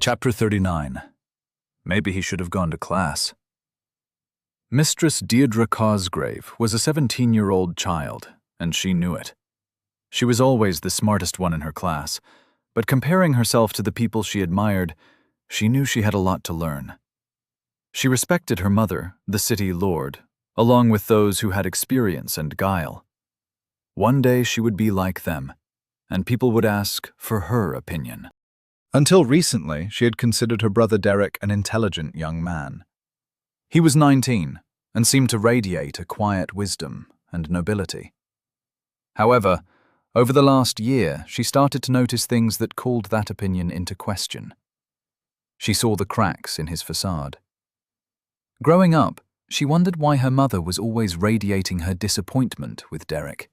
Chapter 39. Maybe he should have gone to class. Mistress Deirdre Cosgrave was a 17-year-old child, and she knew it. She was always the smartest one in her class, but comparing herself to the people she admired, she knew she had a lot to learn. She respected her mother, the city lord, along with those who had experience and guile. One day she would be like them, and people would ask for her opinion. Until recently, she had considered her brother Derek an intelligent young man. He was 19 and seemed to radiate a quiet wisdom and nobility. However, over the last year, she started to notice things that called that opinion into question. She saw the cracks in his facade. Growing up, she wondered why her mother was always radiating her disappointment with Derek.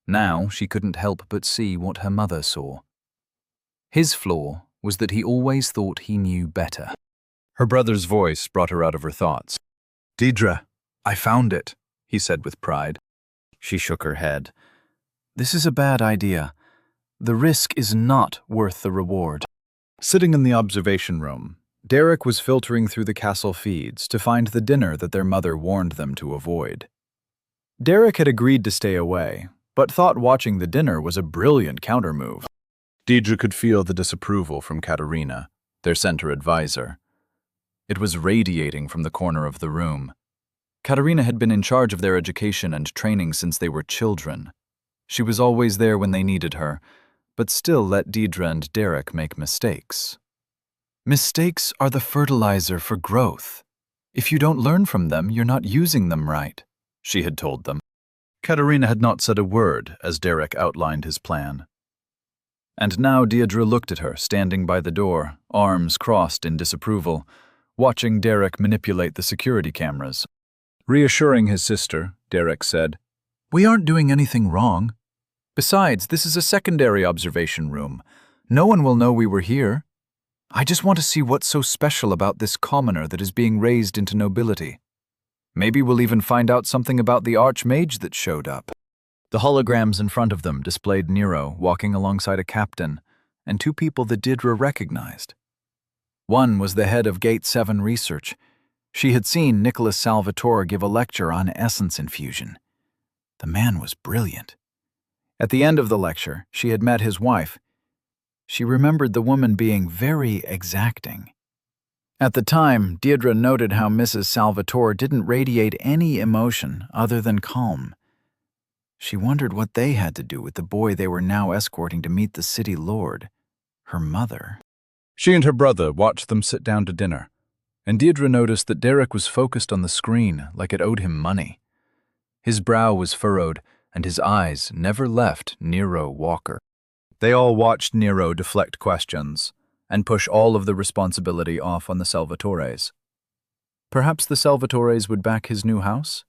Now she couldn't help but see what her mother saw. His flaw was that he always thought he knew better. Her brother's voice brought her out of her thoughts. "Deirdre, I found it," he said with pride. She shook her head. "This is a bad idea. The risk is not worth the reward." Sitting in the observation room, Derek was filtering through the castle feeds to find the dinner that their mother warned them to avoid. Derek had agreed to stay away, but thought watching the dinner was a brilliant countermove. Deirdre could feel the disapproval from Katerina, their center advisor. It was radiating from the corner of the room. Katerina had been in charge of their education and training since they were children. She was always there when they needed her, but still let Deirdre and Derek make mistakes. "Mistakes are the fertilizer for growth. If you don't learn from them, you're not using them right," she had told them. Katerina had not said a word as Derek outlined his plan. And now Deirdre looked at her, standing by the door, arms crossed in disapproval, watching Derek manipulate the security cameras. Reassuring his sister, Derek said, "We aren't doing anything wrong. Besides, this is a secondary observation room. No one will know we were here. I just want to see what's so special about this commoner that is being raised into nobility. Maybe we'll even find out something about the archmage that showed up." The holograms in front of them displayed Nero walking alongside a captain and two people that Deirdre recognized. One was the head of Gate 7 research. She had seen Nicholas Salvatore give a lecture on essence infusion. The man was brilliant. At the end of the lecture, she had met his wife. She remembered the woman being very exacting. At the time, Deirdre noted how Mrs. Salvatore didn't radiate any emotion other than calm. She wondered what they had to do with the boy they were now escorting to meet the city lord, her mother. She and her brother watched them sit down to dinner, and Deirdre noticed that Derek was focused on the screen like it owed him money. His brow was furrowed, and his eyes never left Nero Walker. They all watched Nero deflect questions and push all of the responsibility off on the Salvatores. Perhaps the Salvatores would back his new house?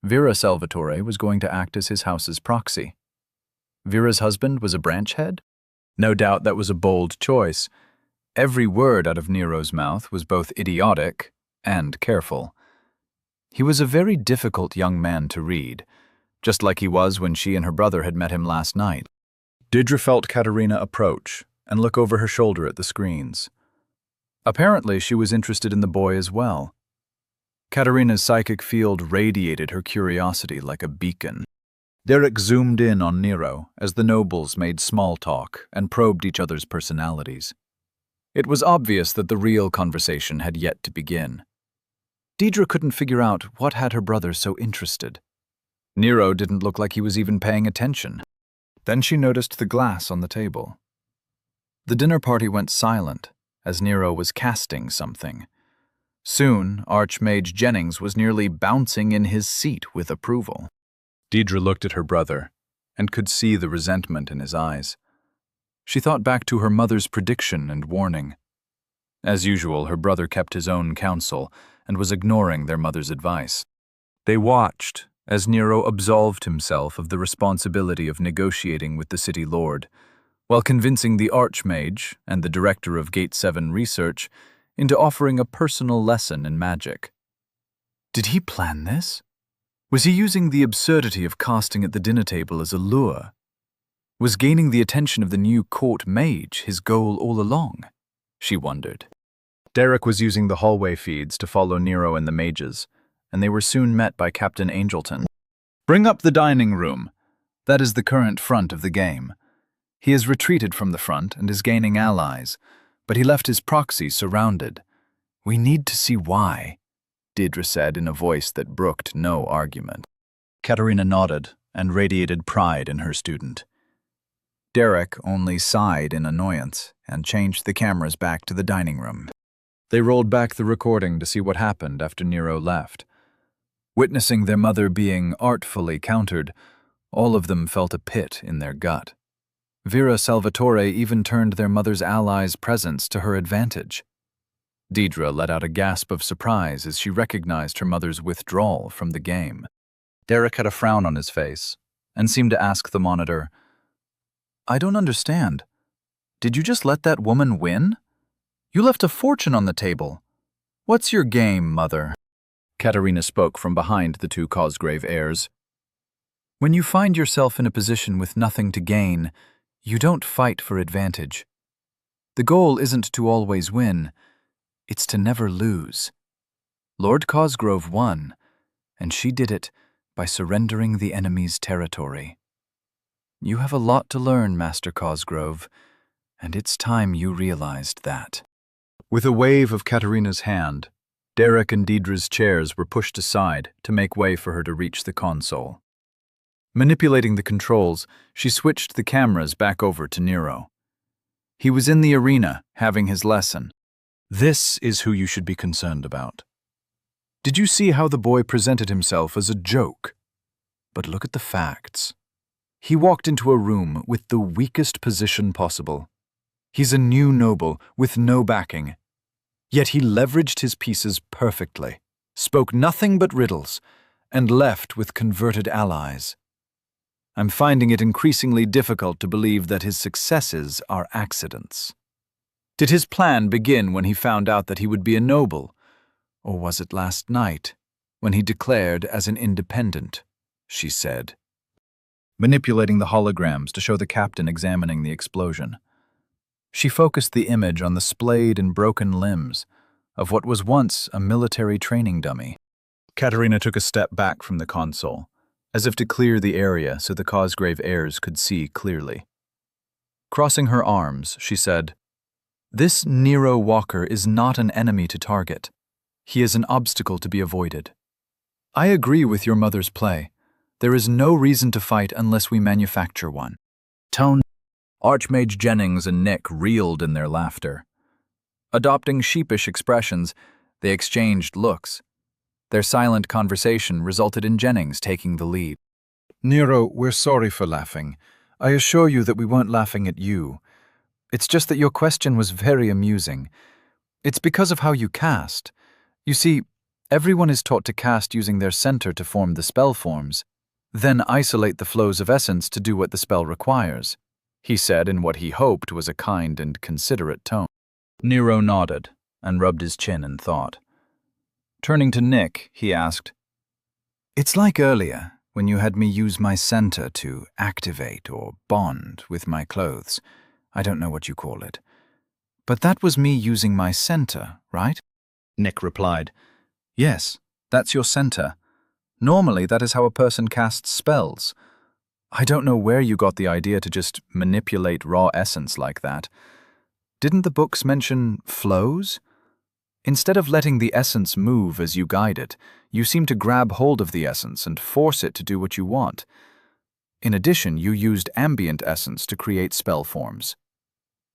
Vera Salvatore was going to act as his house's proxy. Vera's husband was a branch head? No doubt that was a bold choice. Every word out of Nero's mouth was both idiotic and careful. He was a very difficult young man to read, just like he was when she and her brother had met him last night. Deirdre felt Katerina approach and look over her shoulder at the screens. Apparently, she was interested in the boy as well. Katerina's psychic field radiated her curiosity like a beacon. Derek zoomed in on Nero as the nobles made small talk and probed each other's personalities. It was obvious that the real conversation had yet to begin. Deirdre couldn't figure out what had her brother so interested. Nero didn't look like he was even paying attention. Then she noticed the glass on the table. The dinner party went silent as Nero was casting something. Soon, Archmage Jennings was nearly bouncing in his seat with approval. Deirdre looked at her brother and could see the resentment in his eyes. She thought back to her mother's prediction and warning. As usual, her brother kept his own counsel and was ignoring their mother's advice. They watched as Nero absolved himself of the responsibility of negotiating with the city lord, while convincing the Archmage and the director of Gate 7 research into offering a personal lesson in magic. Did he plan this? Was he using the absurdity of casting at the dinner table as a lure? Was gaining the attention of the new court mage his goal all along? she wondered. Derek was using the hallway feeds to follow Nero and the mages, and they were soon met by Captain Angelton. "Bring up the dining room. That is the current front of the game. He has retreated from the front and is gaining allies, but he left his proxies surrounded. We need to see why," Deirdre said in a voice that brooked no argument. Katerina nodded and radiated pride in her student. Derek only sighed in annoyance and changed the cameras back to the dining room. They rolled back the recording to see what happened after Nero left. Witnessing their mother being artfully countered, all of them felt a pit in their gut. Vera Salvatore even turned their mother's allies' presence to her advantage. Deirdre let out a gasp of surprise as she recognized her mother's withdrawal from the game. Derek had a frown on his face and seemed to ask the monitor, "I don't understand. Did you just let that woman win? You left a fortune on the table. What's your game, mother?" Katerina spoke from behind the two Cosgrave heirs. "When you find yourself in a position with nothing to gain, you don't fight for advantage. The goal isn't to always win, it's to never lose. Lord Cosgrove won, and she did it by surrendering the enemy's territory. You have a lot to learn, Master Cosgrove, and it's time you realized that." With a wave of Katerina's hand, Derek and Deirdre's chairs were pushed aside to make way for her to reach the console. Manipulating the controls, she switched the cameras back over to Nero. He was in the arena, having his lesson. This is who you should be concerned about. Did you see how the boy presented himself as a joke? But look at the facts. He walked into a room with the weakest position possible. He's a new noble with no backing. Yet he leveraged his pieces perfectly, spoke nothing but riddles, and left with converted allies. I'm finding it increasingly difficult to believe that his successes are accidents. Did his plan begin when he found out that he would be a noble, or was it last night, when he declared as an independent? She said, manipulating the holograms to show the captain examining the explosion. She focused the image on the splayed and broken limbs of what was once a military training dummy. Katerina took a step back from the console, as if to clear the area so the Cosgrave heirs could see clearly. Crossing her arms, she said, "This Nero Walker is not an enemy to target. He is an obstacle to be avoided. I agree with your mother's play. There is no reason to fight unless we manufacture one." Tone. Archmage Jennings and Nick reeled in their laughter. Adopting sheepish expressions, they exchanged looks. Their silent conversation resulted in Jennings taking the lead. "Nero, we're sorry for laughing. I assure you that we weren't laughing at you. It's just that your question was very amusing. It's because of how you cast. You see, everyone is taught to cast using their center to form the spell forms, then isolate the flows of essence to do what the spell requires," he said in what he hoped was a kind and considerate tone. Nero nodded and rubbed his chin in thought. Turning to Nick, he asked, "It's like earlier, when you had me use my center to activate or bond with my clothes. I don't know what you call it. But that was me using my center, right?" Nick replied, "Yes, that's your center. Normally, that is how a person casts spells. I don't know where you got the idea to just manipulate raw essence like that. Didn't the books mention flows? Instead of letting the essence move as you guide it, you seem to grab hold of the essence and force it to do what you want. In addition, you used ambient essence to create spell forms.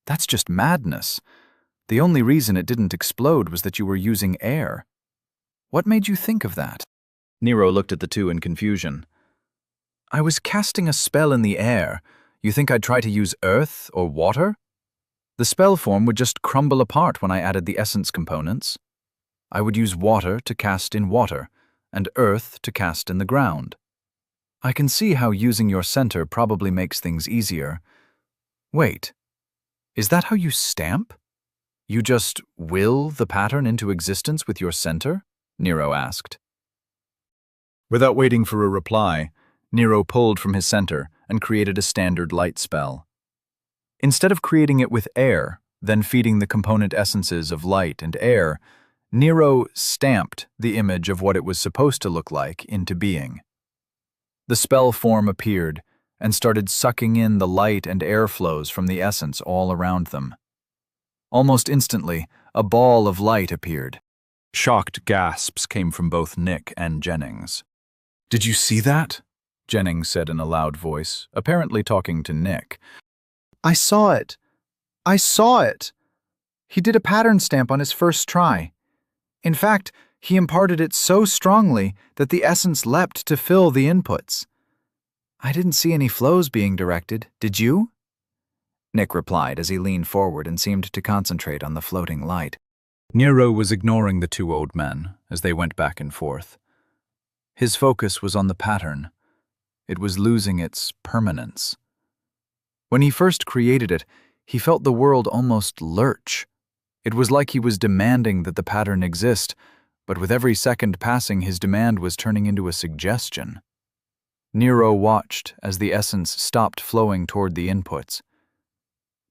That's just madness. The only reason it didn't explode was that you were using air. What made you think of that?" Nero looked at the two in confusion. "I was casting a spell in the air. You think I'd try to use earth or water? The spell form would just crumble apart when I added the essence components. I would use water to cast in water, and earth to cast in the ground. I can see how using your center probably makes things easier. Wait, is that how you stamp? You just will the pattern into existence with your center?" Nero asked. Without waiting for a reply, Nero pulled from his center and created a standard light spell. Instead of creating it with air, Then feeding the component essences of light and air, Nero stamped the image of what it was supposed to look like into being. The spell form appeared and started sucking in the light and air flows from the essence all around them. Almost instantly, a ball of light appeared. Shocked gasps came from both Nick and Jennings. "Did you see that?" Jennings said in a loud voice, apparently talking to Nick. "I saw it. I saw it. He did a pattern stamp on his first try. In fact, he imparted it so strongly that the essence leapt to fill the inputs. I didn't see any flows being directed, did you?" Nick replied as he leaned forward and seemed to concentrate on the floating light. Nero was ignoring the two old men as they went back and forth. His focus was on the pattern. It was losing its permanence. When he first created it, he felt the world almost lurch. It was like he was demanding that the pattern exist, but with every second passing, his demand was turning into a suggestion. Nero watched as the essence stopped flowing toward the inputs.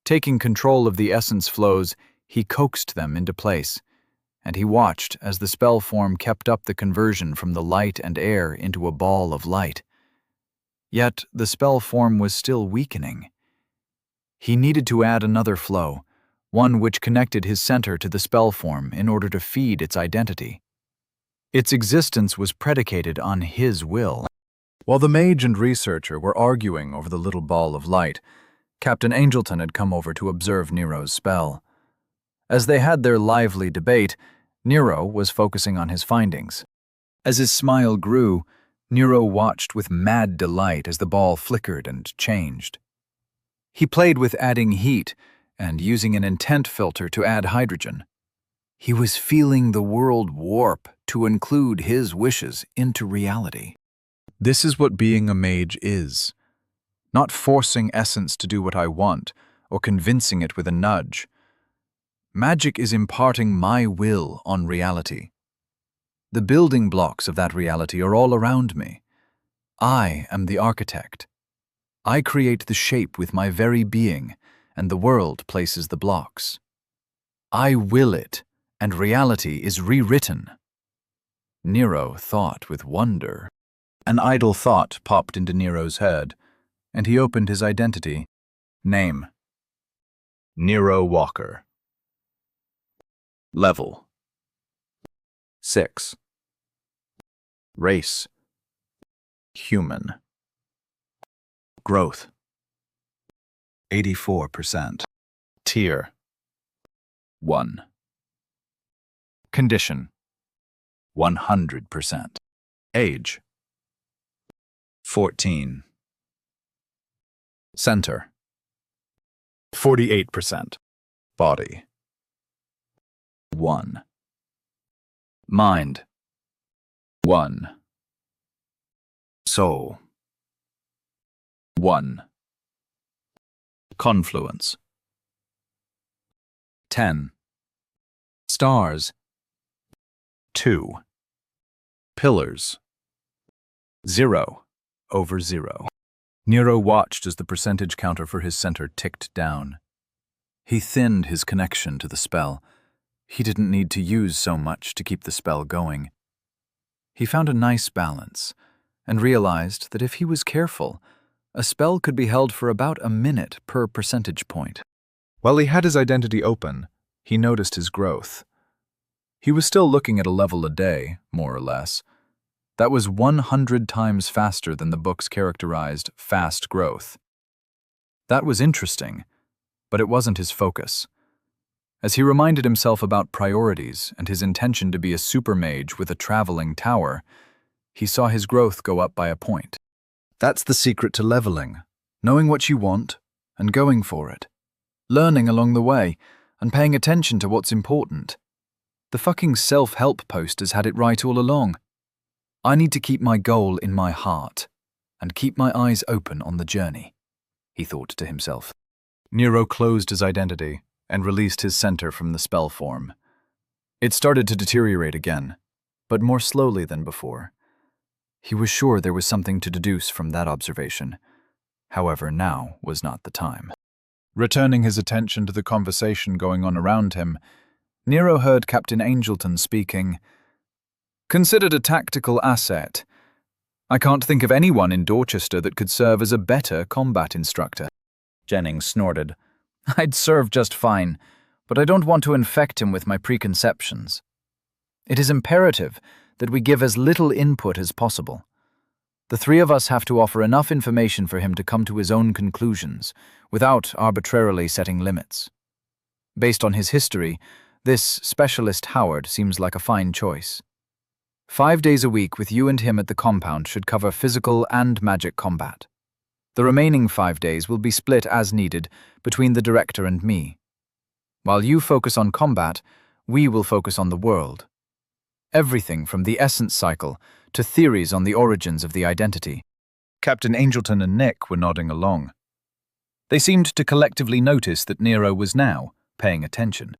Taking control of the essence flows, he coaxed them into place, and he watched as the spell form kept up the conversion from the light and air into a ball of light. Yet the spell form was still weakening. He needed to add another flow, one which connected his center to the spell form in order to feed its identity. Its existence was predicated on his will. While the mage and researcher were arguing over the little ball of light, Captain Angelton had come over to observe Nero's spell. As they had their lively debate, Nero was focusing on his findings. As his smile grew, Nero watched with mad delight as the ball flickered and changed. He played with adding heat and using an intent filter to add hydrogen. He was feeling the world warp to include his wishes into reality. This is what being a mage is. Not forcing essence to do what I want or convincing it with a nudge. Magic is imparting my will on reality. The building blocks of that reality are all around me. I am the architect. I create the shape with my very being, and the world places the blocks. I will it, and reality is rewritten. Nero thought with wonder. An idle thought popped into Nero's head, and he opened his identity. Name: Nero Walker. Level: 6. Race: human. Growth: 84%. Tier: 1. Condition: 100%. Age: 14. Center: 48%. Body: 1. Mind: 1. Soul: 1. Confluence: 10. Stars: 2. Pillars: 0/0. Nero watched as the percentage counter for his center ticked down. He thinned his connection to the spell. He didn't need to use so much to keep the spell going. He found a nice balance and realized that if he was careful, a spell could be held for about a minute per percentage point. While he had his identity open, he noticed his growth. He was still looking at a level a day, more or less. That was 100 times faster than the book's characterized fast growth. That was interesting, but it wasn't his focus. As he reminded himself about priorities and his intention to be a super mage with a traveling tower, he saw his growth go up by a point. That's the secret to leveling: knowing what you want and going for it. Learning along the way and paying attention to what's important. The fucking self-help posters had it right all along. I need to keep my goal in my heart and keep my eyes open on the journey, he thought to himself. Nero closed his identity and released his center from the spell form. It started to deteriorate again, but more slowly than before. He was sure there was something to deduce from that observation. However, now was not the time. Returning his attention to the conversation going on around him, Nero heard Captain Angleton speaking. Considered a tactical asset, I can't think of anyone in Dorchester that could serve as a better combat instructor. Jennings snorted. I'd serve just fine, but I don't want to infect him with my preconceptions. It is imperative that we give as little input as possible. The three of us have to offer enough information for him to come to his own conclusions, without arbitrarily setting limits. Based on his history, this specialist Howard seems like a fine choice. 5 days a week with you and him at the compound should cover physical and magic combat. The remaining 5 days will be split as needed between the director and me. While you focus on combat, we will focus on the world. Everything from the essence cycle to theories on the origins of the identity. Captain Angleton and Nick were nodding along. They seemed to collectively notice that Nero was now paying attention.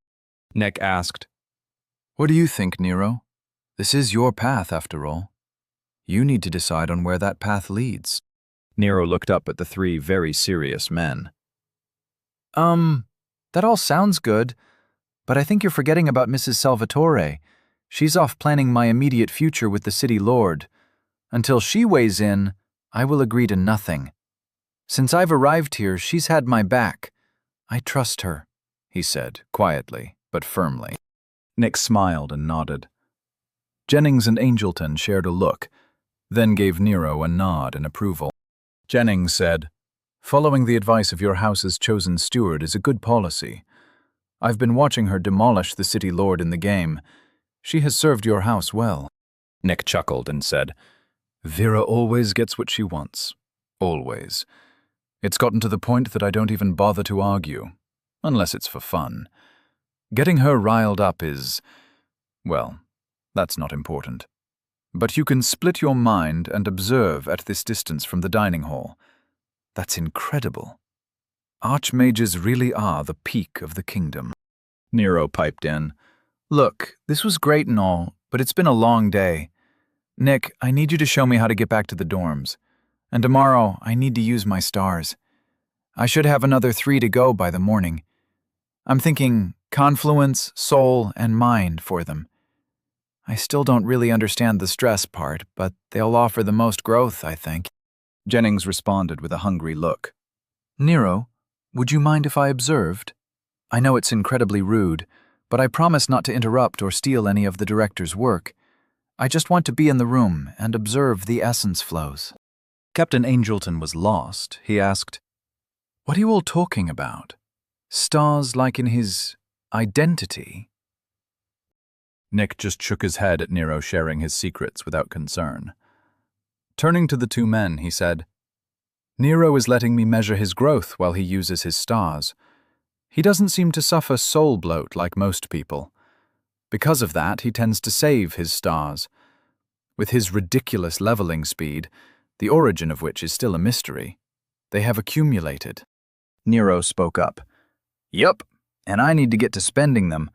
Nick asked, What do you think, Nero? This is your path, after all. You need to decide on where that path leads. Nero looked up at the three very serious men. That all sounds good, but I think you're forgetting about Mrs. Salvatore. She's off planning my immediate future with the city lord. Until she weighs in, I will agree to nothing. Since I've arrived here, she's had my back. I trust her, he said, quietly, but firmly. Nick smiled and nodded. Jennings and Angleton shared a look, then gave Nero a nod in approval. Jennings said, Following the advice of your house's chosen steward is a good policy. I've been watching her demolish the city lord in the game. She has served your house well. Nick chuckled and said, Vera always gets what she wants. Always. It's gotten to the point that I don't even bother to argue, unless it's for fun. Getting her riled up is, well, that's not important. But you can split your mind and observe at this distance from the dining hall. That's incredible. Archmages really are the peak of the kingdom. Nero piped in. Look, this was great and all, but it's been a long day. Nick, I need you to show me how to get back to the dorms. And tomorrow, I need to use my stars. I should have another 3 to go by the morning. I'm thinking confluence, soul, and mind for them. I still don't really understand the stress part, but they'll offer the most growth, I think. Jennings responded with a hungry look. Nero, would you mind if I observed? I know it's incredibly rude, but I promise not to interrupt or steal any of the director's work. I just want to be in the room and observe the essence flows. Captain Angleton was lost. He asked, What are you all talking about? Stars like in his identity? Nick just shook his head at Nero sharing his secrets without concern. Turning to the two men, he said, Nero is letting me measure his growth while he uses his stars. He doesn't seem to suffer soul bloat like most people. Because of that, he tends to save his stars. With his ridiculous leveling speed, the origin of which is still a mystery, they have accumulated. Nero spoke up. Yup, and I need to get to spending them.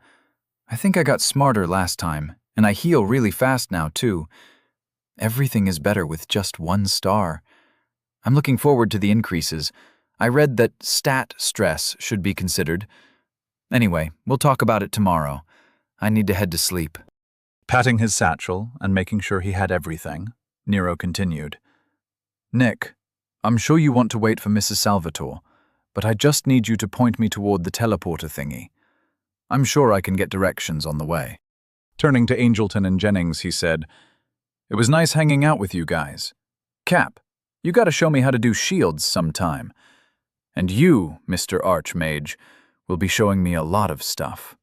I think I got smarter last time, and I heal really fast now, too. Everything is better with just 1 star. I'm looking forward to the increases. I read that stat stress should be considered. Anyway, we'll talk about it tomorrow. I need to head to sleep. Patting his satchel and making sure he had everything, Nero continued. Nick, I'm sure you want to wait for Mrs. Salvatore, but I just need you to point me toward the teleporter thingy. I'm sure I can get directions on the way. Turning to Angleton and Jennings, he said, It was nice hanging out with you guys. Cap, you gotta show me how to do shields sometime. And you, Mr. Archmage, will be showing me a lot of stuff.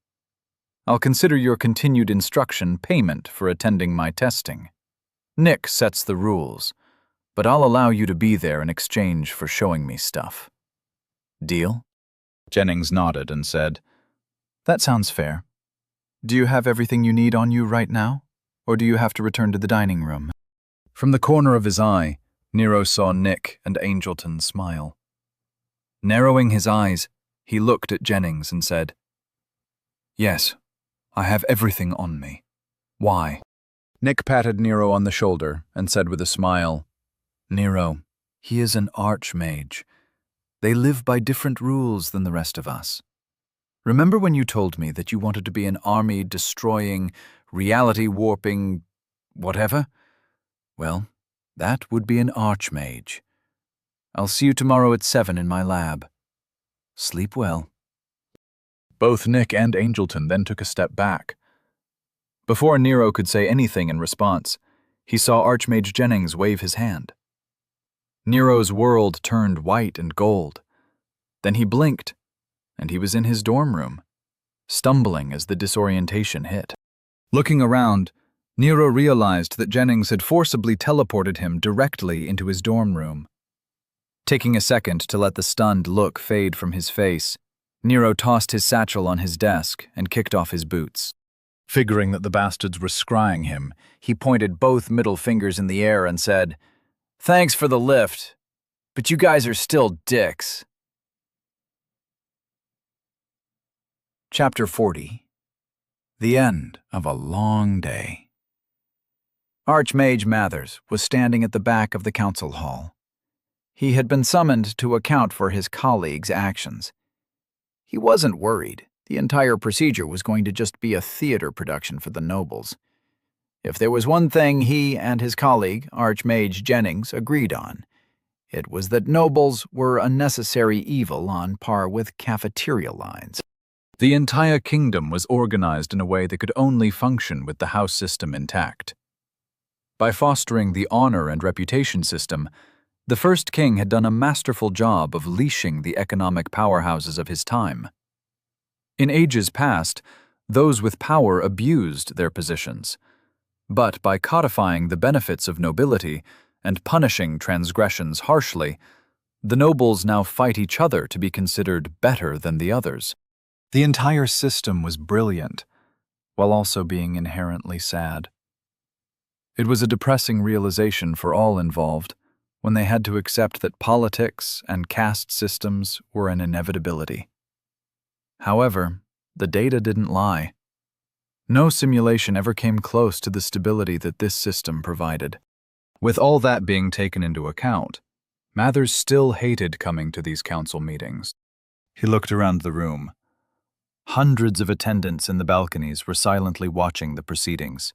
I'll consider your continued instruction payment for attending my testing. Nick sets the rules, but I'll allow you to be there in exchange for showing me stuff. Deal? Jennings nodded and said, That sounds fair. Do you have everything you need on you right now, or do you have to return to the dining room? From the corner of his eye, Nero saw Nick and Angleton smile. Narrowing his eyes, he looked at Jennings and said, Yes, I have everything on me. Why? Nick patted Nero on the shoulder and said with a smile, Nero, he is an archmage. They live by different rules than the rest of us. Remember when you told me that you wanted to be an army-destroying, reality-warping whatever? Well, that would be an archmage. I'll see you tomorrow at 7 in my lab. Sleep well." Both Nick and Angelton then took a step back. Before Nero could say anything in response, he saw Archmage Jennings wave his hand. Nero's world turned white and gold. Then he blinked, and he was in his dorm room, stumbling as the disorientation hit. Looking around, Nero realized that Jennings had forcibly teleported him directly into his dorm room. Taking a second to let the stunned look fade from his face, Nero tossed his satchel on his desk and kicked off his boots. Figuring that the bastards were scrying him, he pointed both middle fingers in the air and said, "Thanks for the lift, but you guys are still dicks." Chapter 40. The End of a Long Day. Archmage Mathers was standing at the back of the council hall. He had been summoned to account for his colleagues' actions. He wasn't worried. The entire procedure was going to just be a theater production for the nobles. If there was one thing he and his colleague, Archmage Jennings, agreed on, it was that nobles were a necessary evil on par with cafeteria lines. The entire kingdom was organized in a way that could only function with the house system intact. By fostering the honor and reputation system, the first king had done a masterful job of leashing the economic powerhouses of his time. In ages past, those with power abused their positions, but by codifying the benefits of nobility and punishing transgressions harshly, the nobles now fight each other to be considered better than the others. The entire system was brilliant, while also being inherently sad. It was a depressing realization for all involved when they had to accept that politics and caste systems were an inevitability. However, the data didn't lie. No simulation ever came close to the stability that this system provided. With all that being taken into account, Mathers still hated coming to these council meetings. He looked around the room. Hundreds of attendants in the balconies were silently watching the proceedings.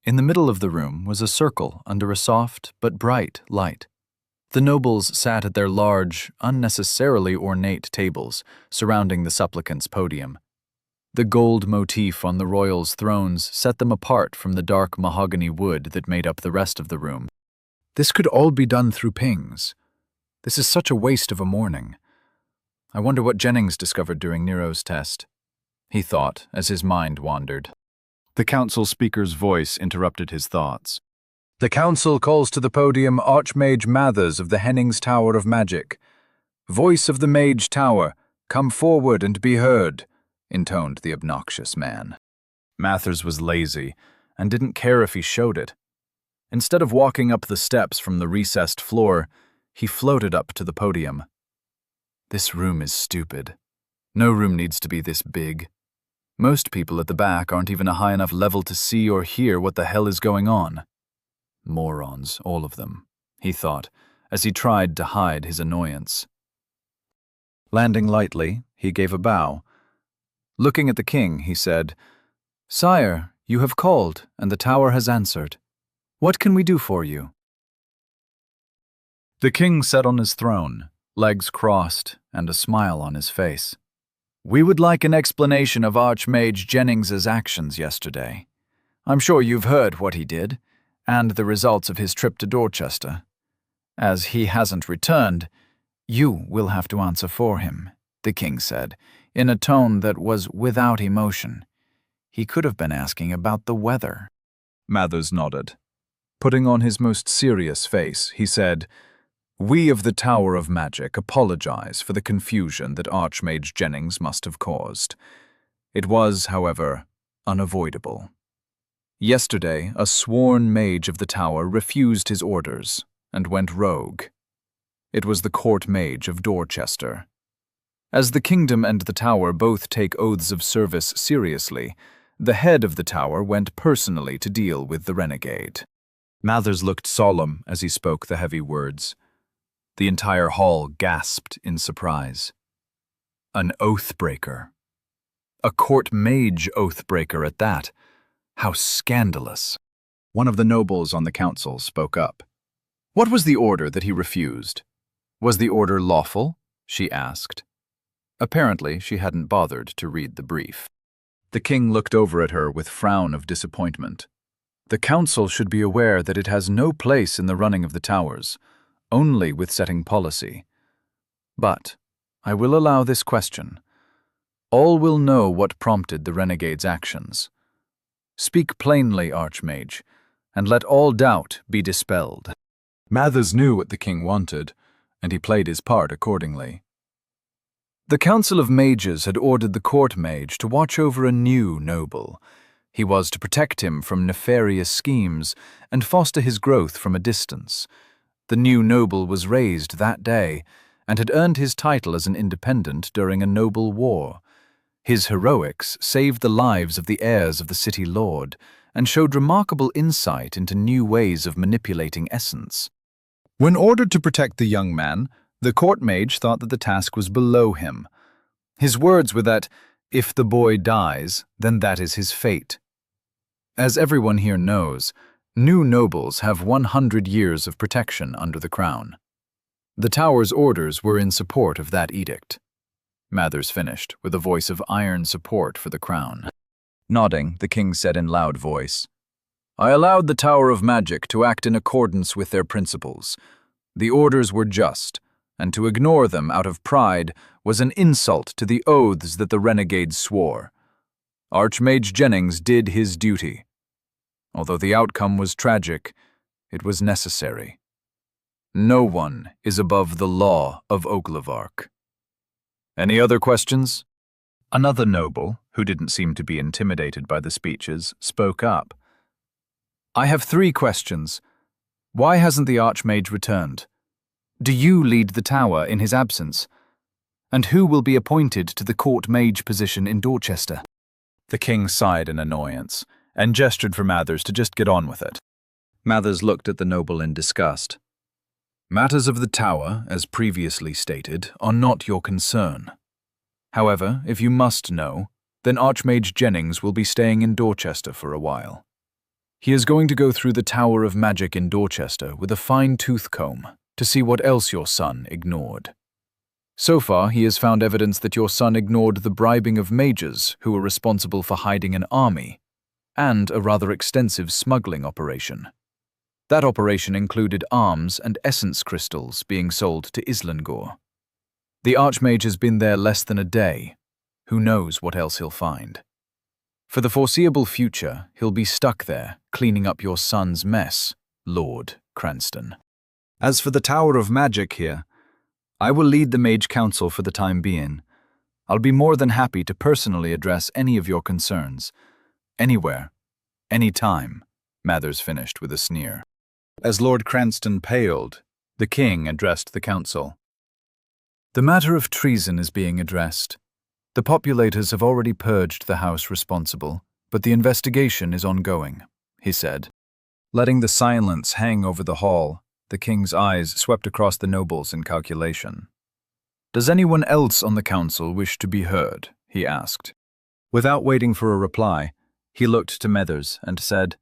In the middle of the room was a circle under a soft but bright light. The nobles sat at their large, unnecessarily ornate tables surrounding the supplicants' podium. The gold motif on the royals' thrones set them apart from the dark mahogany wood that made up the rest of the room. This could all be done through pings. This is such a waste of a morning. I wonder what Jennings discovered during Nero's test, he thought as his mind wandered. The council speaker's voice interrupted his thoughts. "The council calls to the podium Archmage Mathers of the Hennings Tower of Magic. Voice of the Mage Tower, come forward and be heard," intoned the obnoxious man. Mathers was lazy and didn't care if he showed it. Instead of walking up the steps from the recessed floor, he floated up to the podium. This room is stupid. No room needs to be this big. Most people at the back aren't even a high enough level to see or hear what the hell is going on. Morons, all of them, he thought, as he tried to hide his annoyance. Landing lightly, he gave a bow. Looking at the king, he said, "Sire, you have called, and the tower has answered. What can we do for you?" The king sat on his throne, legs crossed and a smile on his face. "We would like an explanation of Archmage Jennings's actions yesterday. I'm sure you've heard what he did, and the results of his trip to Dorchester. As he hasn't returned, you will have to answer for him," the king said, in a tone that was without emotion. He could have been asking about the weather. Mathers nodded. Putting on his most serious face, he said, "We of the Tower of Magic apologize for the confusion that Archmage Jennings must have caused. It was, however, unavoidable. Yesterday, a sworn mage of the tower refused his orders and went rogue. It was the court mage of Dorchester. As the kingdom and the tower both take oaths of service seriously, the head of the tower went personally to deal with the renegade." Mathers looked solemn as he spoke the heavy words. The entire hall gasped in surprise. An oathbreaker. A court mage oathbreaker at that. How scandalous. One of the nobles on the council spoke up. What was the order that he refused? Was the order lawful? She asked. Apparently, she hadn't bothered to read the brief. The king looked over at her with frown of disappointment. The council should be aware that it has no place in the running of the towers, only with setting policy. But I will allow this question. All will know what prompted the renegade's actions. Speak plainly, Archmage, and let all doubt be dispelled. Mathers knew what the king wanted, and he played his part accordingly. The Council of Mages had ordered the court mage to watch over a new noble. He was to protect him from nefarious schemes and foster his growth from a distance. The new noble was raised that day and had earned his title as an independent during a noble war. His heroics saved the lives of the heirs of the city lord and showed remarkable insight into new ways of manipulating essence. When ordered to protect the young man, the court mage thought that the task was below him. His words were that, if the boy dies, then that is his fate. As everyone here knows, new nobles have 100 years of protection under the crown. The tower's orders were in support of that edict. Mathers finished, with a voice of iron support for the crown. Nodding, the king said in loud voice, I allowed the Tower of Magic to act in accordance with their principles. The orders were just, and to ignore them out of pride was an insult to the oaths that the renegades swore. Archmage Jennings did his duty. Although the outcome was tragic, it was necessary. No one is above the law of Oglevark. Any other questions? Another noble, who didn't seem to be intimidated by the speeches, spoke up. I have 3 questions. Why hasn't the Archmage returned? Do you lead the tower in his absence? And who will be appointed to the court mage position in Dorchester? The king sighed in annoyance and gestured for Mathers to just get on with it. Mathers looked at the noble in disgust. Matters of the tower, as previously stated, are not your concern. However, if you must know, then Archmage Jennings will be staying in Dorchester for a while. He is going to go through the Tower of Magic in Dorchester with a fine-tooth comb to see what else your son ignored. So far, he has found evidence that your son ignored the bribing of mages who were responsible for hiding an army, and a rather extensive smuggling operation. That operation included arms and essence crystals being sold to Islingor. The Archmage has been there less than a day. Who knows what else he'll find? For the foreseeable future, he'll be stuck there, cleaning up your son's mess, Lord Cranston. As for the Tower of Magic here, I will lead the Mage Council for the time being. I'll be more than happy to personally address any of your concerns. Anywhere, any time, Mathers finished with a sneer. As Lord Cranston paled, the king addressed the council. The matter of treason is being addressed. The populators have already purged the house responsible, but the investigation is ongoing, he said. Letting the silence hang over the hall, the king's eyes swept across the nobles in calculation. Does anyone else on the council wish to be heard? He asked. Without waiting for a reply, he looked to Mathers and said,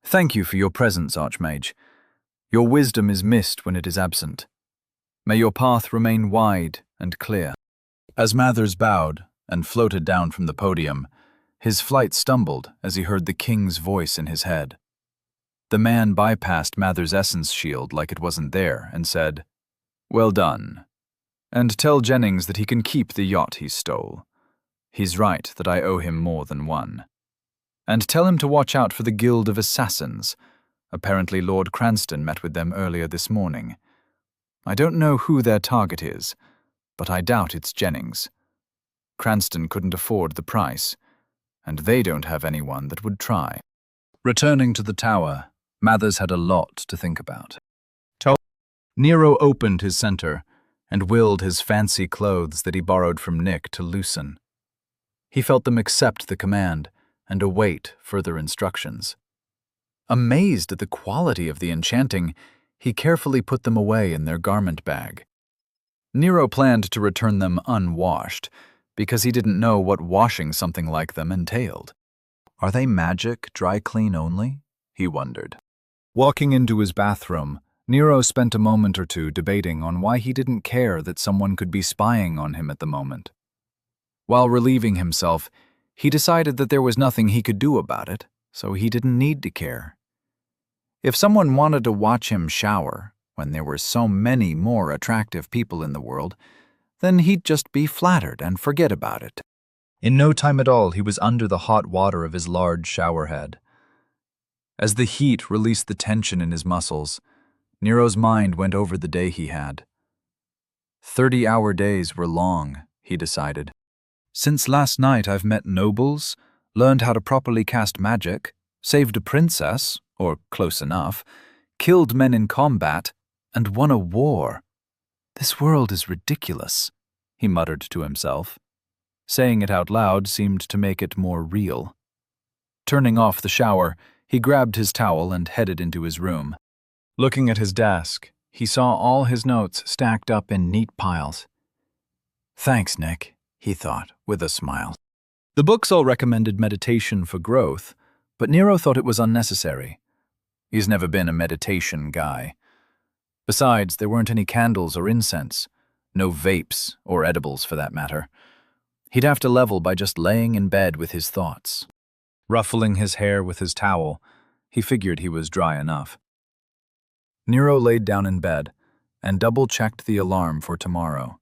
Thank you for your presence, Archmage. Your wisdom is missed when it is absent. May your path remain wide and clear. As Mathers bowed and floated down from the podium, his flight stumbled as he heard the king's voice in his head. The man bypassed Mathers' essence shield like it wasn't there and said, Well done. And tell Jennings that he can keep the yacht he stole. He's right that I owe him more than one. And tell him to watch out for the Guild of Assassins. Apparently Lord Cranston met with them earlier this morning. I don't know who their target is, but I doubt it's Jennings. Cranston couldn't afford the price, and they don't have anyone that would try. Returning to the tower, Mathers had a lot to think about. Nero opened his center and willed his fancy clothes that he borrowed from Nick to loosen. He felt them accept the command and await further instructions. Amazed at the quality of the enchanting, He carefully put them away in their garment bag. Nero planned to return them unwashed, because he didn't know what washing something like them entailed. Are they magic, dry clean only? He wondered. Walking into his bathroom, Nero spent a moment or two debating on why he didn't care that someone could be spying on him at the moment. While relieving himself, he decided that there was nothing he could do about it, so he didn't need to care. If someone wanted to watch him shower, when there were so many more attractive people in the world, then he'd just be flattered and forget about it. In no time at all, he was under the hot water of his large shower head. As the heat released the tension in his muscles, Nero's mind went over the day he had. 30-hour days were long, he decided. Since last night I've met nobles, learned how to properly cast magic, saved a princess, or close enough, killed men in combat, and won a war. This world is ridiculous, he muttered to himself. Saying it out loud seemed to make it more real. Turning off the shower, he grabbed his towel and headed into his room. Looking at his desk, he saw all his notes stacked up in neat piles. Thanks, Nick, he thought, with a smile. The books all recommended meditation for growth, but Nero thought it was unnecessary. He's never been a meditation guy. Besides, there weren't any candles or incense, no vapes or edibles for that matter. He'd have to level by just laying in bed with his thoughts. Ruffling his hair with his towel, he figured he was dry enough. Nero laid down in bed and double-checked the alarm for tomorrow.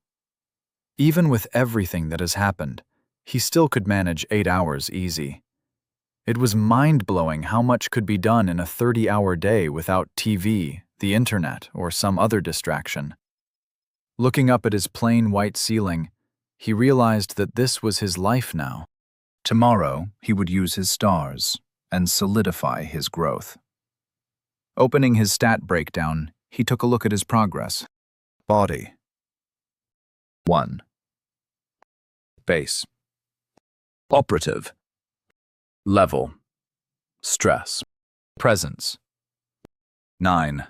Even with everything that has happened, he still could manage 8 hours easy. It was mind-blowing how much could be done in a 30-hour day without TV, the internet, or some other distraction. Looking up at his plain white ceiling, he realized that this was his life now. Tomorrow, he would use his stars and solidify his growth. Opening his stat breakdown, he took a look at his progress. Body. 1. Base. Operative. Level. Stress. Presence. 9.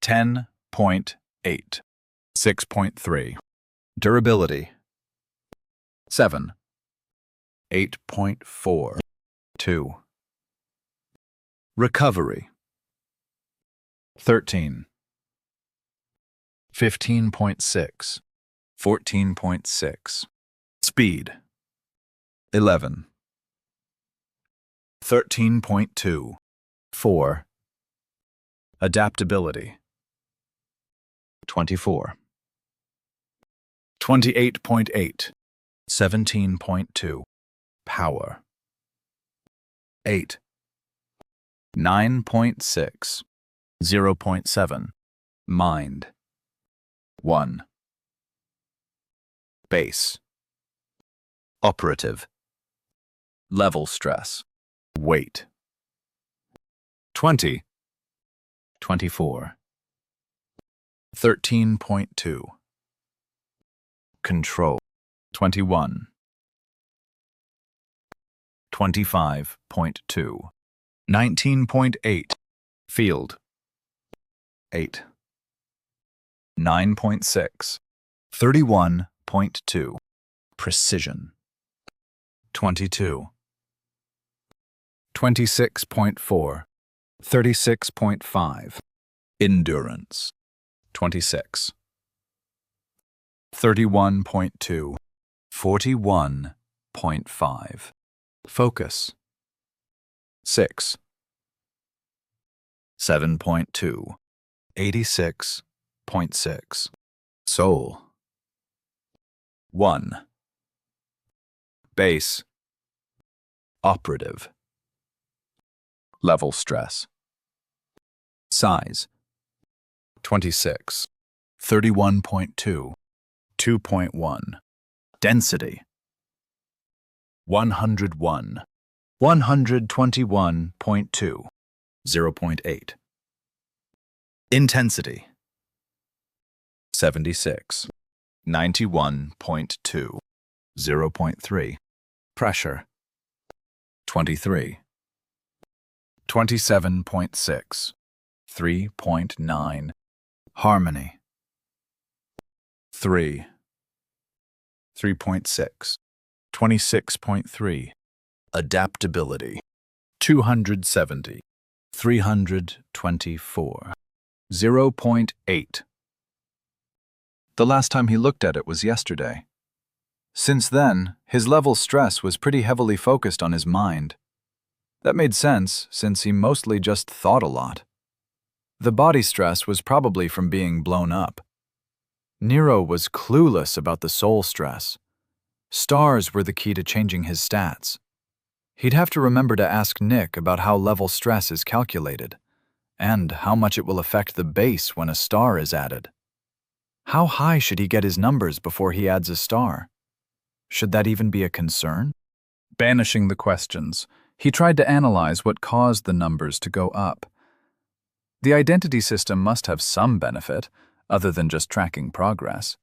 10.8. 6.3. Durability. 7. 8.4. 2. Recovery. 13. 15.6. 14.6. Speed. 11. 13.2. 4. Adaptability. 24. 28.8. 17.2. Power. 8. 9.6. 0.7. Mind. 1. Base. Operative. Level stress. Weight. 20. 24. 13.2. Control. 21. 25.2. 19.8. Field. 8. 9.6. 31.2. Precision. 22. 26.4. 36.5. Endurance. 26. 31.2. 41.5. Focus. 6. 7.2. 86.6. Soul. 1. Base. Operative. Level stress. Size. 26. 31.2. 2.1. Density. 101. 121.2. 0.8. Intensity. 76. 91.2. 0.3. Pressure. 23. 27.6. 3.9. Harmony. 3. 3.6. 26.3. Adaptability. 270. 324. 0.8. The last time he looked at it was yesterday. Since then, his level stress was pretty heavily focused on his mind. That made sense, since he mostly just thought a lot. The body stress was probably from being blown up. Nero was clueless about the soul stress. Stars were the key to changing his stats. He'd have to remember to ask Nick about how level stress is calculated, and how much it will affect the base when a star is added. How high should he get his numbers before he adds a star? Should that even be a concern? Banishing the questions, he tried to analyze what caused the numbers to go up. The identity system must have some benefit, other than just tracking progress.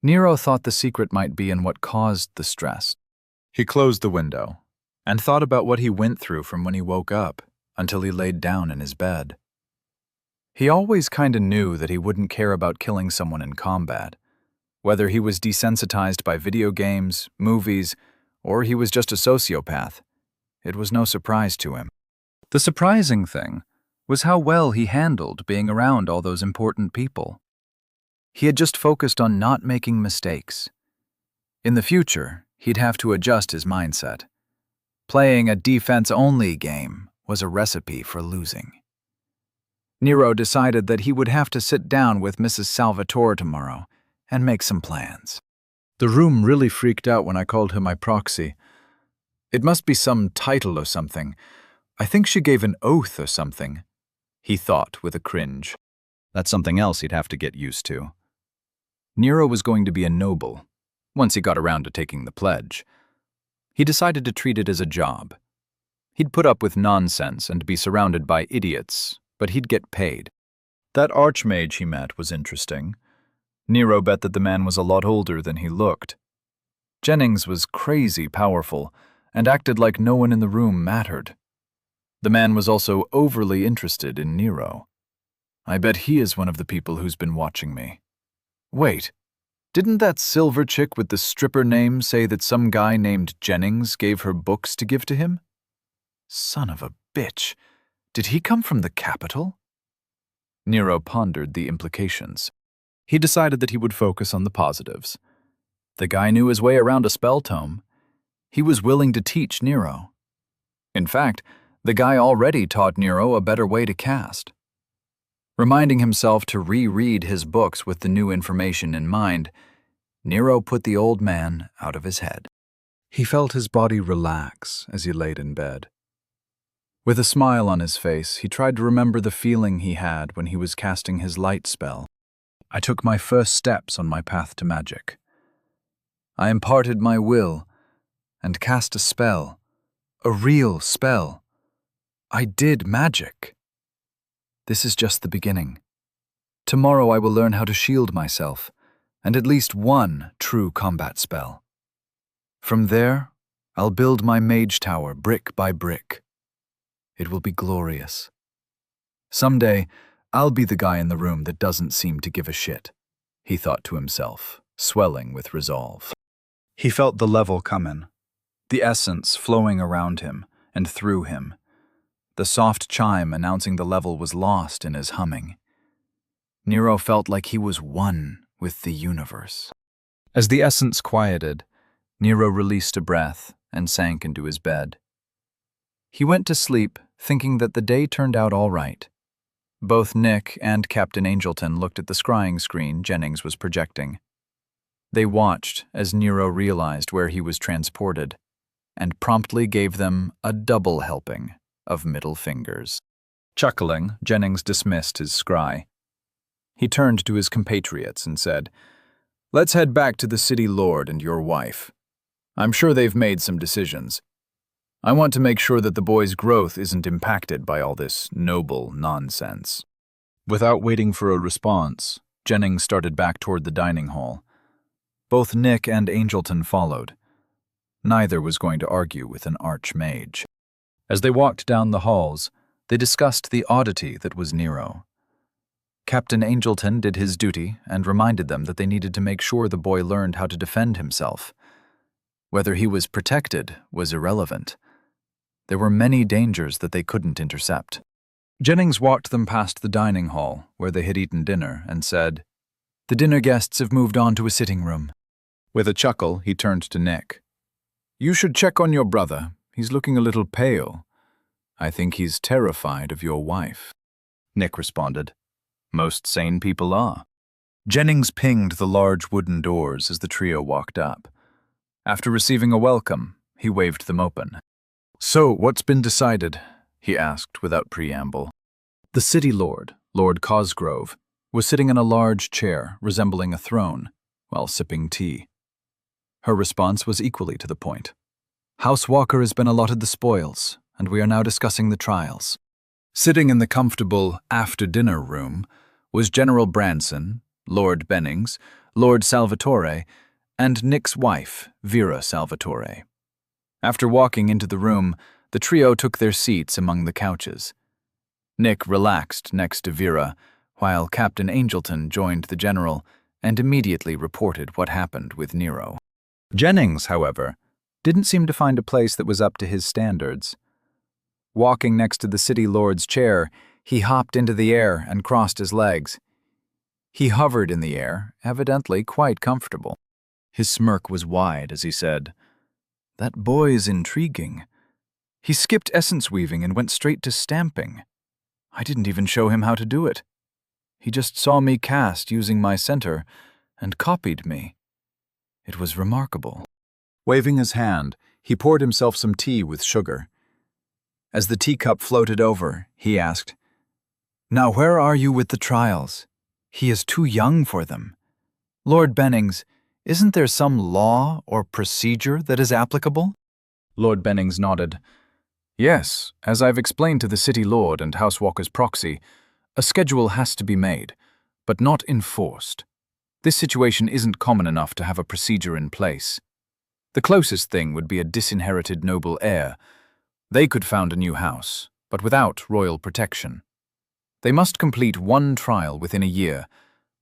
Nero thought the secret might be in what caused the stress. He closed the window and thought about what he went through from when he woke up until he laid down in his bed. He always kinda knew that he wouldn't care about killing someone in combat, whether he was desensitized by video games, movies, or he was just a sociopath. It was no surprise to him. The surprising thing was how well he handled being around all those important people. He had just focused on not making mistakes. In the future, he'd have to adjust his mindset. Playing a defense-only game was a recipe for losing. Nero decided that he would have to sit down with Mrs. Salvatore tomorrow and make some plans. The room really freaked out when I called her my proxy. It must be some title or something. I think she gave an oath or something, he thought with a cringe. That's something else he'd have to get used to. Nero was going to be a noble, once he got around to taking the pledge. He decided to treat it as a job. He'd put up with nonsense and be surrounded by idiots, but he'd get paid. That archmage he met was interesting. Nero bet that the man was a lot older than he looked. Jennings was crazy powerful and acted like no one in the room mattered. The man was also overly interested in Nero. I bet he is one of the people who's been watching me. Wait, didn't that silver chick with the stripper name say that some guy named Jennings gave her books to give to him? Son of a bitch. Did he come from the capital? Nero pondered the implications. He decided that he would focus on the positives. The guy knew his way around a spell tome. He was willing to teach Nero. In fact, the guy already taught Nero a better way to cast. Reminding himself to reread his books with the new information in mind, Nero put the old man out of his head. He felt his body relax as he laid in bed. With a smile on his face, he tried to remember the feeling he had when he was casting his light spell. I took my first steps on my path to magic. I imparted my will and cast a spell, a real spell. I did magic. This is just the beginning. Tomorrow I will learn how to shield myself, and at least one true combat spell. From there, I'll build my mage tower brick by brick. It will be glorious. Someday, I'll be the guy in the room that doesn't seem to give a shit, he thought to himself, swelling with resolve. He felt the level coming, the essence flowing around him and through him. The soft chime announcing the level was lost in his humming. Nero felt like he was one with the universe. As the essence quieted, Nero released a breath and sank into his bed. He went to sleep thinking that the day turned out all right. Both Nick and Captain Angelton looked at the scrying screen Jennings was projecting. They watched as Nero realized where he was transported and promptly gave them a double helping of middle fingers. Chuckling, Jennings dismissed his scry. He turned to his compatriots and said, "Let's head back to the city lord and your wife. I'm sure they've made some decisions. I want to make sure that the boy's growth isn't impacted by all this noble nonsense." Without waiting for a response, Jennings started back toward the dining hall. Both Nick and Angelton followed. Neither was going to argue with an archmage. As they walked down the halls, They discussed the oddity that was Nero. Captain Angelton did his duty and reminded them that they needed to make sure the boy learned how to defend himself. Whether he was protected was irrelevant. There were many dangers that they couldn't intercept. Jennings walked them past the dining hall, where they had eaten dinner, and said, "The dinner guests have moved on to a sitting room." With a chuckle, he turned to Nick. "You should check on your brother. He's looking a little pale. I think he's terrified of your wife." Nick responded, "Most sane people are." Jennings pinged the large wooden doors as the trio walked up. After receiving a welcome, he waved them open. "So, what's been decided?" he asked without preamble. The city lord, Lord Cosgrove, was sitting in a large chair resembling a throne while sipping tea. Her response was equally to the point. "House Walker has been allotted the spoils, and we are now discussing the trials." Sitting in the comfortable after-dinner room was General Branson, Lord Bennings, Lord Salvatore, and Nick's wife, Vera Salvatore. After walking into the room, the trio took their seats among the couches. Nick relaxed next to Vera, while Captain Angelton joined the general and immediately reported what happened with Nero. Jennings, however, didn't seem to find a place that was up to his standards. Walking next to the city lord's chair, he hopped into the air and crossed his legs. He hovered in the air, evidently quite comfortable. His smirk was wide as he said, "That boy's intriguing. He skipped essence weaving and went straight to stamping. I didn't even show him how to do it. He just saw me cast using my center and copied me. It was remarkable." Waving his hand, he poured himself some tea with sugar. As the teacup floated over, he asked, "Now where are you with the trials? He is too young for them. Lord Bennings, isn't there some law or procedure that is applicable?" Lord Bennings nodded. "Yes, as I've explained to the City Lord and Housewalker's proxy, a schedule has to be made, but not enforced. This situation isn't common enough to have a procedure in place. The closest thing would be a disinherited noble heir. They could found a new house, but without royal protection. They must complete one trial within a year,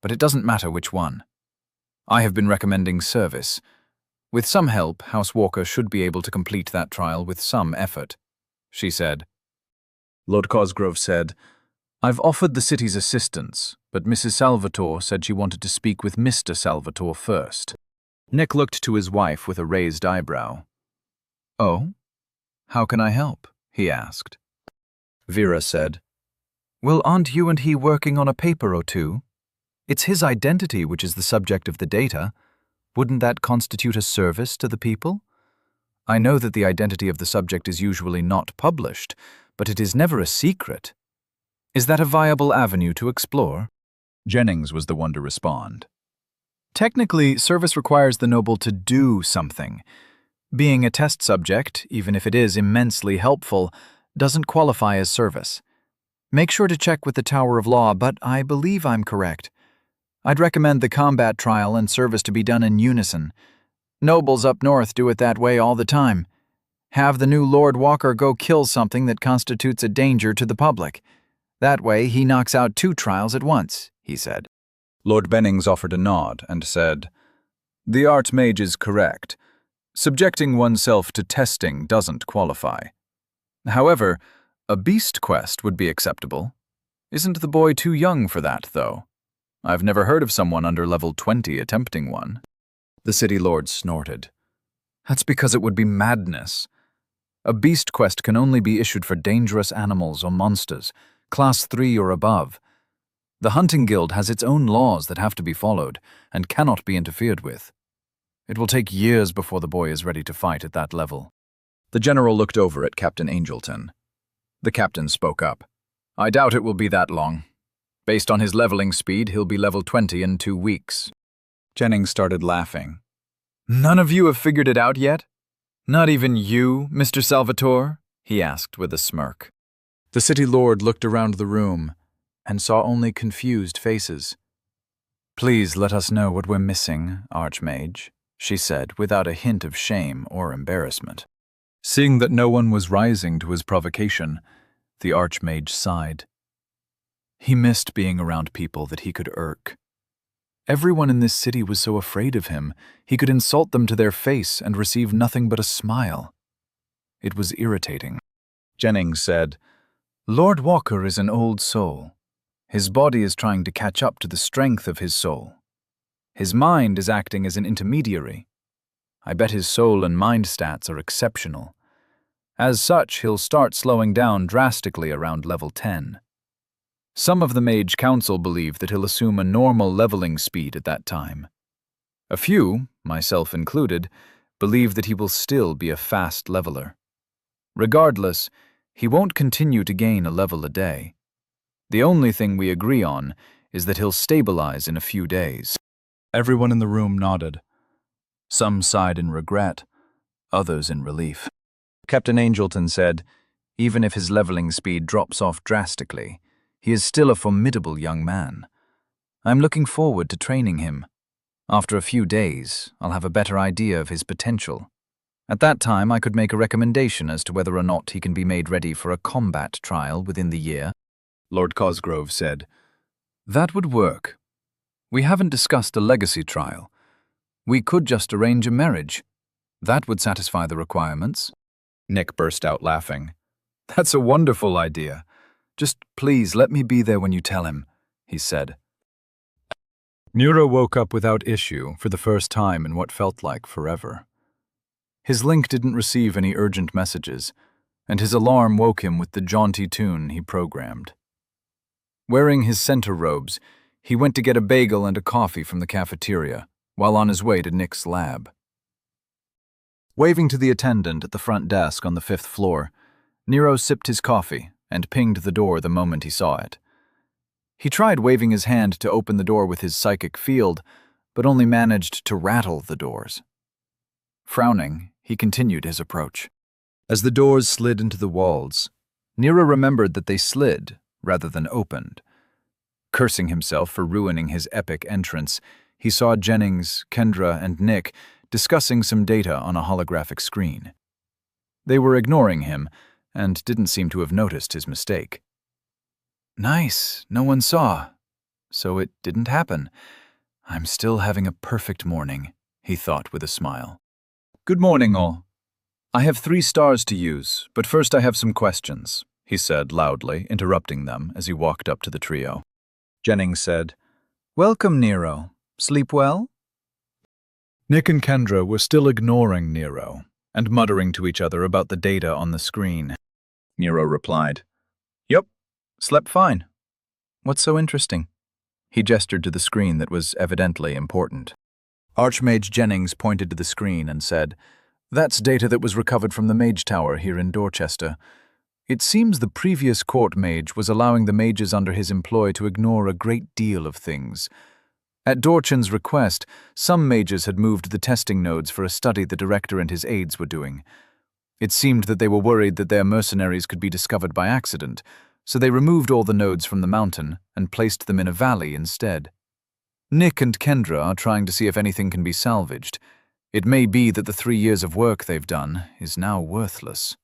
but it doesn't matter which one. I have been recommending service. With some help, House Walker should be able to complete that trial with some effort," she said. Lord Cosgrove said, "I've offered the city's assistance, but Mrs. Salvatore said she wanted to speak with Mr. Salvatore first." Nick looked to his wife with a raised eyebrow. "Oh? How can I help?" he asked. Vera said, "Well, aren't you and he working on a paper or two? It's his identity which is the subject of the data. Wouldn't that constitute a service to the people? I know that the identity of the subject is usually not published, but it is never a secret. Is that a viable avenue to explore?" Jennings was the one to respond. "Technically, service requires the noble to do something. Being a test subject, even if it is immensely helpful, doesn't qualify as service. Make sure to check with the Tower of Law, but I believe I'm correct. I'd recommend the combat trial and service to be done in unison. Nobles up north do it that way all the time. Have the new Lord Walker go kill something that constitutes a danger to the public. That way he knocks out 2 trials at once," he said. Lord Bennings offered a nod and said, "The Archmage is correct. Subjecting oneself to testing doesn't qualify. However, a beast quest would be acceptable. Isn't the boy too young for that, though? I've never heard of someone under level 20 attempting one." The city lord snorted. "That's because it would be madness. A beast quest can only be issued for dangerous animals or monsters, class 3 or above. The hunting guild has its own laws that have to be followed and cannot be interfered with. It will take years before the boy is ready to fight at that level." The general looked over at Captain Angelton. The captain spoke up. "I doubt it will be that long. Based on his leveling speed, he'll be level 20 in 2 weeks. Jennings started laughing. "None of you have figured it out yet? Not even you, Mr. Salvatore?" he asked with a smirk. The city lord looked around the room and saw only confused faces. "Please let us know what we're missing, Archmage," she said without a hint of shame or embarrassment. Seeing that no one was rising to his provocation, The Archmage sighed. He missed being around people that he could irk. Everyone in this city was so afraid of him, he could insult them to their face and receive nothing but a smile. It was irritating. Jennings said, "Lord Walker is an old soul. His body is trying to catch up to the strength of his soul. His mind is acting as an intermediary. I bet his soul and mind stats are exceptional. As such, he'll start slowing down drastically around level 10. Some of the Mage Council believe that he'll assume a normal leveling speed at that time. A few, myself included, believe that he will still be a fast leveler. Regardless, he won't continue to gain a level a day. The only thing we agree on is that he'll stabilize in a few days." Everyone in the room nodded. Some sighed in regret, others in relief. Captain Angelton said, "Even if his leveling speed drops off drastically, he is still a formidable young man. I'm looking forward to training him. After a few days, I'll have a better idea of his potential. At that time, I could make a recommendation as to whether or not he can be made ready for a combat trial within the year." Lord Cosgrove said, "That would work. We haven't discussed a legacy trial. We could just arrange a marriage. That would satisfy the requirements." Nick burst out laughing. "That's a wonderful idea. Just please let me be there when you tell him," he said. Nero woke up without issue for the first time in what felt like forever. His link didn't receive any urgent messages, and his alarm woke him with the jaunty tune he programmed. Wearing his center robes, he went to get a bagel and a coffee from the cafeteria, while on his way to Nick's lab. Waving to the attendant at the front desk on the 5th floor, Nero sipped his coffee and pinged the door the moment he saw it. He tried waving his hand to open the door with his psychic field, but only managed to rattle the doors. Frowning, he continued his approach. As the doors slid into the walls, Nero remembered that they slid rather than opened. Cursing himself for ruining his epic entrance, he saw Jennings, Kendra, and Nick discussing some data on a holographic screen. They were ignoring him and didn't seem to have noticed his mistake. "Nice, no one saw. So it didn't happen. I'm still having a perfect morning," he thought with a smile. "Good morning, all. I have 3 stars to use, but first I have some questions," he said loudly, interrupting them as he walked up to the trio. Jennings said, "Welcome, Nero. Sleep well?" Nick and Kendra were still ignoring Nero and muttering to each other about the data on the screen. Nero replied, "Yup, slept fine. What's so interesting?" He gestured to the screen that was evidently important. Archmage Jennings pointed to the screen and said, "That's data that was recovered from the Mage Tower here in Dorchester. It seems the previous court mage was allowing the mages under his employ to ignore a great deal of things. At Dorchan's request, some mages had moved the testing nodes for a study the director and his aides were doing. It seemed that they were worried that their mercenaries could be discovered by accident, so they removed all the nodes from the mountain and placed them in a valley instead. Nick and Kendra are trying to see if anything can be salvaged. It may be that the 3 years of work they've done is now worthless."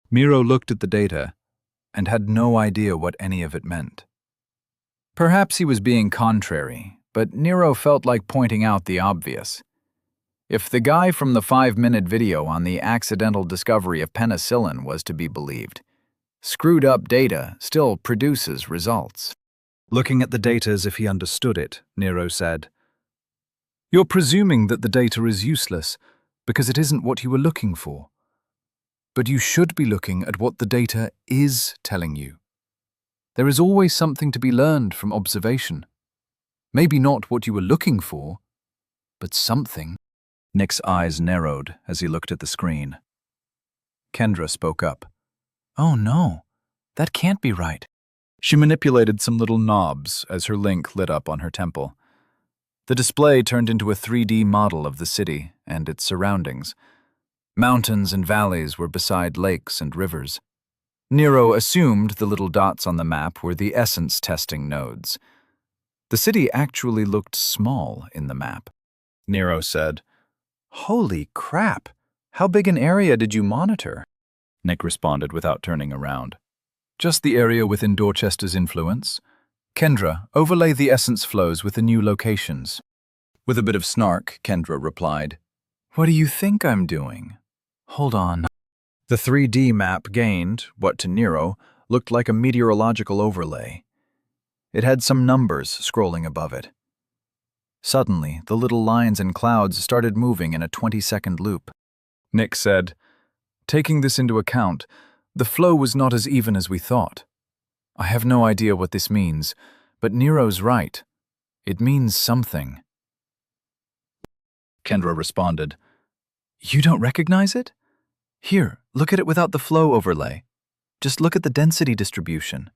Miro looked at the data and had no idea what any of it meant. Perhaps he was being contrary, but Nero felt like pointing out the obvious. If the guy from the 5-minute video on the accidental discovery of penicillin was to be believed, screwed-up data still produces results. Looking at the data as if he understood it, Nero said, "You're presuming that the data is useless because it isn't what you were looking for. But you should be looking at what the data is telling you. There is always something to be learned from observation. Maybe not what you were looking for, but something." Nick's eyes narrowed as he looked at the screen. Kendra spoke up. "Oh no, that can't be right." She manipulated some little knobs as her link lit up on her temple. The display turned into a 3D model of the city and its surroundings. Mountains and valleys were beside lakes and rivers. Nero assumed the little dots on the map were the essence testing nodes. The city actually looked small in the map. Nero said, "Holy crap! How big an area did you monitor?" Nick responded without turning around. Just the area within Dorchester's influence. Kendra, overlay the essence flows with the new locations. With a bit of snark, Kendra replied, "What do you think I'm doing? Hold on." The 3D map gained, what to Nero looked like a meteorological overlay. It had some numbers scrolling above it. Suddenly, the little lines and clouds started moving in a 20-second loop. Nick said, "Taking this into account, the flow was not as even as we thought. I have no idea what this means, but Nero's right. It means something." Kendra responded, "You don't recognize it? Here, look at it without the flow overlay. Just look at the density distribution."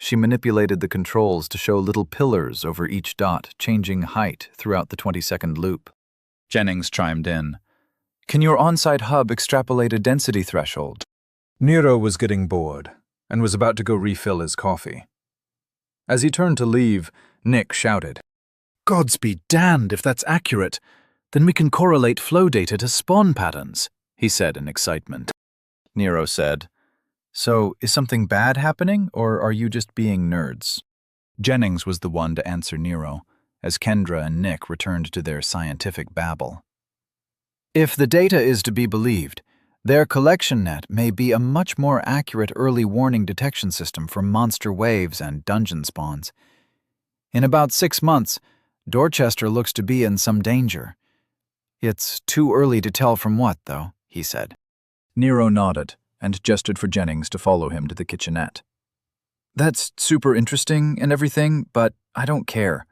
She manipulated the controls to show little pillars over each dot, changing height throughout the 20-second loop. Jennings chimed in, "Can your on-site hub extrapolate a density threshold?" Nero was getting bored and was about to go refill his coffee. As he turned to leave, Nick shouted, "Gods be damned if that's accurate. Then we can correlate flow data to spawn patterns," he said in excitement. Nero said, "So, is something bad happening, or are you just being nerds?" Jennings was the one to answer Nero, as Kendra and Nick returned to their scientific babble. "If the data is to be believed, their collection net may be a much more accurate early warning detection system for monster waves and dungeon spawns. In about 6 months, Dorchester looks to be in some danger. It's too early to tell from what, though," he said. Nero nodded and gestured for Jennings to follow him to the kitchenette. "That's super interesting and everything, but I don't care.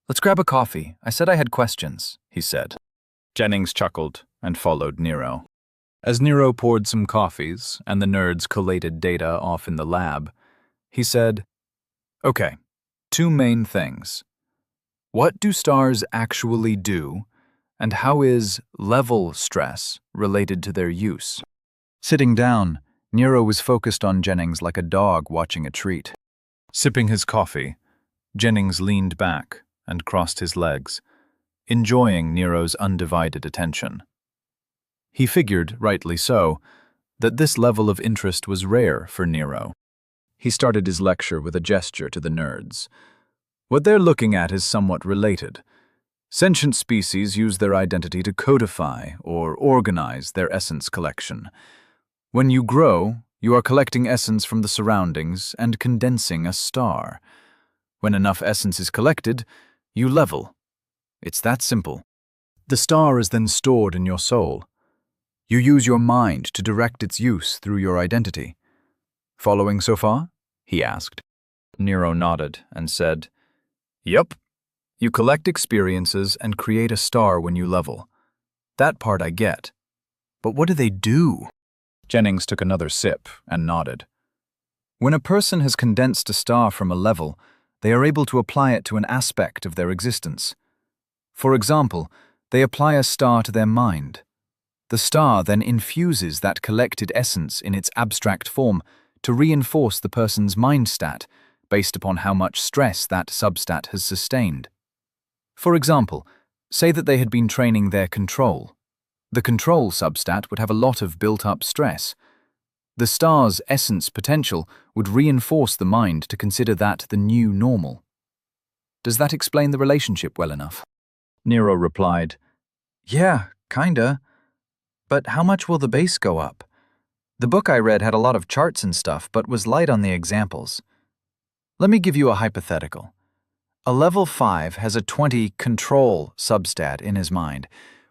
Let's grab a coffee. I said I had questions," he said. Jennings chuckled and followed Nero. As Nero poured some coffees and the nerds collated data off in the lab, he said, "Okay, 2 main things. What do stars actually do, and how is level stress related to their use?" Sitting down, Nero was focused on Jennings like a dog watching a treat. Sipping his coffee, Jennings leaned back and crossed his legs, enjoying Nero's undivided attention. He figured, rightly so, that this level of interest was rare for Nero. He started his lecture with a gesture to the nerds. "What they're looking at is somewhat related. Sentient species use their identity to codify or organize their essence collection. When you grow, you are collecting essence from the surroundings and condensing a star. When enough essence is collected, you level. It's that simple. The star is then stored in your soul. You use your mind to direct its use through your identity. Following so far?" he asked. Nero nodded and said, "Yup. You collect experiences and create a star when you level. That part I get. But what do they do?" Jennings took another sip and nodded. "When a person has condensed a star from a level, they are able to apply it to an aspect of their existence. For example, they apply a star to their mind. The star then infuses that collected essence in its abstract form to reinforce the person's mind stat based upon how much stress that substat has sustained. For example, say that they had been training their control. The control substat would have a lot of built-up stress. The star's essence potential would reinforce the mind to consider that the new normal. Does that explain the relationship well enough?" Nero replied, "Yeah, kinda. But how much will the base go up? The book I read had a lot of charts and stuff, but was light on the examples. Let me give you a hypothetical. A level 5 has a 20 control substat in his mind,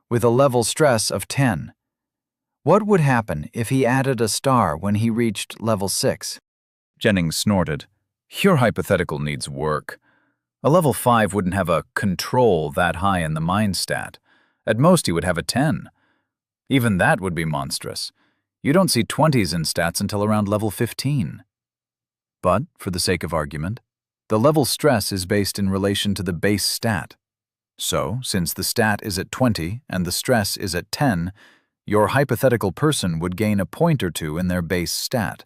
with a level stress of 10. What would happen if he added a star when he reached level 6? Jennings snorted. "Your hypothetical needs work. A level 5 wouldn't have a control that high in the mind stat. At most he would have a 10. Even that would be monstrous. You don't see 20s in stats until around level 15. But, for the sake of argument, the level stress is based in relation to the base stat. So, since the stat is at 20 and the stress is at 10, your hypothetical person would gain a point or two in their base stat.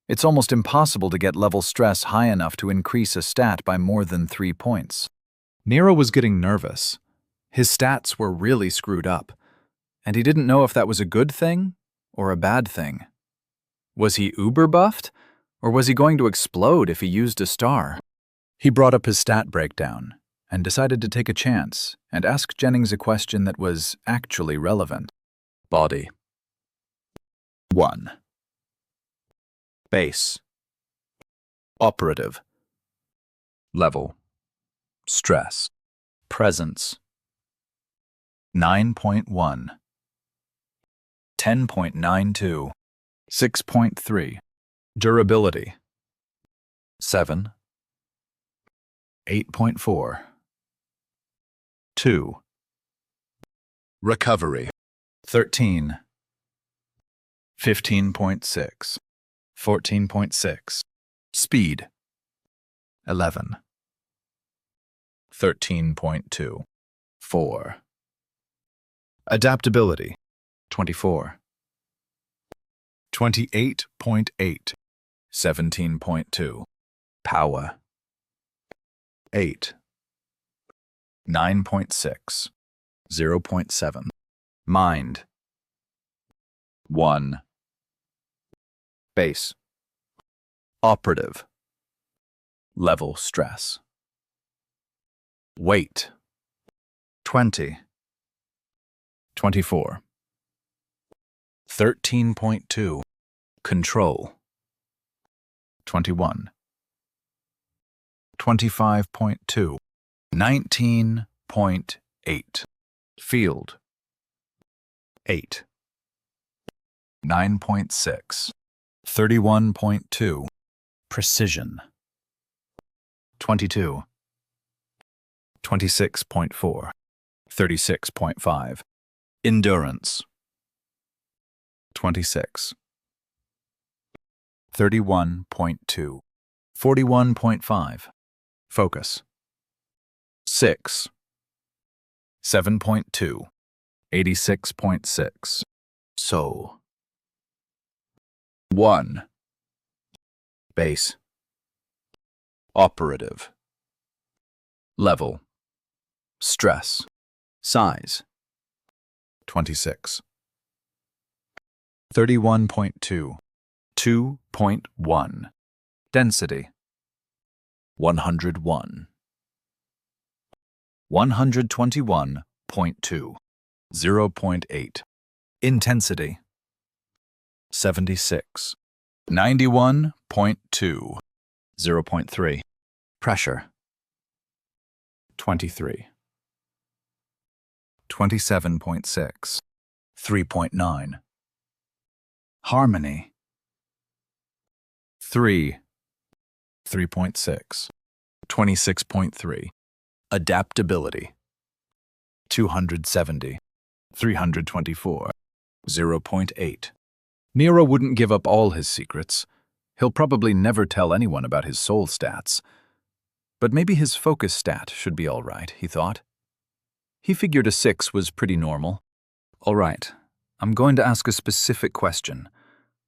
It's almost impossible to get level stress high enough to increase a stat by more than 3 points." Nero was getting nervous. His stats were really screwed up, and he didn't know if that was a good thing or a bad thing. Was he uber buffed, Or was he going to explode if he used a star? He brought up his stat breakdown and decided to take a chance and ask Jennings a question that was actually relevant. Body. 1. Base. Operative. Level. Stress. Presence. 9.1. 10.92. 6.3. Durability. 7. 8.4. 2. Recovery. 13. 15.6. 14.6. Speed. 11. 13.2. 4. Adaptability. 24. 28.8. 17.2. Power. 8. 9.6. 0.7. Mind. 1. Base. Operative. Level stress. Weight. 20. 24. 13.2. Control. 21. 25.2. 19.8. Field. 8. 9.6. 31.2. Precision. 22. 26.4. 36.5. Endurance. 26. 31.2. 41.5. Focus. 6. 7.2. 86.6. Soul. 1. Base. Operative. Level. Stress. Size. 26. 31.2. 2.1. Density. 101. 121.2. 0.8. Intensity. 76. 91.2. 0.3. Pressure. 23. 27.6. 3.9. Harmony. 3. 3.6. 26.3. Adaptability. 270. 324. 0.8. Nero wouldn't give up all his secrets. He'll probably never tell anyone about his soul stats. But maybe his focus stat should be all right, he thought. He figured a 6 was pretty normal. All right, I'm going to ask a specific question,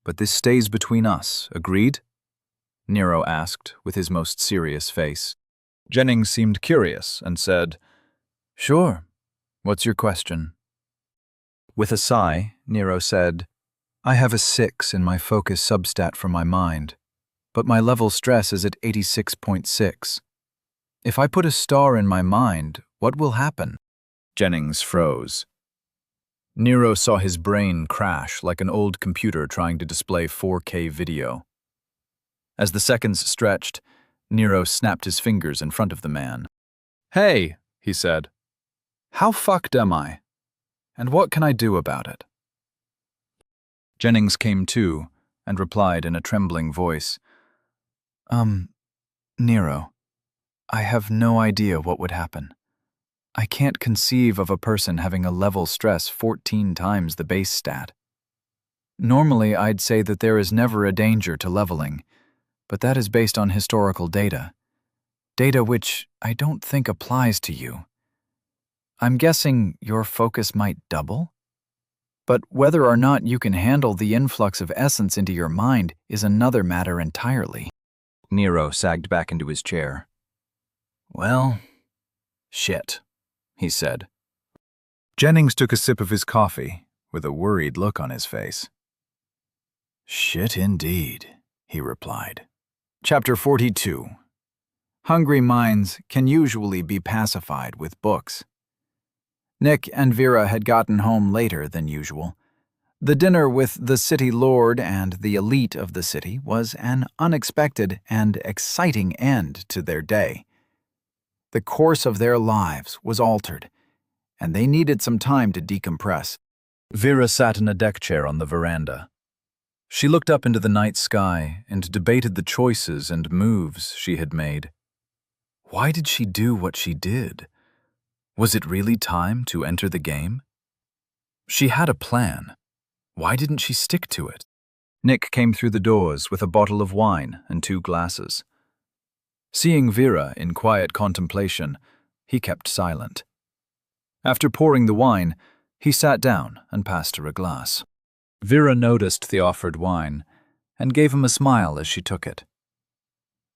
but this stays between us, agreed? Nero asked with his most serious face. Jennings seemed curious and said, Sure, what's your question? With a sigh, Nero said, I have a 6 in my focus substat for my mind, but my level stress is at 86.6. If I put a star in my mind, what will happen? Jennings froze. Nero saw his brain crash like an old computer trying to display 4K video. As the seconds stretched, Nero snapped his fingers in front of the man. Hey, he said. How fucked am I? And what can I do about it? Jennings came to and replied in a trembling voice. Nero, I have no idea what would happen. I can't conceive of a person having a level stress 14 times the base stat. Normally, I'd say that there is never a danger to leveling, but that is based on historical data. Data which I don't think applies to you. I'm guessing your focus might double? But whether or not you can handle the influx of essence into your mind is another matter entirely. Nero sagged back into his chair. Well, shit, he said. Jennings took a sip of his coffee, with a worried look on his face. Shit indeed. he replied. Chapter 42. Hungry minds can usually be pacified with books. Nick and Vera had gotten home later than usual. The dinner with the city lord and the elite of the city was an unexpected and exciting end to their day. The course of their lives was altered, and they needed some time to decompress. Vera sat in a deck chair on the veranda. She looked up into the night sky and debated the choices and moves she had made. Why did she do what she did? Was it really time to enter the game? She had a plan. Why didn't she stick to it? Nick came through the doors with a bottle of wine and 2 glasses. Seeing Vera in quiet contemplation, he kept silent. After pouring the wine, he sat down and passed her a glass. Vera noticed the offered wine and gave him a smile as she took it.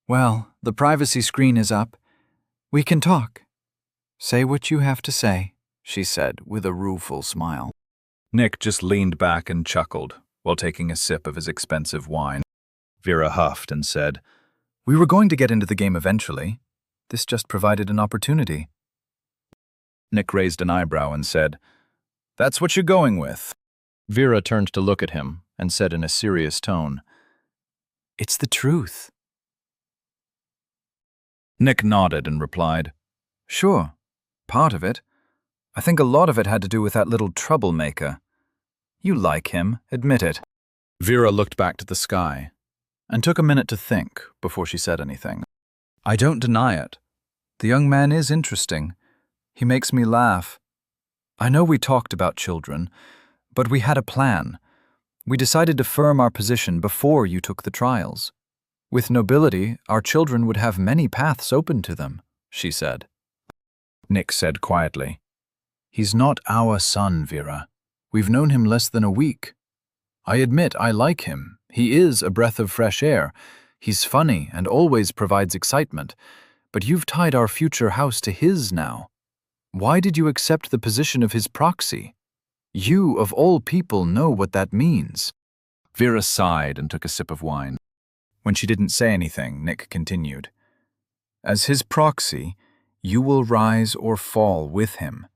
Well, the privacy screen is up. We can talk. Say what you have to say, she said with a rueful smile. Nick just leaned back and chuckled while taking a sip of his expensive wine. Vera huffed and said, "We were going to get into the game eventually. This just provided an opportunity." Nick raised an eyebrow and said, "That's what you're going with." Vera turned to look at him and said in a serious tone, "It's the truth." Nick nodded and replied, "Sure, part of it. I think a lot of it had to do with that little troublemaker. You like him, admit it." Vera looked back to the sky and took a minute to think before she said anything. "I don't deny it. The young man is interesting. He makes me laugh. I know we talked about children, but we had a plan. We decided to firm our position before you took the trials. With nobility, our children would have many paths open to them," she said. Nick said quietly, "He's not our son, Vera. We've known him less than a week. I admit I like him. He is a breath of fresh air. He's funny and always provides excitement. But you've tied our future house to his now. Why did you accept the position of his proxy? You, of all people, know what that means." Vera sighed and took a sip of wine. When she didn't say anything, Nick continued, "As his proxy, you will rise or fall with him.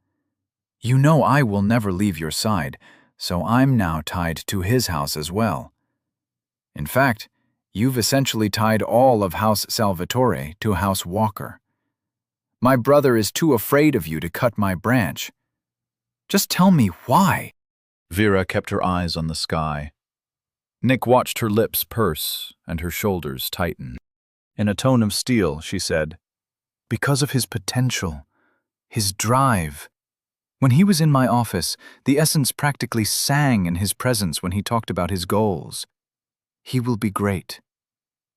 You know I will never leave your side, so I'm now tied to his house as well. In fact, you've essentially tied all of House Salvatore to House Walker. My brother is too afraid of you to cut my branch. Just tell me why." Vera kept her eyes on the sky. Nick watched her lips purse and her shoulders tighten. In a tone of steel, she said, "Because of his potential, his drive. When he was in my office, the essence practically sang in his presence when he talked about his goals. He will be great.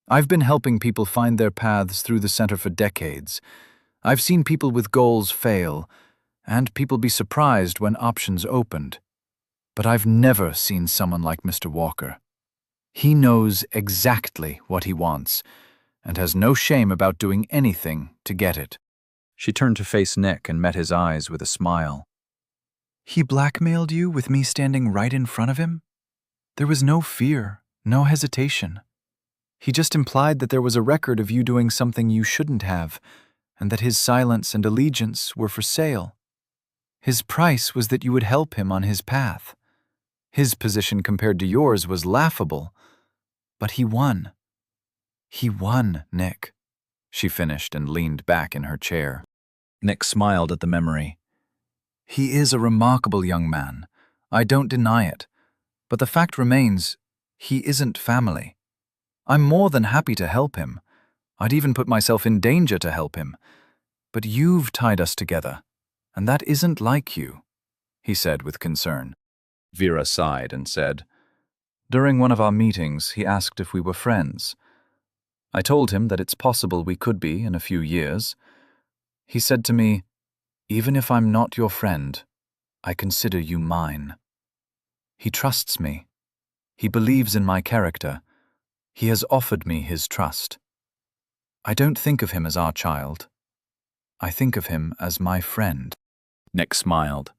I've been helping people find their paths through the center for decades. I've seen people with goals fail, and people be surprised when options opened. But I've never seen someone like Mr. Walker. He knows exactly what he wants, and has no shame about doing anything to get it." She turned to face Nick and met his eyes with a smile. "He blackmailed you with me standing right in front of him? There was no fear, no hesitation. He just implied that there was a record of you doing something you shouldn't have, and that his silence and allegiance were for sale. His price was that you would help him on his path. His position compared to yours was laughable, but he won. He won, Nick," she finished and leaned back in her chair. Nick smiled at the memory. "He is a remarkable young man. I don't deny it. But the fact remains, he isn't family. I'm more than happy to help him. I'd even put myself in danger to help him. But you've tied us together, and that isn't like you," he said with concern. Vera sighed and said, "During one of our meetings, he asked if we were friends. I told him that it's possible we could be in a few years. He said to me, 'Even if I'm not your friend, I consider you mine.' He trusts me. He believes in my character. He has offered me his trust. I don't think of him as our child. I think of him as my friend." Nick smiled.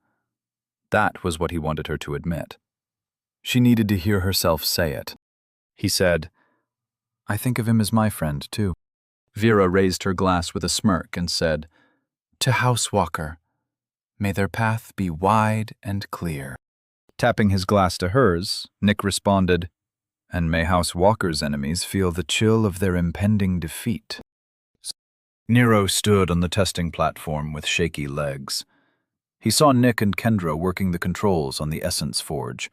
That was what he wanted her to admit. She needed to hear herself say it. He said, I think of him as my friend, too. Vera raised her glass with a smirk and said, To Housewalker, may their path be wide and clear. Tapping his glass to hers, Nick responded, And may Housewalker's enemies feel the chill of their impending defeat. Nero stood on the testing platform with shaky legs. He saw Nick and Kendra working the controls on the Essence Forge,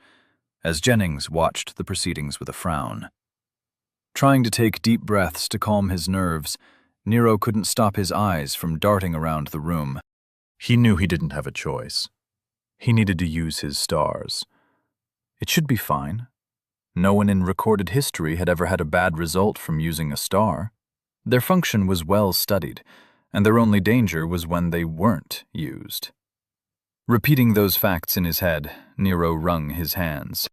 as Jennings watched the proceedings with a frown. Trying to take deep breaths to calm his nerves, Nero couldn't stop his eyes from darting around the room. He knew he didn't have a choice. He needed to use his stars. It should be fine. No one in recorded history had ever had a bad result from using a star. Their function was well studied, and their only danger was when they weren't used. Repeating those facts in his head, Nero wrung his hands.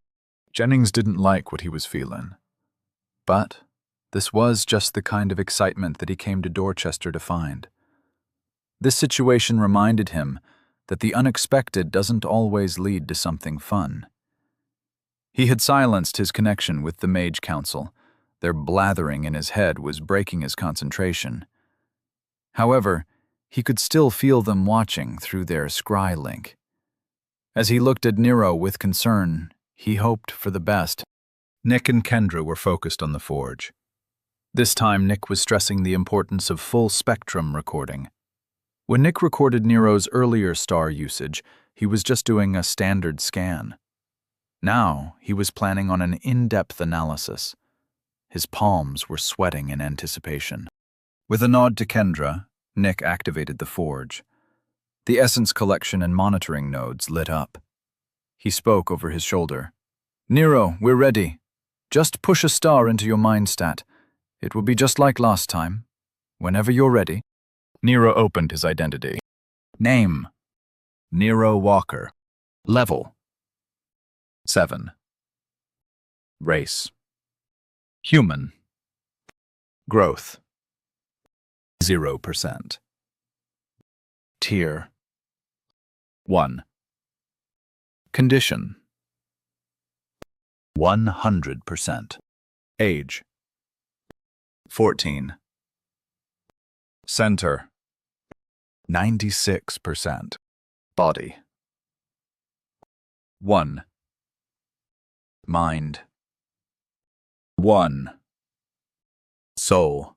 Jennings didn't like what he was feeling. But this was just the kind of excitement that he came to Dorchester to find. This situation reminded him that the unexpected doesn't always lead to something fun. He had silenced his connection with the Mage Council. Their blathering in his head was breaking his concentration. However, he could still feel them watching through their scry link. As he looked at Nero with concern, he hoped for the best. Nick and Kendra were focused on the forge. This time, Nick was stressing the importance of full-spectrum recording. When Nick recorded Nero's earlier star usage, he was just doing a standard scan. Now, he was planning on an in-depth analysis. His palms were sweating in anticipation. With a nod to Kendra, Nick activated the forge. The essence collection and monitoring nodes lit up. He spoke over his shoulder. Nero, we're ready. Just push a star into your mind stat. It will be just like last time. Whenever you're ready. Nero opened his identity. Name: Nero Walker. Level: 7. Race: Human. Growth: 0%. Tier: 1. Condition: 100%. Age: 14. Center: 96%. Body: 1. Mind: 1. Soul: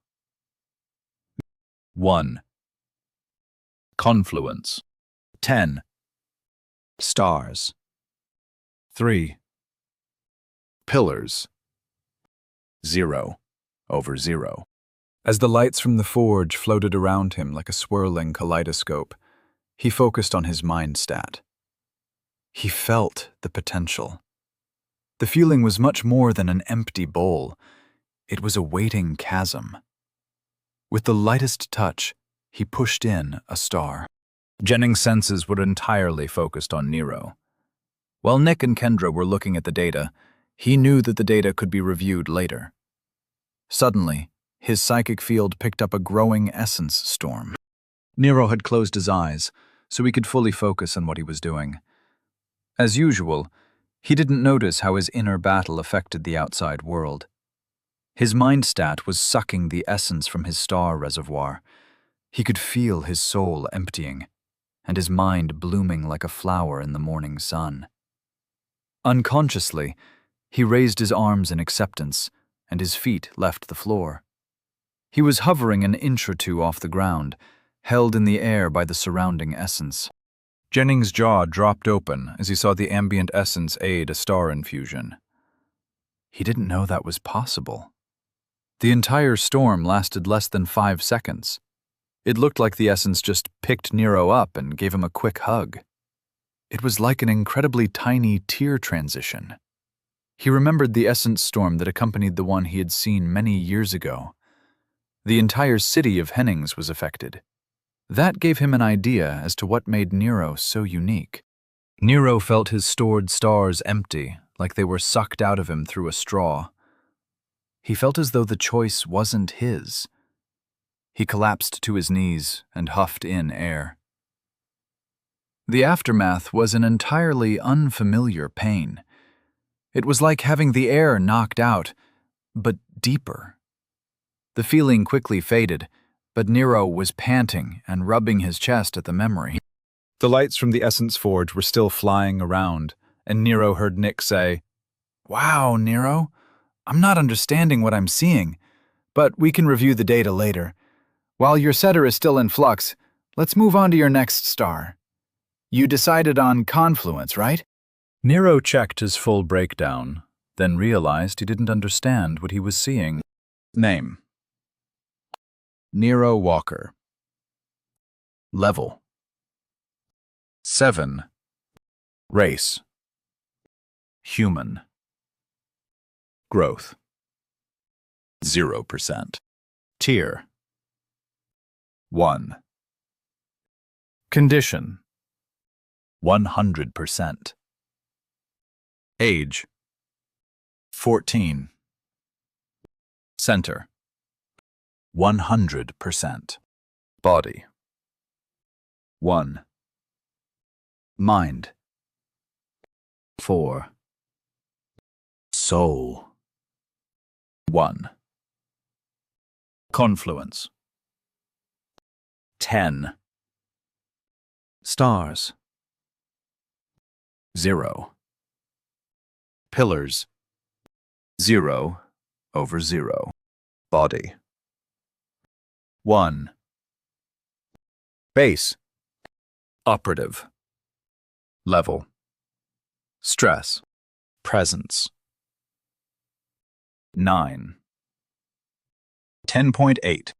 1. Confluence: 10. Stars: 3. Pillars: 0/0. As the lights from the forge floated around him like a swirling kaleidoscope, he focused on his mind stat. He felt the potential. The feeling was much more than an empty bowl. It was a waiting chasm. With the lightest touch, he pushed in a star. Jennings' senses were entirely focused on Nero. While Nick and Kendra were looking at the data, he knew that the data could be reviewed later. Suddenly, his psychic field picked up a growing essence storm. Nero had closed his eyes, so he could fully focus on what he was doing. As usual, he didn't notice how his inner battle affected the outside world. His mind stat was sucking the essence from his star reservoir. He could feel his soul emptying, and his mind blooming like a flower in the morning sun. Unconsciously, he raised his arms in acceptance, and his feet left the floor. He was hovering an inch or two off the ground, held in the air by the surrounding essence. Jennings' jaw dropped open as he saw the ambient essence aid a star infusion. He didn't know that was possible. The entire storm lasted less than 5 seconds. It looked like the essence just picked Nero up and gave him a quick hug. It was like an incredibly tiny tear transition. He remembered the essence storm that accompanied the one he had seen many years ago. The entire city of Hennings was affected. That gave him an idea as to what made Nero so unique. Nero felt his stored stars empty, like they were sucked out of him through a straw. He felt as though the choice wasn't his. He collapsed to his knees and huffed in air. The aftermath was an entirely unfamiliar pain. It was like having the air knocked out, but deeper, The feeling quickly faded, but Nero was panting and rubbing his chest at the memory. The lights from the Essence Forge were still flying around, and Nero heard Nick say, "Wow, Nero, I'm not understanding what I'm seeing, but we can review the data later. While your setter is still in flux, let's move on to your next star. You decided on Confluence, right?" Nero checked his full breakdown, then realized he didn't understand what he was seeing. Name: Nero Walker. Level: 7. Race: Human. Growth: 0%. Tier: 1. Condition: 100%. Age: 14. Center: 100%. Body: 1. Mind: 4. Soul: 1. Confluence: 10. Stars: 0. Pillars: 0/0. Body: 1. Base: Operative. Level: Stress. Presence: 9. 10.8.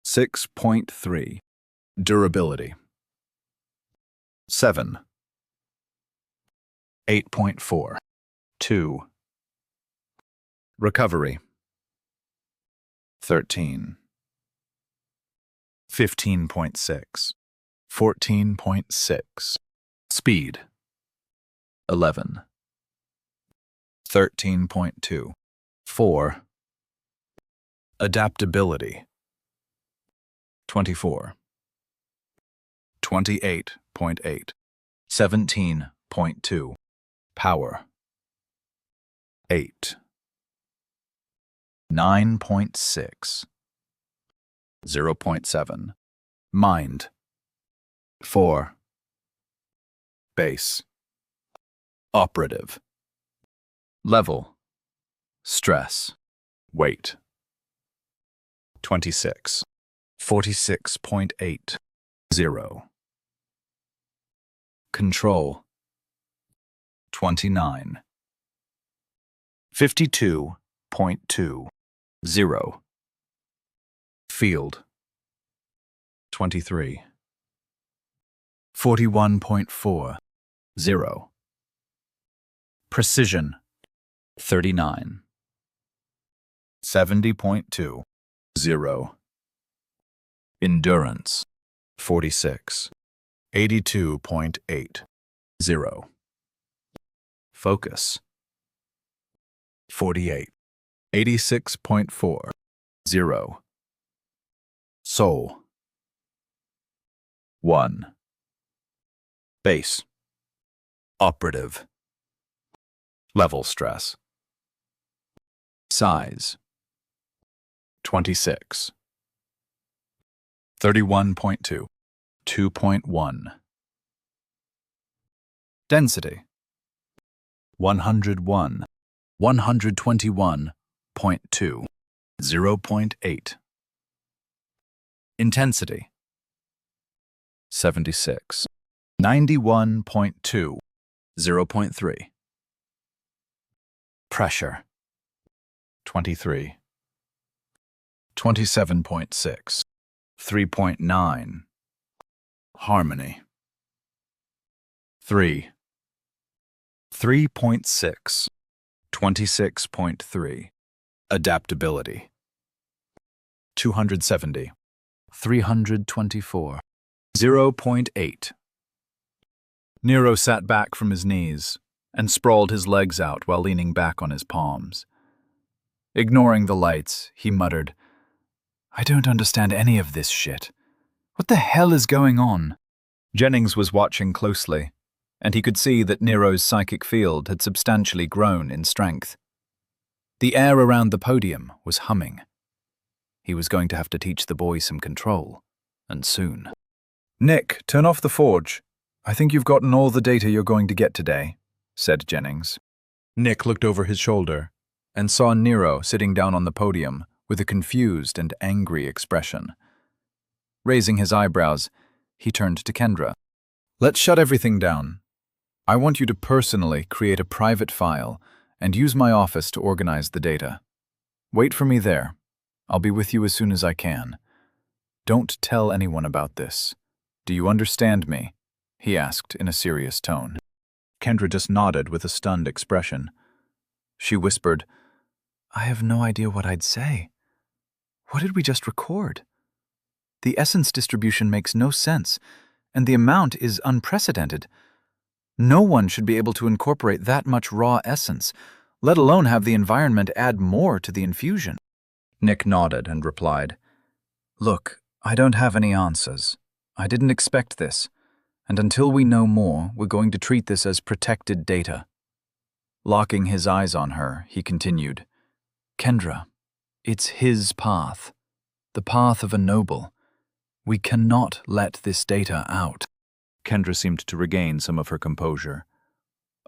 6.3. Durability: 7. 8.4. 2. Recovery: 13. 15.6. 14.6. Speed: 11. 13.2. 4. Adaptability: 24. 28.8. 17.2. Power: 8. 9.6. 0.7. Mind: 4. Base: Operative. Level: Stress. Weight: 26. 46.8. 0. Control: 29. 52.2. 0. Field: 23. 41.4. 0. Precision: 39. 70.2. 0. Endurance: 46. 82.8. 0. Focus: 48. 86.4. 0. Soul: 1. Base: Operative. Level stress. Size: 26. 31.2. 2.1. Density: 101. 121.2. 0.8. Intensity: 76. 91.2. 0.3. Pressure: 23. 27.6. 3.9. Harmony: 3. 3.6. 26.3. Adaptability: 270. 324. 0.8. Nero sat back from his knees and sprawled his legs out while leaning back on his palms. Ignoring the lights, he muttered, "I don't understand any of this shit. What the hell is going on?" Jennings was watching closely, and he could see that Nero's psychic field had substantially grown in strength. The air around the podium was humming. He was going to have to teach the boy some control, and soon. "Nick, turn off the forge. I think you've gotten all the data you're going to get today," said Jennings. Nick looked over his shoulder and saw Nero sitting down on the podium with a confused and angry expression. Raising his eyebrows, he turned to Kendra. "Let's shut everything down. I want you to personally create a private file and use my office to organize the data. Wait for me there. I'll be with you as soon as I can. Don't tell anyone about this. Do you understand me?" he asked in a serious tone. Kendra just nodded with a stunned expression. She whispered, "I have no idea what I'd say. What did we just record? The essence distribution makes no sense, and the amount is unprecedented. No one should be able to incorporate that much raw essence, let alone have the environment add more to the infusion." Nick nodded and replied, "Look, I don't have any answers. I didn't expect this, and until we know more, we're going to treat this as protected data." Locking his eyes on her, he continued, "Kendra, it's his path, the path of a noble. We cannot let this data out." Kendra seemed to regain some of her composure.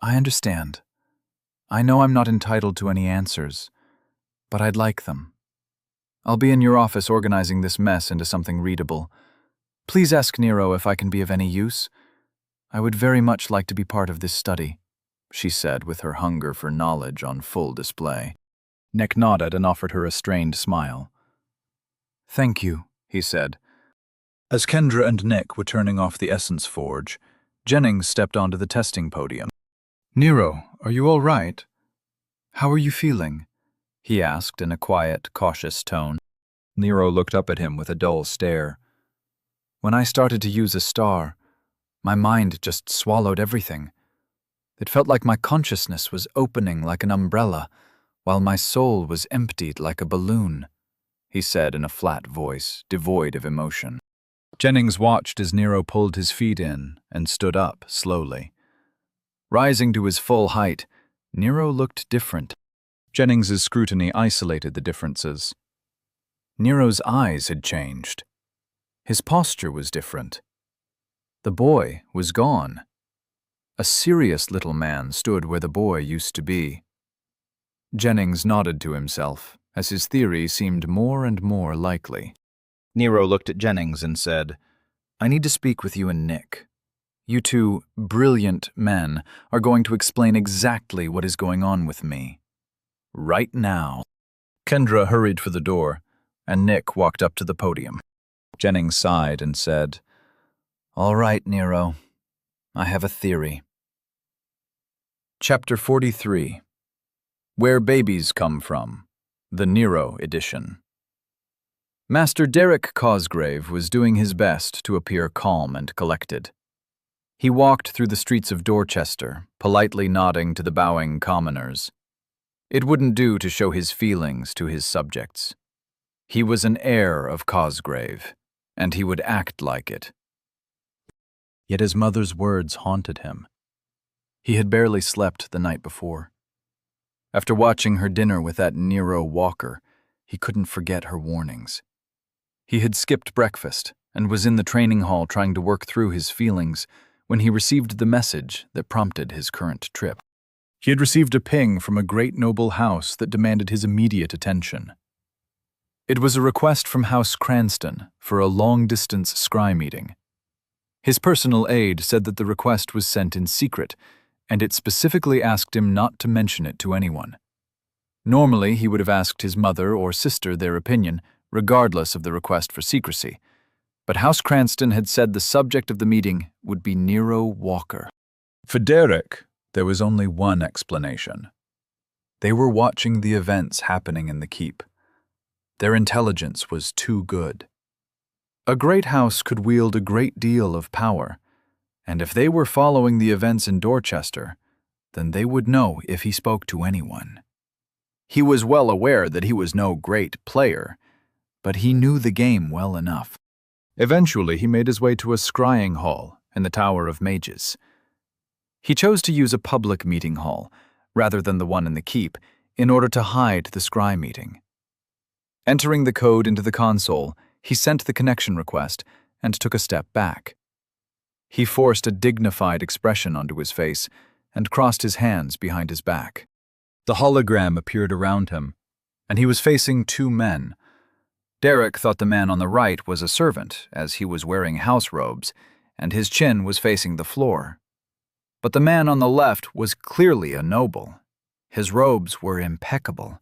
"I understand. I know I'm not entitled to any answers, but I'd like them. I'll be in your office organizing this mess into something readable. Please ask Nero if I can be of any use. I would very much like to be part of this study," she said with her hunger for knowledge on full display. Nick nodded and offered her a strained smile. "Thank you," he said. As Kendra and Nick were turning off the essence forge, Jennings stepped onto the testing podium. "Nero, are you all right? How are you feeling?" he asked in a quiet, cautious tone. Nero looked up at him with a dull stare. "When I started to use a star, my mind just swallowed everything. It felt like my consciousness was opening like an umbrella, while my soul was emptied like a balloon," he said in a flat voice, devoid of emotion. Jennings watched as Nero pulled his feet in and stood up slowly. Rising to his full height, Nero looked different. Jennings's scrutiny isolated the differences. Nero's eyes had changed. His posture was different. The boy was gone. A serious little man stood where the boy used to be. Jennings nodded to himself, as his theory seemed more and more likely. Nero looked at Jennings and said, "I need to speak with you and Nick. You two brilliant men are going to explain exactly what is going on with me. Right now." Kendra hurried for the door, and Nick walked up to the podium. Jennings sighed and said, "All right, Nero. I have a theory." Chapter 43. Where Babies Come From, the Nero Edition. Master Derek Cosgrave was doing his best to appear calm and collected. He walked through the streets of Dorchester, politely nodding to the bowing commoners. It wouldn't do to show his feelings to his subjects. He was an heir of Cosgrave, and he would act like it. Yet his mother's words haunted him. He had barely slept the night before. After watching her dinner with that Nero Walker, he couldn't forget her warnings. He had skipped breakfast and was in the training hall trying to work through his feelings when he received the message that prompted his current trip. He had received a ping from a great noble house that demanded his immediate attention. It was a request from House Cranston for a long-distance scry meeting. His personal aide said that the request was sent in secret, and it specifically asked him not to mention it to anyone. Normally, he would have asked his mother or sister their opinion, regardless of the request for secrecy. But House Cranston had said the subject of the meeting would be Nero Walker. For Derek, there was only one explanation. They were watching the events happening in the keep. Their intelligence was too good. A great house could wield a great deal of power, and if they were following the events in Dorchester, then they would know if he spoke to anyone. He was well aware that he was no great player, but he knew the game well enough. Eventually, he made his way to a scrying hall in the Tower of Mages. He chose to use a public meeting hall, rather than the one in the keep, in order to hide the scry meeting. Entering the code into the console, he sent the connection request and took a step back. He forced a dignified expression onto his face and crossed his hands behind his back. The hologram appeared around him, and he was facing two men. Derek thought the man on the right was a servant, as he was wearing house robes, and his chin was facing the floor. But the man on the left was clearly a noble. His robes were impeccable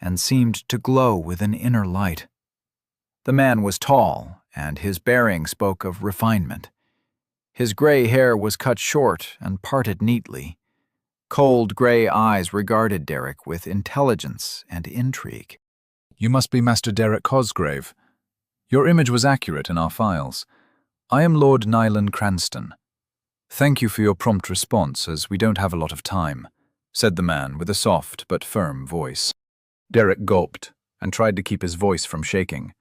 and seemed to glow with an inner light. The man was tall, and his bearing spoke of refinement. His gray hair was cut short and parted neatly. Cold gray eyes regarded Derek with intelligence and intrigue. You must be Master Derek Cosgrave. Your image was accurate in our files. I am Lord Nyland Cranston. Thank you for your prompt response, as we don't have a lot of time, said the man with a soft but firm voice. Derek gulped and tried to keep his voice from shaking.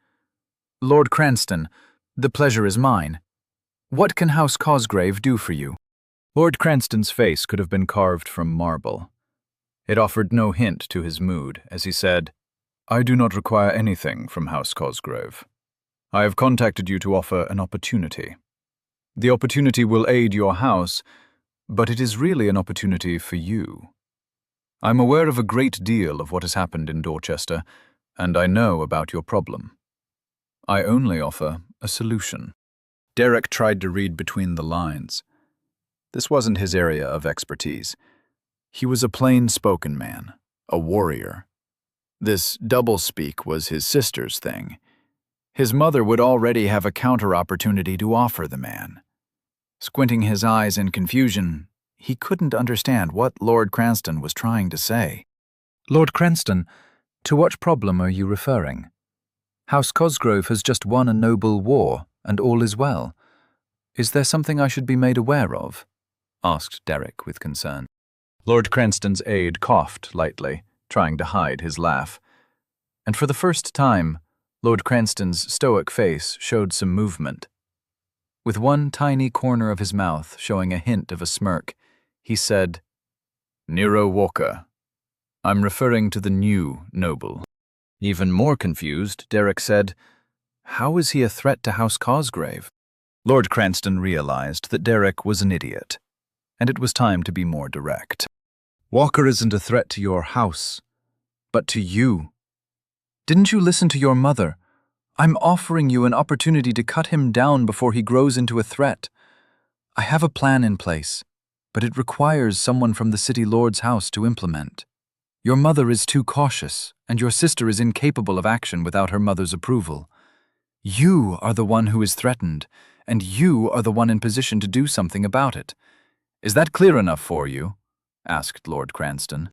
Lord Cranston, the pleasure is mine. What can House Cosgrave do for you? Lord Cranston's face could have been carved from marble. It offered no hint to his mood as he said, I do not require anything from House Cosgrave. I have contacted you to offer an opportunity. The opportunity will aid your house, but it is really an opportunity for you. I'm aware of a great deal of what has happened in Dorchester, and I know about your problem. I only offer a solution. Derek tried to read between the lines. This wasn't his area of expertise. He was a plain-spoken man, a warrior. This doublespeak was his sister's thing. His mother would already have a counter-opportunity to offer the man. Squinting his eyes in confusion, he couldn't understand what Lord Cranston was trying to say. Lord Cranston, to what problem are you referring? House Cosgrove has just won a noble war, and all is well. Is there something I should be made aware of? Asked Derek with concern. Lord Cranston's aide coughed lightly, trying to hide his laugh. And for the first time, Lord Cranston's stoic face showed some movement. With one tiny corner of his mouth showing a hint of a smirk, he said, Nero Walker. I'm referring to the new noble. Even more confused, Derek said, How is he a threat to House Cosgrave? Lord Cranston realized that Derek was an idiot, and it was time to be more direct. Walker isn't a threat to your house, but to you. Didn't you listen to your mother? I'm offering you an opportunity to cut him down before he grows into a threat. I have a plan in place, but it requires someone from the city lord's house to implement. Your mother is too cautious, and your sister is incapable of action without her mother's approval. You are the one who is threatened, and you are the one in position to do something about it. Is that clear enough for you? Asked Lord Cranston.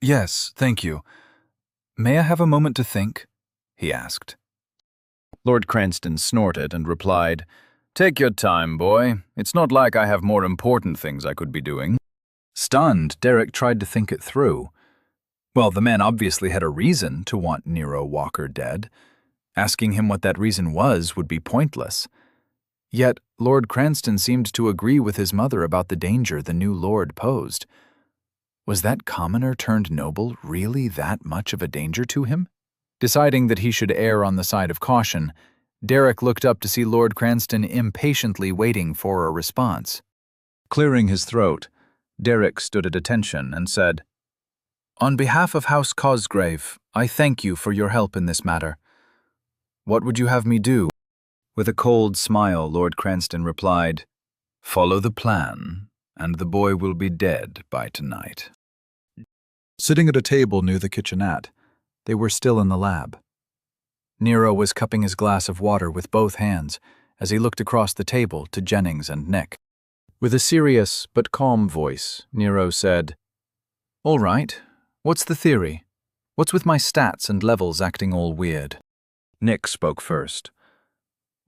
Yes, thank you. May I have a moment to think? He asked. Lord Cranston snorted and replied, Take your time, boy. It's not like I have more important things I could be doing. Stunned, Derek tried to think it through. Well, the man obviously had a reason to want Nero Walker dead. Asking him what that reason was would be pointless. Yet, Lord Cranston seemed to agree with his mother about the danger the new lord posed. Was that commoner turned noble really that much of a danger to him? Deciding that he should err on the side of caution, Derek looked up to see Lord Cranston impatiently waiting for a response. Clearing his throat, Derek stood at attention and said, On behalf of House Cosgrave, I thank you for your help in this matter. What would you have me do? With a cold smile, Lord Cranston replied, Follow the plan, and the boy will be dead by tonight. Sitting at a table near the kitchenette, they were still in the lab. Nero was cupping his glass of water with both hands as he looked across the table to Jennings and Nick. With a serious but calm voice, Nero said, All right, what's the theory? What's with my stats and levels acting all weird? Nick spoke first.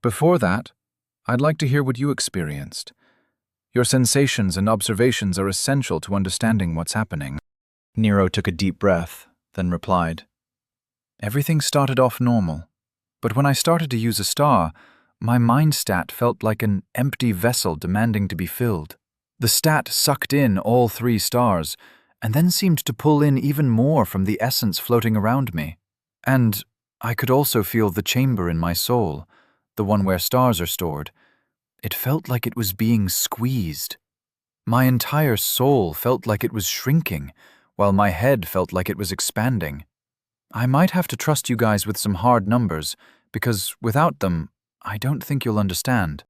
Before that, I'd like to hear what you experienced. Your sensations and observations are essential to understanding what's happening. Nero took a deep breath, then replied, Everything started off normal, but when I started to use a star, my mind stat felt like an empty vessel demanding to be filled. The stat sucked in all 3 stars, and then seemed to pull in even more from the essence floating around me. And I could also feel the chamber in my soul, the one where stars are stored. It felt like it was being squeezed. My entire soul felt like it was shrinking, while my head felt like it was expanding. I might have to trust you guys with some hard numbers, because without them, I don't think you'll understand.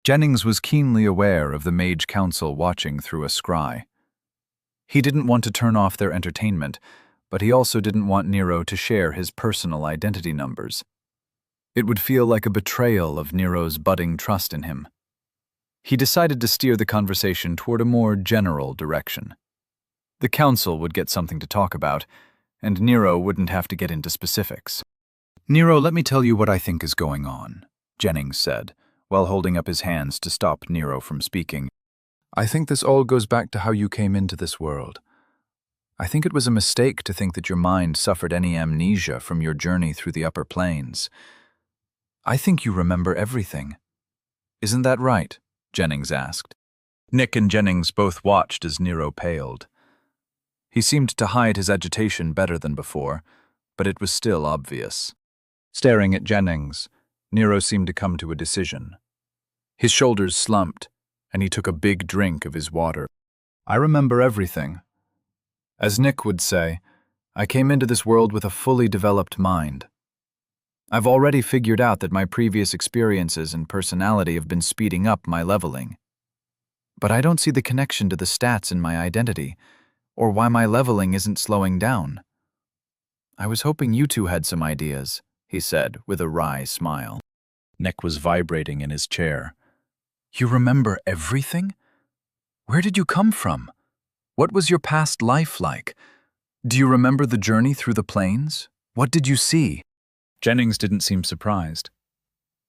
Jennings was keenly aware of the Mage Council watching through a scry. He didn't want to turn off their entertainment, but he also didn't want Nero to share his personal identity numbers. It would feel like a betrayal of Nero's budding trust in him. He decided to steer the conversation toward a more general direction. The council would get something to talk about, and Nero wouldn't have to get into specifics. "Nero, let me tell you what I think is going on," Jennings said, while holding up his hands to stop Nero from speaking. "I think this all goes back to how you came into this world. I think it was a mistake to think that your mind suffered any amnesia from your journey through the upper planes. I think you remember everything. Isn't that right?" Jennings asked. Nick and Jennings both watched as Nero paled. He seemed to hide his agitation better than before, but it was still obvious. Staring at Jennings, Nero seemed to come to a decision. His shoulders slumped, and he took a big drink of his water. "I remember everything. As Nick would say, I came into this world with a fully developed mind. I've already figured out that my previous experiences and personality have been speeding up my leveling. But I don't see the connection to the stats in my identity, or why my leveling isn't slowing down. I was hoping you two had some ideas," he said with a wry smile. Nick was vibrating in his chair. "You remember everything? Where did you come from? What was your past life like? Do you remember the journey through the plains? What did you see?" Jennings didn't seem surprised.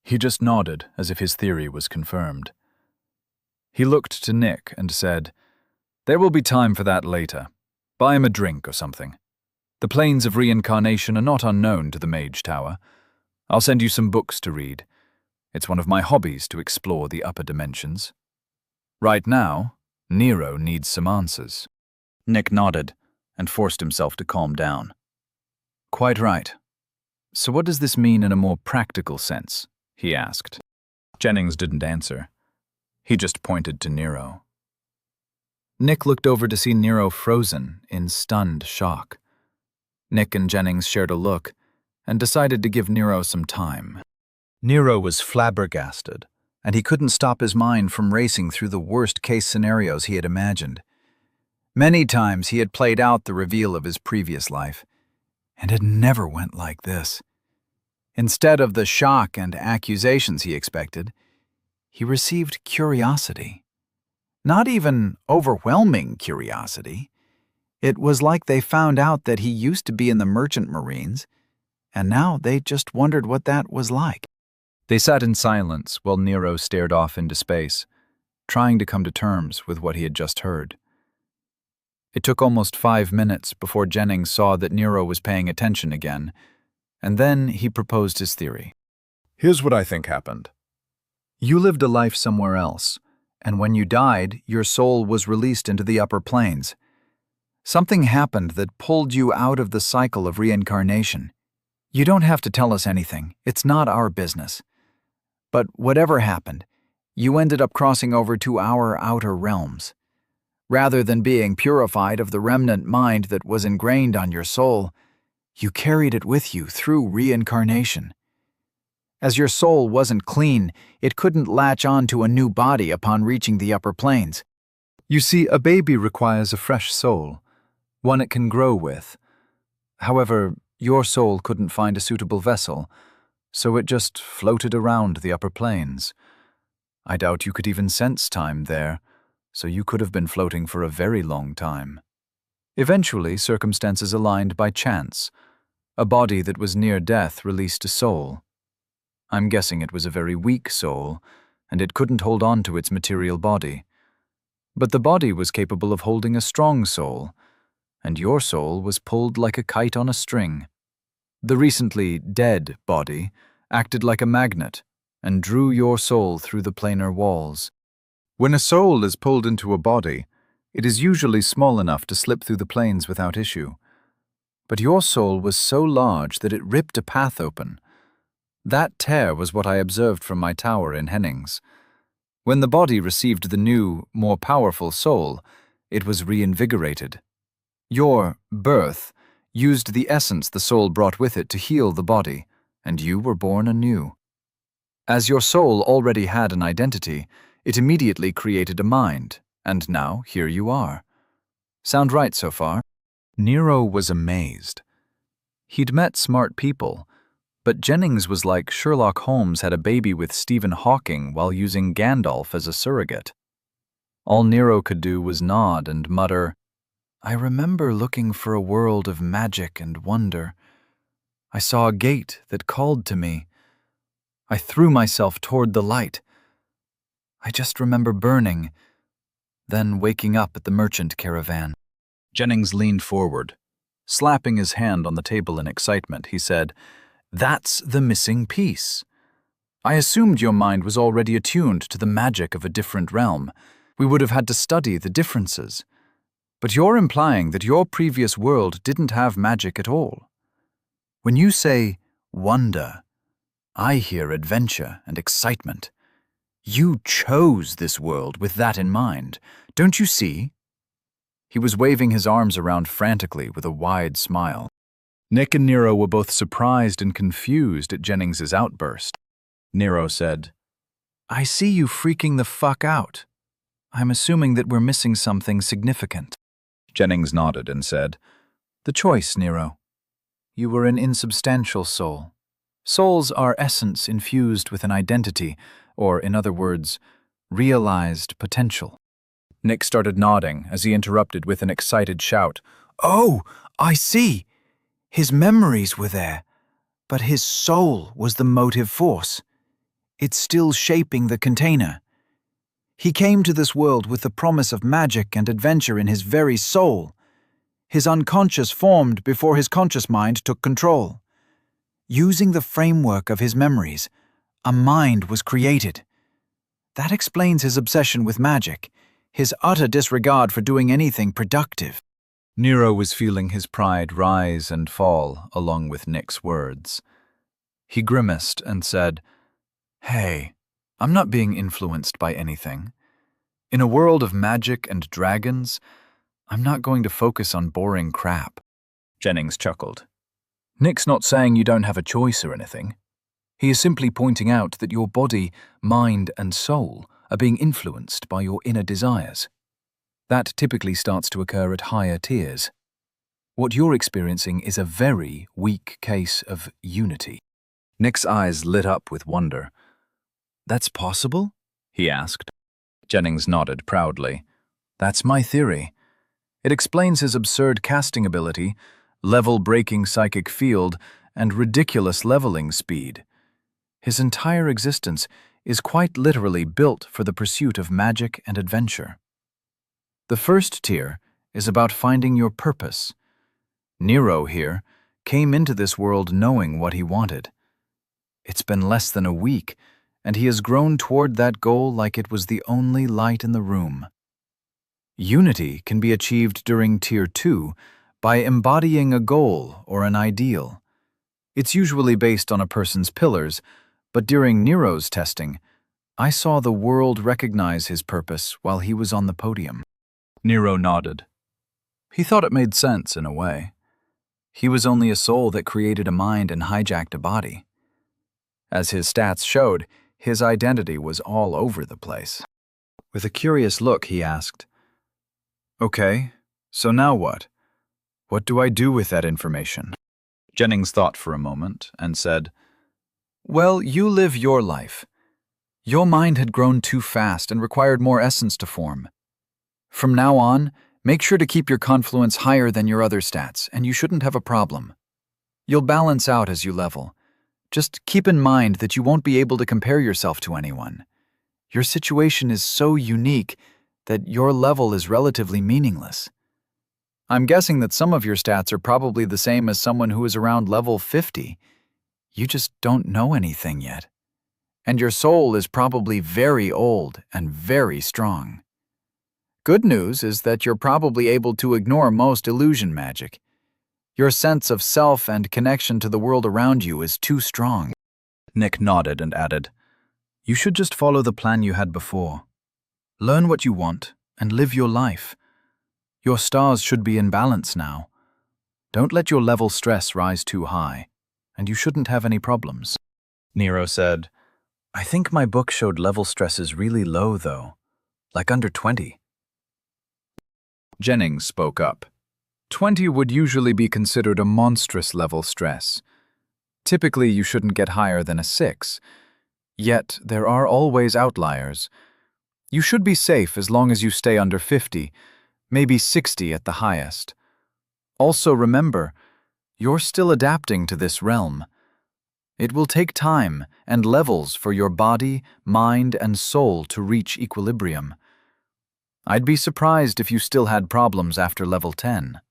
He just nodded as if his theory was confirmed. He looked to Nick and said, "There will be time for that later. Buy him a drink or something. The planes of reincarnation are not unknown to the Mage Tower. I'll send you some books to read. It's one of my hobbies to explore the upper dimensions. Right now, Nero needs some answers." Nick nodded and forced himself to calm down. "Quite right. So what does this mean in a more practical sense?" he asked. Jennings didn't answer. He just pointed to Nero. Nick looked over to see Nero frozen in stunned shock. Nick and Jennings shared a look and decided to give Nero some time. Nero was flabbergasted, and he couldn't stop his mind from racing through the worst-case scenarios he had imagined. Many times he had played out the reveal of his previous life, and it never went like this. Instead of the shock and accusations he expected, he received curiosity. Not even overwhelming curiosity. It was like they found out that he used to be in the Merchant Marines, and now they just wondered what that was like. They sat in silence while Nero stared off into space, trying to come to terms with what he had just heard. It took almost 5 minutes before Jennings saw that Nero was paying attention again, and then he proposed his theory. "Here's what I think happened. You lived a life somewhere else, and when you died, your soul was released into the upper planes. Something happened that pulled you out of the cycle of reincarnation. You don't have to tell us anything. It's not our business. But whatever happened, you ended up crossing over to our outer realms. Rather than being purified of the remnant mind that was ingrained on your soul, you carried it with you through reincarnation. As your soul wasn't clean, it couldn't latch on to a new body upon reaching the upper planes. You see, a baby requires a fresh soul, one it can grow with. However, your soul couldn't find a suitable vessel, so it just floated around the upper planes. I doubt you could even sense time there, so you could have been floating for a very long time. Eventually, circumstances aligned by chance. A body that was near death released a soul. I'm guessing it was a very weak soul, and it couldn't hold on to its material body. But the body was capable of holding a strong soul, and your soul was pulled like a kite on a string. The recently dead body acted like a magnet and drew your soul through the planar walls. When a soul is pulled into a body, it is usually small enough to slip through the planes without issue. but your soul was so large that it ripped a path open. That tear was what I observed from my tower in Hennings. When the body received the new, more powerful soul, it was reinvigorated. Your birth used the essence the soul brought with it to heal the body, and you were born anew. As your soul already had an identity, it immediately created a mind, and now here you are. Sound right so far? Nero was amazed. He'd met smart people, but Jennings was like Sherlock Holmes had a baby with Stephen Hawking while using Gandalf as a surrogate. All Nero could do was nod and mutter, "I remember looking for a world of magic and wonder. I saw a gate that called to me. I threw myself toward the light. I just remember burning, then waking up at the merchant caravan." Jennings leaned forward. Slapping his hand on the table in excitement, he said, "That's the missing piece. I assumed your mind was already attuned to the magic of a different realm. We would have had to study the differences. But you're implying that your previous world didn't have magic at all. When you say wonder, I hear adventure and excitement. You chose this world with that in mind, don't you see?" He was waving his arms around frantically with a wide smile. Nick and Nero were both surprised and confused at Jennings's outburst. Nero said, "I see you freaking the fuck out. I'm assuming that we're missing something significant." Jennings nodded and said, "The choice, Nero. You were an insubstantial soul. Souls are essence infused with an identity, or, in other words, realized potential." Nick started nodding as he interrupted with an excited shout. "Oh, I see. His memories were there, but his soul was the motive force. It's still shaping the container. He came to this world with the promise of magic and adventure in his very soul. His unconscious formed before his conscious mind took control. Using the framework of his memories, a mind was created. That explains his obsession with magic, his utter disregard for doing anything productive." Nero was feeling his pride rise and fall along with Nick's words. He grimaced and said, "Hey, I'm not being influenced by anything. In a world of magic and dragons, I'm not going to focus on boring crap." Jennings chuckled. "Nick's not saying you don't have a choice or anything. He is simply pointing out that your body, mind, and soul are being influenced by your inner desires. That typically starts to occur at higher tiers. What you're experiencing is a very weak case of unity." Nick's eyes lit up with wonder. "That's possible?" he asked. Jennings nodded proudly. "That's my theory. It explains his absurd casting ability, level-breaking psychic field, and ridiculous leveling speed. His entire existence is quite literally built for the pursuit of magic and adventure. The first tier is about finding your purpose. Nero here came into this world knowing what he wanted. It's been less than a week, and he has grown toward that goal like it was the only light in the room. Unity can be achieved during Tier 2 by embodying a goal or an ideal. It's usually based on a person's pillars, but during Nero's testing, I saw the world recognize his purpose while he was on the podium." Nero nodded. He thought it made sense in a way. He was only a soul that created a mind and hijacked a body. As his stats showed, his identity was all over the place. With a curious look, he asked, "Okay, so now what? What do I do with that information?" Jennings thought for a moment and said, "Well, you live your life. Your mind had grown too fast and required more essence to form. From now on, make sure to keep your confluence higher than your other stats, and you shouldn't have a problem. You'll balance out as you level. Just keep in mind that you won't be able to compare yourself to anyone. Your situation is so unique that your level is relatively meaningless. I'm guessing that some of your stats are probably the same as someone who is around level 50. You just don't know anything yet. And your soul is probably very old and very strong. Good news is that you're probably able to ignore most illusion magic. Your sense of self and connection to the world around you is too strong. Nick nodded and added, "You should just follow the plan you had before. Learn what you want and live your life. Your stars should be in balance now. Don't let your level stress rise too high, and you shouldn't have any problems." Nero said, "I think my book showed level stresses really low, though, like under 20. Jennings spoke up. 20 would usually be considered a monstrous level stress. Typically, you shouldn't get higher than a 6. Yet, there are always outliers. You should be safe as long as you stay under 50, maybe 60 at the highest. Also remember, you're still adapting to this realm. It will take time and levels for your body, mind, and soul to reach equilibrium. I'd be surprised if you still had problems after level 10.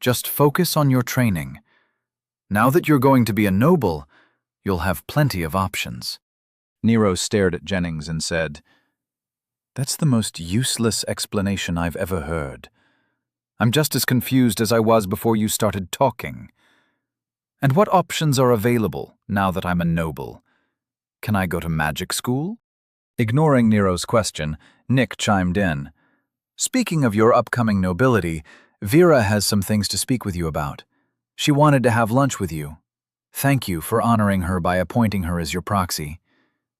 Just focus on your training. Now that you're going to be a noble, you'll have plenty of options." Nero stared at Jennings and said, "That's the most useless explanation I've ever heard. I'm just as confused as I was before you started talking. And what options are available now that I'm a noble? Can I go to magic school?" Ignoring Nero's question, Nick chimed in. "Speaking of your upcoming nobility, Vera has some things to speak with you about. She wanted to have lunch with you. Thank you for honoring her by appointing her as your proxy.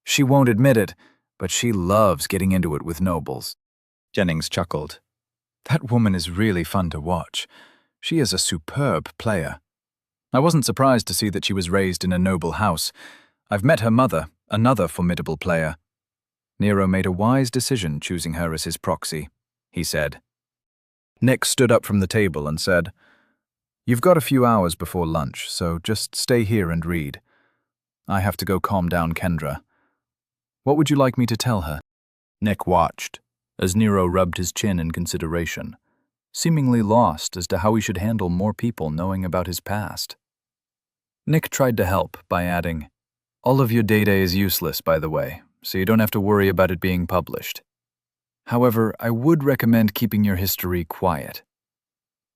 She won't admit it, but she loves getting into it with nobles." Jennings chuckled. "That woman is really fun to watch. She is a superb player. I wasn't surprised to see that she was raised in a noble house. I've met her mother, another formidable player. Nero made a wise decision choosing her as his proxy," he said. Nick stood up from the table and said, "You've got a few hours before lunch, so just stay here and read. I have to go calm down Kendra. What would you like me to tell her?" Nick watched as Nero rubbed his chin in consideration, seemingly lost as to how he should handle more people knowing about his past. Nick tried to help by adding, "All of your data is useless, by the way, so you don't have to worry about it being published. However, I would recommend keeping your history quiet.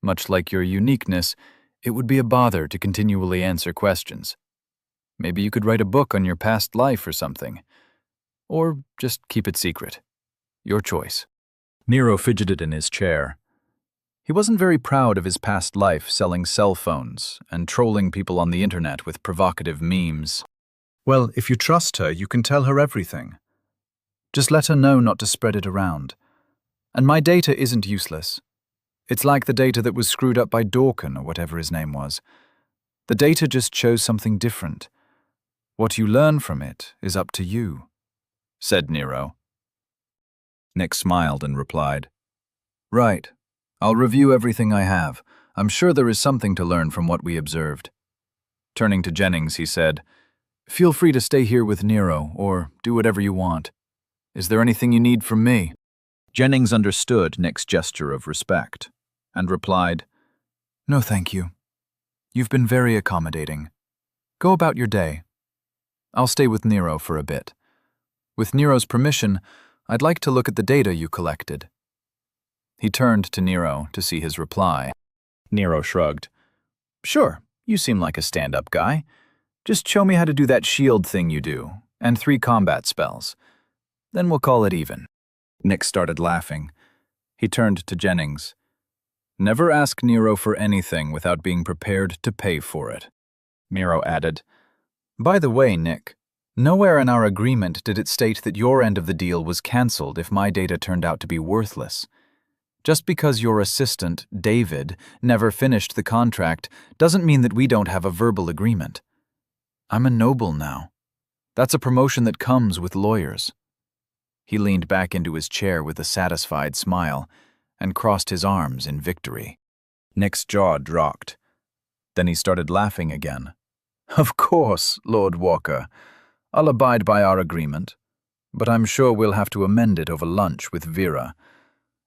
Much like your uniqueness, it would be a bother to continually answer questions. Maybe you could write a book on your past life or something. Or just keep it secret. Your choice." Nero fidgeted in his chair. He wasn't very proud of his past life selling cell phones and trolling people on the internet with provocative memes. "Well, if you trust her, you can tell her everything. Just let her know not to spread it around. And my data isn't useless. It's like the data that was screwed up by Dawkin or whatever his name was. The data just shows something different. What you learn from it is up to you," said Nero. Nick smiled and replied, "Right. I'll review everything I have. I'm sure there is something to learn from what we observed." Turning to Jennings, he said, "Feel free to stay here with Nero, or do whatever you want. Is there anything you need from me?" Jennings understood Nick's gesture of respect, and replied, "No, thank you. You've been very accommodating. Go about your day. I'll stay with Nero for a bit. With Nero's permission, I'd like to look at the data you collected." He turned to Nero to see his reply. Nero shrugged. "Sure, you seem like a stand-up guy. Just show me how to do that shield thing you do, and 3 combat spells. Then we'll call it even." Nick started laughing. He turned to Jennings. "Never ask Nero for anything without being prepared to pay for it." Nero added, "By the way, Nick, nowhere in our agreement did it state that your end of the deal was cancelled if my data turned out to be worthless. Just because your assistant, David, never finished the contract doesn't mean that we don't have a verbal agreement. I'm a noble now. That's a promotion that comes with lawyers." He leaned back into his chair with a satisfied smile and crossed his arms in victory. Nick's jaw dropped. Then he started laughing again. "Of course, Lord Walker. I'll abide by our agreement, but I'm sure we'll have to amend it over lunch with Vera.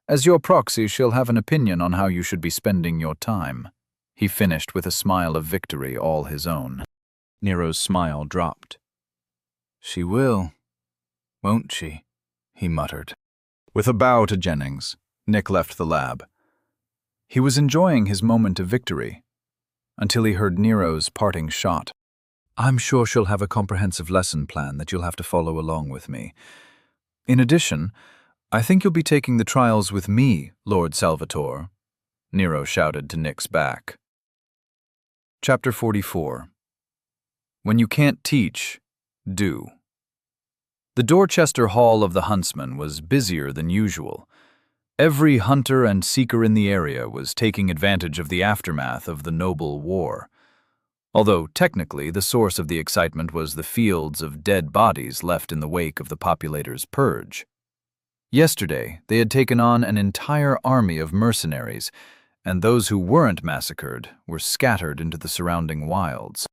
As your proxy, she'll have an opinion on how you should be spending your time." He finished with a smile of victory all his own. Nero's smile dropped. "She will, won't she?" he muttered. With a bow to Jennings, Nick left the lab. He was enjoying his moment of victory, until he heard Nero's parting shot. I'm sure she'll have a comprehensive lesson plan that you'll have to follow along with me. In addition, I think you'll be taking the trials with me, Lord Salvatore, Nero shouted to Nick's back. Chapter 44. When you can't teach, do. The Dorchester Hall of the Huntsman was busier than usual. Every hunter and seeker in the area was taking advantage of the aftermath of the Noble War. Although technically the source of the excitement was the fields of dead bodies left in the wake of the populators' purge. Yesterday, they had taken on an entire army of mercenaries, and those who weren't massacred were scattered into the surrounding wilds.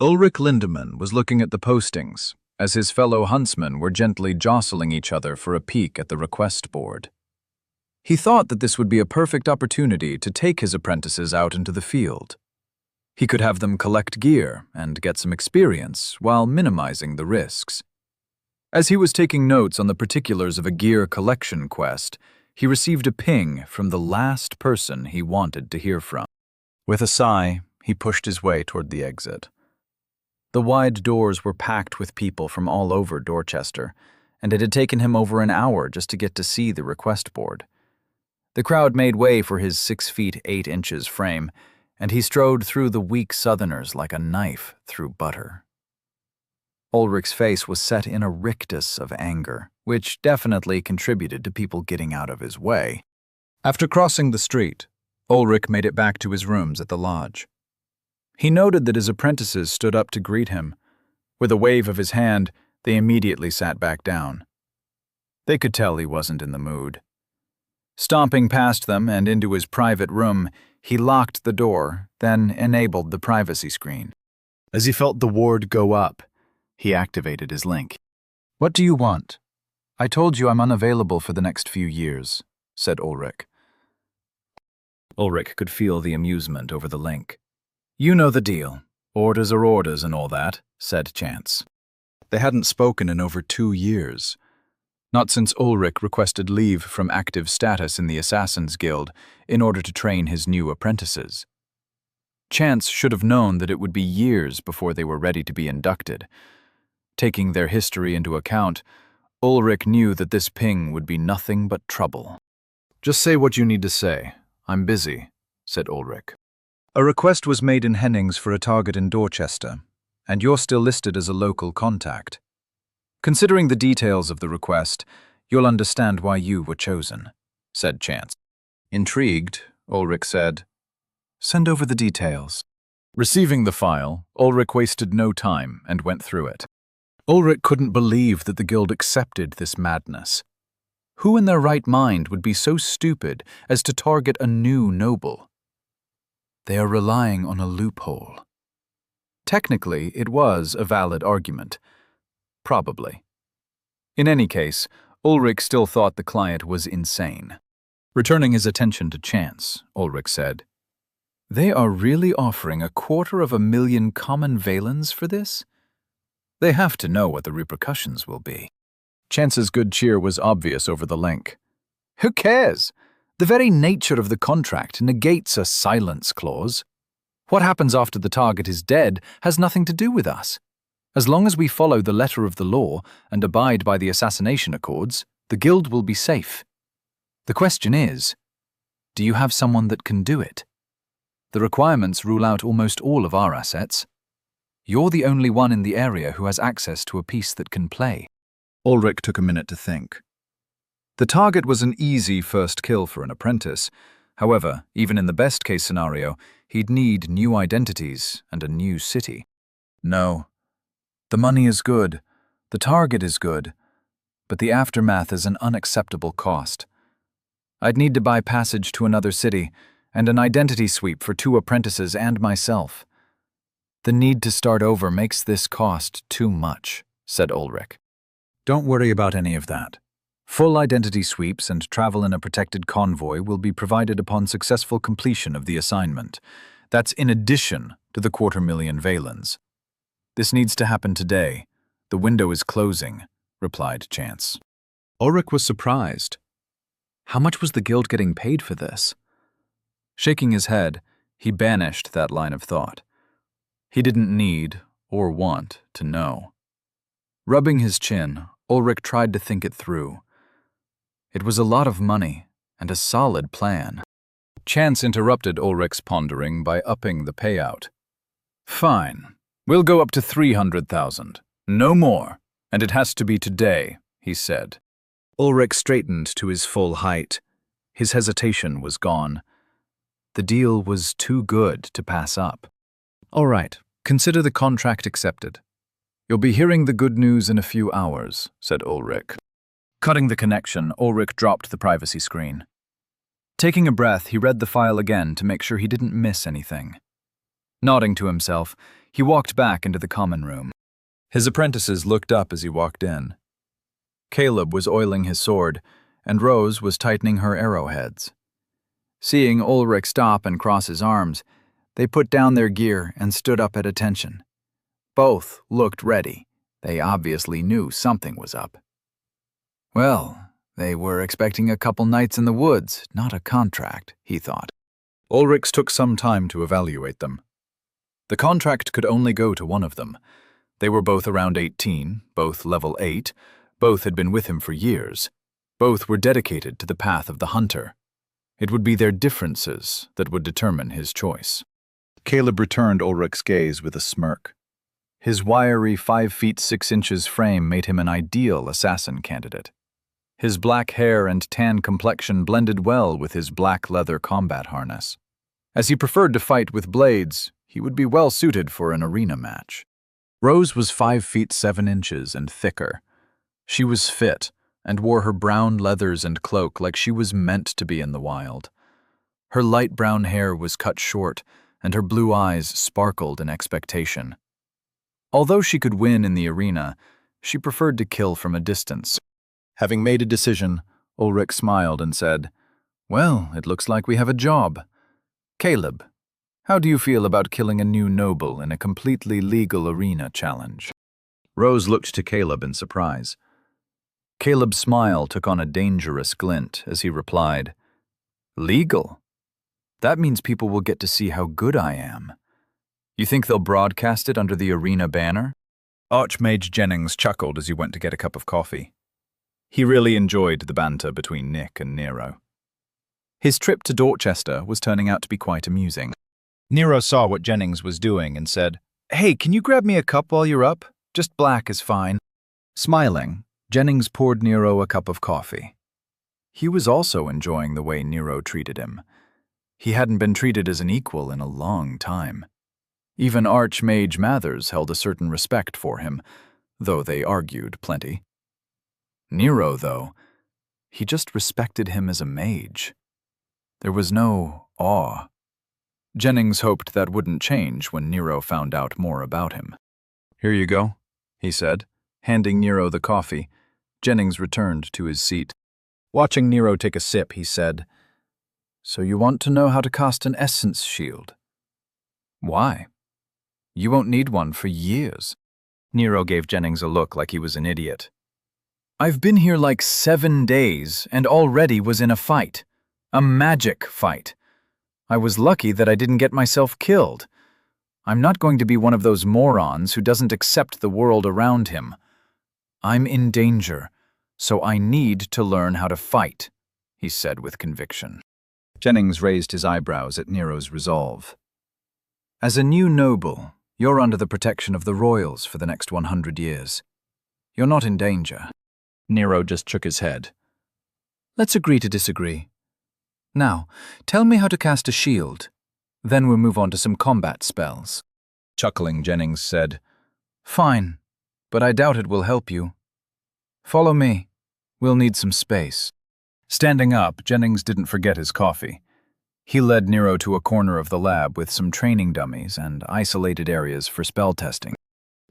Ulrich Lindemann was looking at the postings, as his fellow huntsmen were gently jostling each other for a peek at the request board. He thought that this would be a perfect opportunity to take his apprentices out into the field. He could have them collect gear and get some experience while minimizing the risks. As he was taking notes on the particulars of a gear collection quest, he received a ping from the last person he wanted to hear from. With a sigh, he pushed his way toward the exit. The wide doors were packed with people from all over Dorchester, and it had taken him over an hour just to get to see the request board. The crowd made way for his 6 feet 8 inches frame, and he strode through the weak Southerners like a knife through butter. Ulrich's face was set in a rictus of anger, which definitely contributed to people getting out of his way. After crossing the street, Ulrich made it back to his rooms at the lodge. He noted that his apprentices stood up to greet him. With a wave of his hand, they immediately sat back down. They could tell he wasn't in the mood. Stomping past them and into his private room, he locked the door, then enabled the privacy screen. As he felt the ward go up, he activated his link. "What do you want? I told you I'm unavailable for the next few years," said Ulrich. Ulrich could feel the amusement over the link. "You know the deal. Orders are orders and all that," said Chance. They hadn't spoken in over 2 years. Not since Ulrich requested leave from active status in the Assassin's Guild in order to train his new apprentices. Chance should have known that it would be years before they were ready to be inducted. Taking their history into account, Ulrich knew that this ping would be nothing but trouble. "Just say what you need to say. I'm busy," said Ulrich. "A request was made in Hennings for a target in Dorchester, and you're still listed as a local contact. Considering the details of the request, you'll understand why you were chosen," said Chance. Intrigued, Ulrich said, "Send over the details." Receiving the file, Ulrich wasted no time and went through it. Ulrich couldn't believe that the guild accepted this madness. Who in their right mind would be so stupid as to target a new noble? They are relying on a loophole. Technically, it was a valid argument. Probably. In any case, Ulrich still thought the client was insane. Returning his attention to Chance, Ulrich said, "They are really offering 250,000 common valens for this? They have to know what the repercussions will be." Chance's good cheer was obvious over the link. "Who cares? The very nature of the contract negates a silence clause. What happens after the target is dead has nothing to do with us. As long as we follow the letter of the law and abide by the assassination accords, the guild will be safe. The question is, do you have someone that can do it? The requirements rule out almost all of our assets. You're the only one in the area who has access to a piece that can play." Ulrich took a minute to think. The target was an easy first kill for an apprentice. However, even in the best-case scenario, he'd need new identities and a new city. "No. The money is good, the target is good, but the aftermath is an unacceptable cost. I'd need to buy passage to another city and an identity sweep for 2 apprentices and myself. The need to start over makes this cost too much," said Ulrich. "Don't worry about any of that. Full identity sweeps and travel in a protected convoy will be provided upon successful completion of the assignment. That's in addition to the 250,000 valens. This needs to happen today. The window is closing," replied Chance. Ulrich was surprised. How much was the guild getting paid for this? Shaking his head, He banished that line of thought. He didn't need or want to know. Rubbing his chin, Ulrich tried to think it through. It was a lot of money and a solid plan. Chance interrupted Ulrich's pondering by upping the payout. Fine. We'll go up to 300,000. No more. And it has to be today, he said. Ulrich straightened to his full height. His hesitation was gone. The deal was too good to pass up. All right, consider the contract accepted. You'll be hearing the good news in a few hours, said Ulrich. Cutting the connection, Ulrich dropped the privacy screen. Taking a breath, he read the file again to make sure he didn't miss anything. Nodding to himself, he walked back into the common room. His apprentices looked up as he walked in. Caleb was oiling his sword, and Rose was tightening her arrowheads. Seeing Ulrich stop and cross his arms, they put down their gear and stood up at attention. Both looked ready. They obviously knew something was up. Well, they were expecting a couple nights in the woods, not a contract, he thought. Ulrich took some time to evaluate them. The contract could only go to one of them. They were both around 18, both level 8, both had been with him for years. Both were dedicated to the path of the hunter. It would be their differences that would determine his choice. Caleb returned Ulrich's gaze with a smirk. His wiry 5 feet 6 inches frame made him an ideal assassin candidate. His black hair and tan complexion blended well with his black leather combat harness. As he preferred to fight with blades, he would be well suited for an arena match. Rose was 5 feet 7 inches and thicker. She was fit and wore her brown leathers and cloak like she was meant to be in the wild. Her light brown hair was cut short, and her blue eyes sparkled in expectation. Although she could win in the arena, she preferred to kill from a distance. Having made a decision, Ulrich smiled and said, "Well, it looks like we have a job. Caleb, how do you feel about killing a new noble in a completely legal arena challenge?" Rose looked to Caleb in surprise. Caleb's smile took on a dangerous glint as he replied, "Legal? That means people will get to see how good I am. You think they'll broadcast it under the arena banner?" Archmage Jennings chuckled as he went to get a cup of coffee. He really enjoyed the banter between Nick and Nero. His trip to Dorchester was turning out to be quite amusing. Nero saw what Jennings was doing and said, "Hey, can you grab me a cup while you're up? Just black is fine." Smiling, Jennings poured Nero a cup of coffee. He was also enjoying the way Nero treated him. He hadn't been treated as an equal in a long time. Even Archmage Mathers held a certain respect for him, though they argued plenty. Nero, though, he just respected him as a mage. There was no awe. Jennings hoped that wouldn't change when Nero found out more about him. "Here you go," he said, handing Nero the coffee. Jennings returned to his seat. Watching Nero take a sip, he said, "So you want to know how to cast an essence shield? Why? You won't need one for years." Nero gave Jennings a look like he was an idiot. "I've been here like 7 days and already was in a fight. A magic fight. I was lucky that I didn't get myself killed. I'm not going to be one of those morons who doesn't accept the world around him. I'm in danger, so I need to learn how to fight," he said with conviction. Jennings raised his eyebrows at Nero's resolve. "As a new noble, you're under the protection of the royals for the next 100 years. You're not in danger." Nero just shook his head. "Let's agree to disagree. Now, tell me how to cast a shield. Then we'll move on to some combat spells." Chuckling, Jennings said, "Fine, but I doubt it will help you. Follow me. We'll need some space." Standing up, Jennings didn't forget his coffee. He led Nero to a corner of the lab with some training dummies and isolated areas for spell testing.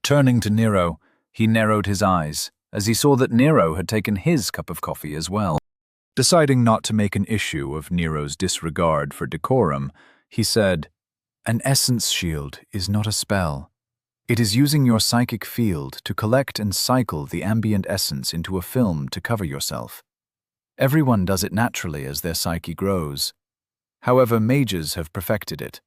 Turning to Nero, he narrowed his eyes as he saw that Nero had taken his cup of coffee as well. Deciding not to make an issue of Nero's disregard for decorum, he said, "An essence shield is not a spell. It is using your psychic field to collect and cycle the ambient essence into a film to cover yourself. Everyone does it naturally as their psyche grows. However, mages have perfected it,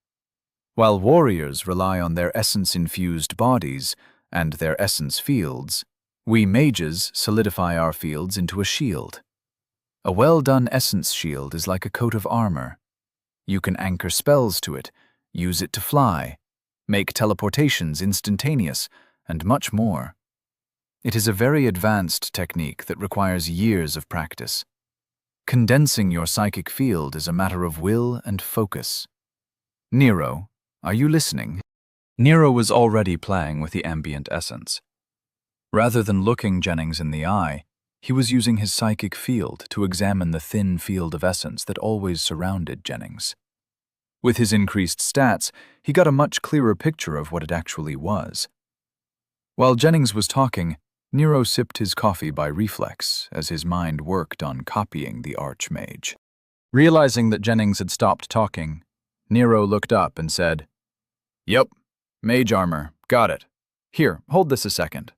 While warriors rely on their essence-infused bodies and their essence fields, we mages solidify our fields into a shield. A well-done essence shield is like a coat of armor. You can anchor spells to it, use it to fly, make teleportations instantaneous, and much more. It is a very advanced technique that requires years of practice. Condensing your psychic field is a matter of will and focus. Nero, are you listening? Nero was already playing with the ambient essence. Rather than looking Jennings in the eye, he was using his psychic field to examine the thin field of essence that always surrounded Jennings. With his increased stats, he got a much clearer picture of what it actually was. While Jennings was talking, Nero sipped his coffee by reflex as his mind worked on copying the Archmage. Realizing that Jennings had stopped talking, Nero looked up and said, "Yep, mage armor, got it. Here, hold this a second."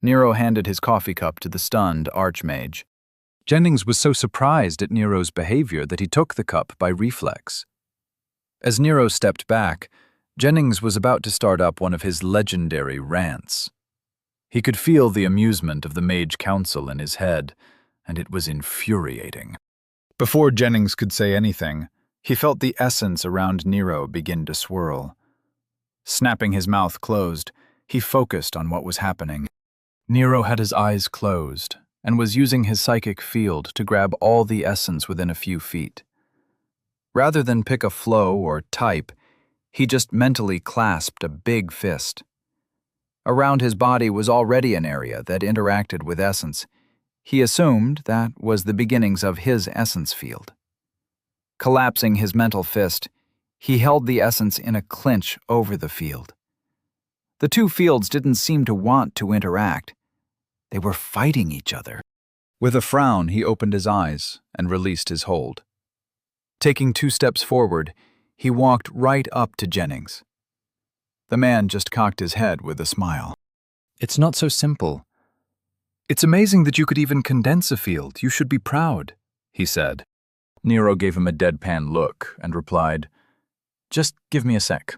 Nero handed his coffee cup to the stunned Archmage. Jennings was so surprised at Nero's behavior that he took the cup by reflex. As Nero stepped back, Jennings was about to start up one of his legendary rants. He could feel the amusement of the Mage Council in his head, and it was infuriating. Before Jennings could say anything, he felt the essence around Nero begin to swirl. Snapping his mouth closed, he focused on what was happening. Nero had his eyes closed and was using his psychic field to grab all the essence within a few feet. Rather than pick a flow or type, he just mentally clasped a big fist. Around his body was already an area that interacted with essence. He assumed that was the beginnings of his essence field. Collapsing his mental fist, he held the essence in a clinch over the field. The two fields didn't seem to want to interact. They were fighting each other. With a frown, he opened his eyes and released his hold. Taking 2 steps forward, he walked right up to Jennings. The man just cocked his head with a smile. "It's not so simple. It's amazing that you could even condense a field. You should be proud," he said. Nero gave him a deadpan look and replied, "Just give me a sec."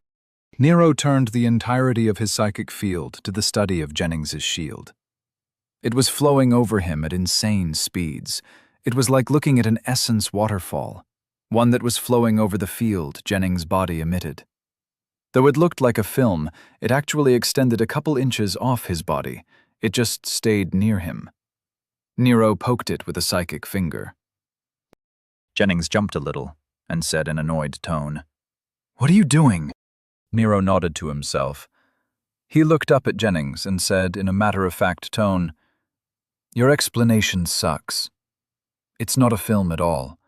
Nero turned the entirety of his psychic field to the study of Jennings's shield. It was flowing over him at insane speeds. It was like looking at an essence waterfall, one that was flowing over the field Jennings' body emitted. Though it looked like a film, it actually extended a couple inches off his body. It just stayed near him. Nero poked it with a psychic finger. Jennings jumped a little and said in an annoyed tone, "What are you doing?" Nero nodded to himself. He looked up at Jennings and said in a matter-of-fact tone, "Your explanation sucks. It's not a film at all.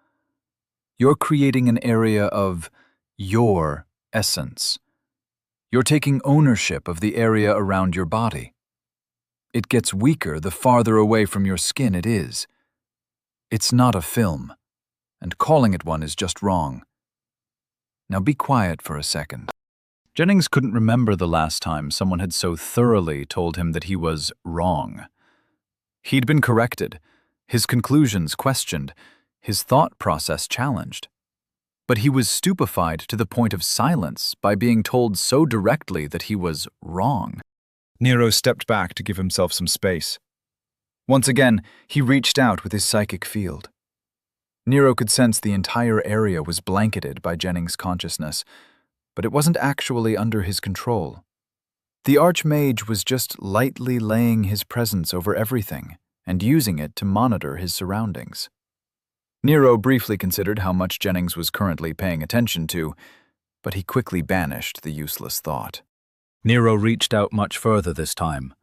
You're creating an area of your essence. You're taking ownership of the area around your body. It gets weaker the farther away from your skin it is. It's not a film, and calling it one is just wrong. Now be quiet for a second." Jennings couldn't remember the last time someone had so thoroughly told him that he was wrong. He'd been corrected, his conclusions questioned, his thought process challenged. But he was stupefied to the point of silence by being told so directly that he was wrong. Nero stepped back to give himself some space. Once again, he reached out with his psychic field. Nero could sense the entire area was blanketed by Jennings' consciousness, but it wasn't actually under his control. The Archmage was just lightly laying his presence over everything and using it to monitor his surroundings. Nero briefly considered how much Jennings was currently paying attention to, but he quickly banished the useless thought. Nero reached out much further this time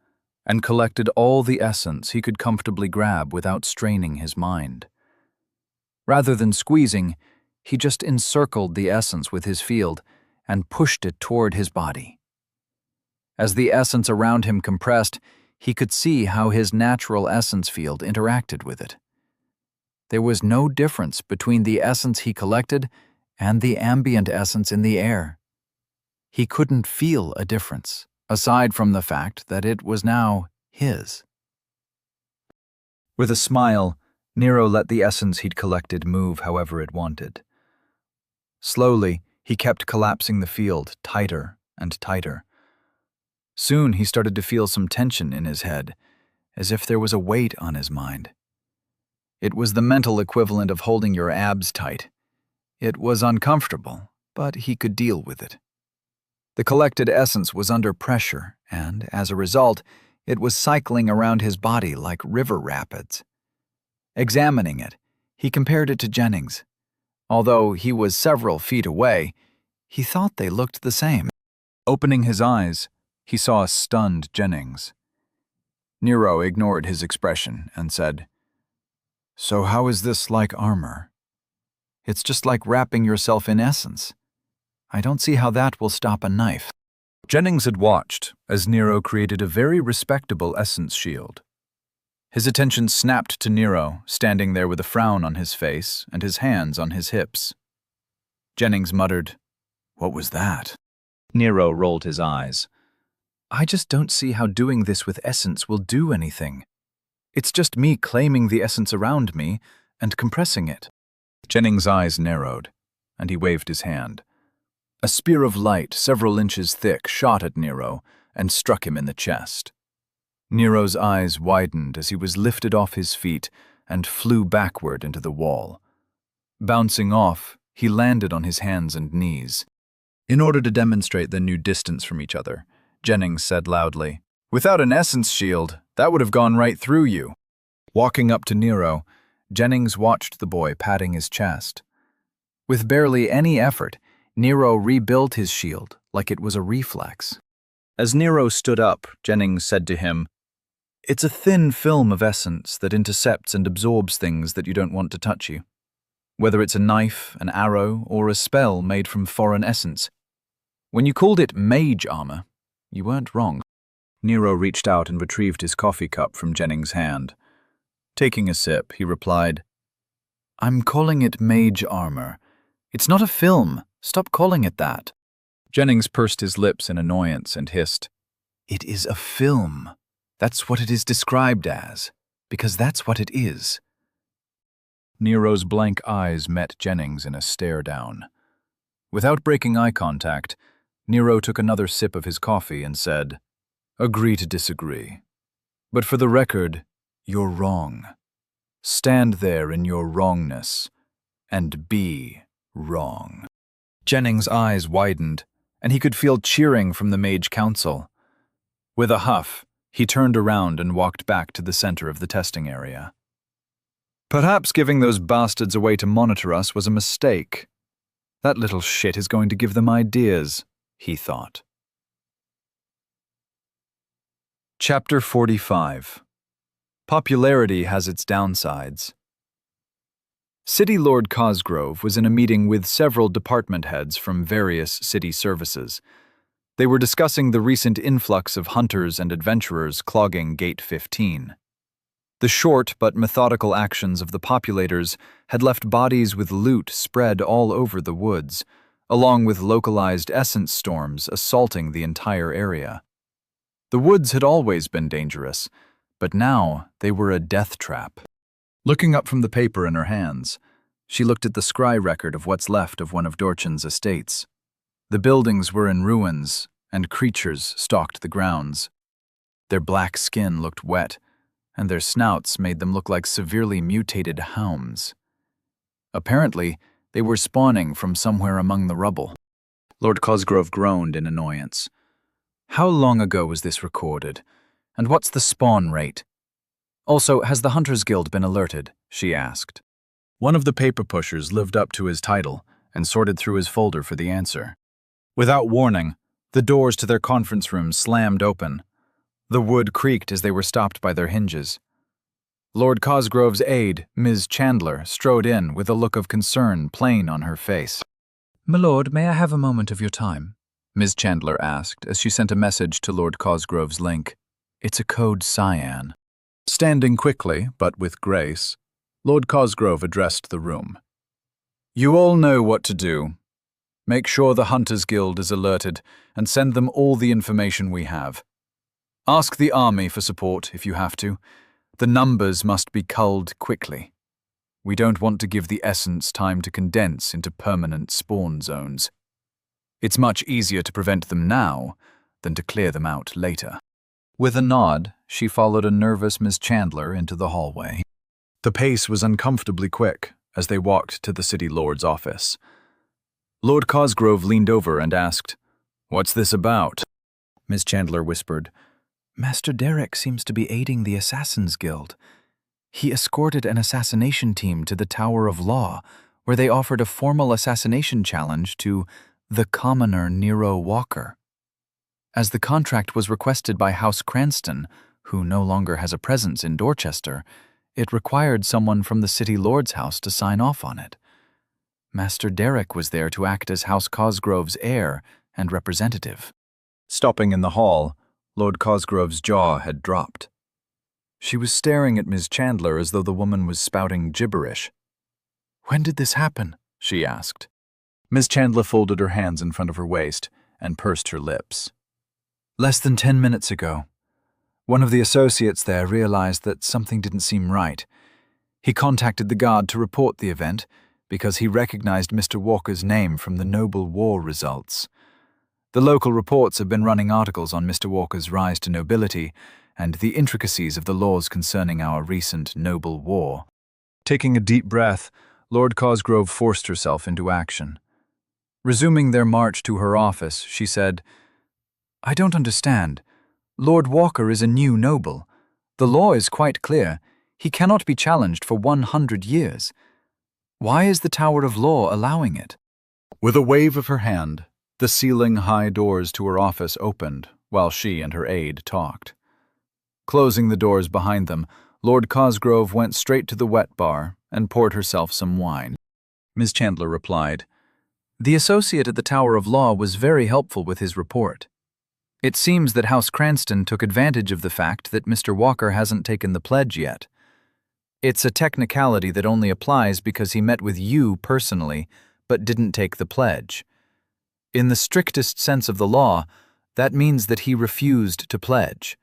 and collected all the essence he could comfortably grab without straining his mind. Rather than squeezing, he just encircled the essence with his field and pushed it toward his body. As the essence around him compressed, he could see how his natural essence field interacted with it. There was no difference between the essence he collected and the ambient essence in the air. He couldn't feel a difference, aside from the fact that it was now his. With a smile, Nero let the essence he'd collected move however it wanted. Slowly, He kept collapsing the field tighter and tighter. Soon he started to feel some tension in his head, as if there was a weight on his mind. It was the mental equivalent of holding your abs tight. It was uncomfortable, but he could deal with it. The collected essence was under pressure, and, as a result, it was cycling around his body like river rapids. Examining it, he compared it to Jennings. Although he was several feet away, he thought they looked the same. Opening his eyes, he saw a stunned Jennings. Nero ignored his expression and said, "So how is this like armor? It's just like wrapping yourself in essence. I don't see how that will stop a knife." Jennings had watched as Nero created a very respectable essence shield. His attention snapped to Nero, standing there with a frown on his face and his hands on his hips. Jennings muttered, "What was that?" Nero rolled his eyes. "I just don't see how doing this with essence will do anything. It's just me claiming the essence around me and compressing it." Jennings' eyes narrowed, and he waved his hand. A spear of light several inches thick shot at Nero and struck him in the chest. Nero's eyes widened as he was lifted off his feet and flew backward into the wall. Bouncing off, he landed on his hands and knees. In order to demonstrate the new distance from each other, Jennings said loudly, "Without an essence shield, that would have gone right through you." Walking up to Nero, Jennings watched the boy patting his chest. With barely any effort, Nero rebuilt his shield like it was a reflex. As Nero stood up, Jennings said to him, "It's a thin film of essence that intercepts and absorbs things that you don't want to touch you. Whether it's a knife, an arrow, or a spell made from foreign essence. When you called it mage armor, you weren't wrong." Nero reached out and retrieved his coffee cup from Jennings' hand. Taking a sip, he replied, "I'm calling it mage armor. It's not a film. Stop calling it that." Jennings pursed his lips in annoyance and hissed, "It is a film. That's what it is described as, because that's what it is." Nero's blank eyes met Jennings in a stare down. Without breaking eye contact, Nero took another sip of his coffee and said, "Agree to disagree. But for the record, you're wrong. Stand there in your wrongness and be wrong." Jennings' eyes widened, and he could feel cheering from the Mage Council. With a huff, he turned around and walked back to the center of the testing area. Perhaps giving those bastards away to monitor us was a mistake. That little shit is going to give them ideas, he thought. Chapter 45. Popularity has its downsides. City Lord Cosgrove was in a meeting with several department heads from various city services. They were discussing the recent influx of hunters and adventurers clogging Gate 15. The short but methodical actions of the populators had left bodies with loot spread all over the woods, along with localized essence storms assaulting the entire area. The woods had always been dangerous, but now they were a death trap. Looking up from the paper in her hands, she looked at the scry record of what's left of one of Dorchin's estates. The buildings were in ruins, and creatures stalked the grounds. Their black skin looked wet, and their snouts made them look like severely mutated hounds. Apparently, they were spawning from somewhere among the rubble. Lord Cosgrove groaned in annoyance. How long ago was this recorded? And what's the spawn rate? Also, has the Hunters Guild been alerted? She asked. One of the paper pushers lived up to his title and sorted through his folder for the answer. Without warning, the doors to their conference room slammed open. The wood creaked as they were stopped by their hinges. Lord Cosgrove's aide, Ms. Chandler, strode in with a look of concern plain on her face. "My lord, may I have a moment of your time?" Ms. Chandler asked as she sent a message to Lord Cosgrove's link. "It's a code cyan." Standing quickly, but with grace, Lord Cosgrove addressed the room. "You all know what to do. Make sure the Hunters Guild is alerted and send them all the information we have. Ask the army for support if you have to. The numbers must be culled quickly. We don't want to give the essence time to condense into permanent spawn zones." It's much easier to prevent them now than to clear them out later. With a nod, she followed a nervous Miss Chandler into the hallway. The pace was uncomfortably quick as they walked to the City Lord's office. Lord Cosgrove leaned over and asked, "What's this about?" Miss Chandler whispered, "Master Derek seems to be aiding the Assassin's Guild. He escorted an assassination team to the Tower of Law, where they offered a formal assassination challenge to the commoner Nero Walker. As the contract was requested by House Cranston, who no longer has a presence in Dorchester, it required someone from the City Lord's house to sign off on it. Master Derek was there to act as House Cosgrove's heir and representative." Stopping in the hall, Lord Cosgrove's jaw had dropped. She was staring at Miss Chandler as though the woman was spouting gibberish. "When did this happen?" she asked. Miss Chandler folded her hands in front of her waist and pursed her lips. "Less than 10 minutes ago. One of the associates there realized that something didn't seem right. He contacted the guard to report the event because he recognized Mr. Walker's name from the Noble War results. The local reports have been running articles on Mr. Walker's rise to nobility and the intricacies of the laws concerning our recent Noble War." Taking a deep breath, Lord Cosgrove forced herself into action. Resuming their march to her office, she said, "I don't understand. Lord Walker is a new noble. The law is quite clear. He cannot be challenged for 100 years. Why is the Tower of Law allowing it?" With a wave of her hand, the ceiling-high doors to her office opened while she and her aide talked. Closing the doors behind them, Lord Cosgrove went straight to the wet bar and poured herself some wine. Miss Chandler replied, "The associate at the Tower of Law was very helpful with his report. It seems that House Cranston took advantage of the fact that Mr. Walker hasn't taken the pledge yet. It's a technicality that only applies because he met with you personally, but didn't take the pledge. In the strictest sense of the law, that means that he refused to pledge.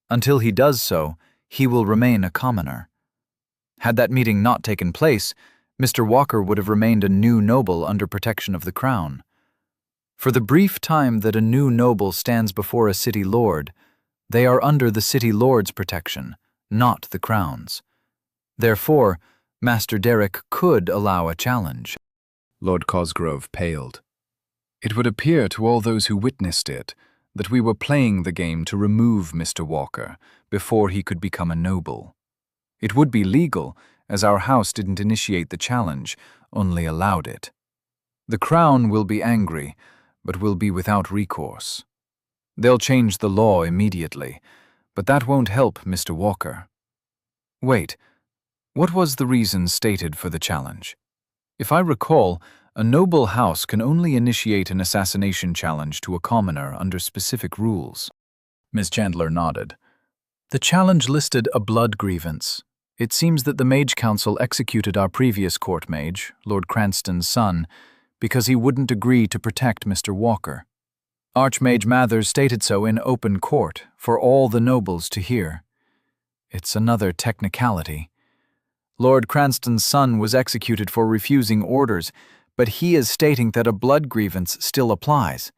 Until he does so, he will remain a commoner. Had that meeting not taken place, Mr. Walker would have remained a new noble under protection of the crown. For the brief time that a new noble stands before a city lord, they are under the city lord's protection, not the crown's. Therefore, Master Derek could allow a challenge." Lord Cosgrove paled. "It would appear to all those who witnessed it that we were playing the game to remove Mr. Walker before he could become a noble. It would be legal, as our house didn't initiate the challenge, only allowed it. The crown will be angry, but will be without recourse. They'll change the law immediately, but that won't help Mr. Walker. Wait, what was the reason stated for the challenge? If I recall, a noble house can only initiate an assassination challenge to a commoner under specific rules." Miss Chandler nodded. "The challenge listed a blood grievance. It seems that the Mage Council executed our previous court mage, Lord Cranston's son, because he wouldn't agree to protect Mr. Walker. Archmage Mathers stated so in open court for all the nobles to hear. It's another technicality. Lord Cranston's son was executed for refusing orders, but he is stating that a blood grievance still applies.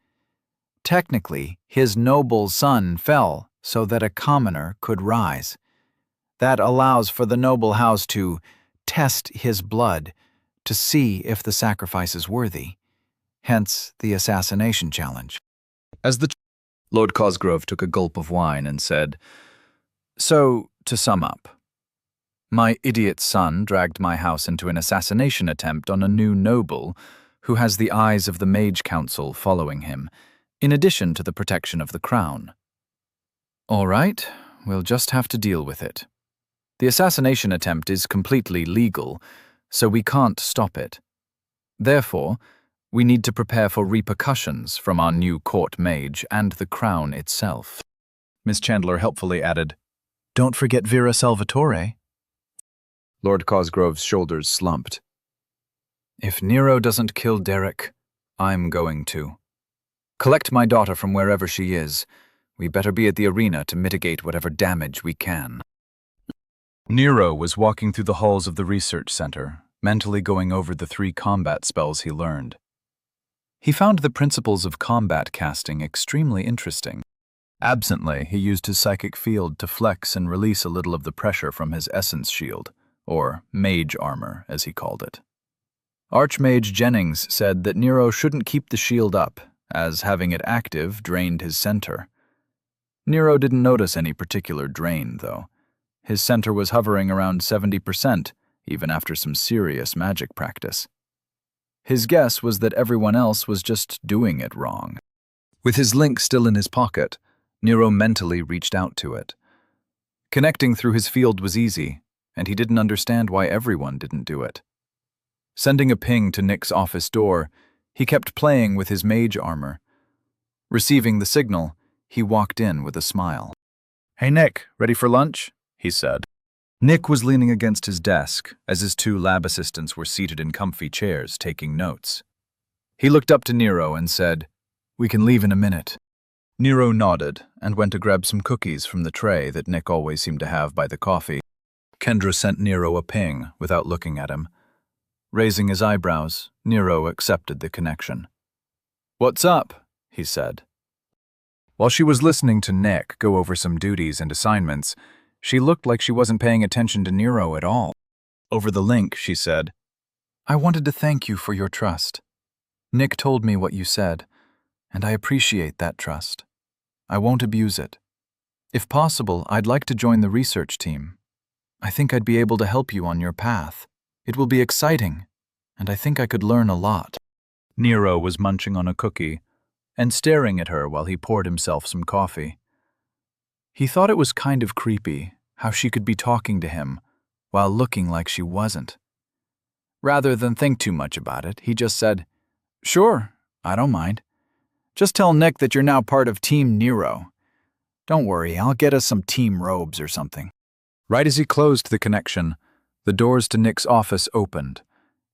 Technically, his noble son fell so that a commoner could rise. That allows for the noble house to test his blood to see if the sacrifice is worthy. Hence the assassination challenge." Lord Cosgrove took a gulp of wine and said, "So, to sum up, my idiot son dragged my house into an assassination attempt on a new noble who has the eyes of the Mage Council following him, in addition to the protection of the crown. All right, we'll just have to deal with it. The assassination attempt is completely legal, so we can't stop it. Therefore, we need to prepare for repercussions from our new court mage and the crown itself." Miss Chandler helpfully added, "Don't forget Vera Salvatore." Lord Cosgrove's shoulders slumped. "If Nero doesn't kill Derek, I'm going to. Collect my daughter from wherever she is. We better be at the arena to mitigate whatever damage we can." Nero was walking through the halls of the research center, mentally going over the 3 combat spells he learned. He found the principles of combat casting extremely interesting. Absently, he used his psychic field to flex and release a little of the pressure from his essence shield, or mage armor, as he called it. Archmage Jennings said that Nero shouldn't keep the shield up, as having it active drained his center. Nero didn't notice any particular drain, though. His center was hovering around 70%, even after some serious magic practice. His guess was that everyone else was just doing it wrong. With his link still in his pocket, Nero mentally reached out to it. Connecting through his field was easy, and he didn't understand why everyone didn't do it. Sending a ping to Nick's office door, he kept playing with his mage armor. Receiving the signal, he walked in with a smile. "Hey Nick, ready for lunch?" he said. Nick was leaning against his desk, as his two lab assistants were seated in comfy chairs taking notes. He looked up to Nero and said, "We can leave in a minute." Nero nodded and went to grab some cookies from the tray that Nick always seemed to have by the coffee. Kendra sent Nero a ping without looking at him. Raising his eyebrows, Nero accepted the connection. "What's up?" he said. While she was listening to Nick go over some duties and assignments, she looked like she wasn't paying attention to Nero at all. Over the link, she said, "I wanted to thank you for your trust. Nick told me what you said, and I appreciate that trust. I won't abuse it. If possible, I'd like to join the research team. I think I'd be able to help you on your path. It will be exciting, and I think I could learn a lot." Nero was munching on a cookie and staring at her while he poured himself some coffee. He thought it was kind of creepy how she could be talking to him while looking like she wasn't. Rather than think too much about it, he just said, "Sure, I don't mind. Just tell Nick that you're now part of Team Nero. Don't worry, I'll get us some team robes or something." Right as he closed the connection, the doors to Nick's office opened,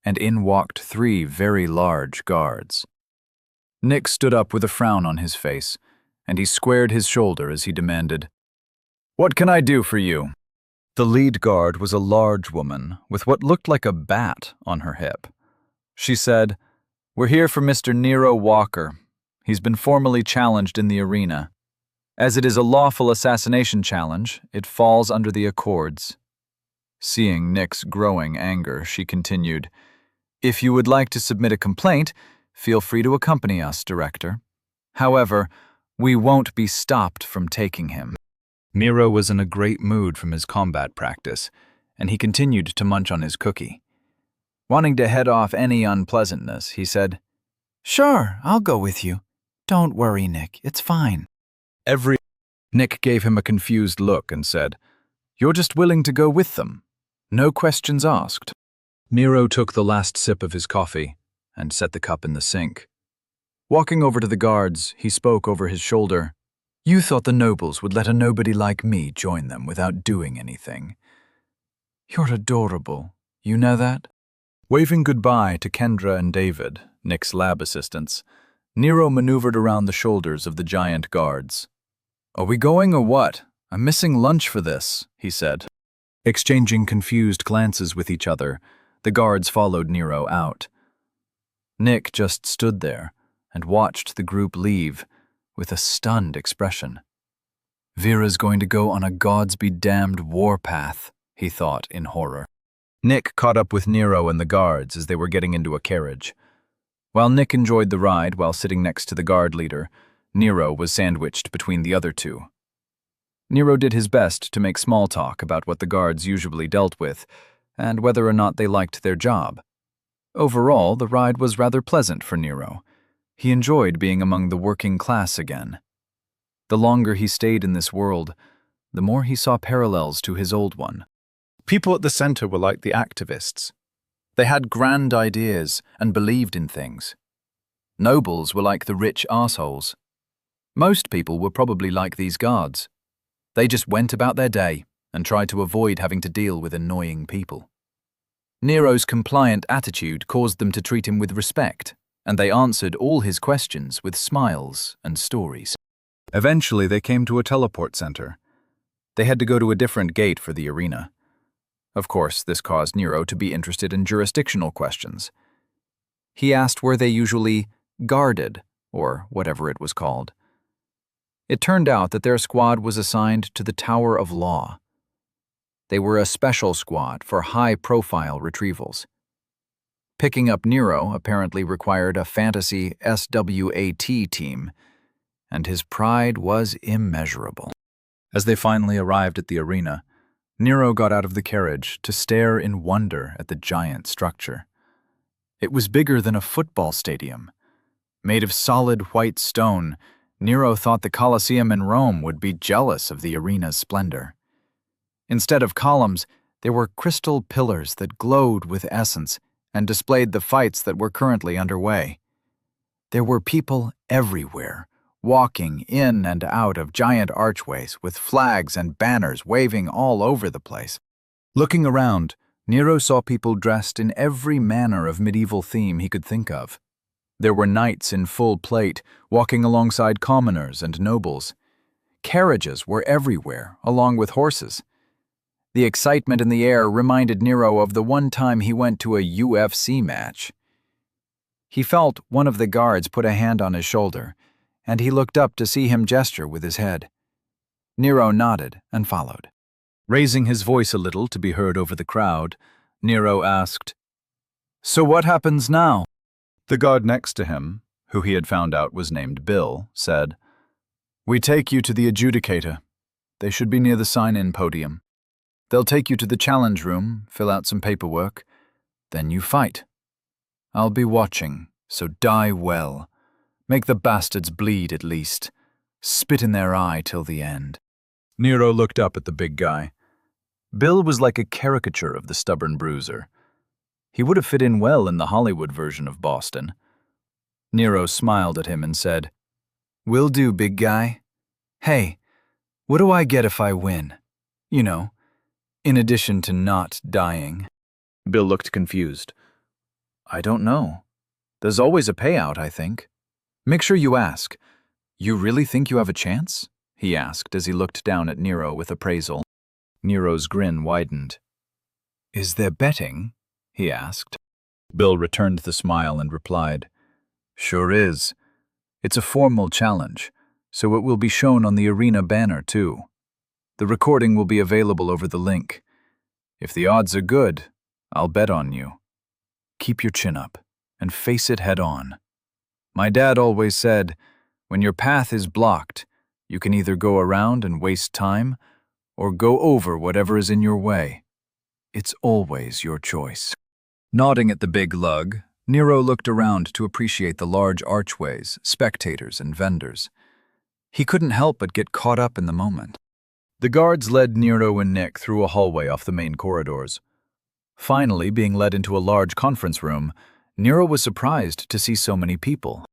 and in walked 3 very large guards. Nick stood up with a frown on his face, and he squared his shoulder as he demanded, "What can I do for you?" The lead guard was a large woman with what looked like a bat on her hip. She said, "We're here for Mr. Nero Walker. He's been formally challenged in the arena. As it is a lawful assassination challenge, it falls under the Accords." Seeing Nick's growing anger, she continued, "If you would like to submit a complaint, feel free to accompany us, Director. However, we won't be stopped from taking him." Nero was in a great mood from his combat practice, and he continued to munch on his cookie. Wanting to head off any unpleasantness, he said, "Sure, I'll go with you. Don't worry, Nick, it's fine." Nick gave him a confused look and said, "You're just willing to go with them? No questions asked." Nero took the last sip of his coffee and set the cup in the sink. Walking over to the guards, he spoke over his shoulder. "You thought the nobles would let a nobody like me join them without doing anything. You're adorable, you know that?" Waving goodbye to Kendra and David, Nick's lab assistants, Nero maneuvered around the shoulders of the giant guards. "Are we going or what? I'm missing lunch for this," he said. Exchanging confused glances with each other, the guards followed Nero out. Nick just stood there and watched the group leave with a stunned expression. "Vera's going to go on a gods-be-damned warpath," he thought in horror. Nick caught up with Nero and the guards as they were getting into a carriage. While Nick enjoyed the ride while sitting next to the guard leader, Nero was sandwiched between the other two. Nero did his best to make small talk about what the guards usually dealt with, and whether or not they liked their job. Overall, the ride was rather pleasant for Nero. He enjoyed being among the working class again. The longer he stayed in this world, the more he saw parallels to his old one. People at the center were like the activists. They had grand ideas and believed in things. Nobles were like the rich assholes. Most people were probably like these guards. They just went about their day and tried to avoid having to deal with annoying people. Nero's compliant attitude caused them to treat him with respect, and they answered all his questions with smiles and stories. Eventually, they came to a teleport center. They had to go to a different gate for the arena. Of course, this caused Nero to be interested in jurisdictional questions. He asked where they usually guarded, or whatever it was called. It turned out that their squad was assigned to the Tower of Law. They were a special squad for high-profile retrievals. Picking up Nero apparently required a fantasy SWAT team, and his pride was immeasurable. As they finally arrived at the arena, Nero got out of the carriage to stare in wonder at the giant structure. It was bigger than a football stadium. Made of solid white stone, Nero thought the Colosseum in Rome would be jealous of the arena's splendor. Instead of columns, there were crystal pillars that glowed with essence and displayed the fights that were currently underway. There were people everywhere, walking in and out of giant archways with flags and banners waving all over the place. Looking around, Nero saw people dressed in every manner of medieval theme he could think of. There were knights in full plate, walking alongside commoners and nobles. Carriages were everywhere, along with horses. The excitement in the air reminded Nero of the one time he went to a UFC match. He felt one of the guards put a hand on his shoulder, and he looked up to see him gesture with his head. Nero nodded and followed. Raising his voice a little to be heard over the crowd, Nero asked, "So what happens now?" The guard next to him, who he had found out was named Bill, said, "We take you to the adjudicator. They should be near the sign-in podium. They'll take you to the challenge room, fill out some paperwork. Then you fight. I'll be watching, so die well. Make the bastards bleed at least. Spit in their eye till the end." Nero looked up at the big guy. Bill was like a caricature of the stubborn bruiser. He would have fit in well in the Hollywood version of Boston. Nero smiled at him and said, "Will do, big guy. Hey, what do I get if I win? You know, in addition to not dying." Bill looked confused. "I don't know. There's always a payout, I think. Make sure you ask. You really think you have a chance?" he asked as he looked down at Nero with appraisal. Nero's grin widened. "Is there betting?" he asked. Bill returned the smile and replied, "Sure is. It's a formal challenge, so it will be shown on the arena banner too. The recording will be available over the link. If the odds are good, I'll bet on you. Keep your chin up and face it head on. My dad always said, when your path is blocked, you can either go around and waste time or go over whatever is in your way. It's always your choice." Nodding at the big lug, Nero looked around to appreciate the large archways, spectators, and vendors. He couldn't help but get caught up in the moment. The guards led Nero and Nick through a hallway off the main corridors. Finally, being led into a large conference room, Nero was surprised to see so many people.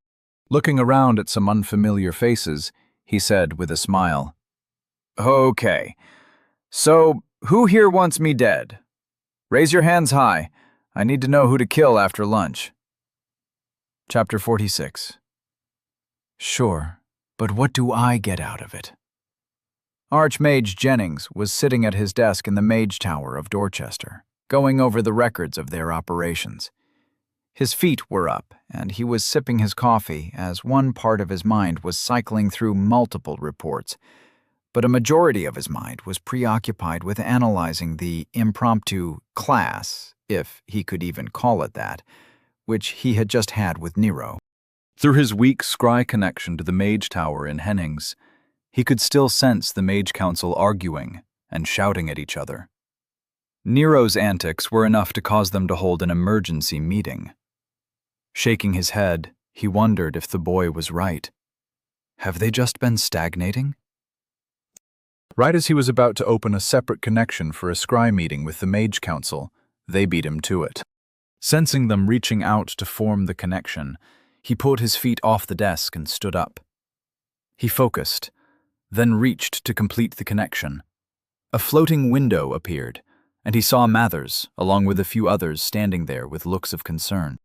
Looking around at some unfamiliar faces, he said with a smile, "Okay, so who here wants me dead? Raise your hands high. I need to know who to kill after lunch." Chapter 46. Sure, but what do I get out of it? Archmage Jennings was sitting at his desk in the Mage Tower of Dorchester, going over the records of their operations. His feet were up, and he was sipping his coffee as one part of his mind was cycling through multiple reports, but a majority of his mind was preoccupied with analyzing the impromptu class, if he could even call it that, which he had just had with Nero. Through his weak scry connection to the Mage Tower in Hennings, he could still sense the Mage Council arguing and shouting at each other. Nero's antics were enough to cause them to hold an emergency meeting. Shaking his head, he wondered if the boy was right. Have they just been stagnating? Right as he was about to open a separate connection for a scry meeting with the Mage Council, they beat him to it. Sensing them reaching out to form the connection, he pulled his feet off the desk and stood up. He focused, then reached to complete the connection. A floating window appeared, and he saw Mathers, along with a few others standing there with looks of concern.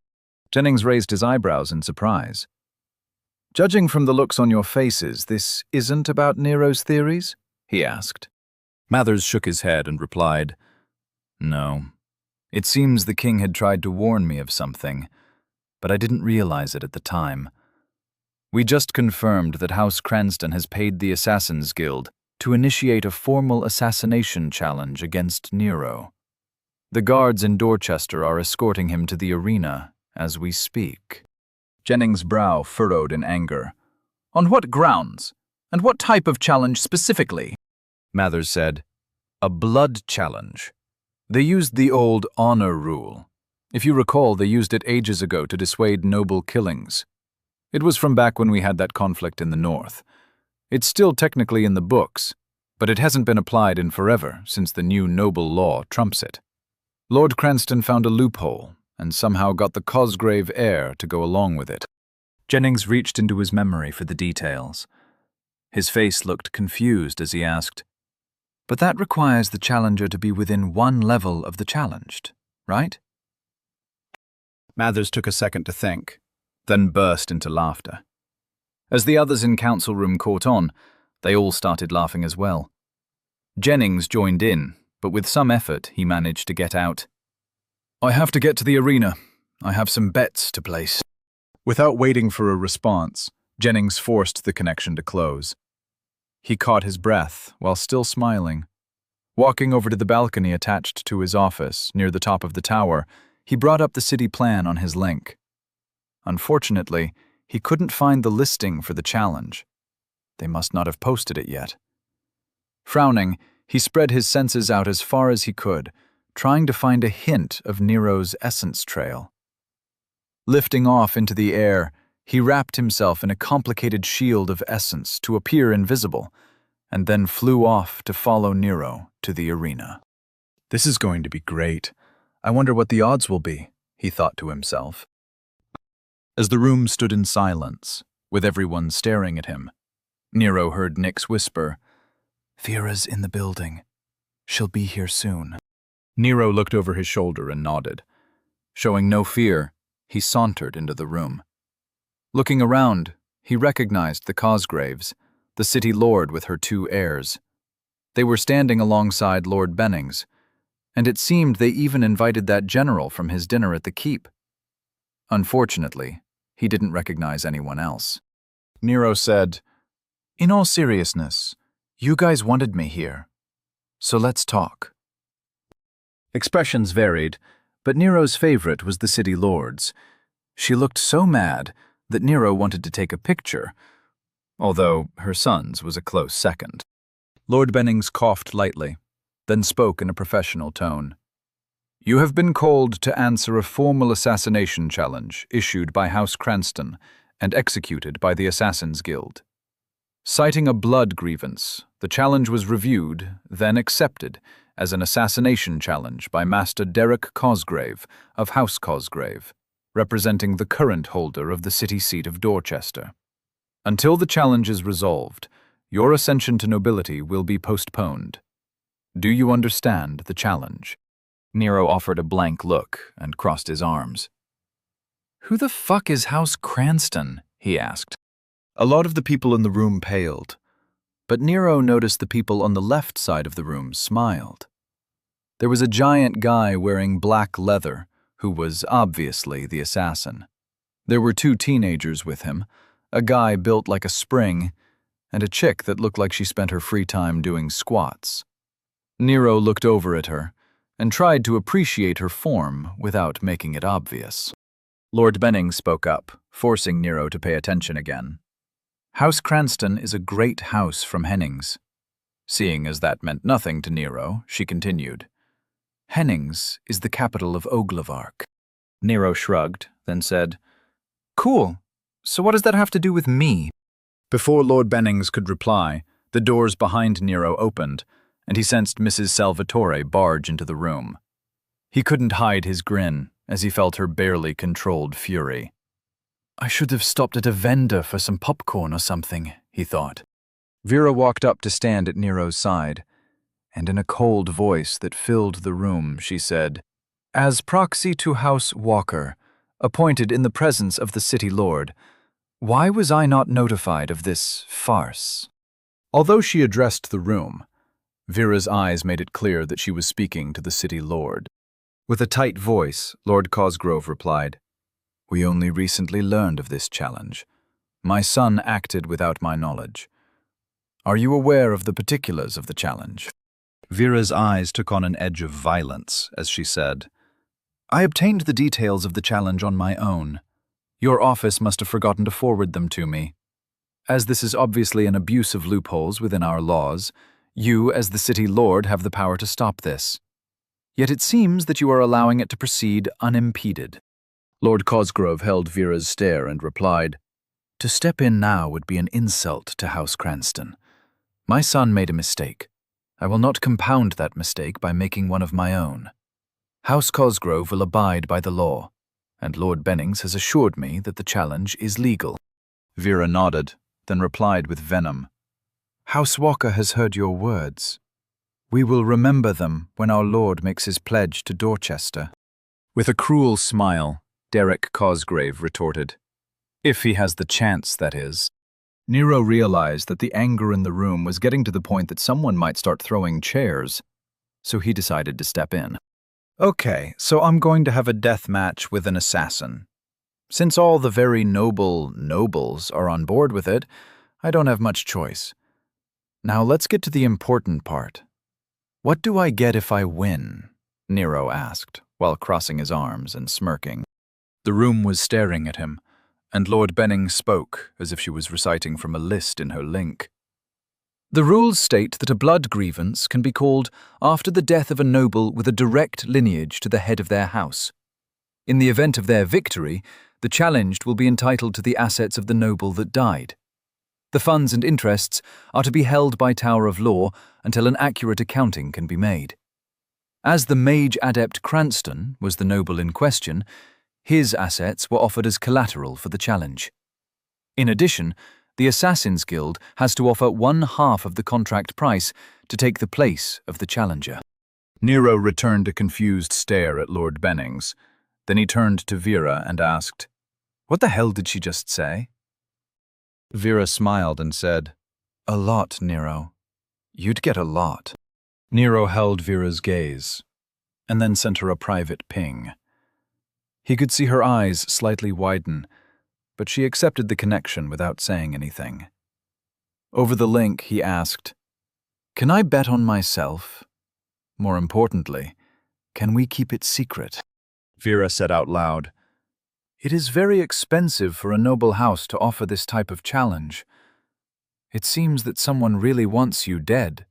Jennings raised his eyebrows in surprise. "Judging from the looks on your faces, this isn't about Nero's theories?" he asked. Mathers shook his head and replied, "No. It seems the king had tried to warn me of something, but I didn't realize it at the time. We just confirmed that House Cranston has paid the Assassin's Guild to initiate a formal assassination challenge against Nero. The guards in Dorchester are escorting him to the arena as we speak." Jennings' brow furrowed in anger. "On what grounds? And what type of challenge specifically?" Mathers said, "A blood challenge. They used the old honor rule. If you recall, they used it ages ago to dissuade noble killings. It was from back when we had that conflict in the north. It's still technically in the books, but it hasn't been applied in forever since the new noble law trumps it. Lord Cranston found a loophole and somehow got the Cosgrave heir to go along with it." Jennings reached into his memory for the details. His face looked confused as he asked, "But that requires the challenger to be within one level of the challenged, right?" Mathers took a second to think, then burst into laughter. As the others in council room caught on, they all started laughing as well. Jennings joined in, but with some effort he managed to get out, "I have to get to the arena. I have some bets to place." Without waiting for a response, Jennings forced the connection to close. He caught his breath while still smiling. Walking over to the balcony attached to his office, near the top of the tower, he brought up the city plan on his link. Unfortunately, he couldn't find the listing for the challenge. They must not have posted it yet. Frowning, he spread his senses out as far as he could, trying to find a hint of Nero's essence trail. Lifting off into the air, he wrapped himself in a complicated shield of essence to appear invisible, and then flew off to follow Nero to the arena. "This is going to be great. I wonder what the odds will be," he thought to himself. As the room stood in silence, with everyone staring at him, Nero heard Nick's whisper, "Vera's in the building. She'll be here soon." Nero looked over his shoulder and nodded. Showing no fear, he sauntered into the room. Looking around, he recognized the Cosgraves, the city lord with her two heirs. They were standing alongside Lord Bennings, and it seemed they even invited that general from his dinner at the keep. Unfortunately, he didn't recognize anyone else. Nero said, "In all seriousness, you guys wanted me here, so let's talk." Expressions varied, but Nero's favorite was the city lord's. She looked so mad that Nero wanted to take a picture, although her son's was a close second. Lord Bennings coughed lightly, then spoke in a professional tone. "You have been called to answer a formal assassination challenge issued by House Cranston and executed by the Assassin's Guild. Citing a blood grievance, the challenge was reviewed, then accepted as an assassination challenge by Master Derek Cosgrave of House Cosgrave, representing the current holder of the city seat of Dorchester. Until the challenge is resolved, your ascension to nobility will be postponed. Do you understand the challenge?" Nero offered a blank look and crossed his arms. "Who the fuck is House Cranston?" he asked. A lot of the people in the room paled, but Nero noticed the people on the left side of the room smiled. There was a giant guy wearing black leather who was obviously the assassin. There were two teenagers with him, a guy built like a spring, and a chick that looked like she spent her free time doing squats. Nero looked over at her and tried to appreciate her form without making it obvious. Lord Bennings spoke up, forcing Nero to pay attention again. "House Cranston is a great house from Hennings." Seeing as that meant nothing to Nero, she continued, "Hennings is the capital of Oglevark." Nero shrugged, then said, "Cool. So what does that have to do with me?" Before Lord Bennings could reply, the doors behind Nero opened, and he sensed Mrs. Salvatore barge into the room. He couldn't hide his grin as he felt her barely controlled fury. "I should have stopped at a vendor for some popcorn or something," he thought. Vera walked up to stand at Nero's side, and in a cold voice that filled the room, she said, "As proxy to House Walker, appointed in the presence of the city lord, why was I not notified of this farce?" Although she addressed the room, Vera's eyes made it clear that she was speaking to the city lord. With a tight voice, Lord Cosgrove replied, We only recently learned of this challenge. My son acted without my knowledge. Are you aware of the particulars of the challenge? Vera's eyes took on an edge of violence as she said, I obtained the details of the challenge on my own. Your office must have forgotten to forward them to me. As this is obviously an abuse of loopholes within our laws, you, as the city lord, have the power to stop this. Yet it seems that you are allowing it to proceed unimpeded. Lord Cosgrove held Vera's stare and replied, To step in now would be an insult to House Cranston. My son made a mistake. I will not compound that mistake by making one of my own. House Cosgrove will abide by the law, and Lord Bennings has assured me that the challenge is legal. Vera nodded, then replied with venom. House Walker has heard your words. We will remember them when our lord makes his pledge to Dorchester. With a cruel smile, Derek Cosgrave retorted. If he has the chance, that is. Nero realized that the anger in the room was getting to the point that someone might start throwing chairs, so he decided to step in. Okay, so I'm going to have a death match with an assassin. Since all the very noble nobles are on board with it, I don't have much choice. Now let's get to the important part. What do I get if I win? Nero asked, while crossing his arms and smirking. The room was staring at him, and Lord Benning spoke as if she was reciting from a list in her link. The rules state that a blood grievance can be called after the death of a noble with a direct lineage to the head of their house. In the event of their victory, the challenged will be entitled to the assets of the noble that died. The funds and interests are to be held by Tower of Law until an accurate accounting can be made. As the mage adept Cranston was the noble in question, his assets were offered as collateral for the challenge. In addition, the Assassin's Guild has to offer 1/2 of the contract price to take the place of the challenger. Nero returned a confused stare at Lord Bennings. Then he turned to Vera and asked, What the hell did she just say? Vera smiled and said, A lot, Nero. You'd get a lot. Nero held Vera's gaze, and then sent her a private ping. He could see her eyes slightly widen, but she accepted the connection without saying anything. Over the link, he asked, Can I bet on myself? More importantly, can we keep it secret? Vera said out loud, It is very expensive for a noble house to offer this type of challenge. It seems that someone really wants you dead.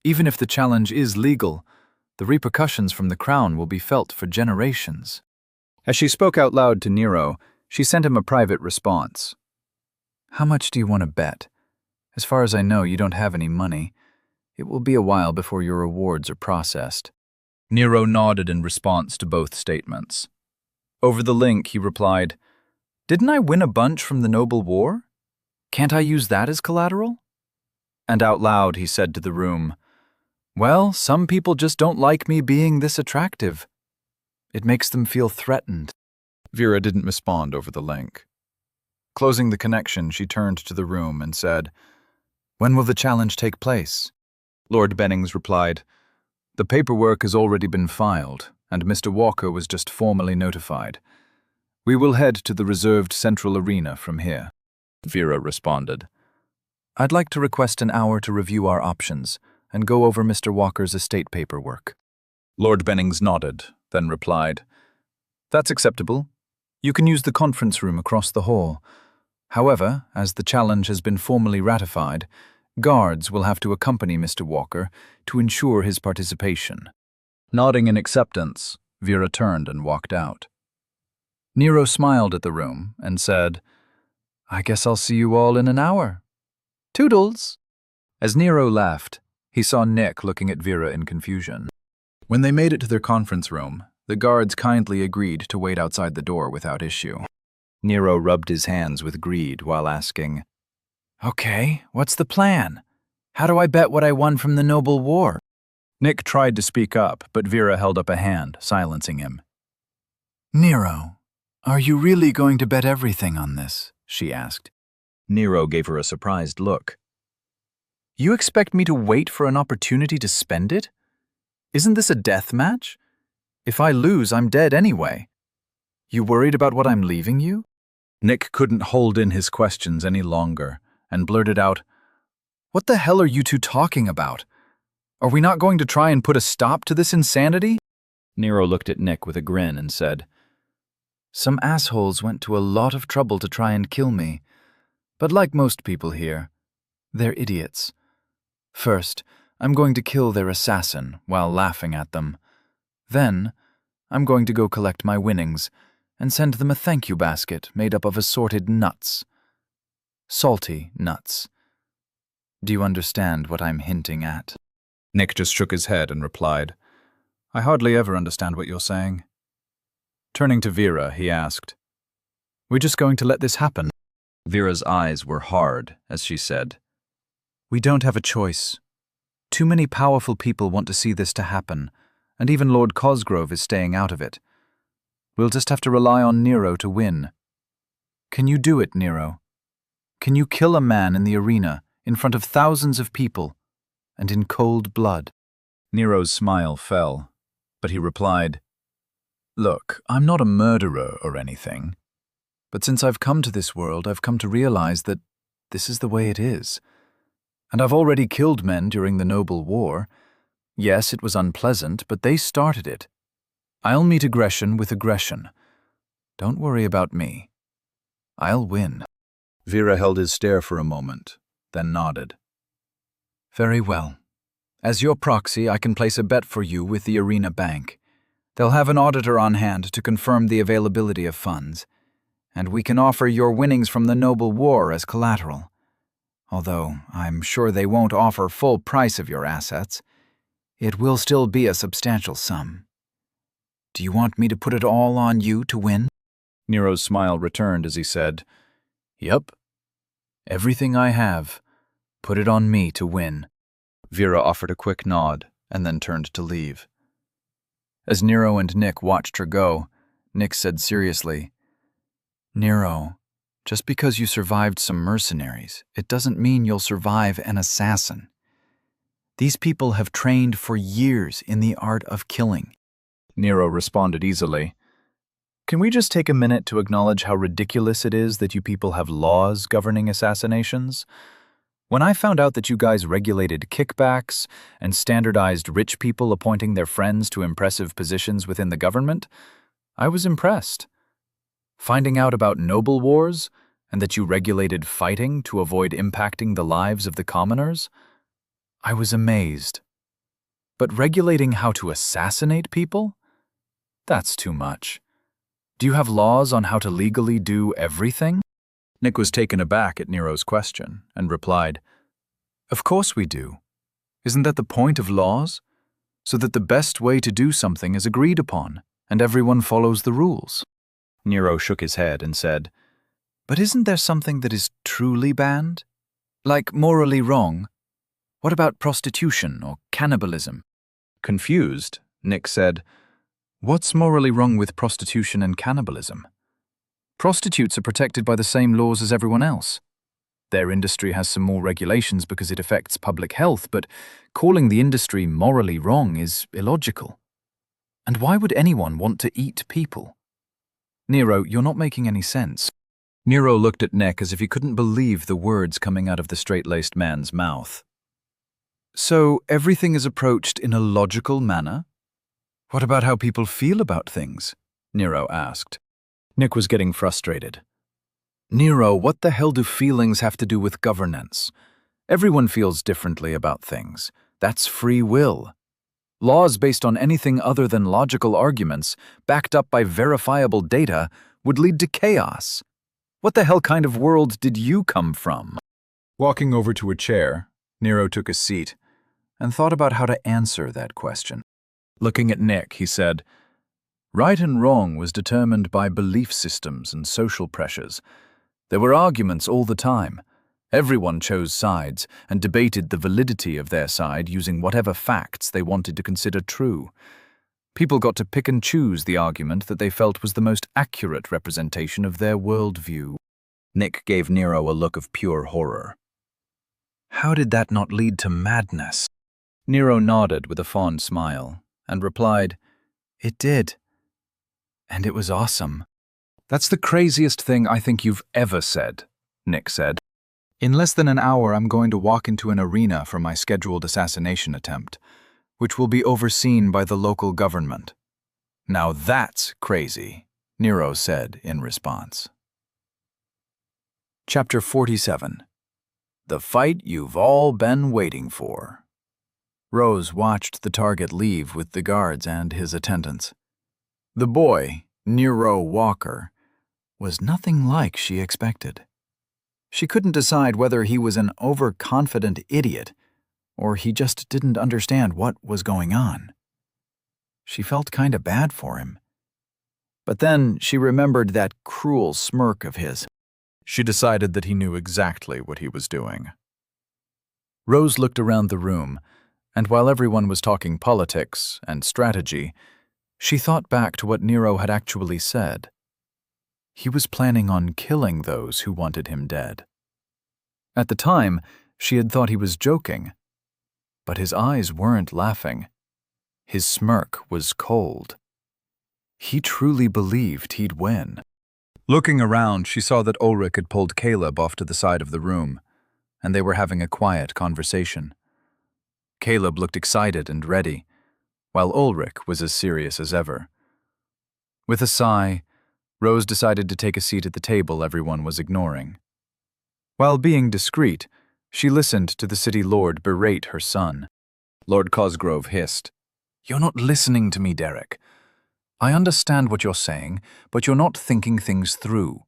Even if the challenge is legal, the repercussions from the crown will be felt for generations. As she spoke out loud to Nero, she sent him a private response. How much do you want to bet? As far as I know, you don't have any money. It will be a while before your rewards are processed. Nero nodded in response to both statements. Over the link, he replied, Didn't I win a bunch from the Noble War? Can't I use that as collateral? And out loud, he said to the room, Well, some people just don't like me being this attractive. It makes them feel threatened. Vera didn't respond over the link. Closing the connection, she turned to the room and said, When will the challenge take place? Lord Bennings replied, The paperwork has already been filed, and Mr. Walker was just formally notified. We will head to the reserved central arena from here. Vera responded, I'd like to request an hour to review our options and go over Mr. Walker's estate paperwork. Lord Bennings nodded, then replied, That's acceptable. You can use the conference room across the hall. However, as the challenge has been formally ratified, guards will have to accompany Mr. Walker to ensure his participation. Nodding in acceptance, Vera turned and walked out. Nero smiled at the room and said, I guess I'll see you all in an hour. Toodles! As Nero left, he saw Nick looking at Vera in confusion. When they made it to their conference room, the guards kindly agreed to wait outside the door without issue. Nero rubbed his hands with greed while asking, Okay, what's the plan? How do I bet what I won from the Noble War? Nick tried to speak up, but Vera held up a hand, silencing him. Nero, are you really going to bet everything on this? She asked. Nero gave her a surprised look. You expect me to wait for an opportunity to spend it? Isn't this a death match? If I lose, I'm dead anyway. You worried about what I'm leaving you? Nick couldn't hold in his questions any longer and blurted out, What the hell are you two talking about? Are we not going to try and put a stop to this insanity? Nero looked at Nick with a grin and said, Some assholes went to a lot of trouble to try and kill me. But like most people here, they're idiots. First, I'm going to kill their assassin while laughing at them. Then, I'm going to go collect my winnings and send them a thank you basket made up of assorted nuts. Salty nuts. Do you understand what I'm hinting at? Nick just shook his head and replied, I hardly ever understand what you're saying. Turning to Vera, he asked, We just going to let this happen? Vera's eyes were hard as she said, We don't have a choice. Too many powerful people want to see this to happen, and even Lord Cosgrove is staying out of it. We'll just have to rely on Nero to win. Can you do it, Nero? Can you kill a man in the arena in front of thousands of people and in cold blood? Nero's smile fell, but he replied, Look, I'm not a murderer or anything, but since I've come to this world, I've come to realize that this is the way it is. And I've already killed men during the Noble War. Yes, it was unpleasant, but they started it. I'll meet aggression with aggression. Don't worry about me. I'll win. Vera held his stare for a moment, then nodded. Very well. As your proxy, I can place a bet for you with the Arena Bank. They'll have an auditor on hand to confirm the availability of funds, and we can offer your winnings from the Noble War as collateral. Although I'm sure they won't offer full price of your assets, it will still be a substantial sum. Do you want me to put it all on you to win? Nero's smile returned as he said, Yup. Everything I have, put it on me to win. Vera offered a quick nod and then turned to leave. As Nero and Nick watched her go, Nick said seriously, Nero, just because you survived some mercenaries, it doesn't mean you'll survive an assassin. These people have trained for years in the art of killing. Nero responded easily, Can we just take a minute to acknowledge how ridiculous it is that you people have laws governing assassinations? When I found out that you guys regulated kickbacks and standardized rich people appointing their friends to impressive positions within the government, I was impressed. Finding out about noble wars and that you regulated fighting to avoid impacting the lives of the commoners, I was amazed. But regulating how to assassinate people? That's too much. Do you have laws on how to legally do everything? Nick was taken aback at Nero's question and replied, Of course we do. Isn't that the point of laws? So that the best way to do something is agreed upon and everyone follows the rules. Nero shook his head and said, But isn't there something that is truly banned? Like morally wrong? What about prostitution or cannibalism? Confused, Nick said, What's morally wrong with prostitution and cannibalism? Prostitutes are protected by the same laws as everyone else. Their industry has some more regulations because it affects public health, but calling the industry morally wrong is illogical. And why would anyone want to eat people? Nero, you're not making any sense. Nero looked at Nick as if he couldn't believe the words coming out of the straight-laced man's mouth. So everything is approached in a logical manner? What about how people feel about things? Nero asked. Nick was getting frustrated. Nero, what the hell do feelings have to do with governance? Everyone feels differently about things. That's free will. Laws based on anything other than logical arguments, backed up by verifiable data, would lead to chaos. What the hell kind of world did you come from? Walking over to a chair, Nero took a seat and thought about how to answer that question. Looking at Nick, he said, Right and wrong was determined by belief systems and social pressures. There were arguments all the time. Everyone chose sides and debated the validity of their side using whatever facts they wanted to consider true. People got to pick and choose the argument that they felt was the most accurate representation of their worldview. Nick gave Nero a look of pure horror. How did that not lead to madness? Nero nodded with a fond smile and replied, It did. And it was awesome. That's the craziest thing I think you've ever said, Nick said. In less than an hour, I'm going to walk into an arena for my scheduled assassination attempt, which will be overseen by the local government. Now that's crazy, Nero said in response. Chapter 47. The Fight You've All Been Waiting For. Rose watched the target leave with the guards and his attendants. The boy, Nero Walker, was nothing like she expected. She couldn't decide whether he was an overconfident idiot or he just didn't understand what was going on. She felt kinda bad for him. But then she remembered that cruel smirk of his. She decided that he knew exactly what he was doing. Rose looked around the room, and while everyone was talking politics and strategy, she thought back to what Nero had actually said. He was planning on killing those who wanted him dead. At the time, she had thought he was joking, but his eyes weren't laughing. His smirk was cold. He truly believed he'd win. Looking around, she saw that Ulrich had pulled Caleb off to the side of the room, and they were having a quiet conversation. Caleb looked excited and ready, while Ulrich was as serious as ever. With a sigh, Rose decided to take a seat at the table everyone was ignoring. While being discreet, she listened to the city lord berate her son. Lord Cosgrove hissed, "You're not listening to me, Derek. I understand what you're saying, but you're not thinking things through.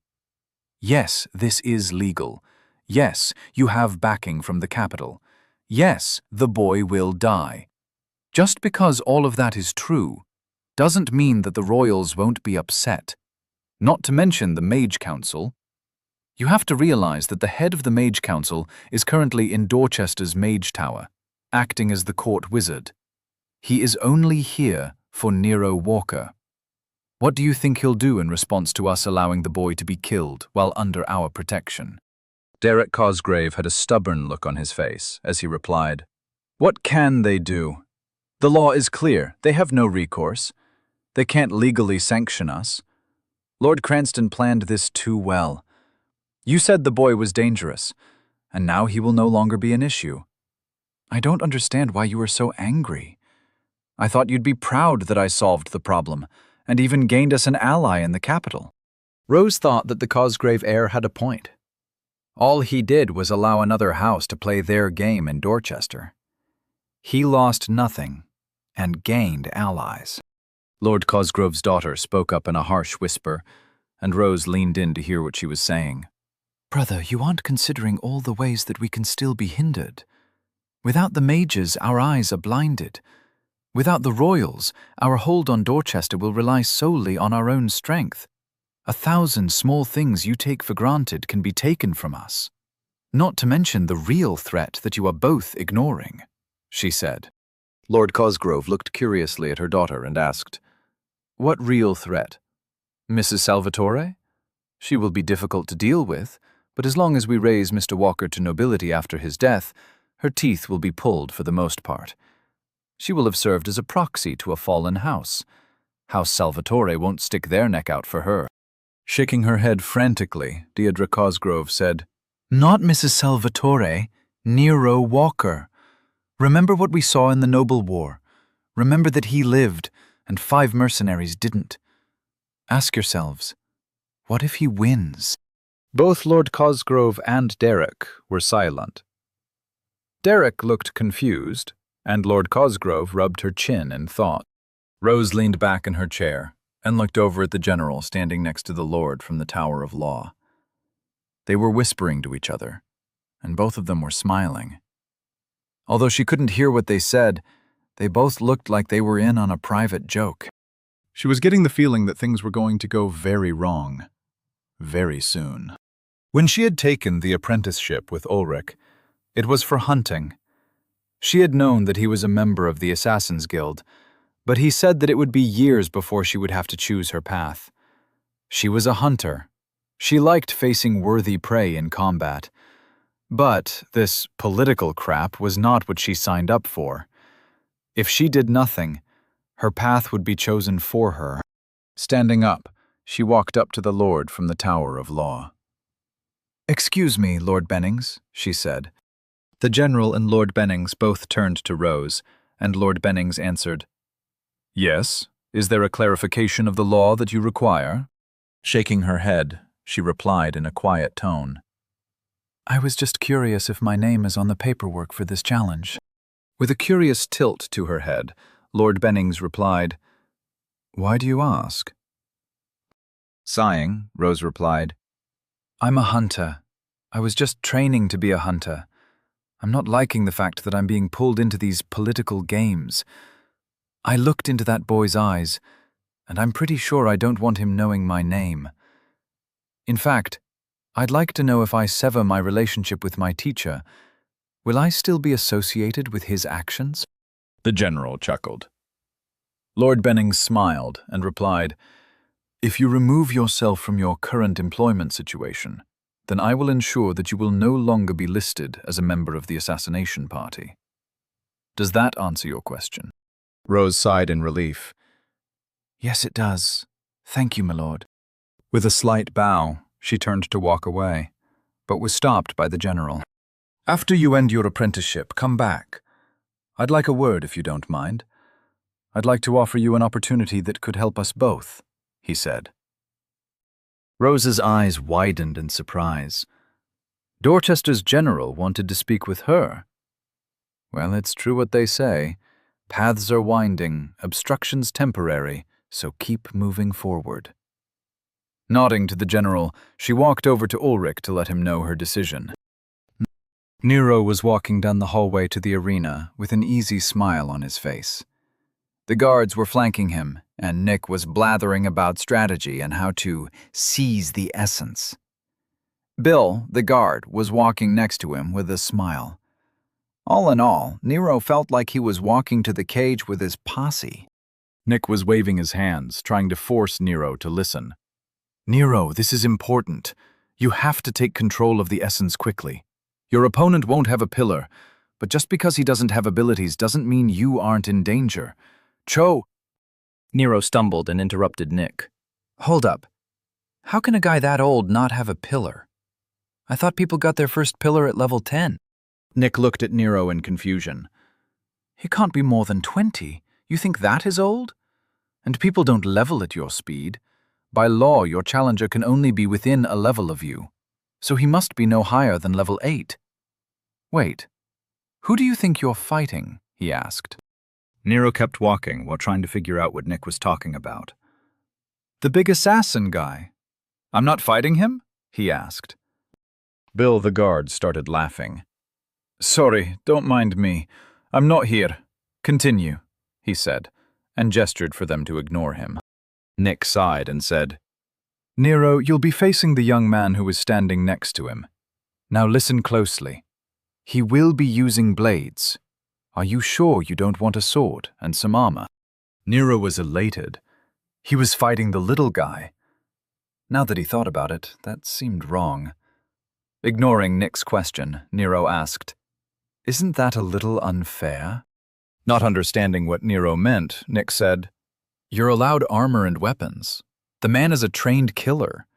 Yes, this is legal. Yes, you have backing from the capital. Yes, the boy will die. Just because all of that is true doesn't mean that the royals won't be upset. Not to mention the Mage Council. You have to realize that the head of the Mage Council is currently in Dorchester's Mage Tower, acting as the court wizard. He is only here for Nero Walker. What do you think he'll do in response to us allowing the boy to be killed while under our protection?" Derek Cosgrave had a stubborn look on his face as he replied, "What can they do? The law is clear. They have no recourse. They can't legally sanction us. Lord Cranston planned this too well. You said the boy was dangerous, and now he will no longer be an issue. I don't understand why you are so angry. I thought you'd be proud that I solved the problem, and even gained us an ally in the capital." Rose thought that the Cosgrave heir had a point. All he did was allow another house to play their game in Dorchester. He lost nothing and gained allies. Lord Cosgrove's daughter spoke up in a harsh whisper, and Rose leaned in to hear what she was saying. "Brother, you aren't considering all the ways that we can still be hindered. Without the mages, our eyes are blinded. Without the royals, our hold on Dorchester will rely solely on our own strength. 1,000 small things you take for granted can be taken from us. Not to mention the real threat that you are both ignoring," she said. Lord Cosgrove looked curiously at her daughter and asked, "What real threat? Mrs. Salvatore? She will be difficult to deal with, but as long as we raise Mr. Walker to nobility after his death, her teeth will be pulled for the most part. She will have served as a proxy to a fallen house. House Salvatore won't stick their neck out for her." Shaking her head frantically, Deirdre Cosgrove said, "Not Mrs. Salvatore, Nero Walker. Remember what we saw in the Noble War. Remember that he lived, and 5 mercenaries didn't. Ask yourselves, what if he wins?" Both Lord Cosgrove and Derek were silent. Derek looked confused, and Lord Cosgrove rubbed her chin in thought. Rose leaned back in her chair and looked over at the general standing next to the Lord from the Tower of Law. They were whispering to each other, and both of them were smiling. Although she couldn't hear what they said, they both looked like they were in on a private joke. She was getting the feeling that things were going to go very wrong, very soon. When she had taken the apprenticeship with Ulrich, it was for hunting. She had known that he was a member of the Assassin's Guild, but he said that it would be years before she would have to choose her path. She was a hunter. She liked facing worthy prey in combat. But this political crap was not what she signed up for. If she did nothing, her path would be chosen for her. Standing up, she walked up to the Lord from the Tower of Law. "Excuse me, Lord Bennings," she said. The General and Lord Bennings both turned to Rose, and Lord Bennings answered, "Yes, is there a clarification of the law that you require?" Shaking her head, she replied in a quiet tone, "I was just curious if my name is on the paperwork for this challenge." With a curious tilt to her head, Lord Bennings replied, "Why do you ask?" Sighing, Rose replied, "I'm a hunter. I was just training to be a hunter. I'm not liking the fact that I'm being pulled into these political games. I looked into that boy's eyes, and I'm pretty sure I don't want him knowing my name. In fact, I'd like to know if I sever my relationship with my teacher, will I still be associated with his actions?" The General chuckled. Lord Bennings smiled and replied, "If you remove yourself from your current employment situation, then I will ensure that you will no longer be listed as a member of the assassination party. Does that answer your question?" Rose sighed in relief. "Yes, it does. Thank you, my lord." With a slight bow, she turned to walk away, but was stopped by the General. "After you end your apprenticeship, come back. I'd like a word if you don't mind. I'd like to offer you an opportunity that could help us both," he said. Rose's eyes widened in surprise. Dorchester's General wanted to speak with her. Well, it's true what they say. Paths are winding, obstructions temporary, so keep moving forward. Nodding to the General, she walked over to Ulrich to let him know her decision. Nero was walking down the hallway to the arena with an easy smile on his face. The guards were flanking him, and Nick was blathering about strategy and how to seize the essence. Bill, the guard, was walking next to him with a smile. All in all, Nero felt like he was walking to the cage with his posse. Nick was waving his hands, trying to force Nero to listen. "Nero, this is important. You have to take control of the essence quickly. Your opponent won't have a pillar, but just because he doesn't have abilities doesn't mean you aren't in danger. Cho—" Nero stumbled and interrupted Nick. "Hold up. How can a guy that old not have a pillar? I thought people got their first pillar at level 10. Nick looked at Nero in confusion. "He can't be more than 20. You think that is old? And people don't level at your speed. By law, your challenger can only be within a level of you. So he must be no higher than level 8. Wait, who do you think you're fighting?" he asked. Nero kept walking while trying to figure out what Nick was talking about. "The big assassin guy. I'm not fighting him?" he asked. Bill the guard started laughing. "Sorry, don't mind me. I'm not here. Continue," he said, and gestured for them to ignore him. Nick sighed and said, "Nero, you'll be facing the young man who is standing next to him. Now listen closely. He will be using blades. Are you sure you don't want a sword and some armor?" Nero was elated. He was fighting the little guy. Now that he thought about it, that seemed wrong. Ignoring Nick's question, Nero asked, "Isn't that a little unfair?" Not understanding what Nero meant, Nick said, "You're allowed armor and weapons. The man is a trained killer.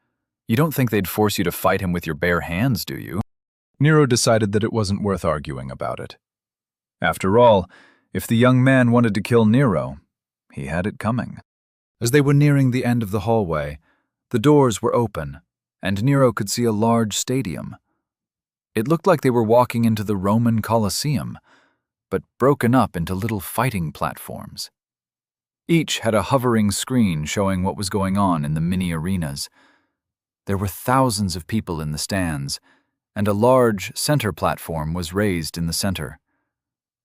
You don't think they'd force you to fight him with your bare hands, do you?" Nero decided that it wasn't worth arguing about it. After all, if the young man wanted to kill Nero, he had it coming. As they were nearing the end of the hallway, the doors were open, and Nero could see a large stadium. It looked like they were walking into the Roman Colosseum, but broken up into little fighting platforms. Each had a hovering screen showing what was going on in the mini arenas. There were thousands of people in the stands, and a large center platform was raised in the center.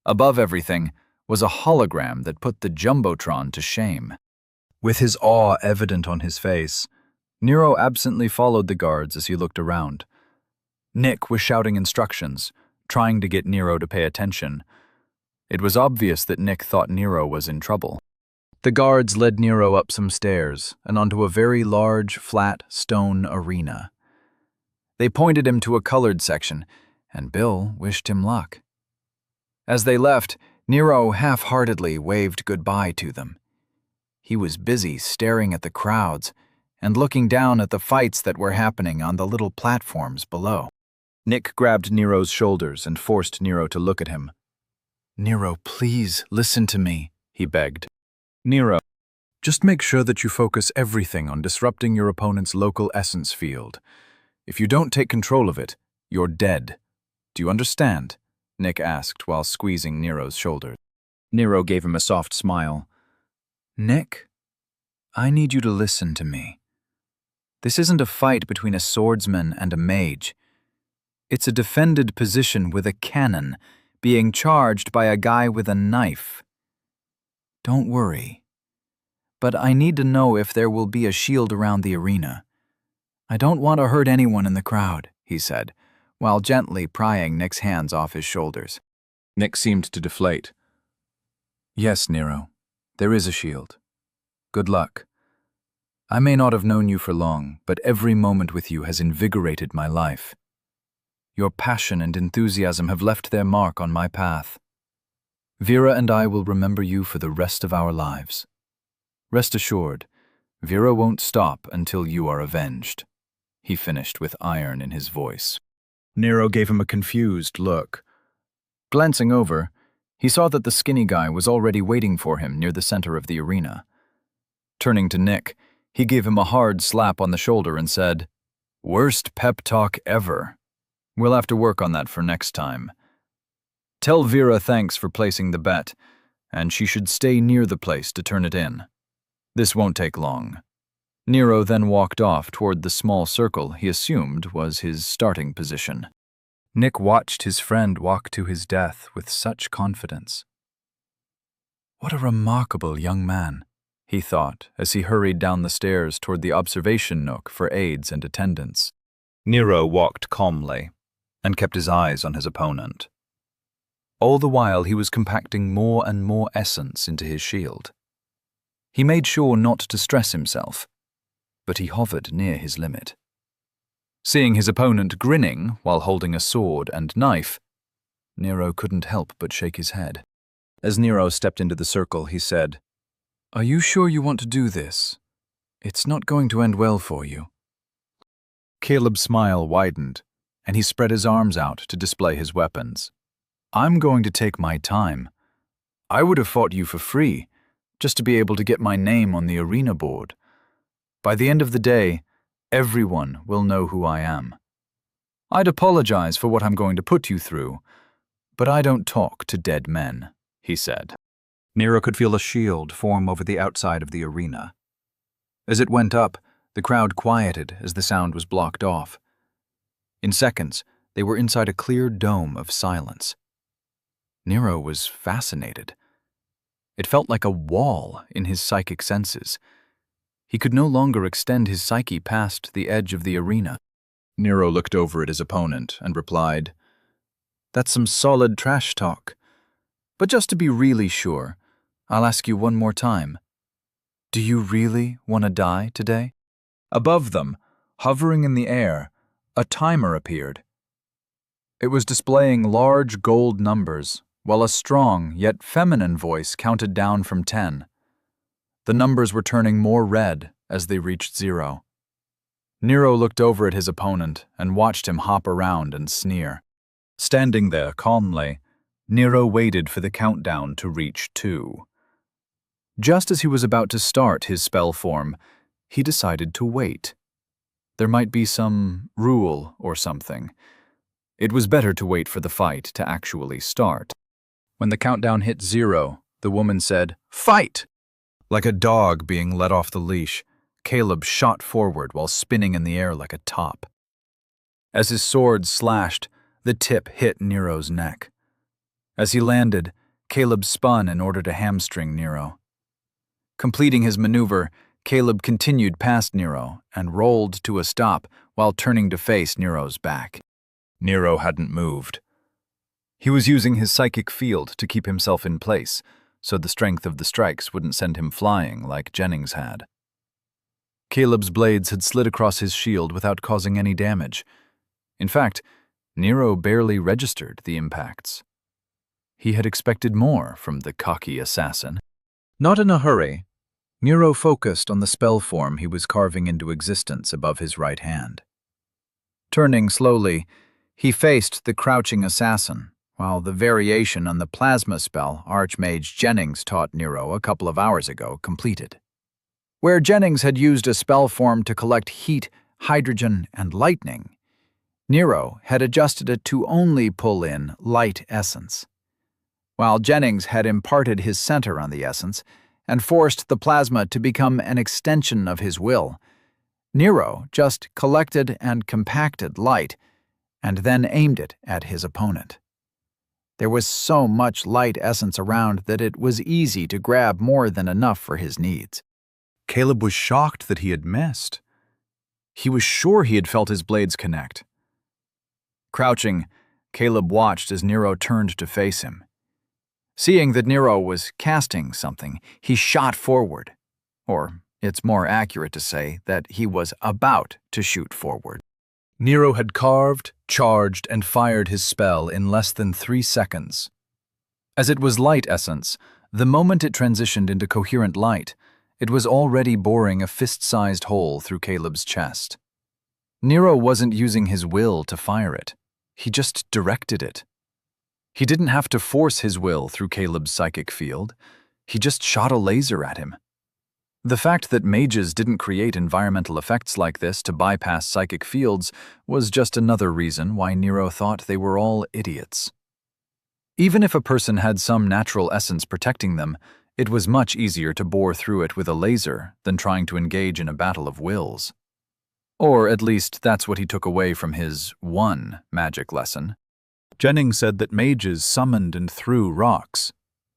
Above everything was a hologram that put the Jumbotron to shame. With his awe evident on his face, Nero absently followed the guards as he looked around. Nick was shouting instructions, trying to get Nero to pay attention. It was obvious that Nick thought Nero was in trouble. The guards led Nero up some stairs and onto a very large, flat stone arena. They pointed him to a colored section, and Bill wished him luck. As they left, Nero half-heartedly waved goodbye to them. He was busy staring at the crowds and looking down at the fights that were happening on the little platforms below. Nick grabbed Nero's shoulders and forced Nero to look at him. "Nero, please, listen to me," he begged. Nero, just make sure that you focus everything on disrupting your opponent's local essence field. If you don't take control of it, you're dead. Do you understand? Nick asked while squeezing Nero's shoulders. Nero gave him a soft smile. "Nick, I need you to listen to me. This isn't a fight between a swordsman and a mage. It's a defended position with a cannon being charged by a guy with a knife. Don't worry. But I need to know if there will be a shield around the arena. I don't want to hurt anyone in the crowd," he said, while gently prying Nick's hands off his shoulders. Nick seemed to deflate. "Yes, Nero, there is a shield. Good luck. I may not have known you for long, but every moment with you has invigorated my life. Your passion and enthusiasm have left their mark on my path. Vera and I will remember you for the rest of our lives. Rest assured, Vera won't stop until you are avenged," he finished with iron in his voice. Nero gave him a confused look. Glancing over, he saw that the skinny guy was already waiting for him near the center of the arena. Turning to Nick, he gave him a hard slap on the shoulder and said, "Worst pep talk ever. We'll have to work on that for next time. Tell Vera thanks for placing the bet, and she should stay near the place to turn it in. This won't take long." Nero then walked off toward the small circle he assumed was his starting position. Nick watched his friend walk to his death with such confidence. "What a remarkable young man," he thought as he hurried down the stairs toward the observation nook for aides and attendants. Nero walked calmly and kept his eyes on his opponent. All the while he was compacting more and more essence into his shield. He made sure not to stress himself, but he hovered near his limit. Seeing his opponent grinning while holding a sword and knife, Nero couldn't help but shake his head. As Nero stepped into the circle, he said, "Are you sure you want to do this? It's not going to end well for you." Caleb's smile widened, and he spread his arms out to display his weapons. "I'm going to take my time. I would have fought you for free, just to be able to get my name on the arena board. By the end of the day, everyone will know who I am. I'd apologize for what I'm going to put you through, but I don't talk to dead men," he said. Nero could feel a shield form over the outside of the arena. As it went up, the crowd quieted as the sound was blocked off. In seconds, they were inside a clear dome of silence. Nero was fascinated. It felt like a wall in his psychic senses. He could no longer extend his psyche past the edge of the arena. Nero looked over at his opponent and replied, "That's some solid trash talk. But just to be really sure, I'll ask you one more time. Do you really want to die today?" Above them, hovering in the air, a timer appeared. It was displaying large gold numbers, while a strong yet feminine voice counted down from 10. The numbers were turning more red as they reached 0. Nero looked over at his opponent and watched him hop around and sneer. Standing there calmly, Nero waited for the countdown to reach 2. Just as he was about to start his spell form, he decided to wait. There might be some rule or something. It was better to wait for the fight to actually start. When the countdown hit 0, the woman said, "Fight!" Like a dog being let off the leash, Caleb shot forward while spinning in the air like a top. As his sword slashed, the tip hit Nero's neck. As he landed, Caleb spun in order to hamstring Nero. Completing his maneuver, Caleb continued past Nero and rolled to a stop while turning to face Nero's back. Nero hadn't moved. He was using his psychic field to keep himself in place, so the strength of the strikes wouldn't send him flying like Jennings had. Caleb's blades had slid across his shield without causing any damage. In fact, Nero barely registered the impacts. He had expected more from the cocky assassin. Not in a hurry. Nero focused on the spell form he was carving into existence above his right hand. Turning slowly, he faced the crouching assassin, while the variation on the plasma spell Archmage Jennings taught Nero a couple of hours ago completed. Where Jennings had used a spell form to collect heat, hydrogen, and lightning, Nero had adjusted it to only pull in light essence. While Jennings had imparted his center on the essence and forced the plasma to become an extension of his will, Nero just collected and compacted light and then aimed it at his opponent. There was so much light essence around that it was easy to grab more than enough for his needs. Caleb was shocked that he had missed. He was sure he had felt his blades connect. Crouching, Caleb watched as Nero turned to face him. Seeing that Nero was casting something, he shot forward. Or, it's more accurate to say that he was about to shoot forward. Nero had carved, charged, and fired his spell in less than 3 seconds. As it was light essence, the moment it transitioned into coherent light, it was already boring a fist-sized hole through Caleb's chest. Nero wasn't using his will to fire it. He just directed it. He didn't have to force his will through Caleb's psychic field. He just shot a laser at him. The fact that mages didn't create environmental effects like this to bypass psychic fields was just another reason why Nero thought they were all idiots. Even if a person had some natural essence protecting them, it was much easier to bore through it with a laser than trying to engage in a battle of wills. Or at least that's what he took away from his one magic lesson. Jennings said that mages summoned and threw rocks,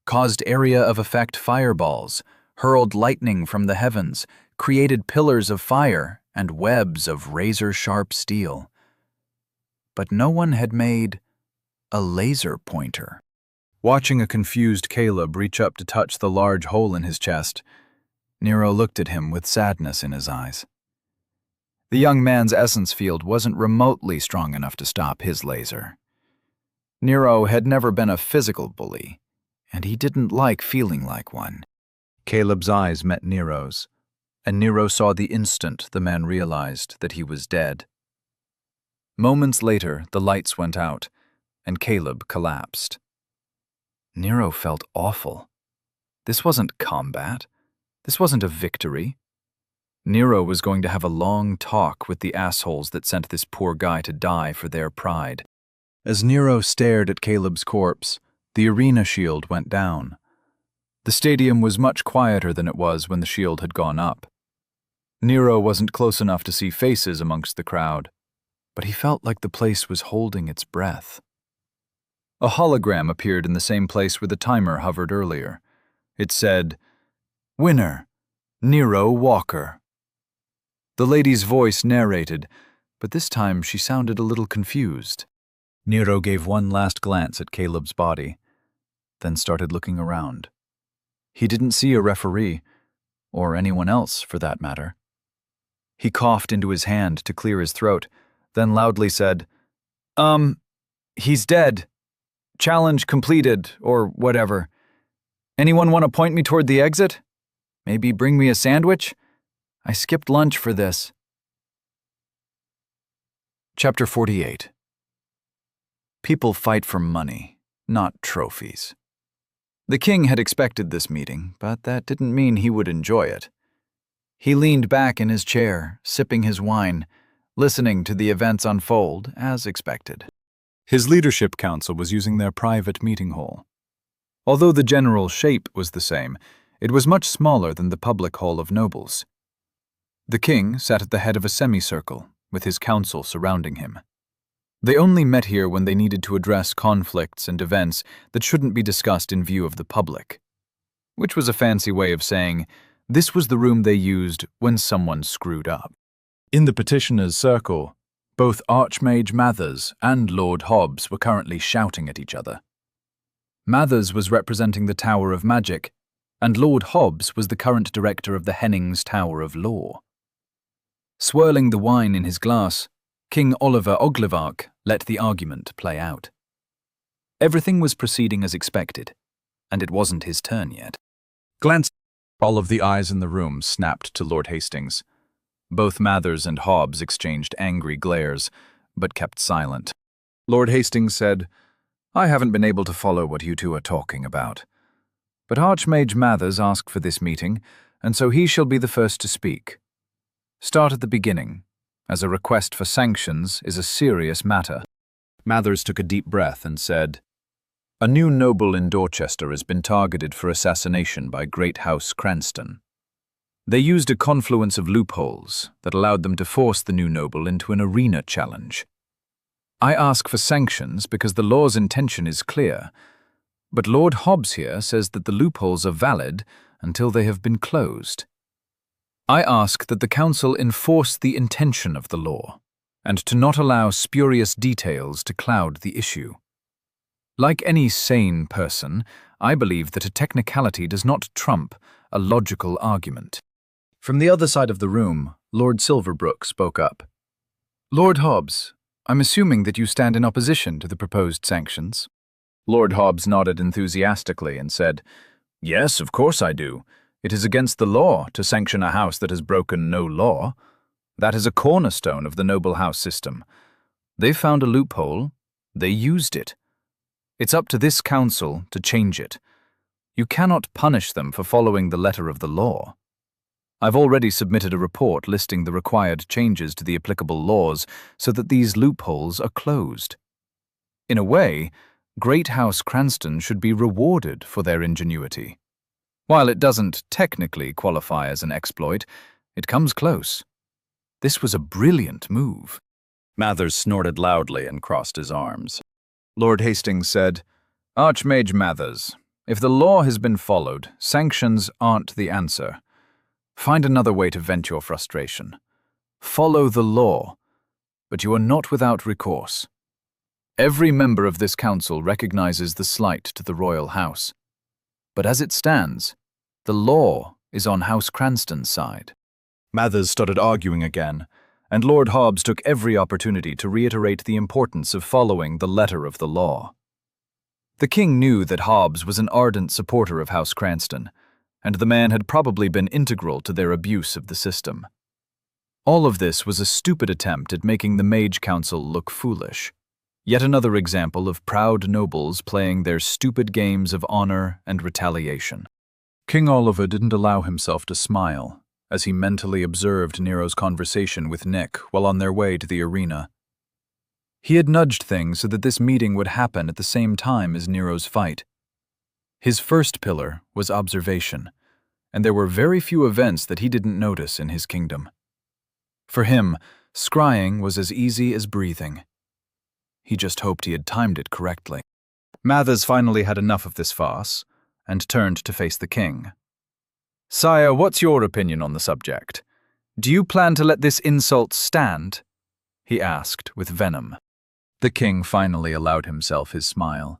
caused area of effect fireballs, hurled lightning from the heavens, created pillars of fire and webs of razor-sharp steel. But no one had made a laser pointer. Watching a confused Caleb reach up to touch the large hole in his chest, Nero looked at him with sadness in his eyes. The young man's essence field wasn't remotely strong enough to stop his laser. Nero had never been a physical bully, and he didn't like feeling like one. Caleb's eyes met Nero's, and Nero saw the instant the man realized that he was dead. Moments later, the lights went out, and Caleb collapsed. Nero felt awful. This wasn't combat. This wasn't a victory. Nero was going to have a long talk with the assholes that sent this poor guy to die for their pride. As Nero stared at Caleb's corpse, the arena shield went down. The stadium was much quieter than it was when the shield had gone up. Nero wasn't close enough to see faces amongst the crowd, but he felt like the place was holding its breath. A hologram appeared in the same place where the timer hovered earlier. It said, "Winner, Nero Walker." The lady's voice narrated, but this time she sounded a little confused. Nero gave one last glance at Caleb's body, then started looking around. He didn't see a referee, or anyone else for that matter. He coughed into his hand to clear his throat, then loudly said, He's dead. Challenge completed, or whatever. Anyone want to point me toward the exit? Maybe bring me a sandwich? I skipped lunch for this." Chapter 48. People fight for money, not trophies. The king had expected this meeting, but that didn't mean he would enjoy it. He leaned back in his chair, sipping his wine, listening to the events unfold as expected. His leadership council was using their private meeting hall. Although the general shape was the same, it was much smaller than the public hall of nobles. The king sat at the head of a semicircle, with his council surrounding him. They only met here when they needed to address conflicts and events that shouldn't be discussed in view of the public, which was a fancy way of saying this was the room they used when someone screwed up. In the petitioners' circle, both Archmage Mathers and Lord Hobbs were currently shouting at each other. Mathers was representing the Tower of Magic, and Lord Hobbs was the current director of the Hennings Tower of Law. Swirling the wine in his glass, King Oliver Oglevark let the argument play out. Everything was proceeding as expected, and it wasn't his turn yet. All of the eyes in the room snapped to Lord Hastings. Both Mathers and Hobbs exchanged angry glares, but kept silent. Lord Hastings said, "I haven't been able to follow what you two are talking about. But Archmage Mathers asked for this meeting, and so he shall be the first to speak. Start at the beginning, as a request for sanctions is a serious matter." Mathers took a deep breath and said, "A new noble in Dorchester has been targeted for assassination by Great House Cranston. They used a confluence of loopholes that allowed them to force the new noble into an arena challenge. I ask for sanctions because the law's intention is clear, but Lord Hobbs here says that the loopholes are valid until they have been closed. I ask that the Council enforce the intention of the law, and to not allow spurious details to cloud the issue. Like any sane person, I believe that a technicality does not trump a logical argument." From the other side of the room, Lord Silverbrook spoke up. "Lord Hobbs, I'm assuming that you stand in opposition to the proposed sanctions." Lord Hobbs nodded enthusiastically and said, "Yes, of course I do. It is against the law to sanction a house that has broken no law. That is a cornerstone of the noble house system. They found a loophole. They used it. It's up to this council to change it. You cannot punish them for following the letter of the law. I've already submitted a report listing the required changes to the applicable laws so that these loopholes are closed. In a way, Great House Cranston should be rewarded for their ingenuity. While it doesn't technically qualify as an exploit, it comes close. This was a brilliant move." Mathers snorted loudly and crossed his arms. Lord Hastings said, "Archmage Mathers, if the law has been followed, sanctions aren't the answer. Find another way to vent your frustration. Follow the law, but you are not without recourse. Every member of this council recognizes the slight to the royal house. But as it stands, the law is on House Cranston's side." Mathers started arguing again, and Lord Hobbs took every opportunity to reiterate the importance of following the letter of the law. The king knew that Hobbs was an ardent supporter of House Cranston, and the man had probably been integral to their abuse of the system. All of this was a stupid attempt at making the Mage Council look foolish. Yet another example of proud nobles playing their stupid games of honor and retaliation. King Oliver didn't allow himself to smile as he mentally observed Nero's conversation with Nick while on their way to the arena. He had nudged things so that this meeting would happen at the same time as Nero's fight. His first pillar was observation, and there were very few events that he didn't notice in his kingdom. For him, scrying was as easy as breathing. He just hoped he had timed it correctly. Mathers finally had enough of this farce and turned to face the king. "Sire, what's your opinion on the subject? Do you plan to let this insult stand?" he asked with venom. The king finally allowed himself his smile.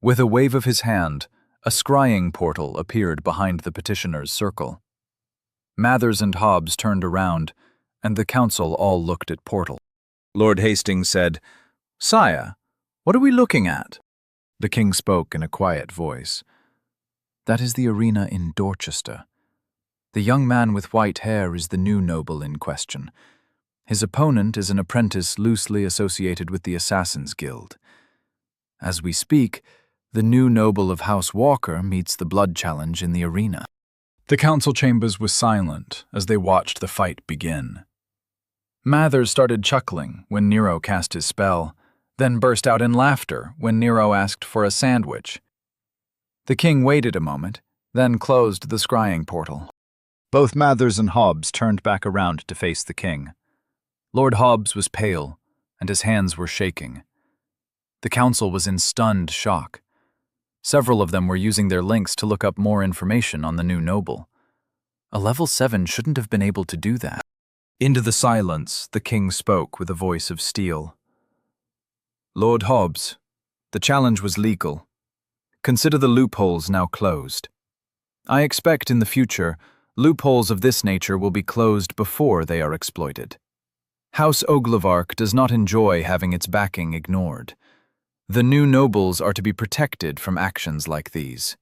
With a wave of his hand, a scrying portal appeared behind the petitioner's circle. Mathers and Hobbs turned around, and the council all looked at portal. Lord Hastings said, "Sire, what are we looking at?" The king spoke in a quiet voice. "That is the arena in Dorchester. The young man with white hair is the new noble in question. His opponent is an apprentice loosely associated with the Assassin's Guild. As we speak, the new noble of House Walker meets the blood challenge in the arena." The council chambers was silent as they watched the fight begin. Mathers started chuckling when Nero cast his spell, then burst out in laughter when Nero asked for a sandwich. The king waited a moment, then closed the scrying portal. Both Mathers and Hobbs turned back around to face the king. Lord Hobbs was pale, and his hands were shaking. The council was in stunned shock. Several of them were using their links to look up more information on the new noble. A level 7 shouldn't have been able to do that. Into the silence, the king spoke with a voice of steel. "Lord Hobbs, the challenge was legal. Consider the loopholes now closed. I expect in the future, loopholes of this nature will be closed before they are exploited. House Oglevark does not enjoy having its backing ignored. The new nobles are to be protected from actions like these.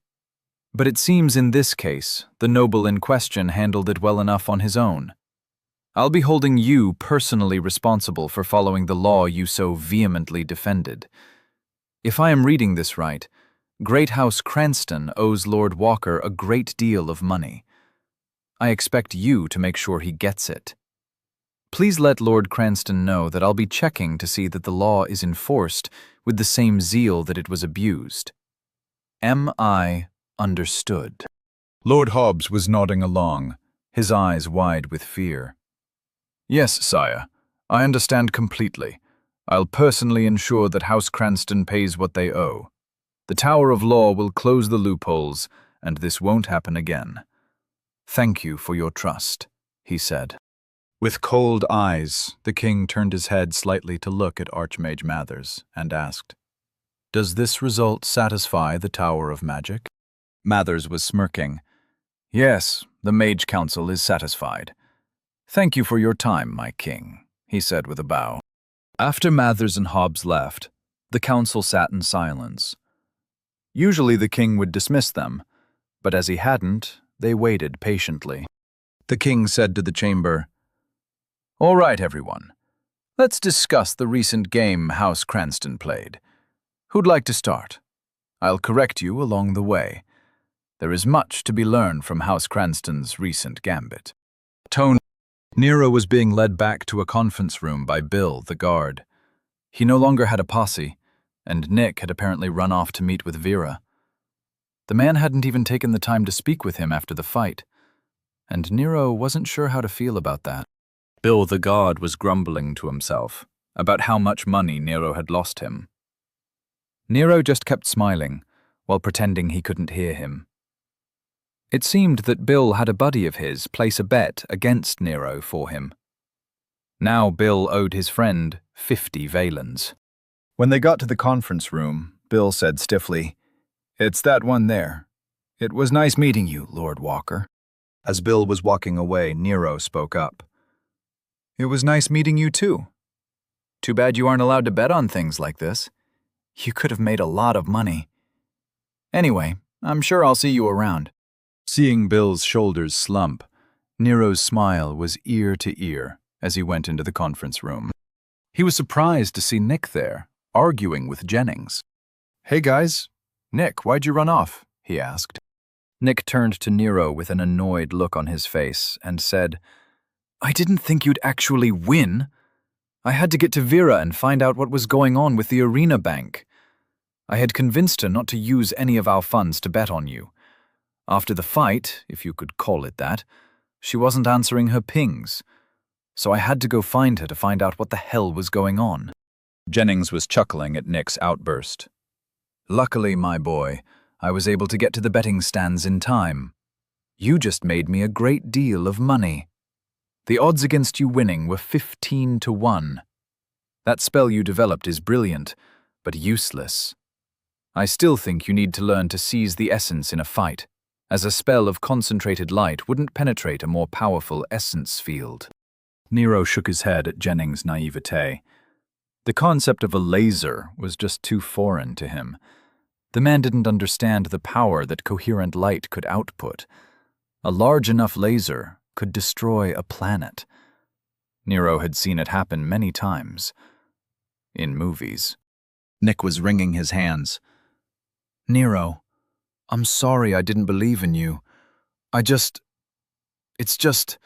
But it seems in this case, the noble in question handled it well enough on his own. I'll be holding you personally responsible for following the law you so vehemently defended. If I am reading this right, Great House Cranston owes Lord Walker a great deal of money. I expect you to make sure he gets it. Please let Lord Cranston know that I'll be checking to see that the law is enforced with the same zeal that it was abused. M.I. understood. Lord Hobbs was nodding along, his eyes wide with fear. Yes, sire, I understand completely. I'll personally ensure that House Cranston pays what they owe. The Tower of Law will close the loopholes, and this won't happen again. Thank you for your trust, he said. With cold eyes, the king turned his head slightly to look at Archmage Mathers and asked, "Does this result satisfy the Tower of Magic?" Mathers was smirking. "Yes, the Mage Council is satisfied. Thank you for your time, my king," he said with a bow. After Mathers and Hobbs left, the council sat in silence. Usually the king would dismiss them, but as he hadn't, they waited patiently. The king said to the chamber, "All right, everyone. Let's discuss the recent game House Cranston played. Who'd like to start? I'll correct you along the way. There is much to be learned from House Cranston's recent gambit." Nero was being led back to a conference room by Bill, the guard. He no longer had a posse, and Nick had apparently run off to meet with Vera. The man hadn't even taken the time to speak with him after the fight, and Nero wasn't sure how to feel about that. Bill, the guard, was grumbling to himself about how much money Nero had lost him. Nero just kept smiling, while pretending he couldn't hear him. It seemed that Bill had a buddy of his place a bet against Nero for him. Now Bill owed his friend 50 Valens. When they got to the conference room, Bill said stiffly, "It's that one there. It was nice meeting you, Lord Walker." As Bill was walking away, Nero spoke up. "It was nice meeting you too. Too bad you aren't allowed to bet on things like this. You could have made a lot of money. Anyway, I'm sure I'll see you around." Seeing Bill's shoulders slump, Nero's smile was ear to ear as he went into the conference room. He was surprised to see Nick there, arguing with Jennings. "Hey guys, Nick, why'd you run off?" he asked. Nick turned to Nero with an annoyed look on his face and said, "I didn't think you'd actually win. I had to get to Vera and find out what was going on with the arena bank. I had convinced her not to use any of our funds to bet on you. After the fight, if you could call it that, she wasn't answering her pings. So I had to go find her to find out what the hell was going on." Jennings was chuckling at Nick's outburst. "Luckily, my boy, I was able to get to the betting stands in time. You just made me a great deal of money. The odds against you winning were 15 to 1. That spell you developed is brilliant, but useless. I still think you need to learn to seize the essence in a fight, as a spell of concentrated light wouldn't penetrate a more powerful essence field." Nero shook his head at Jennings' naivete. The concept of a laser was just too foreign to him. The man didn't understand the power that coherent light could output. A large enough laser could destroy a planet. Nero had seen it happen many times. In movies. Nick was wringing his hands. "Nero, I'm sorry I didn't believe in you. It's just...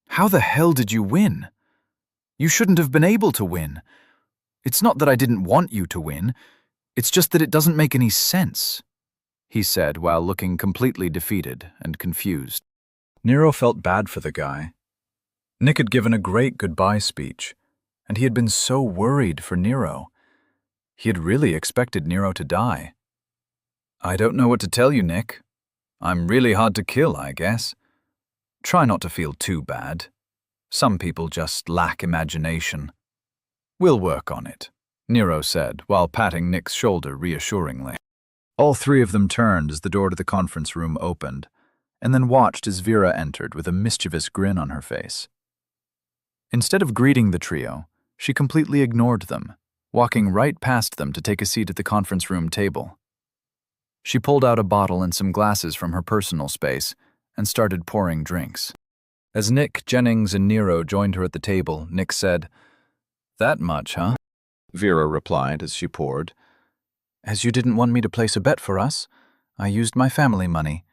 How the hell did you win? You shouldn't have been able to win. It's not that I didn't want you to win. It's just that it doesn't make any sense," he said while looking completely defeated and confused. Nero felt bad for the guy. Nick had given a great goodbye speech, and he had been so worried for Nero. He had really expected Nero to die. "I don't know what to tell you, Nick. I'm really hard to kill, I guess. Try not to feel too bad. Some people just lack imagination." "We'll work on it," Nero said, while patting Nick's shoulder reassuringly. All three of them turned as the door to the conference room opened, and then watched as Vera entered with a mischievous grin on her face. Instead of greeting the trio, she completely ignored them, walking right past them to take a seat at the conference room table. She pulled out a bottle and some glasses from her personal space and started pouring drinks. As Nick, Jennings, and Nero joined her at the table, Nick said, "That much, huh?" Vera replied as she poured. "As you didn't want me to place a bet for us, I used my family money.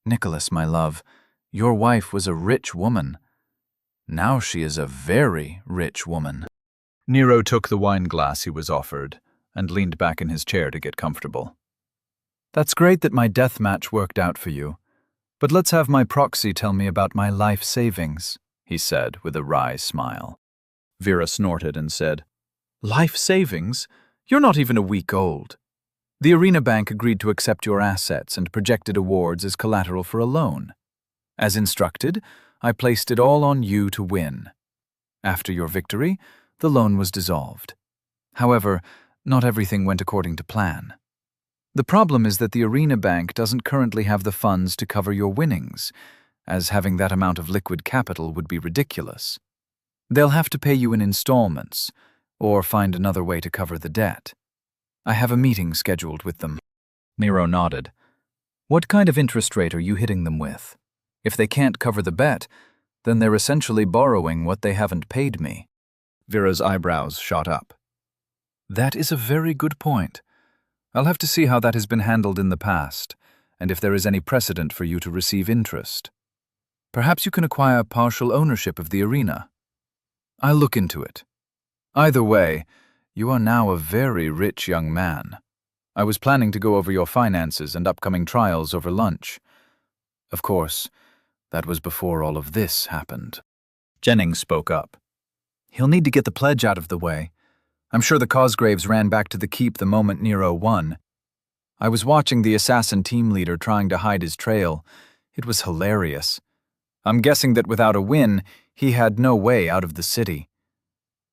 Nicholas, my love, your wife was a rich woman. Now she is a very rich woman." Nero took the wine glass he was offered and leaned back in his chair to get comfortable. "That's great that my death match worked out for you, but let's have my proxy tell me about my life savings," he said with a wry smile. Vera snorted and said, "Life savings? You're not even a week old. The Arena Bank agreed to accept your assets and projected awards as collateral for a loan. As instructed, I placed it all on you to win. After your victory, the loan was dissolved. However, not everything went according to plan. The problem is that the Arena Bank doesn't currently have the funds to cover your winnings, as having that amount of liquid capital would be ridiculous. They'll have to pay you in installments, or find another way to cover the debt. I have a meeting scheduled with them." Nero nodded. "What kind of interest rate are you hitting them with? If they can't cover the bet, then they're essentially borrowing what they haven't paid me." Vera's eyebrows shot up. "That is a very good point. I'll have to see how that has been handled in the past, and if there is any precedent for you to receive interest. Perhaps you can acquire partial ownership of the arena. I'll look into it. Either way, you are now a very rich young man. I was planning to go over your finances and upcoming trials over lunch. Of course, that was before all of this happened." Jennings spoke up. "He'll need to get the pledge out of the way. I'm sure the Cosgraves ran back to the keep the moment Nero won. I was watching the assassin team leader trying to hide his trail. It was hilarious. I'm guessing that without a win, he had no way out of the city.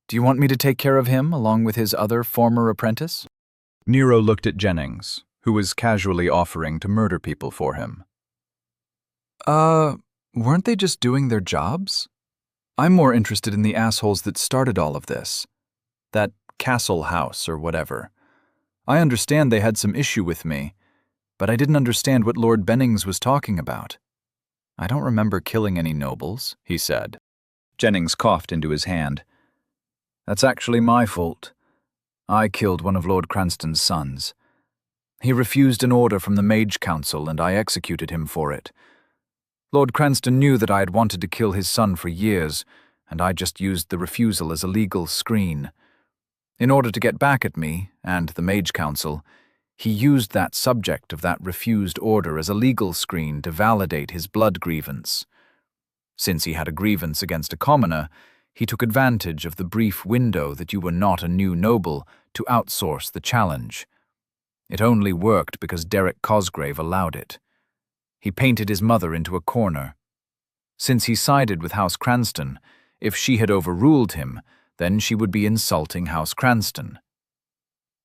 Do you want me to take care of him along with his other former apprentice?" Nero looked at Jennings, who was casually offering to murder people for him. Weren't they just doing their jobs? I'm more interested in the assholes that started all of this. That Castle House or whatever. I understand they had some issue with me, but I didn't understand what Lord Bennings was talking about. I don't remember killing any nobles, he said. Jennings coughed into his hand. That's actually my fault. I killed one of Lord Cranston's sons. He refused an order from the Mage Council and I executed him for it. Lord Cranston knew that I had wanted to kill his son for years, and I just used the refusal as a legal screen. In order to get back at me, and the Mage Council, he used that subject of that refused order as a legal screen to validate his blood grievance. Since he had a grievance against a commoner, he took advantage of the brief window that you were not a new noble to outsource the challenge. It only worked because Derek Cosgrave allowed it. He painted his mother into a corner. Since he sided with House Cranston, if she had overruled him, then she would be insulting House Cranston.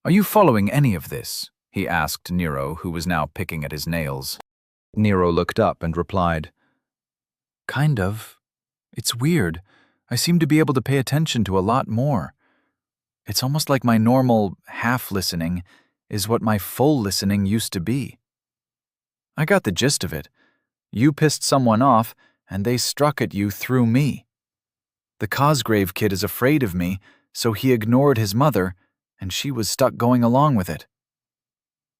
Are you following any of this? He asked Nero, who was now picking at his nails. Nero looked up and replied, Kind of. It's weird. I seem to be able to pay attention to a lot more. It's almost like my normal half-listening is what my full listening used to be. I got the gist of it. You pissed someone off, and they struck at you through me. The Cosgrave kid is afraid of me, so he ignored his mother, and she was stuck going along with it.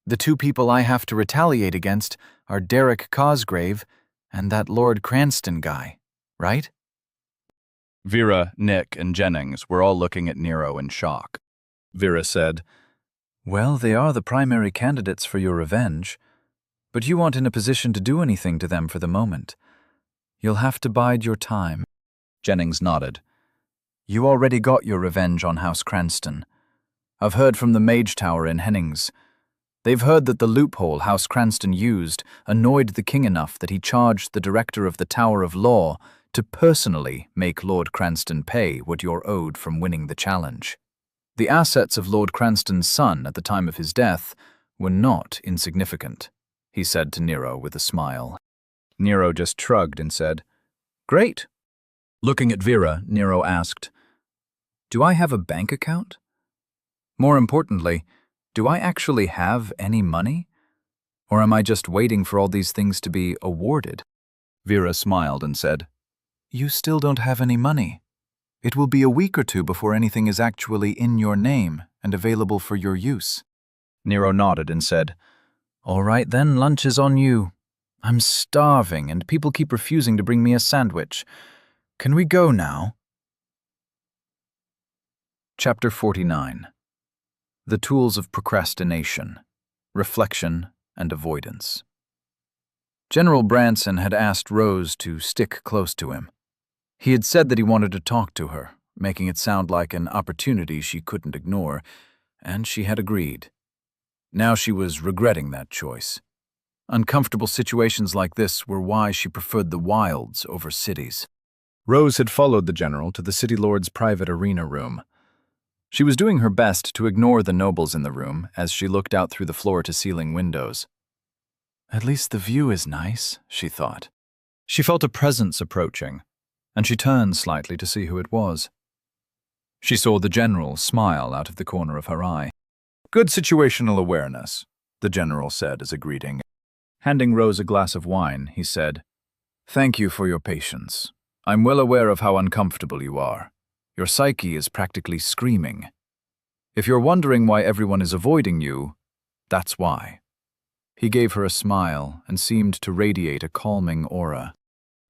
The two people I have to retaliate against are Derek Cosgrave and that Lord Cranston guy, right? Vera, Nick, and Jennings were all looking at Nero in shock. Vera said, Well, they are the primary candidates for your revenge, but you aren't in a position to do anything to them for the moment. You'll have to bide your time. Jennings nodded. You already got your revenge on House Cranston. I've heard from the Mage Tower in Hennings. They've heard that the loophole House Cranston used annoyed the king enough that he charged the director of the Tower of Law to personally make Lord Cranston pay what you're owed from winning the challenge. The assets of Lord Cranston's son at the time of his death were not insignificant, he said to Nero with a smile. Nero just shrugged and said, Great. Looking at Vera, Nero asked, Do I have a bank account? More importantly, do I actually have any money? Or am I just waiting for all these things to be awarded? Vera smiled and said, You still don't have any money. It will be a week or two before anything is actually in your name and available for your use. Nero nodded and said, All right then, lunch is on you. I'm starving and people keep refusing to bring me a sandwich. Can we go now? Chapter 49. The Tools of Procrastination, Reflection, and Avoidance. General Branson had asked Rose to stick close to him. He had said that he wanted to talk to her, making it sound like an opportunity she couldn't ignore, and she had agreed. Now she was regretting that choice. Uncomfortable situations like this were why she preferred the wilds over cities. Rose had followed the general to the city lord's private arena room. She was doing her best to ignore the nobles in the room as she looked out through the floor-to-ceiling windows. At least the view is nice, she thought. She felt a presence approaching, and she turned slightly to see who it was. She saw the general smile out of the corner of her eye. Good situational awareness, the general said as a greeting. Handing Rose a glass of wine, he said, Thank you for your patience. I'm well aware of how uncomfortable you are. Your psyche is practically screaming. If you're wondering why everyone is avoiding you, that's why. He gave her a smile and seemed to radiate a calming aura.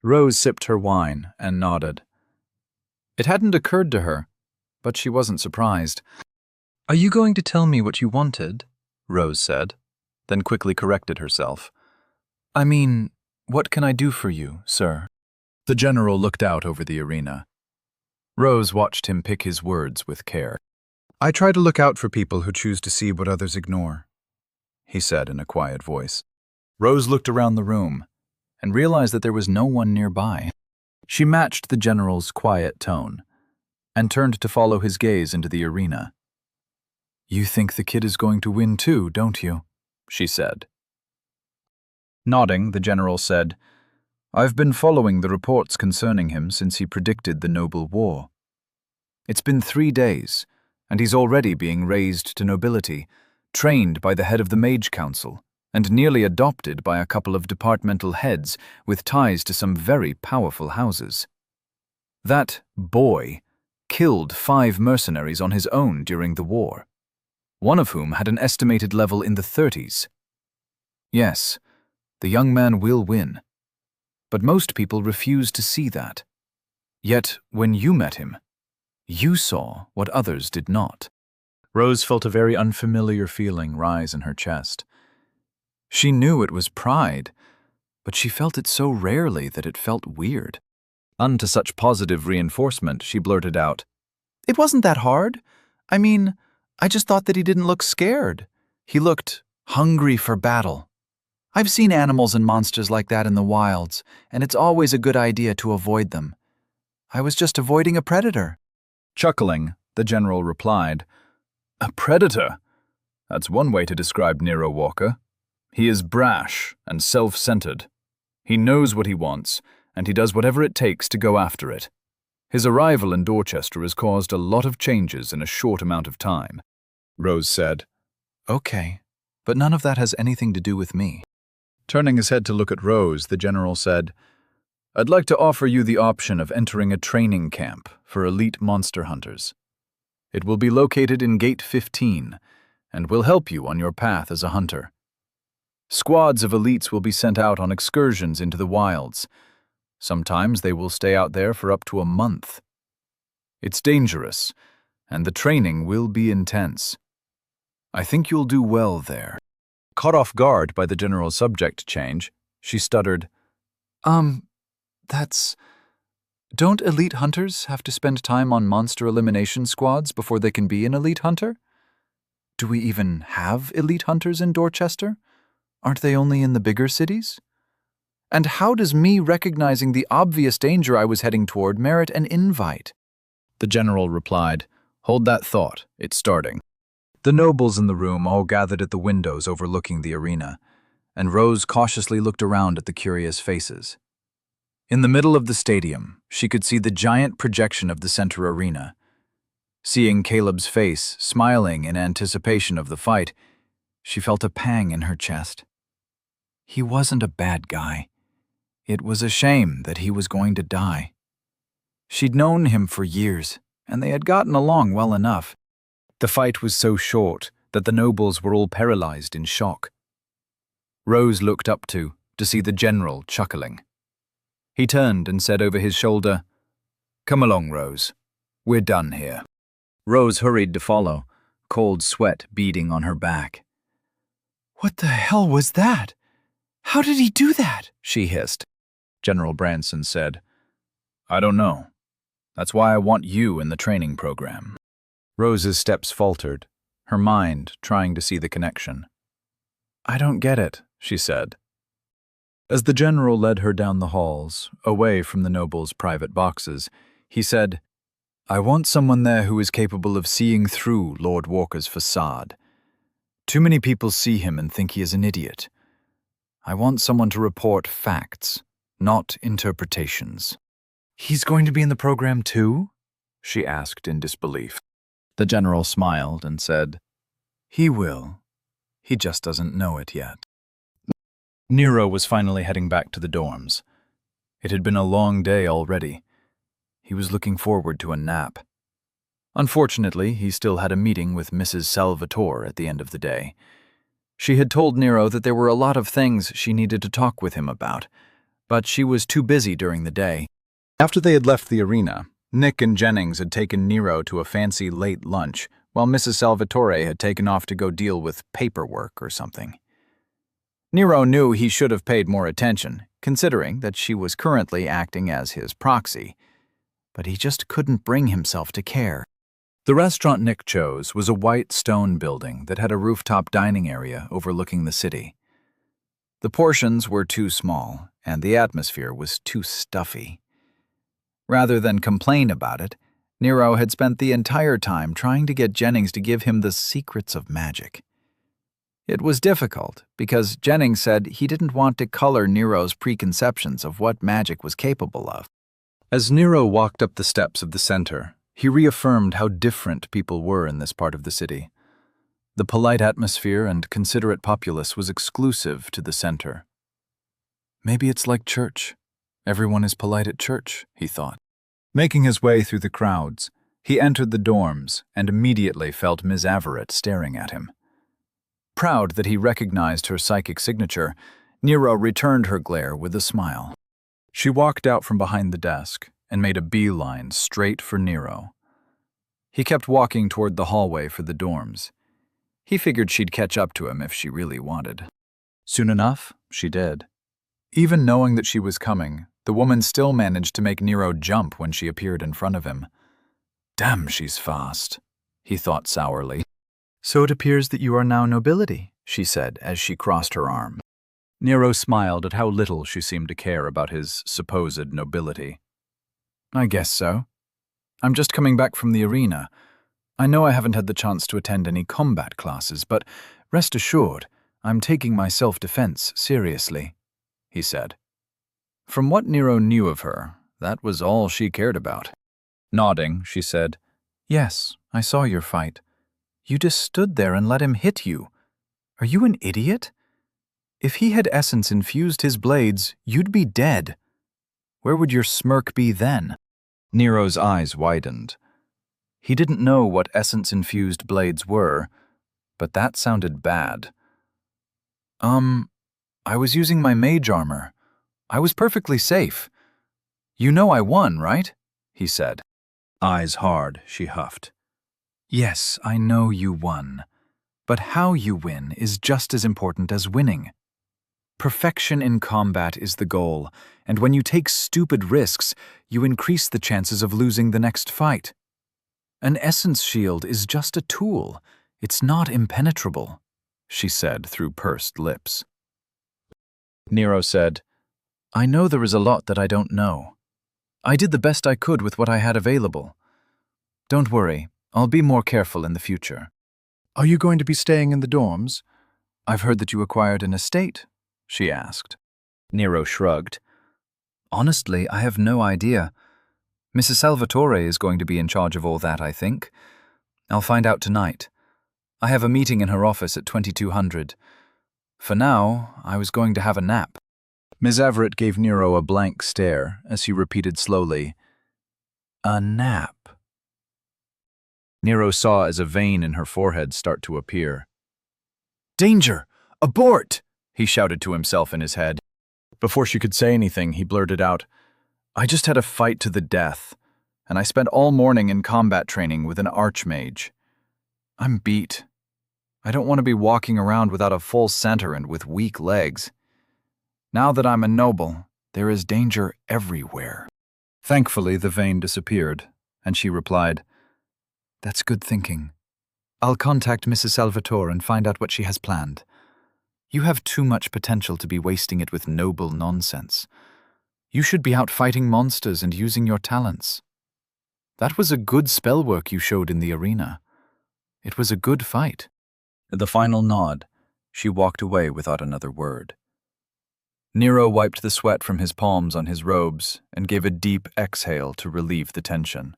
Rose sipped her wine and nodded. It hadn't occurred to her, but she wasn't surprised. Are you going to tell me what you wanted? Rose said, then quickly corrected herself. I mean, what can I do for you, sir? The general looked out over the arena. Rose watched him pick his words with care. I try to look out for people who choose to see what others ignore, he said in a quiet voice. Rose looked around the room and realized that there was no one nearby. She matched the general's quiet tone and turned to follow his gaze into the arena. You think the kid is going to win too, don't you? She said. Nodding, the general said, I've been following the reports concerning him since he predicted the noble war. It's been 3 days, and he's already being raised to nobility, trained by the head of the Mage Council, and nearly adopted by a couple of departmental heads with ties to some very powerful houses. That boy killed 5 mercenaries on his own during the war, one of whom had an estimated level in the 30s. Yes, the young man will win, but most people refuse to see that. Yet, when you met him, you saw what others did not. Rose felt a very unfamiliar feeling rise in her chest. She knew it was pride, but she felt it so rarely that it felt weird. Unto such positive reinforcement, she blurted out, It wasn't that hard. I mean, I just thought that he didn't look scared. He looked hungry for battle. I've seen animals and monsters like that in the wilds, and it's always a good idea to avoid them. I was just avoiding a predator. Chuckling, the general replied, A predator? That's one way to describe Nero Walker. He is brash and self-centered. He knows what he wants, and he does whatever it takes to go after it. His arrival in Dorchester has caused a lot of changes in a short amount of time. Rose said, Okay, but none of that has anything to do with me. Turning his head to look at Rose, the general said, I'd like to offer you the option of entering a training camp for elite monster hunters. It will be located in Gate 15 and will help you on your path as a hunter. Squads of elites will be sent out on excursions into the wilds. Sometimes they will stay out there for up to a month. It's dangerous, and the training will be intense. I think you'll do well there. Caught off guard by the general's subject change, she stuttered, Don't elite hunters have to spend time on monster elimination squads before they can be an elite hunter? Do we even have elite hunters in Dorchester? Aren't they only in the bigger cities? And how does me recognizing the obvious danger I was heading toward merit an invite? The general replied, Hold that thought, it's starting. The nobles in the room all gathered at the windows overlooking the arena, and Rose cautiously looked around at the curious faces. In the middle of the stadium, she could see the giant projection of the center arena. Seeing Caleb's face, smiling in anticipation of the fight, she felt a pang in her chest. He wasn't a bad guy. It was a shame that he was going to die. She'd known him for years, and they had gotten along well enough. The fight was so short that the nobles were all paralyzed in shock. Rose looked up to see the general chuckling. He turned and said over his shoulder, "Come along, Rose. We're done here." Rose hurried to follow, cold sweat beading on her back. "What the hell was that? How did he do that?" she hissed. General Branson said, "I don't know. That's why I want you in the training program." Rose's steps faltered, her mind trying to see the connection. "I don't get it," she said. As the general led her down the halls, away from the nobles' private boxes, he said, "I want someone there who is capable of seeing through Lord Walker's facade. Too many people see him and think he is an idiot. I want someone to report facts, not interpretations." "He's going to be in the program too?" she asked in disbelief. The general smiled and said, "He will. He just doesn't know it yet." Nero was finally heading back to the dorms. It had been a long day already. He was looking forward to a nap. Unfortunately, he still had a meeting with Mrs. Salvatore at the end of the day. She had told Nero that there were a lot of things she needed to talk with him about, but she was too busy during the day. After they had left the arena, Nick and Jennings had taken Nero to a fancy late lunch, while Mrs. Salvatore had taken off to go deal with paperwork or something. Nero knew he should have paid more attention, considering that she was currently acting as his proxy, but he just couldn't bring himself to care. The restaurant Nick chose was a white stone building that had a rooftop dining area overlooking the city. The portions were too small, and the atmosphere was too stuffy. Rather than complain about it, Nero had spent the entire time trying to get Jennings to give him the secrets of magic. It was difficult because Jennings said he didn't want to color Nero's preconceptions of what magic was capable of. As Nero walked up the steps of the center, he reaffirmed how different people were in this part of the city. The polite atmosphere and considerate populace was exclusive to the center. Maybe it's like church. Everyone is polite at church, he thought. Making his way through the crowds, he entered the dorms and immediately felt Ms. Averett staring at him. Proud that he recognized her psychic signature, Nero returned her glare with a smile. She walked out from behind the desk and made a beeline straight for Nero. He kept walking toward the hallway for the dorms. He figured she'd catch up to him if she really wanted. Soon enough, she did. Even knowing that she was coming, the woman still managed to make Nero jump when she appeared in front of him. Damn, she's fast, he thought sourly. So it appears that you are now nobility, she said as she crossed her arm. Nero smiled at how little she seemed to care about his supposed nobility. I guess so. I'm just coming back from the arena. I know I haven't had the chance to attend any combat classes, but rest assured, I'm taking my self-defense seriously, he said. From what Nero knew of her, that was all she cared about. Nodding, she said, Yes, I saw your fight. You just stood there and let him hit you. Are you an idiot? If he had essence infused his blades, you'd be dead. Where would your smirk be then? Nero's eyes widened. He didn't know what essence-infused blades were, but that sounded bad. I was using my mage armor. I was perfectly safe. You know I won, right? He said. Eyes hard, she huffed. Yes, I know you won. But how you win is just as important as winning. Perfection in combat is the goal, and when you take stupid risks, you increase the chances of losing the next fight. An essence shield is just a tool. It's not impenetrable, she said through pursed lips. Nero said, I know there is a lot that I don't know. I did the best I could with what I had available. Don't worry, I'll be more careful in the future. Are you going to be staying in the dorms? I've heard that you acquired an estate, she asked. Nero shrugged. Honestly, I have no idea. Mrs. Salvatore is going to be in charge of all that, I think. I'll find out tonight. I have a meeting in her office at 2200. For now, I was going to have a nap. Ms. Everett gave Nero a blank stare as he repeated slowly, "A nap." Nero saw as a vein in her forehead start to appear. Danger! Abort! He shouted to himself in his head. Before she could say anything, he blurted out, "I just had a fight to the death, and I spent all morning in combat training with an archmage. I'm beat. I don't want to be walking around without a full center and with weak legs. Now that I'm a noble, there is danger everywhere." Thankfully, the vein disappeared, and she replied, That's good thinking. I'll contact Mrs. Salvatore and find out what she has planned. You have too much potential to be wasting it with noble nonsense. You should be out fighting monsters and using your talents. That was a good spell work you showed in the arena. It was a good fight. At the final nod, she walked away without another word. Nero wiped the sweat from his palms on his robes and gave a deep exhale to relieve the tension.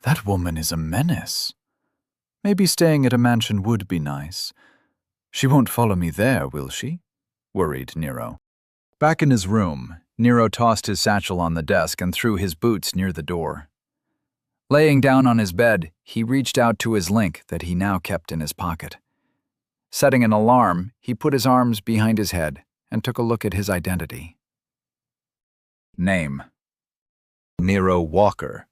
That woman is a menace. Maybe staying at a mansion would be nice. She won't follow me there, will she? Worried Nero. Back in his room, Nero tossed his satchel on the desk and threw his boots near the door. Laying down on his bed, he reached out to his link that he now kept in his pocket. Setting an alarm, he put his arms behind his head and took a look at his identity. Name: Nero Walker.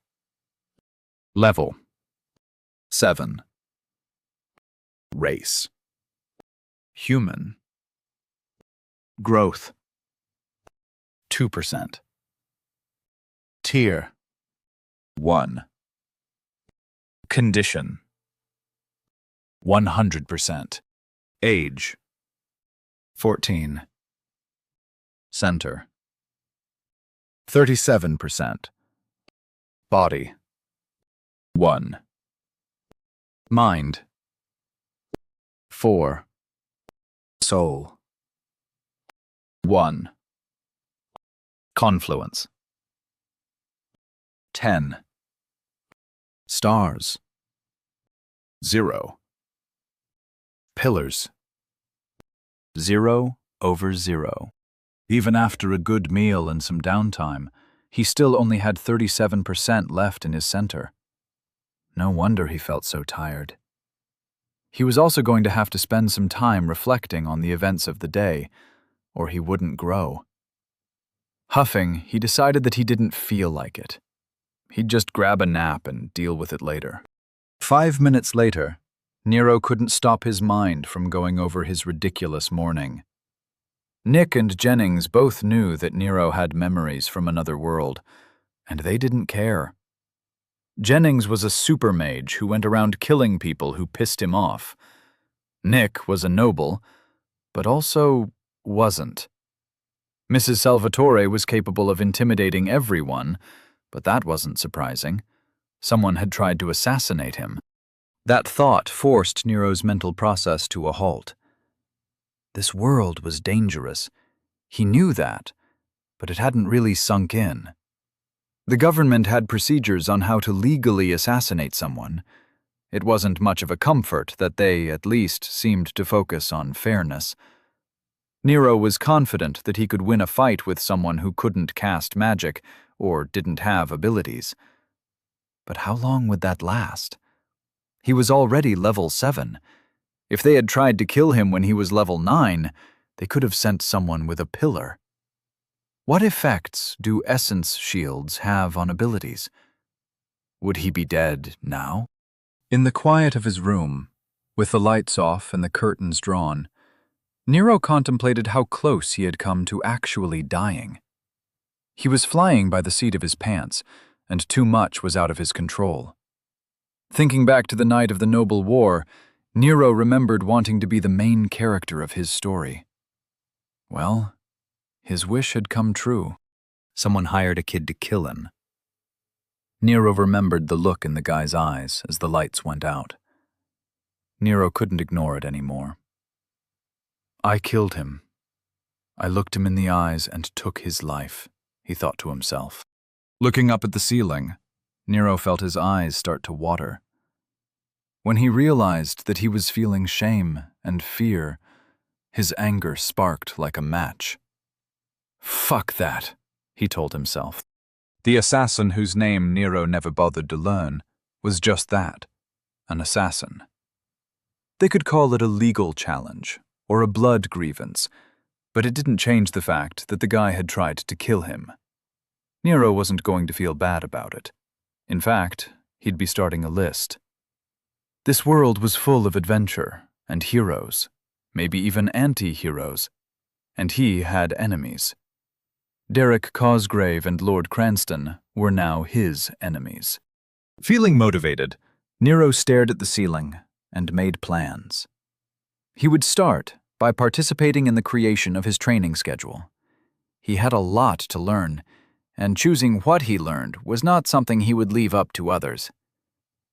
Level: 7. Race: Human. Growth: 2%. Tier: 1. Condition: 100%. Age: 14. Center: 37%. Body: 1. Mind: 4. Soul: 1. Confluence: 10. Stars: 0. Pillars: 0/0. Even after a good meal and some downtime, he still only had 37% left in his center. No wonder he felt so tired. He was also going to have to spend some time reflecting on the events of the day, or he wouldn't grow. Huffing, he decided that he didn't feel like it. He'd just grab a nap and deal with it later. 5 minutes later, Nero couldn't stop his mind from going over his ridiculous morning. Nick and Jennings both knew that Nero had memories from another world, and they didn't care. Jennings was a super mage who went around killing people who pissed him off. Nick was a noble, but also wasn't. Mrs. Salvatore was capable of intimidating everyone, but that wasn't surprising. Someone had tried to assassinate him. That thought forced Nero's mental process to a halt. This world was dangerous. He knew that, but it hadn't really sunk in. The government had procedures on how to legally assassinate someone. It wasn't much of a comfort that they, at least, seemed to focus on fairness. Nero was confident that he could win a fight with someone who couldn't cast magic or didn't have abilities. But how long would that last? He was already level 7. If they had tried to kill him when he was level 9, they could have sent someone with a pillar. What effects do essence shields have on abilities? Would he be dead now? In the quiet of his room, with the lights off and the curtains drawn, Nero contemplated how close he had come to actually dying. He was flying by the seat of his pants, and too much was out of his control. Thinking back to the night of the Noble War, Nero remembered wanting to be the main character of his story. Well, his wish had come true. Someone hired a kid to kill him. Nero remembered the look in the guy's eyes as the lights went out. Nero couldn't ignore it anymore. I killed him. I looked him in the eyes and took his life, he thought to himself. Looking up at the ceiling, Nero felt his eyes start to water. When he realized that he was feeling shame and fear, His anger sparked like a match. "Fuck that," he told himself. The assassin whose name Nero never bothered to learn was just that, an assassin. They could call it a legal challenge or a blood grievance, but it didn't change the fact that the guy had tried to kill him. Nero wasn't going to feel bad about it. In fact, he'd be starting a list. This world was full of adventure and heroes, maybe even anti-heroes, and he had enemies. Derek Cosgrave and Lord Cranston were now his enemies. Feeling motivated, Nero stared at the ceiling and made plans. He would start by participating in the creation of his training schedule. He had a lot to learn, and choosing what he learned was not something he would leave up to others.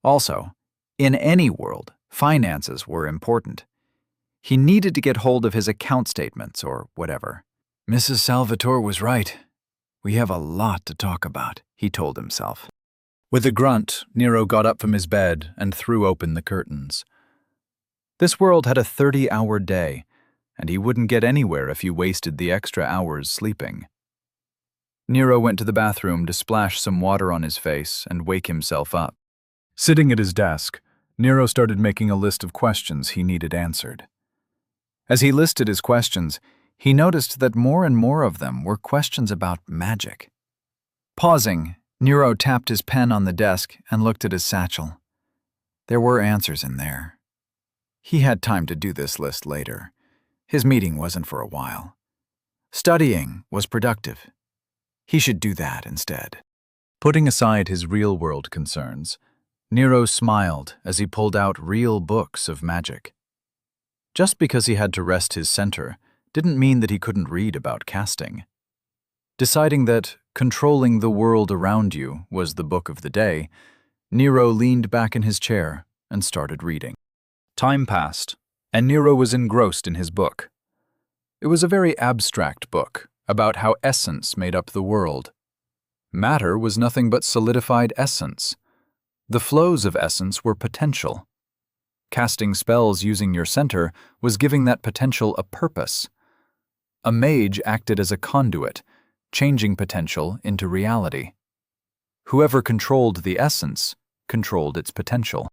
Also, in any world, finances were important. He needed to get hold of his account statements or whatever. Mrs. Salvatore was right. We have a lot to talk about, he told himself. With a grunt, Nero got up from his bed and threw open the curtains. This world had a 30-hour day, and he wouldn't get anywhere if he wasted the extra hours sleeping. Nero went to the bathroom to splash some water on his face and wake himself up. Sitting at his desk, Nero started making a list of questions he needed answered. As he listed his questions, he noticed that more and more of them were questions about magic. Pausing, Nero tapped his pen on the desk and looked at his satchel. There were answers in there. He had time to do this list later. His meeting wasn't for a while. Studying was productive. He should do that instead. Putting aside his real-world concerns, Nero smiled as he pulled out real books of magic. Just because he had to rest his center didn't mean that he couldn't read about casting. Deciding that controlling the world around you was the book of the day, Nero leaned back in his chair and started reading. Time passed, and Nero was engrossed in his book. It was a very abstract book about how essence made up the world. Matter was nothing but solidified essence. The flows of essence were potential. Casting spells using your center was giving that potential a purpose. A mage acted as a conduit, changing potential into reality. Whoever controlled the essence controlled its potential.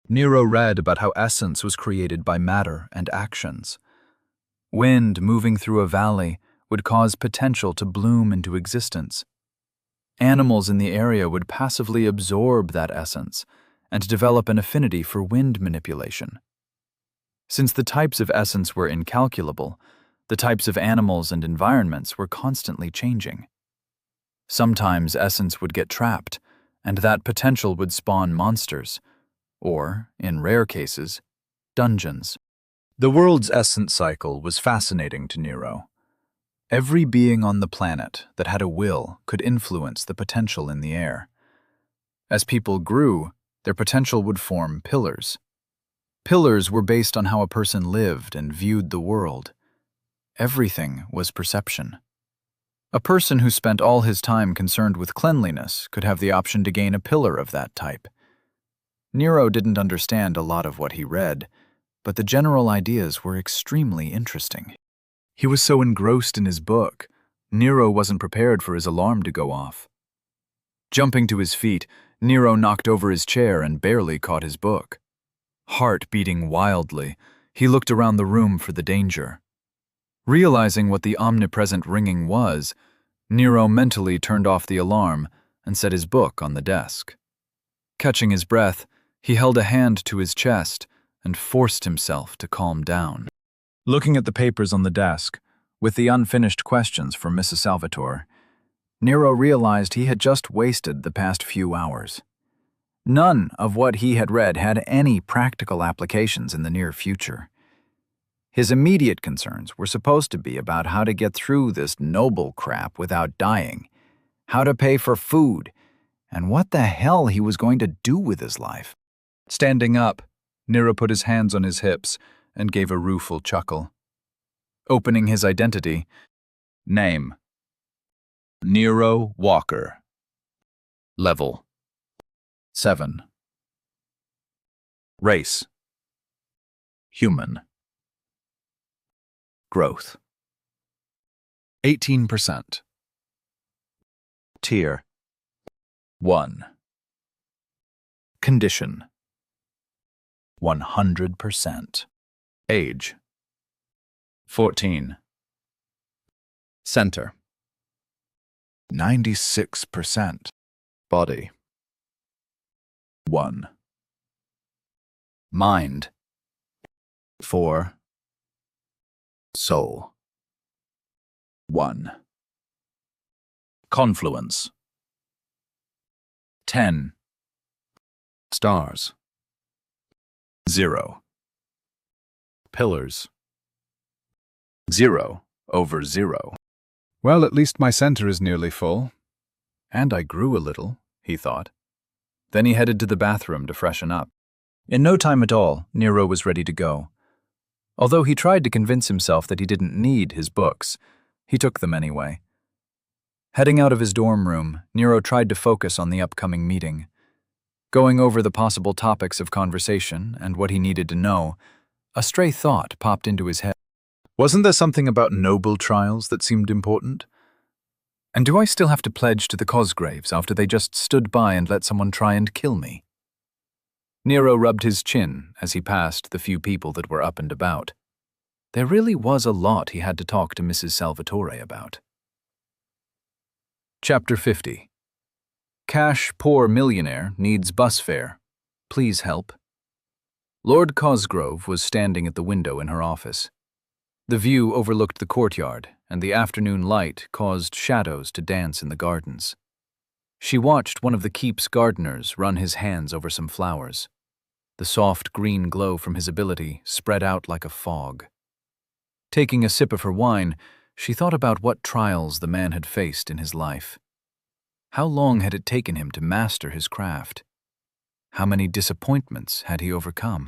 Nero read about how essence was created by matter and actions. Wind moving through a valley would cause potential to bloom into existence. Animals in the area would passively absorb that essence and develop an affinity for wind manipulation. Since the types of essence were incalculable, the types of animals and environments were constantly changing. Sometimes essence would get trapped, and that potential would spawn monsters, or, in rare cases, dungeons. The world's essence cycle was fascinating to Nero. Every being on the planet that had a will could influence the potential in the air. As people grew, their potential would form pillars. Pillars were based on how a person lived and viewed the world. Everything was perception. A person who spent all his time concerned with cleanliness could have the option to gain a pillar of that type. Nero didn't understand a lot of what he read, but the general ideas were extremely interesting. He was so engrossed in his book, Nero wasn't prepared for his alarm to go off. Jumping to his feet, Nero knocked over his chair and barely caught his book. Heart beating wildly, he looked around the room for the danger. Realizing what the omnipresent ringing was, Nero mentally turned off the alarm and set his book on the desk. Catching his breath, he held a hand to his chest and forced himself to calm down. Looking at the papers on the desk, with the unfinished questions from Mrs. Salvatore, Nero realized he had just wasted the past few hours. None of what he had read had any practical applications in the near future. His immediate concerns were supposed to be about how to get through this noble crap without dying, how to pay for food, and what the hell he was going to do with his life. Standing up, Nero put his hands on his hips and gave a rueful chuckle. Opening his identity, name: Nero Walker. Level: 7. Race: human. Growth. 18%. Tier. 1. Condition. 100%. Age. 14. Center. 96%. Body. 1. Mind. 4. Soul. 1. Confluence. 10. Stars. 0. Pillars. 0/0. Well, at least my center is nearly full. And I grew a little, he thought. Then he headed to the bathroom to freshen up. In no time at all, Nero was ready to go. Although he tried to convince himself that he didn't need his books, he took them anyway. Heading out of his dorm room, Nero tried to focus on the upcoming meeting. Going over the possible topics of conversation and what he needed to know, a stray thought popped into his head. Wasn't there something about noble trials that seemed important? And do I still have to pledge to the Cosgraves after they just stood by and let someone try and kill me? Nero rubbed his chin as he passed the few people that were up and about. There really was a lot he had to talk to Mrs. Salvatore about. Chapter 50. Cash poor millionaire needs bus fare. Please help. Lord Cosgrove was standing at the window in her office. The view overlooked the courtyard, and the afternoon light caused shadows to dance in the gardens. She watched one of the keep's gardeners run his hands over some flowers. The soft green glow from his ability spread out like a fog. Taking a sip of her wine, she thought about what trials the man had faced in his life. How long had it taken him to master his craft? How many disappointments had he overcome?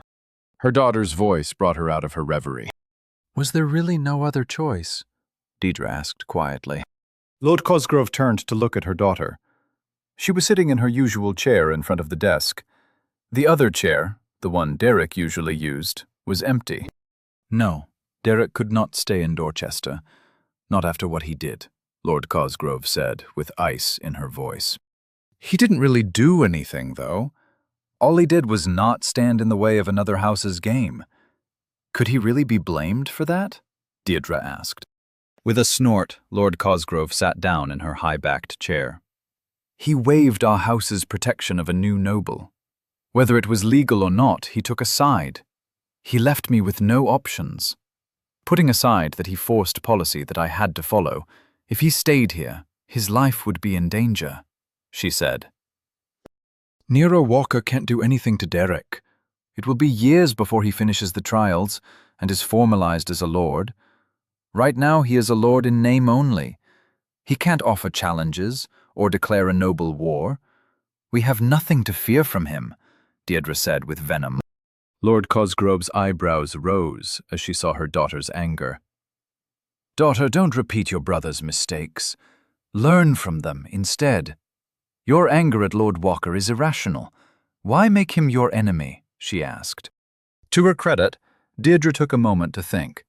Her daughter's voice brought her out of her reverie. Was there really no other choice? Deidre asked quietly. Lord Cosgrove turned to look at her daughter. She was sitting in her usual chair in front of the desk. The other chair, the one Derek usually used, was empty. No, Derek could not stay in Dorchester. Not after what he did, Lord Cosgrove said, with ice in her voice. He didn't really do anything, though. All he did was not stand in the way of another house's game. Could he really be blamed for that? Deirdre asked. With a snort, Lord Cosgrove sat down in her high-backed chair. He waived our house's protection of a new noble. Whether it was legal or not, he took a side. He left me with no options. Putting aside that he forced policy that I had to follow, if he stayed here, his life would be in danger, she said. Nero Walker can't do anything to Derek. It will be years before he finishes the trials and is formalized as a lord. Right now he is a lord in name only. He can't offer challenges or declare a noble war. We have nothing to fear from him, Deirdre said with venom. Lord Cosgrove's eyebrows rose as she saw her daughter's anger. Daughter, don't repeat your brother's mistakes. Learn from them instead. Your anger at Lord Walker is irrational. Why make him your enemy? She asked. To her credit, Deirdre took a moment to think.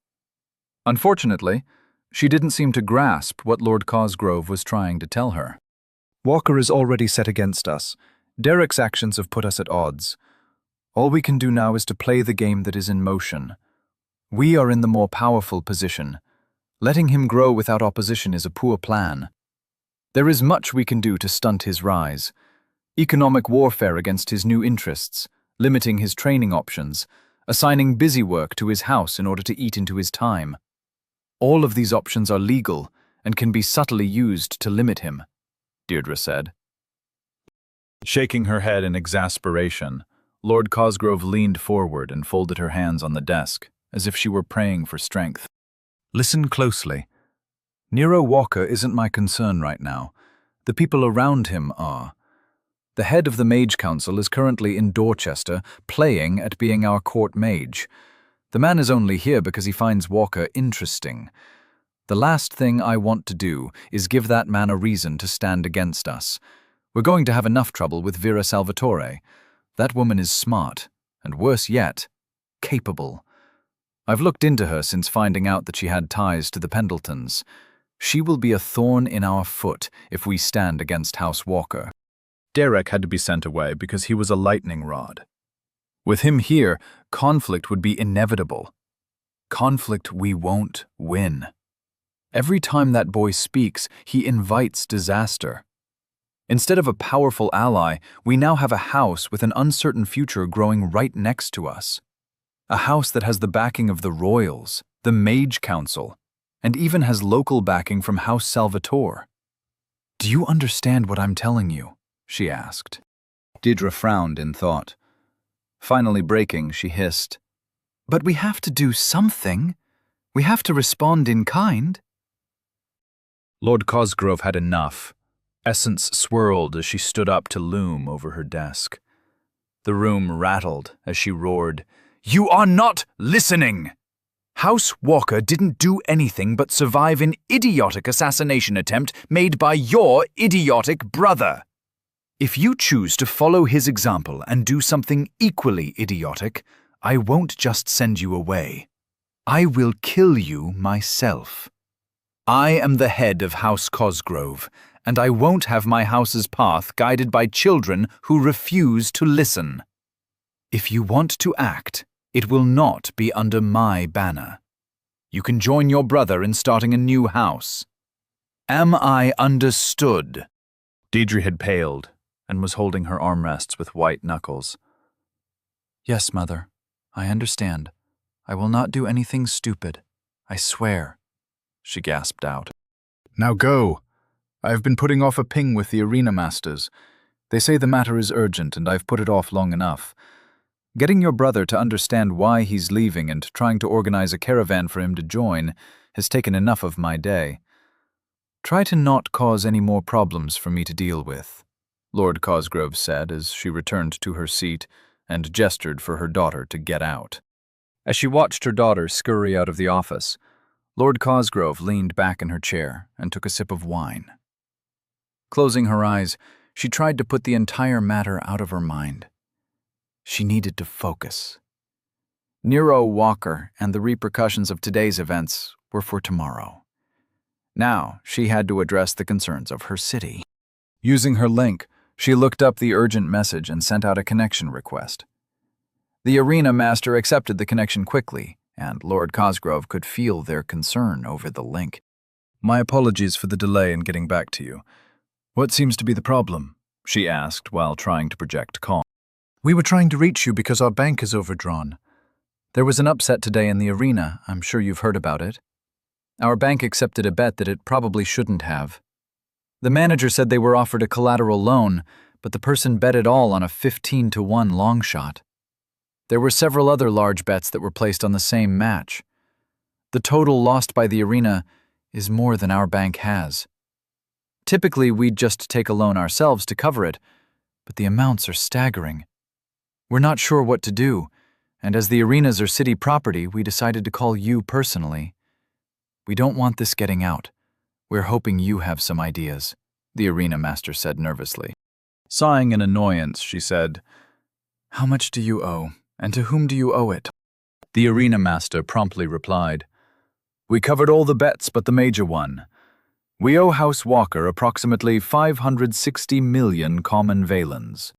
Unfortunately, she didn't seem to grasp what Lord Cosgrove was trying to tell her. Walker is already set against us. Derek's actions have put us at odds. All we can do now is to play the game that is in motion. We are in the more powerful position. Letting him grow without opposition is a poor plan. There is much we can do to stunt his rise. Economic warfare against his new interests, limiting his training options, assigning busy work to his house in order to eat into his time. All of these options are legal and can be subtly used to limit him, Deirdre said. Shaking her head in exasperation, Lord Cosgrove leaned forward and folded her hands on the desk, as if she were praying for strength. Listen closely. Nero Walker isn't my concern right now. The people around him are. The head of the Mage Council is currently in Dorchester, playing at being our court mage. The man is only here because he finds Walker interesting. The last thing I want to do is give that man a reason to stand against us. We're going to have enough trouble with Vera Salvatore. That woman is smart, and worse yet, capable. I've looked into her since finding out that she had ties to the Pendletons. She will be a thorn in our foot if we stand against House Walker. Derek had to be sent away because he was a lightning rod. With him here, conflict would be inevitable. Conflict we won't win. Every time that boy speaks, he invites disaster. Instead of a powerful ally, we now have a house with an uncertain future growing right next to us. A house that has the backing of the Royals, the Mage Council, and even has local backing from House Salvatore. Do you understand what I'm telling you? She asked. Deirdre frowned in thought. Finally breaking, she hissed, "But we have to do something. We have to respond in kind." Lord Cosgrove had enough. Essence swirled as she stood up to loom over her desk. The room rattled as she roared, "You are not listening! House Walker didn't do anything but survive an idiotic assassination attempt made by your idiotic brother. If you choose to follow his example and do something equally idiotic, I won't just send you away. I will kill you myself. I am the head of House Cosgrove, and I won't have my house's path guided by children who refuse to listen. If you want to act, it will not be under my banner. You can join your brother in starting a new house. Am I understood?" Deirdre had paled and was holding her armrests with white knuckles. "Yes, Mother. I understand. I will not do anything stupid. I swear," she gasped out. "Now go. I have been putting off a ping with the arena masters. They say the matter is urgent and I've put it off long enough. Getting your brother to understand why he's leaving and trying to organize a caravan for him to join has taken enough of my day. Try to not cause any more problems for me to deal with," Lord Cosgrove said as she returned to her seat and gestured for her daughter to get out. As she watched her daughter scurry out of the office, Lord Cosgrove leaned back in her chair and took a sip of wine. Closing her eyes, she tried to put the entire matter out of her mind. She needed to focus. Nero Walker and the repercussions of today's events were for tomorrow. Now she had to address the concerns of her city. Using her link, she looked up the urgent message and sent out a connection request. The arena master accepted the connection quickly, and Lord Cosgrove could feel their concern over the link. "My apologies for the delay in getting back to you. What seems to be the problem?" she asked while trying to project calm. "We were trying to reach you because our bank is overdrawn. There was an upset today in the arena. I'm sure you've heard about it. Our bank accepted a bet that it probably shouldn't have. The manager said they were offered a collateral loan, but the person bet it all on a 15-to-1 long shot. There were several other large bets that were placed on the same match. The total lost by the arena is more than our bank has. Typically, we'd just take a loan ourselves to cover it, but the amounts are staggering. We're not sure what to do, and as the arenas are city property, we decided to call you personally. We don't want this getting out. We're hoping you have some ideas," the arena master said nervously. Sighing in annoyance, she said, "How much do you owe, and to whom do you owe it?" The arena master promptly replied, "We covered all the bets but the major one. We owe House Walker approximately 560 million common valens."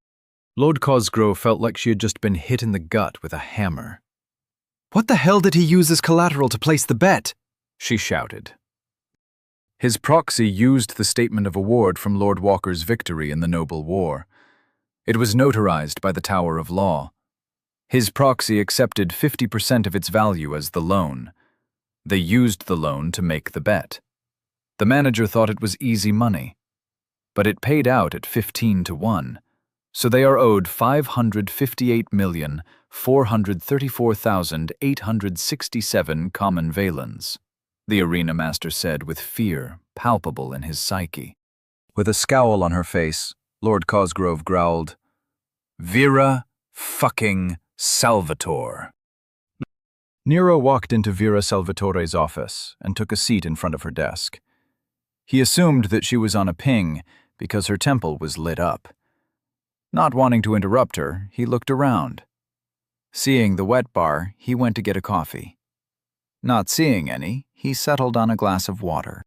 Lord Cosgrove felt like she had just been hit in the gut with a hammer. "What the hell did he use as collateral to place the bet?" she shouted. His proxy used the statement of award from Lord Walker's victory in the Noble War. It was notarized by the Tower of Law. His proxy accepted 50% of its value as the loan. They used the loan to make the bet. The manager thought it was easy money, but it paid out at 15-to-1. So they are owed 558,434,867 common valens, the arena master said with fear palpable in his psyche. With a scowl on her face, Lord Cosgrove growled, "Vera fucking Salvatore." Nero walked into Vera Salvatore's office and took a seat in front of her desk. He assumed that she was on a ping because her temple was lit up. Not wanting to interrupt her, he looked around. Seeing the wet bar, he went to get a coffee. Not seeing any, he settled on a glass of water.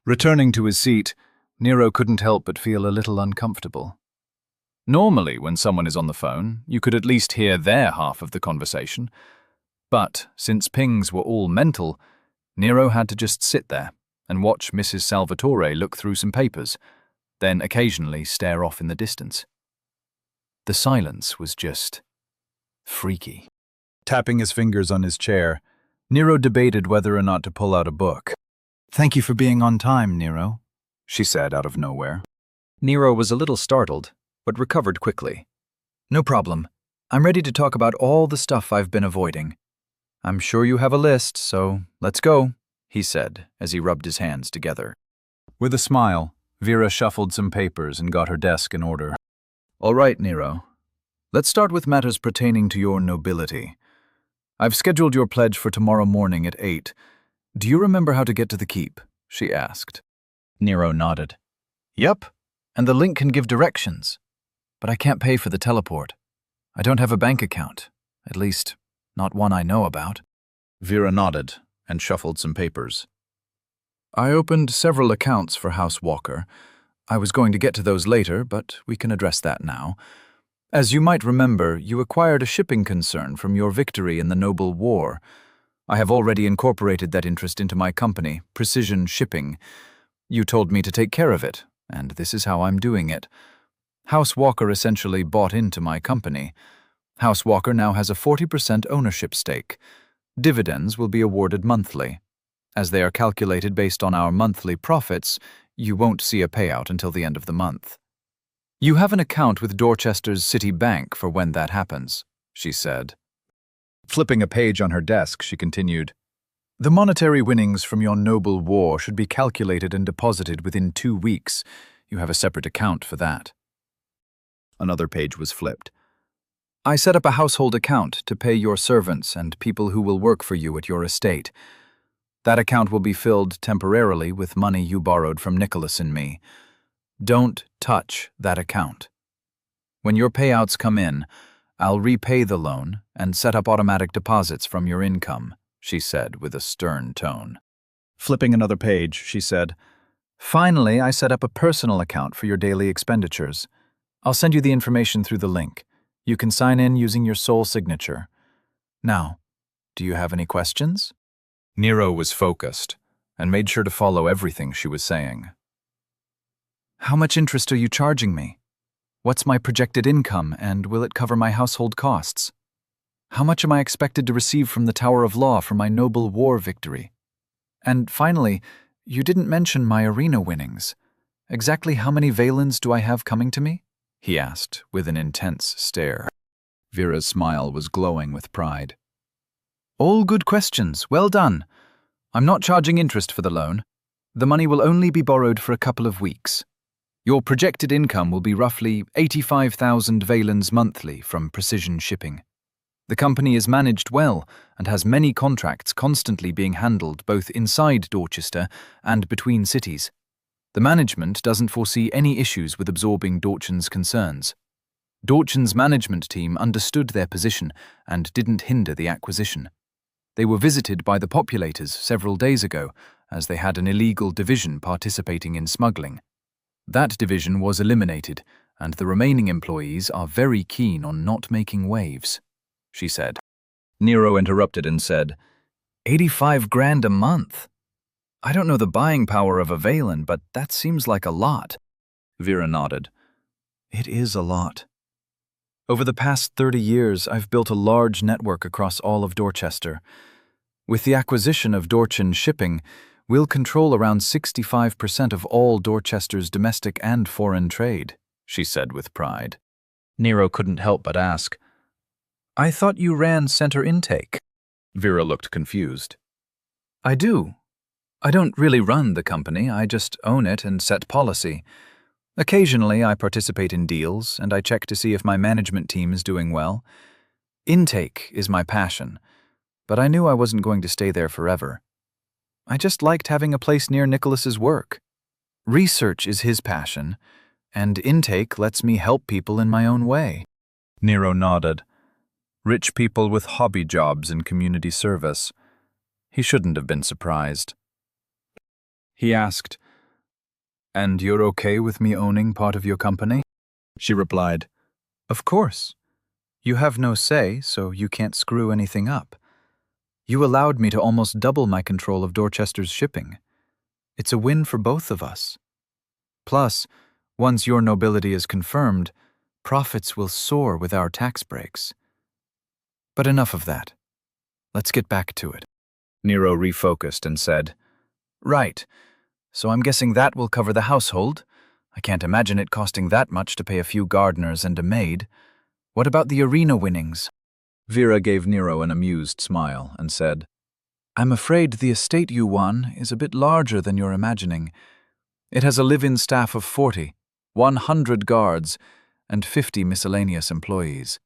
Returning to his seat, Nero couldn't help but feel a little uncomfortable. Normally, when someone is on the phone, you could at least hear their half of the conversation. But since pings were all mental, Nero had to just sit there and watch Mrs. Salvatore look through some papers, then occasionally stare off in the distance. The silence was just freaky. Tapping his fingers on his chair, Nero debated whether or not to pull out a book. "Thank you for being on time, Nero," she said out of nowhere. Nero was a little startled, but recovered quickly. "No problem. I'm ready to talk about all the stuff I've been avoiding. I'm sure you have a list, so let's go," he said as he rubbed his hands together. With a smile, Vera shuffled some papers and got her desk in order. "All right, Nero. Let's start with matters pertaining to your nobility. I've scheduled your pledge for tomorrow morning at 8. Do you remember how to get to the keep?" she asked. Nero nodded. "Yep, and the link can give directions. But I can't pay for the teleport. I don't have a bank account, at least not one I know about." Vera nodded and shuffled some papers. "I opened several accounts for House Walker. I was going to get to those later, but we can address that now. As you might remember, you acquired a shipping concern from your victory in the Noble War. I have already incorporated that interest into my company, Precision Shipping. You told me to take care of it, and this is how I'm doing it. House Walker essentially bought into my company. House Walker now has a 40% ownership stake. Dividends will be awarded monthly. As they are calculated based on our monthly profits, you won't see a payout until the end of the month. You have an account with Dorchester's City Bank for when that happens," she said. Flipping a page on her desk, she continued, "The monetary winnings from your noble war should be calculated and deposited within 2 weeks. You have a separate account for that." Another page was flipped. "I set up a household account to pay your servants and people who will work for you at your estate. That account will be filled temporarily with money you borrowed from Nicholas and me. Don't touch that account. When your payouts come in, I'll repay the loan and set up automatic deposits from your income," she said with a stern tone. Flipping another page, she said, "Finally, I set up a personal account for your daily expenditures. I'll send you the information through the link. You can sign in using your sole signature. Now, do you have any questions?" Nero was focused and made sure to follow everything she was saying. "How much interest are you charging me? What's my projected income, and will it cover my household costs? How much am I expected to receive from the Tower of Law for my noble war victory? And finally, you didn't mention my arena winnings. Exactly how many Valens do I have coming to me?" he asked with an intense stare. Vera's smile was glowing with pride. "All good questions. Well done. I'm not charging interest for the loan. The money will only be borrowed for a couple of weeks. Your projected income will be roughly 85,000 Valens monthly from Precision Shipping. The company is managed well and has many contracts constantly being handled both inside Dorchester and between cities. The management doesn't foresee any issues with absorbing Dorchen's concerns. Dorchen's management team understood their position and didn't hinder the acquisition. They were visited by the populators several days ago, as they had an illegal division participating in smuggling. That division was eliminated, and the remaining employees are very keen on not making waves," she said. Nero interrupted and said, 85 grand a month? I don't know the buying power of a Valen, but that seems like a lot." Vera nodded. "It is a lot. Over the past 30 years, I've built a large network across all of Dorchester. With the acquisition of Dorchen Shipping, we'll control around 65% of all Dorchester's domestic and foreign trade," she said with pride. Nero couldn't help but ask, "I thought you ran center intake?" Vera looked confused. "I do. I don't really run the company, I just own it and set policy. Occasionally, I participate in deals, and I check to see if my management team is doing well. Intake is my passion, but I knew I wasn't going to stay there forever. I just liked having a place near Nicholas's work. Research is his passion, and intake lets me help people in my own way." Nero nodded. Rich people with hobby jobs and community service. He shouldn't have been surprised. He asked, "And you're okay with me owning part of your company?" She replied, "Of course. You have no say, so you can't screw anything up. You allowed me to almost double my control of Dorchester's shipping. It's a win for both of us. Plus, once your nobility is confirmed, profits will soar with our tax breaks. But enough of that. Let's get back to it." Nero refocused and said, "Right. So I'm guessing that will cover the household. I can't imagine it costing that much to pay a few gardeners and a maid. What about the arena winnings?" Vera gave Nero an amused smile and said, "I'm afraid the estate you won is a bit larger than you're imagining. It has a live-in staff of 40, 100 guards, and 50 miscellaneous employees.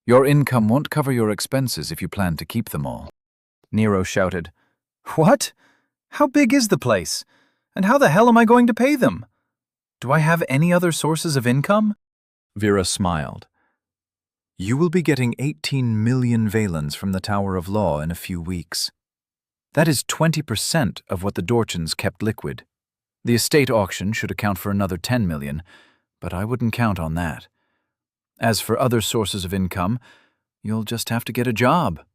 Your income won't cover your expenses if you plan to keep them all." Nero shouted, "What? How big is the place? And how the hell am I going to pay them? Do I have any other sources of income?" Vera smiled. "You will be getting 18 million valens from the Tower of Law in a few weeks. That is 20% of what the Dorchans kept liquid. The estate auction should account for another 10 million, but I wouldn't count on that. As for other sources of income, you'll just have to get a job,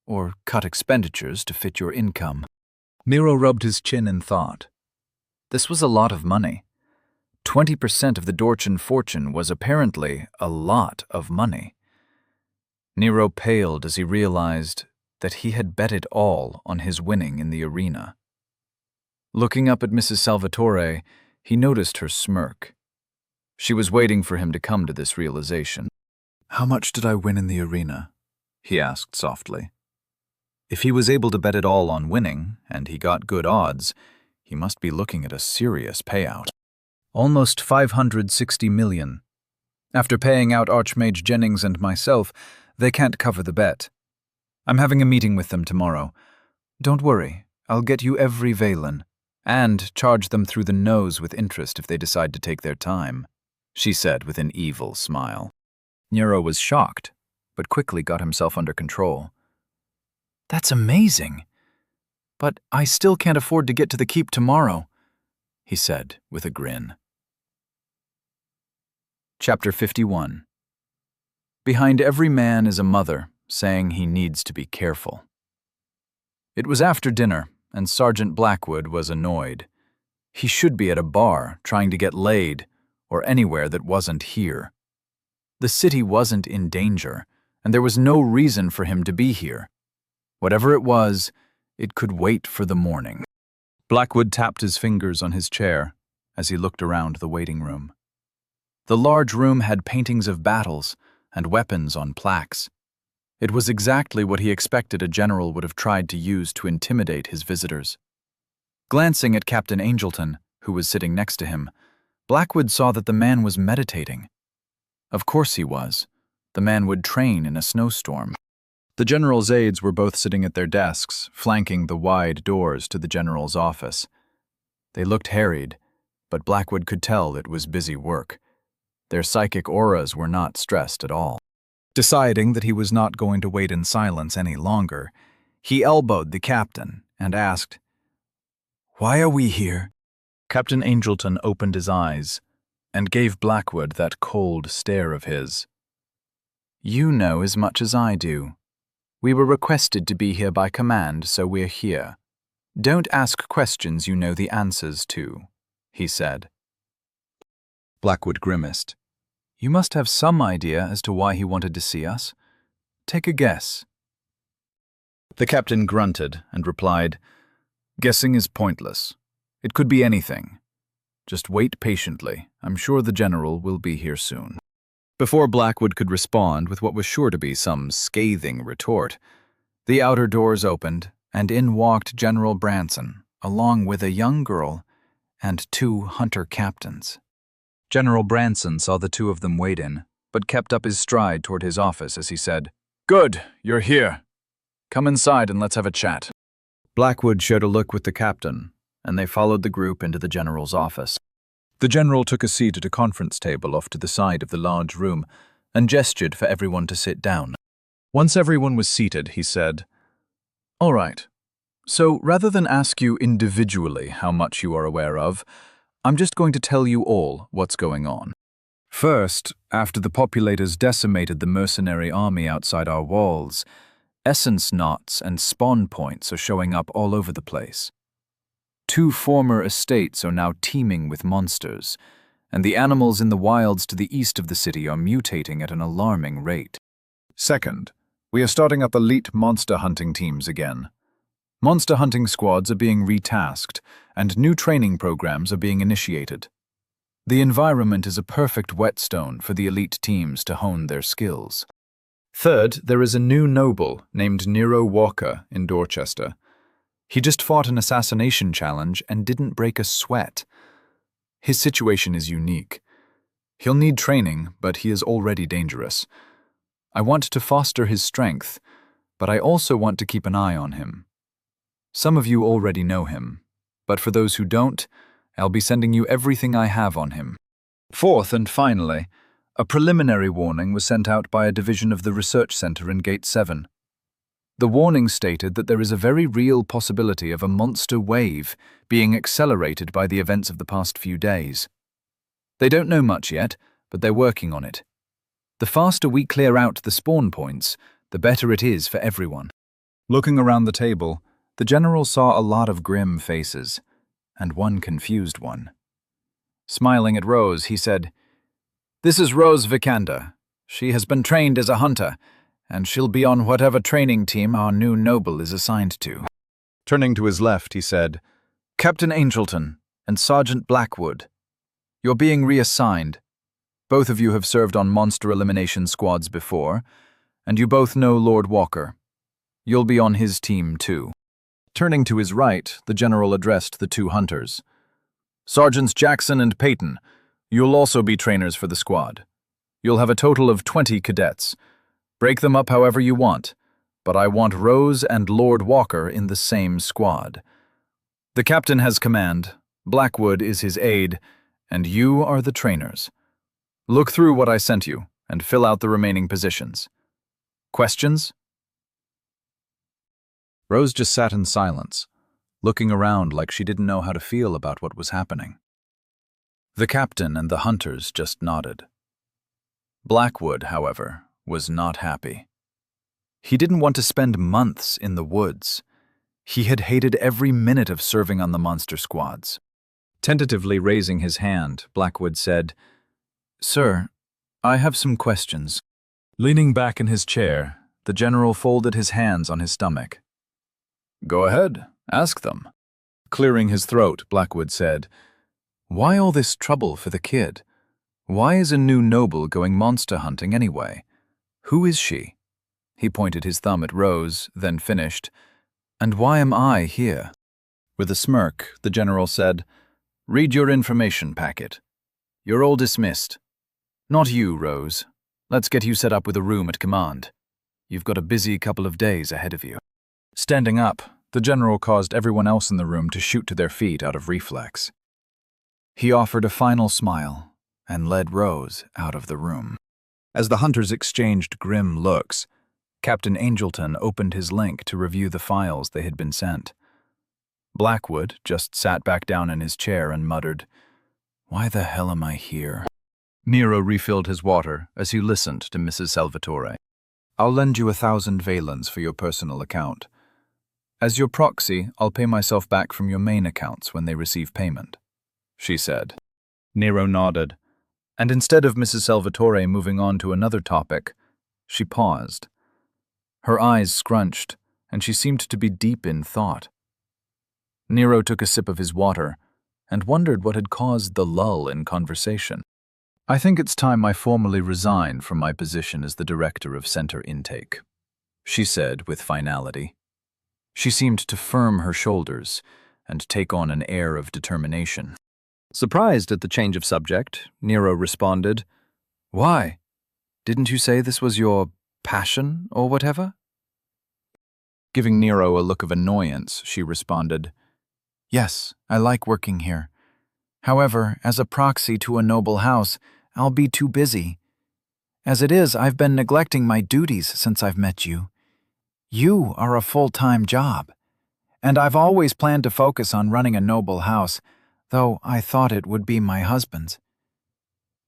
or cut expenditures to fit your income." Nero rubbed his chin in thought. This was a lot of money. 20% of the Dorchan fortune was apparently a lot of money. Nero paled as he realized that he had bet it all on his winning in the arena. Looking up at Mrs. Salvatore, he noticed her smirk. She was waiting for him to come to this realization. "How much did I win in the arena?" he asked softly. If he was able to bet it all on winning, and he got good odds, he must be looking at a serious payout. "Almost 560 million. After paying out Archmage Jennings and myself, they can't cover the bet. I'm having a meeting with them tomorrow. Don't worry, I'll get you every valen, and charge them through the nose with interest if they decide to take their time," she said with an evil smile. Nero was shocked, but quickly got himself under control. "That's amazing. But I still can't afford to get to the keep tomorrow," he said with a grin. Chapter 51. Behind every man is a mother saying he needs to be careful. It was after dinner, and Sergeant Blackwood was annoyed. He should be at a bar trying to get laid, or anywhere that wasn't here. The city wasn't in danger, and there was no reason for him to be here. Whatever it was, it could wait for the morning. Blackwood tapped his fingers on his chair as he looked around the waiting room. The large room had paintings of battles and weapons on plaques. It was exactly what he expected a general would have tried to use to intimidate his visitors. Glancing at Captain Angelton, who was sitting next to him, Blackwood saw that the man was meditating. Of course he was. The man would train in a snowstorm. The general's aides were both sitting at their desks, flanking the wide doors to the general's office. They looked harried, but Blackwood could tell it was busy work. Their psychic auras were not stressed at all. Deciding that he was not going to wait in silence any longer, he elbowed the captain and asked, "Why are we here?" Captain Angelton opened his eyes and gave Blackwood that cold stare of his. "You know as much as I do. We were requested to be here by command, so we're here. Don't ask questions you know the answers to," he said. Blackwood grimaced. "You must have some idea as to why he wanted to see us. Take a guess." The captain grunted and replied, "Guessing is pointless. It could be anything. Just wait patiently. I'm sure the general will be here soon." Before Blackwood could respond with what was sure to be some scathing retort, the outer doors opened, and in walked General Branson, along with a young girl and 2 hunter captains. General Branson saw the 2 of them wade in, but kept up his stride toward his office as he said, "Good, you're here. Come inside and let's have a chat." Blackwood shared a look with the captain, and they followed the group into the general's office. The general took a seat at a conference table off to the side of the large room and gestured for everyone to sit down. Once everyone was seated, he said, "All right, So rather than ask you individually how much you are aware of, I'm just going to tell you all what's going on. First, after the populators decimated the mercenary army outside our walls, essence knots and spawn points are showing up all over the place. 2 former estates are now teeming with monsters, and the animals in the wilds to the east of the city are mutating at an alarming rate. Second, we are starting up elite monster hunting teams again. Monster hunting squads are being retasked, and new training programs are being initiated. The environment is a perfect whetstone for the elite teams to hone their skills. Third, there is a new noble named Nero Walker in Dorchester. He just fought an assassination challenge and didn't break a sweat. His situation is unique. He'll need training, but he is already dangerous. I want to foster his strength, but I also want to keep an eye on him. Some of you already know him, but for those who don't, I'll be sending you everything I have on him. Fourth and finally, a preliminary warning was sent out by a division of the research center in Gate 7. The warning stated that there is a very real possibility of a monster wave being accelerated by the events of the past few days. They don't know much yet, but they're working on it. The faster we clear out the spawn points, the better it is for everyone. Looking around the table, the general saw a lot of grim faces, and one confused one. Smiling at Rose, he said, "This is Rose Vikander. She has been trained as a hunter, and she'll be on whatever training team our new noble is assigned to." Turning to his left, he said, "Captain Angelton and Sergeant Blackwood, you're being reassigned. Both of you have served on monster elimination squads before, and you both know Lord Walker. You'll be on his team too." Turning to his right, the general addressed the 2 hunters. "Sergeants Jackson and Peyton, you'll also be trainers for the squad. You'll have a total of 20 cadets. Break them up however you want, but I want Rose and Lord Walker in the same squad. The captain has command, Blackwood is his aide, and you are the trainers. Look through what I sent you and fill out the remaining positions. Questions?" Rose just sat in silence, looking around like she didn't know how to feel about what was happening. The captain and the hunters just nodded. Blackwood, however, was not happy. He didn't want to spend months in the woods. He had hated every minute of serving on the monster squads. Tentatively raising his hand, Blackwood said, "Sir, I have some questions." Leaning back in his chair, the general folded his hands on his stomach. "Go ahead, ask them." Clearing his throat, Blackwood said, "Why all this trouble for the kid? Why is a new noble going monster hunting anyway? Who is she?" He pointed his thumb at Rose, then finished, "And why am I here?" With a smirk, the general said, "Read your information packet. You're all dismissed. Not you, Rose. Let's get you set up with a room at command. You've got a busy couple of days ahead of you." Standing up, the general caused everyone else in the room to shoot to their feet out of reflex. He offered a final smile and led Rose out of the room. As the hunters exchanged grim looks, Captain Angelton opened his link to review the files they had been sent. Blackwood just sat back down in his chair and muttered, "Why the hell am I here?" Nero refilled his water as he listened to Mrs. Salvatore. "I'll lend you 1,000 valens for your personal account. As your proxy, I'll pay myself back from your main accounts when they receive payment," she said. Nero nodded, and instead of Mrs. Salvatore moving on to another topic, she paused. Her eyes scrunched, and she seemed to be deep in thought. Nero took a sip of his water and wondered what had caused the lull in conversation. "I think it's time I formally resign from my position as the director of center intake," she said with finality. She seemed to firm her shoulders and take on an air of determination. Surprised at the change of subject, Nero responded, "Why? Didn't you say this was your passion or whatever?" Giving Nero a look of annoyance, she responded, "Yes, I like working here. However, as a proxy to a noble house, I'll be too busy. As it is, I've been neglecting my duties since I've met you. You are a full-time job, and I've always planned to focus on running a noble house, though I thought it would be my husband's.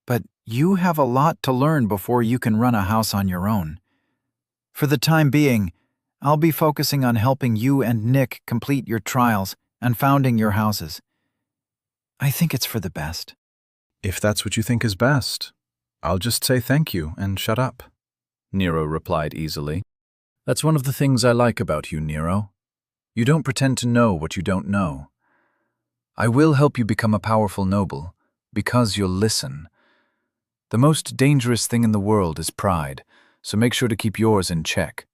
But you have a lot to learn before you can run a house on your own. For the time being, I'll be focusing on helping you and Nick complete your trials and founding your houses. I think it's for the best. If that's what you think is best, I'll just say thank you and shut up, Nero replied easily. That's one of the things I like about you, Nero. You don't pretend to know what you don't know. I will help you become a powerful noble, because you'll listen. The most dangerous thing in the world is pride, so make sure to keep yours in check.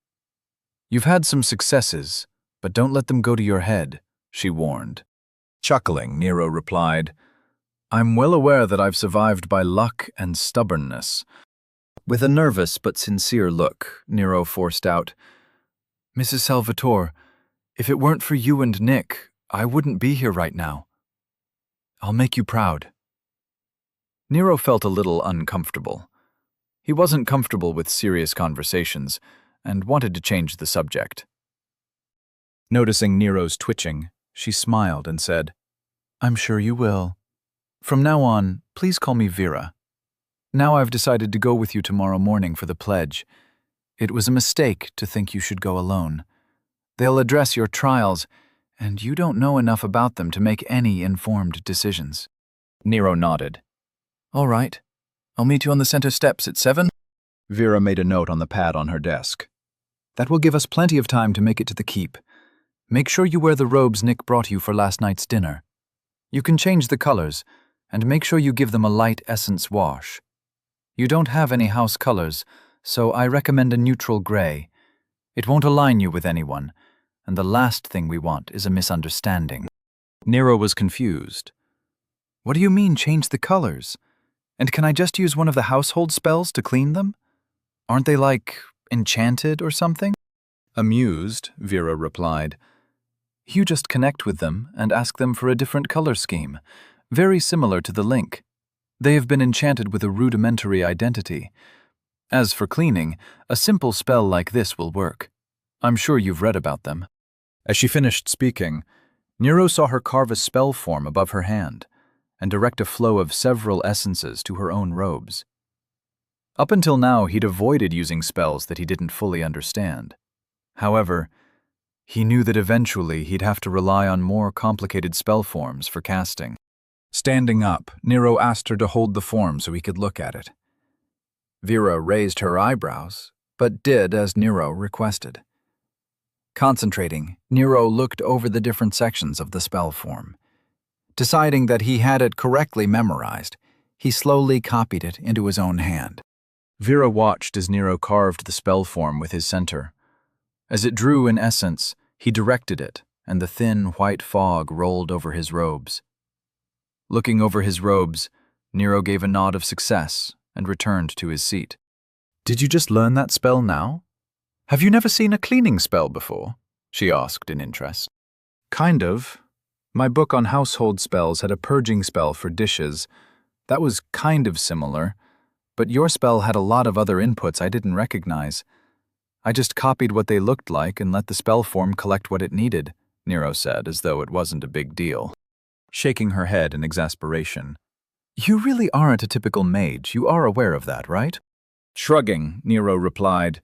You've had some successes, but don't let them go to your head, she warned. Chuckling, Nero replied, I'm well aware that I've survived by luck and stubbornness. With a nervous but sincere look, Nero forced out, Mrs. Salvatore, if it weren't for you and Nick, I wouldn't be here right now. I'll make you proud. Nero felt a little uncomfortable. He wasn't comfortable with serious conversations and wanted to change the subject. Noticing Nero's twitching, she smiled and said, I'm sure you will. From now on, please call me Vera. Now I've decided to go with you tomorrow morning for the pledge. It was a mistake to think you should go alone. They'll address your trials, and you don't know enough about them to make any informed decisions. Nero nodded. All right. I'll meet you on the center steps at 7. Vera made a note on the pad on her desk. That will give us plenty of time to make it to the keep. Make sure you wear the robes Nick brought you for last night's dinner. You can change the colors, and make sure you give them a light essence wash. You don't have any house colors, so I recommend a neutral gray. It won't align you with anyone, and the last thing we want is a misunderstanding. Nero was confused. What do you mean, change the colors? And can I just use one of the household spells to clean them? Aren't they, like, enchanted or something? Amused, Vera replied. You just connect with them and ask them for a different color scheme, very similar to the link. They have been enchanted with a rudimentary identity. As for cleaning, a simple spell like this will work. I'm sure you've read about them. As she finished speaking, Nero saw her carve a spell form above her hand and direct a flow of several essences to her own robes. Up until now, he'd avoided using spells that he didn't fully understand. However, he knew that eventually he'd have to rely on more complicated spell forms for casting. Standing up, Nero asked her to hold the form so he could look at it. Vera raised her eyebrows, but did as Nero requested. Concentrating, Nero looked over the different sections of the spell form. Deciding that he had it correctly memorized, he slowly copied it into his own hand. Vera watched as Nero carved the spell form with his center. As it drew in essence, he directed it, and the thin white fog rolled over his robes. Looking over his robes, Nero gave a nod of success and returned to his seat. Did you just learn that spell now? Have you never seen a cleaning spell before? She asked in interest. Kind of. My book on household spells had a purging spell for dishes. That was kind of similar, but your spell had a lot of other inputs I didn't recognize. I just copied what they looked like and let the spell form collect what it needed, Nero said, as though it wasn't a big deal. Shaking her head in exasperation. You really aren't a typical mage. You are aware of that, right? Shrugging, Nero replied,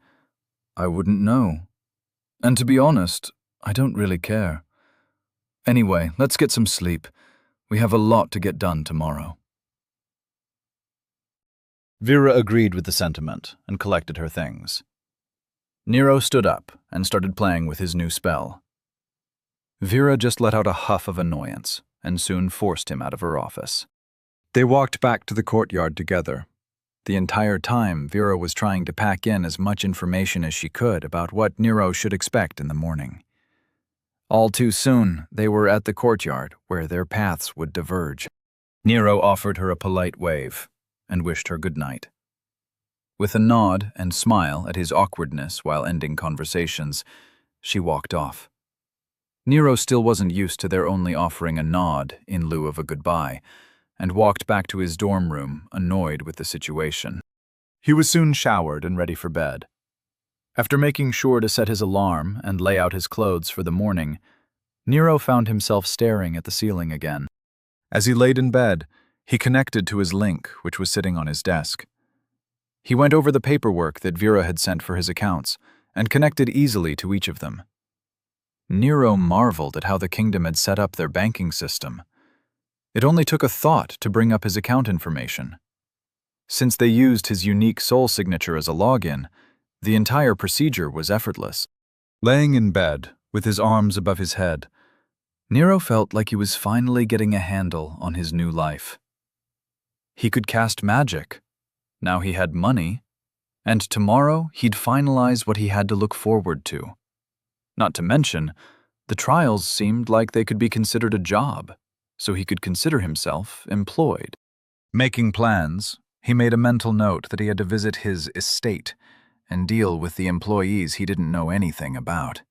I wouldn't know. And to be honest, I don't really care. Anyway, let's get some sleep. We have a lot to get done tomorrow. Vera agreed with the sentiment and collected her things. Nero stood up and started playing with his new spell. Vera just let out a huff of annoyance and soon forced him out of her office. They walked back to the courtyard together. The entire time, Vera was trying to pack in as much information as she could about what Nero should expect in the morning. All too soon, they were at the courtyard where their paths would diverge. Nero offered her a polite wave and wished her good night. With a nod and smile at his awkwardness while ending conversations, she walked off. Nero still wasn't used to their only offering a nod in lieu of a goodbye, and walked back to his dorm room, annoyed with the situation. He was soon showered and ready for bed. After making sure to set his alarm and lay out his clothes for the morning, Nero found himself staring at the ceiling again. As he laid in bed, he connected to his link, which was sitting on his desk. He went over the paperwork that Vera had sent for his accounts and connected easily to each of them. Nero marveled at how the kingdom had set up their banking system. It only took a thought to bring up his account information. Since they used his unique soul signature as a login, the entire procedure was effortless. Laying in bed, with his arms above his head, Nero felt like he was finally getting a handle on his new life. He could cast magic. Now he had money. And tomorrow he'd finalize what he had to look forward to. Not to mention, the trials seemed like they could be considered a job, so he could consider himself employed. Making plans, he made a mental note that he had to visit his estate and deal with the employees he didn't know anything about.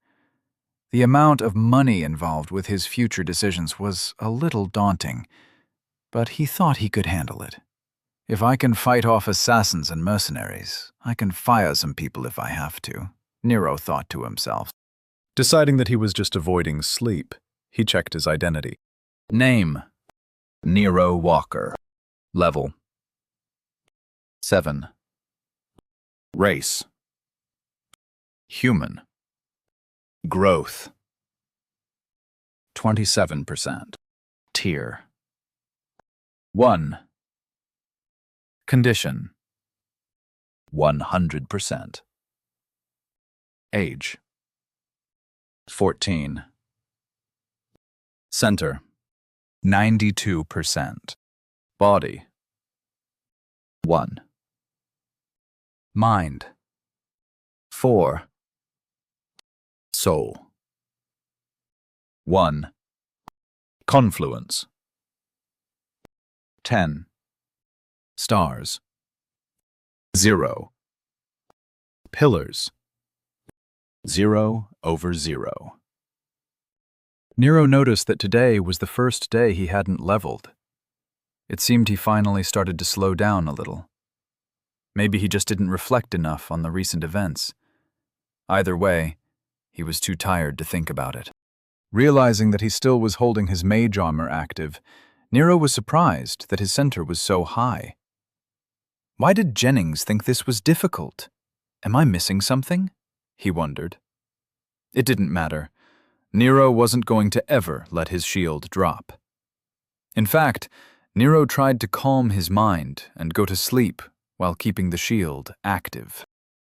The amount of money involved with his future decisions was a little daunting, but he thought he could handle it. If I can fight off assassins and mercenaries, I can fire some people if I have to, Nero thought to himself. Deciding that he was just avoiding sleep, he checked his identity. Name: Nero Walker. Level: 7. Race: human. Growth: 27%. Tier: 1. Condition: 100%. Age: 14. Center: 92%. Body: 1. Mind: 4. Soul: 1. Confluence: 10. Stars: 0. Pillars: 0/0. Nero noticed that today was the first day he hadn't leveled. It seemed he finally started to slow down a little. Maybe he just didn't reflect enough on the recent events. Either way, he was too tired to think about it. Realizing that he still was holding his mage armor active, Nero was surprised that his center was so high. Why did Jennings think this was difficult? Am I missing something? He wondered. It didn't matter. Nero wasn't going to ever let his shield drop. In fact, Nero tried to calm his mind and go to sleep while keeping the shield active.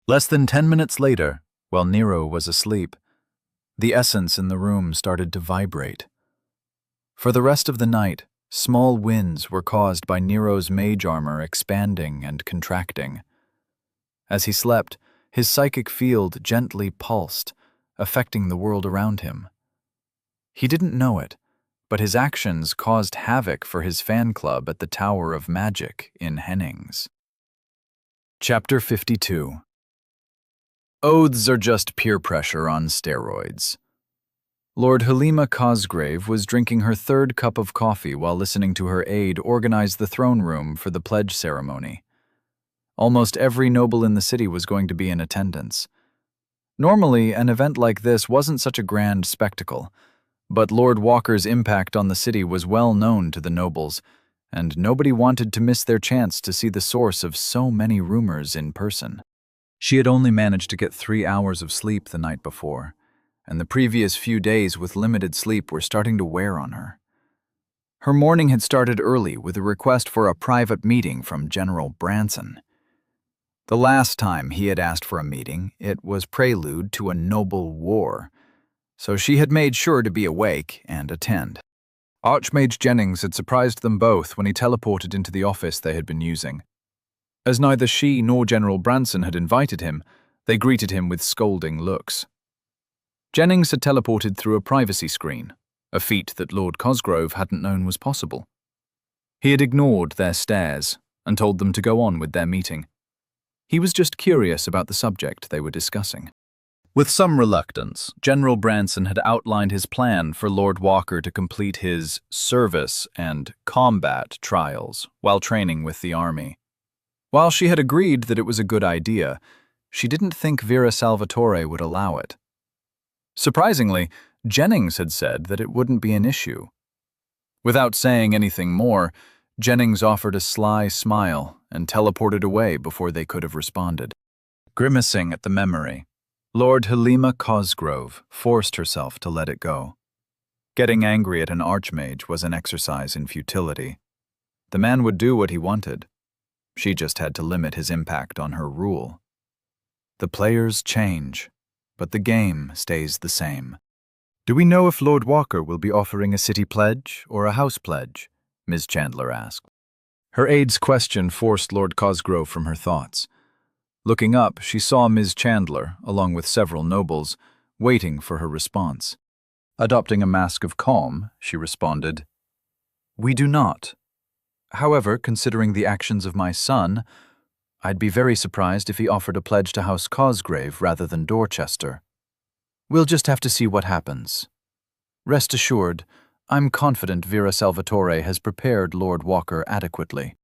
Less than 10 minutes later, while Nero was asleep, the essence in the room started to vibrate. For the rest of the night, small winds were caused by Nero's mage armor expanding and contracting. As he slept, his psychic field gently pulsed, affecting the world around him. He didn't know it, but his actions caused havoc for his fan club at the Tower of Magic in Hennings. Chapter 52. Oaths are just peer pressure on steroids. Lord Halima Cosgrave was drinking her third cup of coffee while listening to her aide organize the throne room for the pledge ceremony. Almost every noble in the city was going to be in attendance. Normally, an event like this wasn't such a grand spectacle, but Lord Walker's impact on the city was well known to the nobles, and nobody wanted to miss their chance to see the source of so many rumors in person. She had only managed to get 3 hours of sleep the night before, and the previous few days with limited sleep were starting to wear on her. Her morning had started early with a request for a private meeting from General Branson. The last time he had asked for a meeting, it was prelude to a noble war, so she had made sure to be awake and attend. Archmage Jennings had surprised them both when he teleported into the office they had been using. As neither she nor General Branson had invited him, they greeted him with scolding looks. Jennings had teleported through a privacy screen, a feat that Lord Cosgrove hadn't known was possible. He had ignored their stares and told them to go on with their meeting. He was just curious about the subject they were discussing. With some reluctance, General Branson had outlined his plan for Lord Walker to complete his service and combat trials while training with the army. While she had agreed that it was a good idea, she didn't think Vera Salvatore would allow it. Surprisingly, Jennings had said that it wouldn't be an issue. Without saying anything more, Jennings offered a sly smile and teleported away before they could have responded. Grimacing at the memory, Lord Helima Cosgrove forced herself to let it go. Getting angry at an archmage was an exercise in futility. The man would do what he wanted. She just had to limit his impact on her rule. The players change, but the game stays the same. "Do we know if Lord Walker will be offering a city pledge or a house pledge?" Ms. Chandler asked. Her aide's question forced Lord Cosgrove from her thoughts. Looking up, she saw Ms. Chandler, along with several nobles, waiting for her response. Adopting a mask of calm, she responded, "We do not. However, considering the actions of my son, I'd be very surprised if he offered a pledge to House Cosgrave rather than Dorchester. We'll just have to see what happens. Rest assured, I'm confident Vera Salvatore has prepared Lord Walker adequately."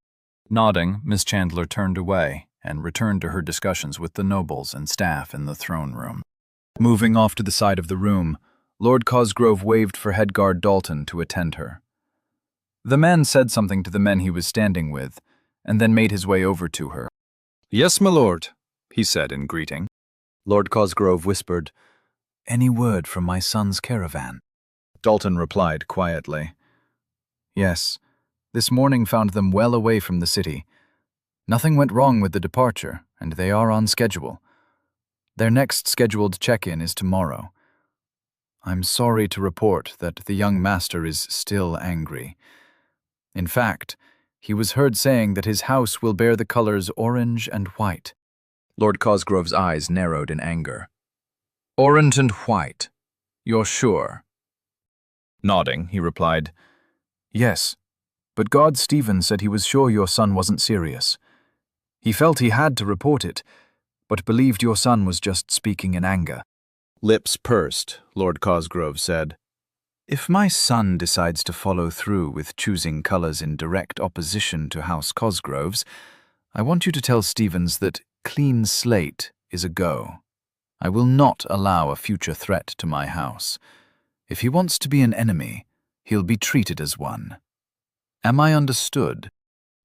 Nodding, Miss Chandler turned away and returned to her discussions with the nobles and staff in the throne room. Moving off to the side of the room, Lord Cosgrove waved for Headguard Dalton to attend her. The man said something to the men he was standing with, and then made his way over to her. "Yes, my lord," he said in greeting. Lord Cosgrove whispered, "Any word from my son's caravan?" Dalton replied quietly, "Yes, this morning found them well away from the city. Nothing went wrong with the departure, and they are on schedule. Their next scheduled check-in is tomorrow. I'm sorry to report that the young master is still angry. In fact, he was heard saying that his house will bear the colors orange and white." Lord Cosgrove's eyes narrowed in anger. "Orange and white? You're sure?" Nodding, he replied, "Yes, but God Stephen said he was sure your son wasn't serious. He felt he had to report it, but believed your son was just speaking in anger." Lips pursed, Lord Cosgrove said, "If my son decides to follow through with choosing colors in direct opposition to House Cosgrove's, I want you to tell Stevens that clean slate is a go. I will not allow a future threat to my house. If he wants to be an enemy, he'll be treated as one. Am I understood?"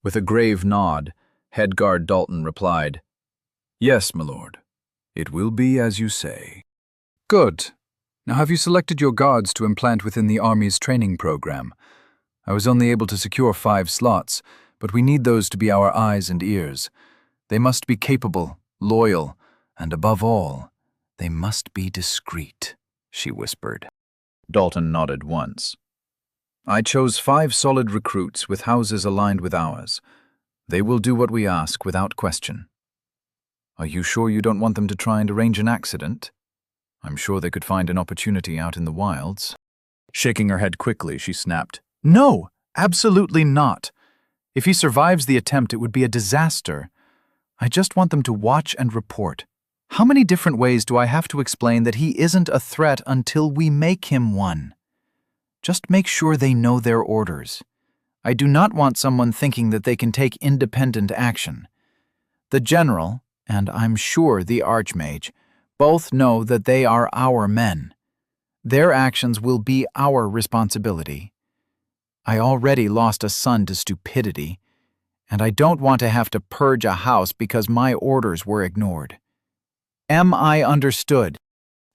With a grave nod, Headguard Dalton replied, "Yes, my lord. It will be as you say." "Good. Now have you selected your guards to implant within the Army's training program? I was only able to secure 5 slots, but we need those to be our eyes and ears. They must be capable, loyal, and above all, they must be discreet," she whispered. Dalton nodded once. "I chose 5 solid recruits with houses aligned with ours. They will do what we ask without question. Are you sure you don't want them to try and arrange an accident? I'm sure they could find an opportunity out in the wilds." Shaking her head quickly, she snapped, "No, absolutely not. If he survives the attempt, it would be a disaster. I just want them to watch and report. How many different ways do I have to explain that he isn't a threat until we make him one? Just make sure they know their orders. I do not want someone thinking that they can take independent action. The general, and I'm sure the archmage, both know that they are our men. Their actions will be our responsibility. I already lost a son to stupidity, and I don't want to have to purge a house because my orders were ignored. Am I understood?"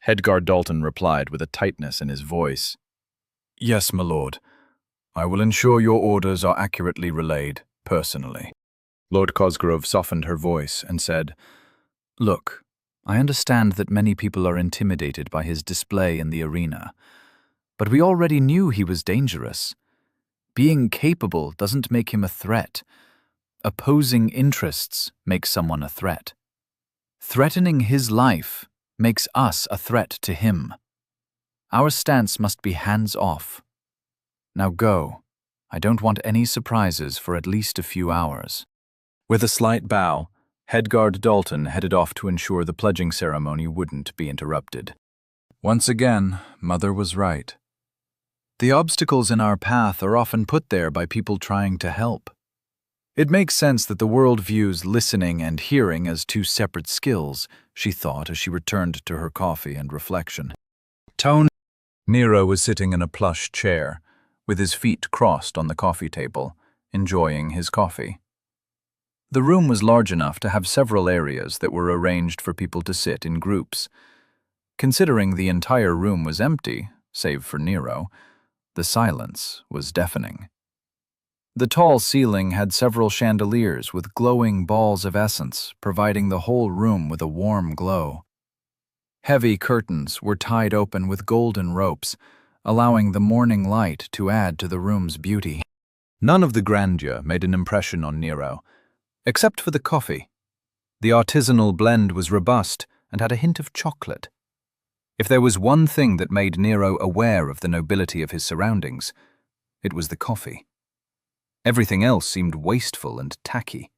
Headguard Dalton replied with a tightness in his voice. "Yes, my lord. I will ensure your orders are accurately relayed, personally." Lord Cosgrove softened her voice and said, "Look, I understand that many people are intimidated by his display in the arena, but we already knew he was dangerous. Being capable doesn't make him a threat. Opposing interests make someone a threat. Threatening his life makes us a threat to him. Our stance must be hands-off. Now go. I don't want any surprises for at least a few hours." With a slight bow, Headguard Dalton headed off to ensure the pledging ceremony wouldn't be interrupted. Once again, Mother was right. The obstacles in our path are often put there by people trying to help. It makes sense that the world views listening and hearing as 2 separate skills, she thought as she returned to her coffee and reflection. Tone Nero was sitting in a plush chair, with his feet crossed on the coffee table, enjoying his coffee. The room was large enough to have several areas that were arranged for people to sit in groups. Considering the entire room was empty, save for Nero, the silence was deafening. The tall ceiling had several chandeliers with glowing balls of essence, providing the whole room with a warm glow. Heavy curtains were tied open with golden ropes, allowing the morning light to add to the room's beauty. None of the grandeur made an impression on Nero, except for the coffee. The artisanal blend was robust and had a hint of chocolate. If there was one thing that made Nero aware of the nobility of his surroundings, it was the coffee. Everything else seemed wasteful and tacky.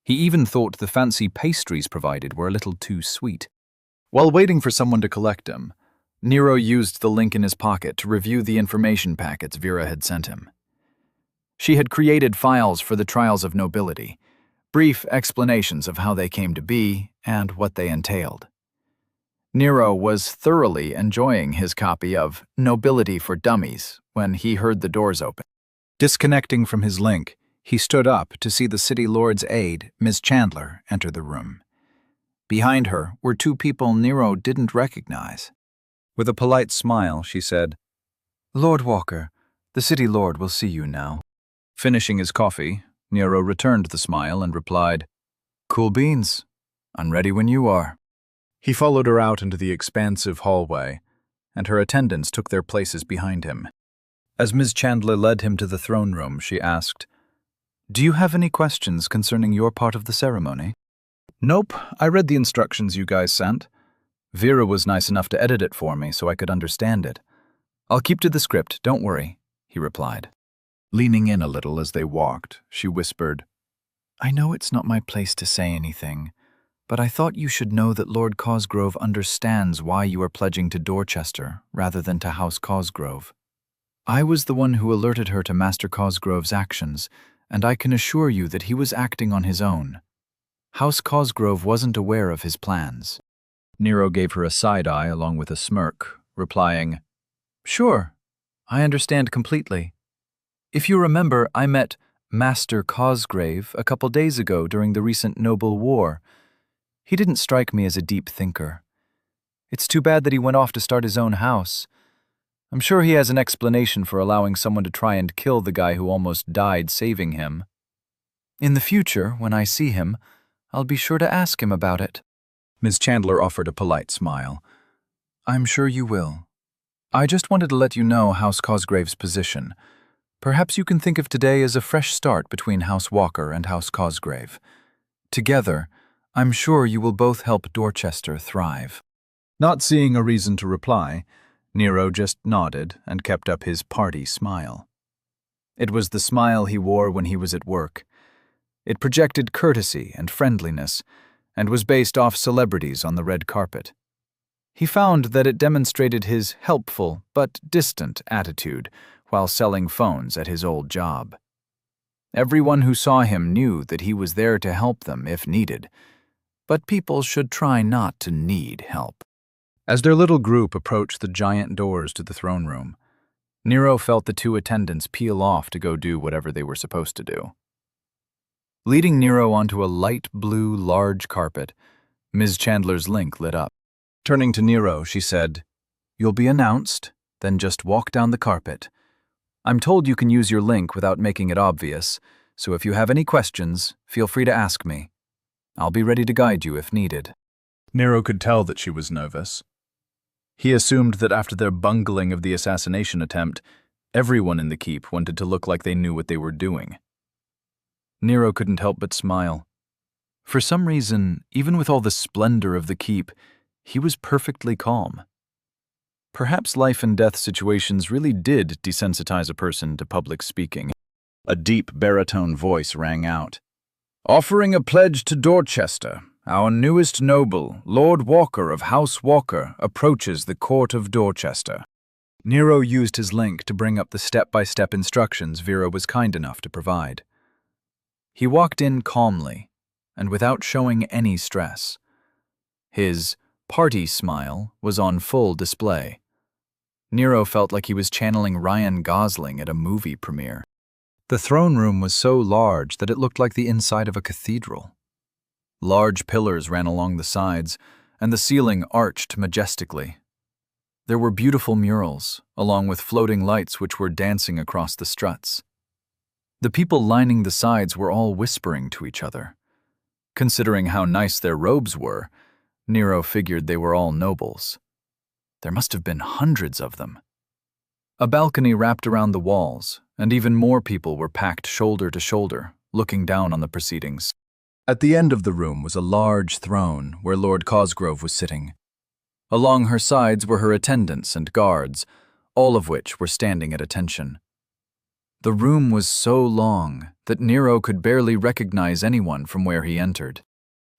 He even thought the fancy pastries provided were a little too sweet. While waiting for someone to collect him, Nero used the link in his pocket to review the information packets Vera had sent him. She had created files for the trials of nobility, brief explanations of how they came to be and what they entailed. Nero was thoroughly enjoying his copy of Nobility for Dummies when he heard the doors open. Disconnecting from his link, he stood up to see the city lord's aide, Ms. Chandler, enter the room. Behind her were two people Nero didn't recognize. With a polite smile, she said, "Lord Walker, the city lord will see you now." Finishing his coffee, Nero returned the smile and replied, "Cool beans. I'm ready when you are." He followed her out into the expansive hallway, and her attendants took their places behind him. As Ms. Chandler led him to the throne room, she asked, "Do you have any questions concerning your part of the ceremony?" "Nope, I read the instructions you guys sent. Vera was nice enough to edit it for me so I could understand it. I'll keep to the script, don't worry," he replied. Leaning in a little as they walked, she whispered, "I know it's not my place to say anything, but I thought you should know that Lord Cosgrove understands why you are pledging to Dorchester rather than to House Cosgrove. I was the one who alerted her to Master Cosgrove's actions, and I can assure you that he was acting on his own. House Cosgrove wasn't aware of his plans." Nero gave her a side-eye along with a smirk, replying, "Sure, I understand completely. If you remember, I met Master Cosgrave a couple days ago during the recent Noble War. He didn't strike me as a deep thinker. It's too bad that he went off to start his own house. I'm sure he has an explanation for allowing someone to try and kill the guy who almost died saving him. In the future, when I see him, I'll be sure to ask him about it." Ms. Chandler offered a polite smile. "I'm sure you will. I just wanted to let you know House Cosgrave's position. Perhaps you can think of today as a fresh start between House Walker and House Cosgrave. Together, I'm sure you will both help Dorchester thrive." Not seeing a reason to reply, Nero just nodded and kept up his party smile. It was the smile he wore when he was at work. It projected courtesy and friendliness, and was based off celebrities on the red carpet. He found that it demonstrated his helpful but distant attitude while selling phones at his old job. Everyone who saw him knew that he was there to help them if needed, but people should try not to need help. As their little group approached the giant doors to the throne room, Nero felt the two attendants peel off to go do whatever they were supposed to do. Leading Nero onto a light blue large carpet, Ms. Chandler's link lit up. Turning to Nero, she said, "You'll be announced, then just walk down the carpet. I'm told you can use your link without making it obvious, so if you have any questions, feel free to ask me. I'll be ready to guide you if needed." Nero could tell that she was nervous. He assumed that after their bungling of the assassination attempt, everyone in the keep wanted to look like they knew what they were doing. Nero couldn't help but smile. For some reason, even with all the splendor of the keep, he was perfectly calm. Perhaps life and death situations really did desensitize a person to public speaking. A deep baritone voice rang out. "Offering a pledge to Dorchester, our newest noble, Lord Walker of House Walker, approaches the court of Dorchester." Nero used his link to bring up the step-by-step instructions Vera was kind enough to provide. He walked in calmly and without showing any stress. His party smile was on full display. Nero felt like he was channeling Ryan Gosling at a movie premiere. The throne room was so large that it looked like the inside of a cathedral. Large pillars ran along the sides, and the ceiling arched majestically. There were beautiful murals, along with floating lights which were dancing across the struts. The people lining the sides were all whispering to each other. Considering how nice their robes were, Nero figured they were all nobles. There must have been hundreds of them. A balcony wrapped around the walls, and even more people were packed shoulder to shoulder, looking down on the proceedings. At the end of the room was a large throne where Lord Cosgrove was sitting. Along her sides were her attendants and guards, all of which were standing at attention. The room was so long that Nero could barely recognize anyone from where he entered.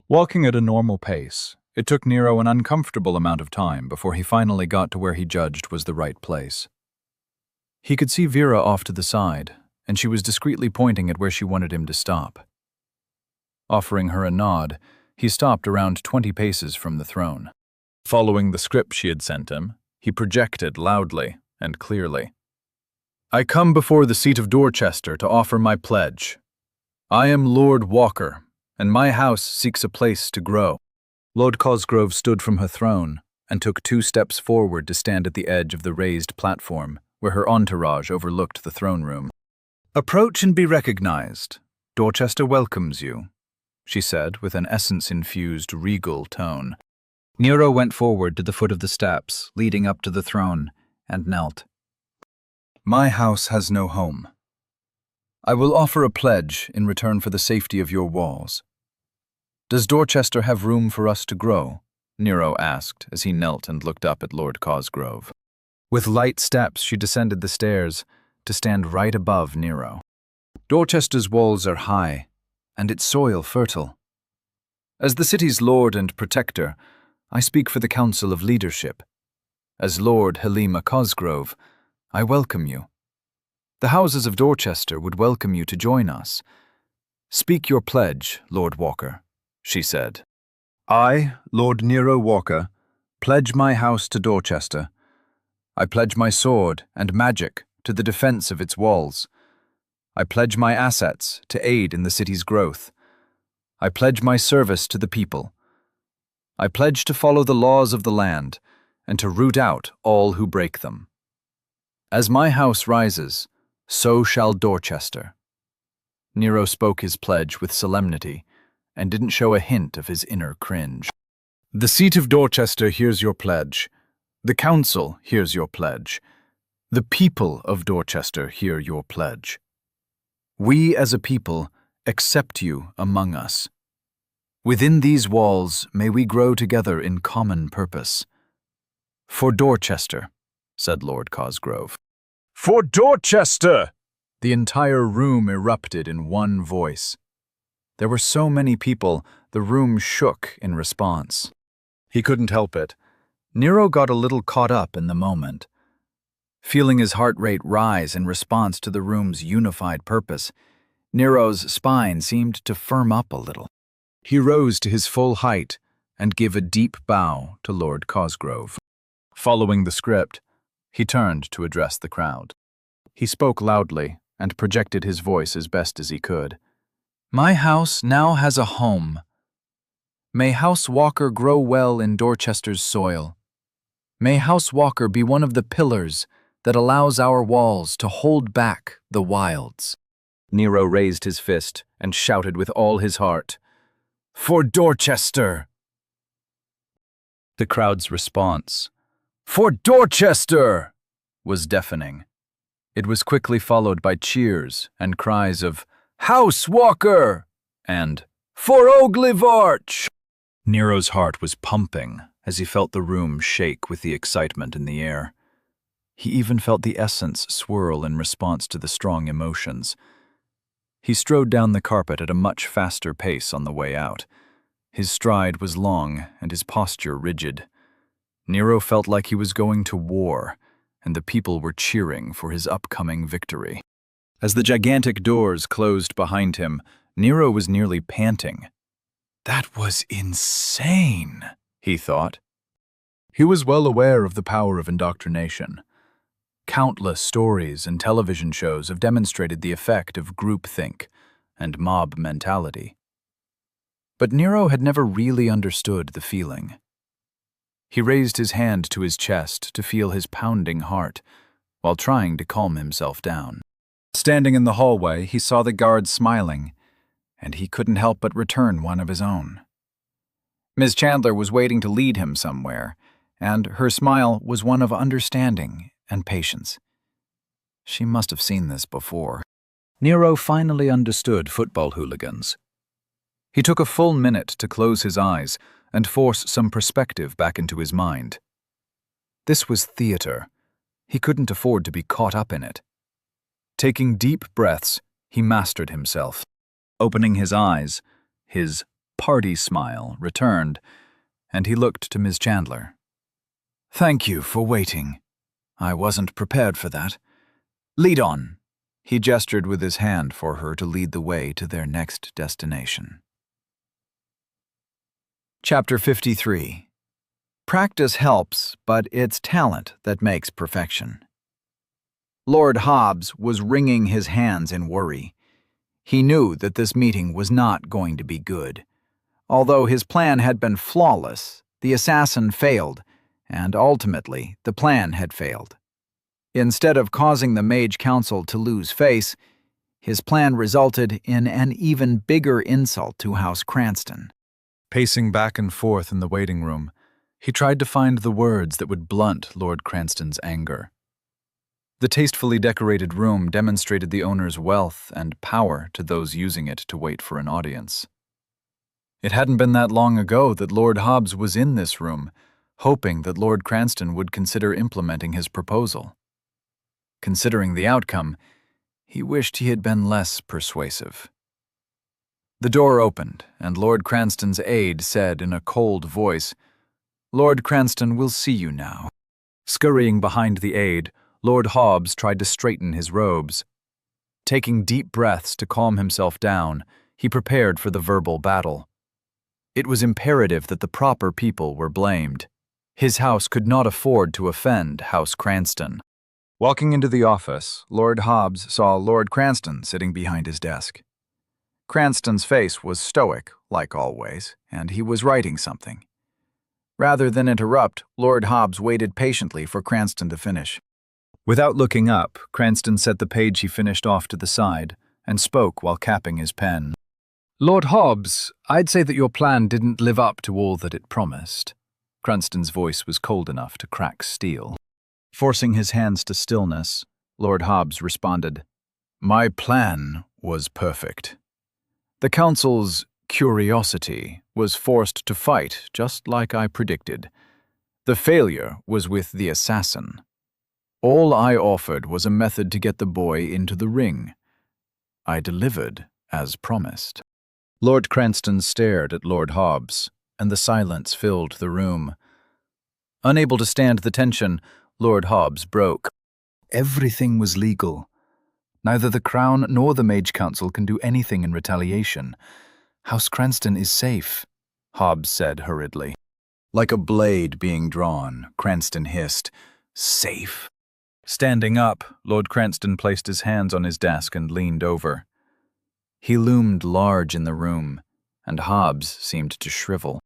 Walking at a normal pace, it took Nero an uncomfortable amount of time before he finally got to where he judged was the right place. He could see Vera off to the side, and she was discreetly pointing at where she wanted him to stop. Offering her a nod, he stopped around 20 paces from the throne. Following the script she had sent him, he projected loudly and clearly. "I come before the seat of Dorchester to offer my pledge. I am Lord Walker, and my house seeks a place to grow." Lord Cosgrove stood from her throne and took 2 steps forward to stand at the edge of the raised platform where her entourage overlooked the throne room. "Approach and be recognized. Dorchester welcomes you," she said with an essence-infused regal tone. Nero went forward to the foot of the steps leading up to the throne and knelt. "My house has no home. I will offer a pledge in return for the safety of your walls." "Does Dorchester have room for us to grow?" Nero asked as he knelt and looked up at Lord Cosgrove. With light steps, she descended the stairs to stand right above Nero. "Dorchester's walls are high, and its soil fertile. As the city's lord and protector, I speak for the Council of Leadership. As Lord Helima Cosgrove, I welcome you. The houses of Dorchester would welcome you to join us. Speak your pledge, Lord Walker," she said. "I, Lord Nero Walker, pledge my house to Dorchester. I pledge my sword and magic to the defense of its walls. I pledge my assets to aid in the city's growth. I pledge my service to the people. I pledge to follow the laws of the land and to root out all who break them. As my house rises, so shall Dorchester." Nero spoke his pledge with solemnity and didn't show a hint of his inner cringe. "The seat of Dorchester hears your pledge. The council hears your pledge. The people of Dorchester hear your pledge. We as a people accept you among us. Within these walls may we grow together in common purpose. For Dorchester," said Lord Cosgrove. "For Dorchester!" The entire room erupted in one voice. There were so many people, the room shook in response. He couldn't help it. Nero got a little caught up in the moment. Feeling his heart rate rise in response to the room's unified purpose, Nero's spine seemed to firm up a little. He rose to his full height and gave a deep bow to Lord Cosgrove. Following the script, he turned to address the crowd. He spoke loudly and projected his voice as best as he could. "My house now has a home. May House Walker grow well in Dorchester's soil. May House Walker be one of the pillars that allows our walls to hold back the wilds." Nero raised his fist and shouted with all his heart, "For Dorchester!" The crowd's response, "For Dorchester!" was deafening. It was quickly followed by cheers and cries of, "House Walker!" and "For Oglivarch!" Nero's heart was pumping as he felt the room shake with the excitement in the air. He even felt the essence swirl in response to the strong emotions. He strode down the carpet at a much faster pace on the way out. His stride was long and his posture rigid. Nero felt like he was going to war, and the people were cheering for his upcoming victory. As the gigantic doors closed behind him, Nero was nearly panting. That was insane, he thought. He was well aware of the power of indoctrination. Countless stories and television shows have demonstrated the effect of groupthink and mob mentality. But Nero had never really understood the feeling. He raised his hand to his chest to feel his pounding heart, while trying to calm himself down. Standing in the hallway, he saw the guards smiling, and he couldn't help but return one of his own. Ms. Chandler was waiting to lead him somewhere, and her smile was one of understanding and patience. She must have seen this before. Nero finally understood football hooligans. He took a full minute to close his eyes and force some perspective back into his mind. This was theater. He couldn't afford to be caught up in it. Taking deep breaths, he mastered himself. Opening his eyes, his party smile returned, and he looked to Ms. Chandler. "Thank you for waiting. I wasn't prepared for that. Lead on." He gestured with his hand for her to lead the way to their next destination. Chapter 53. Practice helps, but it's talent that makes perfection. Lord Hobbs was wringing his hands in worry. He knew that this meeting was not going to be good. Although his plan had been flawless, the assassin failed, and ultimately the plan had failed. Instead of causing the Mage Council to lose face, his plan resulted in an even bigger insult to House Cranston. Pacing back and forth in the waiting room, he tried to find the words that would blunt Lord Cranston's anger. The tastefully decorated room demonstrated the owner's wealth and power to those using it to wait for an audience. It hadn't been that long ago that Lord Hobbs was in this room, hoping that Lord Cranston would consider implementing his proposal. Considering the outcome, he wished he had been less persuasive. The door opened, and Lord Cranston's aide said in a cold voice, "Lord Cranston will see you now." Scurrying behind the aide, Lord Hobbs tried to straighten his robes. Taking deep breaths to calm himself down, he prepared for the verbal battle. It was imperative that the proper people were blamed. His house could not afford to offend House Cranston. Walking into the office, Lord Hobbs saw Lord Cranston sitting behind his desk. Cranston's face was stoic, like always, and he was writing something. Rather than interrupt, Lord Hobbs waited patiently for Cranston to finish. Without looking up, Cranston set the page he finished off to the side and spoke while capping his pen. "Lord Hobbs, I'd say that your plan didn't live up to all that it promised." Cranston's voice was cold enough to crack steel. Forcing his hands to stillness, Lord Hobbs responded, "My plan was perfect. The Council's curiosity was forced to fight just like I predicted. The failure was with the assassin. All I offered was a method to get the boy into the ring. I delivered as promised." Lord Cranston stared at Lord Hobbs, and the silence filled the room. Unable to stand the tension, Lord Hobbs broke. "Everything was legal. Neither the Crown nor the Mage Council can do anything in retaliation. House Cranston is safe," Hobbs said hurriedly. Like a blade being drawn, Cranston hissed, "Safe?" Standing up, Lord Cranston placed his hands on his desk and leaned over. He loomed large in the room, and Hobbs seemed to shrivel.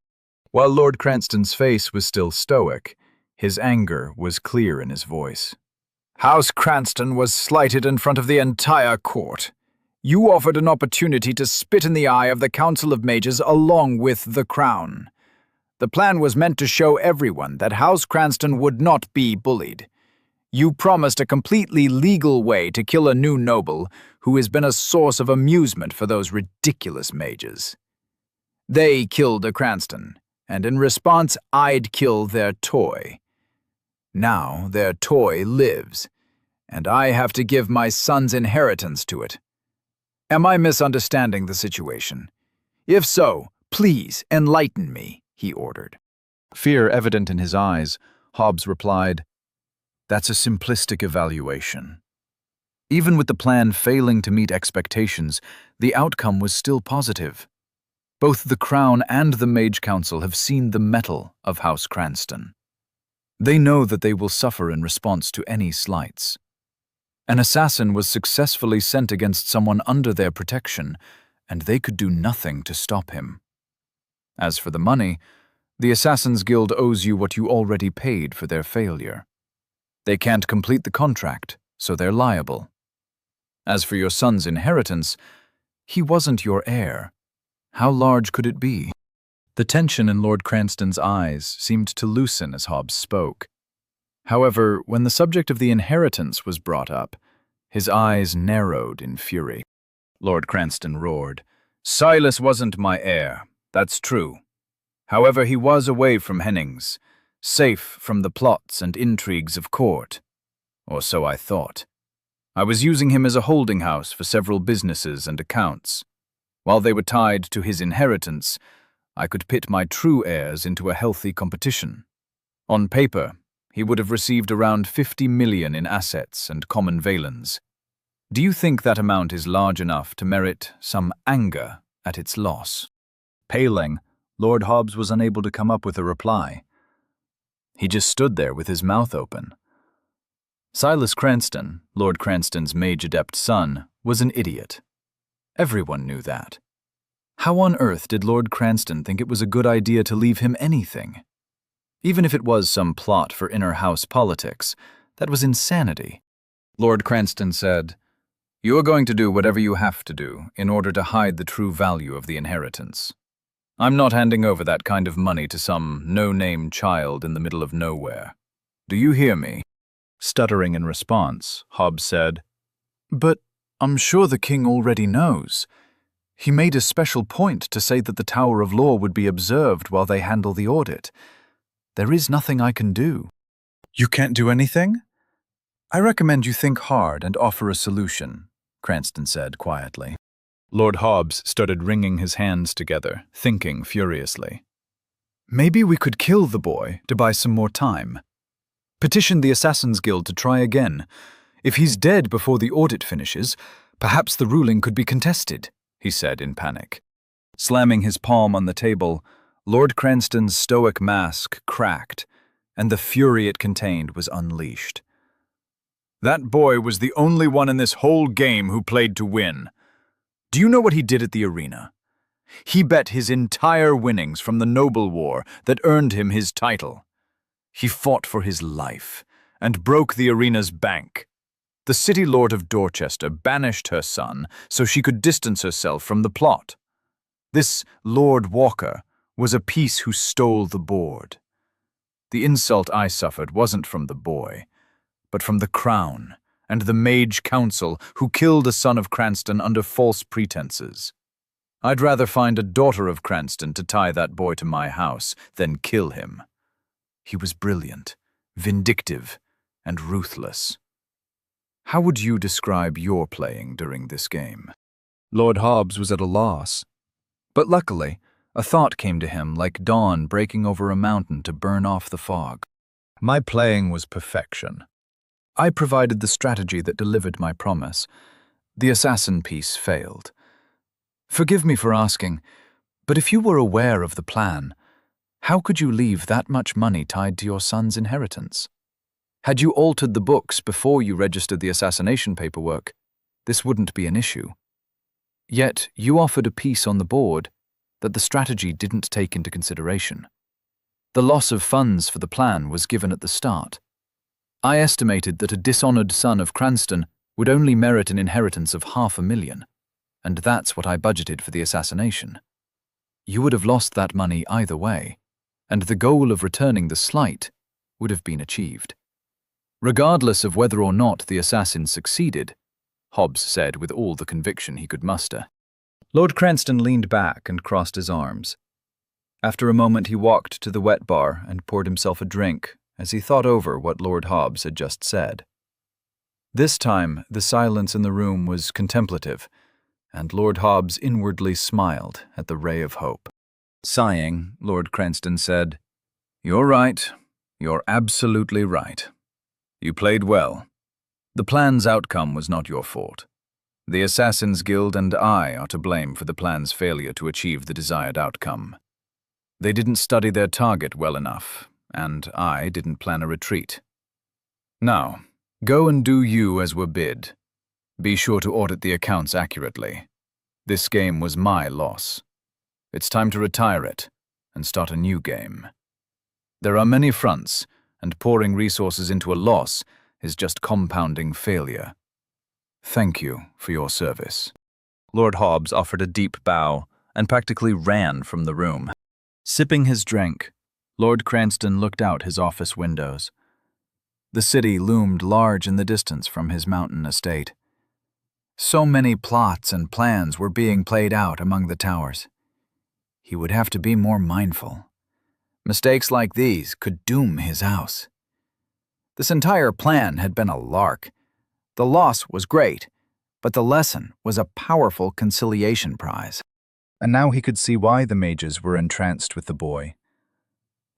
While Lord Cranston's face was still stoic, his anger was clear in his voice. "House Cranston was slighted in front of the entire court. You offered an opportunity to spit in the eye of the Council of Mages along with the Crown. The plan was meant to show everyone that House Cranston would not be bullied. You promised a completely legal way to kill a new noble who has been a source of amusement for those ridiculous mages. They killed a Cranston, and in response I'd kill their toy. Now their toy lives, and I have to give my son's inheritance to it. Am I misunderstanding the situation? If so, please enlighten me," he ordered. Fear evident in his eyes, Hobbs replied, "That's a simplistic evaluation. Even with the plan failing to meet expectations, the outcome was still positive. Both the Crown and the Mage Council have seen the mettle of House Cranston. They know that they will suffer in response to any slights. An assassin was successfully sent against someone under their protection, and they could do nothing to stop him. As for the money, the Assassin's Guild owes you what you already paid for their failure. They can't complete the contract, so they're liable. As for your son's inheritance, he wasn't your heir. How large could it be? The tension in Lord Cranston's eyes seemed to loosen as Hobbs spoke. However, when the subject of the inheritance was brought up, his eyes narrowed in fury. Lord Cranston roared, "Silas wasn't my heir, that's true. However, he was away from Hennings, safe from the plots and intrigues of court. Or so I thought. I was using him as a holding house for several businesses and accounts. While they were tied to his inheritance, I could pit my true heirs into a healthy competition. On paper, he would have received around 50 million in assets and common valens. Do you think that amount is large enough to merit some anger at its loss?" Paling, Lord Hobbs was unable to come up with a reply. He just stood there with his mouth open. Silas Cranston, Lord Cranston's mage adept son, was an idiot. Everyone knew that. How on earth did Lord Cranston think it was a good idea to leave him anything? Even if it was some plot for inner house politics, that was insanity. Lord Cranston said, "You are going to do whatever you have to do in order to hide the true value of the inheritance. I'm not handing over that kind of money to some no-name child in the middle of nowhere. Do you hear me?" Stuttering in response, Hobbs said, "But I'm sure the king already knows. He made a special point to say that the Tower of Law would be observed while they handle the audit. There is nothing I can do." "You can't do anything? I recommend you think hard and offer a solution," Cranston said quietly. Lord Hobbs started wringing his hands together, thinking furiously. "Maybe we could kill the boy to buy some more time. Petition the Assassin's Guild to try again. If he's dead before the audit finishes, perhaps the ruling could be contested," he said in panic. Slamming his palm on the table, Lord Cranston's stoic mask cracked, and the fury it contained was unleashed. "That boy was the only one in this whole game who played to win. Do you know what he did at the arena? He bet his entire winnings from the Noble War that earned him his title. He fought for his life and broke the arena's bank. The City Lord of Dorchester banished her son so she could distance herself from the plot. This Lord Walker was a piece who stole the board. The insult I suffered wasn't from the boy, but from the Crown and the Mage Council who killed a son of Cranston under false pretenses. I'd rather find a daughter of Cranston to tie that boy to my house than kill him. He was brilliant, vindictive, and ruthless. How would you describe your playing during this game?" Lord Hobbs was at a loss. But luckily, a thought came to him like dawn breaking over a mountain to burn off the fog. "My playing was perfection. I provided the strategy that delivered my promise. The assassin piece failed. Forgive me for asking, but if you were aware of the plan, how could you leave that much money tied to your son's inheritance? Had you altered the books before you registered the assassination paperwork, this wouldn't be an issue. Yet you offered a piece on the board that the strategy didn't take into consideration. The loss of funds for the plan was given at the start. I estimated that a dishonored son of Cranston would only merit an inheritance of 500,000, and that's what I budgeted for the assassination. You would have lost that money either way, and the goal of returning the slight would have been achieved. Regardless of whether or not the assassin succeeded," Hobbs said with all the conviction he could muster. Lord Cranston leaned back and crossed his arms. After a moment he walked to the wet bar and poured himself a drink as he thought over what Lord Hobbs had just said. This time the silence in the room was contemplative, and Lord Hobbs inwardly smiled at the ray of hope. Sighing, Lord Cranston said, "You're right. You're absolutely right. You played well. The plan's outcome was not your fault. The Assassin's Guild and I are to blame for the plan's failure to achieve the desired outcome. They didn't study their target well enough, and I didn't plan a retreat. Now, go and do you as were bid. Be sure to audit the accounts accurately. This game was my loss. It's time to retire it and start a new game. There are many fronts, and pouring resources into a loss is just compounding failure. Thank you for your service. Lord Hobbs offered a deep bow and practically ran from the room. Sipping his drink, Lord Cranston looked out his office windows. The city loomed large in the distance from his mountain estate. So many plots and plans were being played out among the towers. He would have to be more mindful. Mistakes like these could doom his house. This entire plan had been a lark. The loss was great, but the lesson was a powerful conciliation prize. And now he could see why the mages were entranced with the boy.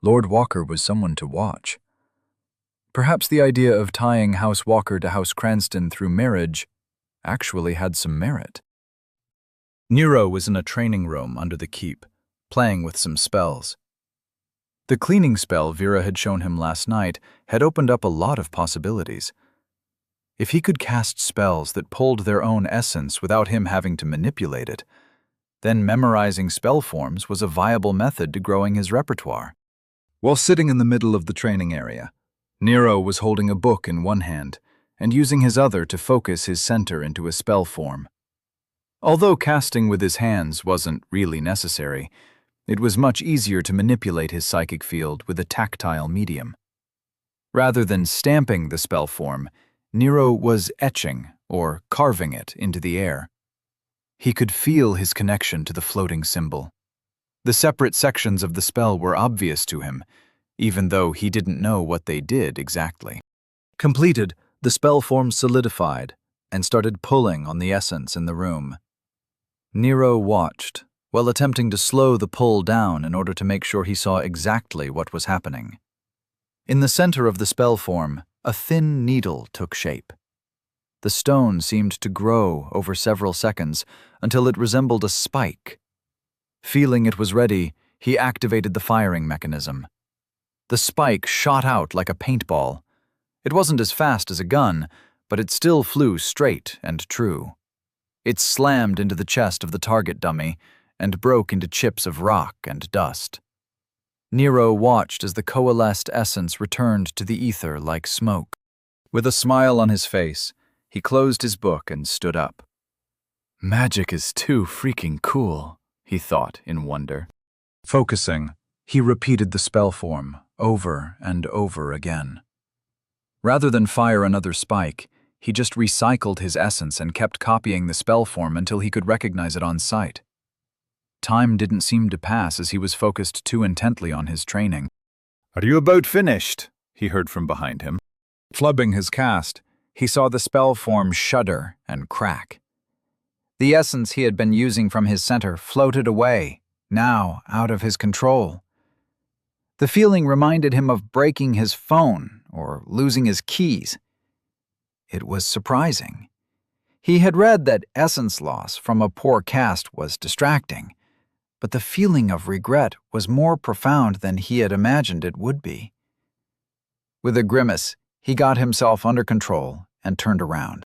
Lord Walker was someone to watch. Perhaps the idea of tying House Walker to House Cranston through marriage actually had some merit. Nero was in a training room under the keep, playing with some spells. The cleaning spell Vera had shown him last night had opened up a lot of possibilities. If he could cast spells that pulled their own essence without him having to manipulate it, then memorizing spell forms was a viable method to growing his repertoire. While sitting in the middle of the training area, Nero was holding a book in one hand and using his other to focus his center into a spell form. Although casting with his hands wasn't really necessary, it was much easier to manipulate his psychic field with a tactile medium. Rather than stamping the spell form, Nero was etching or carving it into the air. He could feel his connection to the floating symbol. The separate sections of the spell were obvious to him, even though he didn't know what they did exactly. Completed, the spell form solidified and started pulling on the essence in the room. Nero watched, while attempting to slow the pull down in order to make sure he saw exactly what was happening. In the center of the spell form, a thin needle took shape. The stone seemed to grow over several seconds until it resembled a spike. Feeling it was ready, he activated the firing mechanism. The spike shot out like a paintball. It wasn't as fast as a gun, but it still flew straight and true. It slammed into the chest of the target dummy and broke into chips of rock and dust. Nero watched as the coalesced essence returned to the ether like smoke. With a smile on his face, he closed his book and stood up. Magic is too freaking cool, he thought in wonder. Focusing, he repeated the spell form over and over again. Rather than fire another spike, he just recycled his essence and kept copying the spell form until he could recognize it on sight. Time didn't seem to pass as he was focused too intently on his training. "Are you about finished?" he heard from behind him. Flubbing his cast, he saw the spell form shudder and crack. The essence he had been using from his center floated away, now out of his control. The feeling reminded him of breaking his phone or losing his keys. It was surprising. He had read that essence loss from a poor cast was distracting, but the feeling of regret was more profound than he had imagined it would be. With a grimace, he got himself under control and turned around.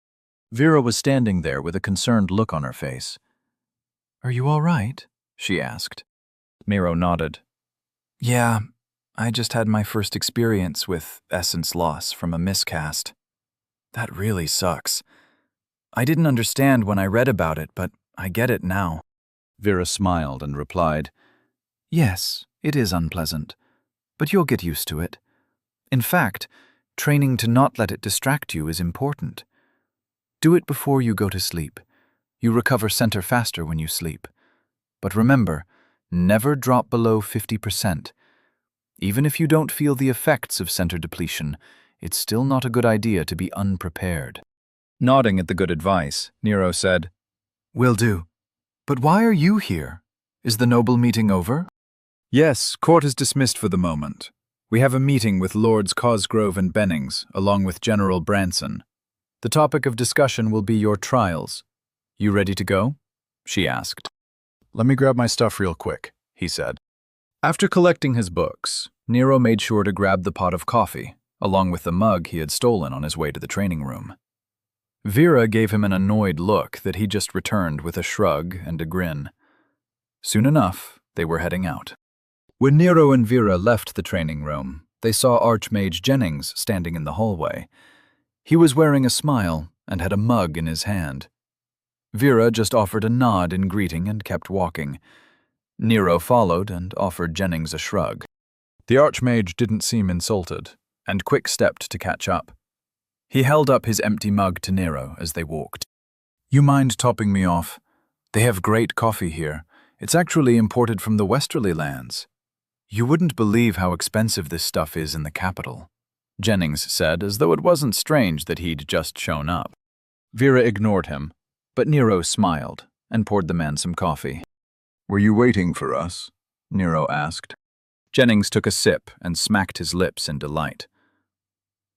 Vera was standing there with a concerned look on her face. "Are you all right?" she asked. Nero nodded. "Yeah, I just had my first experience with essence loss from a miscast. That really sucks. I didn't understand when I read about it, but I get it now." Vera smiled and replied, "Yes, it is unpleasant, but you'll get used to it. In fact, training to not let it distract you is important. Do it before you go to sleep. You recover center faster when you sleep. But remember, never drop below 50%. Even if you don't feel the effects of center depletion, it's still not a good idea to be unprepared." Nodding at the good advice, Nero said, "Will do. But why are you here? Is the noble meeting over?" "Yes, court is dismissed for the moment. We have a meeting with Lords Cosgrove and Bennings, along with General Branson. The topic of discussion will be your trials. You ready to go?" she asked. "Let me grab my stuff real quick," he said. After collecting his books, Nero made sure to grab the pot of coffee, along with the mug he had stolen on his way to the training room. Vera gave him an annoyed look that he just returned with a shrug and a grin. Soon enough, they were heading out. When Nero and Vera left the training room, they saw Archmage Jennings standing in the hallway. He was wearing a smile and had a mug in his hand. Vera just offered a nod in greeting and kept walking. Nero followed and offered Jennings a shrug. The Archmage didn't seem insulted, and quick-stepped to catch up. He held up his empty mug to Nero as they walked. "You mind topping me off? They have great coffee here. It's actually imported from the westerly lands. You wouldn't believe how expensive this stuff is in the capital," Jennings said, as though it wasn't strange that he'd just shown up. Vera ignored him, but Nero smiled and poured the man some coffee. "Were you waiting for us?" Nero asked. Jennings took a sip and smacked his lips in delight.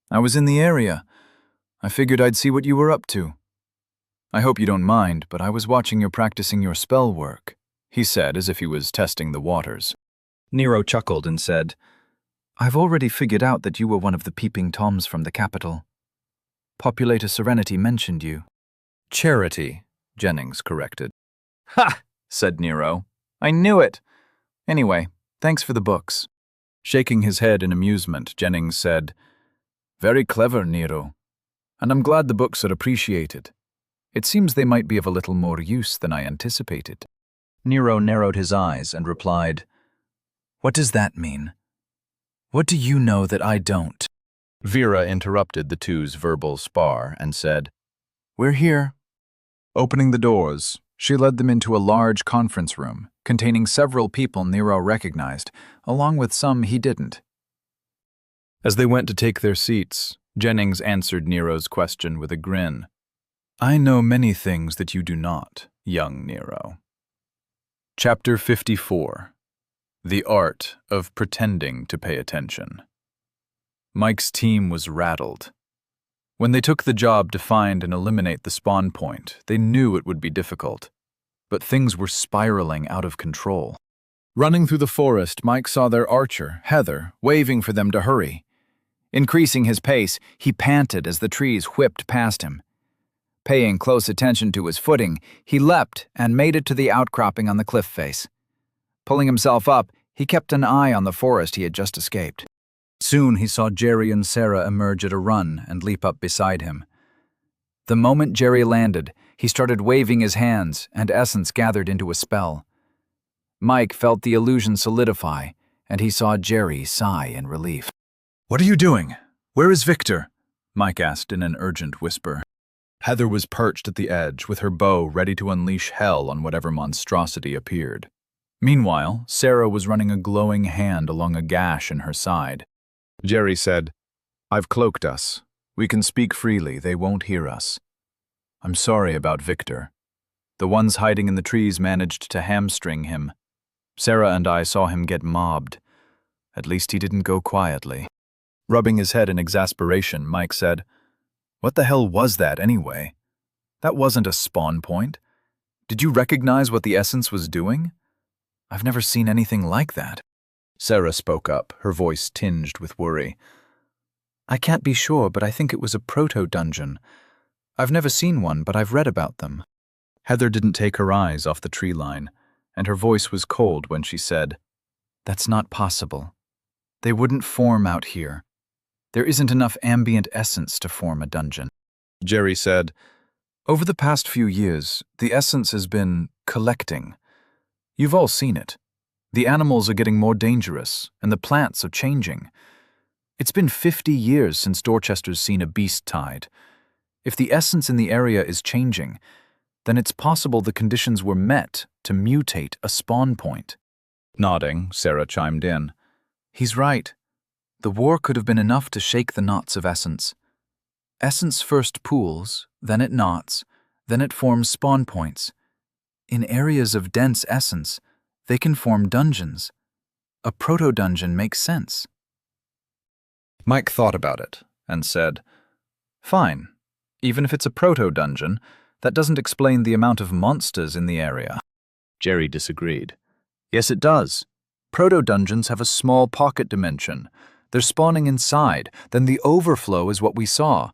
"I was in the area. I figured I'd see what you were up to. I hope you don't mind, but I was watching you practicing your spell work," he said as if he was testing the waters. Nero chuckled and said, "I've already figured out that you were one of the peeping toms from the capital. Populator Serenity mentioned you." "Charity," Jennings corrected. "Ha!" said Nero. "I knew it. Anyway, thanks for the books." Shaking his head in amusement, Jennings said, "Very clever, Nero. And I'm glad the books are appreciated. It seems they might be of a little more use than I anticipated." Nero narrowed his eyes and replied, "What does that mean? What do you know that I don't?" Vera interrupted the two's verbal spar and said, "We're here." Opening the doors, she led them into a large conference room containing several people Nero recognized, along with some he didn't. As they went to take their seats, Jennings answered Nero's question with a grin. "I know many things that you do not, young Nero." Chapter 54. The Art of Pretending to Pay Attention. Mike's team was rattled. When they took the job to find and eliminate the spawn point, they knew it would be difficult. But things were spiraling out of control. Running through the forest, Mike saw their archer, Heather, waving for them to hurry. Increasing his pace, he panted as the trees whipped past him. Paying close attention to his footing, he leapt and made it to the outcropping on the cliff face. Pulling himself up, he kept an eye on the forest he had just escaped. Soon he saw Jerry and Sarah emerge at a run and leap up beside him. The moment Jerry landed, he started waving his hands, and essence gathered into a spell. Mike felt the illusion solidify, and he saw Jerry sigh in relief. "What are you doing? Where is Victor?" Mike asked in an urgent whisper. Heather was perched at the edge, with her bow ready to unleash hell on whatever monstrosity appeared. Meanwhile, Sarah was running a glowing hand along a gash in her side. Jerry said, "I've cloaked us. We can speak freely, they won't hear us. I'm sorry about Victor. The ones hiding in the trees managed to hamstring him. Sarah and I saw him get mobbed. At least he didn't go quietly." Rubbing his head in exasperation, Mike said, "What the hell was that anyway? That wasn't a spawn point. Did you recognize what the essence was doing? I've never seen anything like that." Sarah spoke up, her voice tinged with worry. "I can't be sure, but I think it was a proto-dungeon. I've never seen one, but I've read about them." Heather didn't take her eyes off the tree line, and her voice was cold when she said, "That's not possible. They wouldn't form out here. There isn't enough ambient essence to form a dungeon." Jerry said, "Over the past few years, the essence has been collecting. You've all seen it. The animals are getting more dangerous, and the plants are changing. It's been 50 years since Dorchester's seen a beast tide. If the essence in the area is changing, then it's possible the conditions were met to mutate a spawn point." Nodding, Sarah chimed in. "He's right. The war could have been enough to shake the knots of essence. Essence first pools, then it knots, then it forms spawn points. In areas of dense essence, they can form dungeons. A proto-dungeon makes sense." Mike thought about it and said, "Fine. Even if it's a proto-dungeon, that doesn't explain the amount of monsters in the area." Jerry disagreed. "Yes, it does. Proto-dungeons have a small pocket dimension. They're spawning inside, then the overflow is what we saw.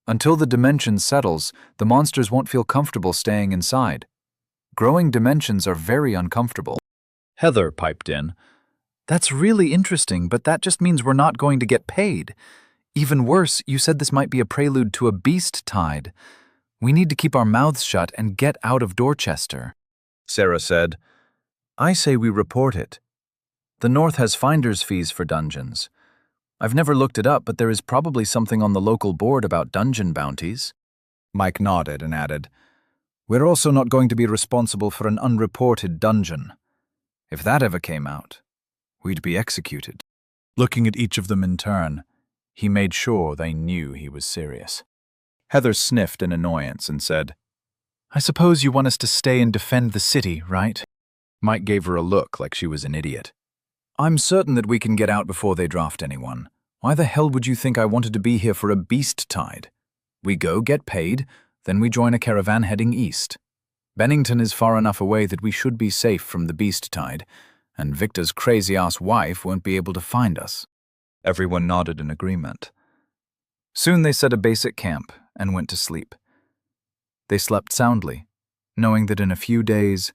Until the dimension settles, the monsters won't feel comfortable staying inside. Growing dimensions are very uncomfortable. Heather piped in. That's really interesting, but that just means we're not going to get paid. Even worse, you said this might be a prelude to a beast tide. We need to keep our mouths shut and get out of Dorchester. Sarah said, I say we report it. The North has finder's fees for dungeons. I've never looked it up, but there is probably something on the local board about dungeon bounties. Mike nodded and added, We're also not going to be responsible for an unreported dungeon. If that ever came out, we'd be executed. Looking at each of them in turn, he made sure they knew he was serious. Heather sniffed in annoyance and said, I suppose you want us to stay and defend the city, right? Mike gave her a look like she was an idiot. I'm certain that we can get out before they draft anyone. Why the hell would you think I wanted to be here for a beast tide? We go, get paid, then we join a caravan heading east. Bennington is far enough away that we should be safe from the beast tide, and Victor's crazy-ass wife won't be able to find us. Everyone nodded in agreement. Soon they set a basic camp and went to sleep. They slept soundly, knowing that in a few days,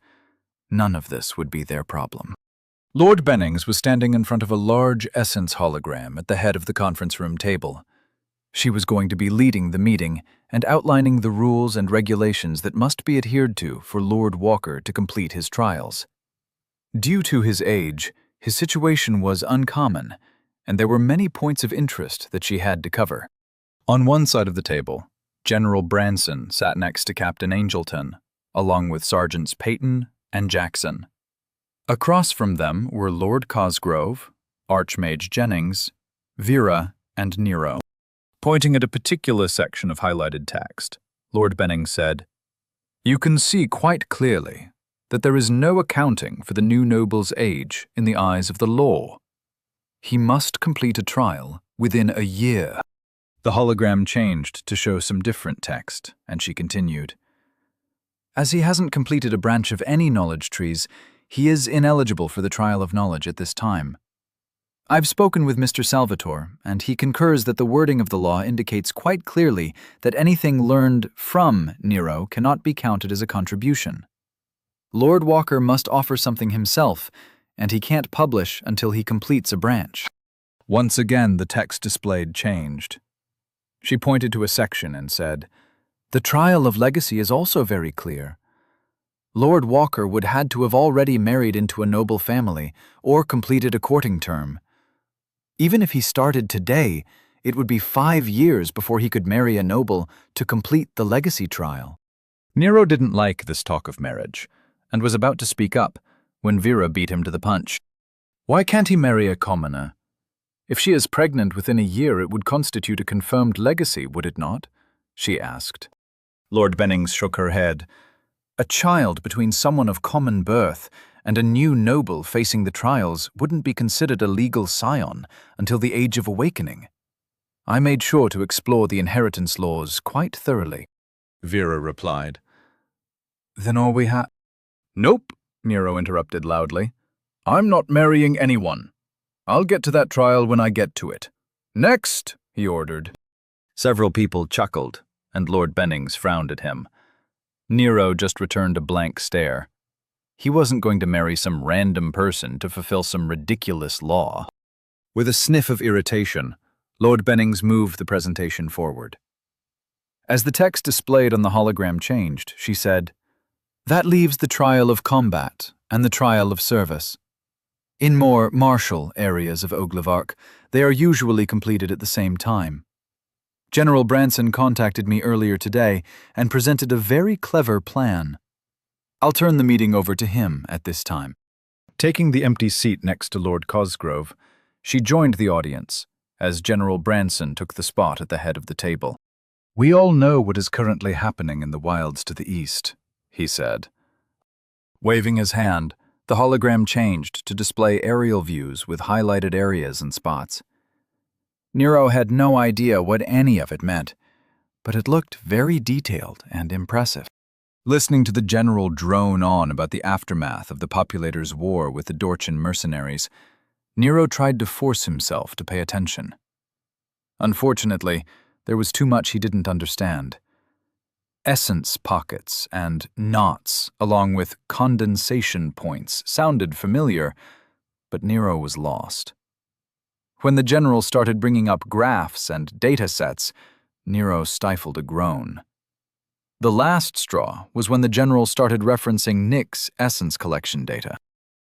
none of this would be their problem. Lord Bennings was standing in front of a large essence hologram at the head of the conference room table. She was going to be leading the meeting and outlining the rules and regulations that must be adhered to for Lord Walker to complete his trials. Due to his age, his situation was uncommon, and there were many points of interest that she had to cover. On one side of the table, General Branson sat next to Captain Angelton, along with Sergeants Peyton and Jackson. Across from them were Lord Cosgrove, Archmage Jennings, Vera, and Nero. Pointing at a particular section of highlighted text, Lord Bennings said, You can see quite clearly that there is no accounting for the new noble's age in the eyes of the law. He must complete a trial within a year. The hologram changed to show some different text, and she continued, As he hasn't completed a branch of any knowledge trees, he is ineligible for the trial of knowledge at this time. I've spoken with Mr. Salvatore, and he concurs that the wording of the law indicates quite clearly that anything learned from Nero cannot be counted as a contribution. Lord Walker must offer something himself, and he can't publish until he completes a branch. Once again, the text displayed changed. She pointed to a section and said, The trial of legacy is also very clear. Lord Walker would had to have already married into a noble family or completed a courting term. Even if he started today, it would be 5 years before he could marry a noble to complete the legacy trial. Nero didn't like this talk of marriage, and was about to speak up when Vera beat him to the punch. Why can't he marry a commoner? If she is pregnant within a year, it would constitute a confirmed legacy, would it not? She asked. Lord Bennings shook her head. A child between someone of common birth and a new noble facing the trials wouldn't be considered a legal scion until the age of awakening. I made sure to explore the inheritance laws quite thoroughly. Vera replied. Then all we have... Nope, Nero interrupted loudly. I'm not marrying anyone. I'll get to that trial when I get to it. Next, he ordered. Several people chuckled, and Lord Bennings frowned at him. Nero just returned a blank stare. He wasn't going to marry some random person to fulfill some ridiculous law. With a sniff of irritation, Lord Bennings moved the presentation forward. As the text displayed on the hologram changed, she said, That leaves the trial of combat and the trial of service. In more martial areas of Oglevark, they are usually completed at the same time. General Branson contacted me earlier today and presented a very clever plan. I'll turn the meeting over to him at this time. Taking the empty seat next to Lord Cosgrove, she joined the audience as General Branson took the spot at the head of the table. We all know what is currently happening in the wilds to the east, he said. Waving his hand, the hologram changed to display aerial views with highlighted areas and spots. Nero had no idea what any of it meant, but it looked very detailed and impressive. Listening to the general drone on about the aftermath of the populators' war with the Dorchin mercenaries, Nero tried to force himself to pay attention. Unfortunately, there was too much he didn't understand. Essence pockets and knots, along with condensation points, sounded familiar, but Nero was lost. When the general started bringing up graphs and data sets, Nero stifled a groan. The last straw was when the general started referencing Nick's essence collection data.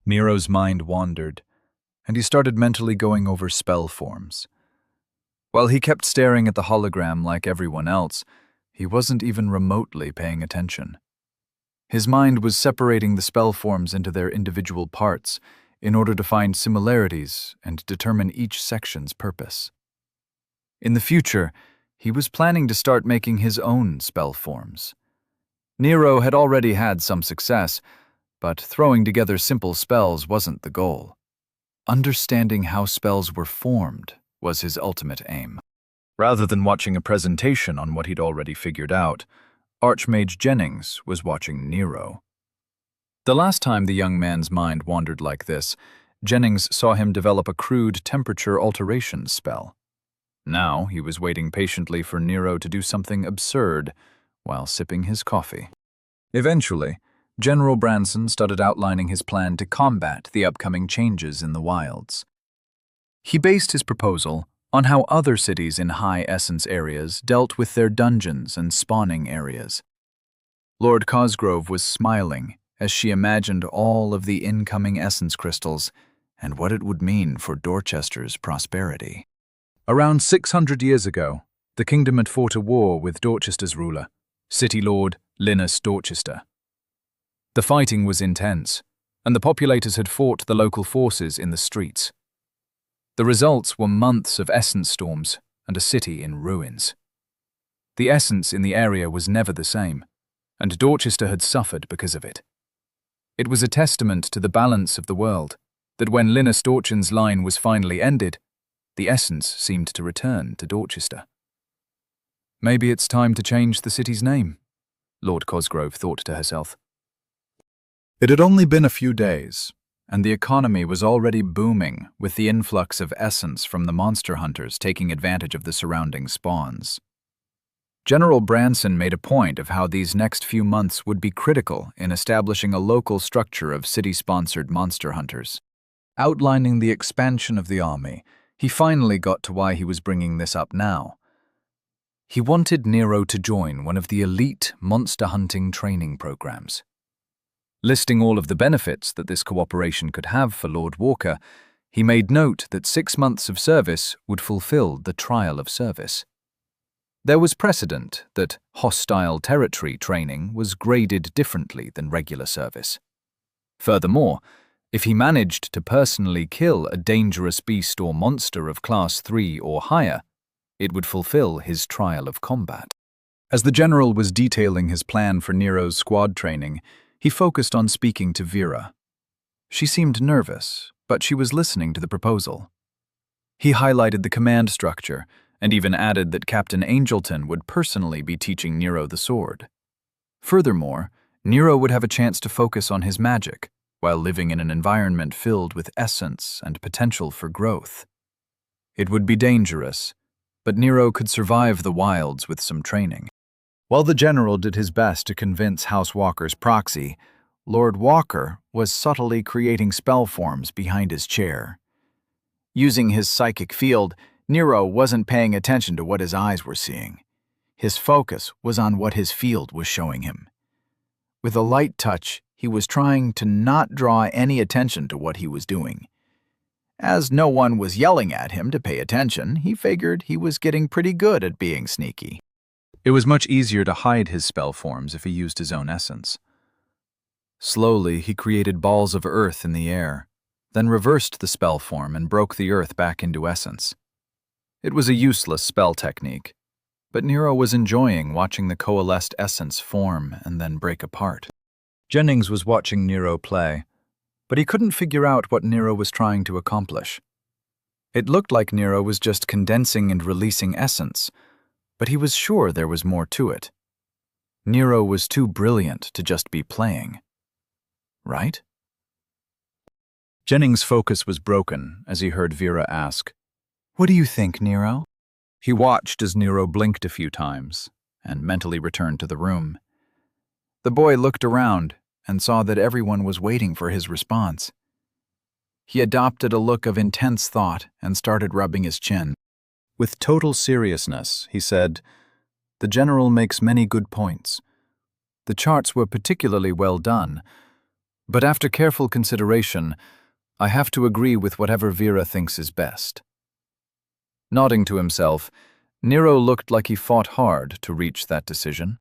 Nero's mind wandered, and he started mentally going over spell forms. While he kept staring at the hologram like everyone else, he wasn't even remotely paying attention. His mind was separating the spell forms into their individual parts in order to find similarities and determine each section's purpose. In the future, he was planning to start making his own spell forms. Nero had already had some success, but throwing together simple spells wasn't the goal. Understanding how spells were formed was his ultimate aim. Rather than watching a presentation on what he'd already figured out, Archmage Jennings was watching Nero. The last time the young man's mind wandered like this, Jennings saw him develop a crude temperature alteration spell. Now he was waiting patiently for Nero to do something absurd while sipping his coffee. Eventually, General Branson started outlining his plan to combat the upcoming changes in the wilds. He based his proposal on how other cities in high essence areas dealt with their dungeons and spawning areas. Lord Cosgrove was smiling as she imagined all of the incoming essence crystals and what it would mean for Dorchester's prosperity. Around 600 years ago, the kingdom had fought a war with Dorchester's ruler, City Lord Linus Dorchester. The fighting was intense, and the populators had fought the local forces in the streets. The results were months of essence storms and a city in ruins. The essence in the area was never the same, and Dorchester had suffered because of it. It was a testament to the balance of the world that when Linus Dorchin's line was finally ended, the essence seemed to return to Dorchester. Maybe it's time to change the city's name, Lord Cosgrove thought to herself. It had only been a few days, and the economy was already booming with the influx of essence from the monster hunters taking advantage of the surrounding spawns. General Branson made a point of how these next few months would be critical in establishing a local structure of city-sponsored monster hunters. Outlining the expansion of the army, he finally got to why he was bringing this up now. He wanted Nero to join one of the elite monster hunting training programs. Listing all of the benefits that this cooperation could have for Lord Walker, he made note that 6 months of service would fulfill the trial of service. There was precedent that hostile territory training was graded differently than regular service. Furthermore, if he managed to personally kill a dangerous beast or monster of Class 3 or higher, it would fulfill his trial of combat. As the general was detailing his plan for Nero's squad training, he focused on speaking to Vera. She seemed nervous, but she was listening to the proposal. He highlighted the command structure and even added that Captain Angelton would personally be teaching Nero the sword. Furthermore, Nero would have a chance to focus on his magic while living in an environment filled with essence and potential for growth. It would be dangerous, but Nero could survive the wilds with some training. While the general did his best to convince House Walker's proxy, Lord Walker was subtly creating spell forms behind his chair. Using his psychic field, Nero wasn't paying attention to what his eyes were seeing. His focus was on what his field was showing him. With a light touch, he was trying to not draw any attention to what he was doing. As no one was yelling at him to pay attention, he figured he was getting pretty good at being sneaky. It was much easier to hide his spell forms if he used his own essence. Slowly, he created balls of earth in the air, then reversed the spell form and broke the earth back into essence. It was a useless spell technique, but Nero was enjoying watching the coalesced essence form and then break apart. Jennings was watching Nero play, but he couldn't figure out what Nero was trying to accomplish. It looked like Nero was just condensing and releasing essence, but he was sure there was more to it. Nero was too brilliant to just be playing. Right? Jennings' focus was broken as he heard Vera ask, "What do you think, Nero?" He watched as Nero blinked a few times and mentally returned to the room. The boy looked around and saw that everyone was waiting for his response. He adopted a look of intense thought and started rubbing his chin. With total seriousness, he said, "The general makes many good points. The charts were particularly well done, but after careful consideration, I have to agree with whatever Vera thinks is best." Nodding to himself, Nero looked like he fought hard to reach that decision.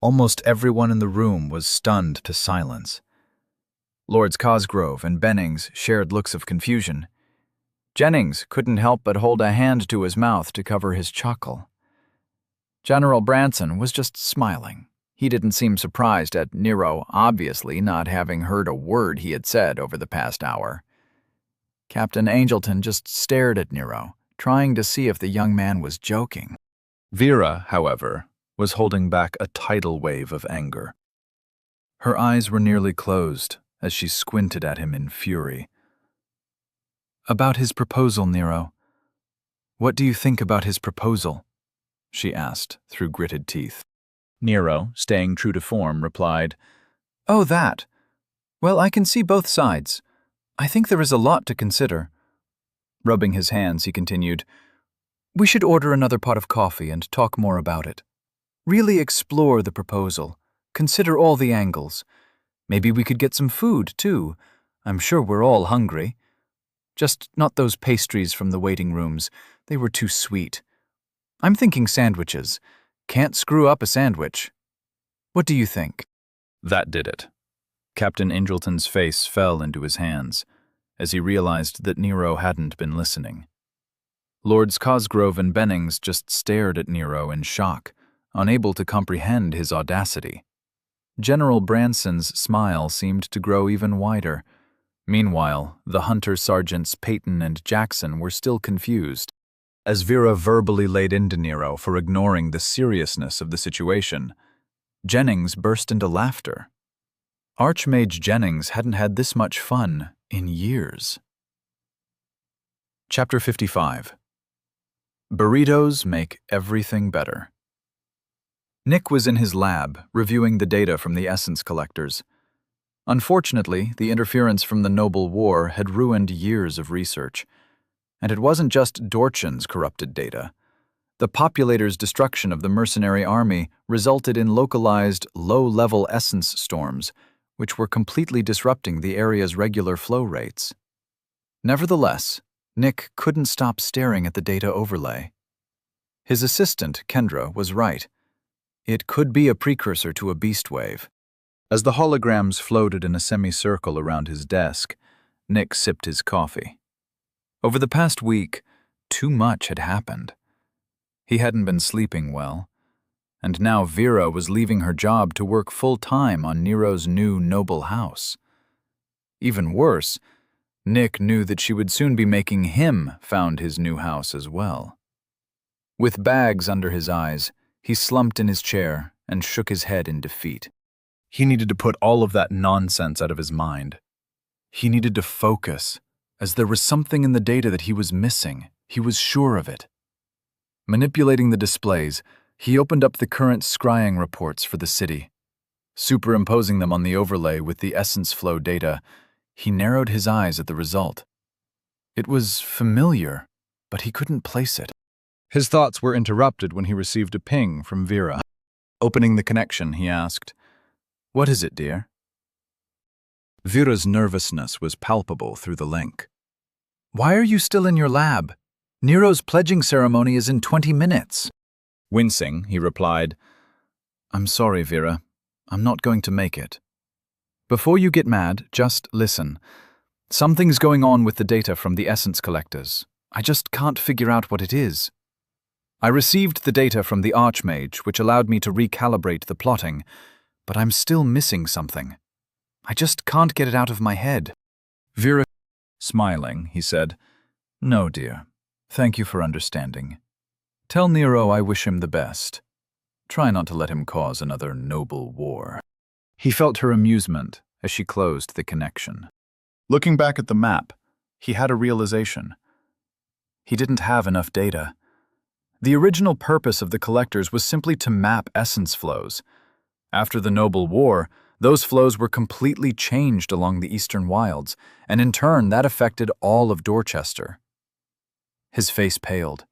Almost everyone in the room was stunned to silence. Lords Cosgrove and Bennings shared looks of confusion. Jennings couldn't help but hold a hand to his mouth to cover his chuckle. General Branson was just smiling. He didn't seem surprised at Nero obviously not having heard a word he had said over the past hour. Captain Angelton just stared at Nero, trying to see if the young man was joking. Vera, however, was holding back a tidal wave of anger. Her eyes were nearly closed as she squinted at him in fury. "About his proposal, Nero. What do you think about his proposal?" she asked through gritted teeth. Nero, staying true to form, replied, "Oh, that. Well, I can see both sides. I think there is a lot to consider." Rubbing his hands, he continued, "We should order another pot of coffee and talk more about it. Really explore the proposal. Consider all the angles. Maybe we could get some food, too. I'm sure we're all hungry. Just not those pastries from the waiting rooms. They were too sweet. I'm thinking sandwiches. Can't screw up a sandwich. What do you think?" That did it. Captain Angelton's face fell into his hands as he realized that Nero hadn't been listening. Lords Cosgrove and Bennings just stared at Nero in shock, unable to comprehend his audacity. General Branson's smile seemed to grow even wider. Meanwhile, the Hunter Sergeants Peyton and Jackson were still confused. As Vera verbally laid into Nero for ignoring the seriousness of the situation, Jennings burst into laughter. Archmage Jennings hadn't had this much fun in years. Chapter 55. Burritos make everything better. Nick was in his lab, reviewing the data from the essence collectors. Unfortunately, the interference from the Noble War had ruined years of research. And it wasn't just Dorchin's corrupted data. The Populator's destruction of the mercenary army resulted in localized, low-level essence storms, which were completely disrupting the area's regular flow rates. Nevertheless, Nick couldn't stop staring at the data overlay. His assistant, Kendra, was right. It could be a precursor to a beast wave. As the holograms floated in a semicircle around his desk, Nick sipped his coffee. Over the past week, too much had happened. He hadn't been sleeping well, and now Vera was leaving her job to work full-time on Nero's new noble house. Even worse, Nick knew that she would soon be making him found his new house as well. With bags under his eyes, he slumped in his chair and shook his head in defeat. He needed to put all of that nonsense out of his mind. He needed to focus, as there was something in the data that he was missing. He was sure of it. Manipulating the displays, he opened up the current scrying reports for the city. Superimposing them on the overlay with the essence flow data, he narrowed his eyes at the result. It was familiar, but he couldn't place it. His thoughts were interrupted when he received a ping from Vera. Opening the connection, he asked, "What is it, dear?" Vera's nervousness was palpable through the link. "Why are you still in your lab? Nero's pledging ceremony is in 20 minutes. Wincing, he replied, "I'm sorry, Vera. I'm not going to make it. Before you get mad, just listen. Something's going on with the data from the essence collectors. I just can't figure out what it is. I received the data from the Archmage, which allowed me to recalibrate the plotting, but I'm still missing something. I just can't get it out of my head." Vera, smiling, he said, "No, dear. Thank you for understanding. Tell Nero I wish him the best. Try not to let him cause another noble war. He felt her amusement as she closed the connection. Looking back at the map, he had a realization. He didn't have enough data. The original purpose of the collectors was simply to map essence flows. After the Noble War, those flows were completely changed along the eastern wilds, and in turn that affected all of Dorchester. His face paled.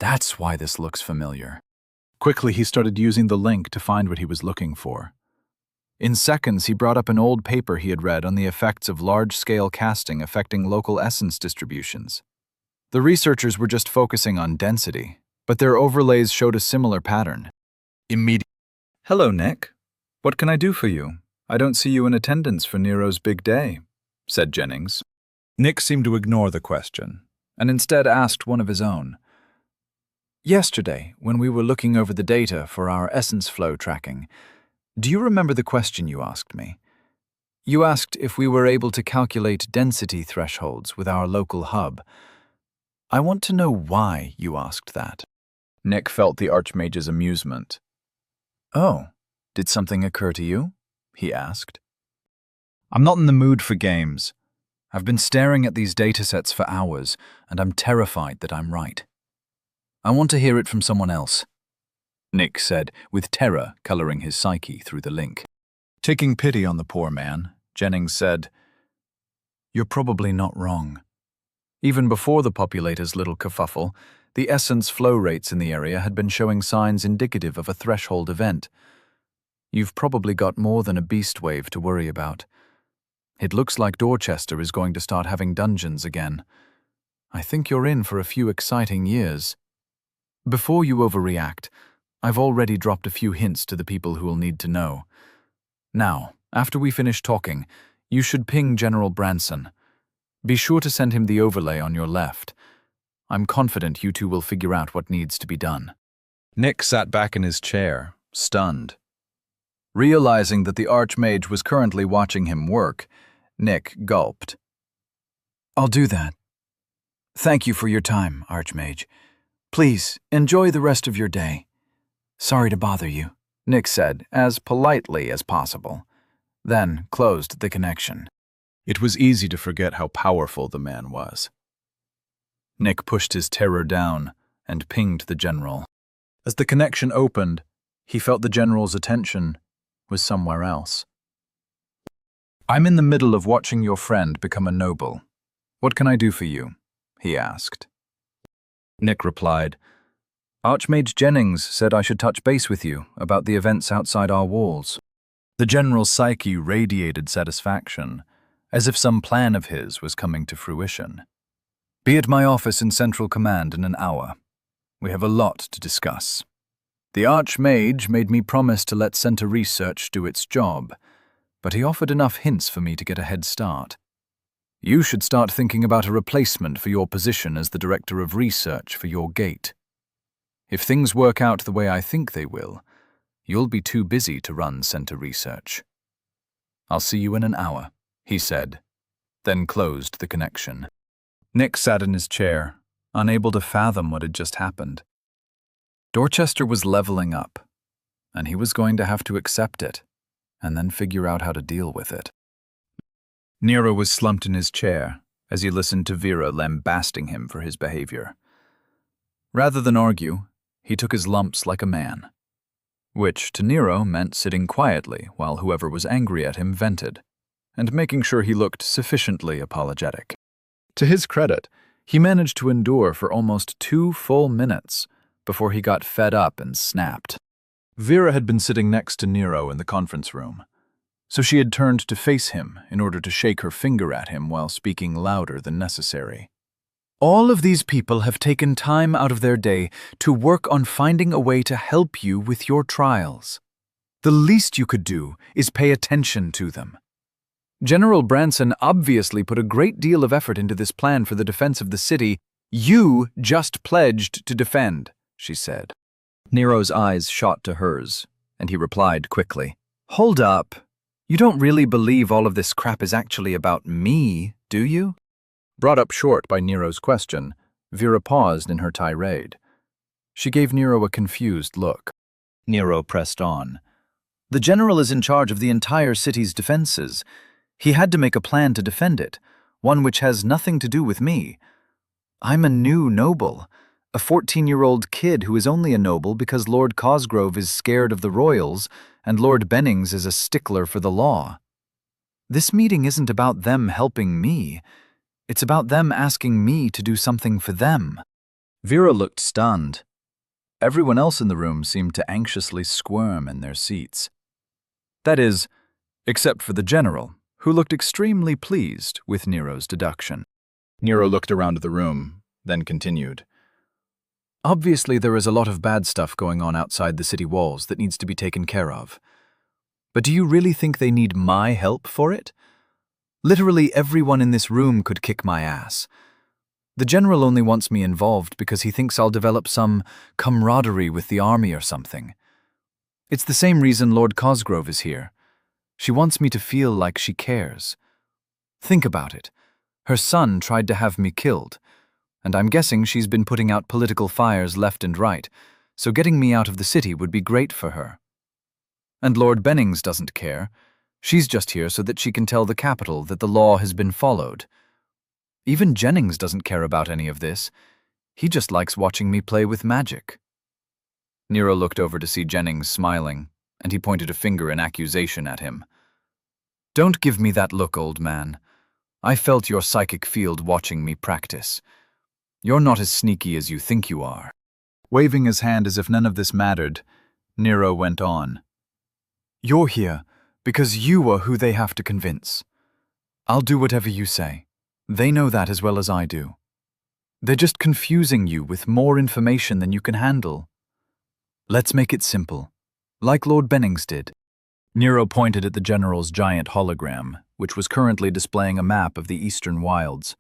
That's why this looks familiar. Quickly he started using the link to find what he was looking for. In seconds, he brought up an old paper he had read on the effects of large-scale casting affecting local essence distributions. The researchers were just focusing on density, but their overlays showed a similar pattern. Hello, Nick. What can I do for you? I don't see you in attendance for Nero's big day, said Jennings. Nick seemed to ignore the question, and instead asked one of his own. Yesterday, when we were looking over the data for our essence flow tracking, do you remember the question you asked me? You asked if we were able to calculate density thresholds with our local hub. I want to know why you asked that. Nick felt the Archmage's amusement. Oh, did something occur to you? He asked. I'm not in the mood for games. I've been staring at these datasets for hours, and I'm terrified that I'm right. I want to hear it from someone else, Nick said, with terror coloring his psyche through the link. Taking pity on the poor man, Jennings said, You're probably not wrong. Even before the populator's little kerfuffle, the essence flow rates in the area had been showing signs indicative of a threshold event. You've probably got more than a beast wave to worry about. It looks like Dorchester is going to start having dungeons again. I think you're in for a few exciting years. Before you overreact, I've already dropped a few hints to the people who will need to know. Now, after we finish talking, you should ping General Branson. Be sure to send him the overlay on your left. I'm confident you two will figure out what needs to be done. Nick sat back in his chair, stunned. Realizing that the Archmage was currently watching him work, Nick gulped. I'll do that. Thank you for your time, Archmage. Please, enjoy the rest of your day. Sorry to bother you, Nick said, as politely as possible, then closed the connection. It was easy to forget how powerful the man was. Nick pushed his terror down and pinged the general. As the connection opened, he felt the general's attention was somewhere else. I'm in the middle of watching your friend become a noble. What can I do for you? He asked. Nick replied, Archmage Jennings said I should touch base with you about the events outside our walls. The general's psyche radiated satisfaction, as if some plan of his was coming to fruition. Be at my office in Central Command in an hour. We have a lot to discuss. The Archmage made me promise to let Center Research do its job, but he offered enough hints for me to get a head start. You should start thinking about a replacement for your position as the Director of Research for your gate. If things work out the way I think they will, you'll be too busy to run Center Research. I'll see you in an hour, he said, then closed the connection. Nick sat in his chair, unable to fathom what had just happened. Dorchester was leveling up, and he was going to have to accept it, and then figure out how to deal with it. Nero was slumped in his chair as he listened to Vera lambasting him for his behavior. Rather than argue, he took his lumps like a man, which to Nero meant sitting quietly while whoever was angry at him vented, and making sure he looked sufficiently apologetic. To his credit, he managed to endure for almost 2 full minutes before he got fed up and snapped. Vera had been sitting next to Nero in the conference room, so she had turned to face him in order to shake her finger at him while speaking louder than necessary. All of these people have taken time out of their day to work on finding a way to help you with your trials. The least you could do is pay attention to them. General Branson obviously put a great deal of effort into this plan for the defense of the city you just pledged to defend, she said. Nero's eyes shot to hers, and he replied quickly, Hold up. You don't really believe all of this crap is actually about me, do you? Brought up short by Nero's question, Vera paused in her tirade. She gave Nero a confused look. Nero pressed on. The general is in charge of the entire city's defenses. He had to make a plan to defend it, one which has nothing to do with me. I'm a new noble, a 14-year-old kid who is only a noble because Lord Cosgrove is scared of the royals and Lord Bennings is a stickler for the law. This meeting isn't about them helping me. It's about them asking me to do something for them. Vera looked stunned. Everyone else in the room seemed to anxiously squirm in their seats. That is, except for the general, who looked extremely pleased with Nero's deduction. Nero looked around the room, then continued. Obviously, there is a lot of bad stuff going on outside the city walls that needs to be taken care of. But do you really think they need my help for it? Literally everyone in this room could kick my ass. The general only wants me involved because he thinks I'll develop some camaraderie with the army or something. It's the same reason Lord Cosgrove is here. She wants me to feel like she cares. Think about it. Her son tried to have me killed, and I'm guessing she's been putting out political fires left and right, so getting me out of the city would be great for her. And Lord Bennings doesn't care. She's just here so that she can tell the capital that the law has been followed. Even Jennings doesn't care about any of this. He just likes watching me play with magic. Nero looked over to see Jennings smiling, and he pointed a finger in accusation at him. Don't give me that look, old man. I felt your psychic field watching me practice. You're not as sneaky as you think you are. Waving his hand as if none of this mattered, Nero went on. You're here because you are who they have to convince. I'll do whatever you say. They know that as well as I do. They're just confusing you with more information than you can handle. Let's make it simple, like Lord Bennings did. Nero pointed at the general's giant hologram, which was currently displaying a map of the eastern wilds.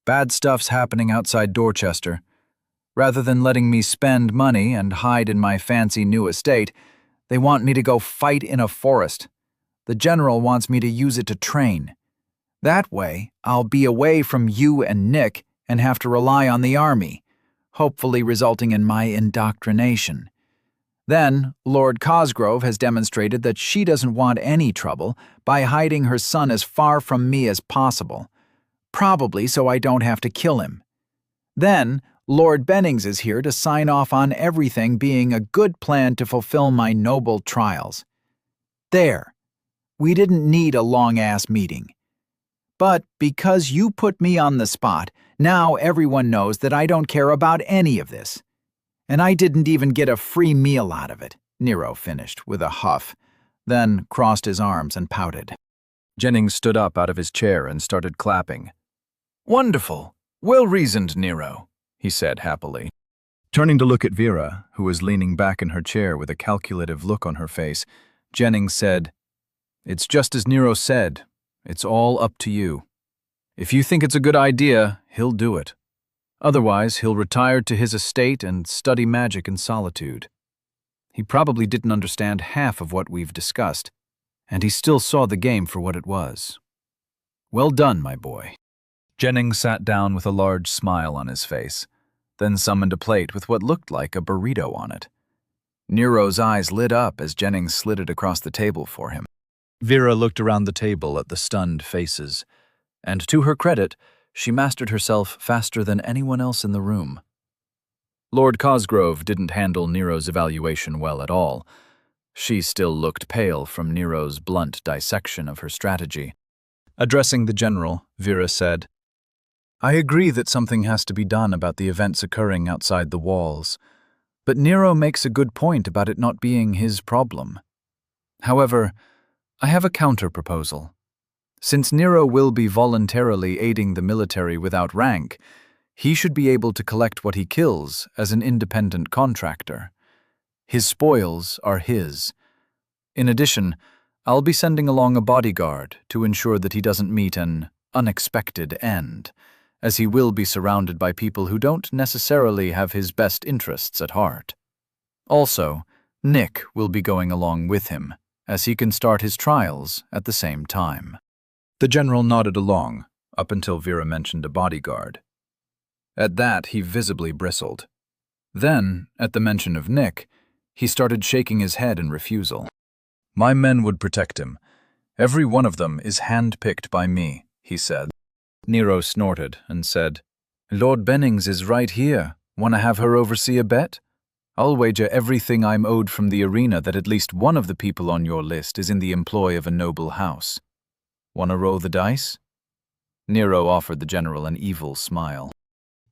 Bad stuff's happening outside Dorchester. Rather than letting me spend money and hide in my fancy new estate, they want me to go fight in a forest. The general wants me to use it to train. That way, I'll be away from you and Nick and have to rely on the army, hopefully resulting in my indoctrination. Then, Lord Cosgrove has demonstrated that she doesn't want any trouble by hiding her son as far from me as possible, probably so I don't have to kill him. Then, Lord Bennings is here to sign off on everything being a good plan to fulfill my noble trials. There. We didn't need a long-ass meeting. But because you put me on the spot, now everyone knows that I don't care about any of this. And I didn't even get a free meal out of it, Nero finished with a huff, then crossed his arms and pouted. Jennings stood up out of his chair and started clapping. Wonderful. Well-reasoned, Nero, he said happily. Turning to look at Vera, who was leaning back in her chair with a calculative look on her face, Jennings said, It's just as Nero said. It's all up to you. If you think it's a good idea, he'll do it. Otherwise, he'll retire to his estate and study magic in solitude. He probably didn't understand half of what we've discussed, and he still saw the game for what it was. Well done, my boy. Jennings sat down with a large smile on his face, then summoned a plate with what looked like a burrito on it. Nero's eyes lit up as Jennings slid it across the table for him. Vera looked around the table at the stunned faces, and to her credit, she mastered herself faster than anyone else in the room. Lord Cosgrove didn't handle Nero's evaluation well at all. She still looked pale from Nero's blunt dissection of her strategy. Addressing the general, Vera said, I agree that something has to be done about the events occurring outside the walls, but Nero makes a good point about it not being his problem. However, I have a counter-proposal. Since Nero will be voluntarily aiding the military without rank, he should be able to collect what he kills as an independent contractor. His spoils are his. In addition, I'll be sending along a bodyguard to ensure that he doesn't meet an unexpected end, as he will be surrounded by people who don't necessarily have his best interests at heart. Also, Nick will be going along with him, as he can start his trials at the same time. The general nodded along, up until Vera mentioned a bodyguard. At that, he visibly bristled. Then, at the mention of Nick, He started shaking his head in refusal. My men would protect him. Every one of them is hand-picked by me, he said. Nero snorted and said, Lord Bennings is right here. Want to have her oversee a bet? I'll wager everything I'm owed from the arena that at least one of the people on your list is in the employ of a noble house. Want to roll the dice? Nero offered the general an evil smile.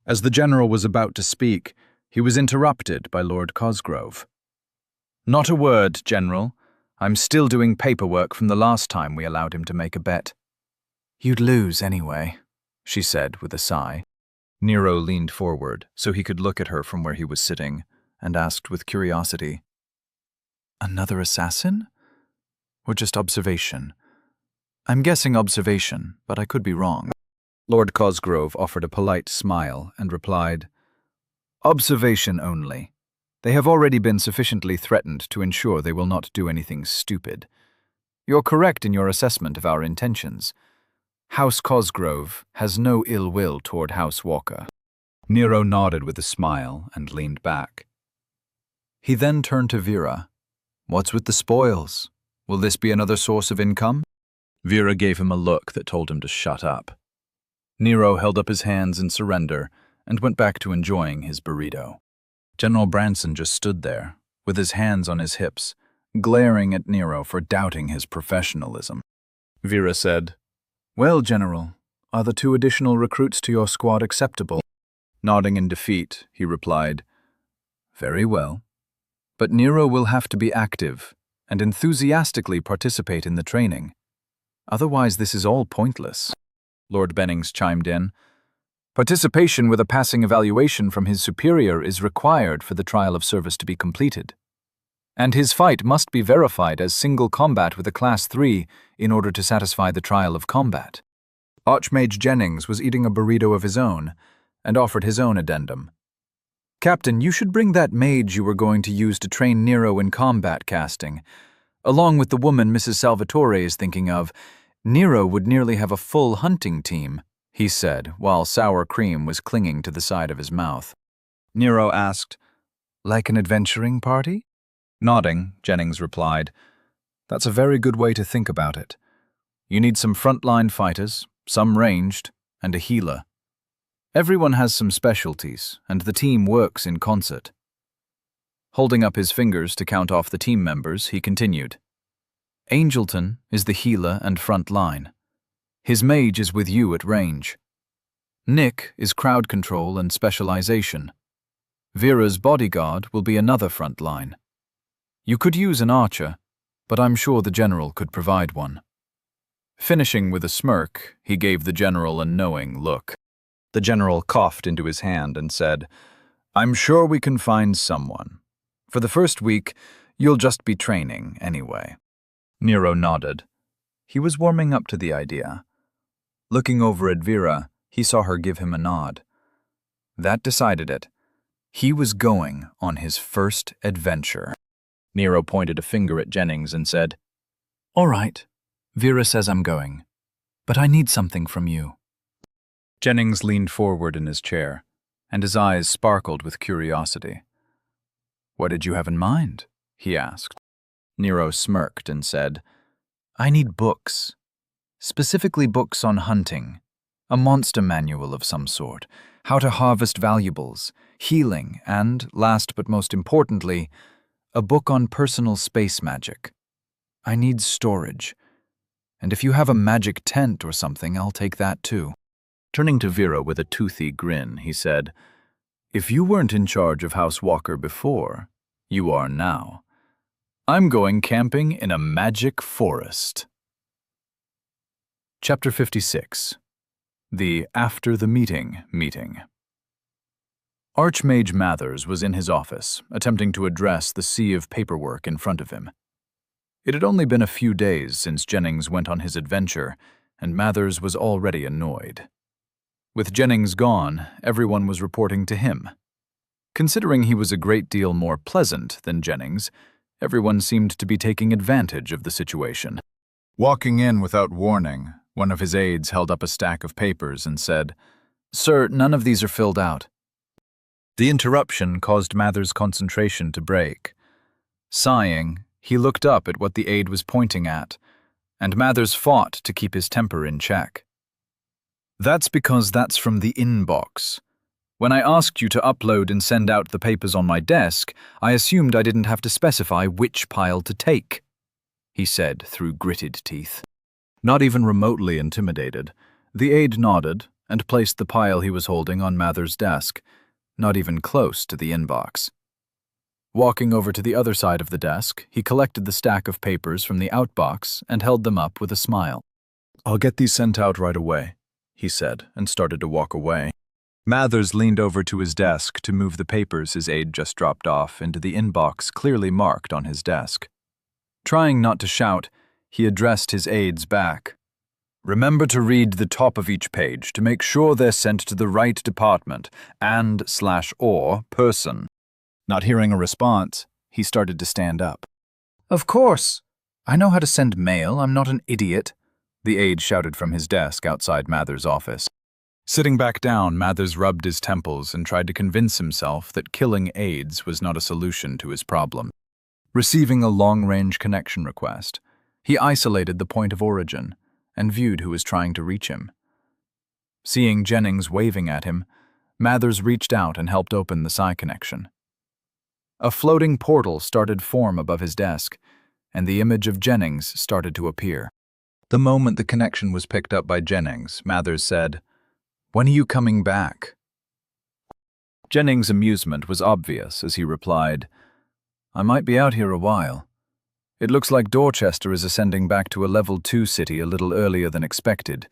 As the general was about to speak, he was interrupted by Lord Cosgrove. Not a word, General. I'm still doing paperwork from the last time we allowed him to make a bet. You'd lose anyway, she said with a sigh. Nero leaned forward so he could look at her from where he was sitting and asked with curiosity, Another assassin? Or just observation? I'm guessing observation, but I could be wrong. Lord Cosgrove offered a polite smile and replied, Observation only. They have already been sufficiently threatened to ensure they will not do anything stupid. You're correct in your assessment of our intentions. House Cosgrove has no ill will toward House Walker. Nero nodded with a smile and leaned back. He then turned to Vera. What's with the spoils? Will this be another source of income? Vera gave him a look that told him to shut up. Nero held up his hands in surrender and went back to enjoying his burrito. General Branson just stood there, with his hands on his hips, glaring at Nero for doubting his professionalism. Vera said, Well, General, are the 2 additional recruits to your squad acceptable? Nodding in defeat, he replied, Very well. But Nero will have to be active and enthusiastically participate in the training. Otherwise, this is all pointless. Lord Bennings chimed in. Participation with a passing evaluation from his superior is required for the trial of service to be completed. And his fight must be verified as single combat with a Class 3 in order to satisfy the trial of combat. Archmage Jennings was eating a burrito of his own and offered his own addendum. Captain, you should bring that mage you were going to use to train Nero in combat casting. Along with the woman Mrs. Salvatore is thinking of, Nero would nearly have a full hunting team, he said, while sour cream was clinging to the side of his mouth. Nero asked, Like an adventuring party? Nodding, Jennings replied, That's a very good way to think about it. You need some frontline fighters, some ranged, and a healer. Everyone has some specialties, and the team works in concert. Holding up his fingers to count off the team members, he continued, Angelton is the healer and front line. His mage is with you at range. Nick is crowd control and specialization. Vera's bodyguard will be another front line. You could use an archer, but I'm sure the general could provide one. Finishing with a smirk, he gave the general a knowing look. The general coughed into his hand and said, I'm sure we can find someone. For the first week, you'll just be training anyway. Nero nodded. He was warming up to the idea. Looking over at Vera, he saw her give him a nod. That decided it. He was going on his first adventure. Nero pointed a finger at Jennings and said, All right, Vera says I'm going, but I need something from you. Jennings leaned forward in his chair, and his eyes sparkled with curiosity. What did you have in mind? He asked. Nero smirked and said, I need books. Specifically books on hunting, a monster manual of some sort, how to harvest valuables, healing, and, last but most importantly, a book on personal space magic. I need storage. And if you have a magic tent or something, I'll take that too. Turning to Vera with a toothy grin, he said, If you weren't in charge of House Walker before, you are now. I'm going camping in a magic forest. Chapter 56. The After the Meeting meeting. Archmage Mathers was in his office, attempting to address the sea of paperwork in front of him. It had only been a few days since Jennings went on his adventure, and Mathers was already annoyed. With Jennings gone, everyone was reporting to him. Considering he was a great deal more pleasant than Jennings, everyone seemed to be taking advantage of the situation. Walking in without warning, one of his aides held up a stack of papers and said, Sir, none of these are filled out. The interruption caused Mathers' concentration to break. Sighing, he looked up at what the aide was pointing at, and Mathers fought to keep his temper in check. That's because that's from the inbox. When I asked you to upload and send out the papers on my desk, I assumed I didn't have to specify which pile to take, he said through gritted teeth. Not even remotely intimidated, the aide nodded and placed the pile he was holding on Mathers' desk, not even close to the inbox. Walking over to the other side of the desk, he collected the stack of papers from the outbox and held them up with a smile. "I'll get these sent out right away," he said, and started to walk away. Mathers leaned over to his desk to move the papers his aide just dropped off into the inbox clearly marked on his desk. Trying not to shout, he addressed his aides back. "Remember to read the top of each page to make sure they're sent to the right department and/or person." Not hearing a response, he started to stand up. "Of course. I know how to send mail. I'm not an idiot," the aide shouted from his desk outside Mathers' office. Sitting back down, Mathers rubbed his temples and tried to convince himself that killing aides was not a solution to his problem. Receiving a long-range connection request, he isolated the point of origin and viewed who was trying to reach him. Seeing Jennings waving at him, Mathers reached out and helped open the psi connection. A floating portal started form above his desk, and the image of Jennings started to appear. The moment the connection was picked up by Jennings, Mathers said, "When are you coming back?" Jennings' amusement was obvious as he replied, "I might be out here a while. It looks like Dorchester is ascending back to a level 2 city a little earlier than expected.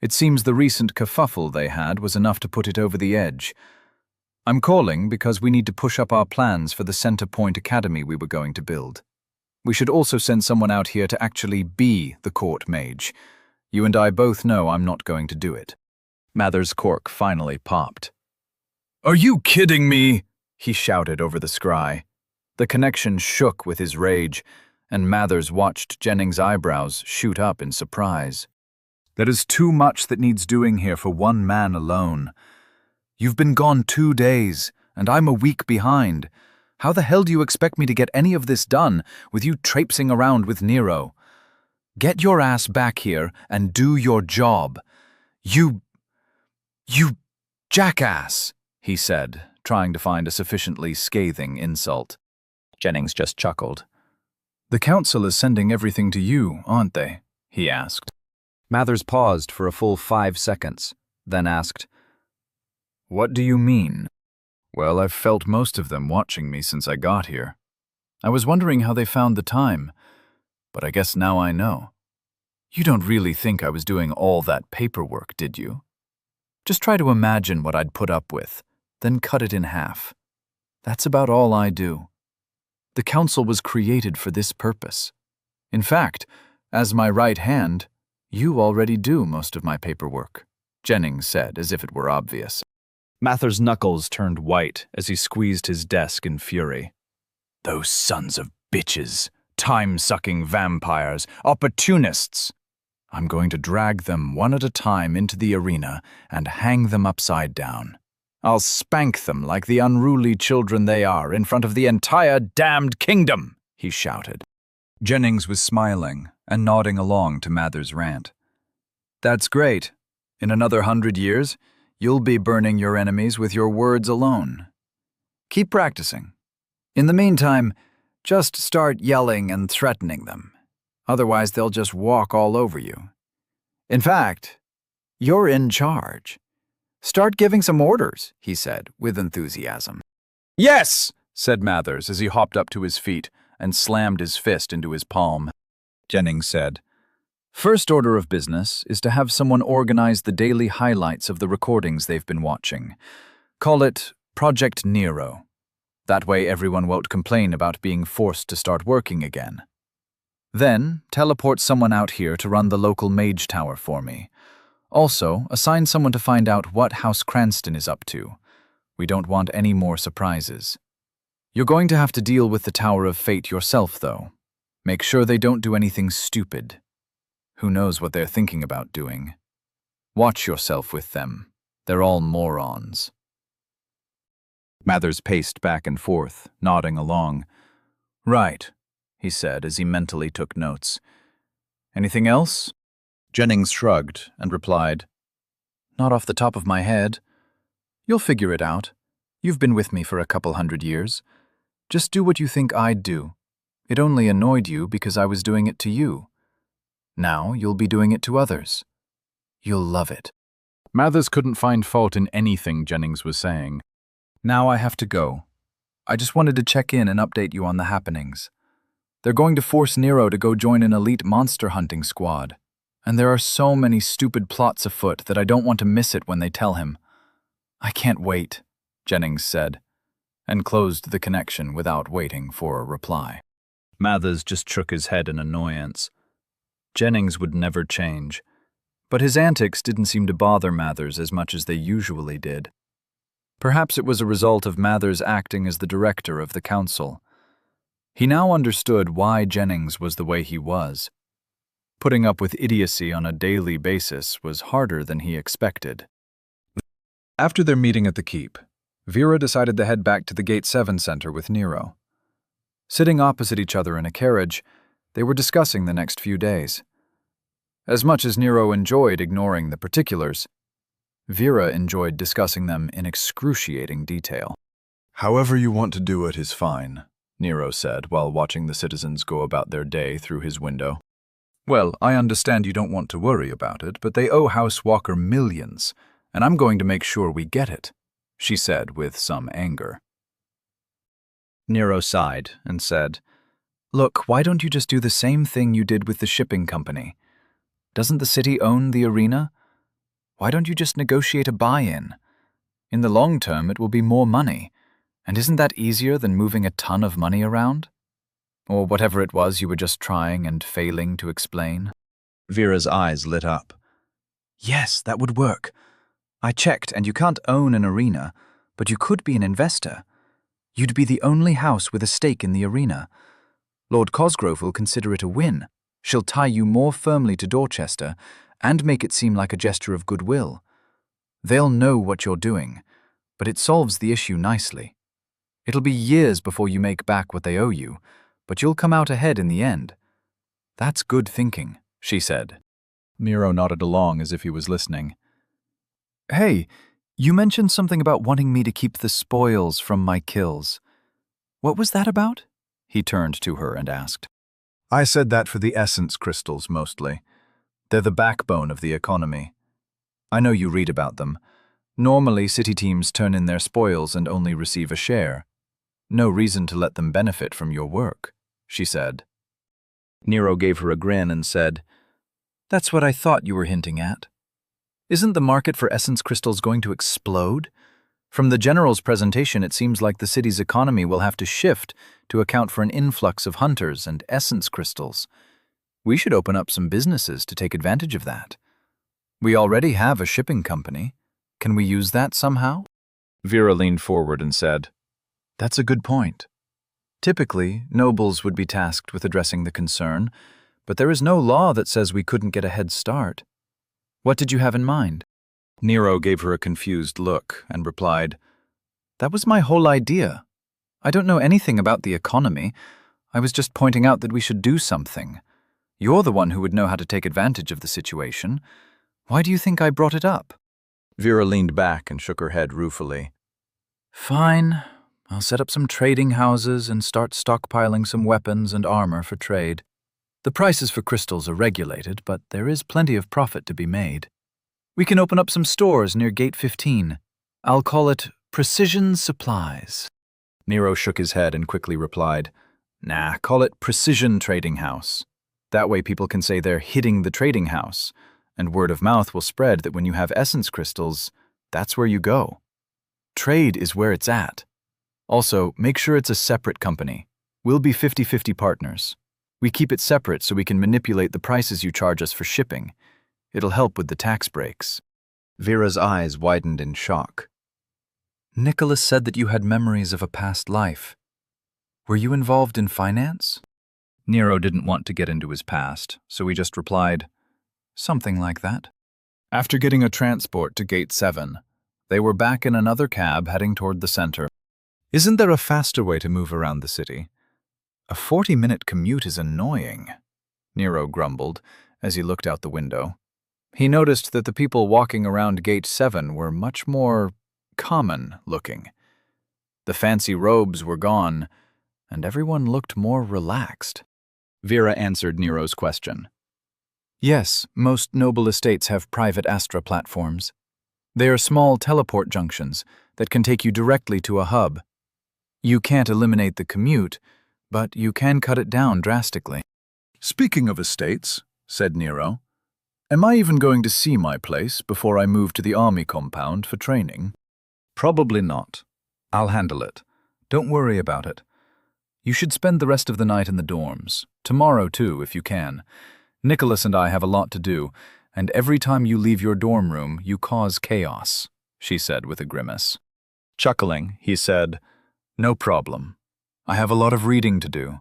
It seems the recent kerfuffle they had was enough to put it over the edge. I'm calling because we need to push up our plans for the Center Point Academy we were going to build. We should also send someone out here to actually be the court mage. You and I both know I'm not going to do it." Mathers' cork finally popped. "Are you kidding me?" he shouted over the scry. The connection shook with his rage, and Mathers watched Jennings' eyebrows shoot up in surprise. "There is too much that needs doing here for one man alone. You've been gone 2 days, and I'm a week behind. How the hell do you expect me to get any of this done with you traipsing around with Nero? Get your ass back here and do your job. You jackass," he said, trying to find a sufficiently scathing insult. Jennings just chuckled. "The council is sending everything to you, aren't they?" he asked. Mathers paused for a full 5 seconds, then asked, "What do you mean?" "Well, I've felt most of them watching me since I got here. I was wondering how they found the time, but I guess now I know. You don't really think I was doing all that paperwork, did you? Just try to imagine what I'd put up with, then cut it in half. That's about all I do. The council was created for this purpose. In fact, as my right hand, you already do most of my paperwork," Jennings said as if it were obvious. Mathers' knuckles turned white as he squeezed his desk in fury. "Those sons of bitches, time-sucking vampires, opportunists! I'm going to drag them one at a time into the arena and hang them upside down. I'll spank them like the unruly children they are in front of the entire damned kingdom," he shouted. Jennings was smiling and nodding along to Mathers' rant. "That's great. In another 100 years, you'll be burning your enemies with your words alone. Keep practicing. In the meantime, just start yelling and threatening them. Otherwise, they'll just walk all over you. In fact, you're in charge. Start giving some orders," he said, with enthusiasm. "Yes," said Mathers as he hopped up to his feet and slammed his fist into his palm. Jennings said, "First order of business is to have someone organize the daily highlights of the recordings they've been watching. Call it Project Nero. That way everyone won't complain about being forced to start working again. Then, teleport someone out here to run the local mage tower for me. Also, assign someone to find out what House Cranston is up to. We don't want any more surprises. You're going to have to deal with the Tower of Fate yourself, though. Make sure they don't do anything stupid. Who knows what they're thinking about doing? Watch yourself with them. They're all morons." Mathers paced back and forth, nodding along. Right, he said as he mentally took notes. Anything else? Jennings shrugged and replied, Not off the top of my head. You'll figure it out. You've been with me for a couple 100 years. Just do what you think I'd do. It only annoyed you because I was doing it to you. Now you'll be doing it to others. You'll love it. Mathers couldn't find fault in anything Jennings was saying. Now I have to go. I just wanted to check in and update you on the happenings. They're going to force Nero to go join an elite monster hunting squad. And there are so many stupid plots afoot that I don't want to miss it when they tell him. I can't wait, Jennings said, and closed the connection without waiting for a reply. Mathers just shook his head in annoyance. Jennings would never change, but his antics didn't seem to bother Mathers as much as they usually did. Perhaps it was a result of Mathers acting as the director of the council. He now understood why Jennings was the way he was. Putting up with idiocy on a daily basis was harder than he expected. After their meeting at the Keep, Vera decided to head back to the Gate 7 Center with Nero. Sitting opposite each other in a carriage, they were discussing the next few days. As much as Nero enjoyed ignoring the particulars, Vera enjoyed discussing them in excruciating detail. However you want to do it is fine, Nero said while watching the citizens go about their day through his window. Well, I understand you don't want to worry about it, but they owe House Walker millions, and I'm going to make sure we get it, she said with some anger. Nero sighed and said, Look, why don't you just do the same thing you did with the shipping company? Doesn't the city own the arena? Why don't you just negotiate a buy-in? In the long term, it will be more money, and isn't that easier than moving a ton of money around? Or whatever it was you were just trying and failing to explain. Vera's eyes lit up. Yes, that would work. I checked, and you can't own an arena, but you could be an investor. You'd be the only house with a stake in the arena. Lord Cosgrove will consider it a win. She'll tie you more firmly to Dorchester and make it seem like a gesture of goodwill. They'll know what you're doing, but it solves the issue nicely. It'll be years before you make back what they owe you, but you'll come out ahead in the end. That's good thinking, she said. Nero nodded along as if he was listening. Hey, you mentioned something about wanting me to keep the spoils from my kills. What was that about? He turned to her and asked. I said that for the essence crystals mostly. They're the backbone of the economy. I know you read about them. Normally, city teams turn in their spoils and only receive a share. No reason to let them benefit from your work, she said. Nero gave her a grin and said, That's what I thought you were hinting at. Isn't the market for essence crystals going to explode? From the general's presentation, it seems like the city's economy will have to shift to account for an influx of hunters and essence crystals. We should open up some businesses to take advantage of that. We already have a shipping company. Can we use that somehow? Vera leaned forward and said, That's a good point. Typically, nobles would be tasked with addressing the concern, but there is no law that says we couldn't get a head start. What did you have in mind? Nero gave her a confused look and replied, That was my whole idea. I don't know anything about the economy. I was just pointing out that we should do something. You're the one who would know how to take advantage of the situation. Why do you think I brought it up? Vera leaned back and shook her head ruefully. Fine. I'll set up some trading houses and start stockpiling some weapons and armor for trade. The prices for crystals are regulated, but there is plenty of profit to be made. We can open up some stores near Gate 15. I'll call it Precision Supplies. Nero shook his head and quickly replied, Nah, call it Precision Trading House. That way people can say they're hitting the trading house, and word of mouth will spread that when you have essence crystals, that's where you go. Trade is where it's at. Also, make sure it's a separate company. We'll be 50-50 partners. We keep it separate so we can manipulate the prices you charge us for shipping. It'll help with the tax breaks. Vera's eyes widened in shock. Nicholas said that you had memories of a past life. Were you involved in finance? Nero didn't want to get into his past, so he just replied, Something like that. After getting a transport to Gate 7, they were back in another cab heading toward the center. Isn't there a faster way to move around the city? A 40-minute commute is annoying, Nero grumbled as he looked out the window. He noticed that the people walking around Gate 7 were much more common-looking. The fancy robes were gone, and everyone looked more relaxed. Vera answered Nero's question. Yes, most noble estates have private Astra platforms. They are small teleport junctions that can take you directly to a hub. You can't eliminate the commute, but you can cut it down drastically. Speaking of estates, said Nero, am I even going to see my place before I move to the army compound for training? Probably not. I'll handle it. Don't worry about it. You should spend the rest of the night in the dorms. Tomorrow, too, if you can. Nicholas and I have a lot to do, and every time you leave your dorm room, you cause chaos, she said with a grimace. Chuckling, he said, No problem. I have a lot of reading to do.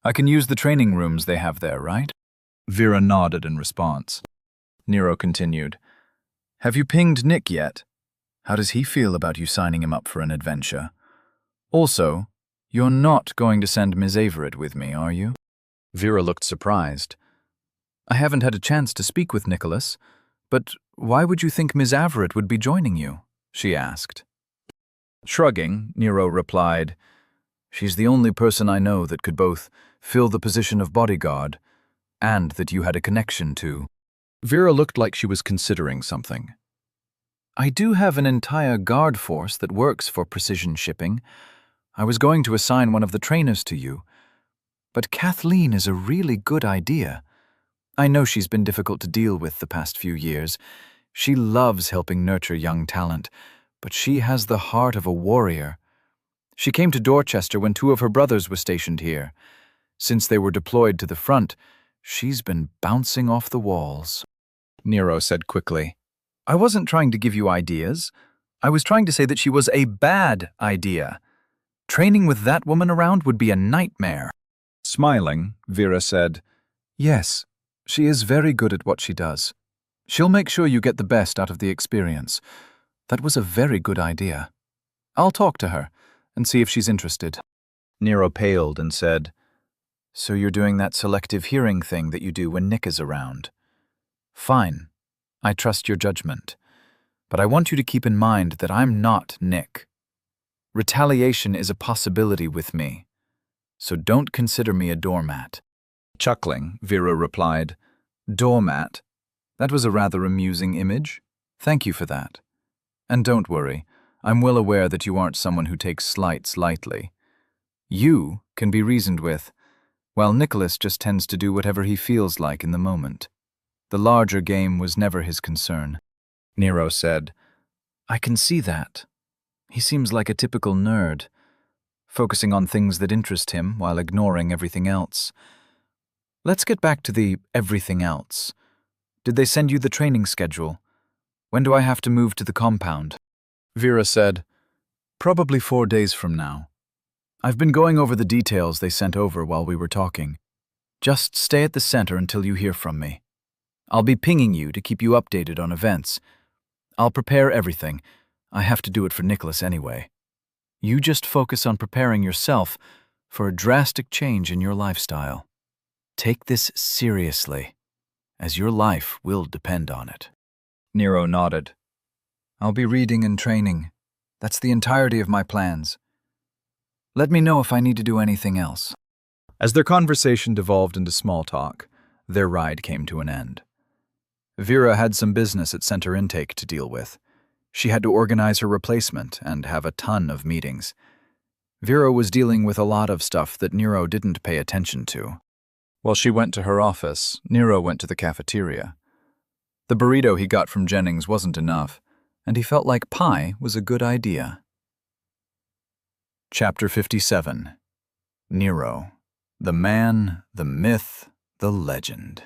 I can use the training rooms they have there, right? Vera nodded in response. Nero continued, Have you pinged Nick yet? How does he feel about you signing him up for an adventure? Also, you're not going to send Ms. Averett with me, are you? Vera looked surprised. I haven't had a chance to speak with Nicholas, but why would you think Ms. Averett would be joining you? She asked. Shrugging, Nero replied, She's the only person I know that could both fill the position of bodyguard and that you had a connection to. Vera looked like she was considering something. I do have an entire guard force that works for precision shipping. I was going to assign one of the trainers to you. But Kathleen is a really good idea. I know she's been difficult to deal with the past few years. She loves helping nurture young talent, but she has the heart of a warrior. She came to Dorchester when 2 of her brothers were stationed here. Since they were deployed to the front, she's been bouncing off the walls. Nero said quickly, I wasn't trying to give you ideas. I was trying to say that she was a bad idea. Training with that woman around would be a nightmare. Smiling, Vera said, Yes, she is very good at what she does. She'll make sure you get the best out of the experience. That was a very good idea. I'll talk to her and see if she's interested. Nero paled and said, So you're doing that selective hearing thing that you do when Nick is around. Fine. I trust your judgment. But I want you to keep in mind that I'm not Nick. Retaliation is a possibility with me. So don't consider me a doormat. Chuckling, Vera replied, Doormat? That was a rather amusing image. Thank you for that. And don't worry, I'm well aware that you aren't someone who takes slights lightly. You can be reasoned with, while Nicholas just tends to do whatever he feels like in the moment. The larger game was never his concern. Nero said, I can see that. He seems like a typical nerd, focusing on things that interest him while ignoring everything else. Let's get back to the everything else. Did they send you the training schedule? When do I have to move to the compound? Vera said, Probably 4 days from now. I've been going over the details they sent over while we were talking. Just stay at the center until you hear from me. I'll be pinging you to keep you updated on events. I'll prepare everything. I have to do it for Nicholas anyway. You just focus on preparing yourself for a drastic change in your lifestyle. Take this seriously, as your life will depend on it. Nero nodded. I'll be reading and training. That's the entirety of my plans. Let me know if I need to do anything else. As their conversation devolved into small talk, their ride came to an end. Vera had some business at center intake to deal with. She had to organize her replacement and have a ton of meetings. Vera was dealing with a lot of stuff that Nero didn't pay attention to. While she went to her office, Nero went to the cafeteria. The burrito he got from Jennings wasn't enough, and he felt like pie was a good idea. Chapter 57. Nero. The man, the myth, the legend.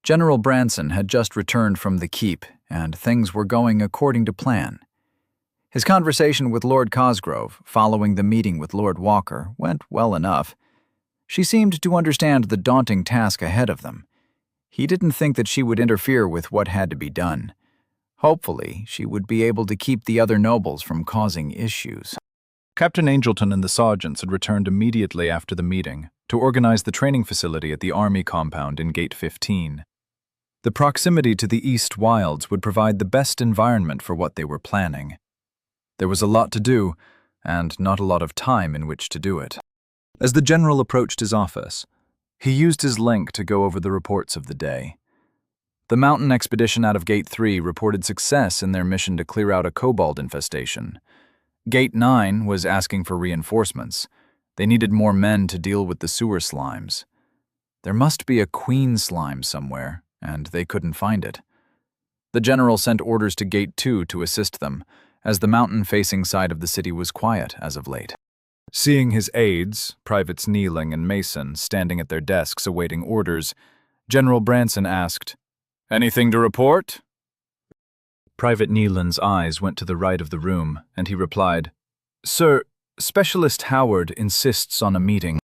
General Branson had just returned from the keep, and things were going according to plan. His conversation with Lord Cosgrove, following the meeting with Lord Walker, went well enough. She seemed to understand the daunting task ahead of them. He didn't think that she would interfere with what had to be done. Hopefully, she would be able to keep the other nobles from causing issues. Captain Angelton and the sergeants had returned immediately after the meeting to organize the training facility at the Army compound in Gate 15. The proximity to the East Wilds would provide the best environment for what they were planning. There was a lot to do, and not a lot of time in which to do it. As the general approached his office, he used his link to go over the reports of the day. The mountain expedition out of Gate 3 reported success in their mission to clear out a kobold infestation. Gate 9 was asking for reinforcements. They needed more men to deal with the sewer slimes. There must be a queen slime somewhere, and they couldn't find it. The general sent orders to Gate 2 to assist them, as the mountain-facing side of the city was quiet as of late. Seeing his aides, Privates Kneeling and Mason, standing at their desks awaiting orders, General Branson asked, "Anything to report?" Private Nealon's eyes went to the right of the room, and he replied, "Sir, Specialist Howard insists on a meeting."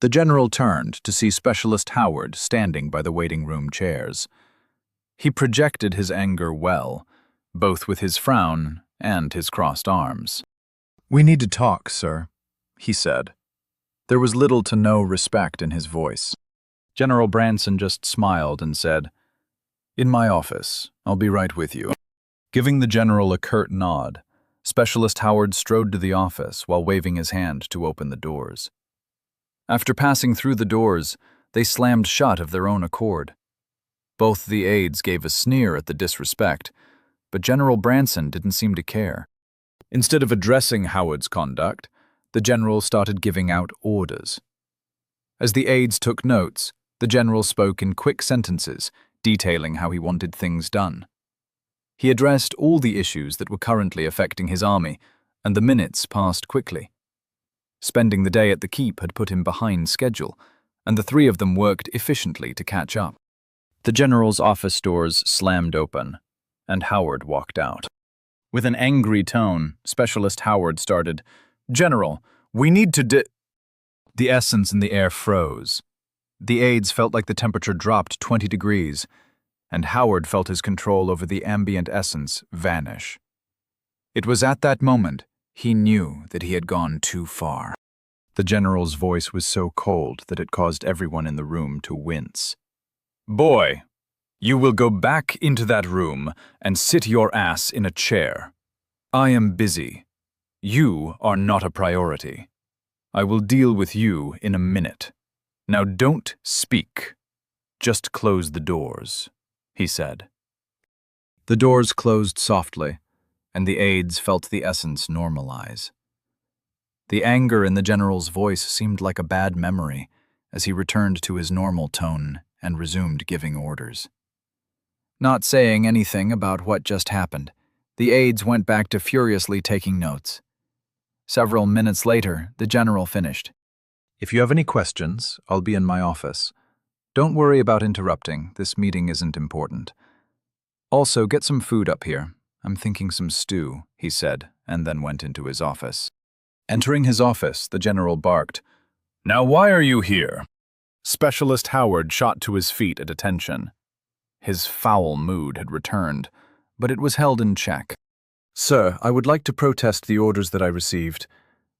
The general turned to see Specialist Howard standing by the waiting room chairs. He projected his anger well, both with his frown and his crossed arms. "We need to talk, sir," he said. There was little to no respect in his voice. General Branson just smiled and said, "In my office. I'll be right with you." Giving the general a curt nod, Specialist Howard strode to the office while waving his hand to open the doors. After passing through the doors, they slammed shut of their own accord. Both the aides gave a sneer at the disrespect, but General Branson didn't seem to care. Instead of addressing Howard's conduct, the general started giving out orders. As the aides took notes, the general spoke in quick sentences, detailing how he wanted things done. He addressed all the issues that were currently affecting his army, and the minutes passed quickly. Spending the day at the keep had put him behind schedule, and the three of them worked efficiently to catch up. The general's office doors slammed open, and Howard walked out. With an angry tone, Specialist Howard started, "General, we need to The essence in the air froze. The aides felt like the temperature dropped 20 degrees, and Howard felt his control over the ambient essence vanish. It was at that moment he knew that he had gone too far. The general's voice was so cold that it caused everyone in the room to wince. "Boy, you will go back into that room and sit your ass in a chair. I am busy. You are not a priority. I will deal with you in a minute. Now don't speak. Just close the doors," he said. The doors closed softly, and the aides felt the essence normalize. The anger in the general's voice seemed like a bad memory as he returned to his normal tone and resumed giving orders. Not saying anything about what just happened, the aides went back to furiously taking notes. Several minutes later, the general finished. "If you have any questions, I'll be in my office. Don't worry about interrupting. This meeting isn't important. Also, get some food up here. I'm thinking some stew," he said, and then went into his office. Entering his office, the general barked, "Now why are you here?" Specialist Howard shot to his feet at attention. His foul mood had returned, but it was held in check. "Sir, I would like to protest the orders that I received.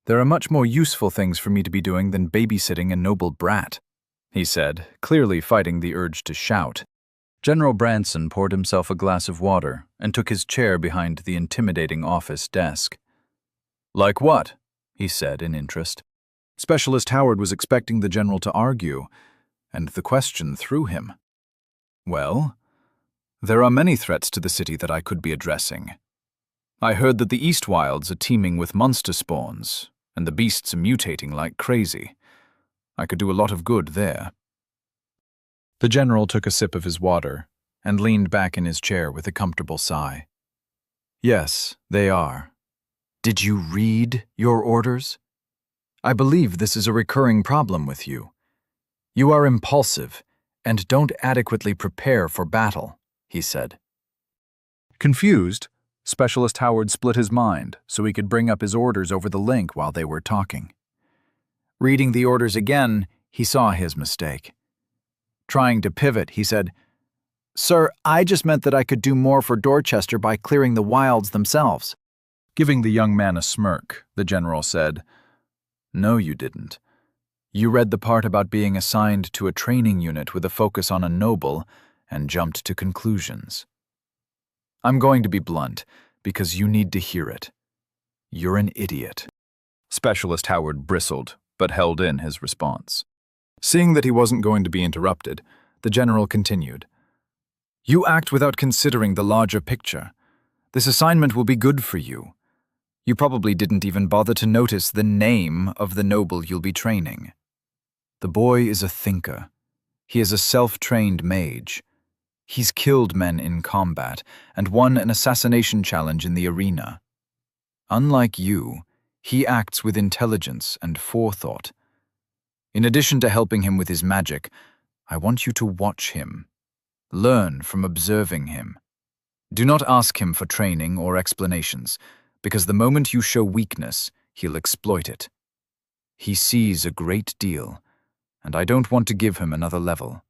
There are much more useful things for me to be doing than babysitting a noble brat," he said, clearly fighting the urge to shout. General Branson poured himself a glass of water and took his chair behind the intimidating office desk. "Like what?" he said in interest. Specialist Howard was expecting the general to argue, and the question threw him. "Well, there are many threats to the city that I could be addressing. I heard that the East Wilds are teeming with monster spawns, and the beasts are mutating like crazy. I could do a lot of good there." The general took a sip of his water and leaned back in his chair with a comfortable sigh. "Yes, they are. Did you read your orders? I believe this is a recurring problem with you. You are impulsive and don't adequately prepare for battle," he said. Confused, Specialist Howard split his mind so he could bring up his orders over the link while they were talking. Reading the orders again, he saw his mistake. Trying to pivot, he said, "Sir, I just meant that I could do more for Dorchester by clearing the wilds themselves." Giving the young man a smirk, the general said, "No, you didn't. You read the part about being assigned to a training unit with a focus on a noble and jumped to conclusions. I'm going to be blunt, because you need to hear it. You're an idiot." Specialist Howard bristled, but held in his response. Seeing that he wasn't going to be interrupted, the general continued. "You act without considering the larger picture. This assignment will be good for you. You probably didn't even bother to notice the name of the noble you'll be training. The boy is a thinker. He is a self-trained mage. He's killed men in combat and won an assassination challenge in the arena. Unlike you, he acts with intelligence and forethought. In addition to helping him with his magic, I want you to watch him. Learn from observing him. Do not ask him for training or explanations, because the moment you show weakness, he'll exploit it. He sees a great deal, and I don't want to give him another level.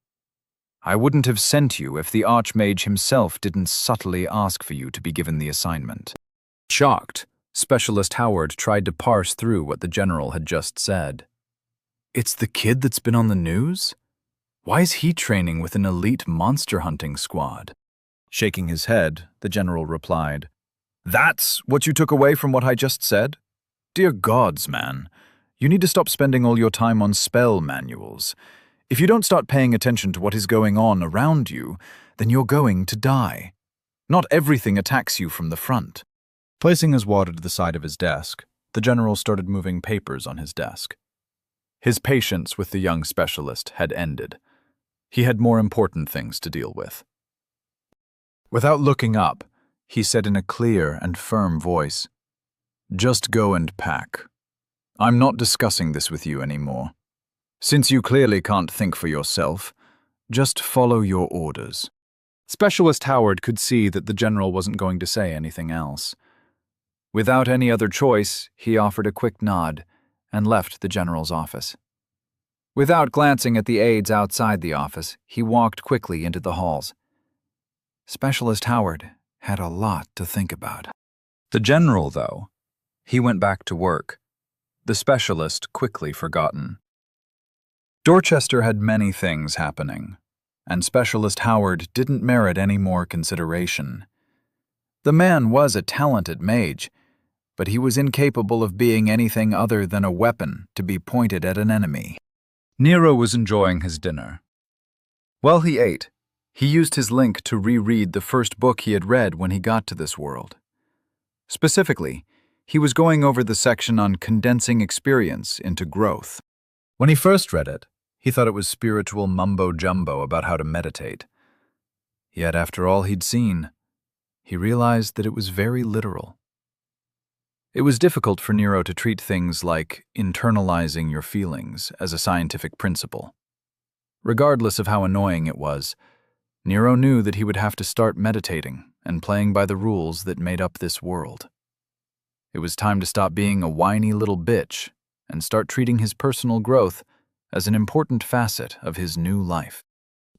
I wouldn't have sent you if the Archmage himself didn't subtly ask for you to be given the assignment." Shocked, Specialist Howard tried to parse through what the general had just said. "It's the kid that's been on the news? Why is he training with an elite monster hunting squad?" Shaking his head, the general replied, "That's what you took away from what I just said? Dear gods, man. You need to stop spending all your time on spell manuals. If you don't start paying attention to what is going on around you, then you're going to die. Not everything attacks you from the front." Placing his wad to the side of his desk, the general started moving papers on his desk. His patience with the young specialist had ended. He had more important things to deal with. Without looking up, he said in a clear and firm voice, "Just go and pack. I'm not discussing this with you anymore. Since you clearly can't think for yourself, just follow your orders." Specialist Howard could see that the general wasn't going to say anything else. Without any other choice, he offered a quick nod and left the general's office. Without glancing at the aides outside the office, he walked quickly into the halls. Specialist Howard had a lot to think about. The general, though, he went back to work. The specialist quickly forgotten. Dorchester had many things happening, and Specialist Howard didn't merit any more consideration. The man was a talented mage, but he was incapable of being anything other than a weapon to be pointed at an enemy. Nero was enjoying his dinner. While he ate, he used his link to reread the first book he had read when he got to this world. Specifically, he was going over the section on condensing experience into growth. When he first read it, he thought it was spiritual mumbo-jumbo about how to meditate. Yet after all he'd seen, he realized that it was very literal. It was difficult for Nero to treat things like internalizing your feelings as a scientific principle. Regardless of how annoying it was, Nero knew that he would have to start meditating and playing by the rules that made up this world. It was time to stop being a whiny little bitch and start treating his personal growth as an important facet of his new life.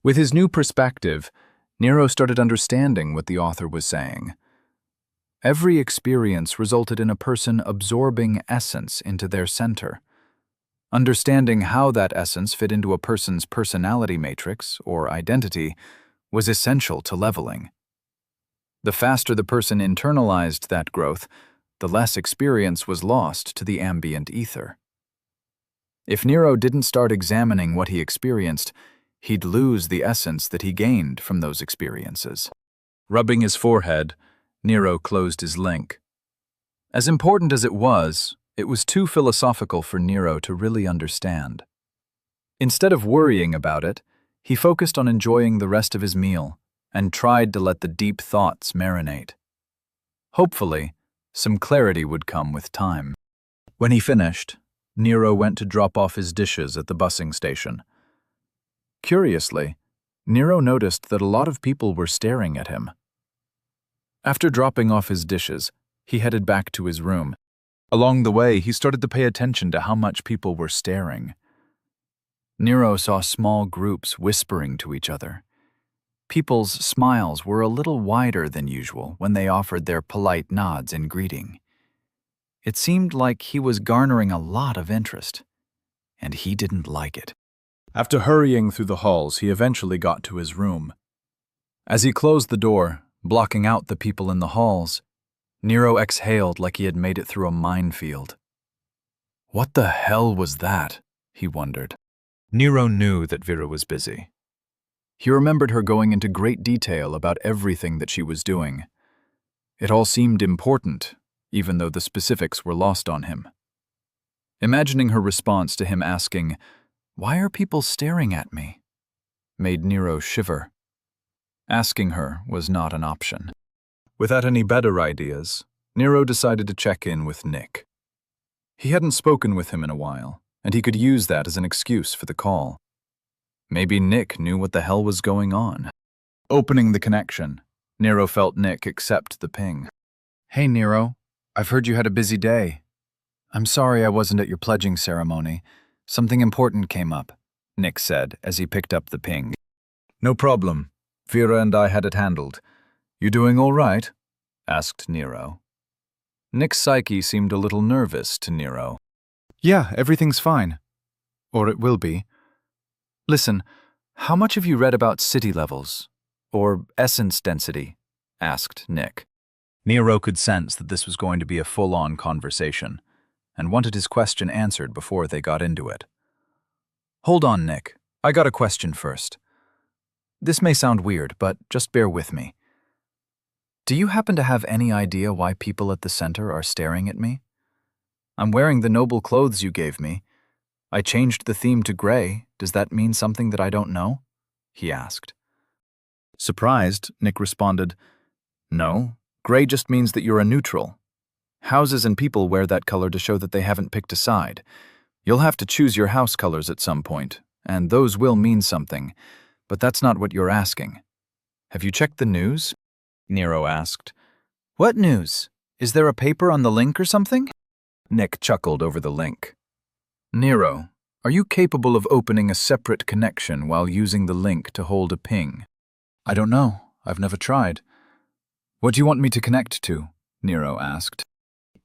With his new perspective, Nero started understanding what the author was saying. Every experience resulted in a person absorbing essence into their center. Understanding how that essence fit into a person's personality matrix, or identity, was essential to leveling. The faster the person internalized that growth, the less experience was lost to the ambient ether. If Nero didn't start examining what he experienced, he'd lose the essence that he gained from those experiences. Rubbing his forehead, Nero closed his link. As important as it was too philosophical for Nero to really understand. Instead of worrying about it, he focused on enjoying the rest of his meal and tried to let the deep thoughts marinate. Hopefully, some clarity would come with time. When he finished, Nero went to drop off his dishes at the busing station. Curiously, Nero noticed that a lot of people were staring at him. After dropping off his dishes, he headed back to his room. Along the way, he started to pay attention to how much people were staring. Nero saw small groups whispering to each other. People's smiles were a little wider than usual when they offered their polite nods in greeting. It seemed like he was garnering a lot of interest, and he didn't like it. After hurrying through the halls, he eventually got to his room. As he closed the door, blocking out the people in the halls, Nero exhaled like he had made it through a minefield. What the hell was that? He wondered. Nero knew that Vera was busy. He remembered her going into great detail about everything that she was doing. It all seemed important, even though the specifics were lost on him. Imagining her response to him asking, "Why are people staring at me?" made Nero shiver. Asking her was not an option. Without any better ideas, Nero decided to check in with Nick. He hadn't spoken with him in a while, and he could use that as an excuse for the call. Maybe Nick knew what the hell was going on. Opening the connection, Nero felt Nick accept the ping. Hey, Nero. I've heard you had a busy day. I'm sorry I wasn't at your pledging ceremony. Something important came up, Nick said as he picked up the ping. No problem. Vera and I had it handled. You doing all right? Asked Nero. Nick's psyche seemed a little nervous to Nero. Yeah, everything's fine. Or it will be. Listen, how much have you read about city levels? Or essence density? Asked Nick. Nero could sense that this was going to be a full-on conversation, and wanted his question answered before they got into it. Hold on, Nick. I got a question first. This may sound weird, but just bear with me. Do you happen to have any idea why people at the center are staring at me? I'm wearing the noble clothes you gave me. I changed the theme to gray. Does that mean something that I don't know? He asked. Surprised, Nick responded, No, gray just means that you're a neutral. Houses and people wear that color to show that they haven't picked a side. You'll have to choose your house colors at some point, and those will mean something, but that's not what you're asking. Have you checked the news? Nero asked. What news? Is there a paper on the link or something? Nick chuckled over the link. Nero, are you capable of opening a separate connection while using the link to hold a ping? I don't know. I've never tried. What do you want me to connect to? Nero asked.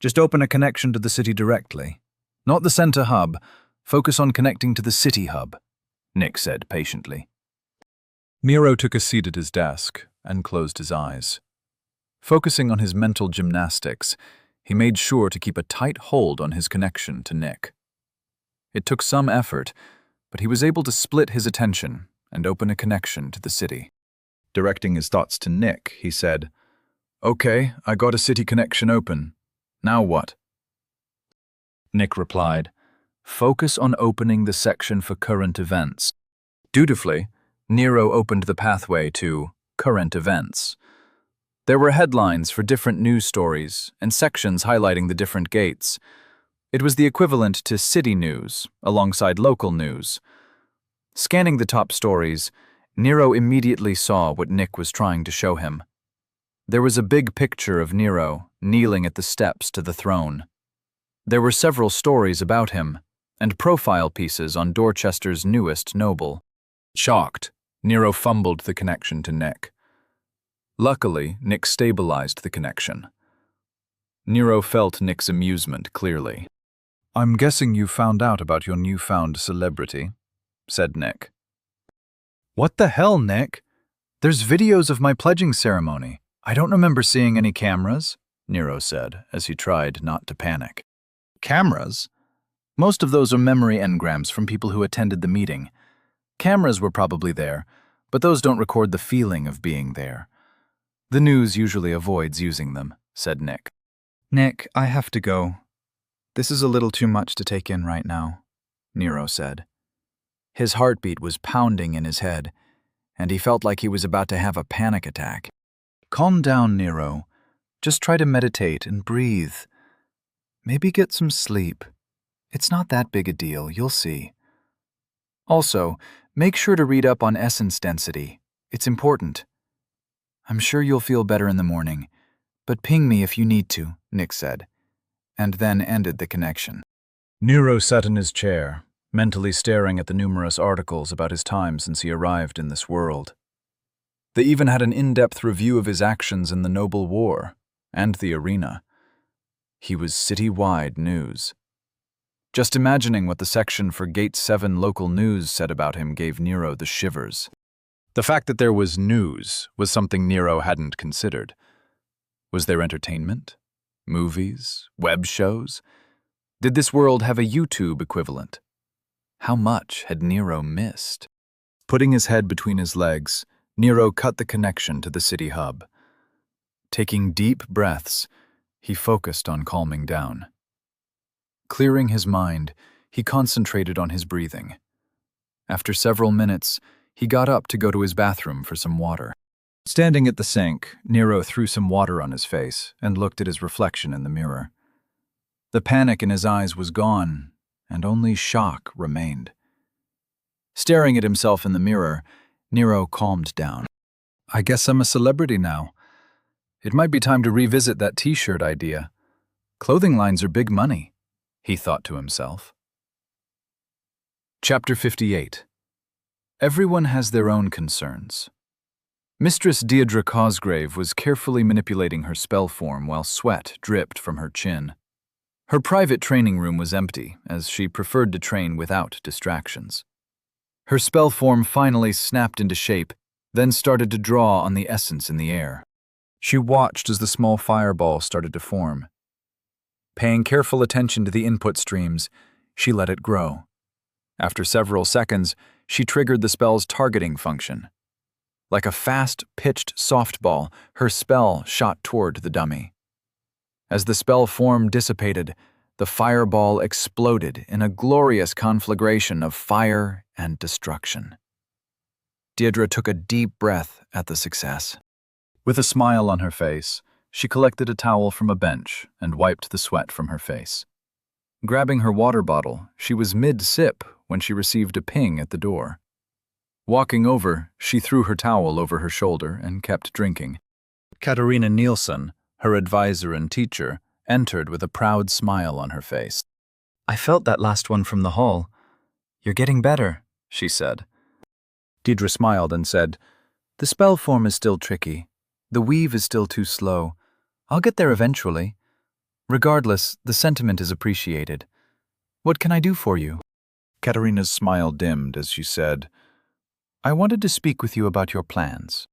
Just open a connection to the city directly. Not the center hub. Focus on connecting to the city hub, Nick said patiently. Nero took a seat at his desk and closed his eyes. Focusing on his mental gymnastics, he made sure to keep a tight hold on his connection to Nick. It took some effort, but he was able to split his attention and open a connection to the city. Directing his thoughts to Nick, he said, Okay, I got a city connection open. Now what? Nick replied, Focus on opening the section for current events. Dutifully, Nero opened the pathway to current events. There were headlines for different news stories and sections highlighting the different gates. It was the equivalent to city news alongside local news. Scanning the top stories, Nero immediately saw what Nick was trying to show him. There was a big picture of Nero kneeling at the steps to the throne. There were several stories about him, and profile pieces on Dorchester's newest noble. Shocked, Nero fumbled the connection to Nick. Luckily, Nick stabilized the connection. Nero felt Nick's amusement clearly. I'm guessing you found out about your newfound celebrity, said Nick. What the hell, Nick? There's videos of my pledging ceremony. I don't remember seeing any cameras, Nero said as he tried not to panic. Cameras? Most of those are memory engrams from people who attended the meeting. Cameras were probably there, but those don't record the feeling of being there. The news usually avoids using them, said Nick. Nick, I have to go. This is a little too much to take in right now, Nero said. His heartbeat was pounding in his head, and he felt like he was about to have a panic attack. Calm down, Nero. Just try to meditate and breathe. Maybe get some sleep. It's not that big a deal, you'll see. Also, make sure to read up on essence density. It's important. I'm sure you'll feel better in the morning, but ping me if you need to, Nick said, and then ended the connection. Nero sat in his chair, mentally staring at the numerous articles about his time since he arrived in this world. They even had an in-depth review of his actions in the Noble War and the arena. He was city-wide news. Just imagining what the section for Gate 7 local news said about him gave Nero the shivers. The fact that there was news was something Nero hadn't considered. Was there entertainment? Movies? Web shows? Did this world have a YouTube equivalent? How much had Nero missed? Putting his head between his legs, Nero cut the connection to the city hub. Taking deep breaths, he focused on calming down. Clearing his mind, he concentrated on his breathing. After several minutes, he got up to go to his bathroom for some water. Standing at the sink, Nero threw some water on his face and looked at his reflection in the mirror. The panic in his eyes was gone, and only shock remained. Staring at himself in the mirror, Nero calmed down. I guess I'm a celebrity now. It might be time to revisit that t-shirt idea. Clothing lines are big money, he thought to himself. Chapter 58. Everyone has their own concerns. Mistress Deirdre Cosgrave was carefully manipulating her spell form while sweat dripped from her chin. Her private training room was empty, as she preferred to train without distractions. Her spell form finally snapped into shape, then started to draw on the essence in the air. She watched as the small fireball started to form. Paying careful attention to the input streams, she let it grow. After several seconds, she triggered the spell's targeting function. Like a fast-pitched softball, her spell shot toward the dummy. As the spell form dissipated, the fireball exploded in a glorious conflagration of fire and destruction. Deirdre took a deep breath at the success. With a smile on her face, she collected a towel from a bench and wiped the sweat from her face. Grabbing her water bottle, she was mid-sip when she received a ping at the door. Walking over, she threw her towel over her shoulder and kept drinking. Katarina Nielsen, her advisor and teacher, entered with a proud smile on her face. I felt that last one from the hall. You're getting better, she said. Deirdre smiled and said, The spell form is still tricky. The weave is still too slow. I'll get there eventually. Regardless, the sentiment is appreciated. What can I do for you? Katarina's smile dimmed as she said, I wanted to speak with you about your plans.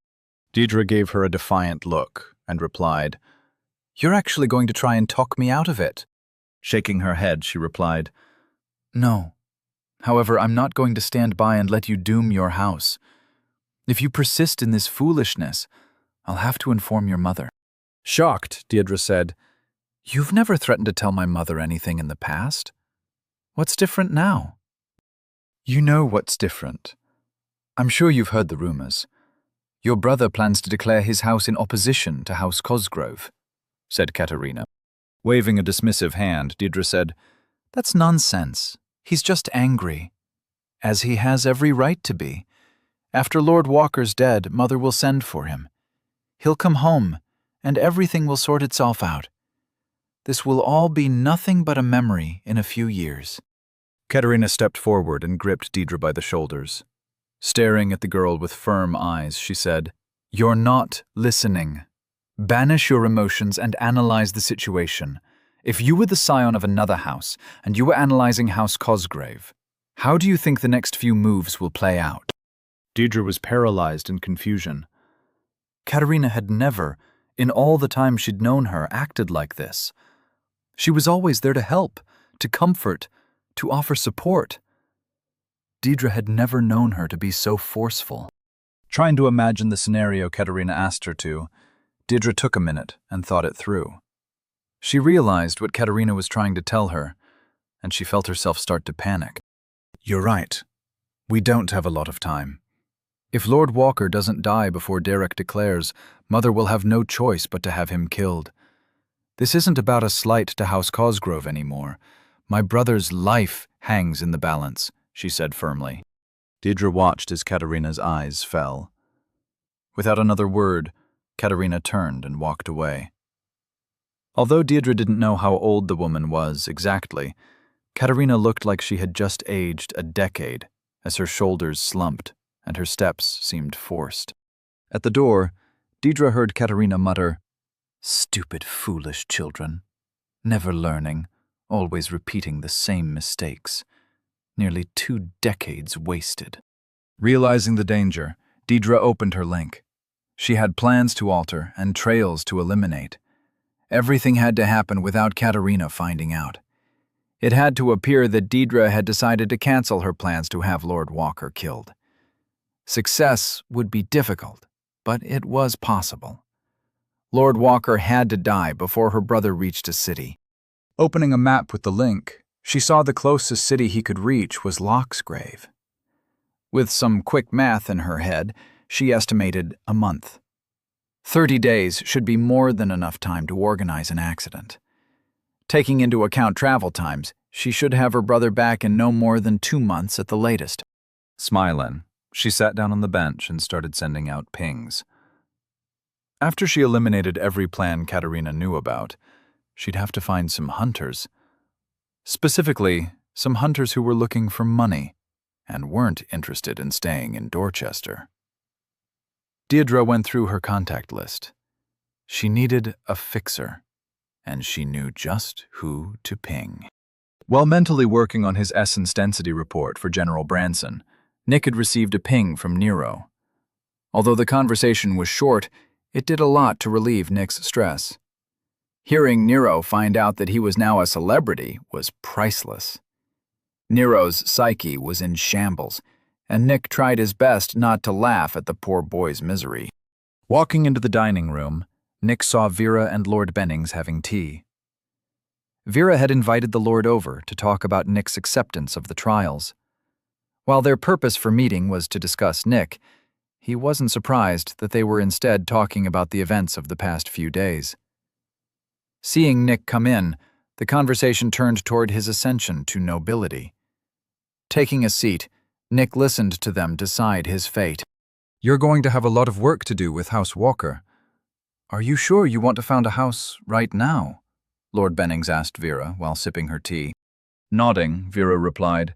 Deirdre gave her a defiant look and replied, You're actually going to try and talk me out of it. Shaking her head, she replied, No. However, I'm not going to stand by and let you doom your house. If you persist in this foolishness, I'll have to inform your mother. Shocked, Deirdre said, You've never threatened to tell my mother anything in the past. What's different now? You know what's different. I'm sure you've heard the rumors. Your brother plans to declare his house in opposition to House Cosgrove, said Katarina. Waving a dismissive hand, Deirdre said, That's nonsense. He's just angry. As he has every right to be. After Lord Walker's dead, Mother will send for him. He'll come home, and everything will sort itself out. This will all be nothing but a memory in a few years. Katarina stepped forward and gripped Deirdre by the shoulders. Staring at the girl with firm eyes, she said, You're not listening. Banish your emotions and analyze the situation. If you were the scion of another house, and you were analyzing House Cosgrave, how do you think the next few moves will play out? Deirdre was paralyzed in confusion. Katarina had never, in all the time she'd known her, acted like this. She was always there to help, to comfort, to offer support. Deirdre had never known her to be so forceful. Trying to imagine the scenario Katarina asked her to, Deirdre took a minute and thought it through. She realized what Katarina was trying to tell her, and she felt herself start to panic. You're right. We don't have a lot of time. If Lord Walker doesn't die before Derek declares, Mother will have no choice but to have him killed. This isn't about a slight to House Cosgrove anymore. My brother's life hangs in the balance, she said firmly. Deirdre watched as Katarina's eyes fell. Without another word, Katarina turned and walked away. Although Deirdre didn't know how old the woman was exactly, Katarina looked like she had just aged a decade as her shoulders slumped and her steps seemed forced. At the door, Deirdre heard Katarina mutter, Stupid, foolish children. never learning, always repeating the same mistakes. Nearly 2 decades wasted. Realizing the danger, Deidre opened her link. She had plans to alter and trails to eliminate. Everything had to happen without Katerina finding out. It had to appear that Deidre had decided to cancel her plans to have Lord Walker killed. Success would be difficult, but it was possible. Lord Walker had to die before her brother reached a city. Opening a map with the link, she saw the closest city he could reach was Locksgrave. With some quick math in her head, she estimated a month. 30 days should be more than enough time to organize an accident. Taking into account travel times, she should have her brother back in no more than 2 months at the latest. Smiling, she sat down on the bench and started sending out pings. After she eliminated every plan Katerina knew about, she'd have to find some hunters. Specifically, some hunters who were looking for money and weren't interested in staying in Dorchester. Deirdre went through her contact list. She needed a fixer, and she knew just who to ping. While mentally working on his essence density report for General Branson, Nick had received a ping from Nero. Although the conversation was short, it did a lot to relieve Nick's stress. Hearing Nero find out that he was now a celebrity was priceless. Nero's psyche was in shambles, and Nick tried his best not to laugh at the poor boy's misery. Walking into the dining room, Nick saw Vera and Lord Bennings having tea. Vera had invited the Lord over to talk about Nick's acceptance of the trials. While their purpose for meeting was to discuss Nick, he wasn't surprised that they were instead talking about the events of the past few days. Seeing Nick come in, the conversation turned toward his ascension to nobility. Taking a seat, Nick listened to them decide his fate. "You're going to have a lot of work to do with House Walker. Are you sure you want to found a house right now?" Lord Bennings asked Vera while sipping her tea. Nodding, Vera replied,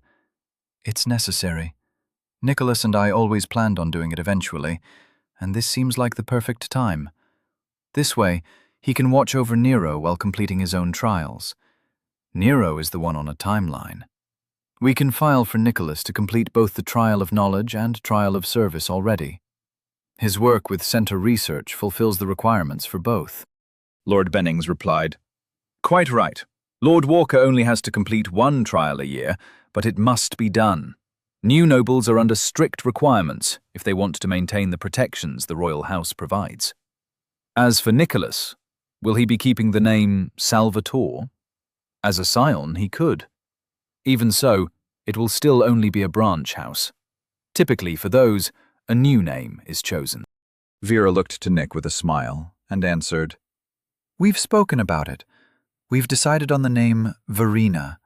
"It's necessary. Nicholas and I always planned on doing it eventually, and this seems like the perfect time. This way, he can watch over Nero while completing his own trials. Nero is the one on a timeline. We can file for Nicholas to complete both the Trial of Knowledge and Trial of Service already. His work with Center Research fulfills the requirements for both." Lord Bennings replied, "Quite right. Lord Walker only has to complete 1 trial a year, but it must be done. New nobles are under strict requirements if they want to maintain the protections the royal house provides. As for Nicholas, will he be keeping the name Salvatore? As a scion, he could. Even so, it will still only be a branch house. Typically, for those, a new name is chosen." Vera looked to Nick with a smile and answered, "We've spoken about it. We've decided on the name Verena.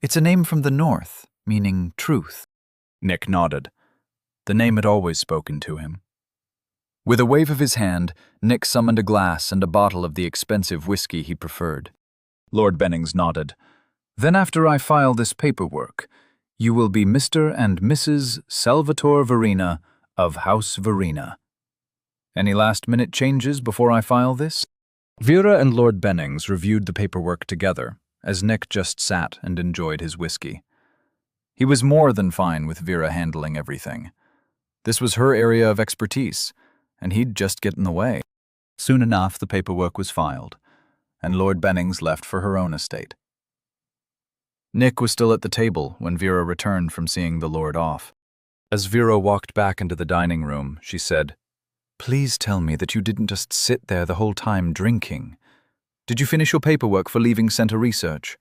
It's a name from the north, meaning truth." Nick nodded. The name had always spoken to him. With a wave of his hand, Nick summoned a glass and a bottle of the expensive whiskey he preferred. Lord Bennings nodded. "Then after I file this paperwork, you will be Mr. and Mrs. Salvatore Verena of House Verena. Any last-minute changes before I file this?" Vera and Lord Bennings reviewed the paperwork together, as Nick just sat and enjoyed his whiskey. He was more than fine with Vera handling everything. This was her area of expertise, and he'd just get in the way. Soon enough, the paperwork was filed, and Lord Bennings left for her own estate. Nick was still at the table when Vera returned from seeing the Lord off. As Vera walked back into the dining room, she said, "Please tell me that you didn't just sit there the whole time drinking. Did you finish your paperwork for leaving Center Research?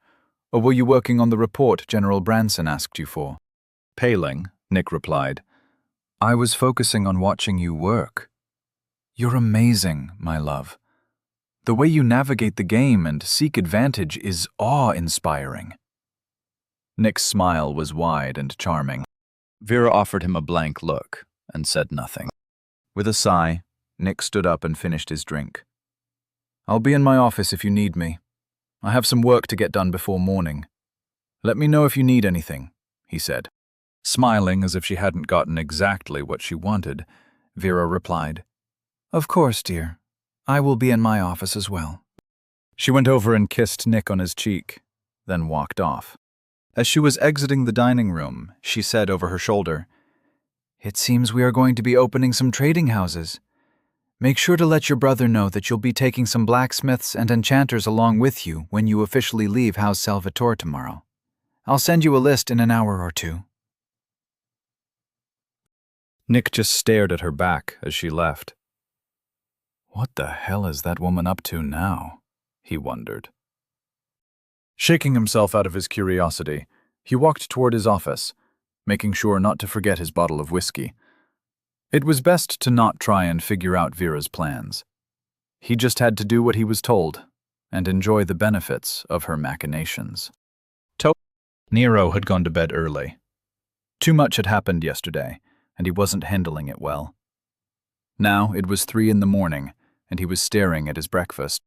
Or were you working on the report General Branson asked you for?" Paling, Nick replied, "I was focusing on watching you work. You're amazing, my love. The way you navigate the game and seek advantage is awe-inspiring." Nick's smile was wide and charming. Vera offered him a blank look and said nothing. With a sigh, Nick stood up and finished his drink. "I'll be in my office if you need me. I have some work to get done before morning. Let me know if you need anything," he said. Smiling as if she hadn't gotten exactly what she wanted, Vera replied, "Of course, dear. I will be in my office as well." She went over and kissed Nick on his cheek, then walked off. As she was exiting the dining room, she said over her shoulder, "It seems we are going to be opening some trading houses. Make sure to let your brother know that you'll be taking some blacksmiths and enchanters along with you when you officially leave House Salvatore tomorrow. I'll send you a list in an hour or two." Nick just stared at her back as she left. What the hell is that woman up to now? He wondered. Shaking himself out of his curiosity, he walked toward his office, making sure not to forget his bottle of whiskey. It was best to not try and figure out Vera's plans. He just had to do what he was told and enjoy the benefits of her machinations. Nero had gone to bed early. Too much had happened yesterday, and he wasn't handling it well. Now it was 3 a.m, and he was staring at his breakfast.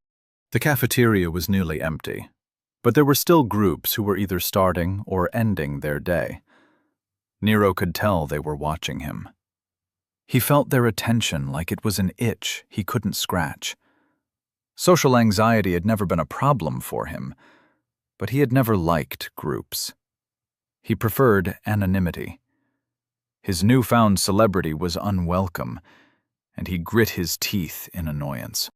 The cafeteria was nearly empty, but there were still groups who were either starting or ending their day. Nero could tell they were watching him. He felt their attention like it was an itch he couldn't scratch. Social anxiety had never been a problem for him, but he had never liked groups. He preferred anonymity. His newfound celebrity was unwelcome, and he grit his teeth in annoyance.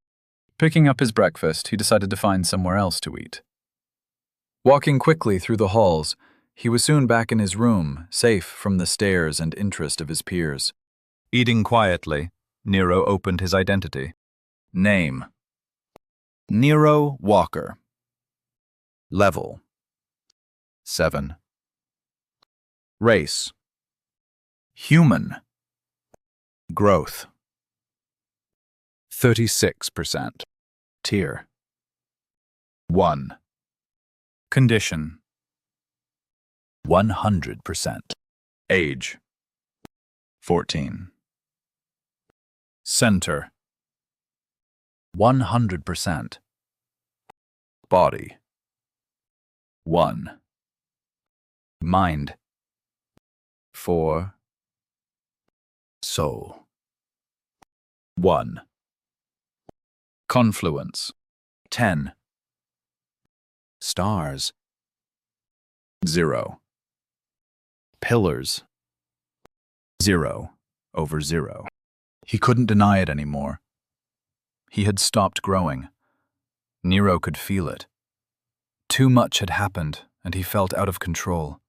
Picking up his breakfast, he decided to find somewhere else to eat. Walking quickly through the halls, he was soon back in his room, safe from the stares and interest of his peers. Eating quietly, Nero opened his identity. Name: Nero Walker. Level: 7. Race: human. Growth: 36%. Tier: 1. Condition: 100%. Age: 14. Center: 100%. Body: 1. Mind: 4. Soul: 1. Confluence: 10. Stars: 0. Pillars: 0/0. He couldn't deny it anymore. He had stopped growing. Nero could feel it. Too much had happened, and he felt out of control.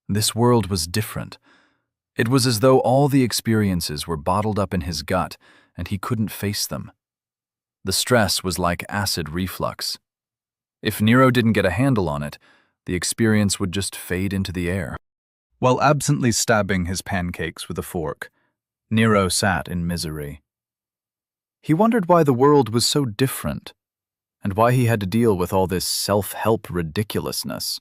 This world was different. It was as though all the experiences were bottled up in his gut, and he couldn't face them. The stress was like acid reflux. If Nero didn't get a handle on it, the experience would just fade into the air. While absently stabbing his pancakes with a fork, Nero sat in misery. He wondered why the world was so different, and why he had to deal with all this self-help ridiculousness.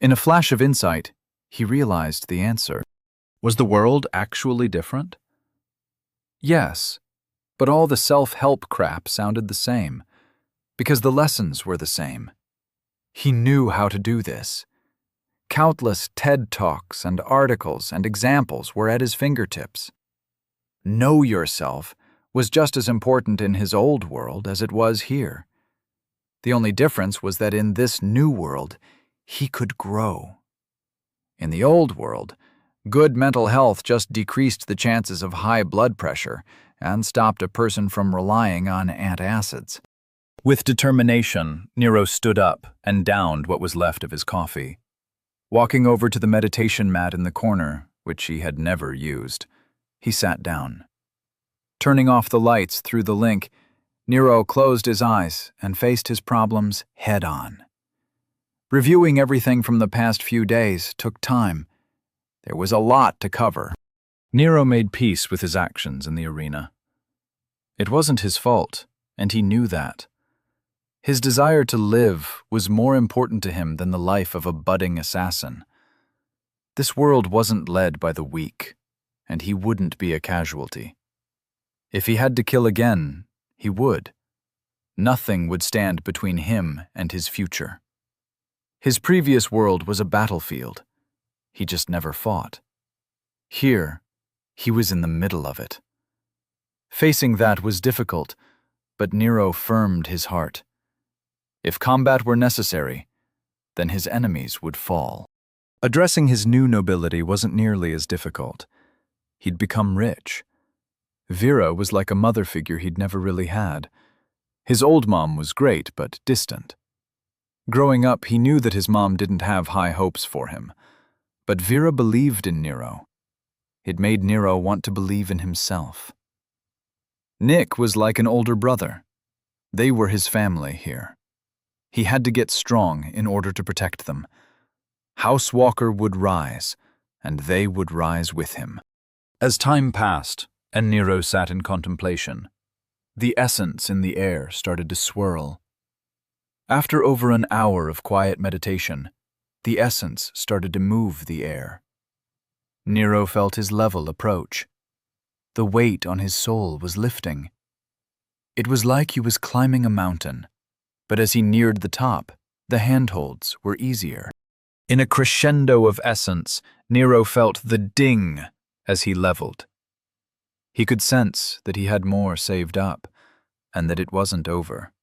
In a flash of insight, he realized the answer. Was the world actually different? Yes, but all the self-help crap sounded the same, because the lessons were the same. He knew how to do this. Countless TED Talks and articles and examples were at his fingertips. Know yourself was just as important in his old world as it was here. The only difference was that in this new world, he could grow. In the old world, good mental health just decreased the chances of high blood pressure and stopped a person from relying on antacids. With determination, Nero stood up and downed what was left of his coffee. Walking over to the meditation mat in the corner, which he had never used, he sat down. Turning off the lights through the link, Nero closed his eyes and faced his problems head-on. Reviewing everything from the past few days took time. There was a lot to cover. Nero made peace with his actions in the arena. It wasn't his fault, and he knew that. His desire to live was more important to him than the life of a budding assassin. This world wasn't led by the weak, and he wouldn't be a casualty. If he had to kill again, he would. Nothing would stand between him and his future. His previous world was a battlefield. He just never fought. Here, he was in the middle of it. Facing that was difficult, but Nero firmed his heart. If combat were necessary, then his enemies would fall. Addressing his new nobility wasn't nearly as difficult. He'd become rich. Vera was like a mother figure he'd never really had. His old mom was great, but distant. Growing up, he knew that his mom didn't have high hopes for him. But Vera believed in Nero. It made Nero want to believe in himself. Nick was like an older brother. They were his family here. He had to get strong in order to protect them. House Walker would rise, and they would rise with him. As time passed, and Nero sat in contemplation, the essence in the air started to swirl. After over an hour of quiet meditation, the essence started to move the air. Nero felt his level approach. The weight on his soul was lifting. It was like he was climbing a mountain, but as he neared the top, the handholds were easier. In a crescendo of essence, Nero felt the ding as he leveled. He could sense that he had more saved up, and that it wasn't over.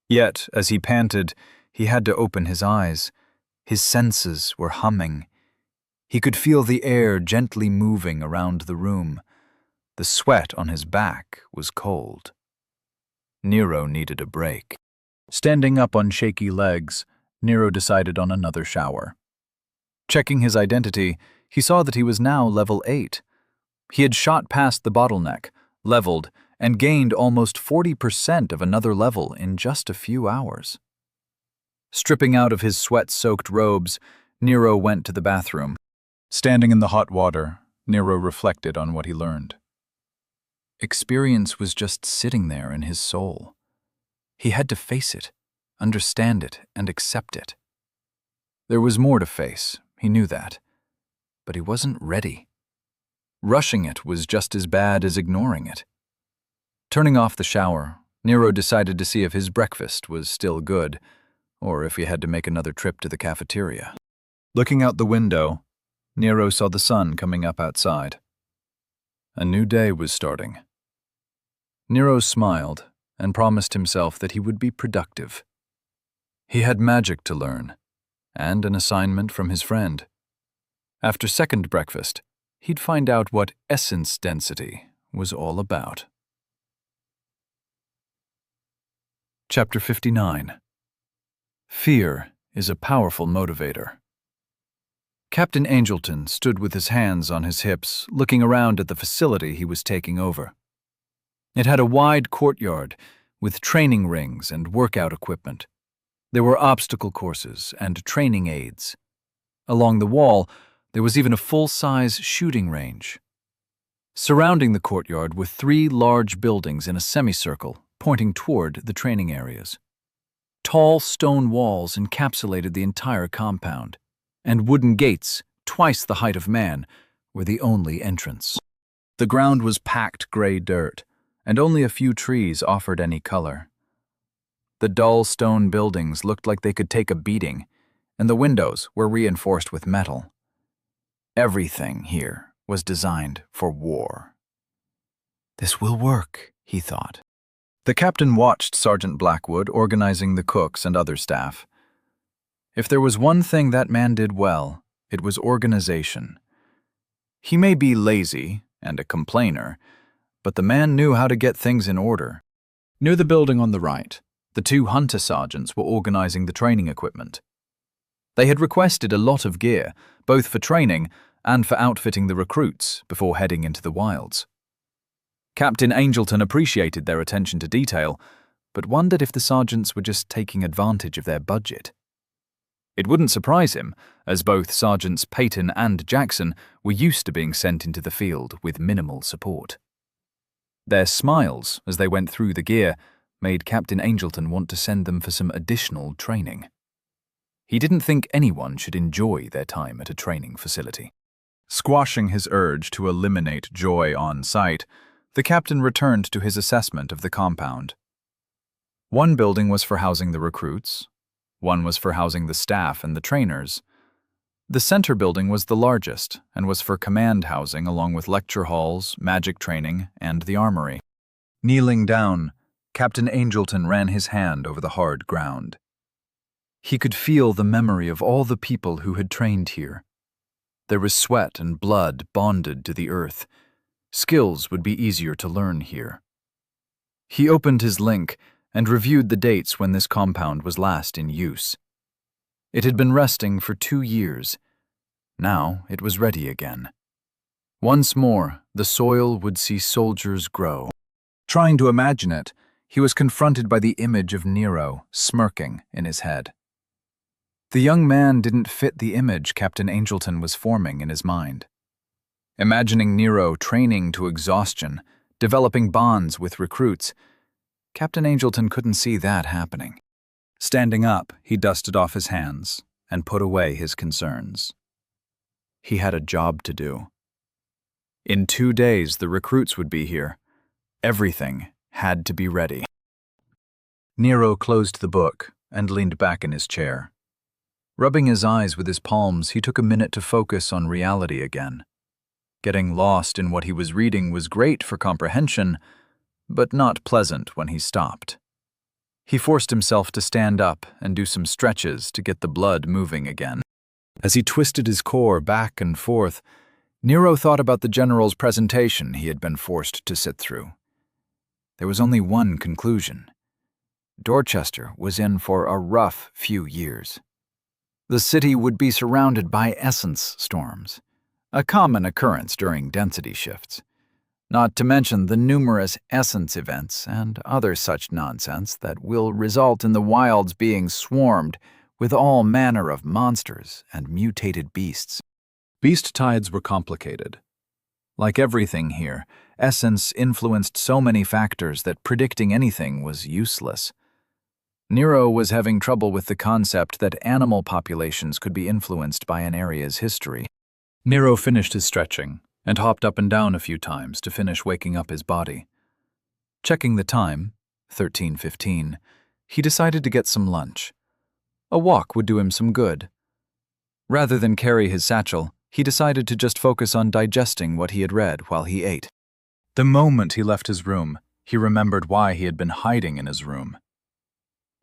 Yet, as he panted, he had to open his eyes. His senses were humming. He could feel the air gently moving around the room. The sweat on his back was cold. Nero needed a break. Standing up on shaky legs, Nero decided on another shower. Checking his identity, he saw that he was now level 8. He had shot past the bottleneck, leveled, and gained almost 40% of another level in just a few hours. Stripping out of his sweat-soaked robes, Nero went to the bathroom. Standing in the hot water, Nero reflected on what he learned. Experience was just sitting there in his soul. He had to face it, understand it, and accept it. There was more to face, he knew that, but he wasn't ready. Rushing it was just as bad as ignoring it. Turning off the shower, Nero decided to see if his breakfast was still good, or if he had to make another trip to the cafeteria. Looking out the window, Nero saw the sun coming up outside. A new day was starting. Nero smiled and promised himself that he would be productive. He had magic to learn, and an assignment from his friend. After second breakfast, he'd find out what essence density was all about. Chapter 59. Fear is a powerful motivator. Captain Angelton stood with his hands on his hips, looking around at the facility he was taking over. It had a wide courtyard with training rings and workout equipment. There were obstacle courses and training aids. Along the wall, there was even a full-size shooting range. Surrounding the courtyard were 3 large buildings in a semicircle pointing toward the training areas. Tall stone walls encapsulated the entire compound, and wooden gates, twice the height of man, were the only entrance. The ground was packed gray dirt, and only a few trees offered any color. The dull stone buildings looked like they could take a beating, and the windows were reinforced with metal. Everything here was designed for war. This will work, he thought. The captain watched Sergeant Blackwood organizing the cooks and other staff. If there was one thing that man did well, it was organization. He may be lazy and a complainer, but the man knew how to get things in order. Near the building on the right, the 2 hunter sergeants were organizing the training equipment. They had requested a lot of gear, both for training and for outfitting the recruits before heading into the wilds. Captain Angelton appreciated their attention to detail, but wondered if the sergeants were just taking advantage of their budget. It wouldn't surprise him, as both Sergeants Peyton and Jackson were used to being sent into the field with minimal support. Their smiles as they went through the gear made Captain Angelton want to send them for some additional training. He didn't think anyone should enjoy their time at a training facility. Squashing his urge to eliminate joy on sight, the captain returned to his assessment of the compound. One building was for housing the recruits. One was for housing the staff and the trainers. The center building was the largest and was for command housing along with lecture halls, magic training, and the armory. Kneeling down, Captain Angelton ran his hand over the hard ground. He could feel the memory of all the people who had trained here. There was sweat and blood bonded to the earth. Skills would be easier to learn here. He opened his link and reviewed the dates when this compound was last in use. It had been resting for 2 years. Now it was ready again. Once more, the soil would see soldiers grow. Trying to imagine it, he was confronted by the image of Nero smirking in his head. The young man didn't fit the image Captain Angelton was forming in his mind. Imagining Nero training to exhaustion, developing bonds with recruits, Captain Angelton couldn't see that happening. Standing up, he dusted off his hands and put away his concerns. He had a job to do. In 2 days, the recruits would be here. Everything had to be ready. Nero closed the book and leaned back in his chair. Rubbing his eyes with his palms, he took a minute to focus on reality again. Getting lost in what he was reading was great for comprehension, but not pleasant when he stopped. He forced himself to stand up and do some stretches to get the blood moving again. As he twisted his core back and forth, Nero thought about the general's presentation he had been forced to sit through. There was only one conclusion. Dorchester was in for a rough few years. The city would be surrounded by essence storms, a common occurrence during density shifts, not to mention the numerous essence events and other such nonsense that will result in the wilds being swarmed with all manner of monsters and mutated beasts. Beast tides were complicated. Like everything here, essence influenced so many factors that predicting anything was useless. Nero was having trouble with the concept that animal populations could be influenced by an area's history. Nero finished his stretching and hopped up and down a few times to finish waking up his body. Checking the time, 13:15, he decided to get some lunch. A walk would do him some good. Rather than carry his satchel, he decided to just focus on digesting what he had read while he ate. The moment he left his room, he remembered why he had been hiding in his room.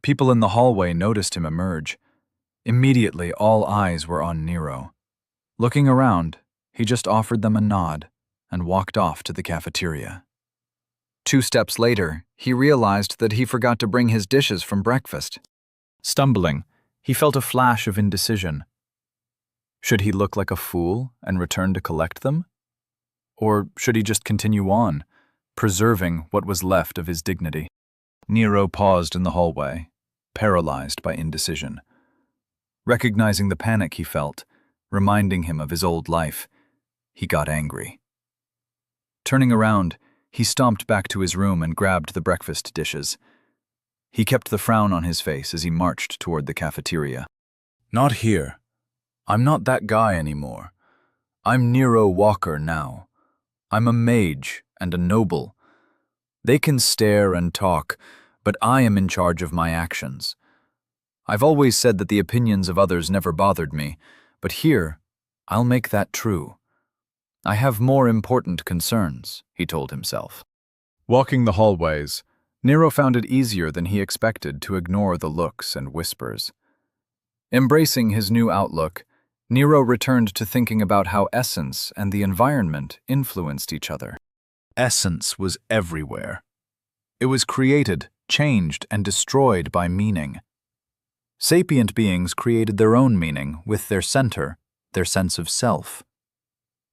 People in the hallway noticed him emerge. Immediately, all eyes were on Nero. Looking around, he just offered them a nod and walked off to the cafeteria. 2 steps later, he realized that he forgot to bring his dishes from breakfast. Stumbling, he felt a flash of indecision. Should he look like a fool and return to collect them? Or should he just continue on, preserving what was left of his dignity? Nero paused in the hallway, paralyzed by indecision. Recognizing the panic he felt, reminding him of his old life, he got angry. Turning around, he stomped back to his room and grabbed the breakfast dishes. He kept the frown on his face as he marched toward the cafeteria. Not here. I'm not that guy anymore. I'm Nero Walker now. I'm a mage and a noble. They can stare and talk, but I am in charge of my actions. I've always said that the opinions of others never bothered me, but here, I'll make that true. I have more important concerns, he told himself. Walking the hallways, Nero found it easier than he expected to ignore the looks and whispers. Embracing his new outlook, Nero returned to thinking about how essence and the environment influenced each other. Essence was everywhere. It was created, changed, and destroyed by meaning. Sapient beings created their own meaning with their center, their sense of self.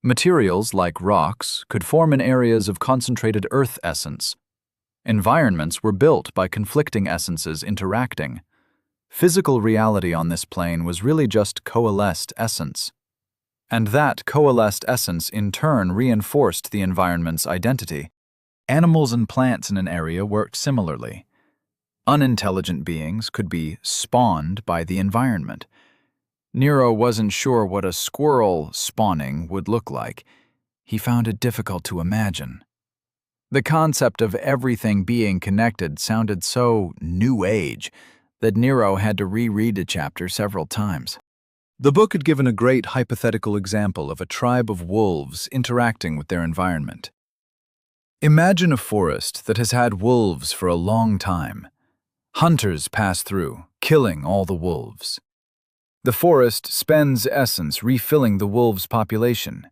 Materials, like rocks, could form in areas of concentrated earth essence. Environments were built by conflicting essences interacting. Physical reality on this plane was really just coalesced essence. And that coalesced essence in turn reinforced the environment's identity. Animals and plants in an area worked similarly. Unintelligent beings could be spawned by the environment. Nero wasn't sure what a squirrel spawning would look like. He found it difficult to imagine. The concept of everything being connected sounded so New Age that Nero had to reread a chapter several times. The book had given a great hypothetical example of a tribe of wolves interacting with their environment. Imagine a forest that has had wolves for a long time. Hunters pass through, killing all the wolves. The forest spends essence refilling the wolves' population.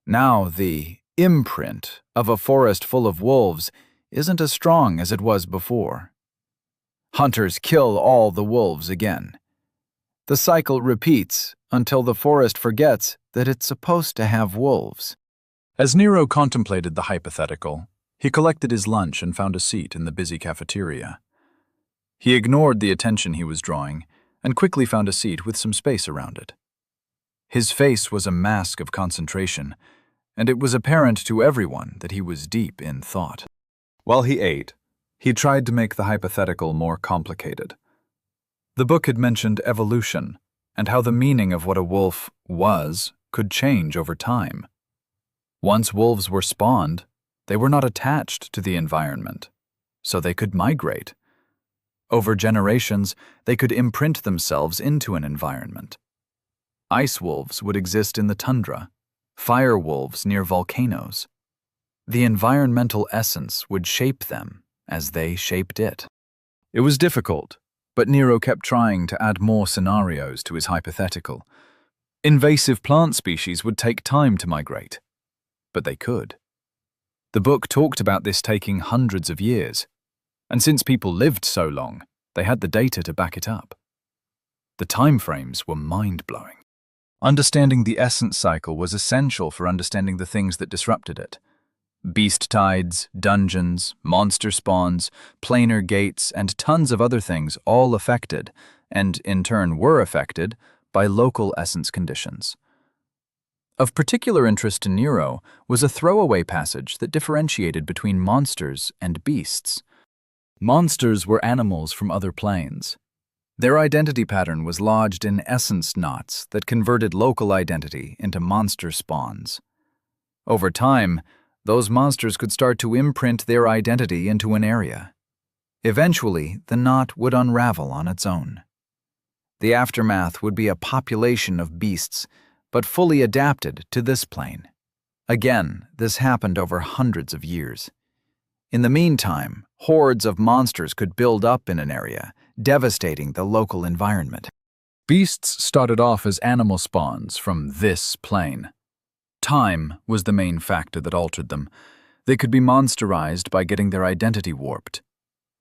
Now the imprint of a forest full of wolves isn't as strong as it was before. Hunters kill all the wolves again. The cycle repeats until the forest forgets that it's supposed to have wolves. As Nero contemplated the hypothetical, he collected his lunch and found a seat in the busy cafeteria. He ignored the attention he was drawing and quickly found a seat with some space around it. His face was a mask of concentration, and it was apparent to everyone that he was deep in thought. While he ate, he tried to make the hypothetical more complicated. The book had mentioned evolution and how the meaning of what a wolf was could change over time. Once wolves were spawned, they were not attached to the environment, so they could migrate. Over generations, they could imprint themselves into an environment. Ice wolves would exist in the tundra, fire wolves near volcanoes. The environmental essence would shape them as they shaped it. It was difficult, but Nero kept trying to add more scenarios to his hypothetical. Invasive plant species would take time to migrate, but they could. The book talked about this taking hundreds of years, and since people lived so long, they had the data to back it up. The timeframes were mind-blowing. Understanding the essence cycle was essential for understanding the things that disrupted it. Beast tides, dungeons, monster spawns, planar gates, and tons of other things all affected, and in turn were affected, by local essence conditions. Of particular interest to Nero was a throwaway passage that differentiated between monsters and beasts. Monsters were animals from other planes. Their identity pattern was lodged in essence knots that converted local identity into monster spawns. Over time, those monsters could start to imprint their identity into an area. Eventually, the knot would unravel on its own. The aftermath would be a population of beasts, but fully adapted to this plane. Again, this happened over hundreds of years. In the meantime, hordes of monsters could build up in an area, devastating the local environment. Beasts started off as animal spawns from this plane. Time was the main factor that altered them. They could be monsterized by getting their identity warped.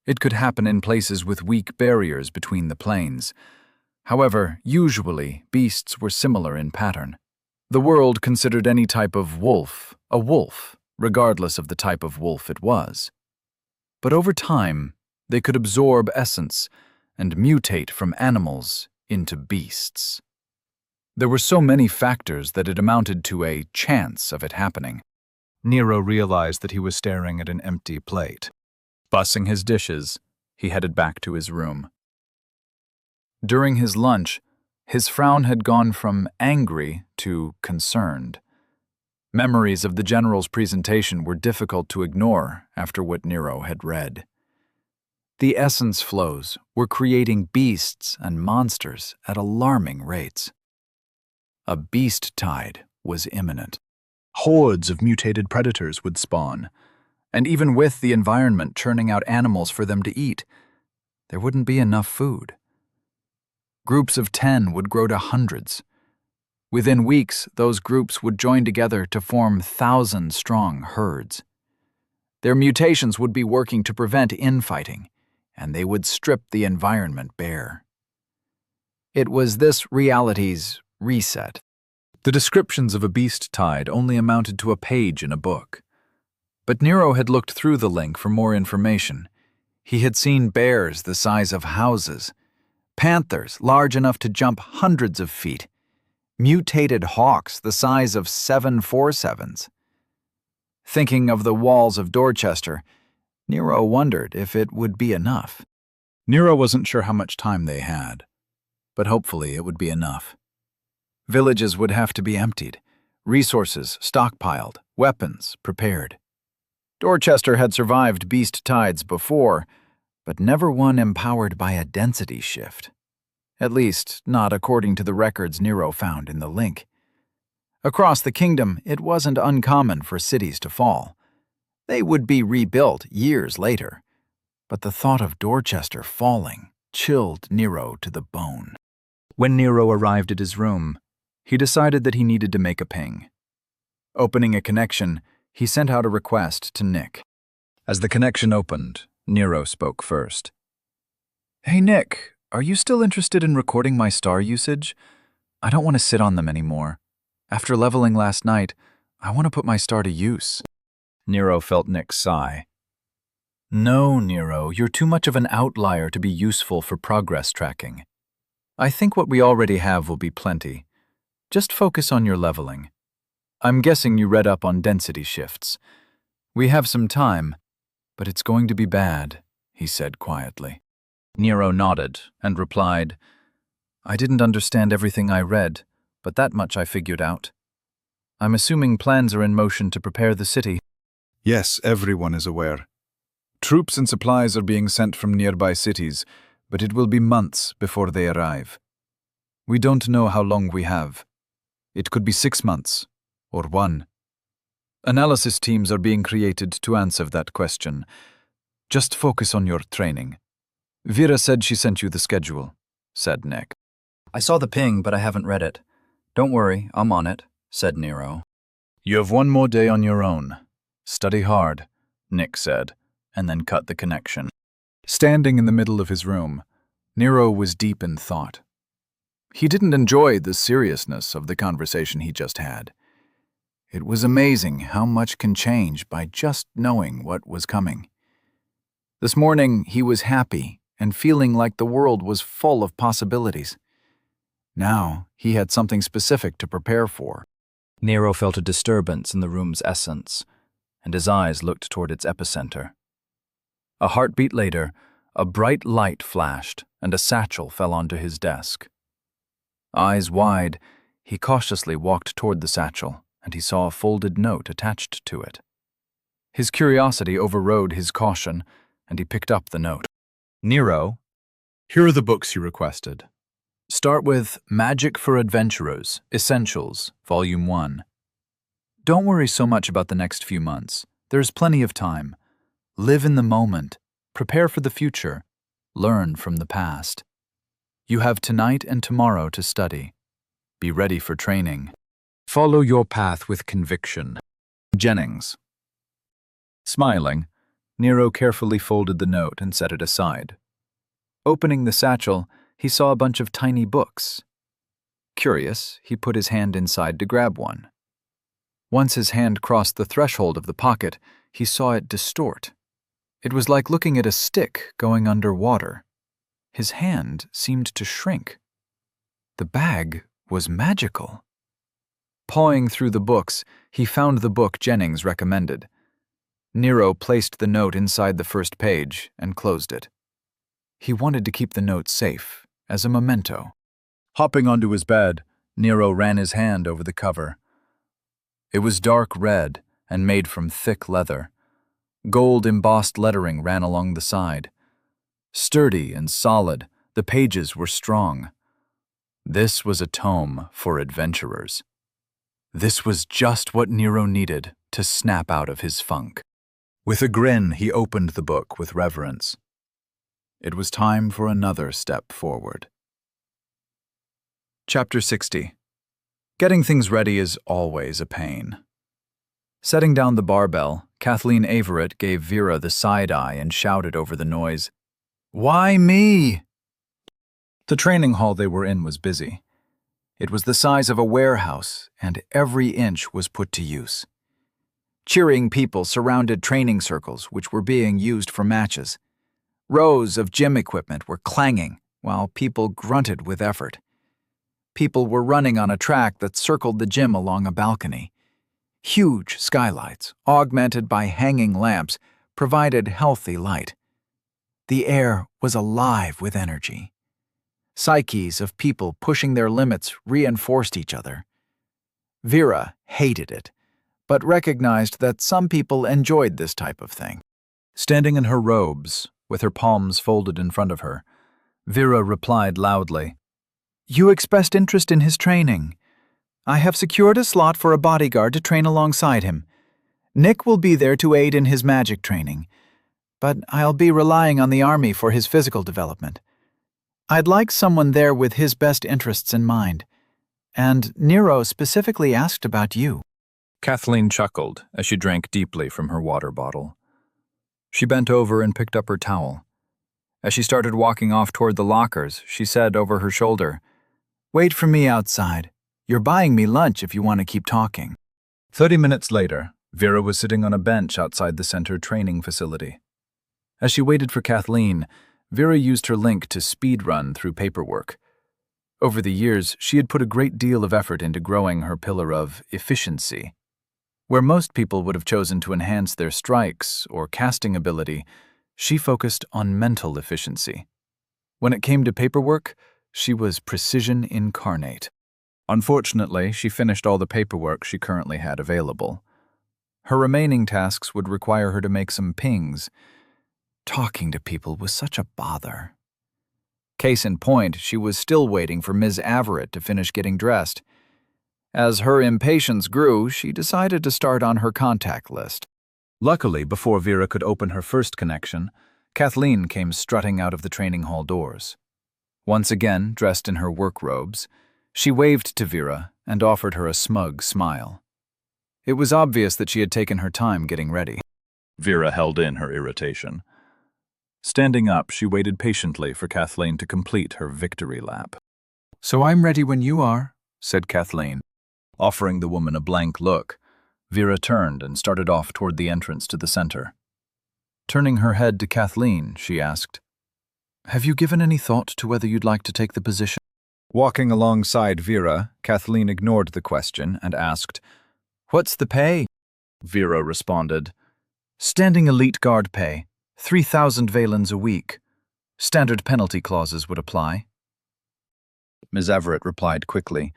It could happen in places with weak barriers between the planes. However, usually, beasts were similar in pattern. The world considered any type of wolf a wolf, regardless of the type of wolf it was. But over time, they could absorb essence and mutate from animals into beasts. There were so many factors that it amounted to a chance of it happening. Nero realized that he was staring at an empty plate. Bussing his dishes, he headed back to his room. During his lunch, his frown had gone from angry to concerned. Memories of the general's presentation were difficult to ignore after what Nero had read. The essence flows were creating beasts and monsters at alarming rates. A beast tide was imminent. Hordes of mutated predators would spawn, and even with the environment churning out animals for them to eat, there wouldn't be enough food. Groups of 10 would grow to hundreds. Within weeks, those groups would join together to form thousand-strong herds. Their mutations would be working to prevent infighting, and they would strip the environment bare. It was this reality's reset. The descriptions of a beast tide only amounted to a page in a book. But Nero had looked through the link for more information. He had seen bears the size of houses, panthers large enough to jump hundreds of feet, mutated hawks the size of 747s. Thinking of the walls of Dorchester, Nero wondered if it would be enough. Nero wasn't sure how much time they had, but hopefully it would be enough. Villages would have to be emptied, resources stockpiled, weapons prepared. Dorchester had survived beast tides before, but never one empowered by a density shift. At least, not according to the records Nero found in the link. Across the kingdom, it wasn't uncommon for cities to fall. They would be rebuilt years later, but the thought of Dorchester falling chilled Nero to the bone. When Nero arrived at his room, he decided that he needed to make a ping. Opening a connection, he sent out a request to Nick. As the connection opened, Nero spoke first. "Hey Nick, are you still interested in recording my star usage? I don't want to sit on them anymore. After leveling last night, I want to put my star to use." Nero felt Nick's sigh. "No, Nero, you're too much of an outlier to be useful for progress tracking. I think what we already have will be plenty. Just focus on your leveling. I'm guessing you read up on density shifts. We have some time, but it's going to be bad," he said quietly. Nero nodded and replied, "I didn't understand everything I read, but that much I figured out. I'm assuming plans are in motion to prepare the city." Yes, everyone is aware. Troops and supplies are being sent from nearby cities, but it will be months before they arrive. We don't know how long we have. It could be 6 months, or 1. Analysis teams are being created to answer that question. Just focus on your training. Vera said she sent you the schedule, said Nick. "I saw the ping, but I haven't read it. Don't worry, I'm on it," said Nero. "You have 1 more day on your own. Study hard," Nick said, and then cut the connection. Standing in the middle of his room, Nero was deep in thought. He didn't enjoy the seriousness of the conversation he just had. It was amazing how much can change by just knowing what was coming. This morning, he was happy and feeling like the world was full of possibilities. Now, he had something specific to prepare for. Nero felt a disturbance in the room's essence, and his eyes looked toward its epicenter. A heartbeat later, a bright light flashed, and a satchel fell onto his desk. Eyes wide, he cautiously walked toward the satchel, and he saw a folded note attached to it. His curiosity overrode his caution, and he picked up the note. "Nero, here are the books you requested. Start with Magic for Adventurers, Essentials, Volume 1. Don't worry so much about the next few months. There's plenty of time. Live in the moment. Prepare for the future. Learn from the past. You have tonight and tomorrow to study. Be ready for training. Follow your path with conviction. Jennings." Smiling, Nero carefully folded the note and set it aside. Opening the satchel, he saw a bunch of tiny books. Curious, he put his hand inside to grab one. Once his hand crossed the threshold of the pocket, he saw it distort. It was like looking at a stick going under water. His hand seemed to shrink. The bag was magical. Pawing through the books, he found the book Jennings recommended. Nero placed the note inside the first page and closed it. He wanted to keep the note safe, as a memento. Hopping onto his bed, Nero ran his hand over the cover. It was dark red and made from thick leather. Gold embossed lettering ran along the side. Sturdy and solid, the pages were strong. This was a tome for adventurers. This was just what Nero needed to snap out of his funk. With a grin, he opened the book with reverence. It was time for another step forward. Chapter 60. Getting things ready is always a pain. Setting down the barbell, Kathleen Averett gave Vera the side eye and shouted over the noise, "Why me?" The training hall they were in was busy. It was the size of a warehouse, and every inch was put to use. Cheering people surrounded training circles, which were being used for matches. Rows of gym equipment were clanging, while people grunted with effort. People were running on a track that circled the gym along a balcony. Huge skylights, augmented by hanging lamps, provided healthy light. The air was alive with energy. Psyches of people pushing their limits reinforced each other. Vera hated it, but recognized that some people enjoyed this type of thing. Standing in her robes, with her palms folded in front of her, Vera replied loudly, "You expressed interest in his training. I have secured a slot for a bodyguard to train alongside him. Nick will be there to aid in his magic training. but I'll be relying on the army for his physical development. I'd like someone there with his best interests in mind. And Nero specifically asked about you. Kathleen chuckled as she drank deeply from her water bottle. She bent over and picked up her towel. As she started walking off toward the lockers, she said over her shoulder, "Wait for me outside. You're buying me lunch if you want to keep talking." 30 minutes later, Vera was sitting on a bench outside the center training facility. As she waited for Kathleen, Vera used her link to speed run through paperwork. Over the years, she had put a great deal of effort into growing her pillar of efficiency. Where most people would have chosen to enhance their strikes or casting ability, she focused on mental efficiency. When it came to paperwork, she was precision incarnate. Unfortunately, she finished all the paperwork she currently had available. Her remaining tasks would require her to make some pings. Talking to people was such a bother. Case in point, she was still waiting for Ms. Averitt to finish getting dressed. As her impatience grew, she decided to start on her contact list. Luckily, before Vera could open her first connection, Kathleen came strutting out of the training hall doors. Once again, dressed in her work robes, she waved to Vera and offered her a smug smile. It was obvious that she had taken her time getting ready. Vera held in her irritation. Standing up, she waited patiently for Kathleen to complete her victory lap. "So I'm ready when you are," said Kathleen. Offering the woman a blank look, Vera turned and started off toward the entrance to the center. Turning her head to Kathleen, she asked, "Have you given any thought to whether you'd like to take the position?" Walking alongside Vera, Kathleen ignored the question and asked, "What's the pay?" Vera responded, "Standing elite guard pay, 3,000 valens a week. Standard penalty clauses would apply." Ms. Averitt replied quickly,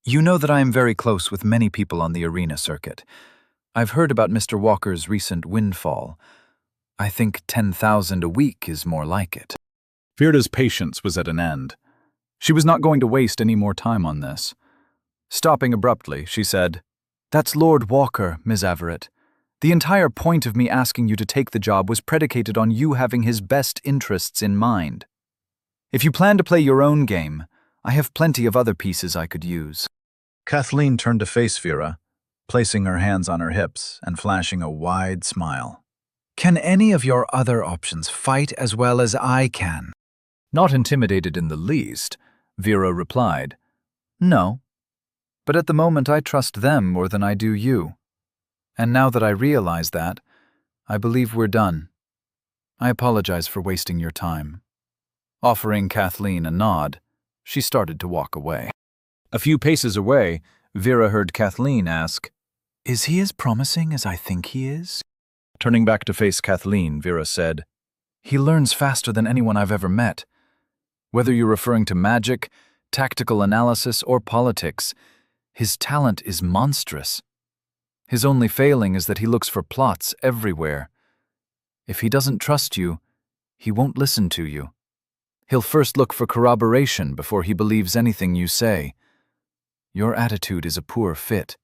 "You know that I am very close with many people on the arena circuit. I've heard about Mr. Walker's recent windfall. I think 10,000 a week is more like it." Vera's patience was at an end. She was not going to waste any more time on this. Stopping abruptly, she said, "That's Lord Walker, Ms. Averitt. The entire point of me asking you to take the job was predicated on you having his best interests in mind. If you plan to play your own game, I have plenty of other pieces I could use." Kathleen turned to face Vera, placing her hands on her hips and flashing a wide smile. "Can any of your other options fight as well as I can?" Not intimidated in the least, Vera replied, "No, but at the moment I trust them more than I do you. And now that I realize that, I believe we're done. I apologize for wasting your time." Offering Kathleen a nod, she started to walk away. A few paces away, Vera heard Kathleen ask, "Is he as promising as I think he is?" Turning back to face Kathleen, Vera said, "He learns faster than anyone I've ever met. Whether you're referring to magic, tactical analysis, or politics, his talent is monstrous. His only failing is that he looks for plots everywhere. If he doesn't trust you, he won't listen to you. He'll first look for corroboration before he believes anything you say. Your attitude is a poor fit.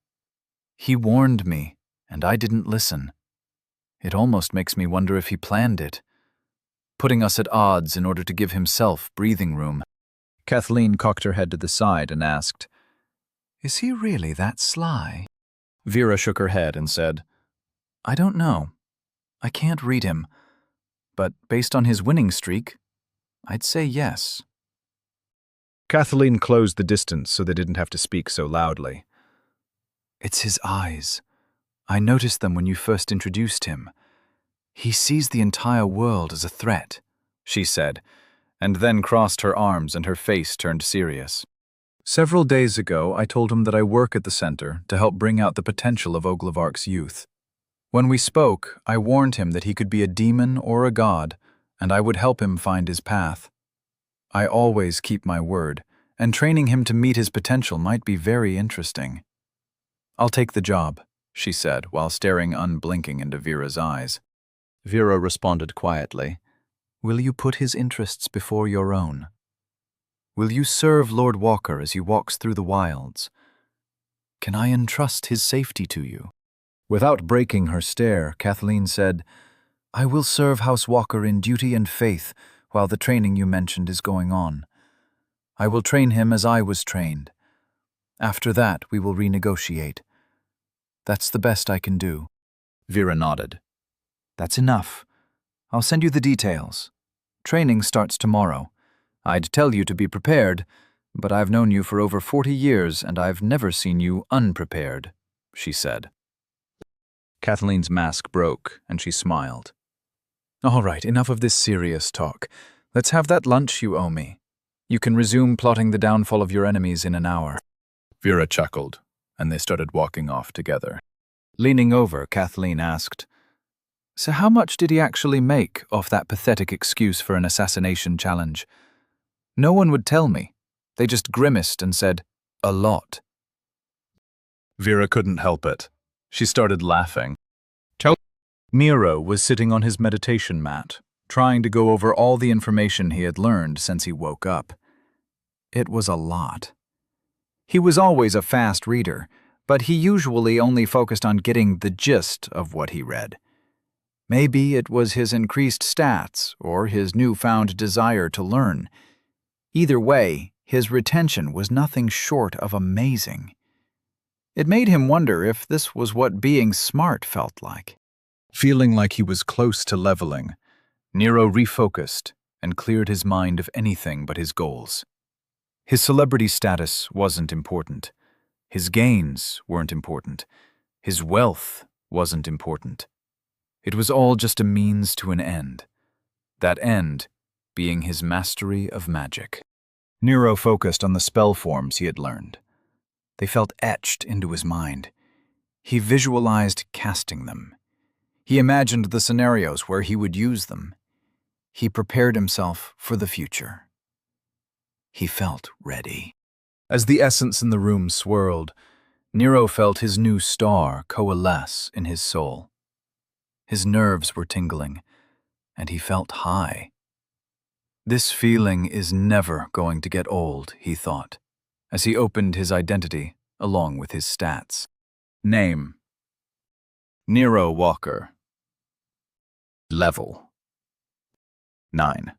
He warned me, and I didn't listen. It almost makes me wonder if he planned it, putting us at odds in order to give himself breathing room." Kathleen cocked her head to the side and asked, "Is he really that sly?" Vera shook her head and said, "I don't know. I can't read him. But based on his winning streak, I'd say yes." Kathleen closed the distance so they didn't have to speak so loudly. "It's his eyes. I noticed them when you first introduced him. He sees the entire world as a threat," she said, and then crossed her arms and her face turned serious. "Several days ago, I told him that I work at the center to help bring out the potential of Oglevark's youth. When we spoke, I warned him that he could be a demon or a god, and I would help him find his path. I always keep my word, and training him to meet his potential might be very interesting." "I'll take the job," she said, while staring unblinking into Vera's eyes. Vera responded quietly, "Will you put his interests before your own? Will you serve Lord Walker as he walks through the wilds? Can I entrust his safety to you?" Without breaking her stare, Kathleen said, I will serve House Walker in duty and faith while the training you mentioned is going on. I will train him as I was trained. After that, we will renegotiate. That's the best I can do. Vera nodded. That's enough. I'll send you the details. Training starts tomorrow. I'd tell you to be prepared, but I've known you for over 40 years and I've never seen you unprepared, she said. Kathleen's mask broke, and she smiled. All right, enough of this serious talk. Let's have that lunch you owe me. You can resume plotting the downfall of your enemies in an hour. Vera chuckled, and they started walking off together. Leaning over, Kathleen asked, "So how much did he actually make off that pathetic excuse for an assassination challenge? No one would tell me. They just grimaced and said, 'A lot.'" Vera couldn't help it. She started laughing. Nero was sitting on his meditation mat, trying to go over all the information he had learned since he woke up. It was a lot. He was always a fast reader, but he usually only focused on getting the gist of what he read. Maybe it was his increased stats or his newfound desire to learn. Either way, his retention was nothing short of amazing. It made him wonder if this was what being smart felt like. Feeling like he was close to leveling, Nero refocused and cleared his mind of anything but his goals. His celebrity status wasn't important. His gains weren't important. His wealth wasn't important. It was all just a means to an end. That end being his mastery of magic. Nero focused on the spell forms he had learned. They felt etched into his mind. He visualized casting them. He imagined the scenarios where he would use them. He prepared himself for the future. He felt ready. As the essence in the room swirled, Nero felt his new star coalesce in his soul. His nerves were tingling, and he felt high. This feeling is never going to get old, he thought, as he opened his identity along with his stats. Name: Nero Walker. Level: 9.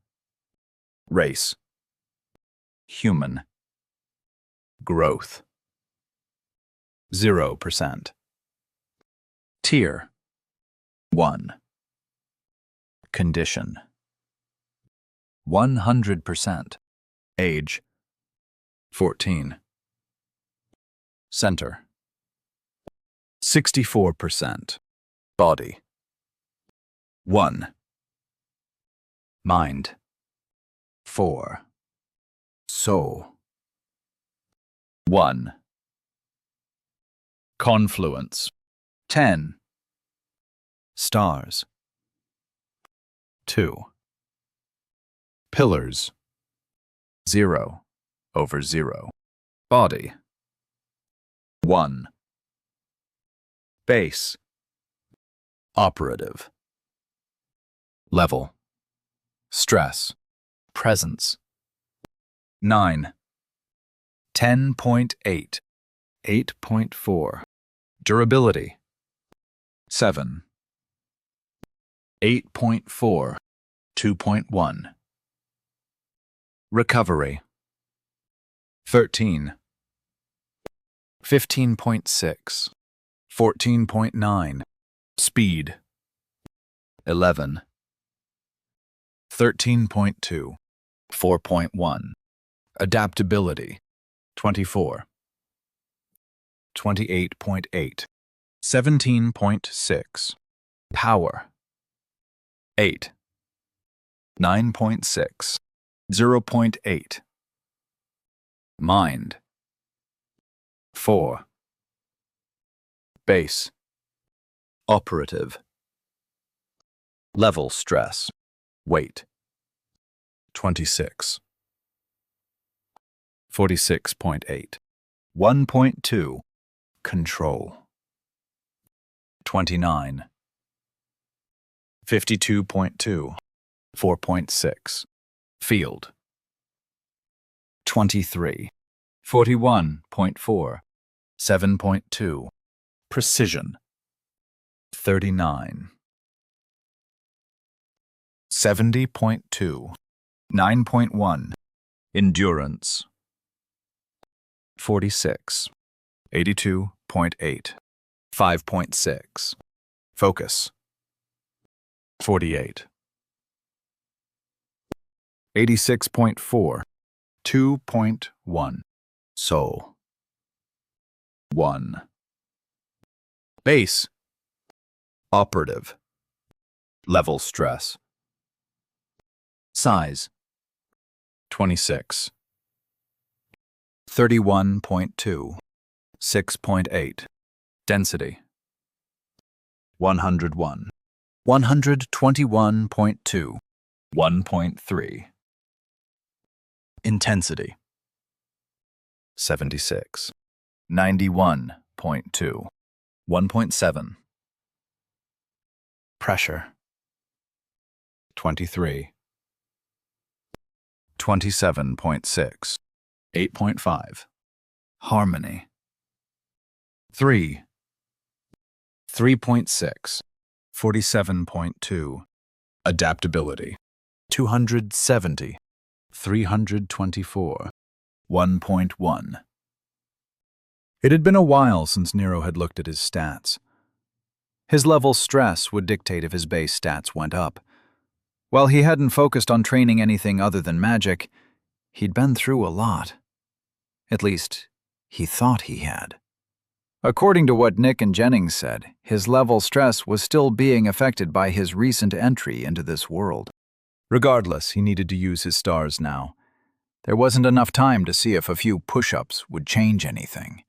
Race: Human. Growth: 0%. Tier: 1. Condition: 100%. Age: 14. Center: 64%. Body: 1. Mind: 4. Soul: 1. Confluence: 10. Stars: 2. Pillars: 0/0. Body: 1. Base: Operative. Level: Stress. Presence: 9. 10.8. 8.4. Durability: 7. 8.4. 2.1. Recovery: 13. 15.6. 14.9. Speed: 11. 13.2. 4.1. Adaptability: 24. 28.8. 17.6. Power: 8. 9.6. 0.8. Mind: 4. Base: Operative. Level stress: Weight: 26. 46.8. 1.2. Control: 29. 52.2. 4.6. Field: 23. 41.4. 7.2. Precision: 39. 70.2. 9.1. Endurance. 46. 82.8. 5.6. Focus. 48. 86.4. 2.1. Soul. 1. Base. Operative. Level stress. Size. 26. 31.2. 6.8. Density. 101. 121.2. 1.3. Intensity. 76. 91.2. 1.7. Pressure. 23. 27.6. 8.5. Harmony. 3. 3.6. 47.2. Adaptability. 270. 324. 1.1. It had been a while since Nero had looked at his stats. His level stress would dictate if his base stats went up. While he hadn't focused on training anything other than magic, he'd been through a lot. At least, he thought he had. According to what Nick and Jennings said, his level stress was still being affected by his recent entry into this world. Regardless, he needed to use his stars now. There wasn't enough time to see if a few push-ups would change anything.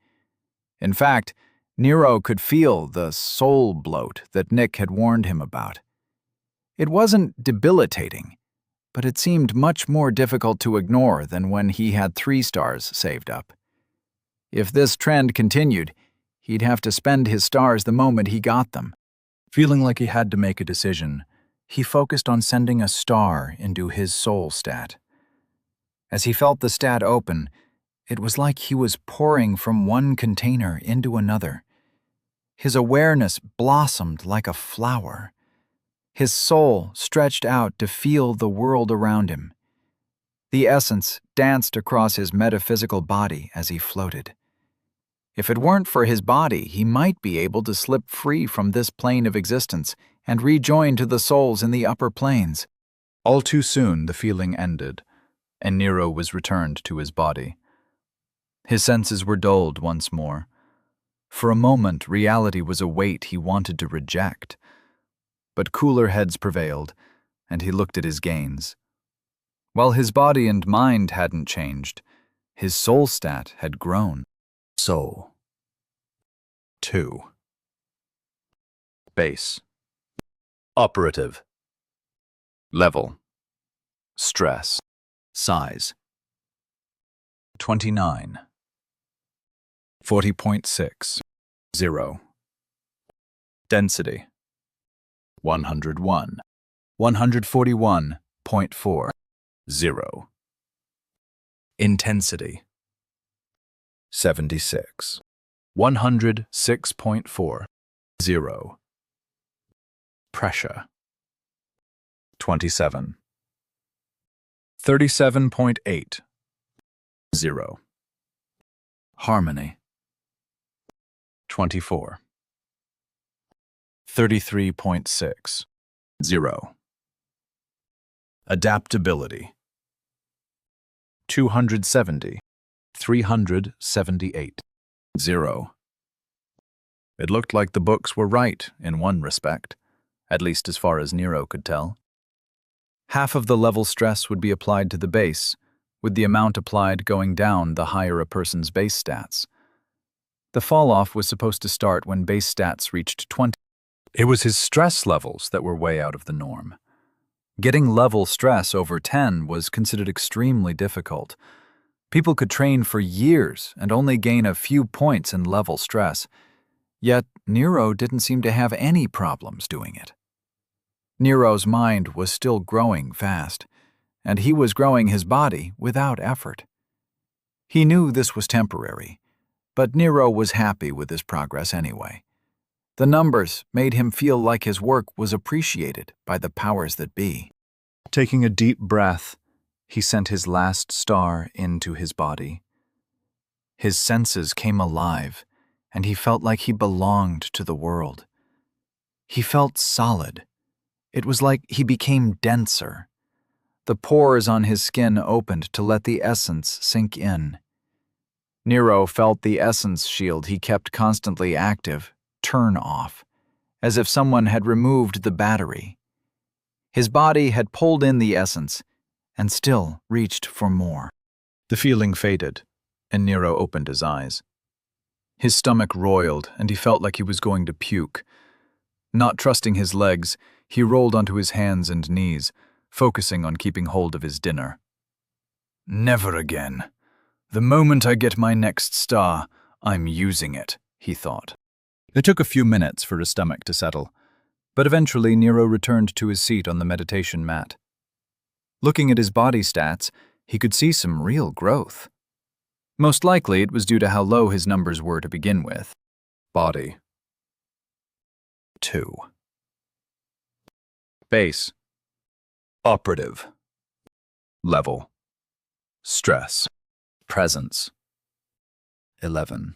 In fact, Nero could feel the soul bloat that Nick had warned him about. It wasn't debilitating, but it seemed much more difficult to ignore than when he had 3 stars saved up. If this trend continued, he'd have to spend his stars the moment he got them. Feeling like he had to make a decision, he focused on sending a star into his soul stat. As he felt the stat open, it was like he was pouring from one container into another. His awareness blossomed like a flower. His soul stretched out to feel the world around him. The essence danced across his metaphysical body as he floated. If it weren't for his body, he might be able to slip free from this plane of existence and rejoin to the souls in the upper planes. All too soon, the feeling ended, and Nero was returned to his body. His senses were dulled once more. For a moment, reality was a weight he wanted to reject. But cooler heads prevailed, and he looked at his gains. While his body and mind hadn't changed, his soul stat had grown. Soul. 2. Base. Operative. Level. Stress. Size. 29. 40.6. 0. Density. 101. 141.4. 0. Intensity. 76. 106.4. 0. Pressure. 27. 37.8. 0. Harmony. 24. 33.6. 0. Adaptability. 270. 378. 0. It looked like the books were right in one respect, at least as far as Nero could tell. Half of the level stress would be applied to the base, with the amount applied going down the higher a person's base stats. The fall-off was supposed to start when base stats reached 20. It was his stress levels that were way out of the norm. Getting level stress over 10 was considered extremely difficult. People could train for years and only gain a few points in level stress. Yet Nero didn't seem to have any problems doing it. Nero's mind was still growing fast, and he was growing his body without effort. He knew this was temporary, but Nero was happy with his progress anyway. The numbers made him feel like his work was appreciated by the powers that be. Taking a deep breath, he sent his last star into his body. His senses came alive, and he felt like he belonged to the world. He felt solid. It was like he became denser. The pores on his skin opened to let the essence sink in. Nero felt the essence shield he kept constantly active turn off, as if someone had removed the battery. His body had pulled in the essence and still reached for more. The feeling faded, and Nero opened his eyes. His stomach roiled, and he felt like he was going to puke. Not trusting his legs, he rolled onto his hands and knees, focusing on keeping hold of his dinner. Never again. The moment I get my next star, I'm using it, he thought. It took a few minutes for his stomach to settle, but eventually Nero returned to his seat on the meditation mat. Looking at his body stats, he could see some real growth. Most likely it was due to how low his numbers were to begin with. Body. 2. Base. Operative. Level. Stress. Presence. 11.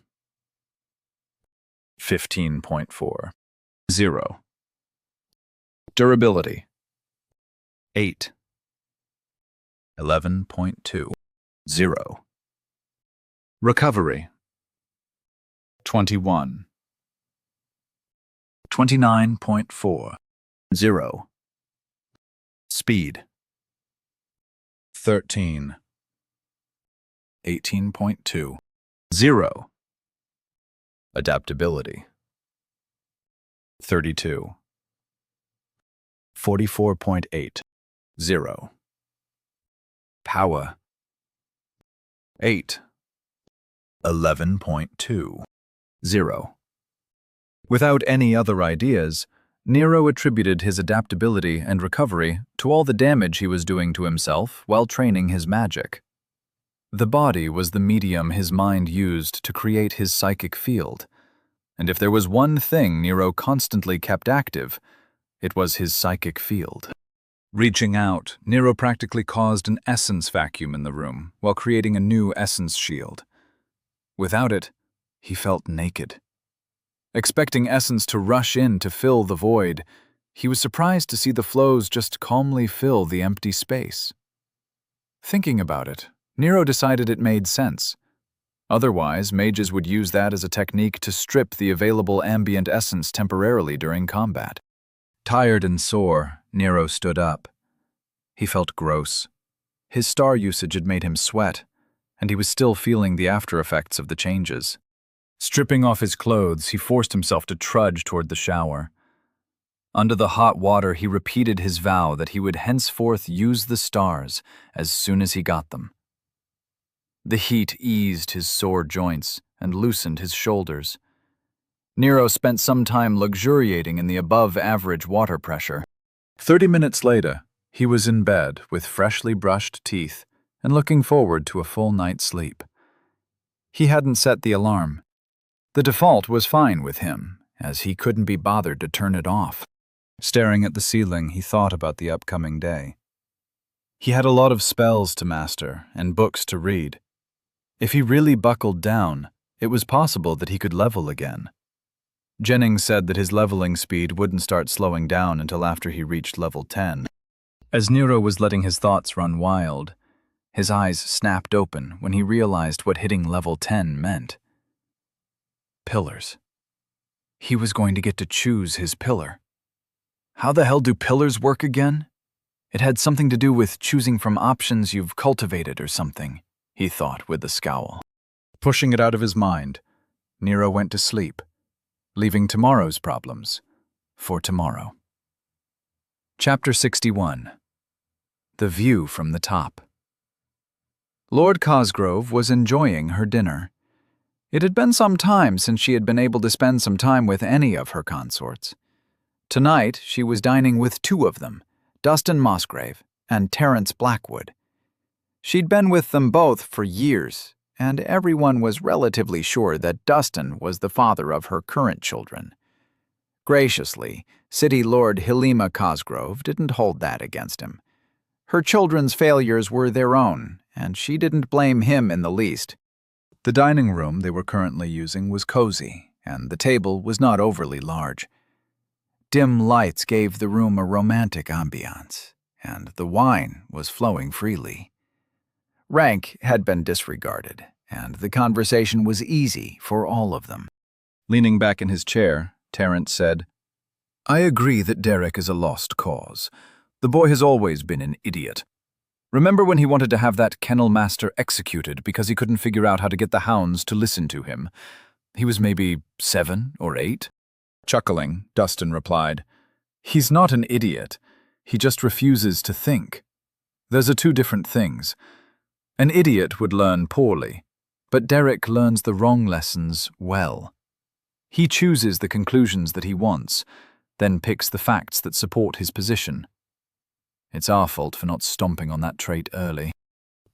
15.4. 0. Durability. 8. 11.2. 0. Recovery. 21. 29.4. 0. Speed. 13. 18.2. 0. Adaptability. 32. 44.8. 0. Power. 8. 11.2. 0. Without any other ideas, Nero attributed his adaptability and recovery to all the damage he was doing to himself while training his magic. The body was the medium his mind used to create his psychic field, and if there was one thing Nero constantly kept active, it was his psychic field. Reaching out, Nero practically caused an essence vacuum in the room while creating a new essence shield. Without it, he felt naked. Expecting essence to rush in to fill the void, he was surprised to see the flows just calmly fill the empty space. Thinking about it, Nero decided it made sense. Otherwise, mages would use that as a technique to strip the available ambient essence temporarily during combat. Tired and sore, Nero stood up. He felt gross. His star usage had made him sweat, and he was still feeling the after effects of the changes. Stripping off his clothes, he forced himself to trudge toward the shower. Under the hot water, he repeated his vow that he would henceforth use the stars as soon as he got them. The heat eased his sore joints and loosened his shoulders. Nero spent some time luxuriating in the above-average water pressure. 30 minutes later, he was in bed with freshly brushed teeth and looking forward to a full night's sleep. He hadn't set the alarm. The default was fine with him, as he couldn't be bothered to turn it off. Staring at the ceiling, he thought about the upcoming day. He had a lot of spells to master and books to read. If he really buckled down, it was possible that he could level again. Jennings said that his leveling speed wouldn't start slowing down until after he reached level 10. As Nero was letting his thoughts run wild, his eyes snapped open when he realized what hitting level 10 meant. Pillars. He was going to get to choose his pillar. How the hell do pillars work again? It had something to do with choosing from options you've cultivated or something, he thought with a scowl. Pushing it out of his mind, Nero went to sleep, leaving tomorrow's problems for tomorrow. Chapter 61. The View from the Top. Lord Cosgrove was enjoying her dinner. It had been some time since she had been able to spend some time with any of her consorts. Tonight, she was dining with two of them, Dustin Mosgrave and Terence Blackwood. She'd been with them both for years, and everyone was relatively sure that Dustin was the father of her current children. Graciously, City Lord Hilima Cosgrove didn't hold that against him. Her children's failures were their own, and she didn't blame him in the least. The dining room they were currently using was cozy, and the table was not overly large. Dim lights gave the room a romantic ambiance, and the wine was flowing freely. Rank had been disregarded, and the conversation was easy for all of them. Leaning back in his chair, Terence said, "I agree that Derek is a lost cause. The boy has always been an idiot. Remember when he wanted to have that kennel master executed because he couldn't figure out how to get the hounds to listen to him? He was maybe 7 or 8? Chuckling, Dustin replied, "He's not an idiot. He just refuses to think. Those are two different things. An idiot would learn poorly, but Derek learns the wrong lessons well. He chooses the conclusions that he wants, then picks the facts that support his position. It's our fault for not stomping on that trait early."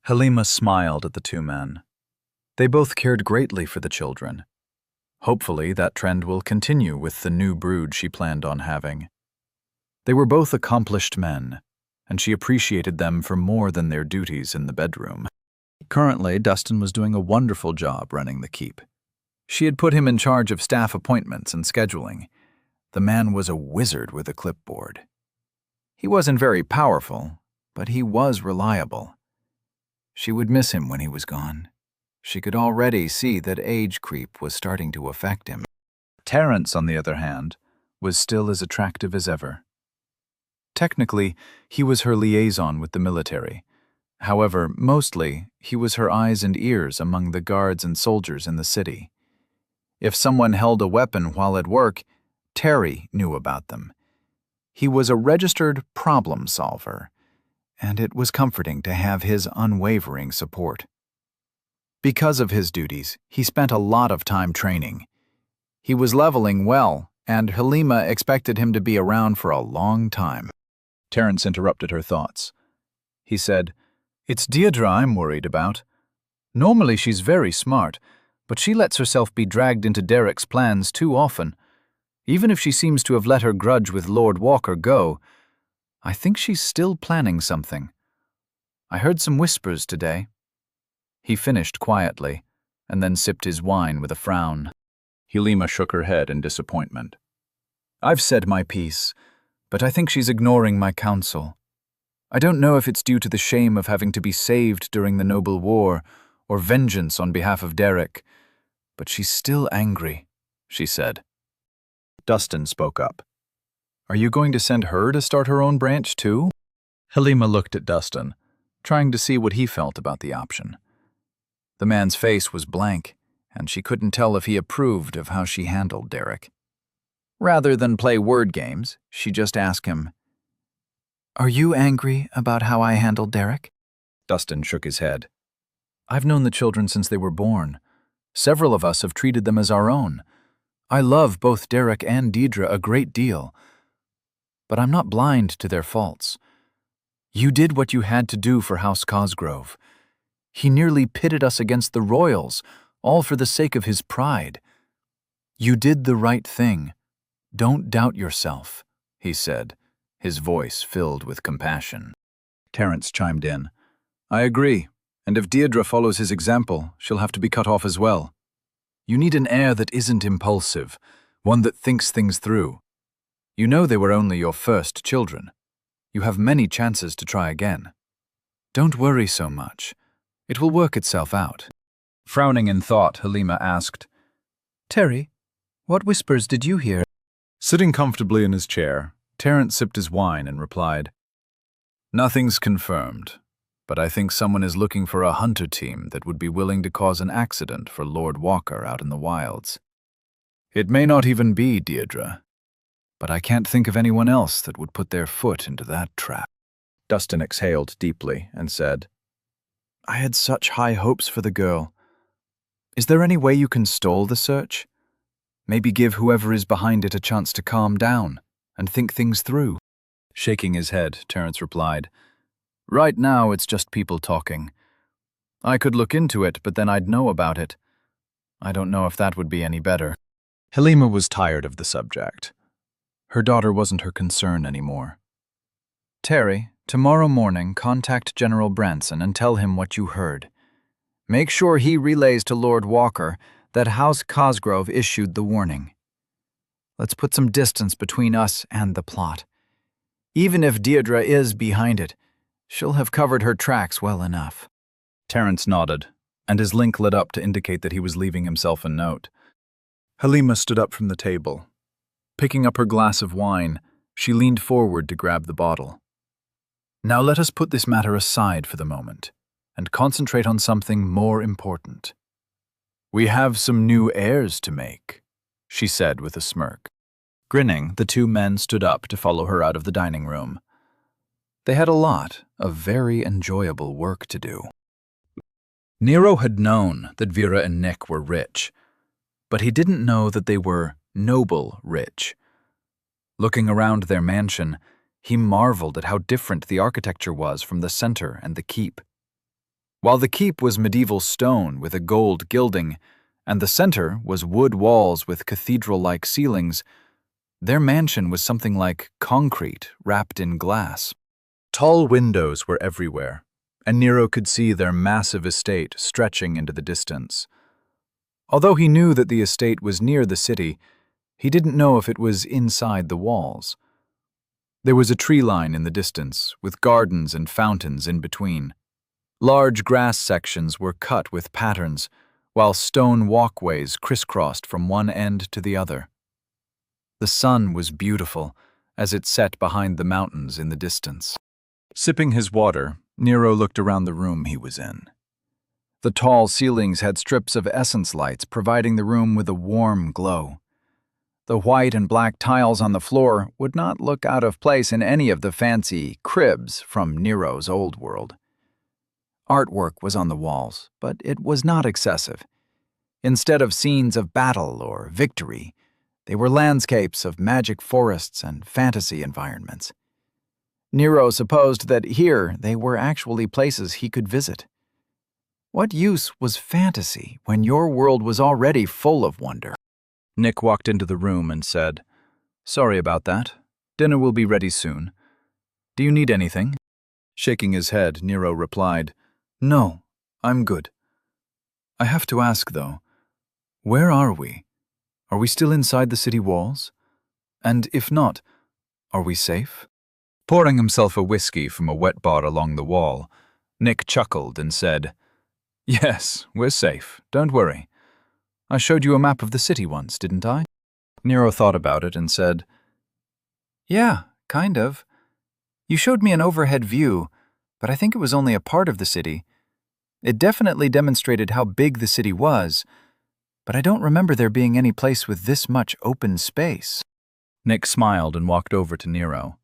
Halima smiled at the two men. They both cared greatly for the children. Hopefully that trend will continue with the new brood she planned on having. They were both accomplished men, and she appreciated them for more than their duties in the bedroom. Currently, Dustin was doing a wonderful job running the keep. She had put him in charge of staff appointments and scheduling. The man was a wizard with a clipboard. He wasn't very powerful, but he was reliable. She would miss him when he was gone. She could already see that age creep was starting to affect him. Terence, on the other hand, was still as attractive as ever. Technically, he was her liaison with the military. However, mostly, he was her eyes and ears among the guards and soldiers in the city. If someone held a weapon while at work, Terry knew about them. He was a registered problem solver, and it was comforting to have his unwavering support. Because of his duties, he spent a lot of time training. He was leveling well, and Halima expected him to be around for a long time. Terence interrupted her thoughts. He said, "It's Deirdre I'm worried about. Normally she's very smart, but she lets herself be dragged into Derek's plans too often. Even if she seems to have let her grudge with Lord Walker go, I think she's still planning something. I heard some whispers today." He finished quietly, and then sipped his wine with a frown. Halima shook her head in disappointment. "I've said my piece, but I think she's ignoring my counsel. I don't know if it's due to the shame of having to be saved during the Noble War, or vengeance on behalf of Derek, but she's still angry," she said. Dustin spoke up. "Are you going to send her to start her own branch too?" Halima looked at Dustin, trying to see what he felt about the option. The man's face was blank, and she couldn't tell if he approved of how she handled Derek. Rather than play word games, she just asked him, "Are you angry about how I handled Derek?" Dustin shook his head. "I've known the children since they were born. Several of us have treated them as our own. I love both Derek and Deirdre a great deal, but I'm not blind to their faults. You did what you had to do for House Cosgrove. He nearly pitted us against the royals, all for the sake of his pride. You did the right thing. Don't doubt yourself," he said, his voice filled with compassion. Terence chimed in. "I agree, and if Deirdre follows his example, she'll have to be cut off as well. You need an heir that isn't impulsive, one that thinks things through. You know they were only your first children. You have many chances to try again. Don't worry so much. It will work itself out." Frowning in thought, Halima asked, "Terry, what whispers did you hear?" Sitting comfortably in his chair, Terence sipped his wine and replied, "Nothing's confirmed, but I think someone is looking for a hunter team that would be willing to cause an accident for Lord Walker out in the wilds. It may not even be Deirdre, but I can't think of anyone else that would put their foot into that trap." Dustin exhaled deeply and said, "I had such high hopes for the girl. Is there any way you can stall the search? Maybe give whoever is behind it a chance to calm down and think things through?" Shaking his head, Terence replied, "Right now it's just people talking. I could look into it, but then I'd know about it. I don't know if that would be any better." Halima was tired of the subject. Her daughter wasn't her concern anymore. "Terry, Tomorrow morning, contact General Branson and tell him what you heard. Make sure he relays to Lord Walker that House Cosgrove issued the warning. Let's put some distance between us and the plot. Even if Deirdre is behind it, she'll have covered her tracks well enough." Terence nodded, and his link lit up to indicate that he was leaving himself a note. Halima stood up from the table. Picking up her glass of wine, she leaned forward to grab the bottle. "Now let us put this matter aside for the moment and concentrate on something more important. We have some new heirs to make," she said with a smirk. Grinning, the two men stood up to follow her out of the dining room. They had a lot of very enjoyable work to do. Nero had known that Vera and Nick were rich, but he didn't know that they were noble rich. Looking around their mansion, he marveled at how different the architecture was from the center and the keep. While the keep was medieval stone with a gold gilding, and the center was wood walls with cathedral-like ceilings, their mansion was something like concrete wrapped in glass. Tall windows were everywhere, and Nero could see their massive estate stretching into the distance. Although he knew that the estate was near the city, he didn't know if it was inside the walls. There was a tree line in the distance, with gardens and fountains in between. Large grass sections were cut with patterns, while stone walkways crisscrossed from one end to the other. The sun was beautiful as it set behind the mountains in the distance. Sipping his water, Nero looked around the room he was in. The tall ceilings had strips of essence lights providing the room with a warm glow. The white and black tiles on the floor would not look out of place in any of the fancy cribs from Nero's old world. Artwork was on the walls, but it was not excessive. Instead of scenes of battle or victory, they were landscapes of magic forests and fantasy environments. Nero supposed that here they were actually places he could visit. What use was fantasy when your world was already full of wonder? Nick walked into the room and said, "Sorry about that. Dinner will be ready soon. Do you need anything?" Shaking his head, Nero replied, "No, I'm good. I have to ask, though, where are we? Are we still inside the city walls? And if not, are we safe?" Pouring himself a whiskey from a wet bar along the wall, Nick chuckled and said, "Yes, we're safe. Don't worry. I showed you a map of the city once, didn't I?" Nero thought about it and said, "Yeah, kind of. You showed me an overhead view, but I think it was only a part of the city. It definitely demonstrated how big the city was, but I don't remember there being any place with this much open space." Nick smiled and walked over to Nero.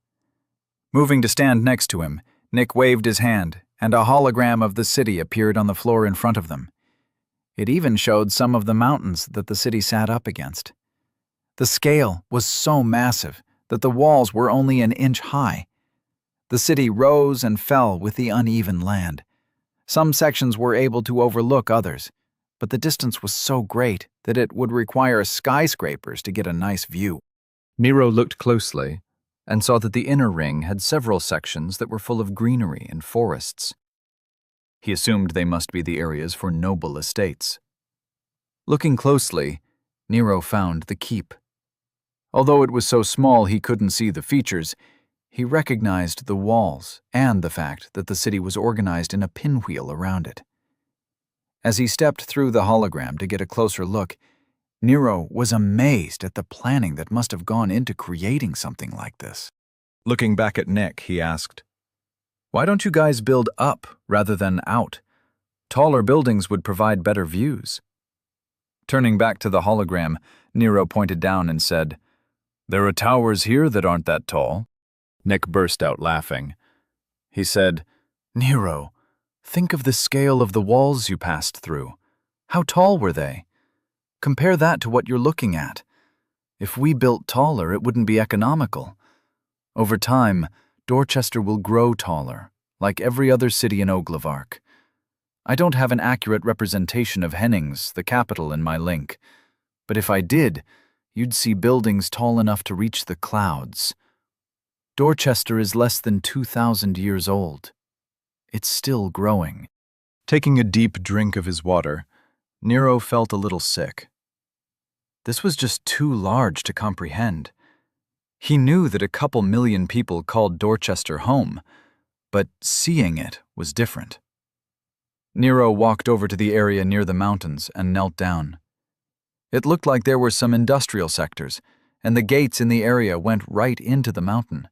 Moving to stand next to him, Nick waved his hand, and a hologram of the city appeared on the floor in front of them. It even showed some of the mountains that the city sat up against. The scale was so massive that the walls were only an inch high. The city rose and fell with the uneven land. Some sections were able to overlook others, but the distance was so great that it would require skyscrapers to get a nice view. Nero looked closely and saw that the inner ring had several sections that were full of greenery and forests. He assumed they must be the areas for noble estates. Looking closely, Nero found the keep. Although it was so small he couldn't see the features, he recognized the walls and the fact that the city was organized in a pinwheel around it. As he stepped through the hologram to get a closer look, Nero was amazed at the planning that must have gone into creating something like this. Looking back at Nick, he asked, "Why don't you guys build up rather than out? Taller buildings would provide better views." Turning back to the hologram, Nero pointed down and said, "There are towers here that aren't that tall." Nick burst out laughing. He said, "Nero, think of the scale of the walls you passed through. How tall were they? Compare that to what you're looking at. If we built taller, it wouldn't be economical. Over time, Dorchester will grow taller, like every other city in Oglevark. I don't have an accurate representation of Hennings, the capital, in my link, but if I did, you'd see buildings tall enough to reach the clouds." Dorchester is less than 2,000 years old. It's still growing. Taking a deep drink of his water, Nero felt a little sick. This was just too large to comprehend. He knew that a couple million people called Dorchester home, but seeing it was different. Nero walked over to the area near the mountains and knelt down. It looked like there were some industrial sectors, and the gates in the area went right into the mountain.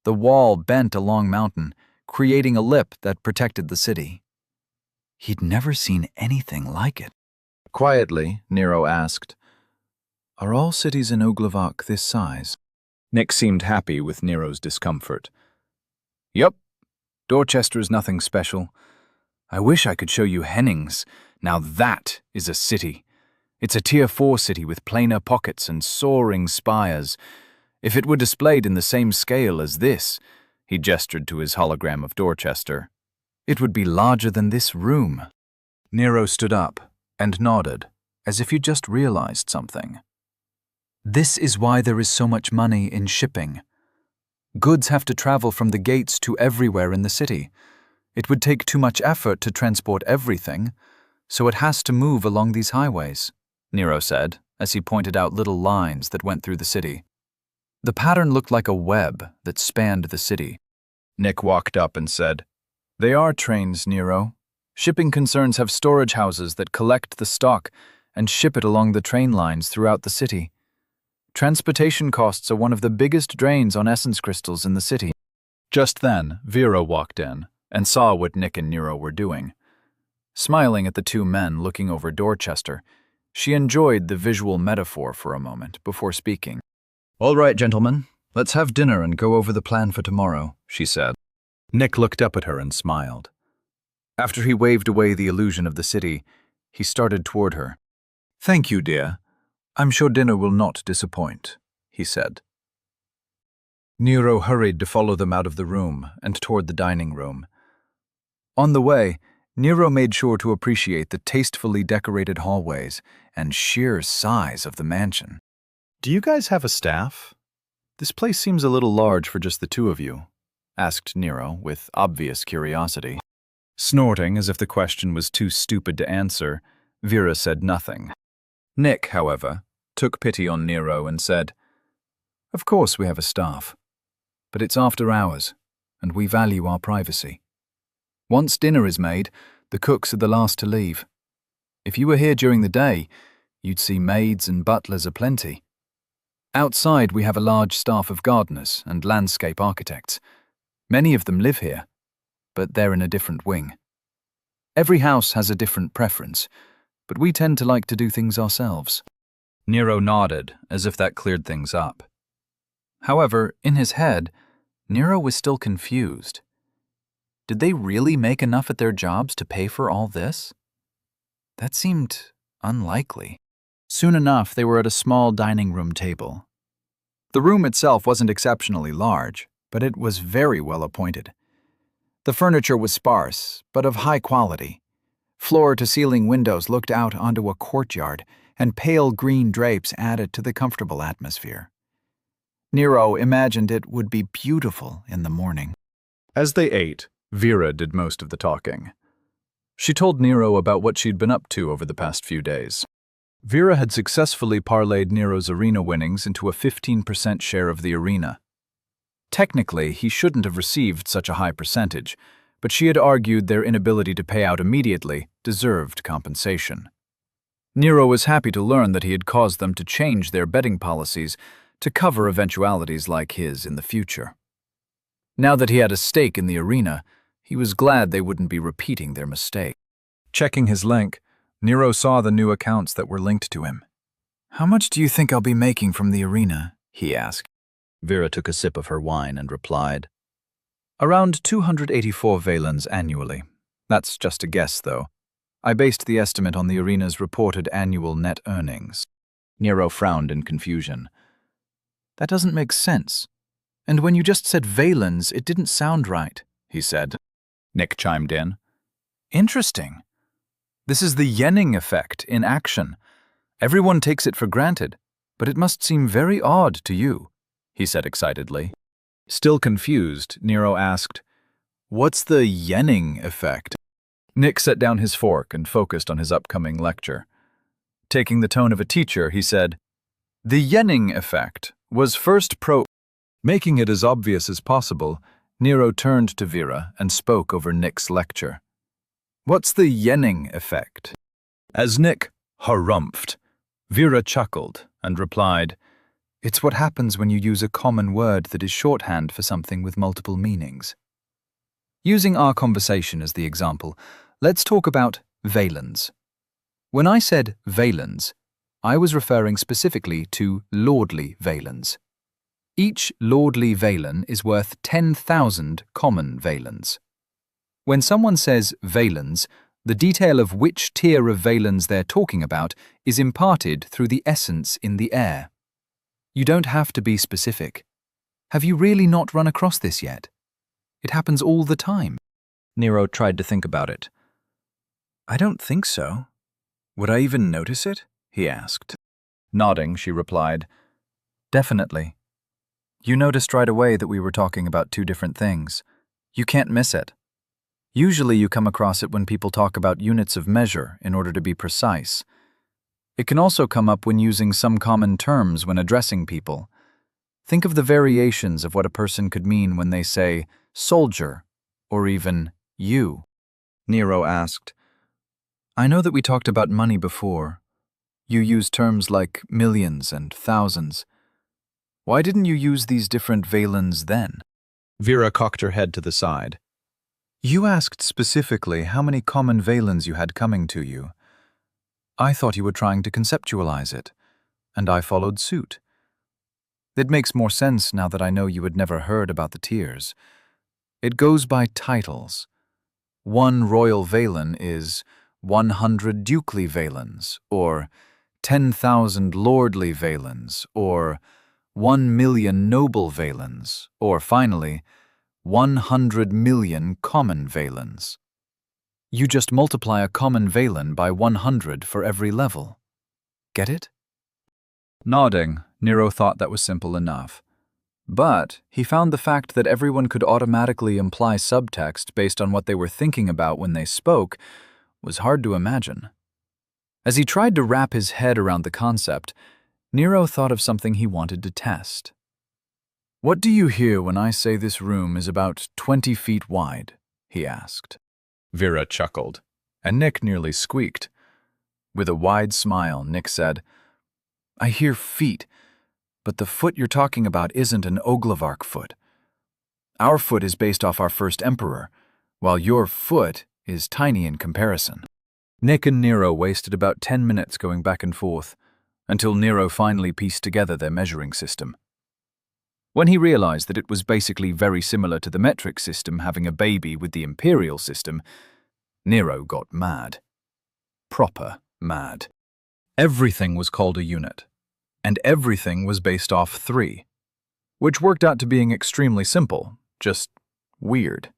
The wall bent along mountain, creating a lip that protected the city. He'd never seen anything like it. Quietly, Nero asked, "Are all cities in Oglavak this size?" Nick seemed happy with Nero's discomfort. "Yup, Dorchester is nothing special. I wish I could show you Hennings. Now that is a city. It's a Tier 4 city with planar pockets and soaring spires. If it were displayed in the same scale as this," he gestured to his hologram of Dorchester, "it would be larger than this room." Nero stood up and nodded, as if he just realized something. This is why there is so much money in shipping. Goods have to travel from the gates to everywhere in the city. It would take too much effort to transport everything, so it has to move along these highways, Nero said, as he pointed out little lines that went through the city. The pattern looked like a web that spanned the city. Nick walked up and said, "They are trains, Nero. Shipping concerns have storage houses that collect the stock and ship it along the train lines throughout the city. Transportation costs are one of the biggest drains on essence crystals in the city." Just then, Vera walked in and saw what Nick and Nero were doing. Smiling at the two men looking over Dorchester, she enjoyed the visual metaphor for a moment before speaking. "All right, gentlemen, let's have dinner and go over the plan for tomorrow," she said. Nick looked up at her and smiled. After he waved away the illusion of the city, he started toward her. "Thank you, dear. I'm sure dinner will not disappoint," he said. Nero hurried to follow them out of the room and toward the dining room. On the way, Nero made sure to appreciate the tastefully decorated hallways and sheer size of the mansion. "Do you guys have a staff? This place seems a little large for just the two of you," asked Nero with obvious curiosity. Snorting as if the question was too stupid to answer, Vera said nothing. Nick, however, took pity on Nero and said, "Of course we have a staff, but it's after hours, and we value our privacy. Once dinner is made, the cooks are the last to leave. If you were here during the day, you'd see maids and butlers aplenty. Outside we have a large staff of gardeners and landscape architects. Many of them live here, but they're in a different wing. Every house has a different preference, but we tend to like to do things ourselves." Nero nodded, as if that cleared things up. However, in his head, Nero was still confused. Did they really make enough at their jobs to pay for all this? That seemed unlikely. Soon enough, they were at a small dining room table. The room itself wasn't exceptionally large, but it was very well appointed. The furniture was sparse, but of high quality. Floor-to-ceiling windows looked out onto a courtyard, and pale green drapes added to the comfortable atmosphere. Nero imagined it would be beautiful in the morning. As they ate, Vera did most of the talking. She told Nero about what she'd been up to over the past few days. Vera had successfully parlayed Nero's arena winnings into a 15% share of the arena. Technically, he shouldn't have received such a high percentage, but she had argued their inability to pay out immediately deserved compensation. Nero was happy to learn that he had caused them to change their betting policies to cover eventualities like his in the future. Now that he had a stake in the arena, he was glad they wouldn't be repeating their mistake. Checking his link, Nero saw the new accounts that were linked to him. "How much do you think I'll be making from the arena?" he asked. Vera took a sip of her wine and replied, "Around 284 valens annually. That's just a guess, though. I based the estimate on the arena's reported annual net earnings." Nero frowned in confusion. "That doesn't make sense. And when you just said valens, it didn't sound right," he said. Nick chimed in. "Interesting. This is the yenning effect in action. Everyone takes it for granted, but it must seem very odd to you," he said excitedly. Still confused, Nero asked, "What's the yenning effect?" Nick set down his fork and focused on his upcoming lecture. Taking the tone of a teacher, he said, "The yenning effect was first Making it as obvious as possible, Nero turned to Vera and spoke over Nick's lecture. "What's the yenning effect?" As Nick harumphed, Vera chuckled and replied, "It's what happens when you use a common word that is shorthand for something with multiple meanings." Using our conversation as the example, let's talk about valens. When I said valens, I was referring specifically to lordly valens. Each lordly valen is worth 10,000 common valens. When someone says valens, the detail of which tier of valens they're talking about is imparted through the essence in the air. You don't have to be specific. Have you really not run across this yet? It happens all the time. Nero tried to think about it. "I don't think so. Would I even notice it?" he asked. Nodding, she replied, "Definitely. You noticed right away that we were talking about two different things. You can't miss it. Usually you come across it when people talk about units of measure in order to be precise. It can also come up when using some common terms when addressing people. Think of the variations of what a person could mean when they say soldier or even you." Nero asked, "I know that we talked about money before. You use terms like millions and thousands. Why didn't you use these different valens then?" Vera cocked her head to the side. "You asked specifically how many common valens you had coming to you. I thought you were trying to conceptualize it, and I followed suit. It makes more sense now that I know you had never heard about the tiers. It goes by titles. One royal valen is 100 dukely valens, or 10,000 lordly valens, or 1,000,000 noble valens, or finally, 100 million common valens. You just multiply a common valen by 100 for every level. Get it?" Nodding, Nero thought that was simple enough. But he found the fact that everyone could automatically imply subtext based on what they were thinking about when they spoke was hard to imagine. As he tried to wrap his head around the concept, Nero thought of something he wanted to test. "What do you hear when I say this room is about 20 feet wide?" he asked. Vera chuckled, and Nick nearly squeaked. With a wide smile, Nick said, "I hear feet, but the foot you're talking about isn't an Oglavark foot. Our foot is based off our first emperor, while your foot is tiny in comparison." Nick and Nero wasted about 10 minutes going back and forth, until Nero finally pieced together their measuring system. When he realized that it was basically very similar to the metric system having a baby with the imperial system, Nero got mad. Proper mad. Everything was called a unit, and everything was based off 3, which worked out to being extremely simple, just weird.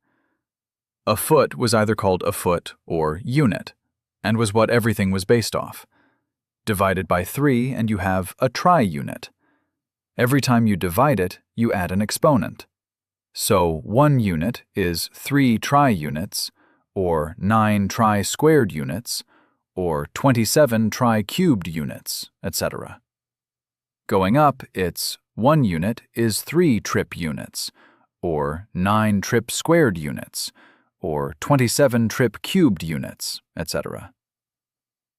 A foot was either called a foot or unit, and was what everything was based off. Divide it by 3 and you have a tri-unit. Every time you divide it, you add an exponent. So 1 unit is 3 tri-units, or 9 tri-squared units, or 27 tri-cubed units, etc. Going up, it's 1 unit is 3 trip units, or 9 trip squared units, or 27 trip cubed units, etc.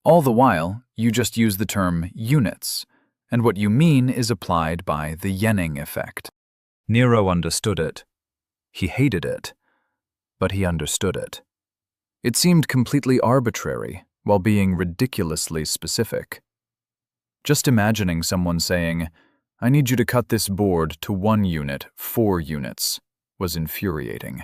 All the while, you just use the term units, and what you mean is applied by the yenning effect. Nero understood it. He hated it, but he understood it. It seemed completely arbitrary, while being ridiculously specific. Just imagining someone saying, "I need you to cut this board to 1 unit, 4 units, was infuriating.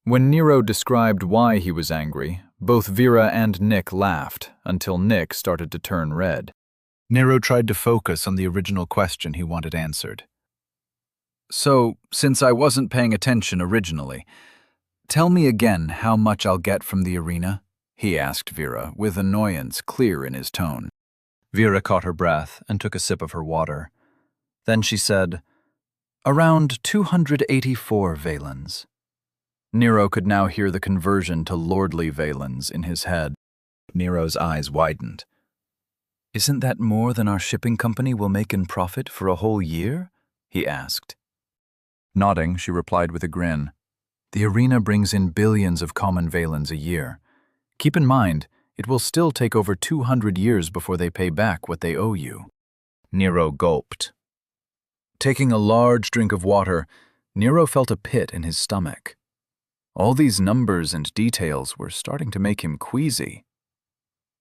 When Nero described why he was angry, both Vera and Nick laughed until Nick started to turn red. Nero tried to focus on the original question he wanted answered. "So, since I wasn't paying attention originally, tell me again how much I'll get from the arena?" he asked Vera, with annoyance clear in his tone. Vera caught her breath and took a sip of her water. Then she said, Around 284 Valens. Nero could now hear the conversion to lordly Valens in his head. Nero's eyes widened. Isn't that more than our shipping company will make in profit for a whole year? He asked. Nodding, she replied with a grin. The arena brings in billions of common Valens a year. Keep in mind, it will still take over 200 years before they pay back what they owe you. Nero gulped. Taking a large drink of water, Nero felt a pit in his stomach. All these numbers and details were starting to make him queasy.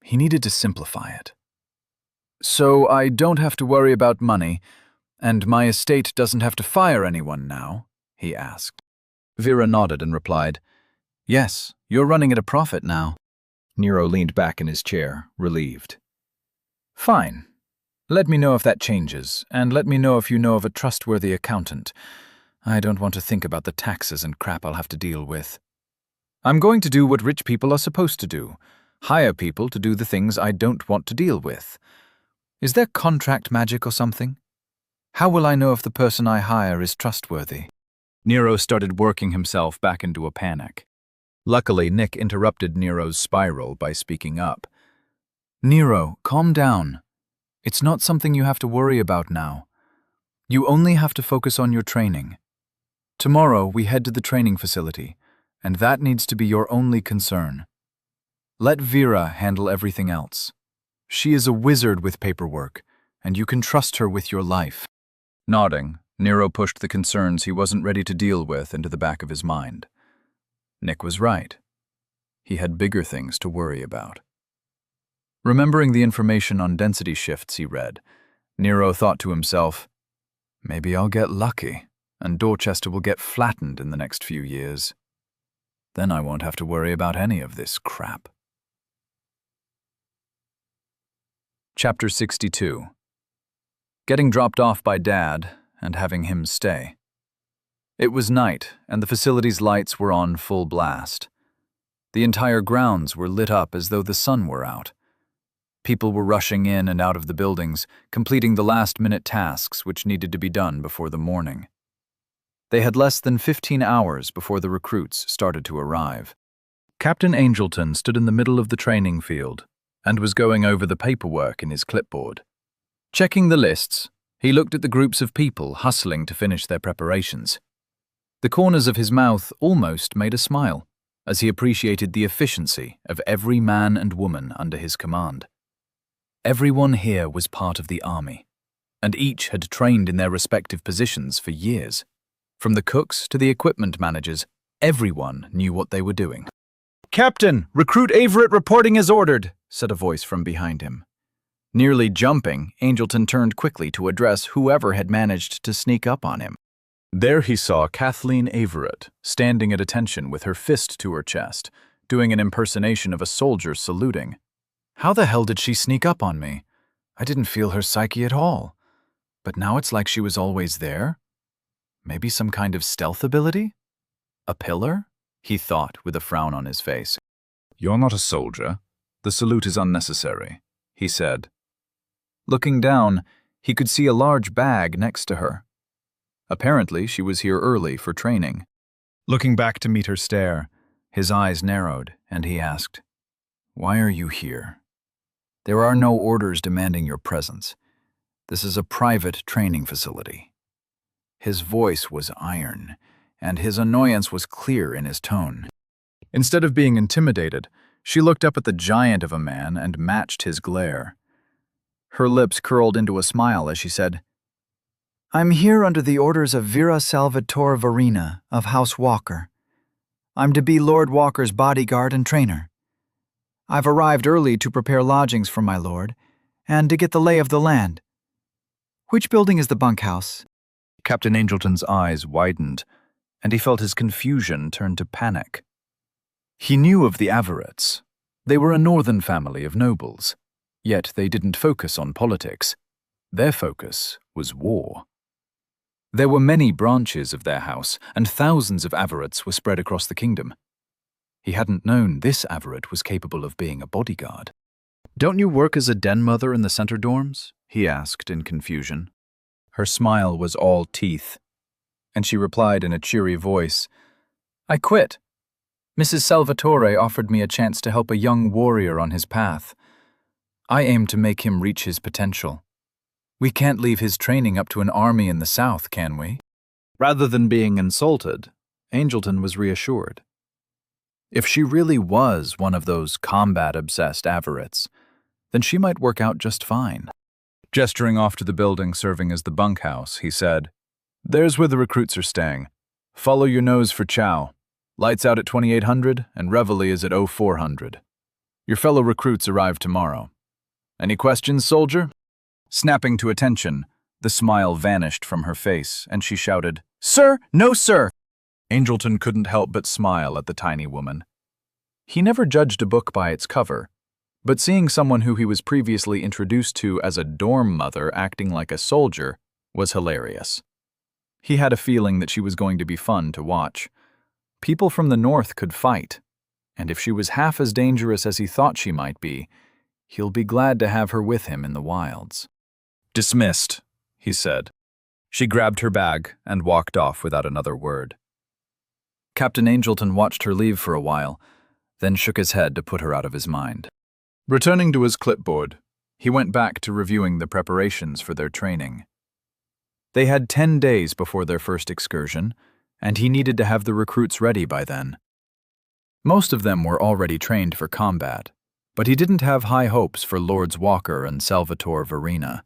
He needed to simplify it. So I don't have to worry about money, and my estate doesn't have to fire anyone now? He asked. Vera nodded and replied, Yes, you're running at a profit now. Nero leaned back in his chair, relieved. Fine. Let me know if that changes, and let me know if you know of a trustworthy accountant. I don't want to think about the taxes and crap I'll have to deal with. I'm going to do what rich people are supposed to do. Hire people to do the things I don't want to deal with. Is there contract magic or something? How will I know if the person I hire is trustworthy? Nero started working himself back into a panic. Luckily, Nick interrupted Nero's spiral by speaking up. Nero, calm down. It's not something you have to worry about now. You only have to focus on your training. Tomorrow, we head to the training facility, and that needs to be your only concern. Let Vera handle everything else. She is a wizard with paperwork, and you can trust her with your life. Nodding, Nero pushed the concerns he wasn't ready to deal with into the back of his mind. Nick was right. He had bigger things to worry about. Remembering the information on density shifts he read, Nero thought to himself, maybe I'll get lucky, and Dorchester will get flattened in the next few years. Then I won't have to worry about any of this crap. Chapter 62. Getting dropped off by Dad and having him stay. It was night, and the facility's lights were on full blast. The entire grounds were lit up as though the sun were out. People were rushing in and out of the buildings, completing the last-minute tasks which needed to be done before the morning. They had less than 15 hours before the recruits started to arrive. Captain Angelton stood in the middle of the training field and was going over the paperwork in his clipboard. Checking the lists, he looked at the groups of people hustling to finish their preparations. The corners of his mouth almost made a smile, as he appreciated the efficiency of every man and woman under his command. Everyone here was part of the army, and each had trained in their respective positions for years. From the cooks to the equipment managers, everyone knew what they were doing. "Captain, Recruit Averett reporting as ordered," said a voice from behind him. Nearly jumping, Angelton turned quickly to address whoever had managed to sneak up on him. There he saw Kathleen Averett, standing at attention with her fist to her chest, doing an impersonation of a soldier saluting. How the hell did she sneak up on me? I didn't feel her psyche at all. But now it's like she was always there? Maybe some kind of stealth ability? A pillar? He thought with a frown on his face. You're not a soldier. The salute is unnecessary, he said. Looking down, he could see a large bag next to her. Apparently, she was here early for training. Looking back to meet her stare, his eyes narrowed, and he asked, "Why are you here? There are no orders demanding your presence. This is a private training facility." His voice was iron, and his annoyance was clear in his tone. Instead of being intimidated, she looked up at the giant of a man and matched his glare. Her lips curled into a smile as she said, "I'm here under the orders of Vera Salvatore Varina of House Walker. I'm to be Lord Walker's bodyguard and trainer. I've arrived early to prepare lodgings for my lord, and to get the lay of the land. Which building is the bunkhouse?" Captain Angelton's eyes widened, and he felt his confusion turn to panic. He knew of the Averetts. They were a northern family of nobles, yet they didn't focus on politics. Their focus was war. There were many branches of their house, and thousands of Averetts were spread across the kingdom. He hadn't known this Averett was capable of being a bodyguard. "Don't you work as a den mother in the center dorms?" he asked in confusion. Her smile was all teeth. and she replied in a cheery voice, "I quit. Mrs. Salvatore offered me a chance to help a young warrior on his path. I aim to make him reach his potential. We can't leave his training up to an army in the south, can we?" Rather than being insulted, Angelton was reassured. If she really was one of those combat-obsessed avarites, then she might work out just fine. Gesturing off to the building serving as the bunkhouse, he said, "There's where the recruits are staying. Follow your nose for chow. Lights out at 2800 and reveille is at 0400. Your fellow recruits arrive tomorrow. Any questions, soldier?" Snapping to attention, the smile vanished from her face, and she shouted, "Sir, no sir!" Angelton couldn't help but smile at the tiny woman. He never judged a book by its cover, but seeing someone who he was previously introduced to as a dorm mother acting like a soldier was hilarious. He had a feeling that she was going to be fun to watch. People from the north could fight, and if she was half as dangerous as he thought she might be, he'll be glad to have her with him in the wilds. "Dismissed," he said. She grabbed her bag and walked off without another word. Captain Angelton watched her leave for a while, then shook his head to put her out of his mind. Returning to his clipboard, he went back to reviewing the preparations for their training. They had 10 days before their first excursion, and he needed to have the recruits ready by then. Most of them were already trained for combat, but he didn't have high hopes for Lords Walker and Salvatore Verena.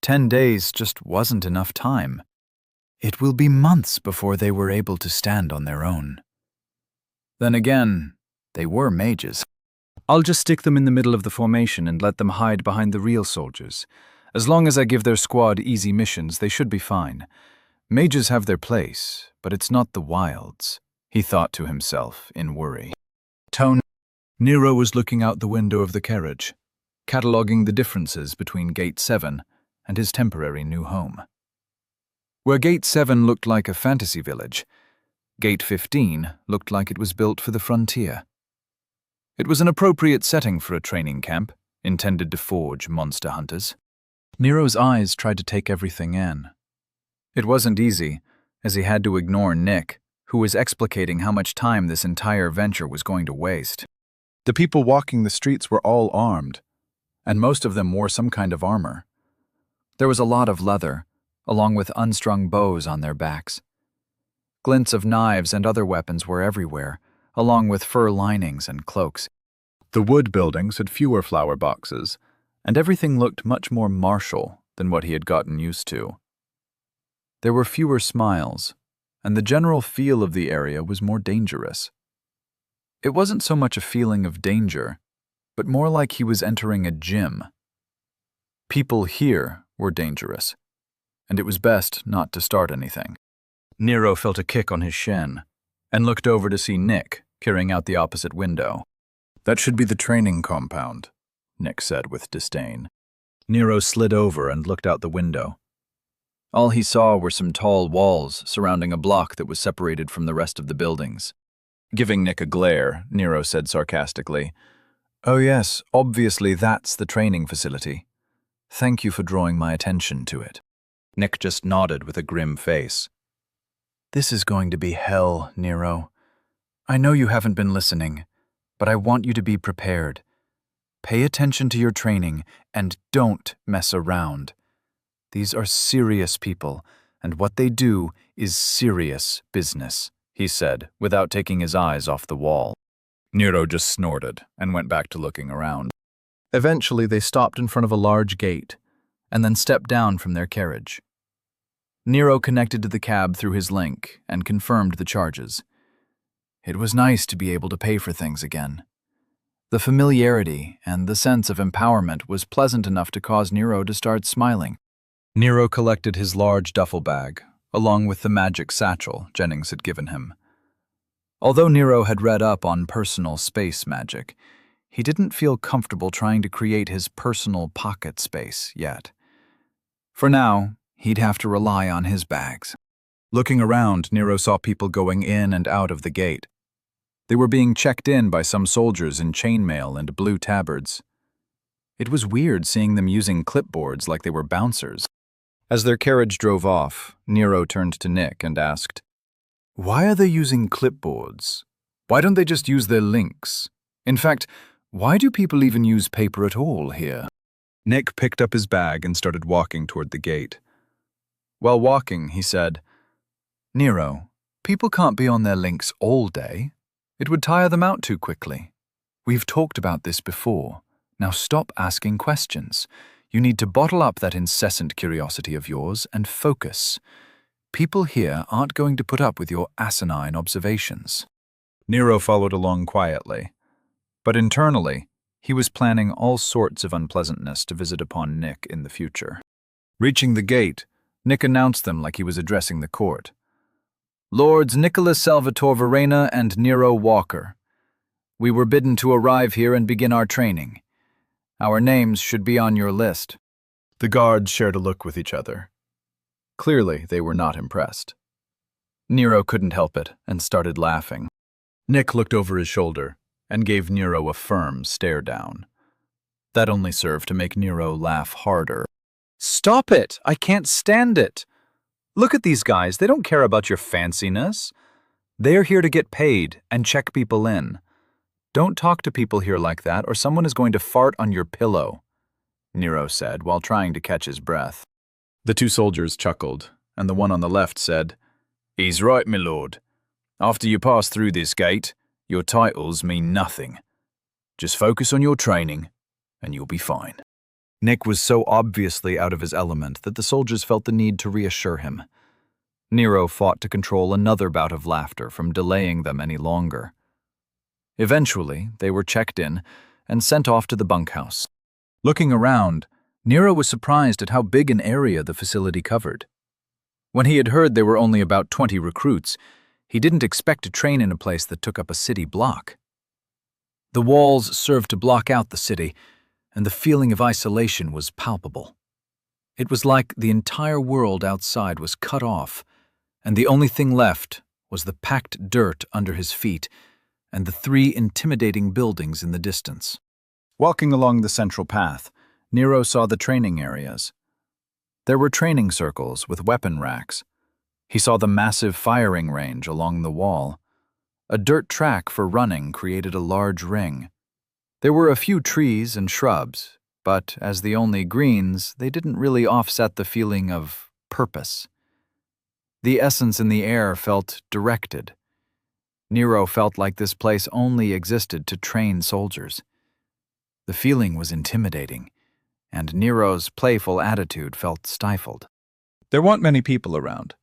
10 days just wasn't enough time. It will be months before they were able to stand on their own. Then again, they were mages. "I'll just stick them in the middle of the formation and let them hide behind the real soldiers. As long as I give their squad easy missions, they should be fine. Mages have their place, but it's not the wilds," he thought to himself in worry. Nero was looking out the window of the carriage, cataloguing the differences between Gate 7 and his temporary new home. Where Gate 7 looked like a fantasy village, Gate 15 looked like it was built for the frontier. It was an appropriate setting for a training camp, intended to forge monster hunters. Nero's eyes tried to take everything in. It wasn't easy, as he had to ignore Nick, who was explicating how much time this entire venture was going to waste. The people walking the streets were all armed, and most of them wore some kind of armor. There was a lot of leather, along with unstrung bows on their backs. Glints of knives and other weapons were everywhere, along with fur linings and cloaks. The wood buildings had fewer flower boxes, and everything looked much more martial than what he had gotten used to. There were fewer smiles, and the general feel of the area was more dangerous. It wasn't so much a feeling of danger, but more like he was entering a gym. People here were dangerous, and it was best not to start anything. Nero felt a kick on his shin, and looked over to see Nick peering out the opposite window. "That should be the training compound," Nick said with disdain. Nero slid over and looked out the window. All he saw were some tall walls surrounding a block that was separated from the rest of the buildings. Giving Nick a glare, Nero said sarcastically, "Oh yes, obviously that's the training facility. Thank you for drawing my attention to it." Nick just nodded with a grim face. "This is going to be hell, Nero. I know you haven't been listening, but I want you to be prepared. Pay attention to your training and don't mess around. These are serious people, and what they do is serious business," he said, without taking his eyes off the wall. Nero just snorted and went back to looking around. Eventually, they stopped in front of a large gate, and then stepped down from their carriage. Nero connected to the cab through his link and confirmed the charges. It was nice to be able to pay for things again. The familiarity and the sense of empowerment was pleasant enough to cause Nero to start smiling. Nero collected his large duffel bag, along with the magic satchel Jennings had given him. Although Nero had read up on personal space magic, he didn't feel comfortable trying to create his personal pocket space yet. For now, he'd have to rely on his bags. Looking around, Nero saw people going in and out of the gate. They were being checked in by some soldiers in chainmail and blue tabards. It was weird seeing them using clipboards like they were bouncers. As their carriage drove off, Nero turned to Nick and asked, Why are they using clipboards? Why don't they just use their links? In fact, why do people even use paper at all here? Nick picked up his bag and started walking toward the gate. While walking, he said, Nero, people can't be on their links all day. It would tire them out too quickly. We've talked about this before. Now stop asking questions. You need to bottle up that incessant curiosity of yours and focus. People here aren't going to put up with your asinine observations. Nero followed along quietly, but internally, he was planning all sorts of unpleasantness to visit upon Nick in the future. Reaching the gate, Nick announced them like he was addressing the court. Lords Nicholas Salvatore Verena and Nero Walker. We were bidden to arrive here and begin our training. Our names should be on your list. The guards shared a look with each other. Clearly, they were not impressed. Nero couldn't help it and started laughing. Nick looked over his shoulder and gave Nero a firm stare down. That only served to make Nero laugh harder. Stop it! I can't stand it! Look at these guys, they don't care about your fanciness. They're here to get paid and check people in. Don't talk to people here like that or someone is going to fart on your pillow, Nero said while trying to catch his breath. The two soldiers chuckled, and the one on the left said, He's right, my lord. After you pass through this gate, your titles mean nothing. Just focus on your training, and you'll be fine. Nick was so obviously out of his element that the soldiers felt the need to reassure him. Nero fought to control another bout of laughter from delaying them any longer. Eventually, they were checked in and sent off to the bunkhouse. Looking around, Nero was surprised at how big an area the facility covered. When he had heard there were only about 20 recruits, he didn't expect to train in a place that took up a city block. The walls served to block out the city, and the feeling of isolation was palpable. It was like the entire world outside was cut off, and the only thing left was the packed dirt under his feet and the 3 intimidating buildings in the distance. Walking along the central path, Nero saw the training areas. There were training circles with weapon racks. He saw the massive firing range along the wall. A dirt track for running created a large ring. There were a few trees and shrubs, but as the only greens, they didn't really offset the feeling of purpose. The essence in the air felt directed. Nero felt like this place only existed to train soldiers. The feeling was intimidating, and Nero's playful attitude felt stifled. There weren't many people around,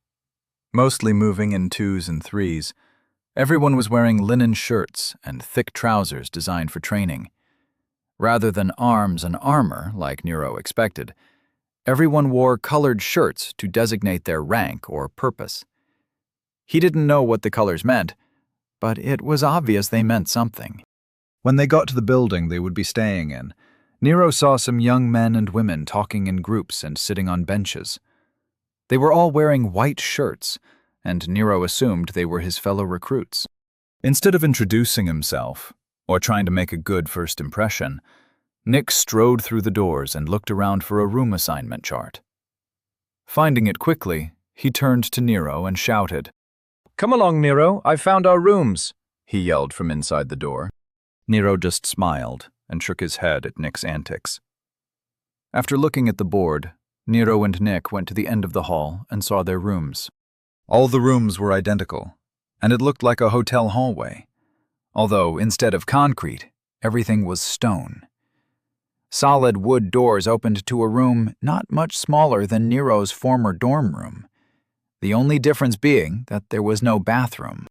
mostly moving in 2s and 3s. Everyone was wearing linen shirts and thick trousers designed for training. Rather than arms and armor, like Nero expected, everyone wore colored shirts to designate their rank or purpose. He didn't know what the colors meant, but it was obvious they meant something. When they got to the building they would be staying in, Nero saw some young men and women talking in groups and sitting on benches. They were all wearing white shirts, and Nero assumed they were his fellow recruits. Instead of introducing himself, or trying to make a good first impression, Nick strode through the doors and looked around for a room assignment chart. Finding it quickly, he turned to Nero and shouted, "Come along, Nero, I've found our rooms," he yelled from inside the door. Nero just smiled and shook his head at Nick's antics. After looking at the board, Nero and Nick went to the end of the hall and saw their rooms. All the rooms were identical, and it looked like a hotel hallway, although instead of concrete, everything was stone. Solid wood doors opened to a room not much smaller than Nero's former dorm room, the only difference being that there was no bathroom.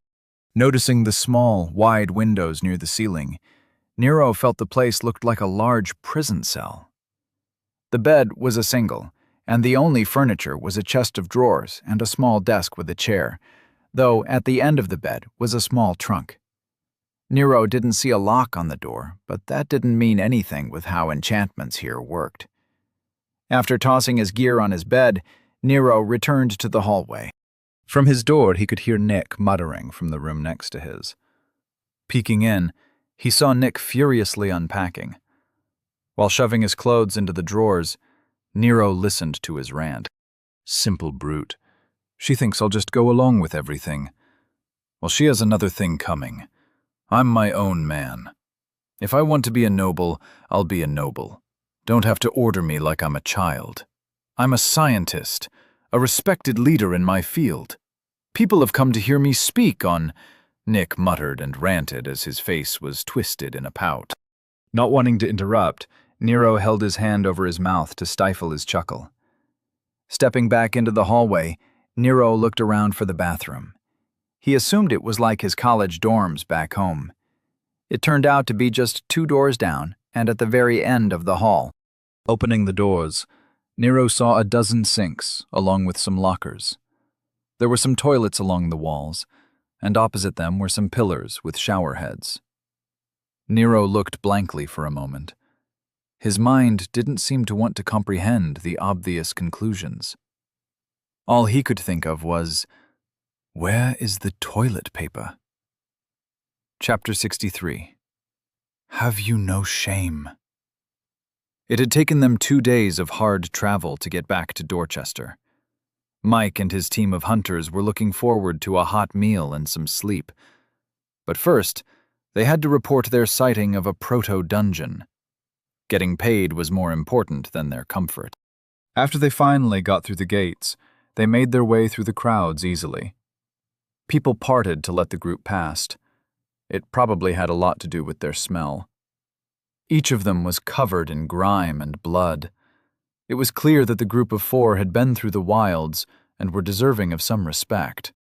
Noticing the small, wide windows near the ceiling, Nero felt the place looked like a large prison cell. The bed was a single, and the only furniture was a chest of drawers and a small desk with a chair, though at the end of the bed was a small trunk. Nero didn't see a lock on the door, but that didn't mean anything with how enchantments here worked. After tossing his gear on his bed, Nero returned to the hallway. From his door, he could hear Nick muttering from the room next to his. Peeking in, he saw Nick furiously unpacking. While shoving his clothes into the drawers, Nero listened to his rant. Simple brute. She thinks I'll just go along with everything. Well, she has another thing coming. I'm my own man. If I want to be a noble, I'll be a noble. Don't have to order me like I'm a child. I'm a scientist, a respected leader in my field. People have come to hear me speak on... Nick muttered and ranted as his face was twisted in a pout. Not wanting to interrupt, Nero held his hand over his mouth to stifle his chuckle. Stepping back into the hallway, Nero looked around for the bathroom. He assumed it was like his college dorms back home. It turned out to be just 2 doors down and at the very end of the hall. Opening the doors, Nero saw a dozen sinks, along with some lockers. There were some toilets along the walls, and opposite them were some pillars with shower heads. Nero looked blankly for a moment. His mind didn't seem to want to comprehend the obvious conclusions. All he could think of was, where is the toilet paper? Chapter 63. Have you no shame? It had taken them 2 days of hard travel to get back to Dorchester. Mike and his team of hunters were looking forward to a hot meal and some sleep. But first, they had to report their sighting of a proto-dungeon. Getting paid was more important than their comfort. After they finally got through the gates, they made their way through the crowds easily. People parted to let the group past. It probably had a lot to do with their smell. Each of them was covered in grime and blood. It was clear that the group of 4 had been through the wilds and were deserving of some respect.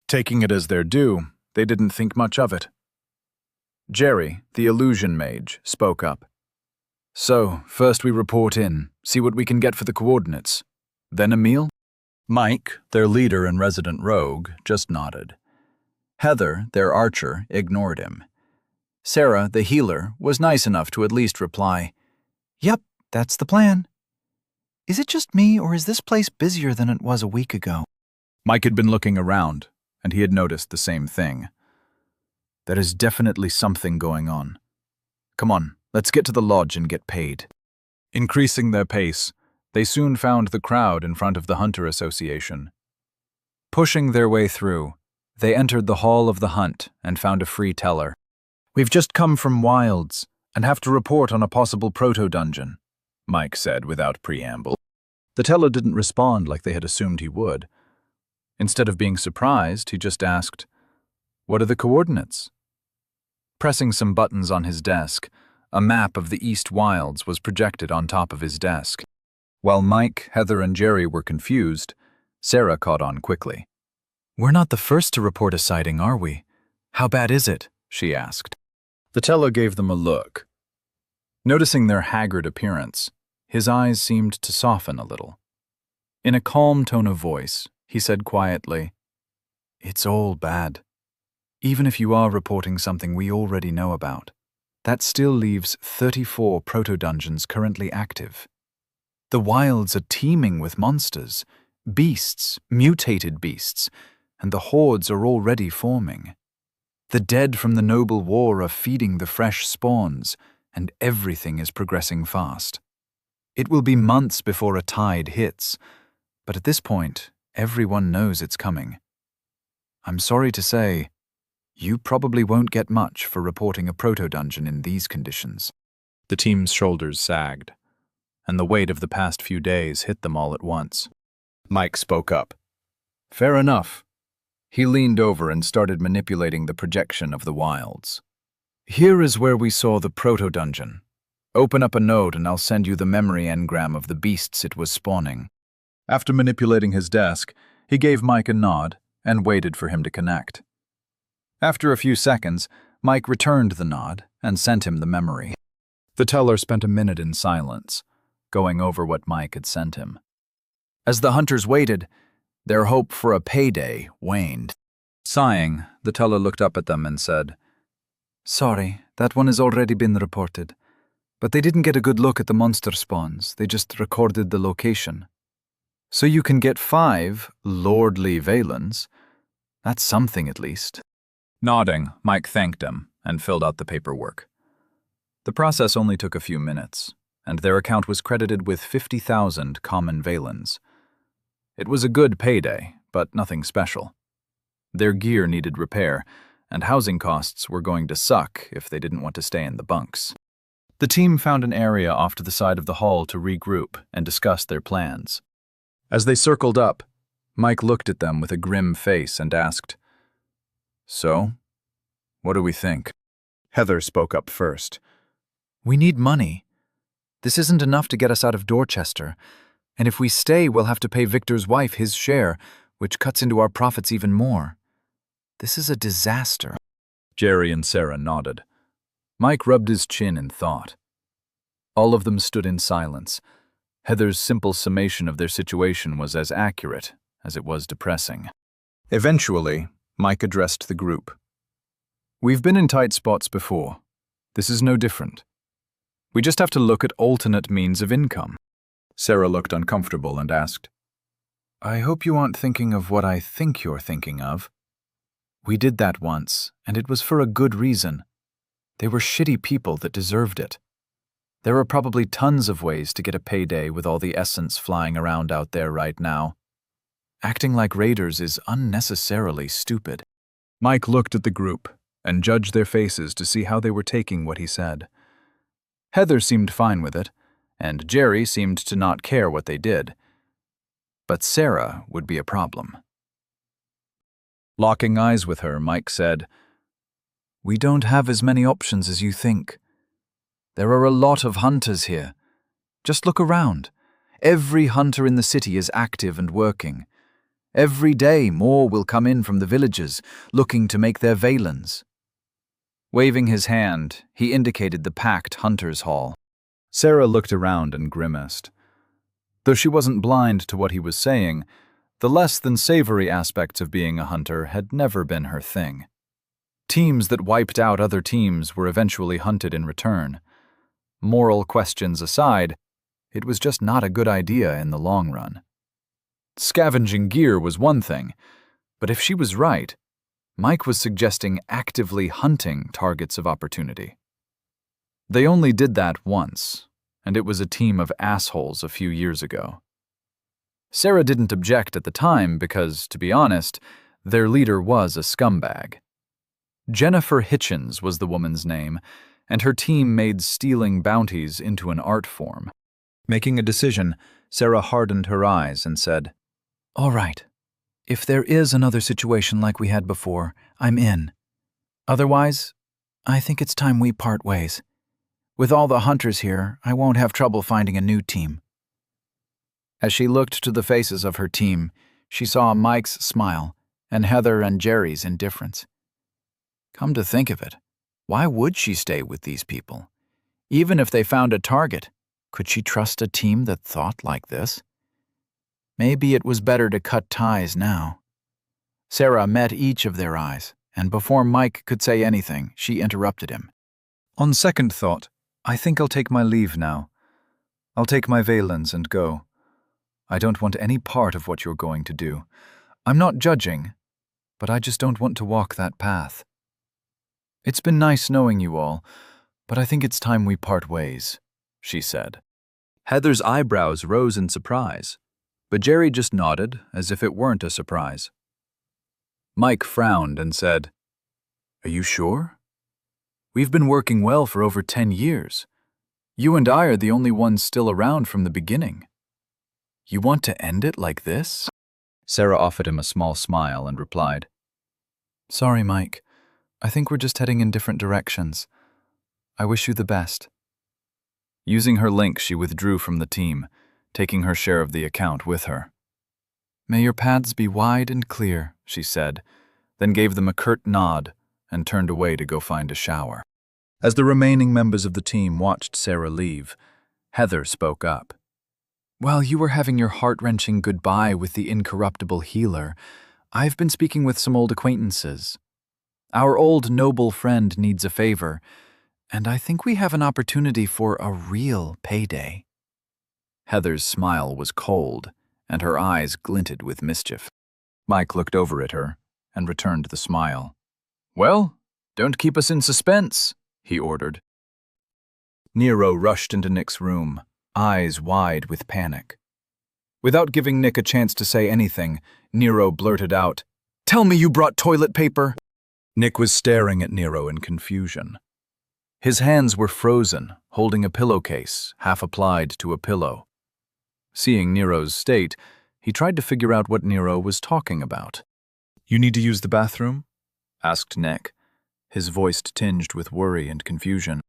Taking it as their due, they didn't think much of it. Jerry, the illusion mage, spoke up. So, first we report in, see what we can get for the coordinates. Then a meal? Mike, their leader and resident rogue, just nodded. Heather, their archer, ignored him. Sarah, the healer, was nice enough to at least reply, "Yep, that's the plan." "Is it just me, or is this place busier than it was a week ago?" Mike had been looking around, and he had noticed the same thing. There is definitely something going on. Come on, let's get to the lodge and get paid. Increasing their pace, they soon found the crowd in front of the Hunter Association. Pushing their way through, they entered the Hall of the Hunt and found a free teller. "We've just come from Wilds and have to report on a possible proto-dungeon," Mike said without preamble. The teller didn't respond like they had assumed he would. Instead of being surprised, he just asked, "What are the coordinates?" Pressing some buttons on his desk, a map of the East Wilds was projected on top of his desk. While Mike, Heather, and Jerry were confused, Sarah caught on quickly. "We're not the first to report a sighting, are we? How bad is it?" she asked. The teller gave them a look. Noticing their haggard appearance, his eyes seemed to soften a little. In a calm tone of voice, he said quietly, "It's all bad. Even if you are reporting something we already know about, that still leaves 34 proto-dungeons currently active. The wilds are teeming with monsters, beasts, mutated beasts, and the hordes are already forming. The dead from the noble war are feeding the fresh spawns, and everything is progressing fast. It will be months before a tide hits, but at this point, everyone knows it's coming. I'm sorry to say, you probably won't get much for reporting a proto-dungeon in these conditions." The team's shoulders sagged, and the weight of the past few days hit them all at once. Mike spoke up. "Fair enough." He leaned over and started manipulating the projection of the wilds. "Here is where we saw the proto-dungeon. Open up a node and I'll send you the memory engram of the beasts it was spawning." After manipulating his desk, he gave Mike a nod and waited for him to connect. After a few seconds, Mike returned the nod and sent him the memory. The teller spent a minute in silence, going over what Mike had sent him. As the hunters waited, their hope for a payday waned. Sighing, the teller looked up at them and said, "Sorry, that one has already been reported. But they didn't get a good look at the monster spawns, they just recorded the location. So you can get 5 lordly Valens. That's something at least." Nodding, Mike thanked him and filled out the paperwork. The process only took a few minutes, and their account was credited with 50,000 common Valens. It was a good payday, but nothing special. Their gear needed repair, and housing costs were going to suck if they didn't want to stay in the bunks. The team found an area off to the side of the hall to regroup and discuss their plans. As they circled up, Mike looked at them with a grim face and asked, "So, what do we think?" Heather spoke up first. "We need money. This isn't enough to get us out of Dorchester, and if we stay, we'll have to pay Victor's wife his share, which cuts into our profits even more. This is a disaster." Jerry and Sarah nodded. Mike rubbed his chin in thought. All of them stood in silence. Heather's simple summation of their situation was as accurate as it was depressing. Eventually, Mike addressed the group. "We've been in tight spots before. This is no different. We just have to look at alternate means of income." Sarah looked uncomfortable and asked, "I hope you aren't thinking of what I think you're thinking of. We did that once, and it was for a good reason. They were shitty people that deserved it. There are probably tons of ways to get a payday with all the essence flying around out there right now. Acting like raiders is unnecessarily stupid." Mike looked at the group and judged their faces to see how they were taking what he said. Heather seemed fine with it, and Jerry seemed to not care what they did. But Sarah would be a problem. Locking eyes with her, Mike said, "We don't have as many options as you think. There are a lot of hunters here. Just look around. Every hunter in the city is active and working. Every day more will come in from the villages, looking to make their valens." Waving his hand, he indicated the packed hunters' hall. Sarah looked around and grimaced. Though she wasn't blind to what he was saying, the less-than-savory aspects of being a hunter had never been her thing. Teams that wiped out other teams were eventually hunted in return. Moral questions aside, it was just not a good idea in the long run. Scavenging gear was one thing, but if she was right, Mike was suggesting actively hunting targets of opportunity. They only did that once, and it was a team of assholes a few years ago. Sarah didn't object at the time because, to be honest, their leader was a scumbag. Jennifer Hitchens was the woman's name, and her team made stealing bounties into an art form. Making a decision, Sarah hardened her eyes and said, "All right. If there is another situation like we had before, I'm in. Otherwise, I think it's time we part ways. With all the hunters here, I won't have trouble finding a new team." As she looked to the faces of her team, she saw Mike's smile and Heather and Jerry's indifference. Come to think of it, why would she stay with these people? Even if they found a target, could she trust a team that thought like this? Maybe it was better to cut ties now. Sarah met each of their eyes, and before Mike could say anything, she interrupted him. "On second thought, I think I'll take my leave now. I'll take my valens and go. I don't want any part of what you're going to do. I'm not judging, but I just don't want to walk that path. It's been nice knowing you all, but I think it's time we part ways," she said. Heather's eyebrows rose in surprise, but Jerry just nodded as if it weren't a surprise. Mike frowned and said, "Are you sure? We've been working well for over 10 years. You and I are the only ones still around from the beginning. You want to end it like this?" Sarah offered him a small smile and replied, "Sorry, Mike. I think we're just heading in different directions. I wish you the best." Using her link, she withdrew from the team, taking her share of the account with her. "May your paths be wide and clear," she said, then gave them a curt nod and turned away to go find a shower. As the remaining members of the team watched Sarah leave, Heather spoke up. "While you were having your heart-wrenching goodbye with the incorruptible healer, I've been speaking with some old acquaintances. Our old noble friend needs a favor, and I think we have an opportunity for a real payday." Heather's smile was cold, and her eyes glinted with mischief. Mike looked over at her and returned the smile. "Well, don't keep us in suspense," he ordered. Nero rushed into Nick's room, eyes wide with panic. Without giving Nick a chance to say anything, Nero blurted out, "Tell me you brought toilet paper!" Nick was staring at Nero in confusion. His hands were frozen, holding a pillowcase, half applied to a pillow. Seeing Nero's state, he tried to figure out what Nero was talking about. "You need to use the bathroom?" asked Nick, his voice tinged with worry and confusion.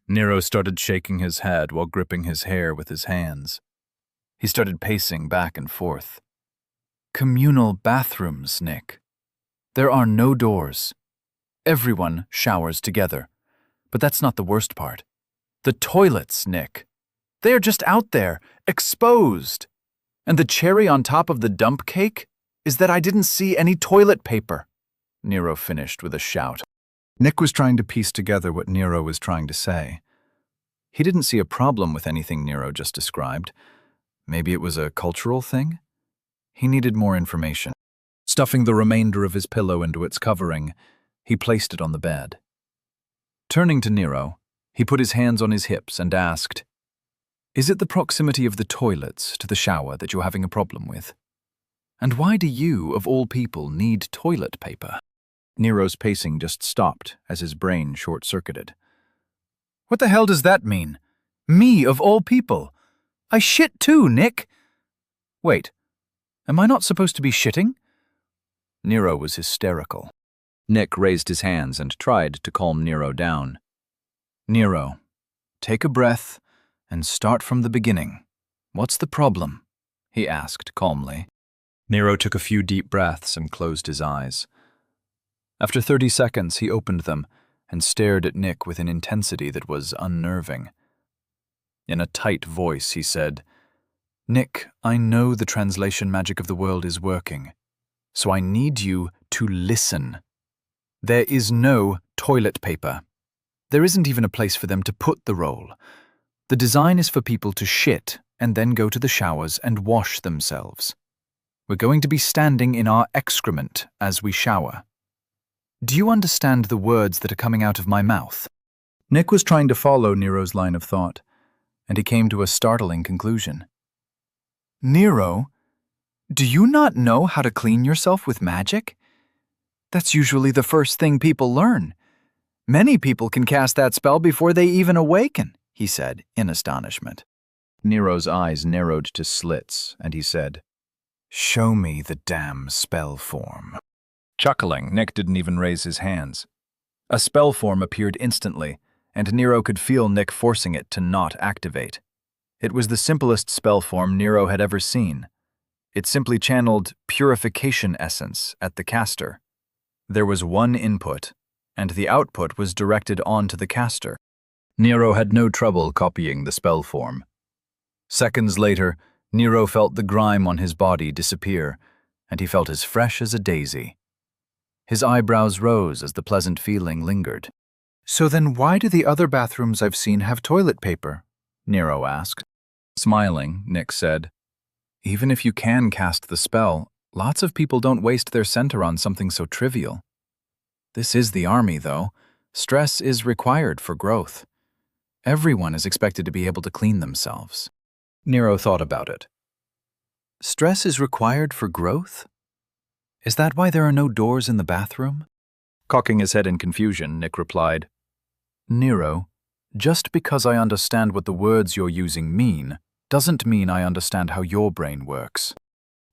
Nero started shaking his head while gripping his hair with his hands. He started pacing back and forth. "Communal bathrooms, Nick. There are no doors. Everyone showers together. But that's not the worst part. The toilets, Nick. They are just out there, exposed. And the cherry on top of the dump cake is that I didn't see any toilet paper," Nero finished with a shout. Nick was trying to piece together what Nero was trying to say. He didn't see a problem with anything Nero just described. Maybe it was a cultural thing? He needed more information. Stuffing the remainder of his pillow into its covering, he placed it on the bed. Turning to Nero, he put his hands on his hips and asked, "Is it the proximity of the toilets to the shower that you're having a problem with? And why do you, of all people, need toilet paper?" Nero's pacing just stopped as his brain short-circuited. "What the hell does that mean? Me, of all people? I shit too, Nick! Wait, am I not supposed to be shitting?" Nero was hysterical. Nick raised his hands and tried to calm Nero down. "Nero, take a breath and start from the beginning. What's the problem?" he asked calmly. Nero took a few deep breaths and closed his eyes. After 30 seconds, he opened them and stared at Nick with an intensity that was unnerving. In a tight voice, he said, "Nick, I know the translation magic of the world is working, so I need you to listen. There is no toilet paper. There isn't even a place for them to put the roll. The design is for people to shit and then go to the showers and wash themselves. We're going to be standing in our excrement as we shower. Do you understand the words that are coming out of my mouth?" Nick was trying to follow Nero's line of thought, and he came to a startling conclusion. "Nero, do you not know how to clean yourself with magic? That's usually the first thing people learn. Many people can cast that spell before they even awaken," he said in astonishment. Nero's eyes narrowed to slits, and he said, "Show me the damn spell form." Chuckling, Nick didn't even raise his hands. A spell form appeared instantly, and Nero could feel Nick forcing it to not activate. It was the simplest spell form Nero had ever seen. It simply channeled purification essence at the caster. There was one input, and the output was directed onto the caster. Nero had no trouble copying the spell form. Seconds later, Nero felt the grime on his body disappear, and he felt as fresh as a daisy. His eyebrows rose as the pleasant feeling lingered. "So then why do the other bathrooms I've seen have toilet paper?" Nero asked. Smiling, Nick said, "Even if you can cast the spell, lots of people don't waste their center on something so trivial. This is the army, though. Stress is required for growth. Everyone is expected to be able to clean themselves." Nero thought about it. "Stress is required for growth? Is that why there are no doors in the bathroom?" Cocking his head in confusion, Nick replied, "Nero, just because I understand what the words you're using mean, doesn't mean I understand how your brain works."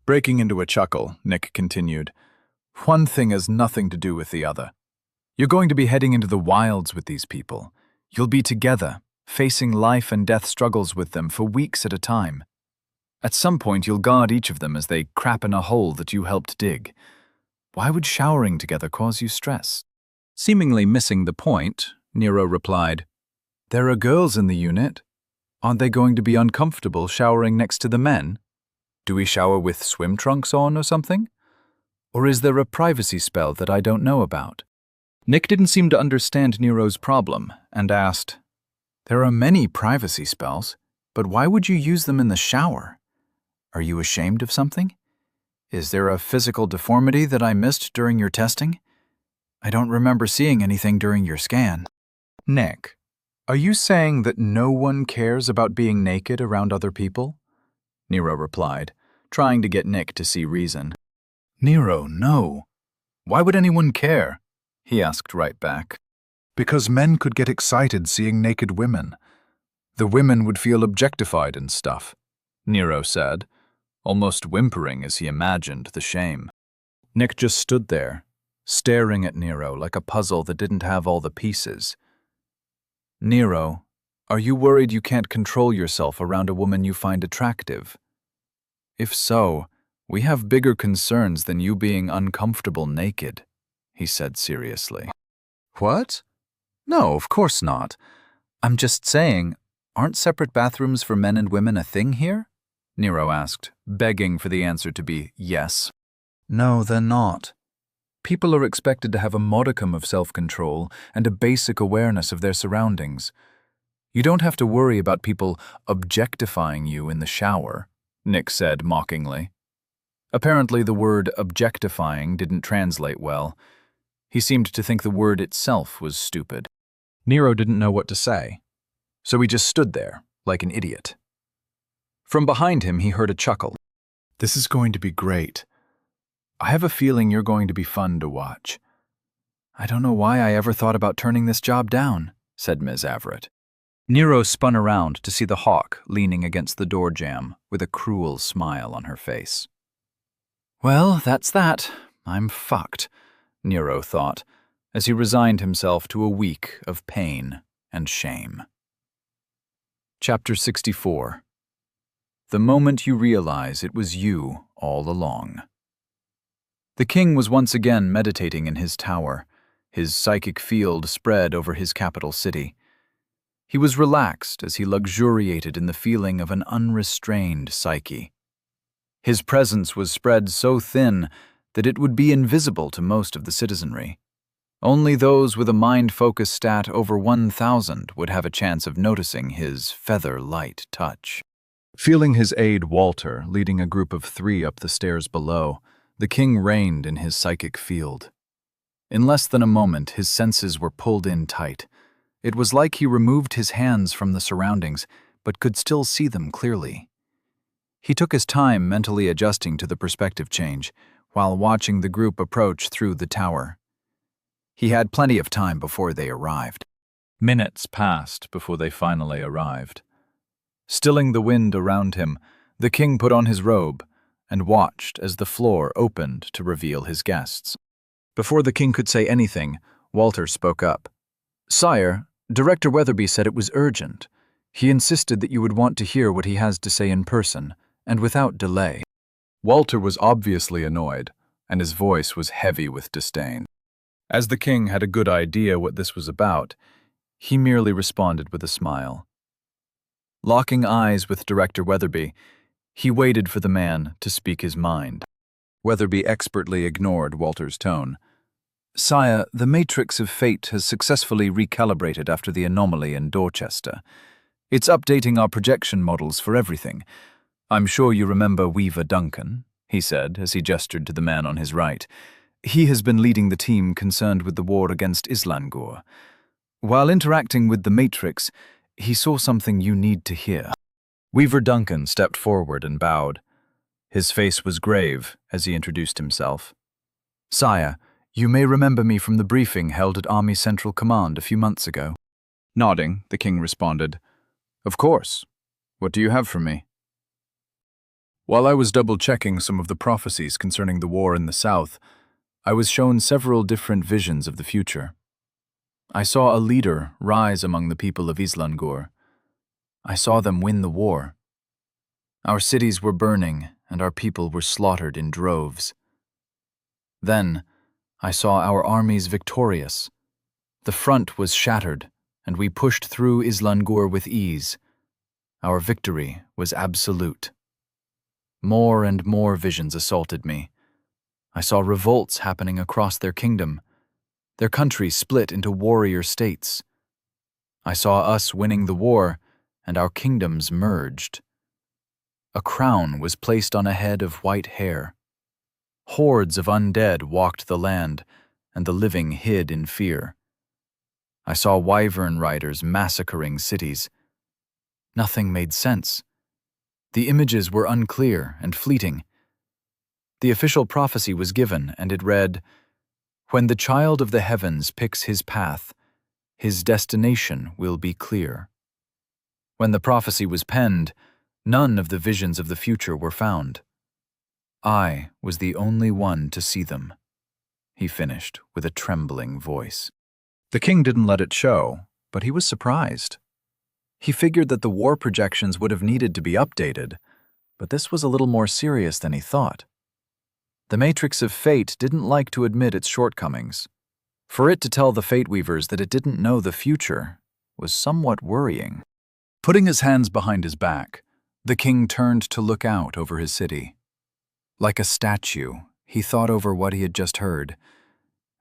Breaking into a chuckle, Nick continued, "One thing has nothing to do with the other. You're going to be heading into the wilds with these people. You'll be together, facing life and death struggles with them for weeks at a time. At some point, you'll guard each of them as they crap in a hole that you helped dig. Why would showering together cause you stress?" Seemingly missing the point, Nero replied, "There are girls in the unit. Aren't they going to be uncomfortable showering next to the men? Do we shower with swim trunks on or something? Or is there a privacy spell that I don't know about?" Nick didn't seem to understand Nero's problem and asked, "There are many privacy spells, but why would you use them in the shower? Are you ashamed of something? Is there a physical deformity that I missed during your testing? I don't remember seeing anything during your scan." "Nick, are you saying that no one cares about being naked around other people?" Nero replied, trying to get Nick to see reason. Nero, no. Why would anyone care? He asked right back. Because men could get excited seeing naked women. The women would feel objectified and stuff, Nero said, almost whimpering as he imagined the shame. Nick just stood there, staring at Nero like a puzzle that didn't have all the pieces. Nero, are you worried you can't control yourself around a woman you find attractive? If so, we have bigger concerns than you being uncomfortable naked, he said seriously. What? No, of course not. I'm just saying, aren't separate bathrooms for men and women a thing here? Nero asked, begging for the answer to be yes. No, they're not. People are expected to have a modicum of self-control and a basic awareness of their surroundings. You don't have to worry about people objectifying you in the shower, Nick said mockingly. Apparently the word objectifying didn't translate well. He seemed to think the word itself was stupid. Nero didn't know what to say, so he just stood there, like an idiot. From behind him, he heard a chuckle. This is going to be great. I have a feeling you're going to be fun to watch. I don't know why I ever thought about turning this job down, said Ms. Everett. Nero spun around to see the hawk leaning against the door jamb with a cruel smile on her face. Well, that's that. I'm fucked, Nero thought, as he resigned himself to a week of pain and shame. Chapter 64. The moment you realize it was you all along. The king was once again meditating in his tower, his psychic field spread over his capital city. He was relaxed as he luxuriated in the feeling of an unrestrained psyche. His presence was spread so thin that it would be invisible to most of the citizenry. Only those with a mind-focus stat over 1,000 would have a chance of noticing his feather-light touch. Feeling his aide Walter leading a group of 3 up the stairs below, the king reigned in his psychic field. In less than a moment, his senses were pulled in tight. It was like he removed his hands from the surroundings, but could still see them clearly. He took his time mentally adjusting to the perspective change, while watching the group approach through the tower. He had plenty of time before they arrived. Minutes passed before they finally arrived. Stilling the wind around him, the king put on his robe and watched as the floor opened to reveal his guests. Before the king could say anything, Walter spoke up. Sire, Director Weatherby said it was urgent. He insisted that you would want to hear what he has to say in person, and without delay. Walter was obviously annoyed, and his voice was heavy with disdain. As the king had a good idea what this was about, he merely responded with a smile. Locking eyes with Director Weatherby, he waited for the man to speak his mind. Weatherby expertly ignored Walter's tone. Sire, the matrix of fate has successfully recalibrated after the anomaly in Dorchester. It's updating our projection models for everything. I'm sure you remember Weaver Duncan, he said as he gestured to the man on his right. He has been leading the team concerned with the war against Islangur. While interacting with the matrix, he saw something you need to hear. Weaver Duncan stepped forward and bowed. His face was grave as he introduced himself. Sire, you may remember me from the briefing held at Army Central Command a few months ago. Nodding, the king responded, Of course. What do you have for me? While I was double-checking some of the prophecies concerning the war in the south, I was shown several different visions of the future. I saw a leader rise among the people of Islangur. I saw them win the war. Our cities were burning, and our people were slaughtered in droves. Then, I saw our armies victorious. The front was shattered, and we pushed through Islangur with ease. Our victory was absolute. More and more visions assaulted me. I saw revolts happening across their kingdom. Their country split into warrior states. I saw us winning the war, and our kingdoms merged. A crown was placed on a head of white hair. Hordes of undead walked the land, and the living hid in fear. I saw wyvern riders massacring cities. Nothing made sense. The images were unclear and fleeting. The official prophecy was given, and it read, "When the child of the heavens picks his path, his destination will be clear." When the prophecy was penned, none of the visions of the future were found. I was the only one to see them, he finished with a trembling voice. The king didn't let it show, but he was surprised. He figured that the war projections would have needed to be updated, but this was a little more serious than he thought. The Matrix of Fate didn't like to admit its shortcomings. For it to tell the Fate Weavers that it didn't know the future was somewhat worrying. Putting his hands behind his back, the king turned to look out over his city. Like a statue, he thought over what he had just heard,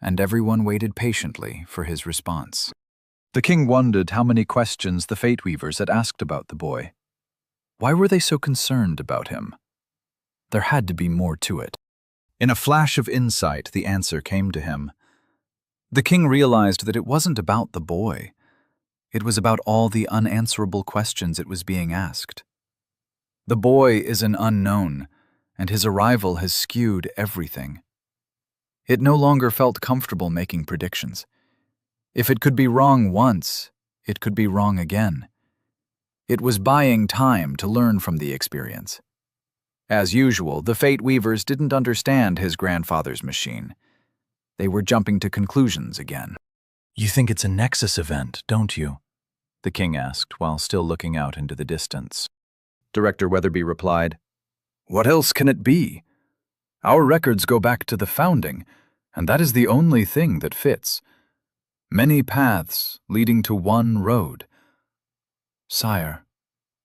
and everyone waited patiently for his response. The king wondered how many questions the Fate Weavers had asked about the boy. Why were they so concerned about him? There had to be more to it. In a flash of insight, the answer came to him. The king realized that it wasn't about the boy. It was about all the unanswerable questions it was being asked. The boy is an unknown, and his arrival has skewed everything. It no longer felt comfortable making predictions. If it could be wrong once, it could be wrong again. It was buying time to learn from the experience. As usual, the Fate Weavers didn't understand his grandfather's machine. They were jumping to conclusions again. "You think it's a Nexus event, don't you?" the king asked while still looking out into the distance. Director Weatherby replied, "What else can it be? Our records go back to the founding, and that is the only thing that fits. Many paths leading to one road." "Sire,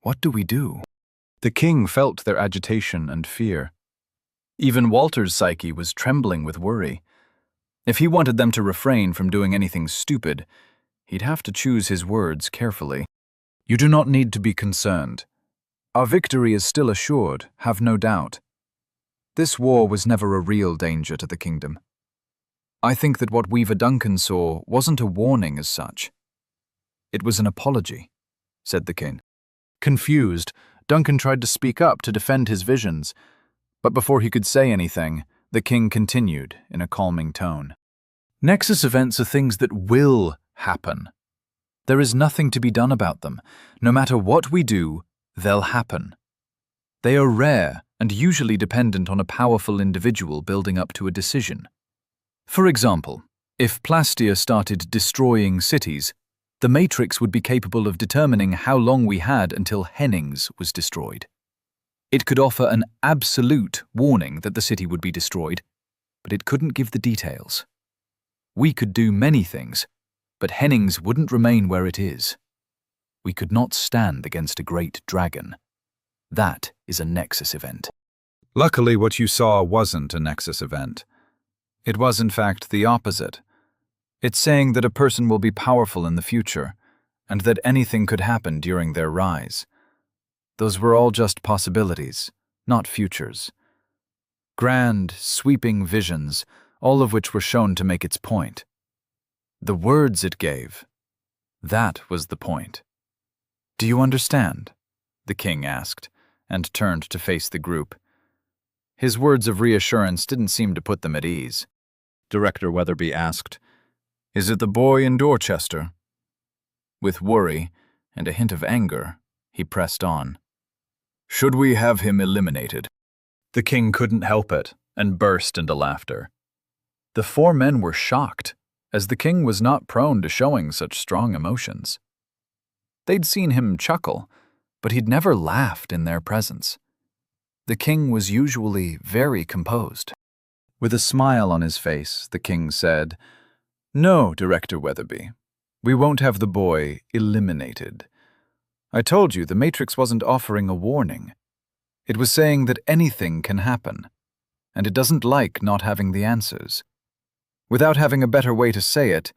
what do we do?" The king felt their agitation and fear. Even Walter's psyche was trembling with worry. If he wanted them to refrain from doing anything stupid, he'd have to choose his words carefully. "You do not need to be concerned. Our victory is still assured, have no doubt. This war was never a real danger to the kingdom. I think that what Weaver Duncan saw wasn't a warning as such. It was an apology," said the king. Confused, Duncan tried to speak up to defend his visions, but before he could say anything, the king continued in a calming tone. "Nexus events are things that will happen. There is nothing to be done about them. No matter what we do, they'll happen. They are rare and usually dependent on a powerful individual building up to a decision. For example, if Plastia started destroying cities, the Matrix would be capable of determining how long we had until Hennings was destroyed. It could offer an absolute warning that the city would be destroyed, but it couldn't give the details. We could do many things, but Hennings wouldn't remain where it is. We could not stand against a great dragon. That is a Nexus event." Luckily, what you saw wasn't a Nexus event. It was, in fact, the opposite. It's saying that a person will be powerful in the future, and that anything could happen during their rise. Those were all just possibilities, not futures. Grand, sweeping visions, all of which were shown to make its point. The words it gave, that was the point. "Do you understand?" the king asked, and turned to face the group. His words of reassurance didn't seem to put them at ease. Director Weatherby asked, "Is it the boy in Dorchester?" With worry and a hint of anger, he pressed on. "Should we have him eliminated?" The king couldn't help it and burst into laughter. The four men were shocked, as the king was not prone to showing such strong emotions. They'd seen him chuckle, but he'd never laughed in their presence. The king was usually very composed. With a smile on his face, the king said, "No, Director Weatherby, we won't have the boy eliminated. I told you the Matrix wasn't offering a warning. It was saying that anything can happen, and it doesn't like not having the answers. Without having a better way to say it,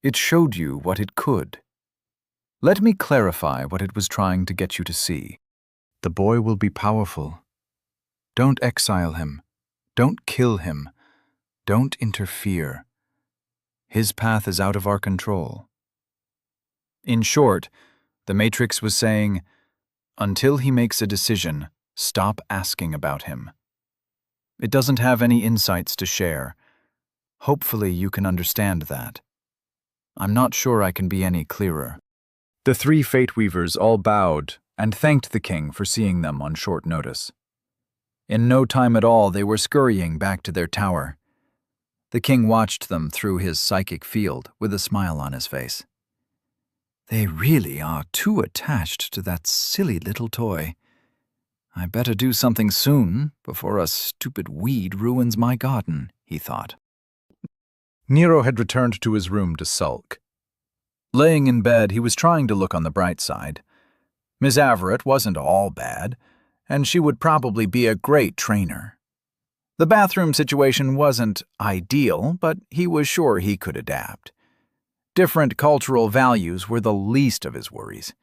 it showed you what it could. Let me clarify what it was trying to get you to see. The boy will be powerful. Don't exile him. Don't kill him. Don't interfere. His path is out of our control." In short, the Matrix was saying, Until he makes a decision, stop asking about him. It doesn't have any insights to share. Hopefully you can understand that. I'm not sure I can be any clearer." The 3 Fate Weavers all bowed and thanked the king for seeing them on short notice. In no time at all, they were scurrying back to their tower. The king watched them through his psychic field with a smile on his face. "They really are too attached to that silly little toy. I better do something soon before a stupid weed ruins my garden," he thought. Nero had returned to his room to sulk. Laying in bed, he was trying to look on the bright side. Miss Averett wasn't all bad, and she would probably be a great trainer. The bathroom situation wasn't ideal, but he was sure he could adapt. Different cultural values were the least of his worries.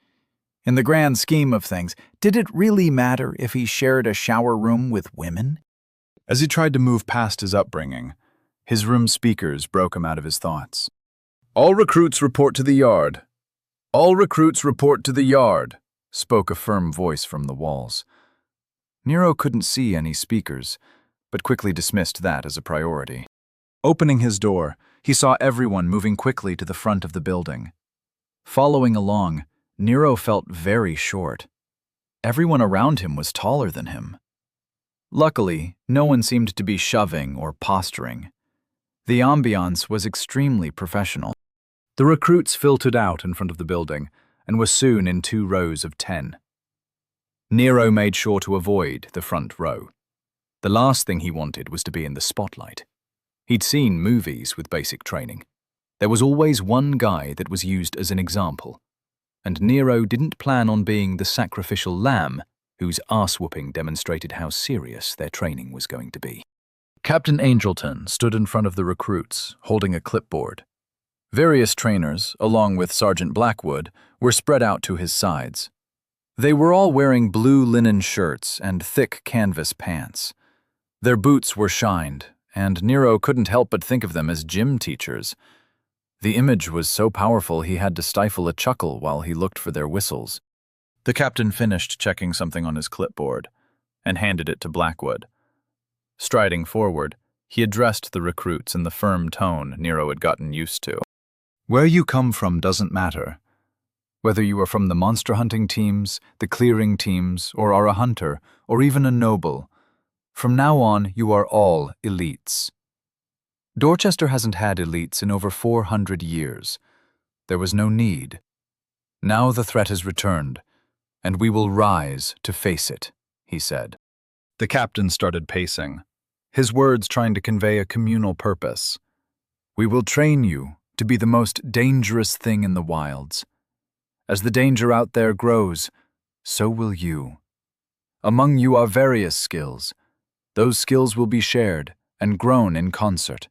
In the grand scheme of things, did it really matter if he shared a shower room with women? As he tried to move past his upbringing, his room speakers broke him out of his thoughts. "All recruits report to the yard. All recruits report to the yard," spoke a firm voice from the walls. Nero couldn't see any speakers, but quickly dismissed that as a priority. Opening his door, he saw everyone moving quickly to the front of the building. Following along, Nero felt very short. Everyone around him was taller than him. Luckily, no one seemed to be shoving or posturing. The ambiance was extremely professional. The recruits filtered out in front of the building and were soon in 2 rows of 10. Nero made sure to avoid the front row. The last thing he wanted was to be in the spotlight. He'd seen movies with basic training. There was always one guy that was used as an example, and Nero didn't plan on being the sacrificial lamb whose arse-whooping demonstrated how serious their training was going to be. Captain Angelton stood in front of the recruits, holding a clipboard. Various trainers, along with Sergeant Blackwood, were spread out to his sides. They were all wearing blue linen shirts and thick canvas pants. Their boots were shined, and Nero couldn't help but think of them as gym teachers. The image was so powerful he had to stifle a chuckle while he looked for their whistles. The captain finished checking something on his clipboard and handed it to Blackwood. Striding forward, he addressed the recruits in the firm tone Nero had gotten used to. "Where you come from doesn't matter. Whether you are from the monster hunting teams, the clearing teams, or are a hunter, or even a noble, from now on you are all elites. Dorchester hasn't had elites in over 400 years. There was no need. Now the threat has returned, and we will rise to face it," he said. The captain started pacing, his words trying to convey a communal purpose. "We will train you to be the most dangerous thing in the wilds. As the danger out there grows, so will you. Among you are various skills. Those skills will be shared and grown in concert.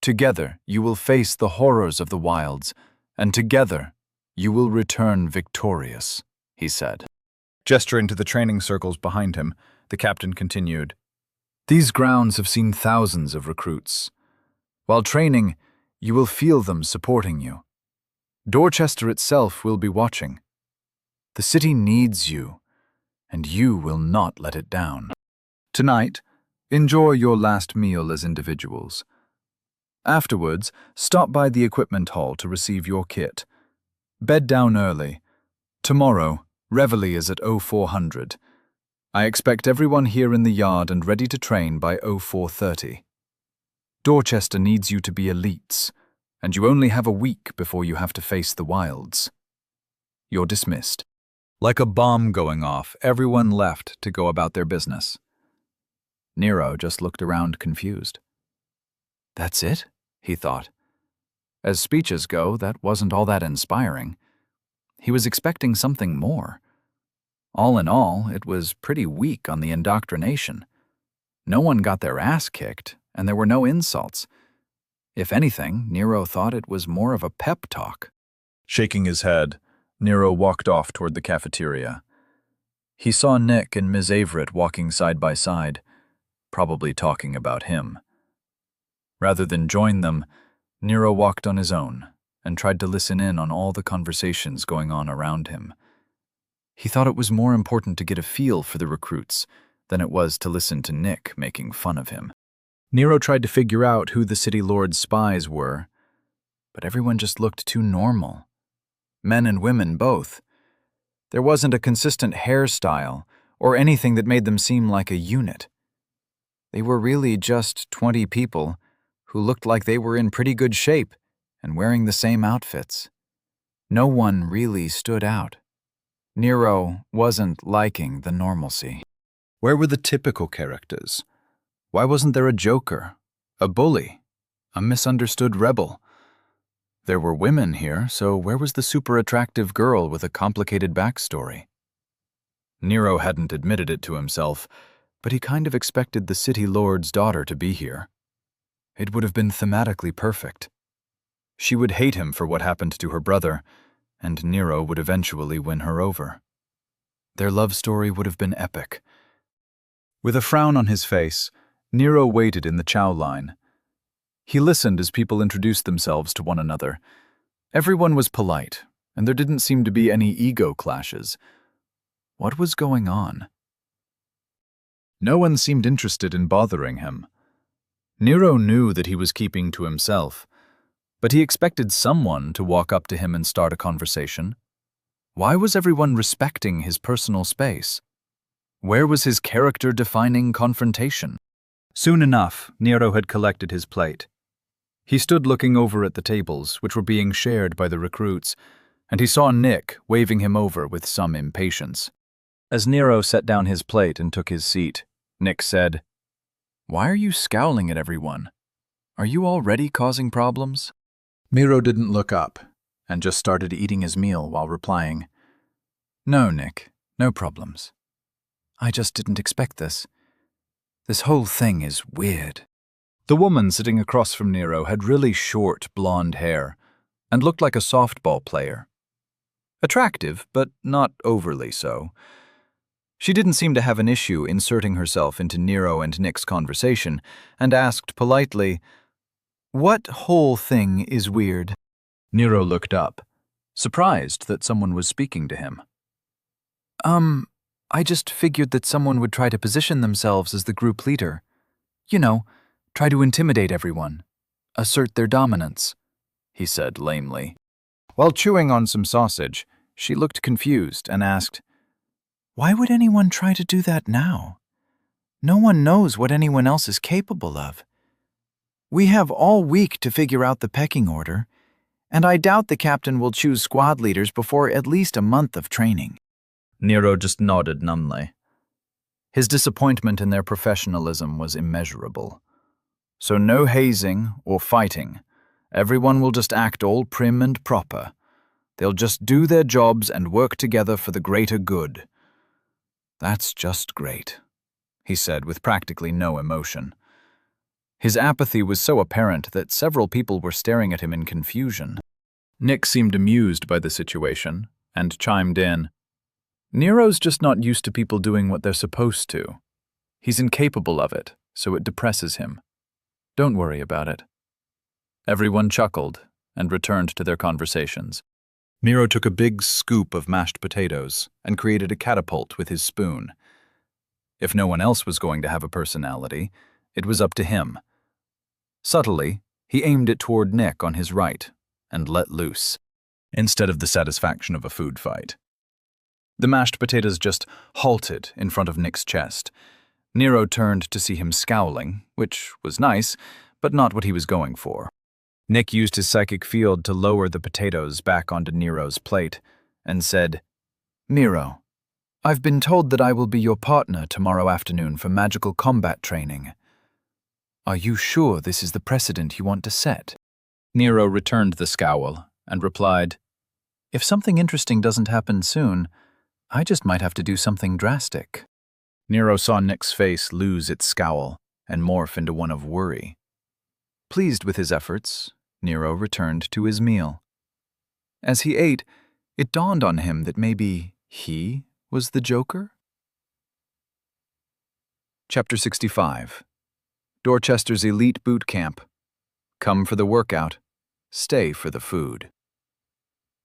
Together you will face the horrors of the wilds, and together you will return victorious," he said. Gesturing to the training circles behind him, the captain continued, "These grounds have seen thousands of recruits. While training, you will feel them supporting you. Dorchester itself will be watching. The city needs you, and you will not let it down. Tonight, enjoy your last meal as individuals. Afterwards, stop by the equipment hall to receive your kit. Bed down early. Tomorrow, reveille is at 0400. I expect everyone here in the yard and ready to train by 0430. Dorchester needs you to be elites, and you only have a week before you have to face the wilds. You're dismissed." Like a bomb going off, everyone left to go about their business. Nero just looked around confused. "That's it?" he thought. As speeches go, that wasn't all that inspiring. He was expecting something more. All in all, it was pretty weak on the indoctrination. No one got their ass kicked, and there were no insults. If anything, Nero thought it was more of a pep talk. Shaking his head, Nero walked off toward the cafeteria. He saw Nick and Ms. Averett walking side by side, probably talking about him. Rather than join them, Nero walked on his own and tried to listen in on all the conversations going on around him. He thought it was more important to get a feel for the recruits than it was to listen to Nick making fun of him. Nero tried to figure out who the City Lord's spies were, but everyone just looked too normal. Men and women both. There wasn't a consistent hairstyle or anything that made them seem like a unit. They were really just 20 people who looked like they were in pretty good shape and wearing the same outfits. No one really stood out. Nero wasn't liking the normalcy. Where were the typical characters? Why wasn't there a joker, a bully, a misunderstood rebel? There were women here, so where was the super attractive girl with a complicated backstory? Nero hadn't admitted it to himself, but he kind of expected the City Lord's daughter to be here. It would have been thematically perfect. She would hate him for what happened to her brother, and Nero would eventually win her over. Their love story would have been epic. With a frown on his face, Nero waited in the chow line. He listened as people introduced themselves to one another. Everyone was polite, and there didn't seem to be any ego clashes. What was going on? No one seemed interested in bothering him. Nero knew that he was keeping to himself, but he expected someone to walk up to him and start a conversation. Why was everyone respecting his personal space? Where was his character-defining confrontation? Soon enough, Nero had collected his plate. He stood looking over at the tables, which were being shared by the recruits, and he saw Nick waving him over with some impatience. As Nero set down his plate and took his seat, Nick said, "Why are you scowling at everyone? Are you already causing problems?" Nero didn't look up, and just started eating his meal while replying, "No, Nick, no problems. I just didn't expect this. This whole thing is weird." The woman sitting across from Nero had really short blonde hair and looked like a softball player. Attractive, but not overly so. She didn't seem to have an issue inserting herself into Nero and Nick's conversation and asked politely, "What whole thing is weird?" Nero looked up, surprised that someone was speaking to him. I just figured that someone would try to position themselves as the group leader. You know, try to intimidate everyone, assert their dominance," he said lamely. While chewing on some sausage, she looked confused and asked, "Why would anyone try to do that now? No one knows what anyone else is capable of. We have all week to figure out the pecking order, and I doubt the captain will choose squad leaders before at least a month of training." Nero just nodded numbly. His disappointment in their professionalism was immeasurable. So no hazing or fighting. Everyone will just act all prim and proper. They'll just do their jobs and work together for the greater good. "That's just great," he said with practically no emotion. His apathy was so apparent that several people were staring at him in confusion. Nick seemed amused by the situation and chimed in, "Nero's just not used to people doing what they're supposed to. He's incapable of it, so it depresses him. Don't worry about it." Everyone chuckled and returned to their conversations. Nero took a big scoop of mashed potatoes and created a catapult with his spoon. If no one else was going to have a personality, it was up to him. Subtly, he aimed it toward Nick on his right and let loose, instead of the satisfaction of a food fight. The mashed potatoes just halted in front of Nick's chest. Nero turned to see him scowling, which was nice, but not what he was going for. Nick used his psychic field to lower the potatoes back onto Nero's plate and said, "Nero, I've been told that I will be your partner tomorrow afternoon for magical combat training. Are you sure this is the precedent you want to set?" Nero returned the scowl and replied, "If something interesting doesn't happen soon, I just might have to do something drastic." Nero saw Nick's face lose its scowl and morph into one of worry. Pleased with his efforts, Nero returned to his meal. As he ate, it dawned on him that maybe he was the Joker? Chapter 65. Dorchester's Elite Boot Camp. Come for the workout, stay for the food.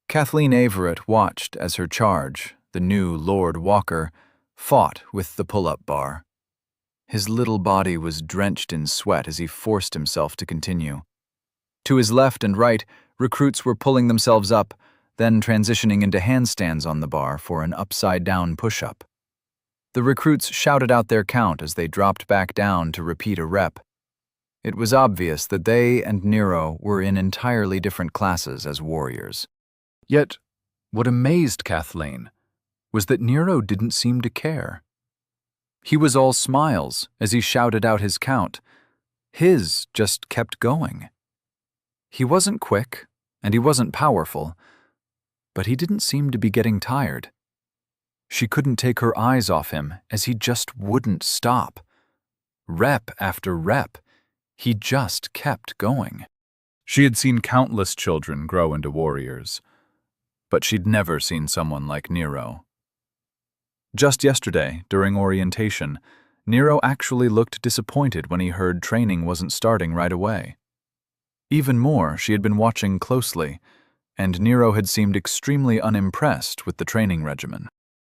Kathleen Averett watched as her charge, the new Lord Walker, fought with the pull-up bar. His little body was drenched in sweat as he forced himself to continue. To his left and right, recruits were pulling themselves up, then transitioning into handstands on the bar for an upside-down push-up. The recruits shouted out their count as they dropped back down to repeat a rep. It was obvious that they and Nero were in entirely different classes as warriors. Yet, what amazed Kathleen was that Nero didn't seem to care. He was all smiles as he shouted out his count. His just kept going. He wasn't quick, and he wasn't powerful, but he didn't seem to be getting tired. She couldn't take her eyes off him as he just wouldn't stop. Rep after rep, he just kept going. She had seen countless children grow into warriors, but she'd never seen someone like Nero. Just yesterday, during orientation, Nero actually looked disappointed when he heard training wasn't starting right away. Even more, she had been watching closely, and Nero had seemed extremely unimpressed with the training regimen.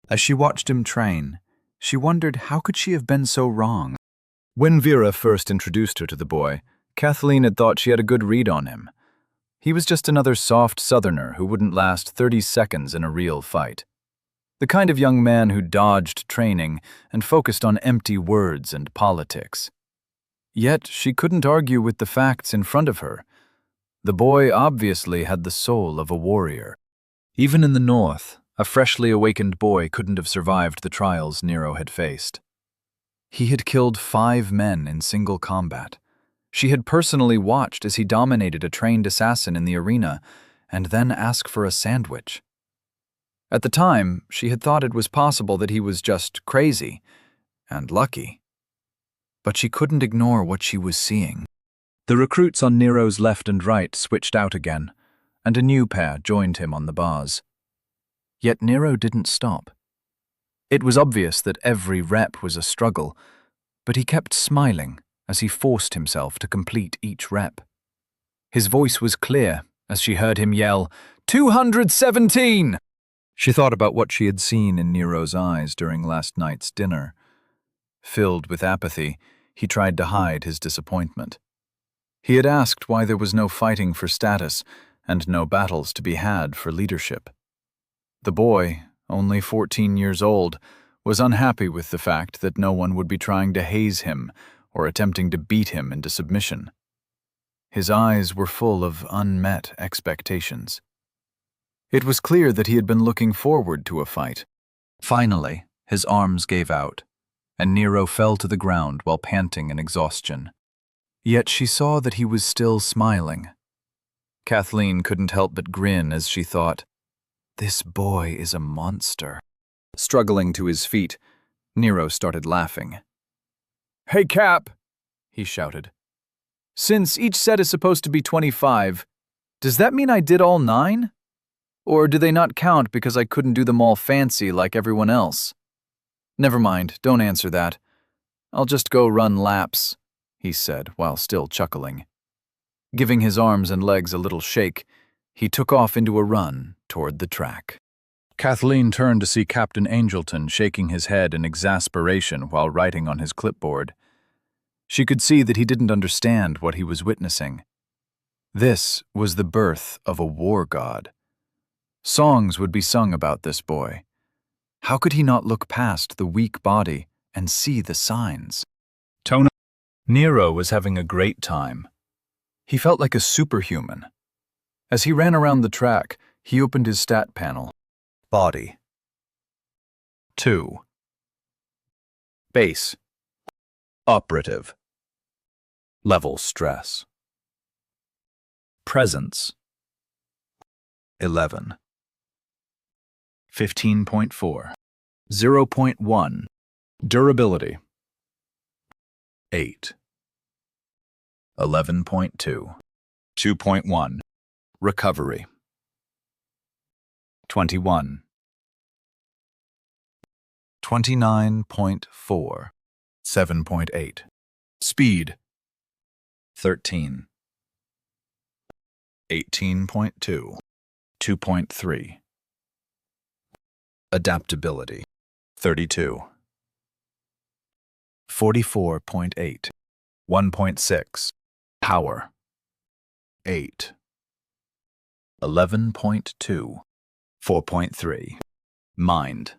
As she watched him train, she wondered how could she have been so wrong. When Vera first introduced her to the boy, Kathleen had thought she had a good read on him. He was just another soft southerner who wouldn't last 30 seconds in a real fight. The kind of young man who dodged training and focused on empty words and politics. Yet she couldn't argue with the facts in front of her. The boy obviously had the soul of a warrior. Even in the north, a freshly awakened boy couldn't have survived the trials Nero had faced. He had killed 5 men in single combat. She had personally watched as he dominated a trained assassin in the arena and then asked for a sandwich. At the time, she had thought it was possible that he was just crazy and lucky. But she couldn't ignore what she was seeing. The recruits on Nero's left and right switched out again, and a new pair joined him on the bars. Yet Nero didn't stop. It was obvious that every rep was a struggle, but he kept smiling as he forced himself to complete each rep. His voice was clear as she heard him yell, 217! She thought about what she had seen in Nero's eyes during last night's dinner. Filled with apathy, he tried to hide his disappointment. He had asked why there was no fighting for status and no battles to be had for leadership. The boy, only 14 years old, was unhappy with the fact that no one would be trying to haze him or attempting to beat him into submission. His eyes were full of unmet expectations. It was clear that he had been looking forward to a fight. Finally, his arms gave out, and Nero fell to the ground while panting in exhaustion. Yet she saw that he was still smiling. Kathleen couldn't help but grin as she thought, "This boy is a monster." Struggling to his feet, Nero started laughing. "Hey, Cap," he shouted. "Since each set is supposed to be 25, does that mean I did all 9? Or do they not count because I couldn't do them all fancy like everyone else? Never mind, don't answer that. I'll just go run laps," he said while still chuckling. Giving his arms and legs a little shake, he took off into a run toward the track. Kathleen turned to see Captain Angelton shaking his head in exasperation while writing on his clipboard. She could see that he didn't understand what he was witnessing. This was the birth of a war god. Songs would be sung about this boy. How could he not look past the weak body and see the signs? Nero was having a great time. He felt like a superhuman. As he ran around the track, he opened his stat panel. Body. 2. Base. Operative. Level stress. Presence. 11. 15.4. 0.1. Durability. 8. 11.2. 2.1. Recovery. 21. 29.4. 7.8. Speed. 13. 18.2. 2.3. Adaptability. 32. 44.8. 1.6. Power. 8. 11.2. 4.3. Mind.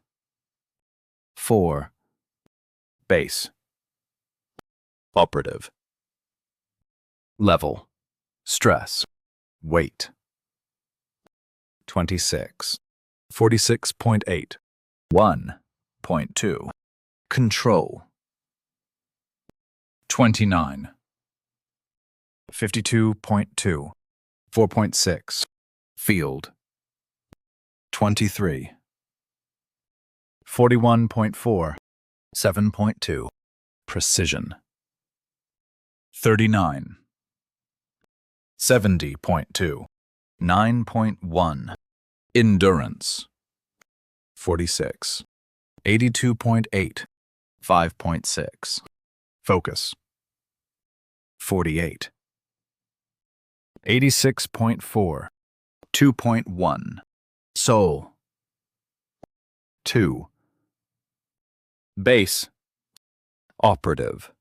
4. Base. Operative. Level. Stress. Weight. 26. 46.8. 1.2. Control. 29. 52.2. 4.6. Field. 23. 41.4. 7.2. Precision. 39. 70.2. 9.1. Endurance. 46. 82.8. 5.6. Focus. 48. 86.4. 2.1. Soul. 2. Base. Operative.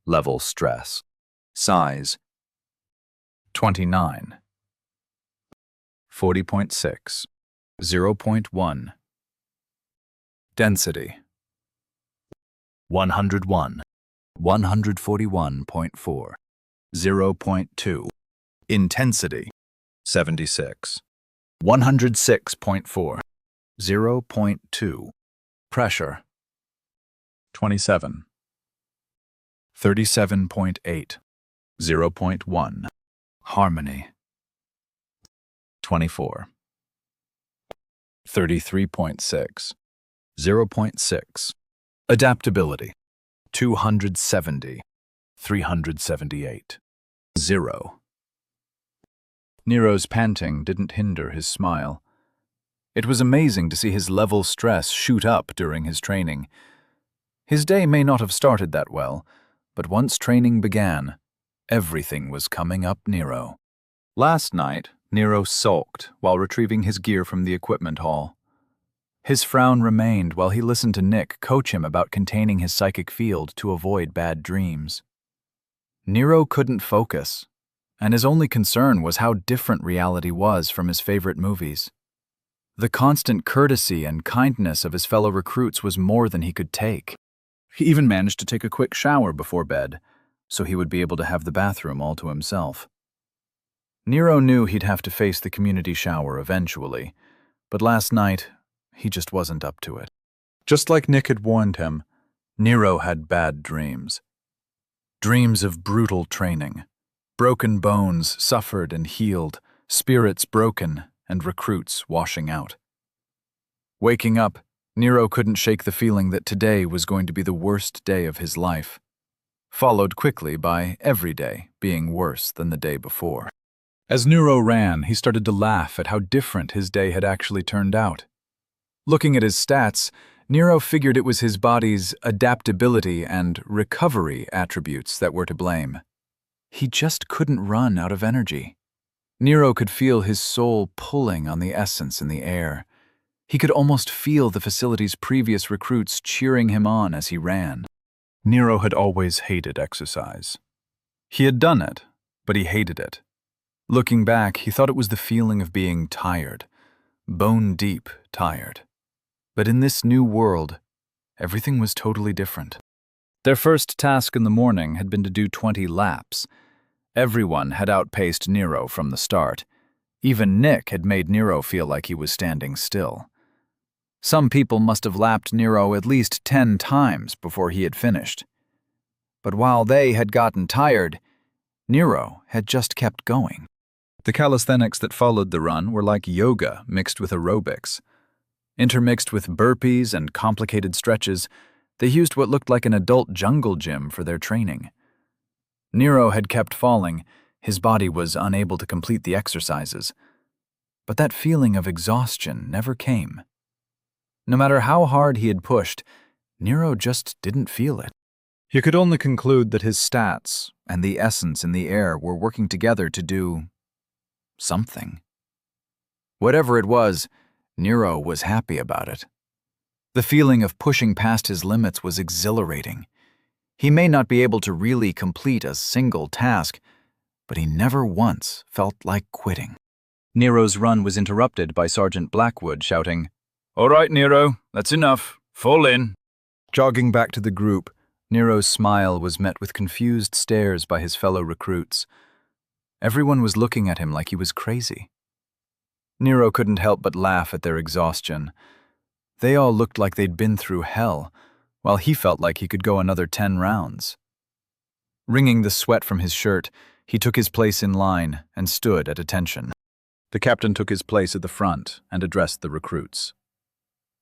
Level stress. Size. 29. 40.6. 0.1. Density. 101. 141.4. 0.2. Intensity. 76. 106.4. 0.2. Pressure. 27. 37.8. 0.1. Harmony. 24. 33.6. 0.6. Adaptability. 270. 378. 0. Nero's panting didn't hinder his smile. It was amazing to see his level stress shoot up during his training. His day may not have started that well, but once training began, everything was coming up Nero. Last night, Nero sulked while retrieving his gear from the equipment hall. His frown remained while he listened to Nick coach him about containing his psychic field to avoid bad dreams. Nero couldn't focus, and his only concern was how different reality was from his favorite movies. The constant courtesy and kindness of his fellow recruits was more than he could take. He even managed to take a quick shower before bed, so he would be able to have the bathroom all to himself. Nero knew he'd have to face the community shower eventually, but last night, he just wasn't up to it. Just like Nick had warned him, Nero had bad dreams. Dreams of brutal training. Broken bones suffered and healed, spirits broken, and recruits washing out. Waking up, Nero couldn't shake the feeling that today was going to be the worst day of his life, followed quickly by every day being worse than the day before. As Nero ran, he started to laugh at how different his day had actually turned out. Looking at his stats, Nero figured it was his body's adaptability and recovery attributes that were to blame. He just couldn't run out of energy. Nero could feel his soul pulling on the essence in the air. He could almost feel the facility's previous recruits cheering him on as he ran. Nero had always hated exercise. He had done it, but he hated it. Looking back, he thought it was the feeling of being tired, bone-deep tired. But in this new world, everything was totally different. Their first task in the morning had been to do 20 laps. Everyone had outpaced Nero from the start. Even Nick had made Nero feel like he was standing still. Some people must have lapped Nero at least 10 times before he had finished. But while they had gotten tired, Nero had just kept going. The calisthenics that followed the run were like yoga mixed with aerobics. Intermixed with burpees and complicated stretches, they used what looked like an adult jungle gym for their training. Nero had kept falling, his body was unable to complete the exercises. But that feeling of exhaustion never came. No matter how hard he had pushed, Nero just didn't feel it. He could only conclude that his stats and the essence in the air were working together to do something. Whatever it was, Nero was happy about it. The feeling of pushing past his limits was exhilarating. He may not be able to really complete a single task, but he never once felt like quitting. Nero's run was interrupted by Sergeant Blackwood shouting, "All right, Nero, that's enough. Fall in." Jogging back to the group, Nero's smile was met with confused stares by his fellow recruits. Everyone was looking at him like he was crazy. Nero couldn't help but laugh at their exhaustion. They all looked like they'd been through hell, while he felt like he could go another 10 rounds. Wringing the sweat from his shirt, he took his place in line and stood at attention. The captain took his place at the front and addressed the recruits.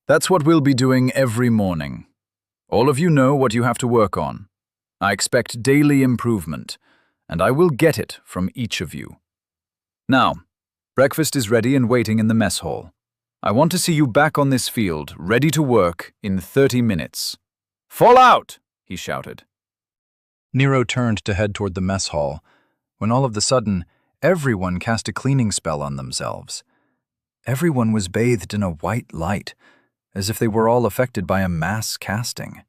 "That's what we'll be doing every morning. All of you know what you have to work on. I expect daily improvement, and I will get it from each of you. Now, breakfast is ready and waiting in the mess hall. I want to see you back on this field, ready to work in 30 minutes. Fall out!" he shouted. Nero turned to head toward the mess hall, when all of a sudden, everyone cast a cleaning spell on themselves. Everyone was bathed in a white light, as if they were all affected by a mass casting.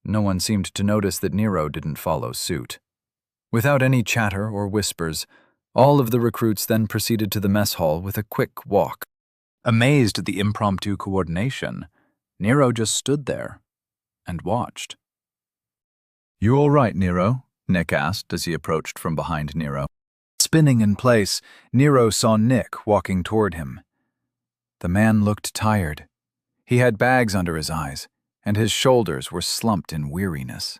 No one seemed to notice that Nero didn't follow suit. Without any chatter or whispers, all of the recruits then proceeded to the mess hall with a quick walk. Amazed at the impromptu coordination, Nero just stood there and watched. "You all right, Nero?" Nick asked as he approached from behind Nero. Spinning in place, Nero saw Nick walking toward him. The man looked tired. He had bags under his eyes, and his shoulders were slumped in weariness.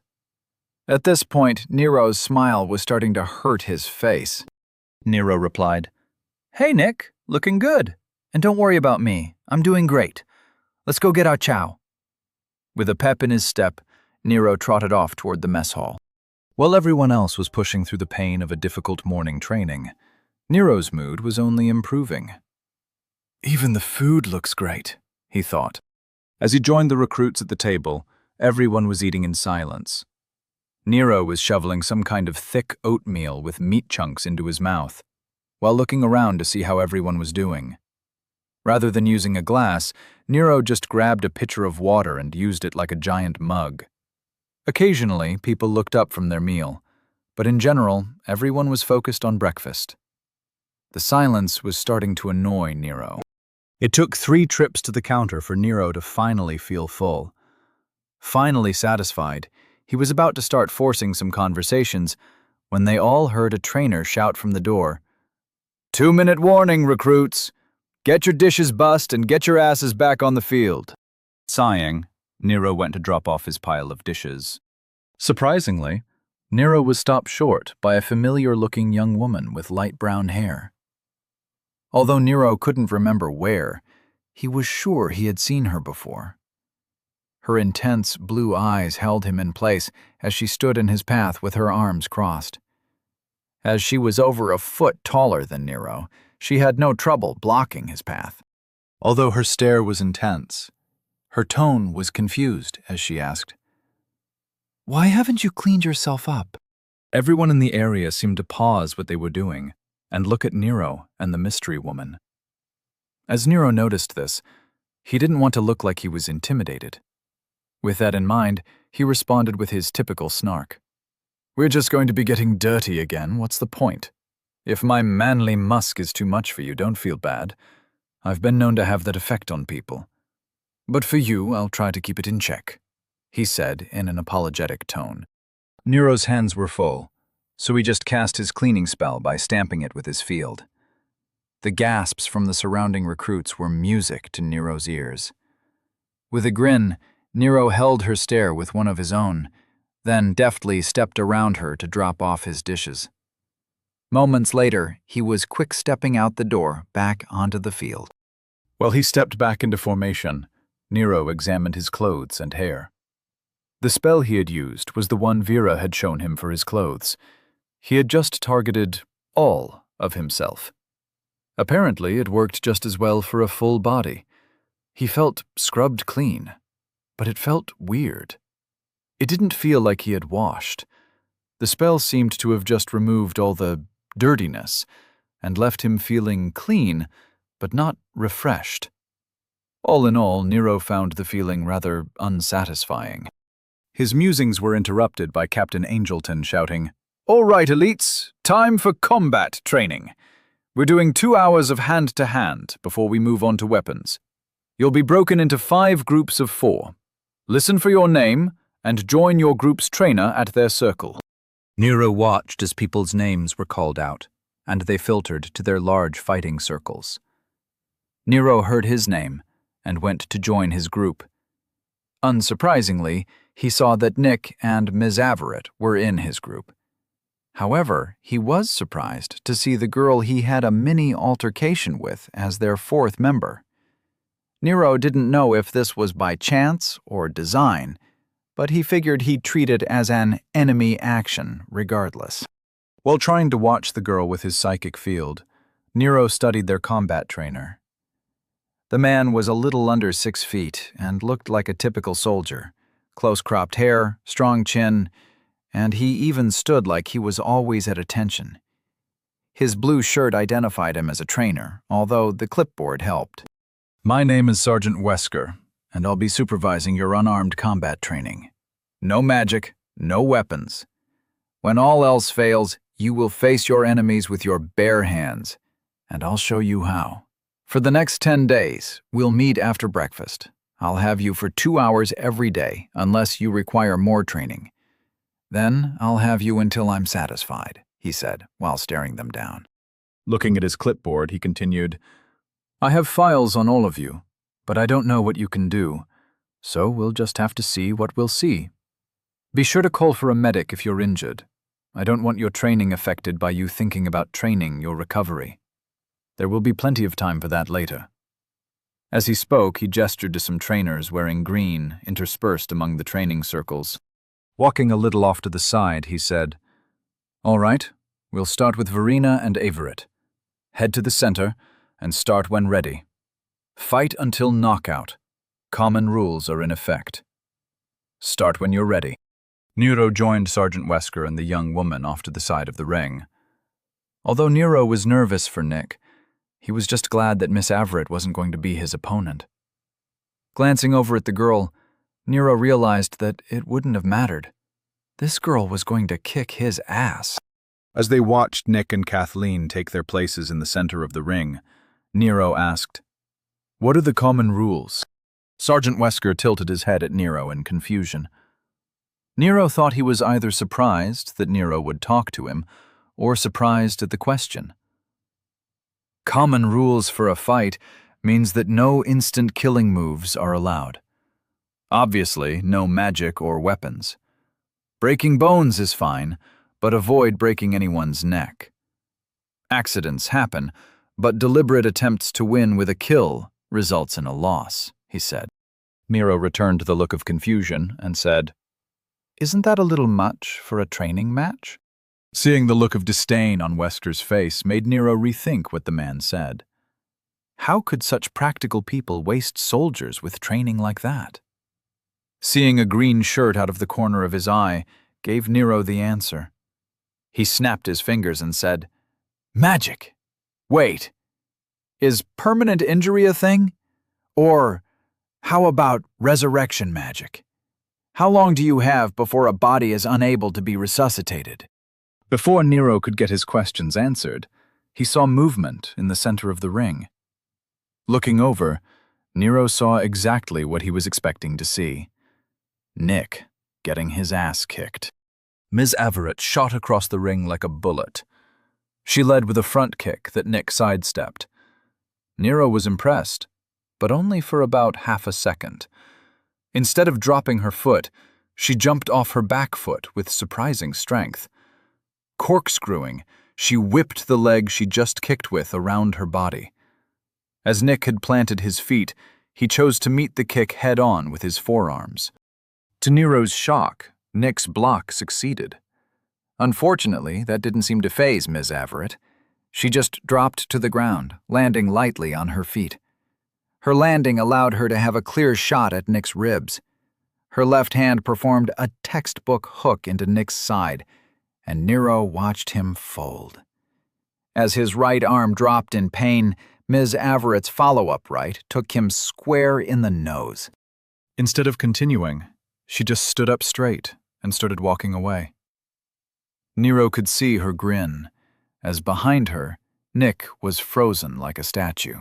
At this point, Nero's smile was starting to hurt his face. Nero replied, "Hey, Nick, looking good. And don't worry about me. I'm doing great. Let's go get our chow." With a pep in his step, Nero trotted off toward the mess hall. While everyone else was pushing through the pain of a difficult morning training, Nero's mood was only improving. "Even the food looks great," he thought. As he joined the recruits at the table, everyone was eating in silence. Nero was shoveling some kind of thick oatmeal with meat chunks into his mouth, while looking around to see how everyone was doing. Rather than using a glass, Nero just grabbed a pitcher of water and used it like a giant mug. Occasionally, people looked up from their meal, but in general, everyone was focused on breakfast. The silence was starting to annoy Nero. It took 3 trips to the counter for Nero to finally feel full. Finally satisfied, he was about to start forcing some conversations when they all heard a trainer shout from the door, "2-minute warning, recruits! Get your dishes bussed and get your asses back on the field." Sighing, Nero went to drop off his pile of dishes. Surprisingly, Nero was stopped short by a familiar-looking young woman with light brown hair. Although Nero couldn't remember where, he was sure he had seen her before. Her intense blue eyes held him in place as she stood in his path with her arms crossed. As she was over a foot taller than Nero, she had no trouble blocking his path. Although her stare was intense, her tone was confused as she asked, "Why haven't you cleaned yourself up?" Everyone in the area seemed to pause what they were doing and look at Nero and the mystery woman. As Nero noticed this, he didn't want to look like he was intimidated. With that in mind, he responded with his typical snark. "We're just going to be getting dirty again, what's the point? If my manly musk is too much for you, don't feel bad. I've been known to have that effect on people. But for you, I'll try to keep it in check," he said in an apologetic tone. Nero's hands were full, so he just cast his cleaning spell by stamping it with his field. The gasps from the surrounding recruits were music to Nero's ears. With a grin, Nero held her stare with one of his own, then deftly stepped around her to drop off his dishes. Moments later, he was quick-stepping out the door back onto the field. While he stepped back into formation, Nero examined his clothes and hair. The spell he had used was the one Vera had shown him for his clothes. He had just targeted all of himself. Apparently, it worked just as well for a full body. He felt scrubbed clean, but it felt weird. It didn't feel like he had washed. The spell seemed to have just removed all the dirtiness and left him feeling clean, but not refreshed. All in all, Nero found the feeling rather unsatisfying. His musings were interrupted by Captain Angelton shouting, "All right, elites, time for combat training. We're doing 2 hours of hand-to-hand before we move on to weapons. You'll be broken into 5 groups of 4. Listen for your name and join your group's trainer at their circle." Nero watched as people's names were called out, and they filtered to their large fighting circles. Nero heard his name and went to join his group. Unsurprisingly, he saw that Nick and Ms. Averett were in his group. However, he was surprised to see the girl he had a mini altercation with as their 4th member. Nero didn't know if this was by chance or design, but he figured he'd treat it as an enemy action regardless. While trying to watch the girl with his psychic field, Nero studied their combat trainer. The man was a little under 6 feet and looked like a typical soldier. Close-cropped hair, strong chin, and he even stood like he was always at attention. His blue shirt identified him as a trainer, although the clipboard helped. "My name is Sergeant Wesker, and I'll be supervising your unarmed combat training. No magic, no weapons. When all else fails, you will face your enemies with your bare hands, and I'll show you how. For the next 10 days, we'll meet after breakfast. I'll have you for 2 hours every day, unless you require more training. Then I'll have you until I'm satisfied," he said, while staring them down. Looking at his clipboard, he continued, "I have files on all of you, but I don't know what you can do, so we'll just have to see what we'll see. Be sure to call for a medic if you're injured. I don't want your training affected by you thinking about training your recovery. There will be plenty of time for that later." As he spoke, he gestured to some trainers wearing green, interspersed among the training circles. Walking a little off to the side, he said, "All right, we'll start with Verena and Averett. Head to the center and start when ready. Fight until knockout. Common rules are in effect. Start when you're ready." Nero joined Sergeant Wesker and the young woman off to the side of the ring. Although Nero was nervous for Nick, he was just glad that Miss Averett wasn't going to be his opponent. Glancing over at the girl, Nero realized that it wouldn't have mattered. This girl was going to kick his ass. As they watched Nick and Kathleen take their places in the center of the ring, Nero asked, "What are the common rules?" Sergeant Wesker tilted his head at Nero in confusion. Nero thought he was either surprised that Nero would talk to him or surprised at the question. "Common rules for a fight means that no instant killing moves are allowed. Obviously, no magic or weapons. Breaking bones is fine, but avoid breaking anyone's neck. Accidents happen, but deliberate attempts to win with a kill results in a loss," he said. Nero returned the look of confusion and said, "Isn't that a little much for a training match?" Seeing the look of disdain on Wesker's face made Nero rethink what the man said. How could such practical people waste soldiers with training like that? Seeing a green shirt out of the corner of his eye gave Nero the answer. He snapped his fingers and said, "Magic! Wait, is permanent injury a thing? Or how about resurrection magic? How long do you have before a body is unable to be resuscitated?" Before Nero could get his questions answered, he saw movement in the center of the ring. Looking over, Nero saw exactly what he was expecting to see. Nick getting his ass kicked. Ms. Averett shot across the ring like a bullet. She led with a front kick that Nick sidestepped. Nero was impressed, but only for about half a second. Instead of dropping her foot, she jumped off her back foot with surprising strength. Corkscrewing, she whipped the leg she just kicked with around her body. As Nick had planted his feet, he chose to meet the kick head-on with his forearms. To Nero's shock, Nick's block succeeded. Unfortunately, that didn't seem to faze Ms. Averett. She just dropped to the ground, landing lightly on her feet. Her landing allowed her to have a clear shot at Nick's ribs. Her left hand performed a textbook hook into Nick's side, and Nero watched him fold. As his right arm dropped in pain, Ms. Averett's follow-up right took him square in the nose. Instead of continuing, she just stood up straight and started walking away. Nero could see her grin, as behind her, Nick was frozen like a statue.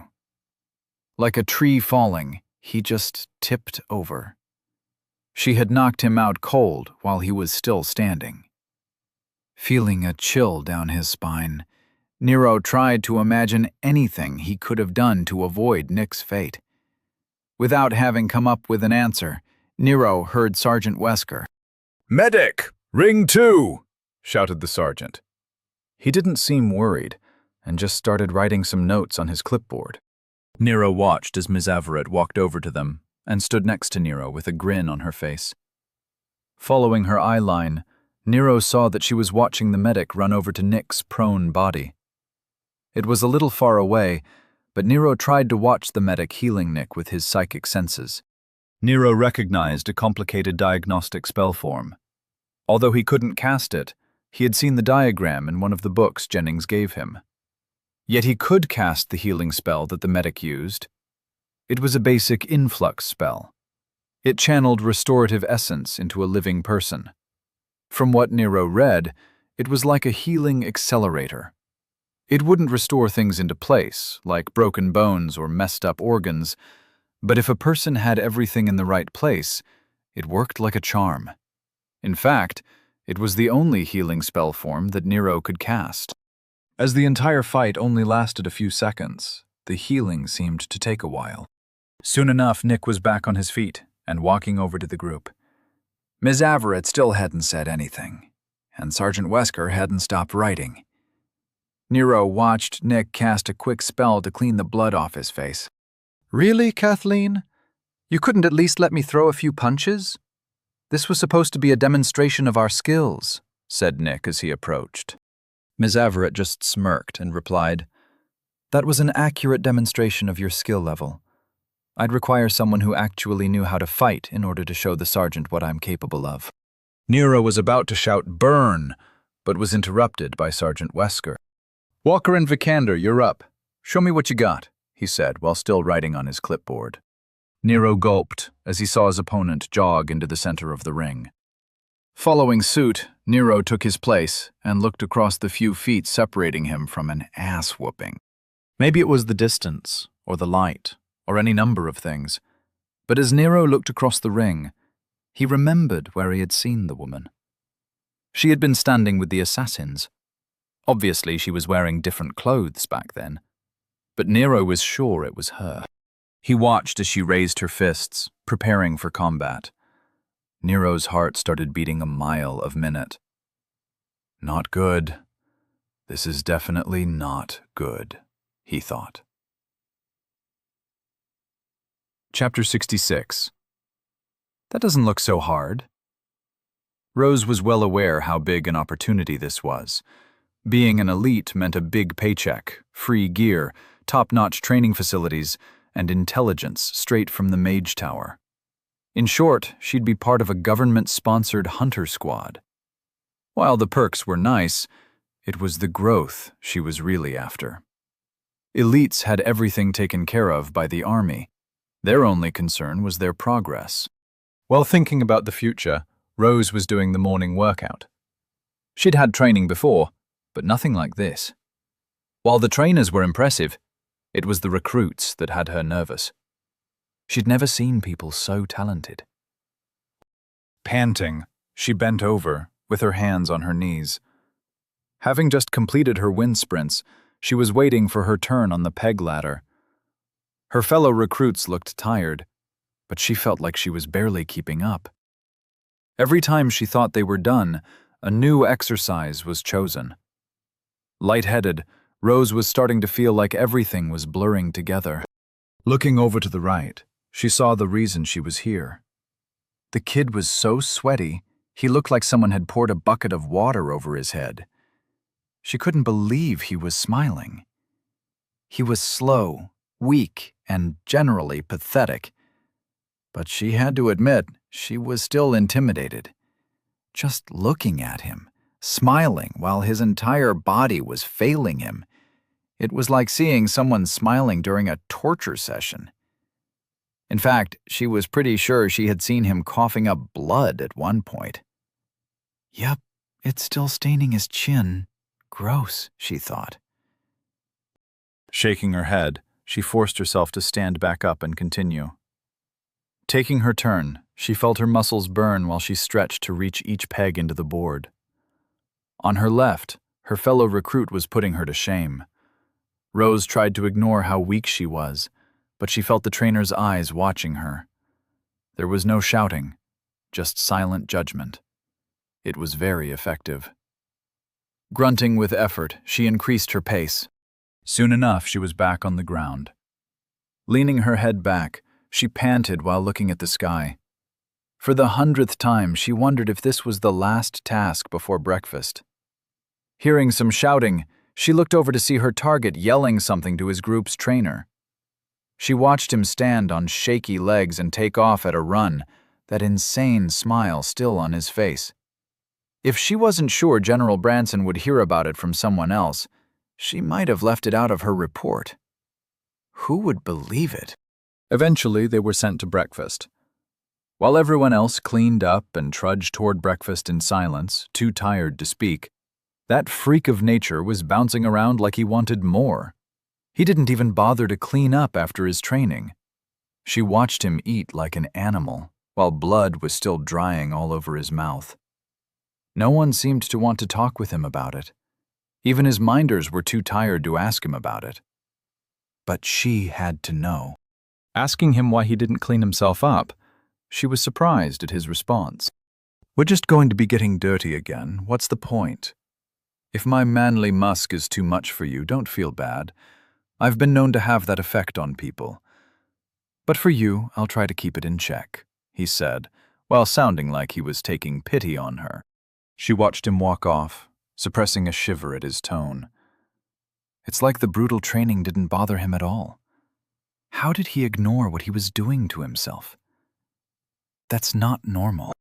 Like a tree falling, he just tipped over. She had knocked him out cold while he was still standing. Feeling a chill down his spine, Nero tried to imagine anything he could have done to avoid Nick's fate. Without having come up with an answer, Nero heard Sergeant Wesker. "Medic! Ring 2!" shouted the sergeant. He didn't seem worried and just started writing some notes on his clipboard. Nero watched as Ms. Averett walked over to them and stood next to Nero with a grin on her face. Following her eye line, Nero saw that she was watching the medic run over to Nick's prone body. It was a little far away, but Nero tried to watch the medic healing Nick with his psychic senses. Nero recognized a complicated diagnostic spell form. Although he couldn't cast it, he had seen the diagram in one of the books Jennings gave him. Yet he could cast the healing spell that the medic used. It was a basic influx spell. It channeled restorative essence into a living person. From what Nero read, it was like a healing accelerator. It wouldn't restore things into place, like broken bones or messed up organs, but if a person had everything in the right place, it worked like a charm. In fact, it was the only healing spell form that Nero could cast. As the entire fight only lasted a few seconds, the healing seemed to take a while. Soon enough, Nick was back on his feet and walking over to the group. Ms. Averett still hadn't said anything, and Sergeant Wesker hadn't stopped writing. Nero watched Nick cast a quick spell to clean the blood off his face. Really, Kathleen? You couldn't at least let me throw a few punches? This was supposed to be a demonstration of our skills, said Nick as he approached. Ms. Averett just smirked and replied, "That was an accurate demonstration of your skill level. I'd require someone who actually knew how to fight in order to show the sergeant what I'm capable of." Nero was about to shout "Burn," but was interrupted by Sergeant Wesker. "Walker and Vikander, you're up. Show me what you got," he said while still writing on his clipboard. Nero gulped as he saw his opponent jog into the center of the ring. Following suit, Nero took his place and looked across the few feet separating him from an ass-whooping. Maybe it was the distance, or the light, or any number of things, but as Nero looked across the ring, he remembered where he had seen the woman. She had been standing with the assassins. Obviously, she was wearing different clothes back then, but Nero was sure it was her. He watched as she raised her fists, preparing for combat. Nero's heart started beating a mile a minute. Not good. This is definitely not good, he thought. Chapter 66. That doesn't look so hard. Rose was well aware how big an opportunity this was. Being an elite meant a big paycheck, free gear, top-notch training facilities, and intelligence straight from the Mage Tower. In short, she'd be part of a government-sponsored hunter squad. While the perks were nice, it was the growth she was really after. Elites had everything taken care of by the army. Their only concern was their progress. While thinking about the future, Rose was doing the morning workout. She'd had training before, but nothing like this. While the trainers were impressive, it was the recruits that had her nervous. She'd never seen people so talented. Panting, she bent over, with her hands on her knees. Having just completed her wind sprints, she was waiting for her turn on the peg ladder. Her fellow recruits looked tired, but she felt like she was barely keeping up. Every time she thought they were done, a new exercise was chosen. Lightheaded, Rose was starting to feel like everything was blurring together. Looking over to the right, she saw the reason she was here. The kid was so sweaty, he looked like someone had poured a bucket of water over his head. She couldn't believe he was smiling. He was slow, weak, and generally pathetic. But she had to admit she was still intimidated. Just looking at him, smiling while his entire body was failing him, It was like seeing someone smiling during a torture session. In fact, she was pretty sure she had seen him coughing up blood at one point. Yep, it's still staining his chin. Gross, she thought. Shaking her head, she forced herself to stand back up and continue. Taking her turn, she felt her muscles burn while she stretched to reach each peg into the board. On her left, her fellow recruit was putting her to shame. Rose tried to ignore how weak she was, but she felt the trainer's eyes watching her. There was no shouting, just silent judgment. It was very effective. Grunting with effort, she increased her pace. Soon enough, she was back on the ground. Leaning her head back, she panted while looking at the sky. For the 100th time, she wondered if this was the last task before breakfast. Hearing some shouting, she looked over to see her target yelling something to his group's trainer. She watched him stand on shaky legs and take off at a run, that insane smile still on his face. If she wasn't sure General Branson would hear about it from someone else, she might have left it out of her report. Who would believe it? Eventually, they were sent to breakfast. While everyone else cleaned up and trudged toward breakfast in silence, too tired to speak, that freak of nature was bouncing around like he wanted more. He didn't even bother to clean up after his training. She watched him eat like an animal, while blood was still drying all over his mouth. No one seemed to want to talk with him about it. Even his minders were too tired to ask him about it. But she had to know. Asking him why he didn't clean himself up, she was surprised at his response. "We're just going to be getting dirty again. What's the point? If my manly musk is too much for you, don't feel bad. I've been known to have that effect on people. But for you, I'll try to keep it in check," he said, while sounding like he was taking pity on her. She watched him walk off, suppressing a shiver at his tone. It's like the brutal training didn't bother him at all. How did he ignore what he was doing to himself? That's not normal.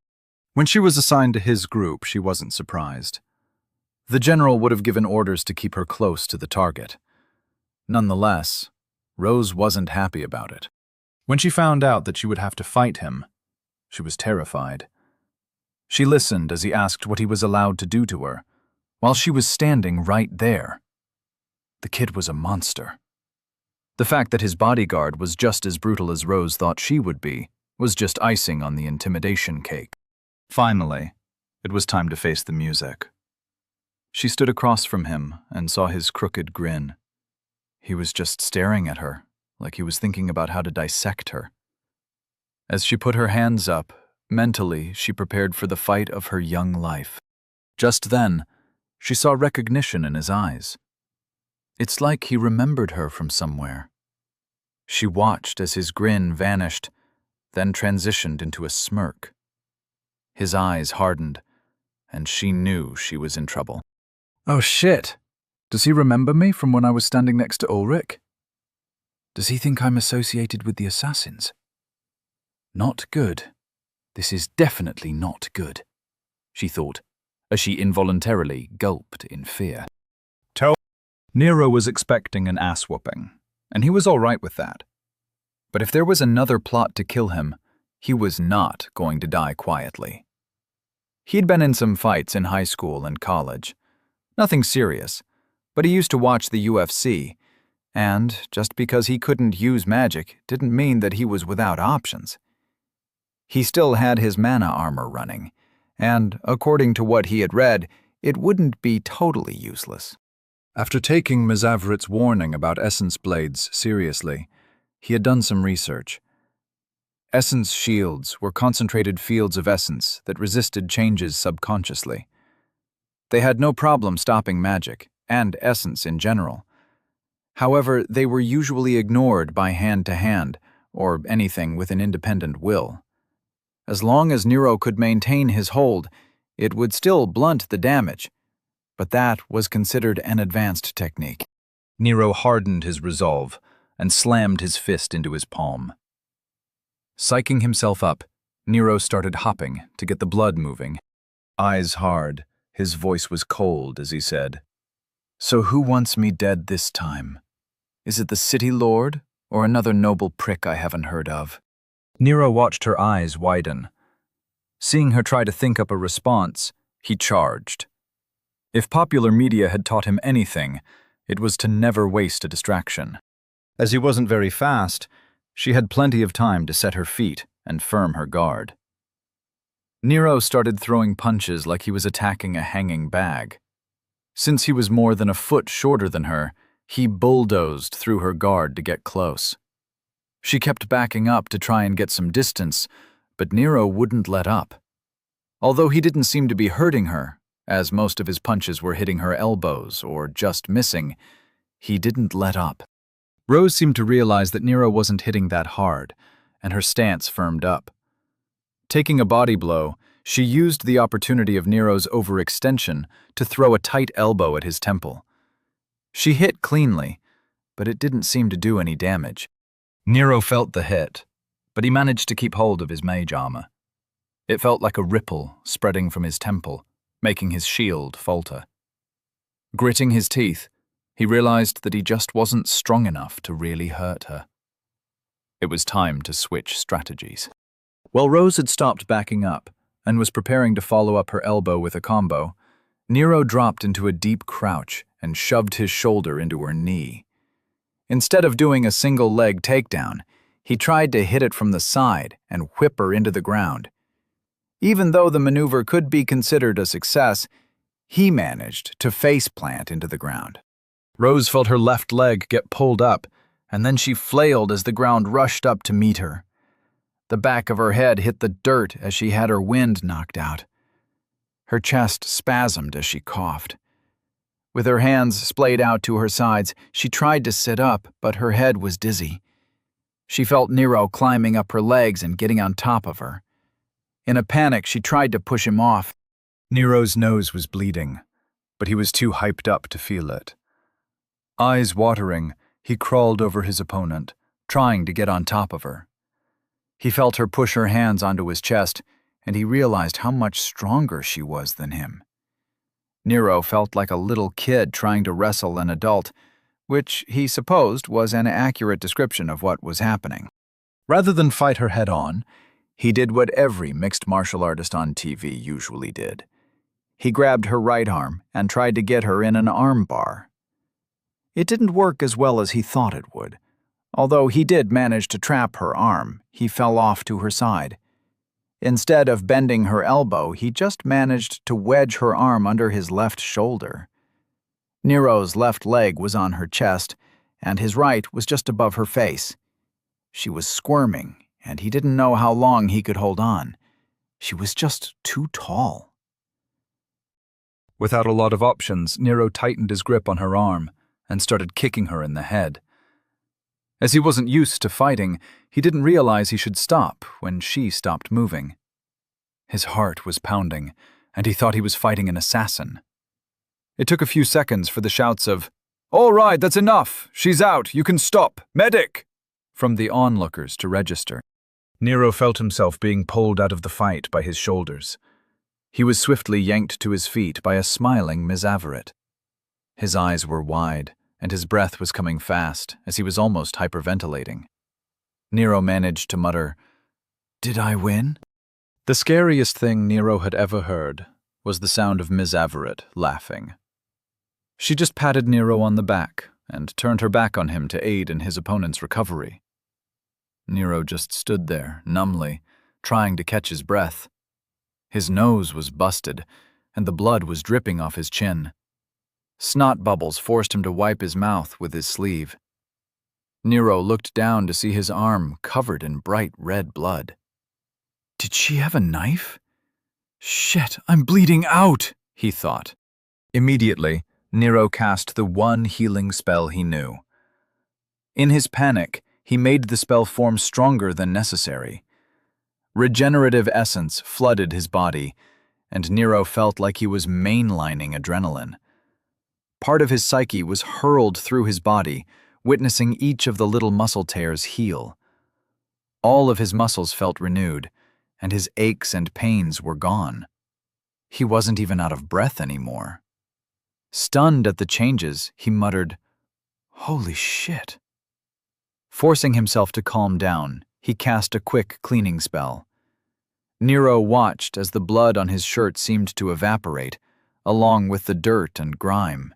When she was assigned to his group, she wasn't surprised. The general would have given orders to keep her close to the target. Nonetheless, Rose wasn't happy about it. When she found out that she would have to fight him, she was terrified. She listened as he asked what he was allowed to do to her, while she was standing right there. The kid was a monster. The fact that his bodyguard was just as brutal as Rose thought she would be was just icing on the intimidation cake. Finally, it was time to face the music. She stood across from him and saw his crooked grin. He was just staring at her, like he was thinking about how to dissect her. As she put her hands up, mentally she prepared for the fight of her young life. Just then, she saw recognition in his eyes. It's like he remembered her from somewhere. She watched as his grin vanished, then transitioned into a smirk. His eyes hardened, and she knew she was in trouble. Oh shit! Does he remember me from when I was standing next to Ulrich? Does he think I'm associated with the assassins? Not good. This is definitely not good, she thought, as she involuntarily gulped in fear. Nero was expecting an ass-whooping, and he was all right with that. But if there was another plot to kill him, he was not going to die quietly. He'd been in some fights in high school and college. Nothing serious, but he used to watch the UFC, and just because he couldn't use magic didn't mean that he was without options. He still had his mana armor running, and according to what he had read, it wouldn't be totally useless. After taking Mizavrit's warning about essence blades seriously, he had done some research. Essence shields were concentrated fields of essence that resisted changes subconsciously. They had no problem stopping magic, and essence in general. However, they were usually ignored by hand-to-hand, or anything with an independent will. As long as Nero could maintain his hold, it would still blunt the damage, but that was considered an advanced technique. Nero hardened his resolve and slammed his fist into his palm. Psyching himself up, Nero started hopping to get the blood moving. Eyes hard, his voice was cold as he said, So who wants me dead this time? Is it the city lord, or another noble prick I haven't heard of? Nero watched her eyes widen. Seeing her try to think up a response, he charged. If popular media had taught him anything, it was to never waste a distraction. As he wasn't very fast, she had plenty of time to set her feet and firm her guard. Nero started throwing punches like he was attacking a hanging bag. Since he was more than a foot shorter than her, he bulldozed through her guard to get close. She kept backing up to try and get some distance, but Nero wouldn't let up. Although he didn't seem to be hurting her, as most of his punches were hitting her elbows or just missing, he didn't let up. Rose seemed to realize that Nero wasn't hitting that hard, and her stance firmed up. Taking a body blow, she used the opportunity of Nero's overextension to throw a tight elbow at his temple. She hit cleanly, but it didn't seem to do any damage. Nero felt the hit, but he managed to keep hold of his mage armor. It felt like a ripple spreading from his temple, making his shield falter. Gritting his teeth, he realized that he just wasn't strong enough to really hurt her. It was time to switch strategies. While Rose had stopped backing up and was preparing to follow up her elbow with a combo, Nero dropped into a deep crouch and shoved his shoulder into her knee. Instead of doing a single leg takedown, he tried to hit it from the side and whip her into the ground. Even though the maneuver could be considered a success, he managed to face-plant into the ground. Rose felt her left leg get pulled up, and then she flailed as the ground rushed up to meet her. The back of her head hit the dirt as she had her wind knocked out. Her chest spasmed as she coughed. With her hands splayed out to her sides, she tried to sit up, but her head was dizzy. She felt Nero climbing up her legs and getting on top of her. In a panic, she tried to push him off. Nero's nose was bleeding, but he was too hyped up to feel it. Eyes watering, he crawled over his opponent, trying to get on top of her. He felt her push her hands onto his chest, and he realized how much stronger she was than him. Nero felt like a little kid trying to wrestle an adult, which he supposed was an accurate description of what was happening. Rather than fight her head-on, he did what every mixed martial artist on TV usually did. He grabbed her right arm and tried to get her in an arm bar. It didn't work as well as he thought it would. Although he did manage to trap her arm, he fell off to her side. Instead of bending her elbow, he just managed to wedge her arm under his left shoulder. Nero's left leg was on her chest, and his right was just above her face. She was squirming, and he didn't know how long he could hold on. She was just too tall. Without a lot of options, Nero tightened his grip on her arm and started kicking her in the head. As he wasn't used to fighting, he didn't realize he should stop when she stopped moving. His heart was pounding, and he thought he was fighting an assassin. It took a few seconds for the shouts of, "All right, that's enough! She's out! You can stop! Medic!" from the onlookers to register. Nero felt himself being pulled out of the fight by his shoulders. He was swiftly yanked to his feet by a smiling Miss Everett. His eyes were wide, and his breath was coming fast as he was almost hyperventilating. Nero managed to mutter, "Did I win?" The scariest thing Nero had ever heard was the sound of Miss Everett laughing. She just patted Nero on the back and turned her back on him to aid in his opponent's recovery. Nero just stood there, numbly, trying to catch his breath. His nose was busted, and the blood was dripping off his chin. Snot bubbles forced him to wipe his mouth with his sleeve. Nero looked down to see his arm covered in bright red blood. Did she have a knife? Shit, I'm bleeding out, he thought. Immediately, Nero cast the one healing spell he knew. In his panic, he made the spell form stronger than necessary. Regenerative essence flooded his body, and Nero felt like he was mainlining adrenaline. Part of his psyche was hurled through his body, witnessing each of the little muscle tears heal. All of his muscles felt renewed, and his aches and pains were gone. He wasn't even out of breath anymore. Stunned at the changes, he muttered, "Holy shit." Forcing himself to calm down, he cast a quick cleaning spell. Nero watched as the blood on his shirt seemed to evaporate, along with the dirt and grime.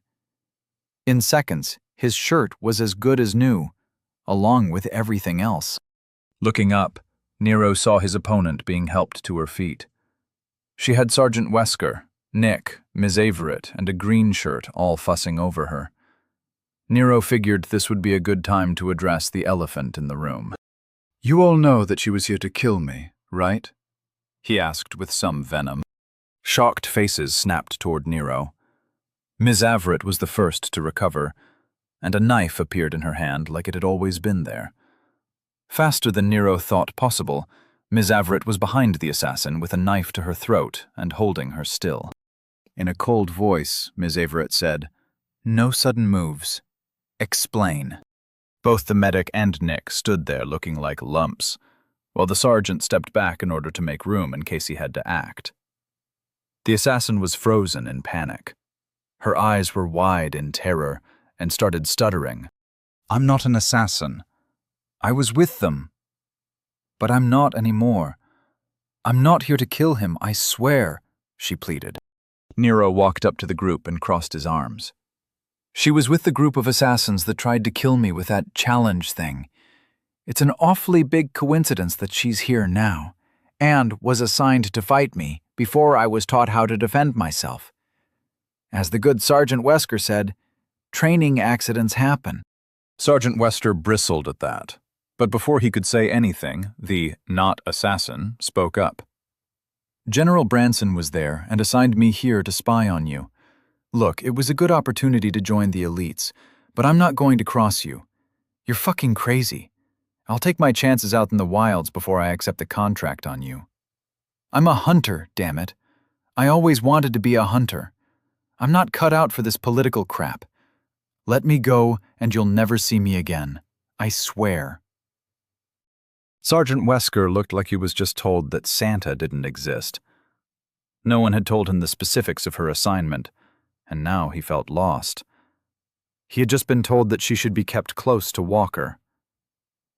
In seconds, his shirt was as good as new, along with everything else. Looking up, Nero saw his opponent being helped to her feet. She had Sergeant Wesker, Nick, Ms. Averett, and a green shirt all fussing over her. Nero figured this would be a good time to address the elephant in the room. You all know that she was here to kill me, right? He asked with some venom. Shocked faces snapped toward Nero. Ms. Averett was the first to recover, and a knife appeared in her hand like it had always been there. Faster than Nero thought possible, Ms. Averett was behind the assassin with a knife to her throat and holding her still. In a cold voice, Ms. Averett said, "No sudden moves. Explain." Both the medic and Nick stood there looking like lumps, while the sergeant stepped back in order to make room in case he had to act. The assassin was frozen in panic. Her eyes were wide in terror and started stuttering. "I'm not an assassin. I was with them. But I'm not anymore. I'm not here to kill him, I swear," she pleaded. Nero walked up to the group and crossed his arms. "She was with the group of assassins that tried to kill me with that challenge thing. It's an awfully big coincidence that she's here now, and was assigned to fight me before I was taught how to defend myself. As the good Sergeant Wesker said, training accidents happen." Sergeant Wesker bristled at that, but before he could say anything, the not-assassin spoke up. "General Branson was there and assigned me here to spy on you. Look, it was a good opportunity to join the elites, but I'm not going to cross you. You're fucking crazy. I'll take my chances out in the wilds before I accept the contract on you. I'm a hunter, damn it. I always wanted to be a hunter. I'm not cut out for this political crap. Let me go and you'll never see me again. I swear." Sergeant Wesker looked like he was just told that Santa didn't exist. No one had told him the specifics of her assignment, and now he felt lost. He had just been told that she should be kept close to Walker.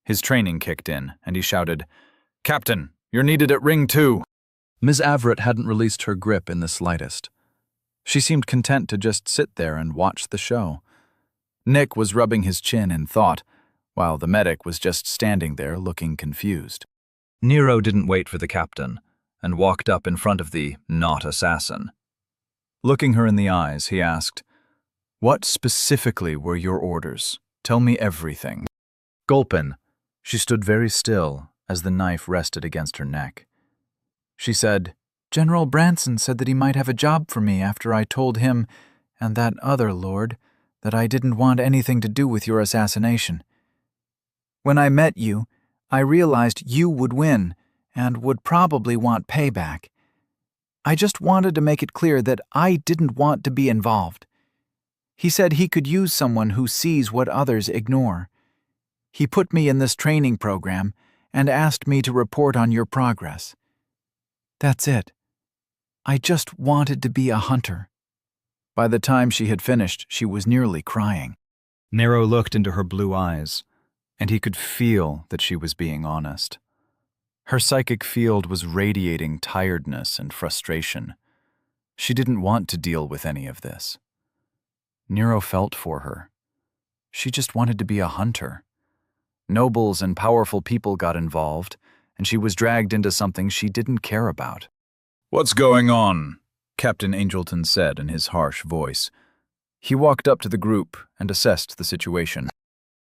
His training kicked in, and he shouted, "Captain, you're needed at Ring 2. Ms. Averett hadn't released her grip in the slightest. She seemed content to just sit there and watch the show. Nick was rubbing his chin in thought, while the medic was just standing there looking confused. Nero didn't wait for the captain, and walked up in front of the not-assassin. Looking her in the eyes, he asked, "What specifically were your orders? Tell me everything." Gulpin, she stood very still as the knife rested against her neck. She said, "General Branson said that he might have a job for me after I told him, and that other lord, that I didn't want anything to do with your assassination. When I met you, I realized you would win, and would probably want payback. I just wanted to make it clear that I didn't want to be involved. He said he could use someone who sees what others ignore. He put me in this training program and asked me to report on your progress. That's it. I just wanted to be a hunter." By the time she had finished, she was nearly crying. Nero looked into her blue eyes, and he could feel that she was being honest. Her psychic field was radiating tiredness and frustration. She didn't want to deal with any of this. Nero felt for her. She just wanted to be a hunter. Nobles and powerful people got involved, and she was dragged into something she didn't care about. "What's going on?" Captain Angelton said in his harsh voice. He walked up to the group and assessed the situation.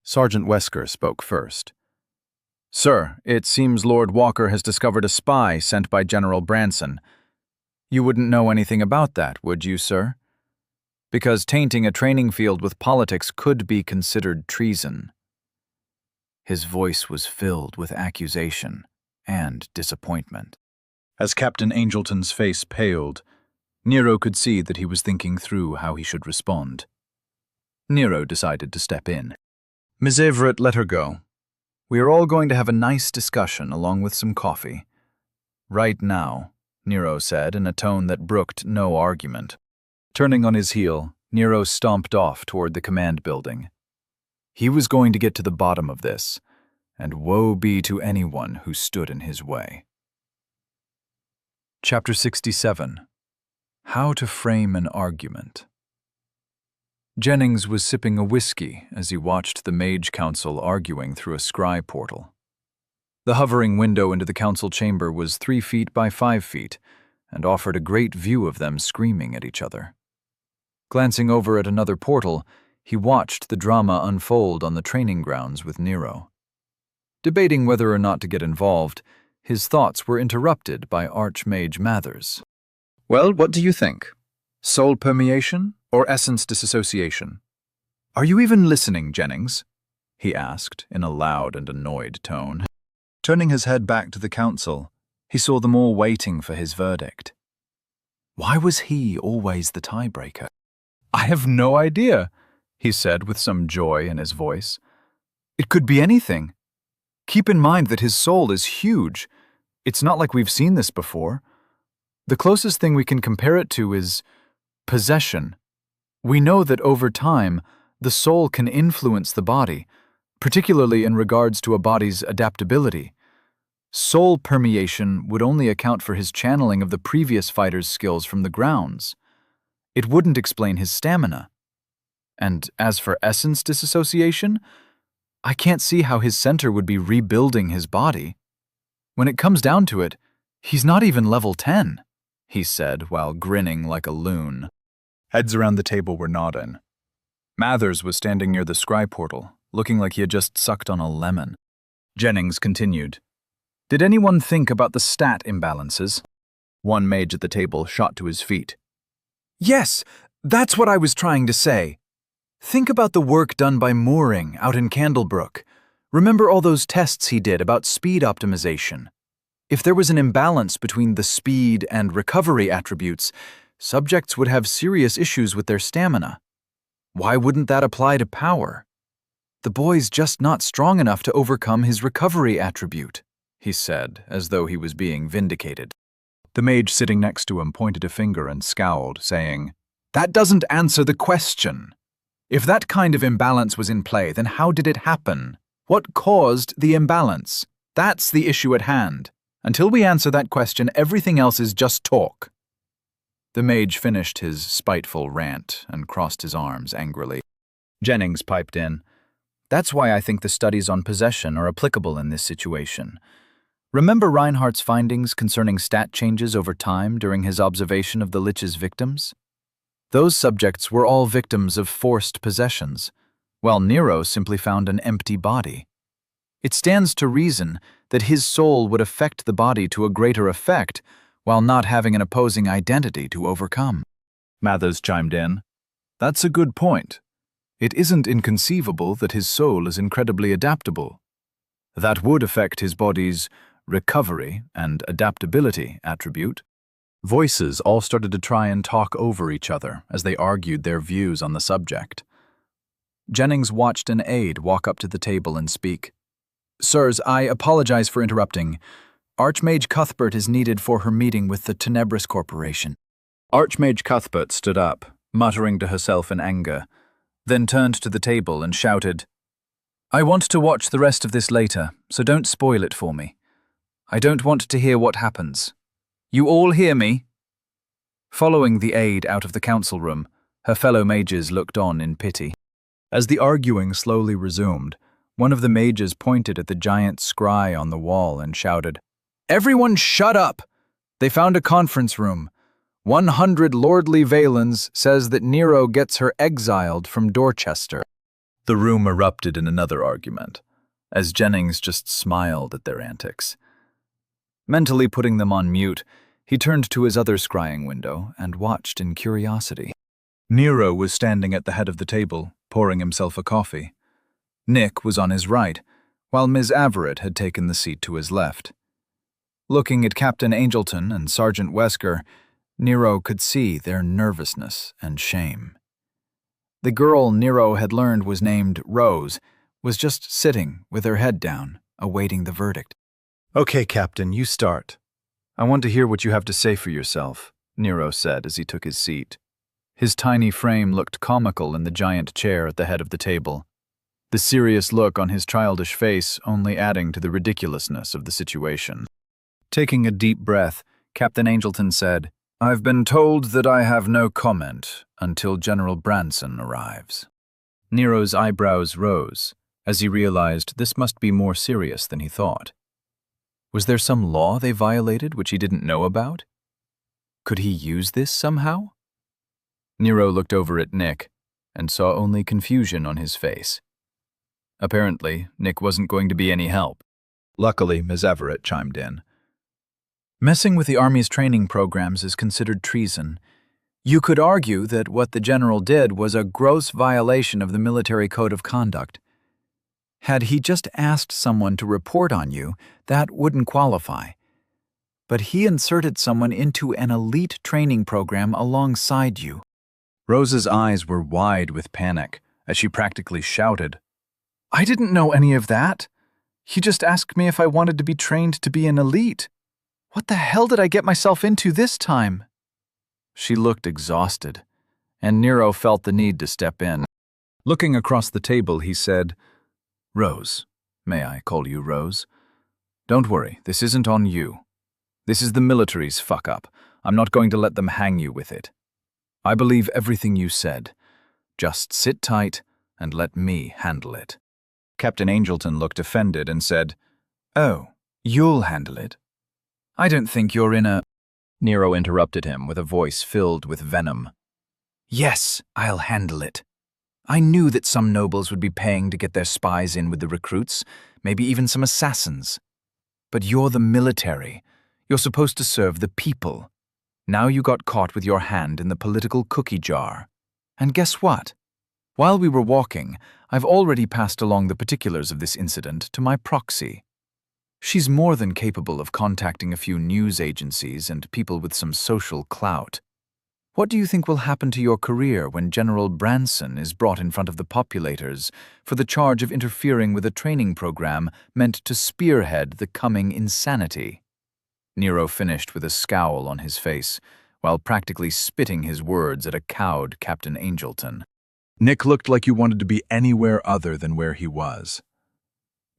Sergeant Wesker spoke first. "Sir, it seems Lord Walker has discovered a spy sent by General Branson. You wouldn't know anything about that, would you, sir? Because tainting a training field with politics could be considered treason." His voice was filled with accusation and disappointment. As Captain Angelton's face paled, Nero could see that he was thinking through how he should respond. Nero decided to step in. "Ms. Averett, let her go. We are all going to have a nice discussion along with some coffee." "Right now," Nero said in a tone that brooked no argument. Turning on his heel, Nero stomped off toward the command building. He was going to get to the bottom of this, and woe be to anyone who stood in his way. Chapter 67. How to Frame an Argument. Jennings was sipping a whiskey as he watched the Mage Council arguing through a scry portal. The hovering window into the council chamber was 3 feet by 5 feet and offered a great view of them screaming at each other. Glancing over at another portal, he watched the drama unfold on the training grounds with Nero. Debating whether or not to get involved, his thoughts were interrupted by Archmage Mathers. Well, what do you think? Soul permeation or essence dissociation? "Are you even listening, Jennings?" he asked in a loud and annoyed tone. Turning his head back to the council, he saw them all waiting for his verdict. Why was he always the tiebreaker? "I have no idea," he said with some joy in his voice. "It could be anything. Keep in mind that his soul is huge. It's not like we've seen this before. The closest thing we can compare it to is possession. We know that over time, the soul can influence the body, particularly in regards to a body's adaptability. Soul permeation would only account for his channeling of the previous fighter's skills from the grounds. It wouldn't explain his stamina. And as for essence dissociation, I can't see how his center would be rebuilding his body. When it comes down to it, he's not even level 10, he said while grinning like a loon. Heads around the table were nodding. Mathers was standing near the scry portal, looking like he had just sucked on a lemon. Jennings continued. Did anyone think about the stat imbalances? One mage at the table shot to his feet. Yes, that's what I was trying to say. Think about the work done by Mooring out in Candlebrook. Remember all those tests he did about speed optimization? If there was an imbalance between the speed and recovery attributes, subjects would have serious issues with their stamina. Why wouldn't that apply to power? The boy's just not strong enough to overcome his recovery attribute, he said, as though he was being vindicated. The mage sitting next to him pointed a finger and scowled, saying, That doesn't answer the question. If that kind of imbalance was in play, then how did it happen? What caused the imbalance? That's the issue at hand. Until we answer that question, everything else is just talk. The mage finished his spiteful rant and crossed his arms angrily. Jennings piped in. That's why I think the studies on possession are applicable in this situation. Remember Reinhardt's findings concerning stat changes over time during his observation of the Lich's victims? Those subjects were all victims of forced possessions, while Nero simply found an empty body. It stands to reason that his soul would affect the body to a greater effect while not having an opposing identity to overcome. Mathers chimed in. That's a good point. It isn't inconceivable that his soul is incredibly adaptable. That would affect his body's recovery and adaptability attribute. Voices all started to try and talk over each other as they argued their views on the subject. Jennings watched an aide walk up to the table and speak. Sirs, I apologize for interrupting. Archmage Cuthbert is needed for her meeting with the Tenebris Corporation. Archmage Cuthbert stood up, muttering to herself in anger, then turned to the table and shouted, I want to watch the rest of this later, so don't spoil it for me. I don't want to hear what happens. You all hear me? Following the aide out of the council room, her fellow mages looked on in pity. As the arguing slowly resumed, one of the mages pointed at the giant scry on the wall and shouted, Everyone shut up! They found a conference room. 100 lordly Valens says that Nero gets her exiled from Dorchester. The room erupted in another argument, as Jennings just smiled at their antics. Mentally putting them on mute, he turned to his other scrying window and watched in curiosity. Nero was standing at the head of the table, pouring himself a coffee. Nick was on his right, while Ms. Averitt had taken the seat to his left. Looking at Captain Angelton and Sergeant Wesker, Nero could see their nervousness and shame. The girl Nero had learned was named Rose was just sitting with her head down, awaiting the verdict. Okay, Captain, you start. I want to hear what you have to say for yourself, Nero said as he took his seat. His tiny frame looked comical in the giant chair at the head of the table, the serious look on his childish face only adding to the ridiculousness of the situation. Taking a deep breath, Captain Angelton said, "I've been told that I have no comment until General Branson arrives." Nero's eyebrows rose as he realized this must be more serious than he thought. Was there some law they violated which he didn't know about? Could he use this somehow? Nero looked over at Nick and saw only confusion on his face. Apparently, Nick wasn't going to be any help. Luckily, Ms. Everett chimed in. Messing with the Army's training programs is considered treason. You could argue that what the general did was a gross violation of the military code of conduct. Had he just asked someone to report on you, that wouldn't qualify. But he inserted someone into an elite training program alongside you. Rose's eyes were wide with panic as she practically shouted, I didn't know any of that. He just asked me if I wanted to be trained to be an elite. What the hell did I get myself into this time? She looked exhausted, and Nero felt the need to step in. Looking across the table, he said, "Rose, may I call you Rose? Don't worry, this isn't on you. This is the military's fuck-up. I'm not going to let them hang you with it. I believe everything you said. Just sit tight and let me handle it." Captain Angelton looked offended and said, "Oh, you'll handle it? I don't think you're in a—" Nero interrupted him with a voice filled with venom. "Yes, I'll handle it. I knew that some nobles would be paying to get their spies in with the recruits, maybe even some assassins. But you're the military. You're supposed to serve the people. Now you got caught with your hand in the political cookie jar. And guess what? While we were walking, I've already passed along the particulars of this incident to my proxy. She's more than capable of contacting a few news agencies and people with some social clout. What do you think will happen to your career when General Branson is brought in front of the populators for the charge of interfering with a training program meant to spearhead the coming insanity?" Nero finished with a scowl on his face, while practically spitting his words at a cowed Captain Angelton. Nick looked like you wanted to be anywhere other than where he was.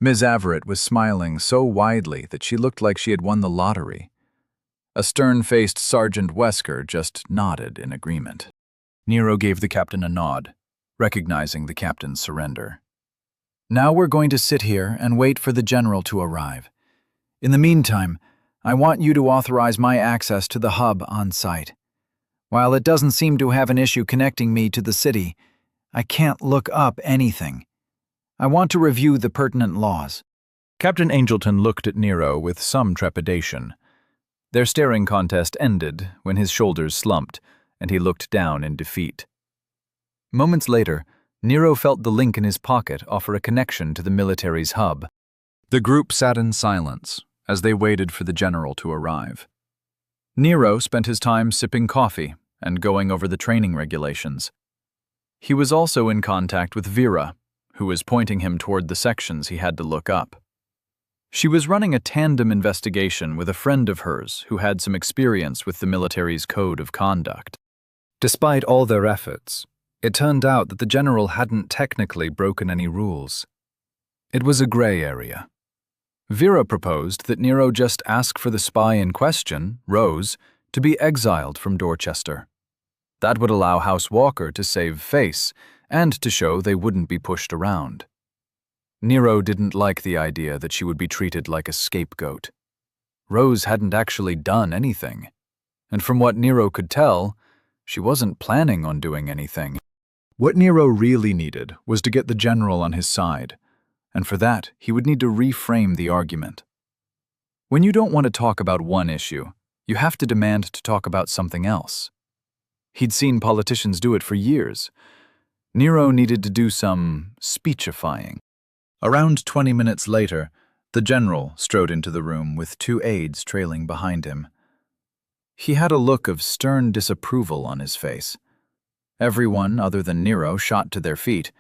Ms. Everett was smiling so widely that she looked like she had won the lottery. A stern-faced Sergeant Wesker just nodded in agreement. Nero gave the captain a nod, recognizing the captain's surrender. "Now we're going to sit here and wait for the general to arrive. In the meantime, I want you to authorize my access to the hub on site. While it doesn't seem to have an issue connecting me to the city, I can't look up anything. I want to review the pertinent laws." Captain Angelton looked at Nero with some trepidation. Their staring contest ended when his shoulders slumped, and he looked down in defeat. Moments later, Nero felt the link in his pocket offer a connection to the military's hub. The group sat in silence as they waited for the general to arrive. Nero spent his time sipping coffee and going over the training regulations. He was also in contact with Vera, who was pointing him toward the sections he had to look up. She was running a tandem investigation with a friend of hers who had some experience with the military's code of conduct. Despite all their efforts, it turned out that the general hadn't technically broken any rules. It was a gray area. Vera proposed that Nero just ask for the spy in question, Rose, to be exiled from Dorchester. That would allow House Walker to save face and to show they wouldn't be pushed around. Nero didn't like the idea that she would be treated like a scapegoat. Rose hadn't actually done anything, and from what Nero could tell, she wasn't planning on doing anything. What Nero really needed was to get the general on his side, and for that he would need to reframe the argument. When you don't want to talk about one issue, you have to demand to talk about something else. He'd seen politicians do it for years. Nero needed to do some speechifying. Around 20 minutes later, the general strode into the room with 2 aides trailing behind him. He had a look of stern disapproval on his face. Everyone other than Nero shot to their feet,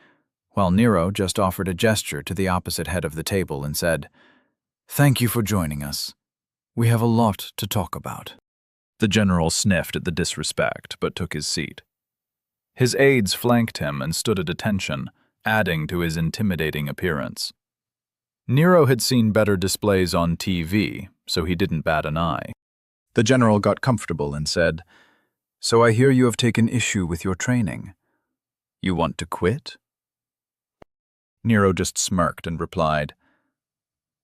while Nero just offered a gesture to the opposite head of the table and said, "Thank you for joining us. We have a lot to talk about." The general sniffed at the disrespect, but took his seat. His aides flanked him and stood at attention, adding to his intimidating appearance. Nero had seen better displays on TV, so he didn't bat an eye. The general got comfortable and said, "So I hear you have taken issue with your training. You want to quit?" Nero just smirked and replied,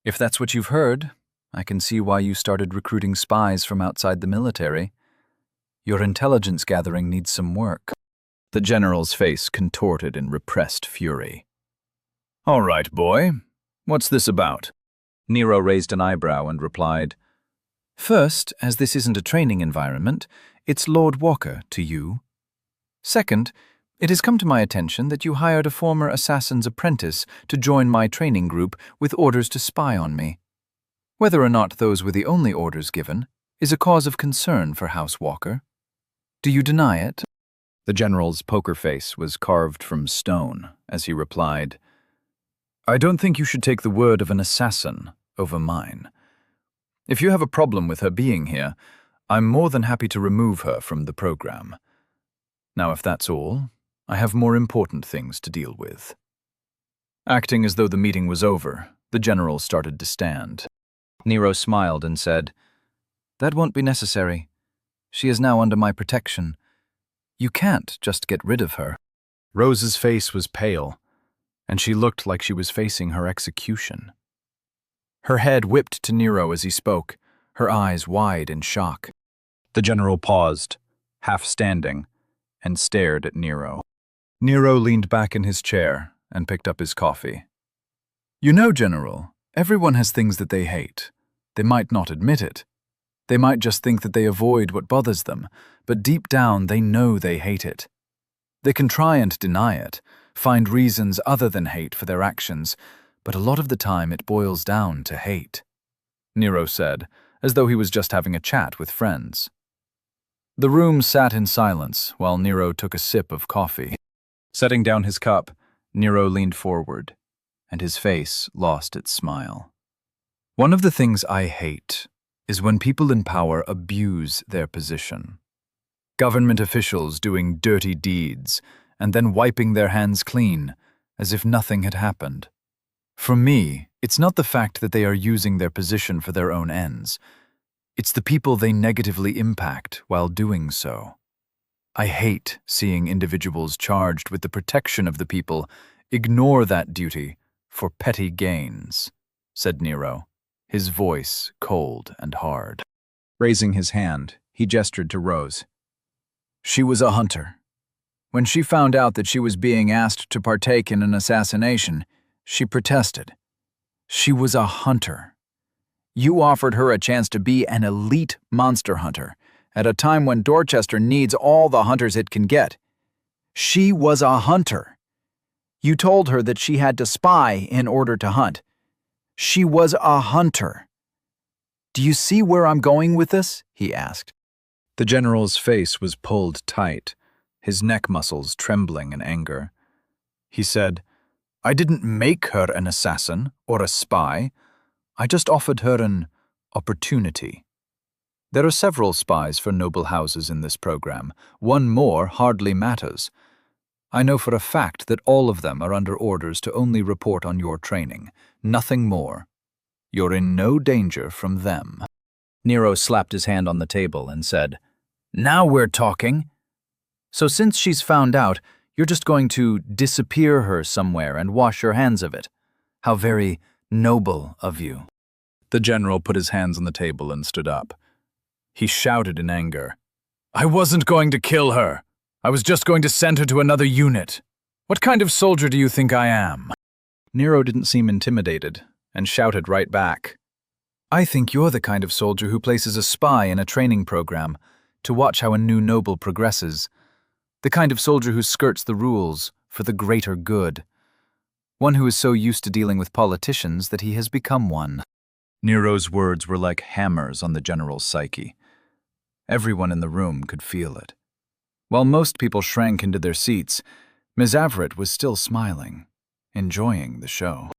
"If that's what you've heard, I can see why you started recruiting spies from outside the military. Your intelligence gathering needs some work." The general's face contorted in repressed fury. "All right, boy. What's this about?" Nero raised an eyebrow and replied, "First, as this isn't a training environment, it's Lord Walker to you. Second, it has come to my attention that you hired a former assassin's apprentice to join my training group with orders to spy on me. Whether or not those were the only orders given is a cause of concern for House Walker. Do you deny it?" The general's poker face was carved from stone as he replied, "I don't think you should take the word of an assassin over mine. If you have a problem with her being here, I'm more than happy to remove her from the program. Now, if that's all, I have more important things to deal with." Acting as though the meeting was over, the general started to stand. Nero smiled and said, "That won't be necessary. She is now under my protection. You can't just get rid of her." Rose's face was pale, and she looked like she was facing her execution. Her head whipped to Nero as he spoke, her eyes wide in shock. The general paused, half standing, and stared at Nero. Nero leaned back in his chair and picked up his coffee. "You know, General, everyone has things that they hate. They might not admit it. They might just think that they avoid what bothers them, but deep down they know they hate it. They can try and deny it, find reasons other than hate for their actions, but a lot of the time it boils down to hate," Nero said, as though he was just having a chat with friends. The room sat in silence while Nero took a sip of coffee. Setting down his cup, Nero leaned forward, and his face lost its smile. "One of the things I hate is when people in power abuse their position. Government officials doing dirty deeds and then wiping their hands clean, as if nothing had happened. For me, it's not the fact that they are using their position for their own ends. It's the people they negatively impact while doing so. I hate seeing individuals charged with the protection of the people ignore that duty for petty gains," said Nero, his voice cold and hard. Raising his hand, he gestured to Rose. "She was a hunter. When she found out that she was being asked to partake in an assassination, she protested. She was a hunter. You offered her a chance to be an elite monster hunter at a time when Dorchester needs all the hunters it can get. She was a hunter. You told her that she had to spy in order to hunt. She was a hunter. Do you see where I'm going with this?" he asked. The general's face was pulled tight, his neck muscles trembling in anger. He said, "I didn't make her an assassin or a spy. I just offered her an opportunity. There are several spies for noble houses in this program. One more hardly matters. I know for a fact that all of them are under orders to only report on your training, nothing more. You're in no danger from them." Nero slapped his hand on the table and said, "Now we're talking. So since she's found out, you're just going to disappear her somewhere and wash your hands of it. How very noble of you." The general put his hands on the table and stood up. He shouted in anger, "I wasn't going to kill her. I was just going to send her to another unit. What kind of soldier do you think I am?" Nero didn't seem intimidated and shouted right back, "I think you're the kind of soldier who places a spy in a training program to watch how a new noble progresses. The kind of soldier who skirts the rules for the greater good. One who is so used to dealing with politicians that he has become one." Nero's words were like hammers on the general's psyche. Everyone in the room could feel it. While most people shrank into their seats, Ms. Averitt was still smiling, enjoying the show.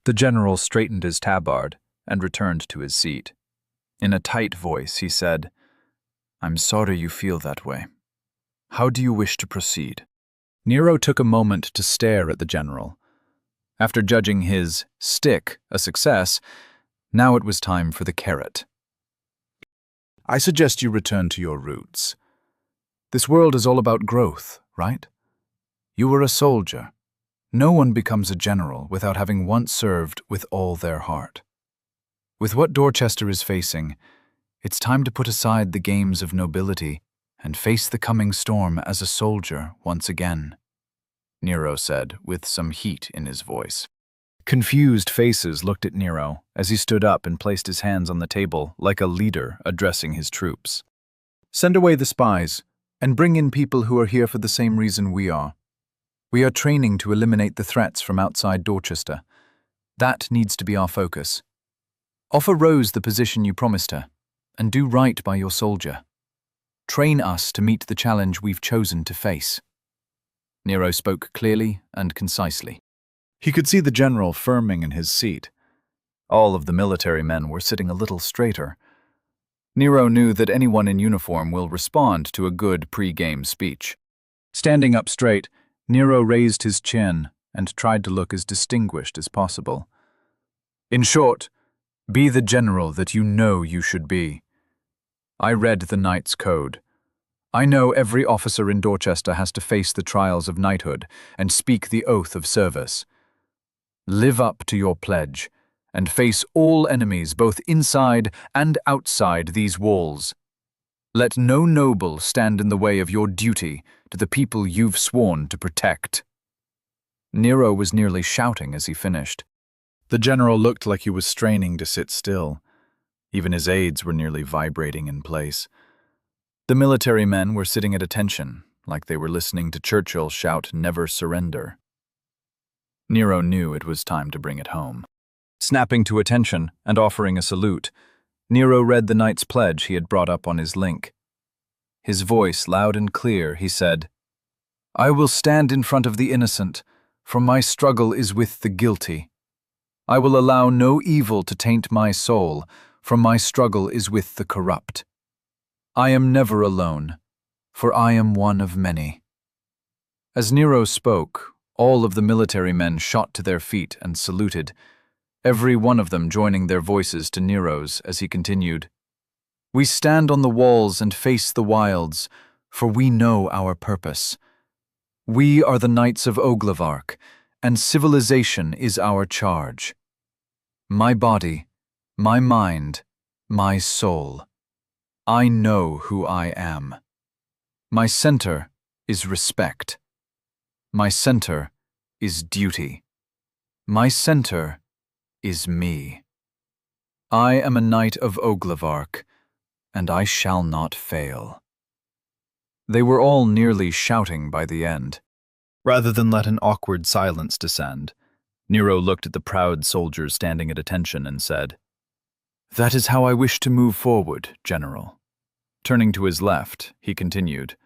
The general straightened his tabard and returned to his seat. In a tight voice, he said, "I'm sorry you feel that way. How do you wish to proceed? Nero took a moment to stare at the general. After judging his stick a success, now it was time for the carrot. I suggest you return to your roots. This world is all about growth, right? You were a soldier. No one becomes a general without having once served with all their heart. With what Dorchester is facing, it's time to put aside the games of nobility and face the coming storm as a soldier once again, Nero said with some heat in his voice. Confused faces looked at Nero as he stood up and placed his hands on the table like a leader addressing his troops. Send away the spies and bring in people who are here for the same reason we are. We are training to eliminate the threats from outside Dorchester. That needs to be our focus. Offer Rose the position you promised her, and do right by your soldier. Train us to meet the challenge we've chosen to face. Nero spoke clearly and concisely. He could see the general firming in his seat. All of the military men were sitting a little straighter. Nero knew that anyone in uniform will respond to a good pre-game speech. Standing up straight, Nero raised his chin and tried to look as distinguished as possible. In short, be the general that you know you should be. I read the Knight's Code. I know every officer in Dorchester has to face the trials of knighthood and speak the oath of service. Live up to your pledge and face all enemies both inside and outside these walls. Let no noble stand in the way of your duty to the people you've sworn to protect. Nero was nearly shouting as he finished. The general looked like he was straining to sit still. Even his aides were nearly vibrating in place. The military men were sitting at attention, like they were listening to Churchill shout, "Never surrender." Nero knew it was time to bring it home. Snapping to attention and offering a salute, Nero read the knight's pledge he had brought up on his link. His voice loud and clear, he said, "I will stand in front of the innocent, for my struggle is with the guilty. I will allow no evil to taint my soul, for my struggle is with the corrupt. I am never alone, for I am one of many." As Nero spoke, all of the military men shot to their feet and saluted, every one of them joining their voices to Nero's as he continued, "We stand on the walls and face the wilds, for we know our purpose. We are the Knights of Oglevark, and civilization is our charge. My body, my mind, my soul. I know who I am. My center is respect. My center is duty. My center is me. I am a Knight of Oglevark, and I shall not fail." They were all nearly shouting by the end. Rather than let an awkward silence descend, Nero looked at the proud soldiers standing at attention and said, "That is how I wish to move forward, General." Turning to his left, he continued,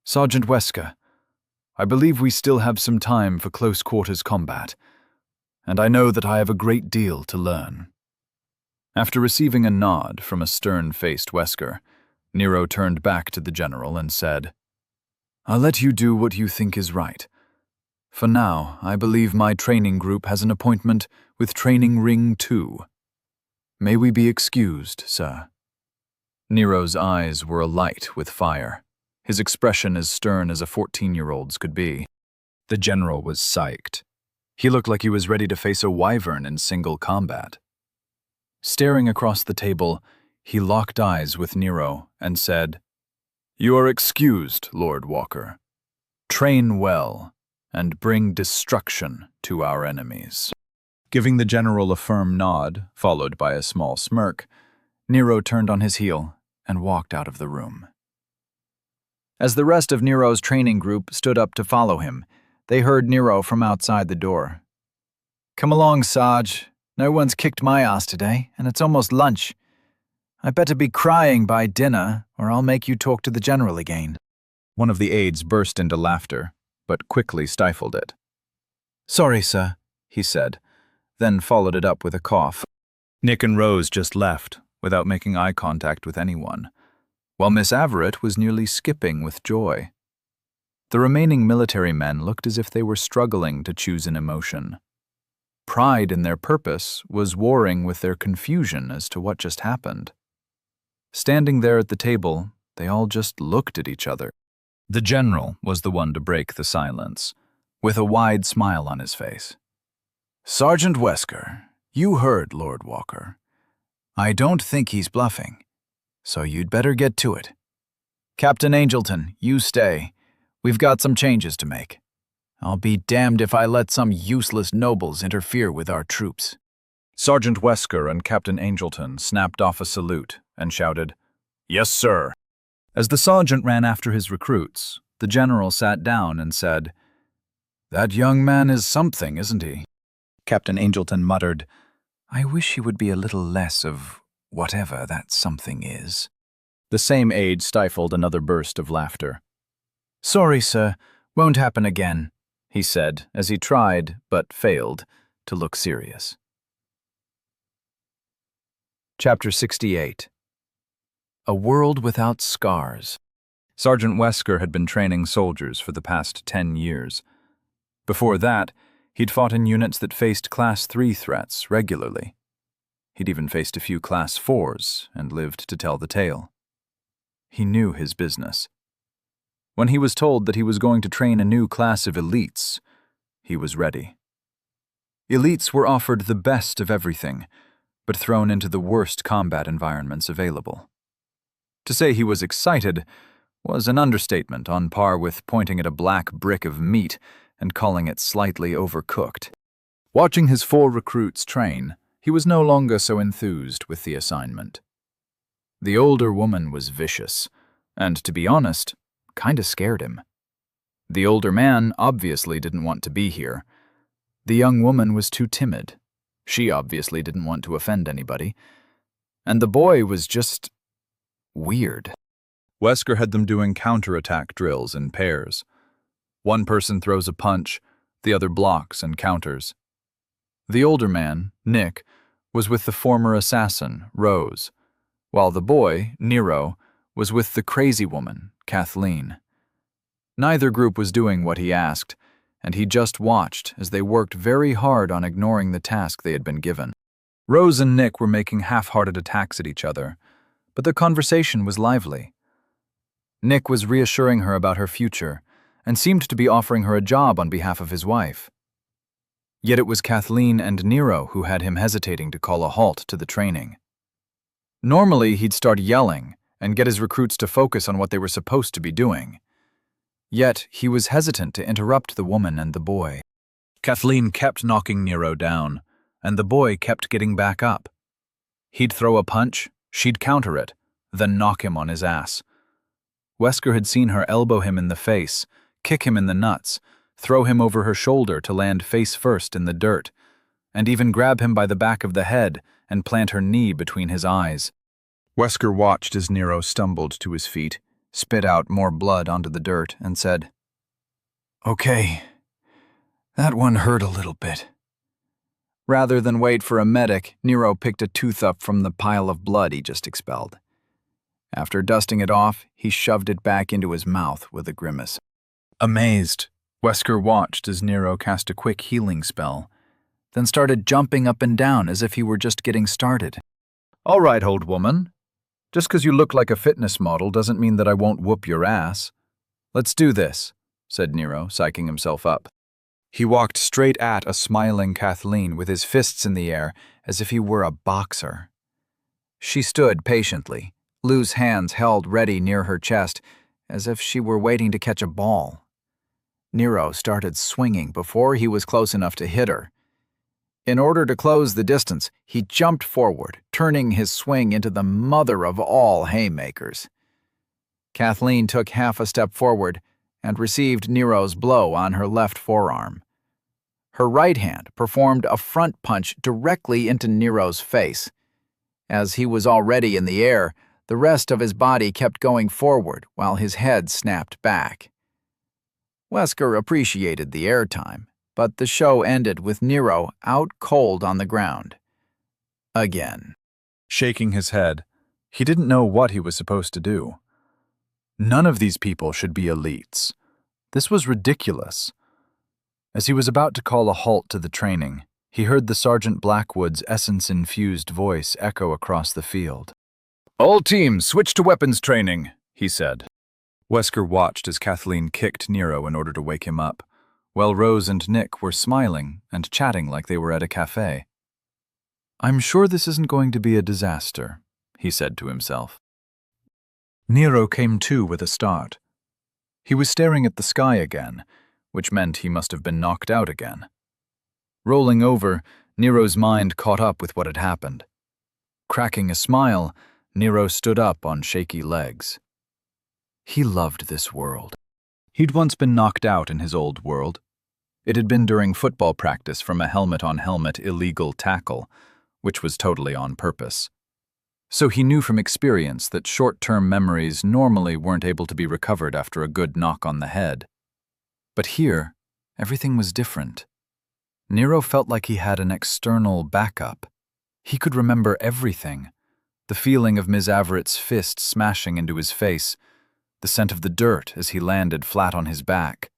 "Sergeant Wesker, I believe we still have some time for close-quarters combat, and I know that I have a great deal to learn." After receiving a nod from a stern-faced Wesker, Nero turned back to the general and said, "I'll let you do what you think is right. For now, I believe my training group has an appointment with Training Ring 2. May we be excused, sir?" Nero's eyes were alight with fire, his expression as stern as a 14-year-old's could be. The general was psyched. He looked like he was ready to face a wyvern in single combat. Staring across the table, he locked eyes with Nero and said, "You are excused, Lord Walker. Train well and bring destruction to our enemies." Giving the general a firm nod, followed by a small smirk, Nero turned on his heel and walked out of the room. As the rest of Nero's training group stood up to follow him, they heard Nero from outside the door. "Come along, Sarge. No one's kicked my ass today, and it's almost lunch. I better be crying by dinner, or I'll make you talk to the general again." One of the aides burst into laughter, but quickly stifled it. "Sorry, sir," he said, then followed it up with a cough. Nick and Rose just left, without making eye contact with anyone. while Miss Averett was nearly skipping with joy. The remaining military men looked as if they were struggling to choose an emotion. Pride in their purpose was warring with their confusion as to what just happened. Standing there at the table, they all just looked at each other. The general was the one to break the silence, with a wide smile on his face. "Sergeant Wesker, you heard Lord Walker. I don't think he's bluffing, so you'd better get to it. Captain Angelton, you stay. We've got some changes to make. I'll be damned if I let some useless nobles interfere with our troops." Sergeant Wesker and Captain Angelton snapped off a salute and shouted, "Yes, sir." As the sergeant ran after his recruits, the general sat down and said, "That young man is something, isn't he?" Captain Angelton muttered, "I wish he would be a little less of whatever that something is." The same aide stifled another burst of laughter. "Sorry, sir, won't happen again," he said as he tried, but failed, to look serious. Chapter 68. A World Without Scars. Sergeant Wesker had been training soldiers for the past 10 years. Before that, he'd fought in units that faced Class 3 threats regularly. He'd even faced a few Class 4s and lived to tell the tale. He knew his business. When he was told that he was going to train a new class of elites, he was ready. Elites were offered the best of everything, but thrown into the worst combat environments available. To say he was excited was an understatement on par with pointing at a black brick of meat and calling it slightly overcooked. Watching his 4 recruits train, he was no longer so enthused with the assignment. The older woman was vicious, and to be honest, kinda scared him. The older man obviously didn't want to be here. The young woman was too timid. She obviously didn't want to offend anybody. And the boy was just weird. Wesker had them doing counterattack drills in pairs. One person throws a punch, the other blocks and counters. The older man, Nick, was with the former assassin, Rose, while the boy, Nero, was with the crazy woman, Kathleen. Neither group was doing what he asked, and he just watched as they worked very hard on ignoring the task they had been given. Rose and Nick were making half-hearted attacks at each other, but their conversation was lively. Nick was reassuring her about her future, and seemed to be offering her a job on behalf of his wife. Yet it was Kathleen and Nero who had him hesitating to call a halt to the training. Normally, he'd start yelling and get his recruits to focus on what they were supposed to be doing. Yet, he was hesitant to interrupt the woman and the boy. Kathleen kept knocking Nero down, and the boy kept getting back up. He'd throw a punch, she'd counter it, then knock him on his ass. Wesker had seen her elbow him in the face, kick him in the nuts, throw him over her shoulder to land face first in the dirt, and even grab him by the back of the head and plant her knee between his eyes. Wesker watched as Nero stumbled to his feet, spit out more blood onto the dirt, and said, "Okay, that one hurt a little bit." Rather than wait for a medic, Nero picked a tooth up from the pile of blood he just expelled. After dusting it off, he shoved it back into his mouth with a grimace. Amazed, Wesker watched as Nero cast a quick healing spell, then started jumping up and down as if he were just getting started. "All right, old woman. Just 'cause you look like a fitness model doesn't mean that I won't whoop your ass. Let's do this," said Nero, psyching himself up. He walked straight at a smiling Kathleen with his fists in the air as if he were a boxer. She stood patiently, loose hands held ready near her chest, as if she were waiting to catch a ball. Nero started swinging before he was close enough to hit her. In order to close the distance, he jumped forward, turning his swing into the mother of all haymakers. Kathleen took half a step forward and received Nero's blow on her left forearm. Her right hand performed a front punch directly into Nero's face. As he was already in the air, the rest of his body kept going forward while his head snapped back. Wesker appreciated the airtime, but the show ended with Nero out cold on the ground. Again. Shaking his head, he didn't know what he was supposed to do. None of these people should be elites. This was ridiculous. As he was about to call a halt to the training, he heard the Sergeant Blackwood's essence-infused voice echo across the field. All teams, switch to weapons training, he said. Wesker watched as Kathleen kicked Nero in order to wake him up, while Rose and Nick were smiling and chatting like they were at a cafe. I'm sure this isn't going to be a disaster, he said to himself. Nero came to with a start. He was staring at the sky again, which meant he must have been knocked out again. Rolling over, Nero's mind caught up with what had happened. Cracking a smile, Nero stood up on shaky legs. He loved this world. He'd once been knocked out in his old world. It had been during football practice from a helmet-on-helmet illegal tackle, which was totally on purpose. So he knew from experience that short-term memories normally weren't able to be recovered after a good knock on the head. But here, everything was different. Nero felt like he had an external backup. He could remember everything. The feeling of Ms. Averett's fist smashing into his face, the scent of the dirt as he landed flat on his back.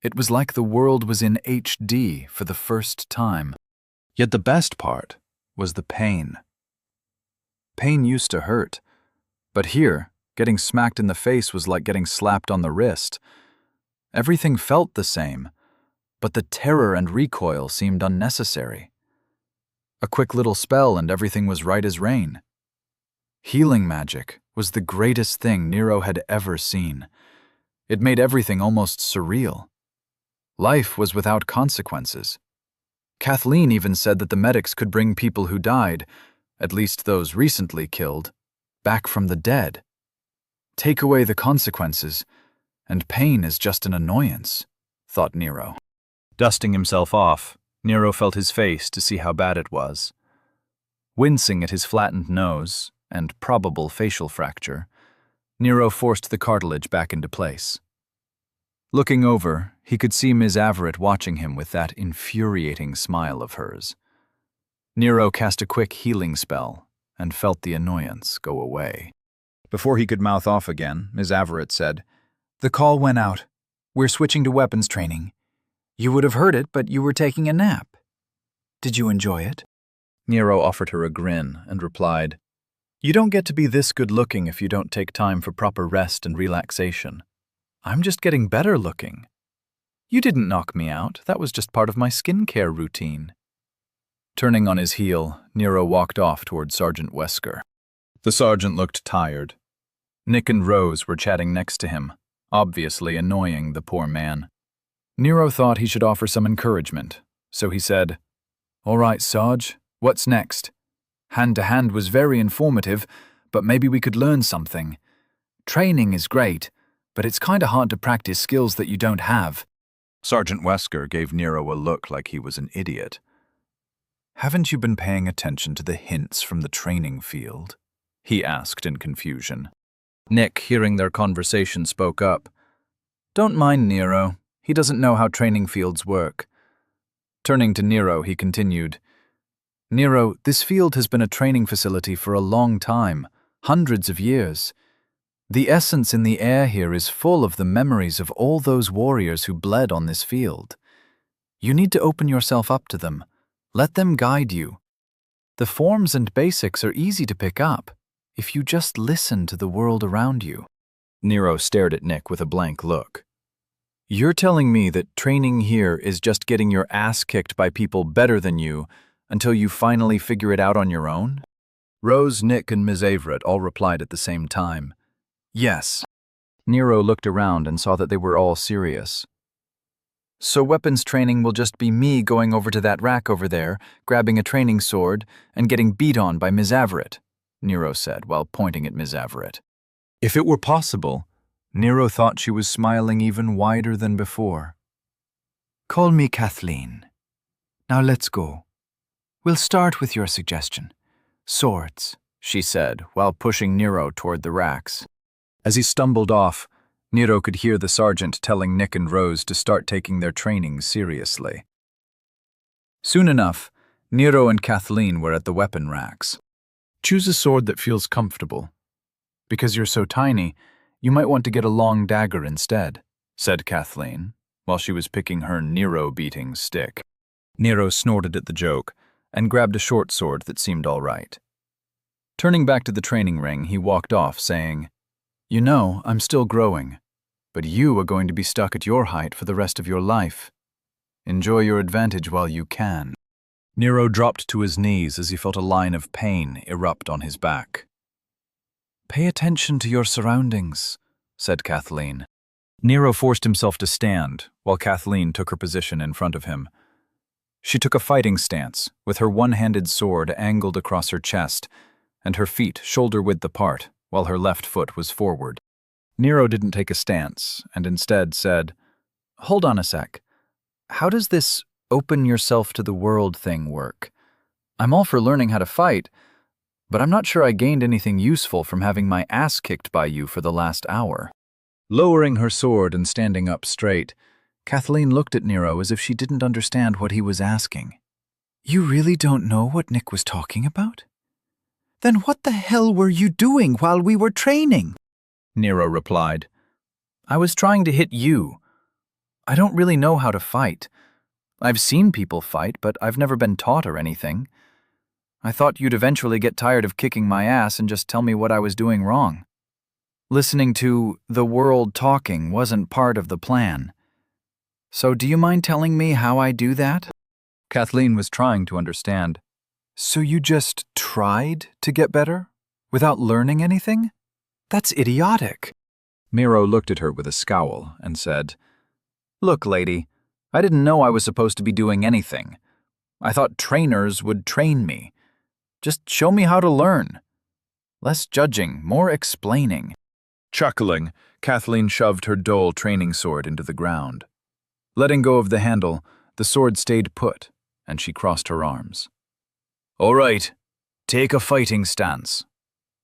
It was like the world was in HD for the first time. Yet the best part was the pain. Pain used to hurt, but here, getting smacked in the face was like getting slapped on the wrist. Everything felt the same, but the terror and recoil seemed unnecessary. A quick little spell and everything was right as rain. Healing magic was the greatest thing Nero had ever seen. It made everything almost surreal. Life was without consequences. Kathleen even said that the medics could bring people who died, at least those recently killed, back from the dead. Take away the consequences, and pain is just an annoyance, thought Nero. Dusting himself off, Nero felt his face to see how bad it was. Wincing at his flattened nose and probable facial fracture, Nero forced the cartilage back into place. Looking over, he could see Ms. Averett watching him with that infuriating smile of hers. Nero cast a quick healing spell and felt the annoyance go away. Before he could mouth off again, Ms. Averett said, The call went out. We're switching to weapons training. You would have heard it, but you were taking a nap. Did you enjoy it? Nero offered her a grin and replied, You don't get to be this good-looking if you don't take time for proper rest and relaxation. I'm just getting better looking. You didn't knock me out. That was just part of my skincare routine. Turning on his heel, Nero walked off toward Sergeant Wesker. The sergeant looked tired. Nick and Rose were chatting next to him, obviously annoying the poor man. Nero thought he should offer some encouragement, so he said, All right, Sarge, what's next? Hand-to-hand was very informative, but maybe we could learn something. Training is great, but it's kinda hard to practice skills that you don't have. Sergeant Wesker gave Nero a look like he was an idiot. Haven't you been paying attention to the hints from the training field? He asked in confusion. Nick, hearing their conversation, spoke up. Don't mind Nero. He doesn't know how training fields work. Turning to Nero, he continued, Nero, this field has been a training facility for a long time, hundreds of years. The essence in the air here is full of the memories of all those warriors who bled on this field. You need to open yourself up to them. Let them guide you. The forms and basics are easy to pick up if you just listen to the world around you. Nero stared at Nick with a blank look. You're telling me that training here is just getting your ass kicked by people better than you until you finally figure it out on your own? Rose, Nick, and Ms. Averett all replied at the same time. Yes. Nero looked around and saw that they were all serious. So weapons training will just be me going over to that rack over there, grabbing a training sword, and getting beat on by Ms. Averett, Nero said while pointing at Ms. Averett. If it were possible, Nero thought she was smiling even wider than before. Call me Kathleen. Now let's go. We'll start with your suggestion. Swords, she said, while pushing Nero toward the racks. As he stumbled off, Nero could hear the sergeant telling Nick and Rose to start taking their training seriously. Soon enough, Nero and Kathleen were at the weapon racks. Choose a sword that feels comfortable. Because you're so tiny, You might want to get a long dagger instead, said Kathleen, while she was picking her Nero-beating stick. Nero snorted at the joke and grabbed a short sword that seemed all right. Turning back to the training ring, he walked off, saying, "You know, I'm still growing, but you are going to be stuck at your height for the rest of your life. Enjoy your advantage while you can." Nero dropped to his knees as he felt a line of pain erupt on his back. "Pay attention to your surroundings," said Kathleen. Nero forced himself to stand, while Kathleen took her position in front of him. She took a fighting stance, with her one-handed sword angled across her chest, and her feet shoulder-width apart, while her left foot was forward. Nero didn't take a stance, and instead said, "Hold on a sec. How does this open yourself to the world thing work? I'm all for learning how to fight, but I'm not sure I gained anything useful from having my ass kicked by you for the last hour." Lowering her sword and standing up straight, Kathleen looked at Nero as if she didn't understand what he was asking. "You really don't know what Nick was talking about? Then what the hell were you doing while we were training?" Nero replied, "I was trying to hit you. I don't really know how to fight. I've seen people fight, but I've never been taught or anything. I thought you'd eventually get tired of kicking my ass and just tell me what I was doing wrong. Listening to the world talking wasn't part of the plan. So do you mind telling me how I do that?" Kathleen was trying to understand. "So you just tried to get better? Without learning anything? That's idiotic." Nero looked at her with a scowl and said, "Look, lady, I didn't know I was supposed to be doing anything. I thought trainers would train me. Just show me how to learn. Less judging, more explaining." Chuckling, Kathleen shoved her dull training sword into the ground. Letting go of the handle, the sword stayed put, and she crossed her arms. "All right, take a fighting stance.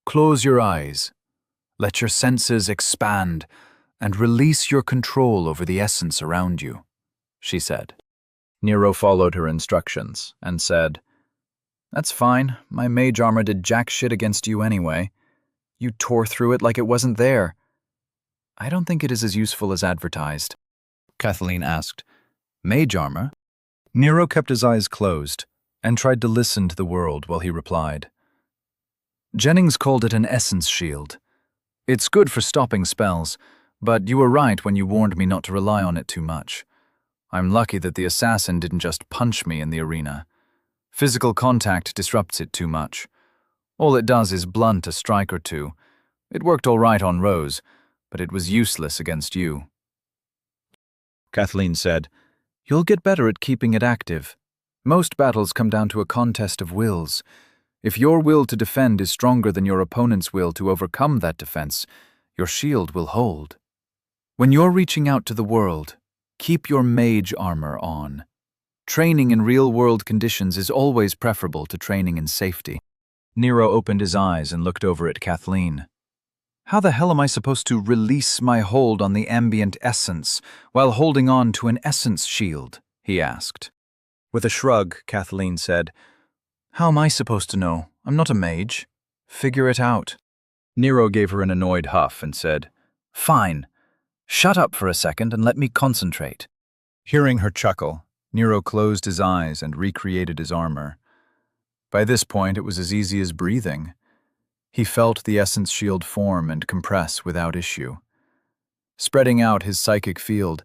Close your eyes. Let your senses expand and release your control over the essence around you," she said. Nero followed her instructions and said, "That's fine. My mage armor did jack shit against you anyway. You tore through it like it wasn't there. I don't think it is as useful as advertised." Kathleen asked, "Mage armor?" Nero kept his eyes closed and tried to listen to the world while he replied. "Jennings called it an essence shield. It's good for stopping spells, but you were right when you warned me not to rely on it too much. I'm lucky that the assassin didn't just punch me in the arena. Physical contact disrupts it too much. All it does is blunt a strike or two. It worked all right on Rose, but it was useless against you." Kathleen said, "You'll get better at keeping it active. Most battles come down to a contest of wills. If your will to defend is stronger than your opponent's will to overcome that defense, your shield will hold. When you're reaching out to the world, keep your mage armor on. Training in real-world conditions is always preferable to training in safety." Nero opened his eyes and looked over at Kathleen. "How the hell am I supposed to release my hold on the ambient essence while holding on to an essence shield?" he asked. With a shrug, Kathleen said, "How am I supposed to know? I'm not a mage. Figure it out." Nero gave her an annoyed huff and said, "Fine. Shut up for a second and let me concentrate." Hearing her chuckle, Nero closed his eyes and recreated his armor. By this point, it was as easy as breathing. He felt the essence shield form and compress without issue. Spreading out his psychic field,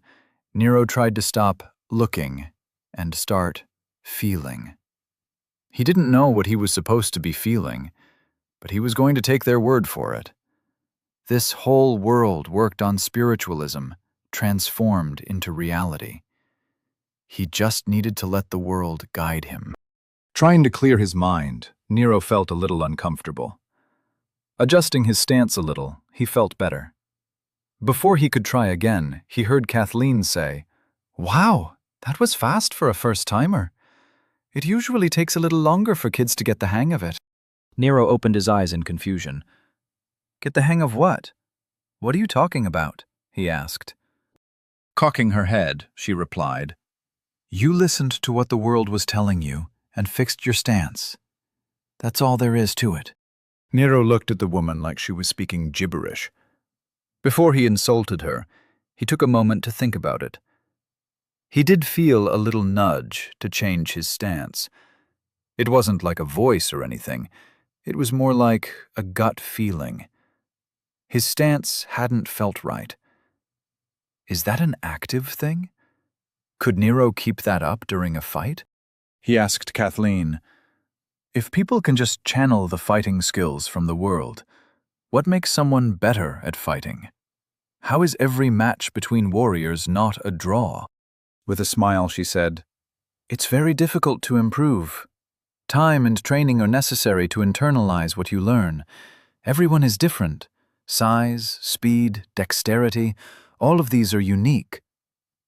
Nero tried to stop looking and start feeling. He didn't know what he was supposed to be feeling, but he was going to take their word for it. This whole world worked on spiritualism, transformed into reality. He just needed to let the world guide him. Trying to clear his mind, Nero felt a little uncomfortable. Adjusting his stance a little, he felt better. Before he could try again, he heard Kathleen say, "Wow, that was fast for a first-timer. It usually takes a little longer for kids to get the hang of it." Nero opened his eyes in confusion. "Get the hang of what? What are you talking about?" he asked. Cocking her head, she replied, "You listened to what the world was telling you and fixed your stance. That's all there is to it." Nero looked at the woman like she was speaking gibberish. Before he insulted her, he took a moment to think about it. He did feel a little nudge to change his stance. It wasn't like a voice or anything. It was more like a gut feeling. His stance hadn't felt right. Is that an active thing? Could Nero keep that up during a fight? He asked Kathleen, if people can just channel the fighting skills from the world, what makes someone better at fighting? How is every match between warriors not a draw? With a smile, she said, it's very difficult to improve. Time and training are necessary to internalize what you learn. Everyone is different. Size, speed, dexterity, all of these are unique.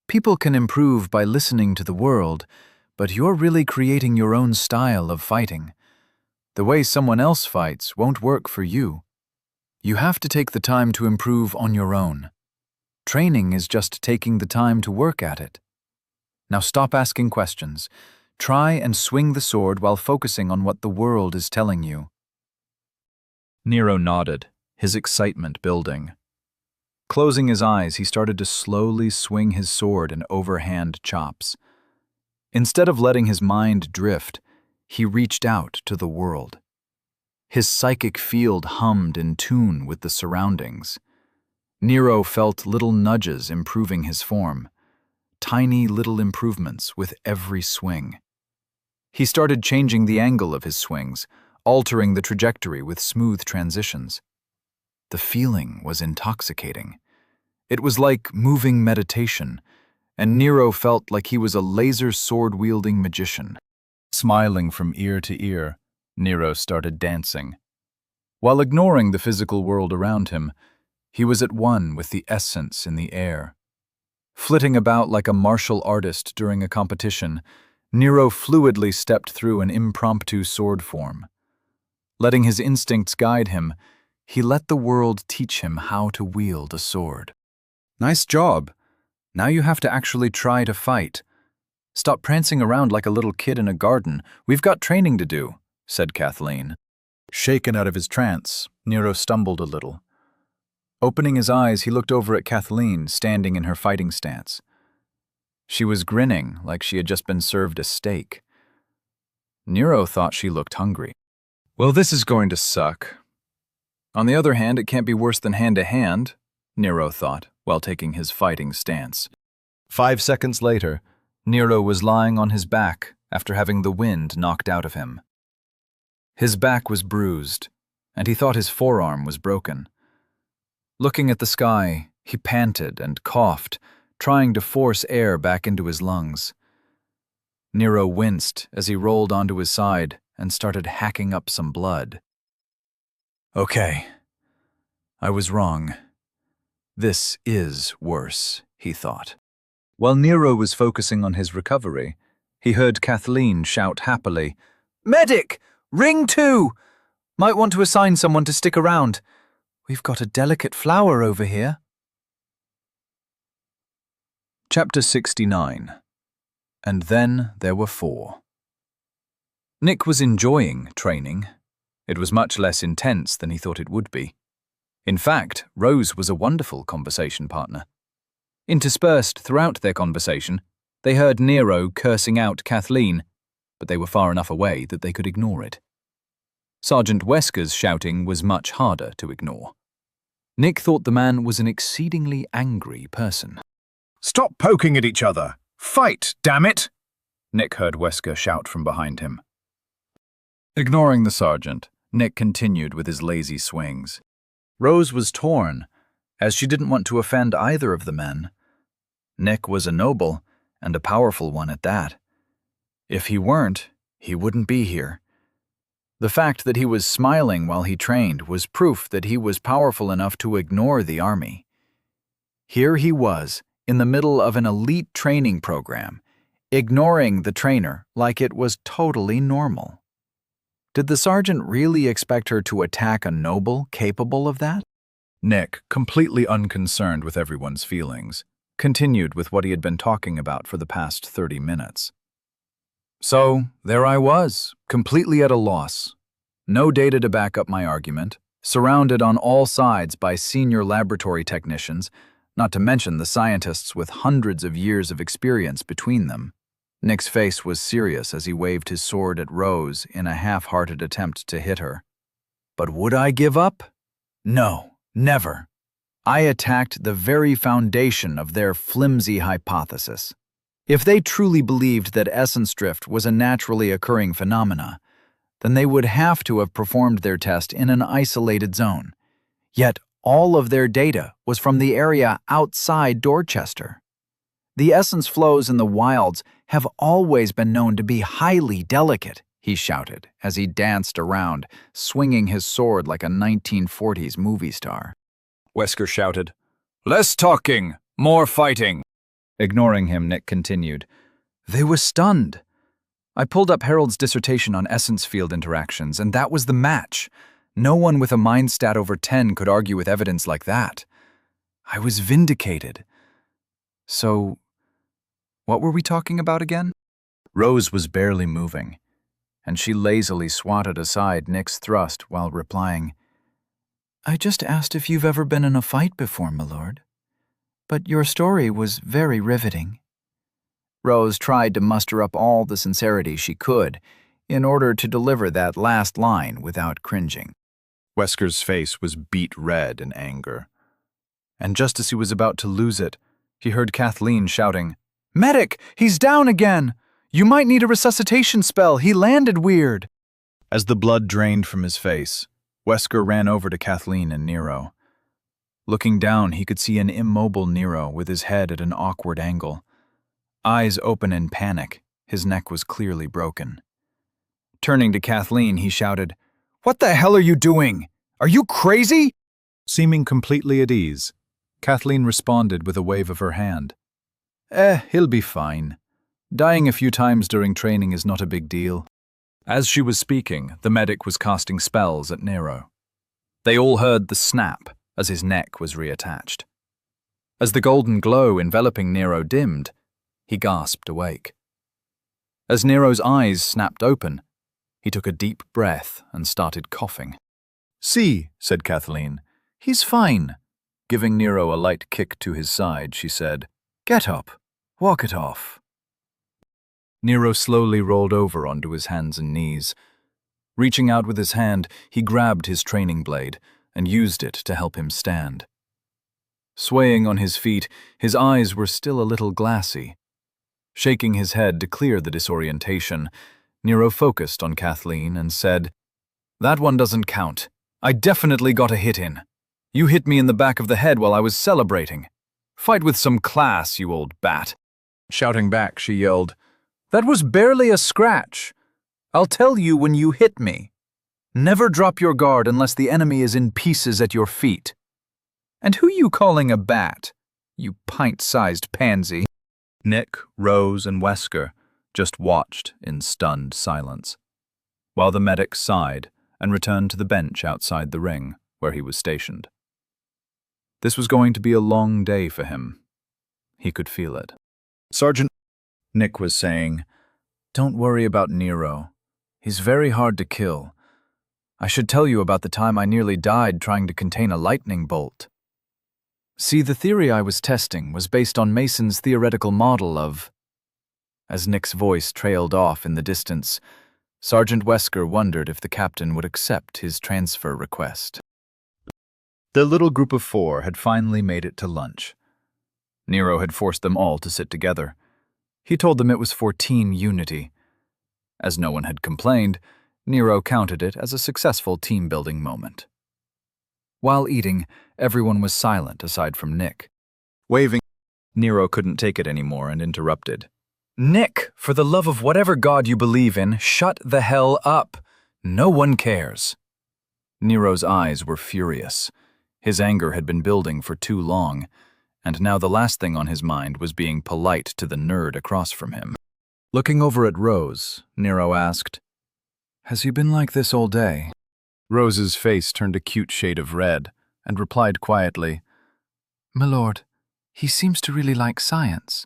People can improve by listening to the world, but you're really creating your own style of fighting. The way someone else fights won't work for you. You have to take the time to improve on your own. Training is just taking the time to work at it. Now stop asking questions. Try and swing the sword while focusing on what the world is telling you. Nero nodded, his excitement building. Closing his eyes, he started to slowly swing his sword in overhand chops. Instead of letting his mind drift, he reached out to the world. His psychic field hummed in tune with the surroundings. Nero felt little nudges improving his form, tiny little improvements with every swing. He started changing the angle of his swings, altering the trajectory with smooth transitions. The feeling was intoxicating. It was like moving meditation, and Nero felt like he was a laser sword-wielding magician. Smiling from ear to ear, Nero started dancing. While ignoring the physical world around him, he was at one with the essence in the air. Flitting about like a martial artist during a competition, Nero fluidly stepped through an impromptu sword form. Letting his instincts guide him, he let the world teach him how to wield a sword. Nice job. Now you have to actually try to fight. Stop prancing around like a little kid in a garden. We've got training to do, said Kathleen. Shaken out of his trance, Nero stumbled a little. Opening his eyes, he looked over at Kathleen, standing in her fighting stance. She was grinning like she had just been served a steak. Nero thought she looked hungry. Well, this is going to suck. On the other hand, it can't be worse than hand-to-hand, Nero thought, while taking his fighting stance. 5 seconds later, Nero was lying on his back after having the wind knocked out of him. His back was bruised, and he thought his forearm was broken. Looking at the sky, he panted and coughed, trying to force air back into his lungs. Nero winced as he rolled onto his side and started hacking up some blood. Okay, I was wrong. This is worse, he thought. While Nero was focusing on his recovery, he heard Kathleen shout happily, "Medic! Ring 2! Might want to assign someone to stick around. We've got a delicate flower over here." Chapter 69. And then there were 4. Nick was enjoying training. It was much less intense than he thought it would be. In fact, Rose was a wonderful conversation partner. Interspersed throughout their conversation, they heard Nero cursing out Kathleen, but they were far enough away that they could ignore it. Sergeant Wesker's shouting was much harder to ignore. Nick thought the man was an exceedingly angry person. "Stop poking at each other! Fight, damn it!" Nick heard Wesker shout from behind him. Ignoring the sergeant, Nick continued with his lazy swings. Rose was torn, as she didn't want to offend either of the men. Nick was a noble, and a powerful one at that. If he weren't, he wouldn't be here. The fact that he was smiling while he trained was proof that he was powerful enough to ignore the army. Here he was, in the middle of an elite training program, ignoring the trainer like it was totally normal. Did the sergeant really expect her to attack a noble capable of that? Nick, completely unconcerned with everyone's feelings, continued with what he had been talking about for the past 30 minutes. So, there I was, completely at a loss. No data to back up my argument, Surrounded on all sides by senior laboratory technicians, not to mention the scientists with hundreds of years of experience between them, Nick's face was serious as he waved his sword at Rose in a half-hearted attempt to hit her. But would I give up? No, never. I attacked the very foundation of their flimsy hypothesis. If they truly believed that essence drift was a naturally occurring phenomena, then they would have to have performed their test in an isolated zone. Yet all of their data was from the area outside Dorchester. The essence flows in the wilds have always been known to be highly delicate, he shouted as he danced around, swinging his sword like a 1940s movie star. Wesker shouted, "Less talking, more fighting." Ignoring him, Nick continued, "They were stunned. I pulled up Harold's dissertation on essence field interactions, and that was the match. No one with a mind stat over 10 could argue with evidence like that. I was vindicated. So, what were we talking about again?" Rose was barely moving, and she lazily swatted aside Nick's thrust while replying, "I just asked if you've ever been in a fight before, my lord. But your story was very riveting." Rose tried to muster up all the sincerity she could in order to deliver that last line without cringing. Wesker's face was beet red in anger. And just as he was about to lose it, he heard Kathleen shouting, "Medic! He's down again! You might need a resuscitation spell. He landed weird." As the blood drained from his face, Wesker ran over to Kathleen and Nero. Looking down, he could see an immobile Nero with his head at an awkward angle. Eyes open in panic, his neck was clearly broken. Turning to Kathleen, he shouted, "What the hell are you doing? Are you crazy?" Seeming completely at ease, Kathleen responded with a wave of her hand. He'll be fine. Dying a few times during training is not a big deal." As she was speaking, the medic was casting spells at Nero. They all heard the snap as his neck was reattached. As the golden glow enveloping Nero dimmed, he gasped awake. As Nero's eyes snapped open, he took a deep breath and started coughing. "See," said Kathleen, "he's fine." Giving Nero a light kick to his side, she said, "Get up, walk it off." Nero slowly rolled over onto his hands and knees. Reaching out with his hand, he grabbed his training blade and used it to help him stand. Swaying on his feet, his eyes were still a little glassy. Shaking his head to clear the disorientation, Nero focused on Kathleen and said, "That one doesn't count. I definitely got a hit in. You hit me in the back of the head while I was celebrating. Fight with some class, you old bat." Shouting back, she yelled, "That was barely a scratch. I'll tell you when you hit me. Never drop your guard unless the enemy is in pieces at your feet. And who you calling a bat, you pint-sized pansy?" Nick, Rose, and Wesker just watched in stunned silence, while the medic sighed and returned to the bench outside the ring where he was stationed. This was going to be a long day for him. He could feel it. "Sergeant," Nick was saying, "don't worry about Nero. He's very hard to kill. I should tell you about the time I nearly died trying to contain a lightning bolt. See, the theory I was testing was based on Mason's theoretical model of..." As Nick's voice trailed off in the distance, Sergeant Wesker wondered if the captain would accept his transfer request. The little group of 4 had finally made it to lunch. Nero had forced them all to sit together. He told them it was for team unity. As no one had complained, Nero counted it as a successful team-building moment. While eating, everyone was silent aside from Nick. Waving, Nero couldn't take it anymore and interrupted. "Nick, for the love of whatever god you believe in, shut the hell up. No one cares." Nero's eyes were furious. His anger had been building for too long, and now the last thing on his mind was being polite to the nerd across from him. Looking over at Rose, Nero asked, "Has he been like this all day?" Rose's face turned a cute shade of red and replied quietly, "My lord, he seems to really like science.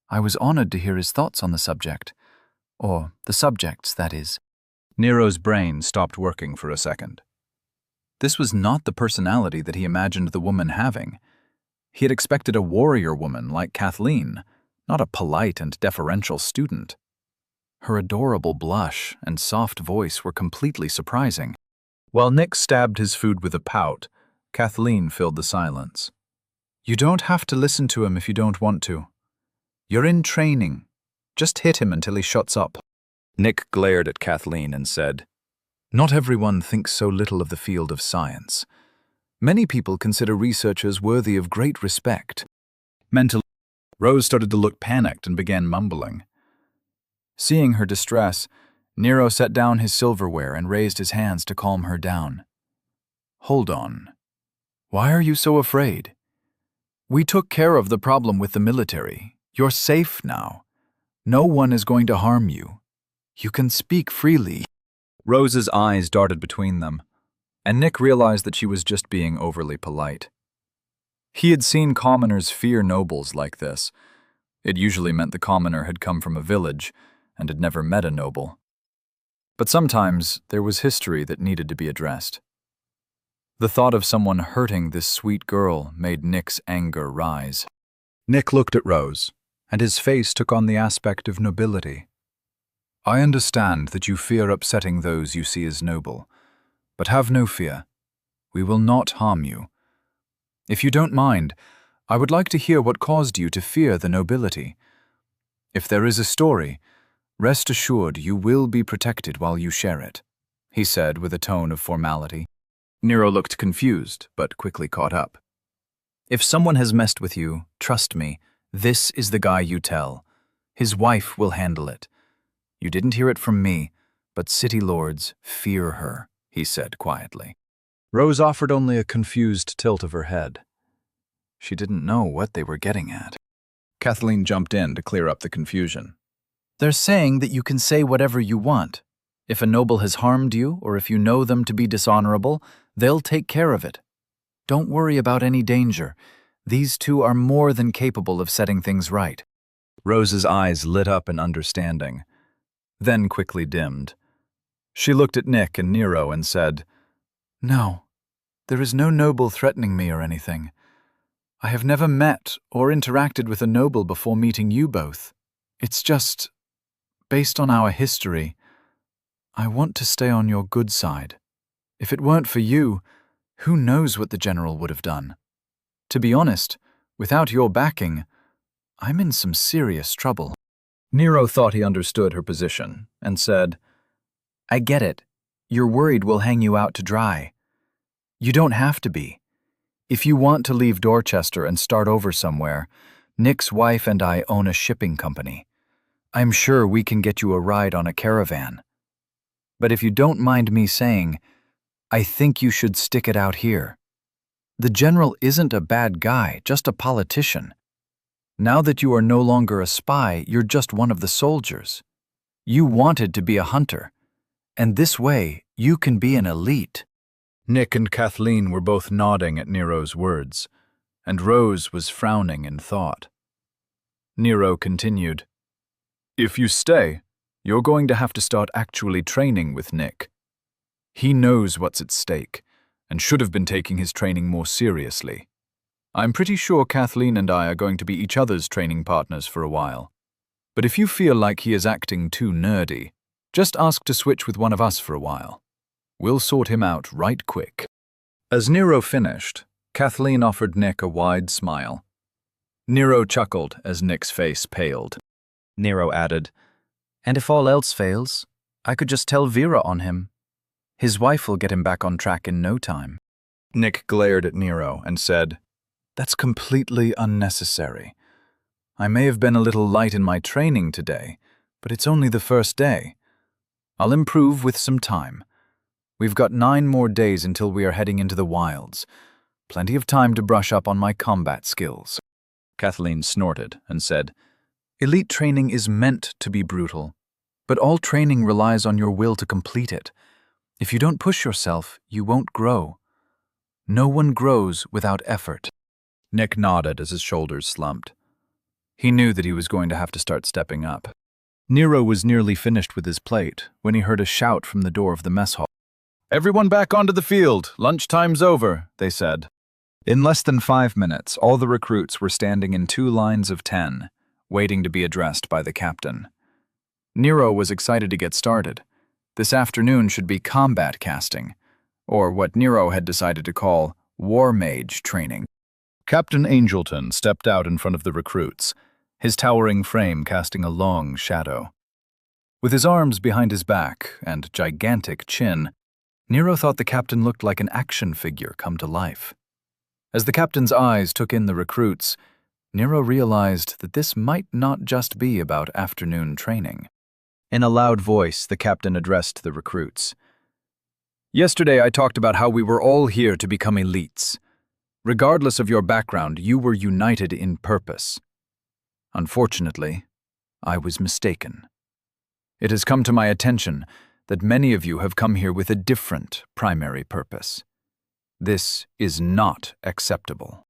I was honored to hear his thoughts on the subject. Or the subjects, that is." Nero's brain stopped working for a second. This was not the personality that he imagined the woman having. He had expected a warrior woman like Kathleen, not a polite and deferential student. Her adorable blush and soft voice were completely surprising. While Nick stabbed his food with a pout, Kathleen filled the silence. "You don't have to listen to him if you don't want to. You're in training. Just hit him until he shuts up." Nick glared at Kathleen and said, "Not everyone thinks so little of the field of science. Many people consider researchers worthy of great respect." Mentally, Rose started to look panicked and began mumbling. Seeing her distress, Nero set down his silverware and raised his hands to calm her down. "Hold on. Why are you so afraid? We took care of the problem with the military. You're safe now. No one is going to harm you. You can speak freely." Rose's eyes darted between them, and Nick realized that she was just being overly polite. He had seen commoners fear nobles like this. It usually meant the commoner had come from a village and had never met a noble. But sometimes there was history that needed to be addressed. The thought of someone hurting this sweet girl made Nick's anger rise. Nick looked at Rose, and his face took on the aspect of nobility. "I understand that you fear upsetting those you see as noble, but have no fear. We will not harm you. If you don't mind, I would like to hear what caused you to fear the nobility. If there is a story, rest assured you will be protected while you share it," he said with a tone of formality. Nero looked confused, but quickly caught up. "If someone has messed with you, trust me, this is the guy you tell. His wife will handle it. You didn't hear it from me, but city lords fear her," he said quietly. Rose offered only a confused tilt of her head. She didn't know what they were getting at. Kathleen jumped in to clear up the confusion. "They're saying that you can say whatever you want. If a noble has harmed you, or if you know them to be dishonorable, they'll take care of it. Don't worry about any danger. These two are more than capable of setting things right." Rose's eyes lit up in understanding, then quickly dimmed. She looked at Nick and Nero and said, "No, there is no noble threatening me or anything. I have never met or interacted with a noble before meeting you both. It's just, based on our history, I want to stay on your good side. If it weren't for you, who knows what the general would have done? To be honest, without your backing, I'm in some serious trouble." Nero thought he understood her position and said, "I get it. You're worried we'll hang you out to dry. You don't have to be. If you want to leave Dorchester and start over somewhere, Nick's wife and I own a shipping company. I'm sure we can get you a ride on a caravan. But if you don't mind me saying, I think you should stick it out here. The general isn't a bad guy, just a politician. Now that you are no longer a spy, you're just one of the soldiers. You wanted to be a hunter, and this way you can be an elite." Nick and Kathleen were both nodding at Nero's words, and Rose was frowning in thought. Nero continued, "If you stay, you're going to have to start actually training with Nick. He knows what's at stake, and should have been taking his training more seriously. I'm pretty sure Kathleen and I are going to be each other's training partners for a while. But if you feel like he is acting too nerdy, just ask to switch with one of us for a while. We'll sort him out right quick." As Nero finished, Kathleen offered Nick a wide smile. Nero chuckled as Nick's face paled. Nero added, "And if all else fails, I could just tell Vera on him. His wife will get him back on track in no time." Nick glared at Nero and said, "That's completely unnecessary. I may have been a little light in my training today, but it's only the first day. I'll improve with some time. We've got 9 more days until we are heading into the wilds. Plenty of time to brush up on my combat skills." Kathleen snorted and said, "Elite training is meant to be brutal, but all training relies on your will to complete it. If you don't push yourself, you won't grow. No one grows without effort." Nick nodded as his shoulders slumped. He knew that he was going to have to start stepping up. Nero was nearly finished with his plate when he heard a shout from the door of the mess hall. Everyone back onto the field. Lunchtime's over, they said. In less than 5 minutes, all the recruits were standing in 2 lines of 10, waiting to be addressed by the captain. Nero was excited to get started. This afternoon should be combat casting, or what Nero had decided to call war mage training. Captain Angelton stepped out in front of the recruits, his towering frame casting a long shadow. With his arms behind his back and gigantic chin, Nero thought the captain looked like an action figure come to life. As the captain's eyes took in the recruits, Nero realized that this might not just be about afternoon training. In a loud voice, the captain addressed the recruits. Yesterday I talked about how we were all here to become elites. Regardless of your background, you were united in purpose. Unfortunately, I was mistaken. It has come to my attention that many of you have come here with a different primary purpose. This is not acceptable.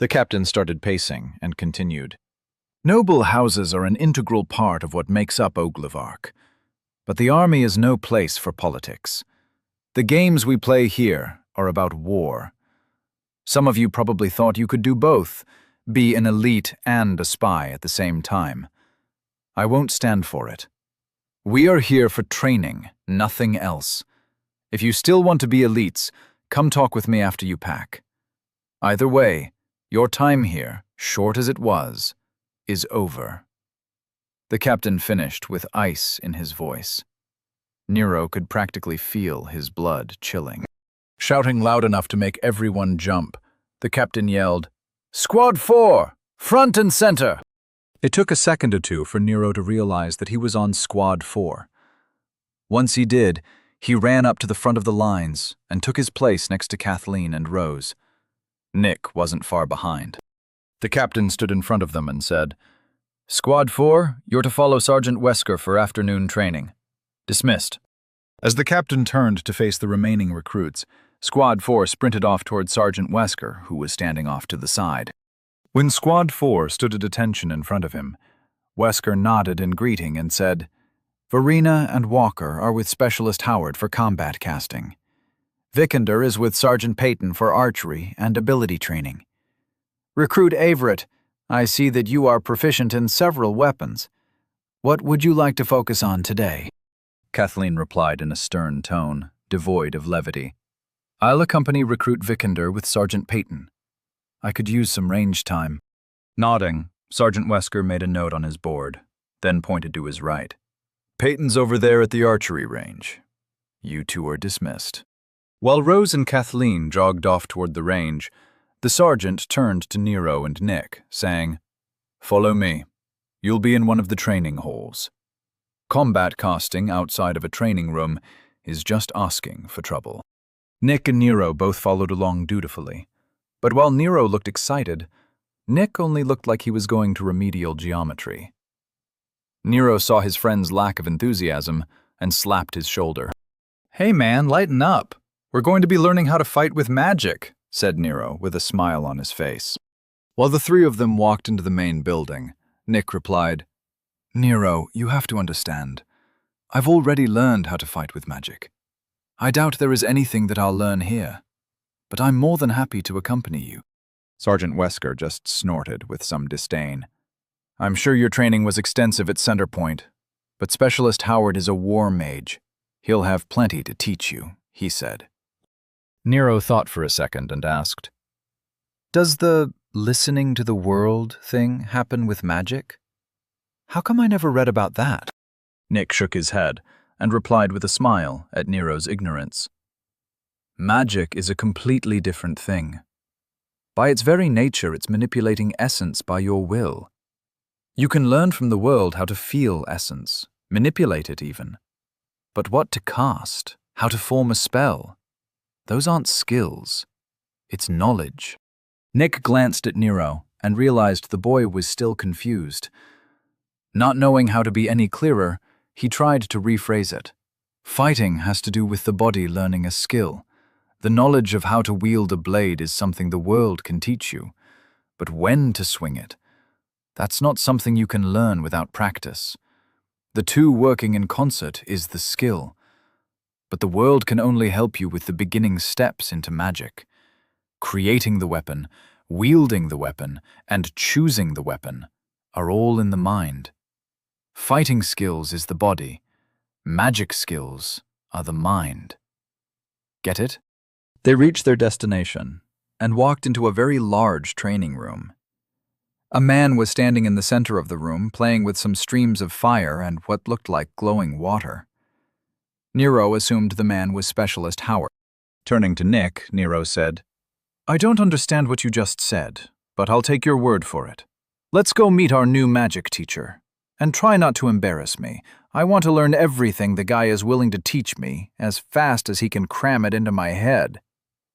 The captain started pacing and continued. Noble houses are an integral part of what makes up Oglevark, but the army is no place for politics. The games we play here are about war. Some of you probably thought you could do both, be an elite and a spy at the same time. I won't stand for it. We are here for training, nothing else. If you still want to be elites, come talk with me after you pack. Either way, your time here, short as it was, is over. The captain finished with ice in his voice. Nero could practically feel his blood chilling. Shouting loud enough to make everyone jump, the captain yelled, "Squad 4, front and center!" It took a second or two for Nero to realize that he was on Squad 4. Once he did, he ran up to the front of the lines and took his place next to Kathleen and Rose. Nick wasn't far behind. The captain stood in front of them and said, "Squad 4, you're to follow Sergeant Wesker for afternoon training. Dismissed." As the captain turned to face the remaining recruits, Squad 4 sprinted off toward Sergeant Wesker, who was standing off to the side. When Squad 4 stood at attention in front of him, Wesker nodded in greeting and said, "Verena and Walker are with Specialist Howard for combat casting. Vikander is with Sergeant Peyton for archery and ability training. Recruit Averett, I see that you are proficient in several weapons. What would you like to focus on today?" Kathleen replied in a stern tone, devoid of levity. "I'll accompany Recruit Vikander with Sergeant Peyton. I could use some range time." Nodding, Sergeant Wesker made a note on his board, then pointed to his right. "Peyton's over there at the archery range. You two are dismissed." While Rose and Kathleen jogged off toward the range, the sergeant turned to Nero and Nick, saying, "Follow me. You'll be in one of the training halls. Combat casting outside of a training room is just asking for trouble." Nick and Nero both followed along dutifully, but while Nero looked excited, Nick only looked like he was going to remedial geometry. Nero saw his friend's lack of enthusiasm and slapped his shoulder. "Hey man, lighten up. We're going to be learning how to fight with magic," said Nero with a smile on his face. While the three of them walked into the main building, Nick replied, "Nero, you have to understand. I've already learned how to fight with magic. I doubt there is anything that I'll learn here, but I'm more than happy to accompany you." Sergeant Wesker just snorted with some disdain. "I'm sure your training was extensive at Centerpoint, but Specialist Howard is a war mage. He'll have plenty to teach you," he said. Nero thought for a second and asked, "Does the listening to the world thing happen with magic? How come I never read about that?" Nick shook his head and replied with a smile at Nero's ignorance. "Magic is a completely different thing. By its very nature, it's manipulating essence by your will. You can learn from the world how to feel essence, manipulate it even. But what to cast, how to form a spell, those aren't skills. It's knowledge." Nick glanced at Nero and realized the boy was still confused. Not knowing how to be any clearer, he tried to rephrase it. "Fighting has to do with the body learning a skill. The knowledge of how to wield a blade is something the world can teach you. But when to swing it, that's not something you can learn without practice. The two working in concert is the skill. But the world can only help you with the beginning steps into magic. Creating the weapon, wielding the weapon, and choosing the weapon are all in the mind. Fighting skills is the body. Magic skills are the mind. Get it? They reached their destination and walked into a very large training room. A man was standing in the center of the room, playing with some streams of fire and what looked like glowing water. Nero assumed the man was Specialist Howard. Turning to Nick, Nero said, I don't understand what you just said, but I'll take your word for it. Let's go meet our new magic teacher. And try not to embarrass me. I want to learn everything the guy is willing to teach me, as fast as he can cram it into my head.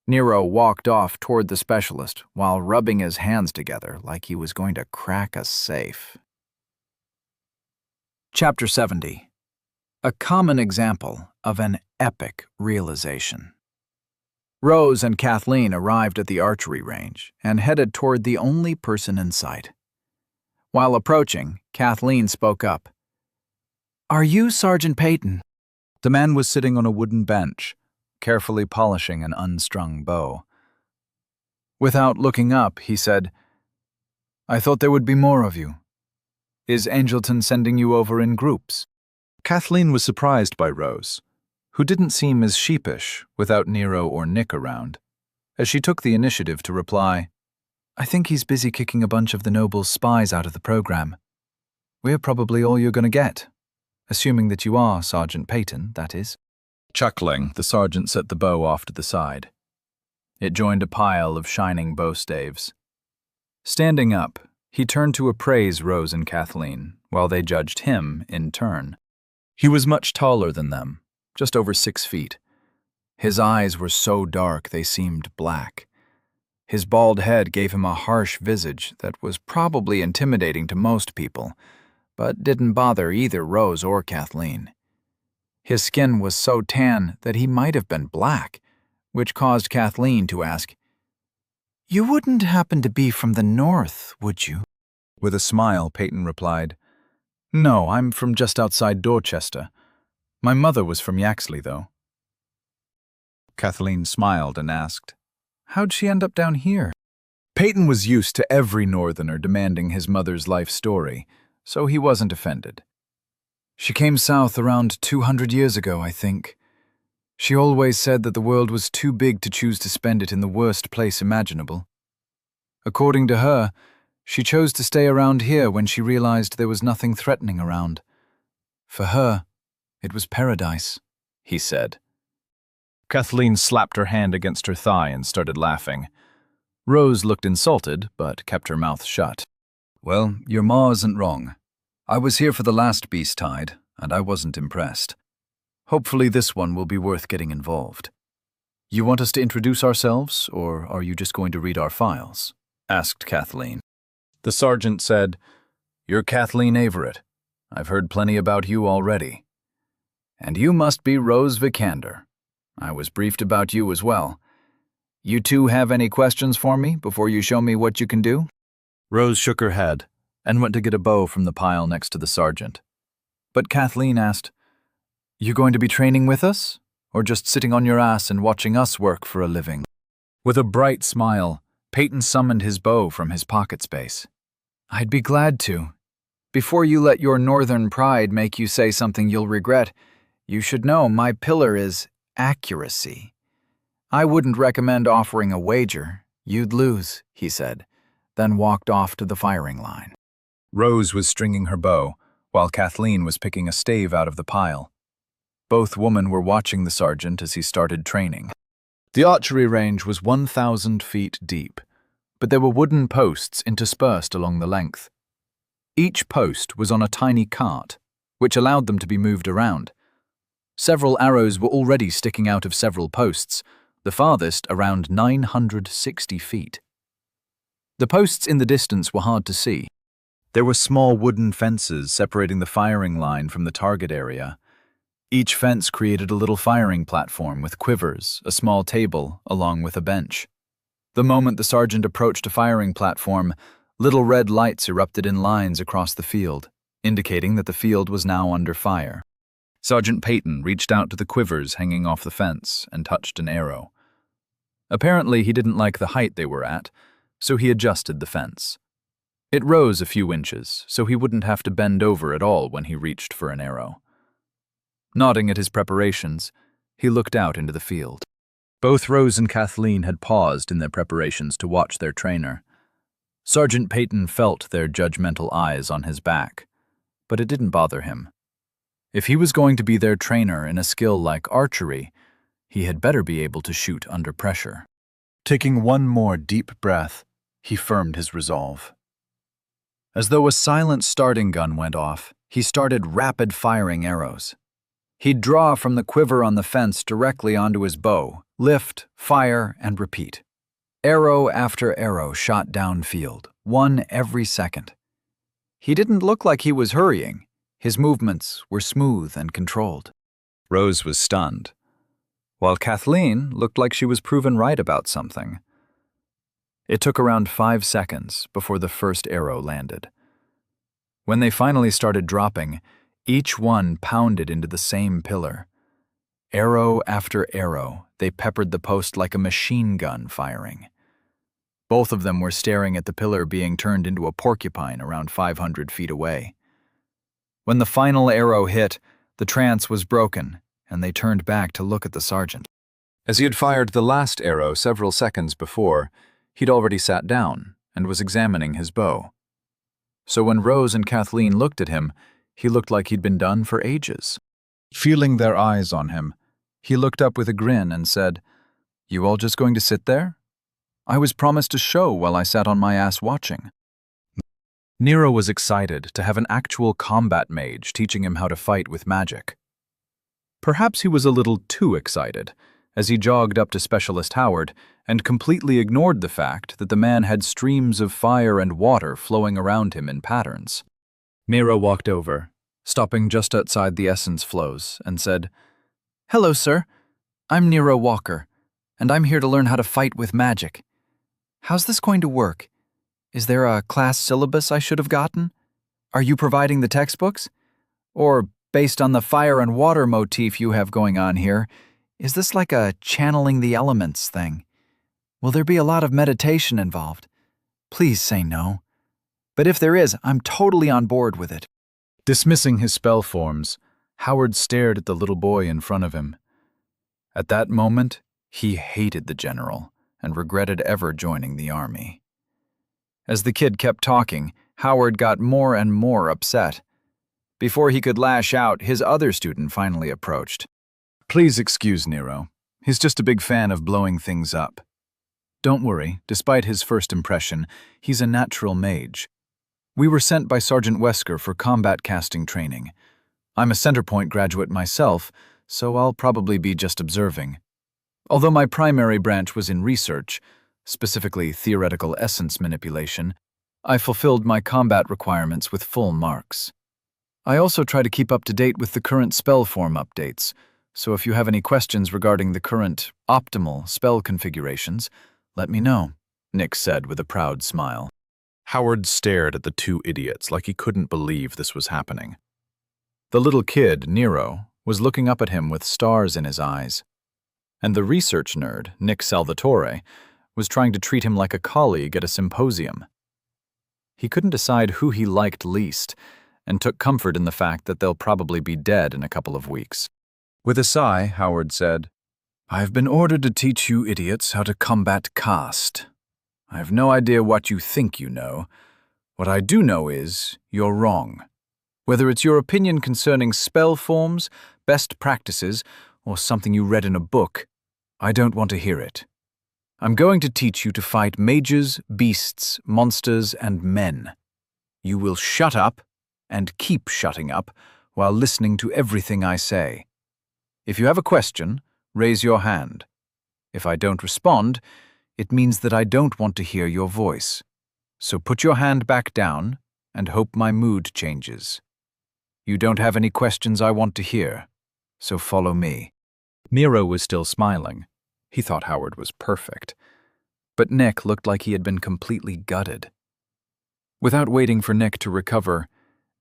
Nero walked off toward the specialist while rubbing his hands together like he was going to crack a safe. Chapter 70. A common example of an epic realization. Rose and Kathleen arrived at the archery range and headed toward the only person in sight. While approaching, Kathleen spoke up. Are you Sergeant Peyton? The man was sitting on a wooden bench, carefully polishing an unstrung bow. Without looking up, he said, I thought there would be more of you. Is Angelton sending you over in groups? Kathleen was surprised by Rose, who didn't seem as sheepish without Nero or Nick around, as she took the initiative to reply, I think he's busy kicking a bunch of the Noble's spies out of the program. We're probably all you're going to get, assuming that you are Sergeant Peyton, that is. Chuckling, the sergeant set the bow off to the side. It joined a pile of shining bow staves. Standing up, he turned to appraise Rose and Kathleen, while they judged him in turn. He was much taller than them, just over 6 feet. His eyes were so dark they seemed black. His bald head gave him a harsh visage that was probably intimidating to most people, but didn't bother either Rose or Kathleen. His skin was so tan that he might have been black, which caused Kathleen to ask, You wouldn't happen to be from the north, would you? With a smile, Peyton replied, No, I'm from just outside Dorchester. My mother was from Yaxley, though. Kathleen smiled and asked, How'd she end up down here? Peyton was used to every northerner demanding his mother's life story, so he wasn't offended. She came south around 200 years ago, I think. She always said that the world was too big to choose to spend it in the worst place imaginable. According to her, she chose to stay around here when she realized there was nothing threatening around. For her, it was paradise, he said. Kathleen slapped her hand against her thigh and started laughing. Rose looked insulted, but kept her mouth shut. Well, your ma isn't wrong. I was here for the last beast tide, and I wasn't impressed. Hopefully this one will be worth getting involved. You want us to introduce ourselves, or are you just going to read our files? Asked Kathleen. The sergeant said, You're Kathleen Averett. I've heard plenty about you already. And you must be Rose Vikander. I was briefed about you as well. You two have any questions for me before you show me what you can do? Rose shook her head and went to get a bow from the pile next to the sergeant. But Kathleen asked, You going to be training with us, or just sitting on your ass and watching us work for a living? With a bright smile, Peyton summoned his bow from his pocket space. I'd be glad to. Before you let your northern pride make you say something you'll regret, you should know my pillar is accuracy. I wouldn't recommend offering a wager. You'd lose, he said, then walked off to the firing line. Rose was stringing her bow, while Kathleen was picking a stave out of the pile. Both women were watching the sergeant as he started training. The archery range was 1,000 feet deep, but there were wooden posts interspersed along the length. Each post was on a tiny cart, which allowed them to be moved around. Several arrows were already sticking out of several posts, the farthest around 960 feet. The posts in the distance were hard to see. There were small wooden fences separating the firing line from the target area. Each fence created a little firing platform with quivers, a small table, along with a bench. The moment the sergeant approached a firing platform, little red lights erupted in lines across the field, indicating that the field was now under fire. Sergeant Peyton reached out to the quivers hanging off the fence and touched an arrow. Apparently, he didn't like the height they were at, so he adjusted the fence. It rose a few inches, so he wouldn't have to bend over at all when he reached for an arrow. Nodding at his preparations, he looked out into the field. Both Rose and Kathleen had paused in their preparations to watch their trainer. Sergeant Peyton felt their judgmental eyes on his back, but it didn't bother him. If he was going to be their trainer in a skill like archery, he had better be able to shoot under pressure. Taking one more deep breath, he firmed his resolve. As though a silent starting gun went off, he started rapid-firing arrows. He'd draw from the quiver on the fence directly onto his bow, lift, fire, and repeat. Arrow after arrow shot downfield, one every second. He didn't look like he was hurrying. His movements were smooth and controlled. Rose was stunned, while Kathleen looked like she was proven right about something. It took around 5 seconds before the first arrow landed. When they finally started dropping, each one pounded into the same pillar. Arrow after arrow, they peppered the post like a machine gun firing. Both of them were staring at the pillar being turned into a porcupine around 500 feet away. When the final arrow hit, the trance was broken, and they turned back to look at the sergeant. As he had fired the last arrow several seconds before, he'd already sat down and was examining his bow. So when Rose and Kathleen looked at him, he looked like he'd been done for ages. Feeling their eyes on him, he looked up with a grin and said, "You all just going to sit there? I was promised a show while I sat on my ass watching." Nero was excited to have an actual combat mage teaching him how to fight with magic. Perhaps he was a little too excited, as he jogged up to Specialist Howard and completely ignored the fact that the man had streams of fire and water flowing around him in patterns. Nero walked over, stopping just outside the essence flows, and said, "Hello, sir. I'm Nero Walker, and I'm here to learn how to fight with magic. How's this going to work? Is there a class syllabus I should have gotten? Are you providing the textbooks? Or, based on the fire and water motif you have going on here, is this like a channeling the elements thing? Will there be a lot of meditation involved? Please say no. But if there is, I'm totally on board with it." Dismissing his spell forms, Howard stared at the little boy in front of him. At that moment, he hated the general and regretted ever joining the army. As the kid kept talking, Howard got more and more upset. Before he could lash out, his other student finally approached. "Please excuse Nero. He's just a big fan of blowing things up. Don't worry, despite his first impression, he's a natural mage. We were sent by Sergeant Wesker for combat casting training. I'm a Centerpoint graduate myself, so I'll probably be just observing. Although my primary branch was in research, specifically theoretical essence manipulation, I fulfilled my combat requirements with full marks. I also try to keep up to date with the current spell form updates, so if you have any questions regarding the current optimal spell configurations, let me know," Nick said with a proud smile. Howard stared at the two idiots like he couldn't believe this was happening. The little kid, Nero, was looking up at him with stars in his eyes. And the research nerd, Nick Salvatore, was trying to treat him like a colleague at a symposium. He couldn't decide who he liked least, and took comfort in the fact that they'll probably be dead in a couple of weeks. With a sigh, Howard said, "I've been ordered to teach you idiots how to combat caste. I have no idea what you think you know. What I do know is, you're wrong. Whether it's your opinion concerning spell forms, best practices, or something you read in a book, I don't want to hear it. I'm going to teach you to fight mages, beasts, monsters, and men. You will shut up, and keep shutting up, while listening to everything I say. If you have a question, raise your hand. If I don't respond, it means that I don't want to hear your voice. So put your hand back down and hope my mood changes. You don't have any questions I want to hear, so follow me." Nero was still smiling. He thought Howard was perfect. But Nick looked like he had been completely gutted. Without waiting for Nick to recover,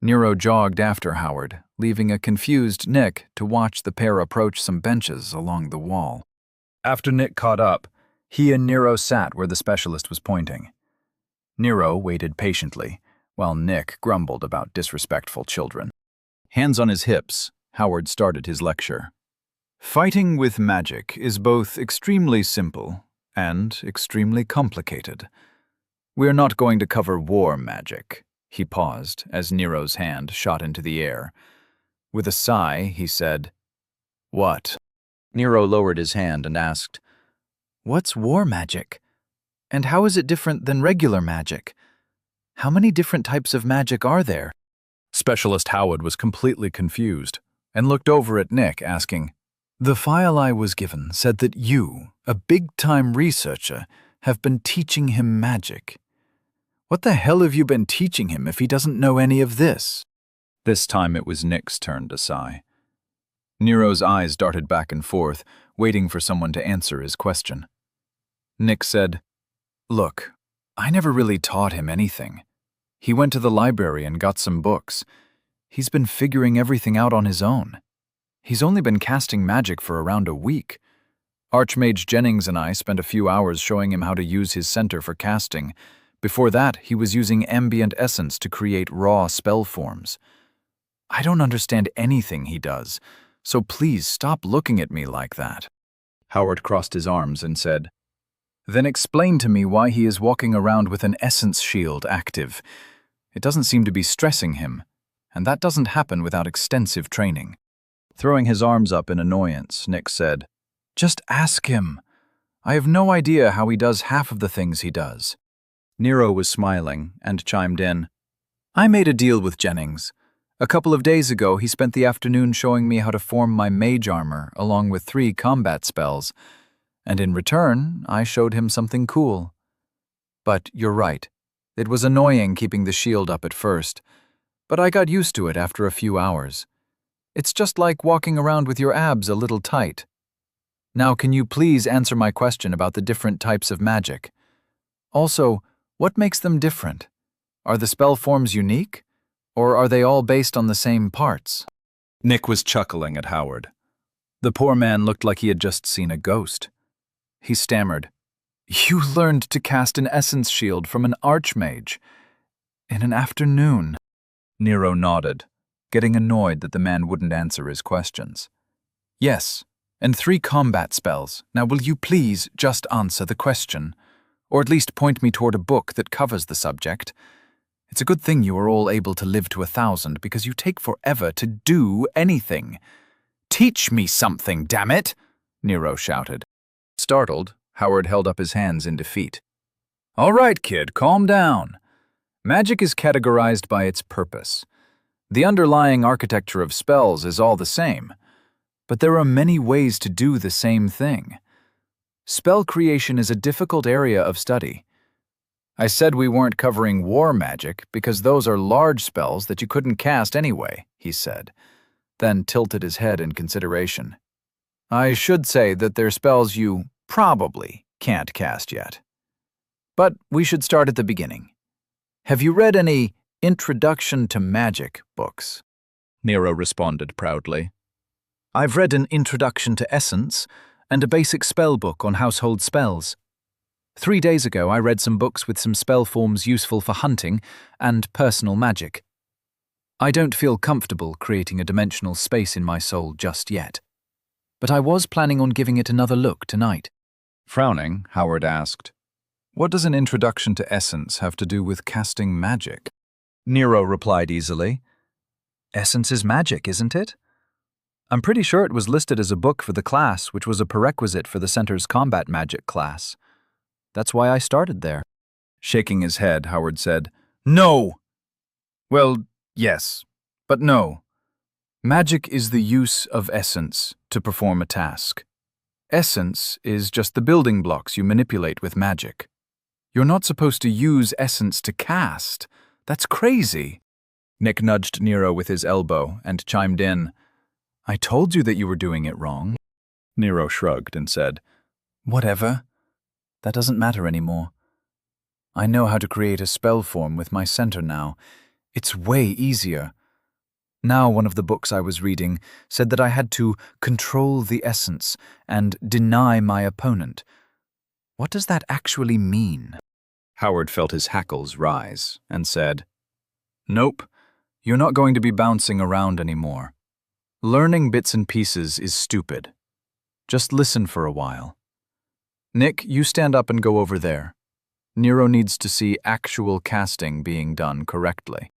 Nero jogged after Howard, leaving a confused Nick to watch the pair approach some benches along the wall. After Nick caught up, he and Nero sat where the specialist was pointing. Nero waited patiently, while Nick grumbled about disrespectful children. Hands on his hips, Howard started his lecture. Fighting with magic is both extremely simple and extremely complicated. We're not going to cover war magic. He paused as Nero's hand shot into the air. With a sigh, he said, "What?" Nero lowered his hand and asked, "What's war magic? And how is it different than regular magic? How many different types of magic are there?" Specialist Howard was completely confused and looked over at Nick, asking, "The file I was given said that you, a big-time researcher, have been teaching him magic. What the hell have you been teaching him if he doesn't know any of this?" This time it was Nick's turn to sigh. Nero's eyes darted back and forth, waiting for someone to answer his question. Nick said, "Look, I never really taught him anything. He went to the library and got some books. He's been figuring everything out on his own. He's only been casting magic for around a week. Archmage Jennings and I spent a few hours showing him how to use his center for casting. Before that, he was using ambient essence to create raw spell forms. I don't understand anything he does, so please stop looking at me like that." Howard crossed his arms and said, "Then explain to me why he is walking around with an essence shield active. It doesn't seem to be stressing him, and that doesn't happen without extensive training." Throwing his arms up in annoyance, Nick said, "Just ask him. I have no idea how he does half of the things he does." Nero was smiling and chimed in, "I made a deal with Jennings. A couple of days ago, he spent the afternoon showing me how to form my mage armor along with 3 combat spells, and in return, I showed him something cool. But you're right. It was annoying keeping the shield up at first, but I got used to it after a few hours. It's just like walking around with your abs a little tight. Now, can you please answer my question about the different types of magic? Also, what makes them different? Are the spell forms unique, or are they all based on the same parts?" Nick was chuckling at Howard. The poor man looked like he had just seen a ghost. He stammered, "You learned to cast an essence shield from an archmage in an afternoon." Nero nodded, getting annoyed that the man wouldn't answer his questions. "Yes, and 3 combat spells. Now will you please just answer the question? Or at least point me toward a book that covers the subject. It's a good thing you are all able to live to 1,000 because you take forever to do anything. Teach me something, damn it!" Nero shouted. Startled, Howard held up his hands in defeat. "All right, kid, calm down. Magic is categorized by its purpose. The underlying architecture of spells is all the same, but there are many ways to do the same thing. Spell creation is a difficult area of study. I said we weren't covering war magic because those are large spells that you couldn't cast anyway," he said, then tilted his head in consideration. "I should say that they're spells you probably can't cast yet. But we should start at the beginning. Have you read any Introduction to Magic books?" Nero responded proudly. "I've read an Introduction to Essence and a basic spell book on household spells. 3 days ago, I read some books with some spell forms useful for hunting and personal magic. I don't feel comfortable creating a dimensional space in my soul just yet, but I was planning on giving it another look tonight." Frowning, Howard asked, "What does an Introduction to Essence have to do with casting magic?" Nero replied easily, "Essence is magic, isn't it? I'm pretty sure it was listed as a book for the class, which was a prerequisite for the center's combat magic class. That's why I started there." Shaking his head, Howard said, "No! Well, yes, but no. Magic is the use of essence to perform a task. Essence is just the building blocks you manipulate with magic. You're not supposed to use essence to cast. That's crazy." Nick nudged Nero with his elbow and chimed in, "I told you that you were doing it wrong." Nero shrugged and said, "Whatever. That doesn't matter anymore. I know how to create a spell form with my center now, It's way easier. Now one of the books I was reading said that I had to control the essence and deny my opponent. What does that actually mean? Howard felt his hackles rise and said, "Nope, you're not going to be bouncing around anymore. Learning bits and pieces is stupid. Just listen for a while. Nick, you stand up and go over there. Nero needs to see actual casting being done correctly."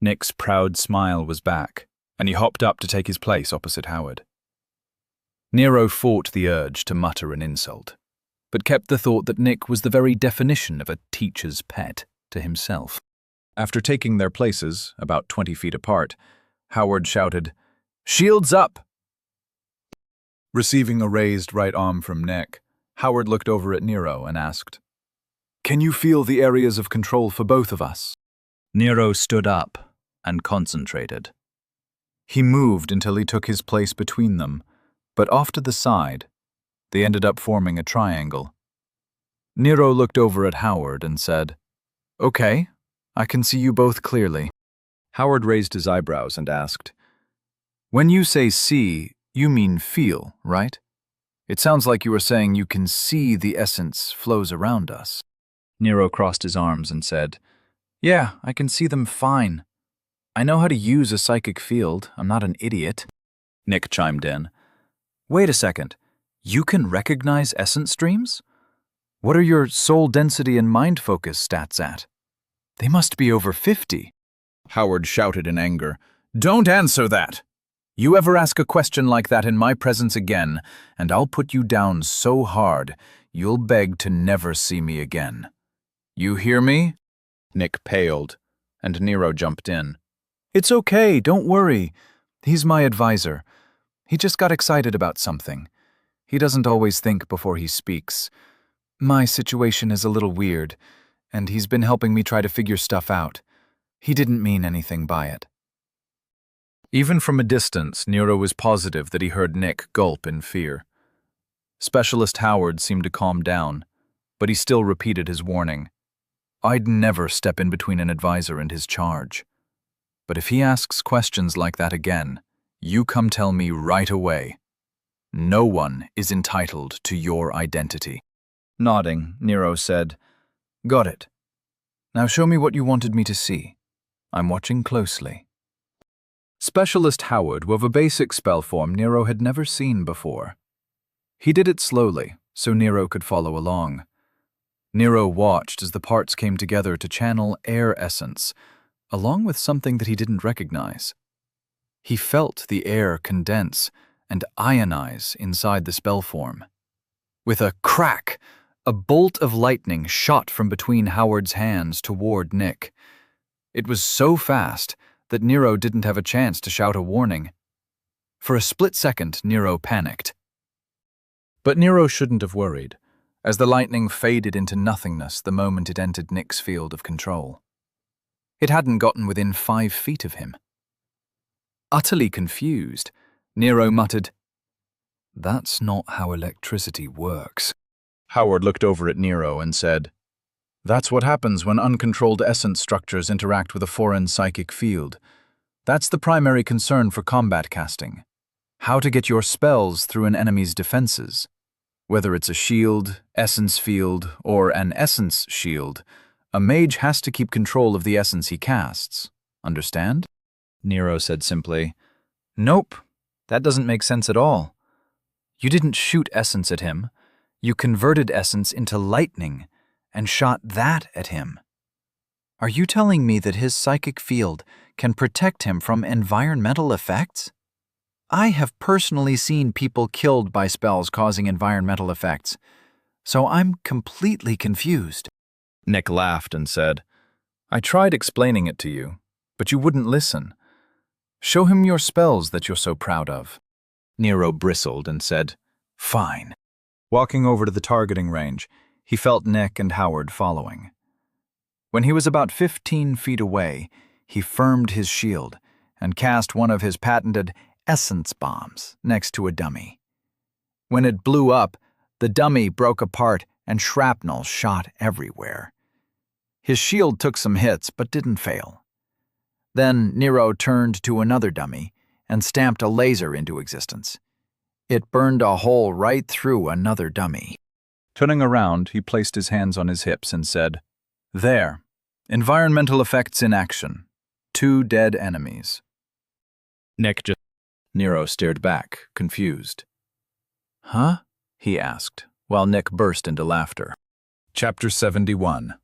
Nick's proud smile was back, and he hopped up to take his place opposite Howard. Nero fought the urge to mutter an insult, but kept the thought that Nick was the very definition of a teacher's pet to himself. After taking their places, about 20 feet apart, Howard shouted, "Shields up!" Receiving a raised right arm from Nick, Howard looked over at Nero and asked, "Can you feel the areas of control for both of us?" Nero stood up and concentrated. He moved until he took his place between them, but off to the side, they ended up forming a triangle. Nero looked over at Howard and said, "Okay, I can see you both clearly." Howard raised his eyebrows and asked, "When you say see, you mean feel, right? It sounds like you were saying you can see the essence flows around us." Nero crossed his arms and said, "Yeah, I can see them fine. I know how to use a psychic field. I'm not an idiot." Nick chimed in. "Wait a second. You can recognize essence streams? What are your soul density and mind focus stats at? They must be over 50. Howard shouted in anger, "Don't answer that! You ever ask a question like that in my presence again, and I'll put you down so hard, you'll beg to never see me again. You hear me?" Nick paled, and Nero jumped in. "It's okay, don't worry. He's my advisor. He just got excited about something. He doesn't always think before he speaks. My situation is a little weird, and he's been helping me try to figure stuff out. He didn't mean anything by it." Even from a distance, Nero was positive that he heard Nick gulp in fear. Specialist Howard seemed to calm down, but he still repeated his warning. "I'd never step in between an advisor and his charge. But if he asks questions like that again, you come tell me right away. No one is entitled to your identity." Nodding, Nero said, "Got it. Now show me what you wanted me to see. I'm watching closely." Specialist Howard wove a basic spell form Nero had never seen before. He did it slowly, so Nero could follow along. Nero watched as the parts came together to channel air essence, along with something that he didn't recognize. He felt the air condense and ionize inside the spell form. With a crack, a bolt of lightning shot from between Howard's hands toward Nick. It was so fast that Nero didn't have a chance to shout a warning. For a split second, Nero panicked. But Nero shouldn't have worried, as the lightning faded into nothingness the moment it entered Nick's field of control. It hadn't gotten within 5 feet of him. Utterly confused, Nero muttered, "That's not how electricity works." Howard looked over at Nero and said, "That's what happens when uncontrolled essence structures interact with a foreign psychic field. That's the primary concern for combat casting. How to get your spells through an enemy's defenses. Whether it's a shield, essence field, or an essence shield, a mage has to keep control of the essence he casts. Understand?" Nero said simply, "Nope, that doesn't make sense at all. You didn't shoot essence at him. You converted essence into lightning and shot that at him. Are you telling me that his psychic field can protect him from environmental effects? I have personally seen people killed by spells causing environmental effects, so I'm completely confused." Nick laughed and said, "I tried explaining it to you, but you wouldn't listen. Show him your spells that you're so proud of." Nero bristled and said, "Fine." Walking over to the targeting range, he felt Nick and Howard following. When he was about 15 feet away, he firmed his shield and cast one of his patented essence bombs next to a dummy. When it blew up, the dummy broke apart and shrapnel shot everywhere. His shield took some hits but didn't fail. Then Nero turned to another dummy and stamped a laser into existence. It burned a hole right through another dummy. Turning around, he placed his hands on his hips and said, "There. Environmental effects in action. 2 dead enemies." Nick just... Nero stared back, confused. "Huh?" he asked, while Nick burst into laughter. Chapter 71.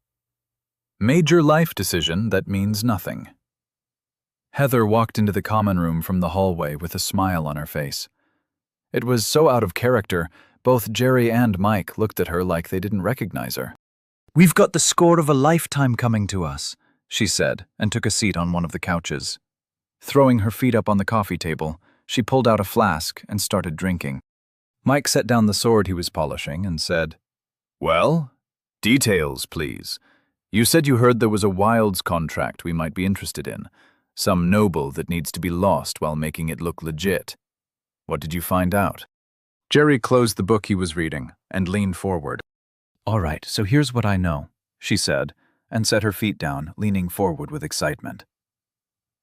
Major life decision that means nothing. Heather walked into the common room from the hallway with a smile on her face. It was so out of character, both Jerry and Mike looked at her like they didn't recognize her. "We've got the score of a lifetime coming to us," she said, and took a seat on one of the couches. Throwing her feet up on the coffee table, she pulled out a flask and started drinking. Mike set down the sword he was polishing and said, "Well, details, please. You said you heard there was a Wilds contract we might be interested in. Some noble that needs to be lost while making it look legit. What did you find out?" Jerry closed the book he was reading and leaned forward. "All right, so here's what I know," she said, and set her feet down, leaning forward with excitement.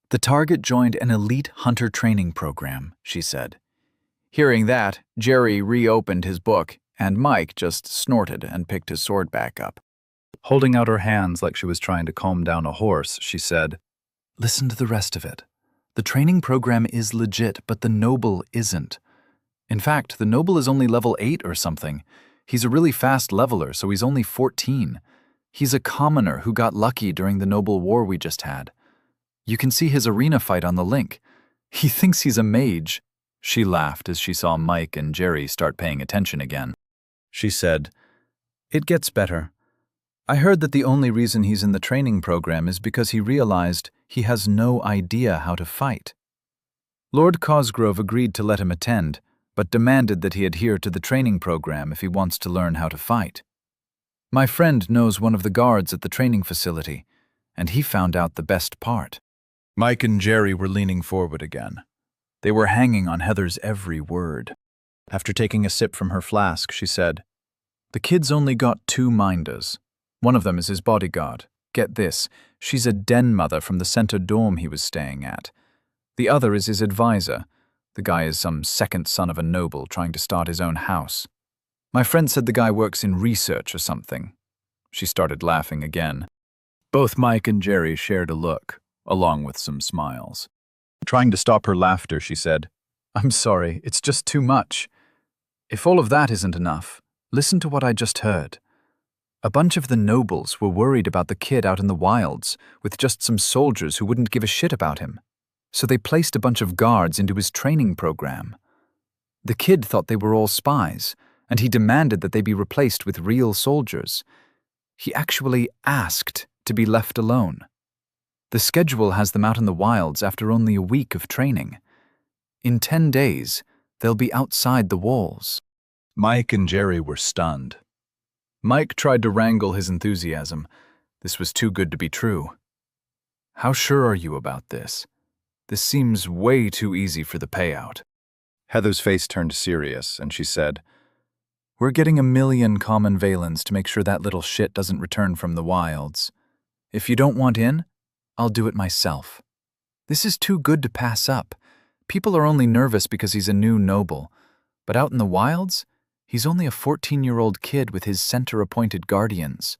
"The target joined an elite hunter training program," she said. Hearing that, Jerry reopened his book, and Mike just snorted and picked his sword back up. Holding out her hands like she was trying to calm down a horse, she said, "Listen to the rest of it. The training program is legit, but the noble isn't. In fact, the noble is only level 8 or something. He's a really fast leveler, so he's only 14. He's a commoner who got lucky during the noble war we just had. You can see his arena fight on the link. He thinks he's a mage." She laughed as she saw Mike and Jerry start paying attention again. She said, "It gets better. I heard that the only reason he's in the training program is because he realized he has no idea how to fight. Lord Cosgrove agreed to let him attend, but demanded that he adhere to the training program if he wants to learn how to fight. My friend knows one of the guards at the training facility, and he found out the best part." Mike and Jerry were leaning forward again. They were hanging on Heather's every word. After taking a sip from her flask, she said, "The kid's only got 2 minders. One of them is his bodyguard. Get this, she's a den mother from the center dorm he was staying at. The other is his advisor. The guy is some second son of a noble trying to start his own house. My friend said the guy works in research or something." She started laughing again. Both Mike and Jerry shared a look, along with some smiles. Trying to stop her laughter, she said, "I'm sorry, it's just too much. If all of that isn't enough, listen to what I just heard. A bunch of the nobles were worried about the kid out in the wilds with just some soldiers who wouldn't give a shit about him. So they placed a bunch of guards into his training program. The kid thought they were all spies, and he demanded that they be replaced with real soldiers. He actually asked to be left alone. The schedule has them out in the wilds after only a week of training. In 10 days, they'll be outside the walls." Mike and Jerry were stunned. Mike tried to wrangle his enthusiasm. This was too good to be true. "How sure are you about this? This seems way too easy for the payout." Heather's face turned serious, and she said, "We're getting 1,000,000 common valens to make sure that little shit doesn't return from the wilds. If you don't want in, I'll do it myself. This is too good to pass up. People are only nervous because he's a new noble. But out in the wilds, he's only a 14-year-old kid with his center-appointed guardians.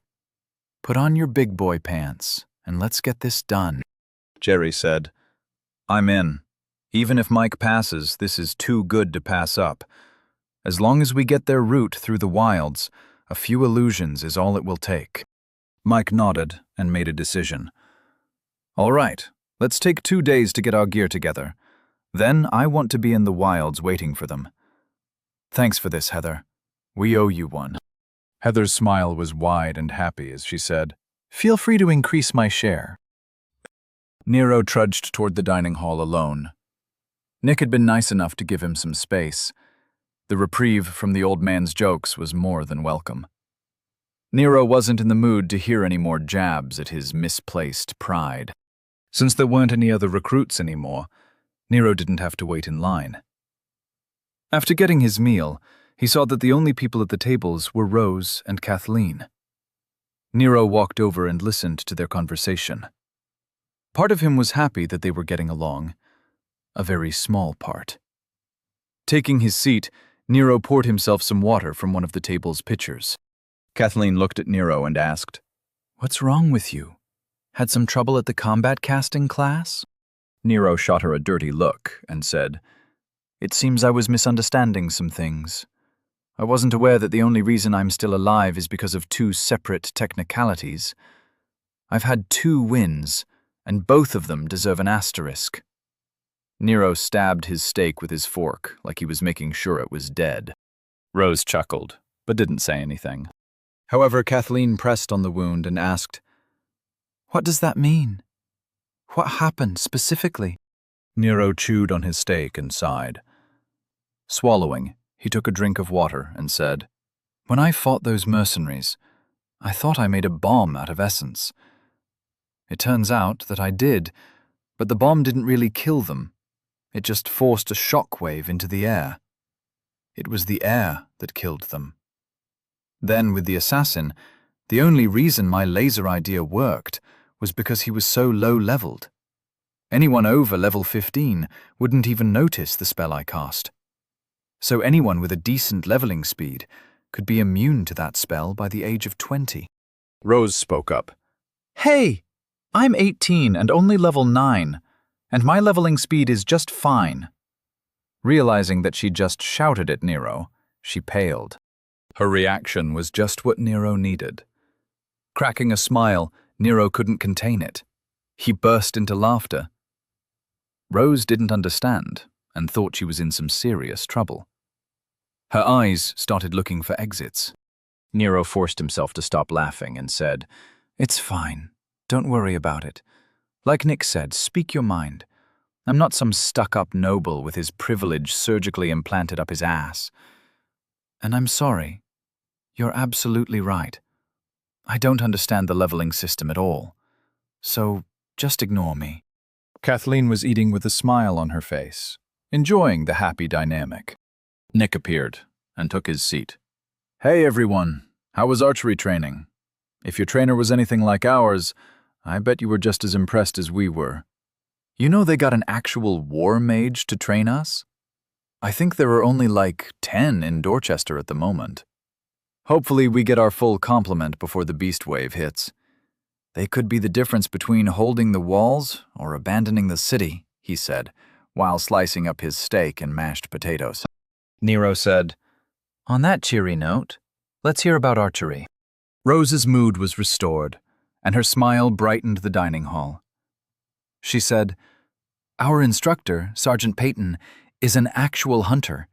Put on your big boy pants, and let's get this done." Jerry said, "I'm in. Even if Mike passes, this is too good to pass up. As long as we get their route through the wilds, a few illusions is all it will take." Mike nodded and made a decision. "All right, let's take 2 days to get our gear together. Then I want to be in the wilds waiting for them. Thanks for this, Heather. We owe you one." Heather's smile was wide and happy as she said, "Feel free to increase my share." Nero trudged toward the dining hall alone. Nick had been nice enough to give him some space. The reprieve from the old man's jokes was more than welcome. Nero wasn't in the mood to hear any more jabs at his misplaced pride. Since there weren't any other recruits anymore, Nero didn't have to wait in line. After getting his meal, he saw that the only people at the tables were Rose and Kathleen. Nero walked over and listened to their conversation. Part of him was happy that they were getting along. A very small part. Taking his seat, Nero poured himself some water from one of the table's pitchers. Kathleen looked at Nero and asked, "What's wrong with you? Had some trouble at the combat casting class?" Nero shot her a dirty look and said, "It seems I was misunderstanding some things. I wasn't aware that the only reason I'm still alive is because of 2 separate technicalities. I've had 2 wins, and both of them deserve an asterisk." Nero stabbed his steak with his fork like he was making sure it was dead. Rose chuckled, but didn't say anything. However, Kathleen pressed on the wound and asked, "What does that mean? What happened specifically?" Nero chewed on his steak and sighed. Swallowing, he took a drink of water and said, "When I fought those mercenaries, I thought I made a bomb out of essence. It turns out that I did, but the bomb didn't really kill them. It just forced a shockwave into the air. It was the air that killed them. Then with the assassin, the only reason my laser idea worked was because he was so low-leveled. Anyone over level 15 wouldn't even notice the spell I cast. So anyone with a decent leveling speed could be immune to that spell by the age of 20. Rose spoke up. "Hey, I'm 18 and only level 9, and my leveling speed is just fine." Realizing that she just shouted at Nero, she paled. Her reaction was just what Nero needed. Cracking a smile, Nero couldn't contain it. He burst into laughter. Rose didn't understand and thought she was in some serious trouble. Her eyes started looking for exits. Nero forced himself to stop laughing and said, "It's fine. Don't worry about it. Like Nick said, speak your mind. I'm not some stuck-up noble with his privilege surgically implanted up his ass. And I'm sorry. You're absolutely right. I don't understand the leveling system at all. So just ignore me." Kathleen was eating with a smile on her face, enjoying the happy dynamic. Nick appeared and took his seat. "Hey everyone, how was archery training? If your trainer was anything like ours, I bet you were just as impressed as we were. You know they got an actual war mage to train us? I think there are only like 10 in Dorchester at the moment. Hopefully we get our full complement before the beast wave hits. They could be the difference between holding the walls or abandoning the city," he said, while slicing up his steak and mashed potatoes. Nero said, "On that cheery note, let's hear about archery." Rose's mood was restored, and her smile brightened the dining hall. She said, "Our instructor, Sergeant Peyton, is an actual hunter.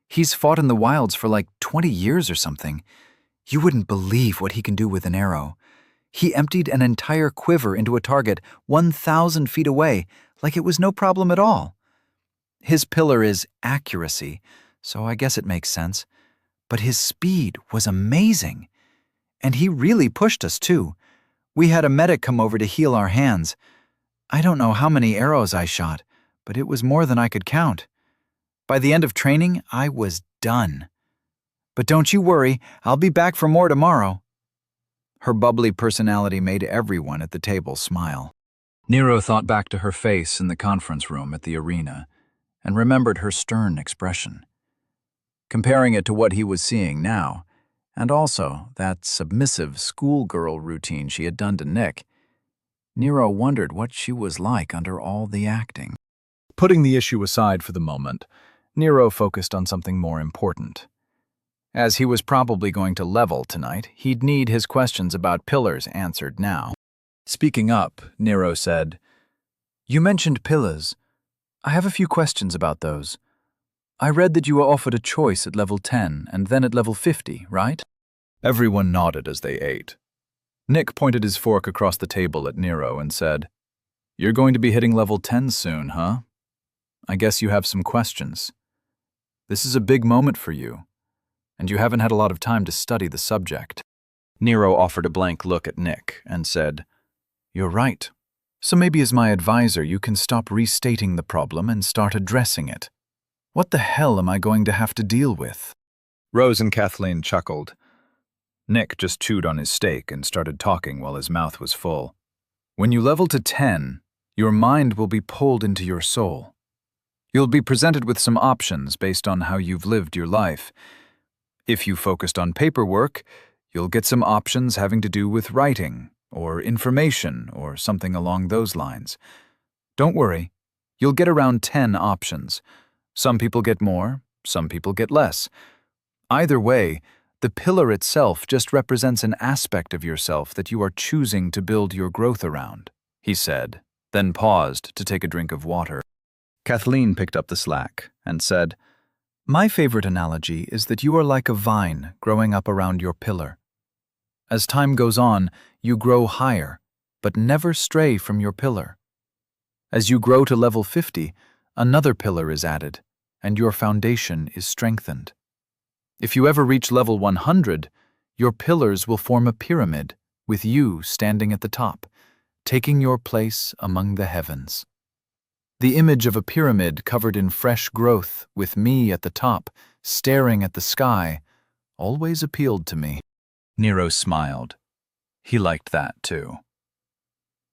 He's fought in the wilds for like 20 years or something. You wouldn't believe what he can do with an arrow. He emptied an entire quiver into a target 1,000 feet away, like it was no problem at all. His pillar is accuracy, so I guess it makes sense. But his speed was amazing. And he really pushed us, too. We had a medic come over to heal our hands. I don't know how many arrows I shot, but it was more than I could count. By the end of training, I was done. But don't you worry, I'll be back for more tomorrow." Her bubbly personality made everyone at the table smile. Nero thought back to her face in the conference room at the arena and remembered her stern expression. Comparing it to what he was seeing now, and also that submissive schoolgirl routine she had done to Nick, Nero wondered what she was like under all the acting. Putting the issue aside for the moment, Nero focused on something more important. As he was probably going to level tonight, he'd need his questions about pillars answered now. Speaking up, Nero said, "You mentioned pillars. I have a few questions about those. I read that you were offered a choice at level 10 and then at level 50, right?" Everyone nodded as they ate. Nick pointed his fork across the table at Nero and said, "You're going to be hitting level 10 soon, huh? I guess you have some questions. This is a big moment for you, and you haven't had a lot of time to study the subject." Nero offered a blank look at Nick and said, "You're right. So maybe as my advisor you can stop restating the problem and start addressing it. What the hell am I going to have to deal with?" Rose and Kathleen chuckled. Nick just chewed on his steak and started talking while his mouth was full. "When you level to 10, Your mind will be pulled into your soul. You'll be presented with some options based on how you've lived your life. If you focused on paperwork, you'll get some options having to do with writing, or information, or something along those lines. Don't worry, you'll get around 10 options. Some people get more, some people get less. Either way, the pillar itself just represents an aspect of yourself that you are choosing to build your growth around, he said, then paused to take a drink of water. Kathleen picked up the slack and said, "My favorite analogy is that you are like a vine growing up around your pillar. As time goes on, you grow higher, but never stray from your pillar. As you grow to level 50, another pillar is added, and your foundation is strengthened. If you ever reach level 100, your pillars will form a pyramid, with you standing at the top, taking your place among the heavens." The image of a pyramid covered in fresh growth, with me at the top, staring at the sky, always appealed to me. Nero smiled. He liked that, too.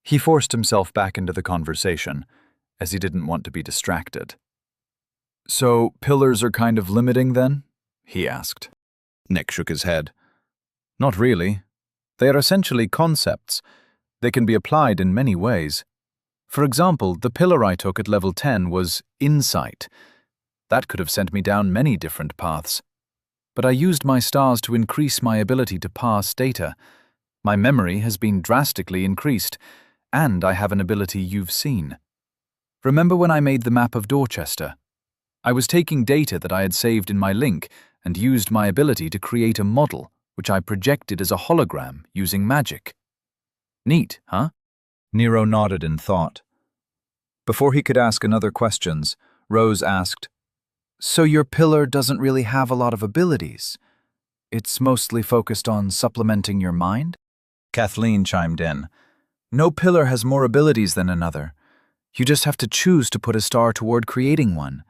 He forced himself back into the conversation, as he didn't want to be distracted. "So, pillars are kind of limiting, then?" he asked. Nick shook his head. "Not really. They are essentially concepts. They can be applied in many ways. For example, the pillar I took at level 10 was insight. That could have sent me down many different paths. But I used my stars to increase my ability to parse data. My memory has been drastically increased, and I have an ability you've seen. Remember when I made the map of Dorchester? I was taking data that I had saved in my link and used my ability to create a model, which I projected as a hologram using magic. Neat, huh?" Nero nodded in thought. Before he could ask another questions, Rose asked, "So your pillar doesn't really have a lot of abilities? It's mostly focused on supplementing your mind?" Kathleen chimed in. "No pillar has more abilities than another. You just have to choose to put a star toward creating one.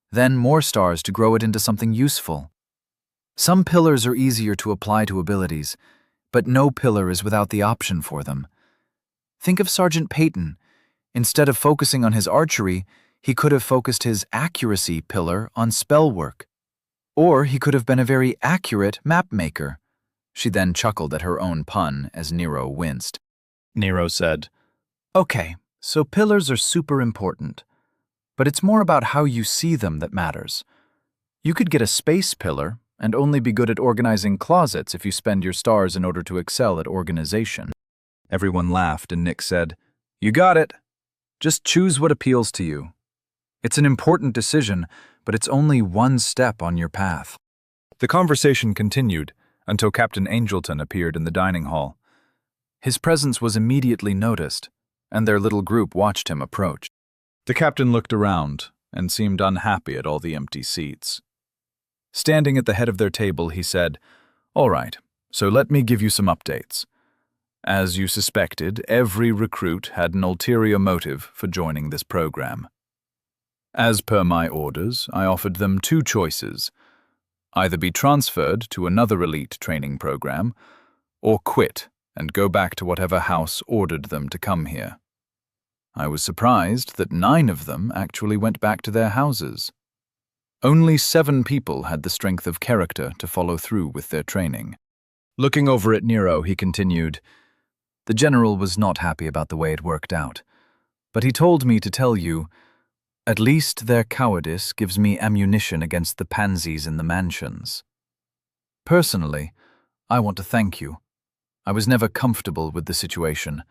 Then more stars to grow it into something useful. Some pillars are easier to apply to abilities, but no pillar is without the option for them. Think of Sergeant Peyton. Instead of focusing on his archery, he could have focused his accuracy pillar on spell work. Or he could have been a very accurate map maker." She then chuckled at her own pun as Nero winced. Nero said, "Okay, so pillars are super important, but it's more about how you see them that matters. You could get a space pillar and only be good at organizing closets if you spend your stars in order to excel at organization." Everyone laughed and Nick said, "You got it. Just choose what appeals to you. It's an important decision, but it's only one step on your path." The conversation continued until Captain Angelton appeared in the dining hall. His presence was immediately noticed, and their little group watched him approach. The captain looked around and seemed unhappy at all the empty seats. Standing at the head of their table, he said, "All right, so let me give you some updates. As you suspected, every recruit had an ulterior motive for joining this program. As per my orders, I offered them two choices: either be transferred to another elite training program, or quit and go back to whatever house ordered them to come here. I was surprised that 9 of them actually went back to their houses. Only 7 people had the strength of character to follow through with their training." Looking over at Nero, he continued, "The general was not happy about the way it worked out, but he told me to tell you, at least their cowardice gives me ammunition against the pansies in the mansions. Personally, I want to thank you. I was never comfortable with the situation.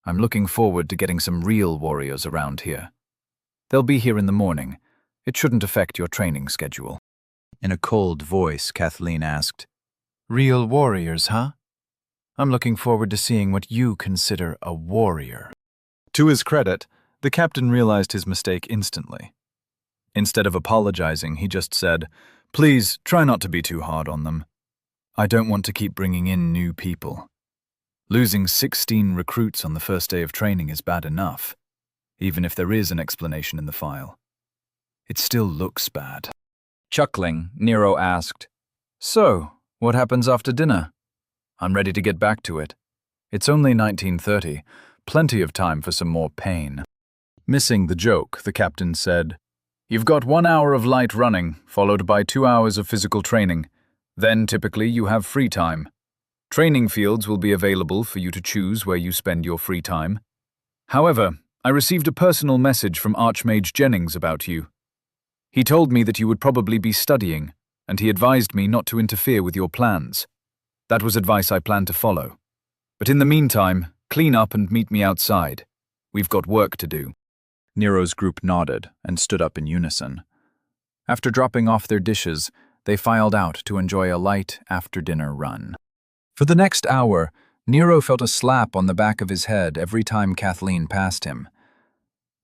I'm looking forward to getting some real warriors around here. They'll be here in the morning. It shouldn't affect your training schedule." In a cold voice, Kathleen asked, "Real warriors, huh? I'm looking forward to seeing what you consider a warrior." To his credit, the captain realized his mistake instantly. Instead of apologizing, he just said, "Please, try not to be too hard on them. I don't want to keep bringing in new people. Losing 16 recruits on the first day of training is bad enough, even if there is an explanation in the file. It still looks bad." Chuckling, Nero asked, "So, what happens after dinner?" "I'm ready to get back to it. It's only 1930, plenty of time for some more pain." Missing the joke, the captain said, "You've got 1 hour of light running, followed by 2 hours of physical training. Then, typically, you have free time. Training fields will be available for you to choose where you spend your free time. However, I received a personal message from Archmage Jennings about you. He told me that you would probably be studying, and he advised me not to interfere with your plans. That was advice I planned to follow. But in the meantime, clean up and meet me outside. We've got work to do." Nero's group nodded and stood up in unison. After dropping off their dishes, they filed out to enjoy a light after-dinner run. For the next hour, Nero felt a slap on the back of his head every time Kathleen passed him.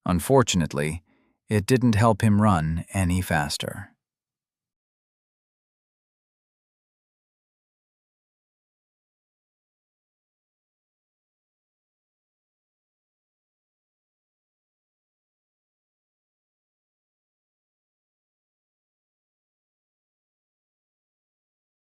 Unfortunately, it didn't help him run any faster.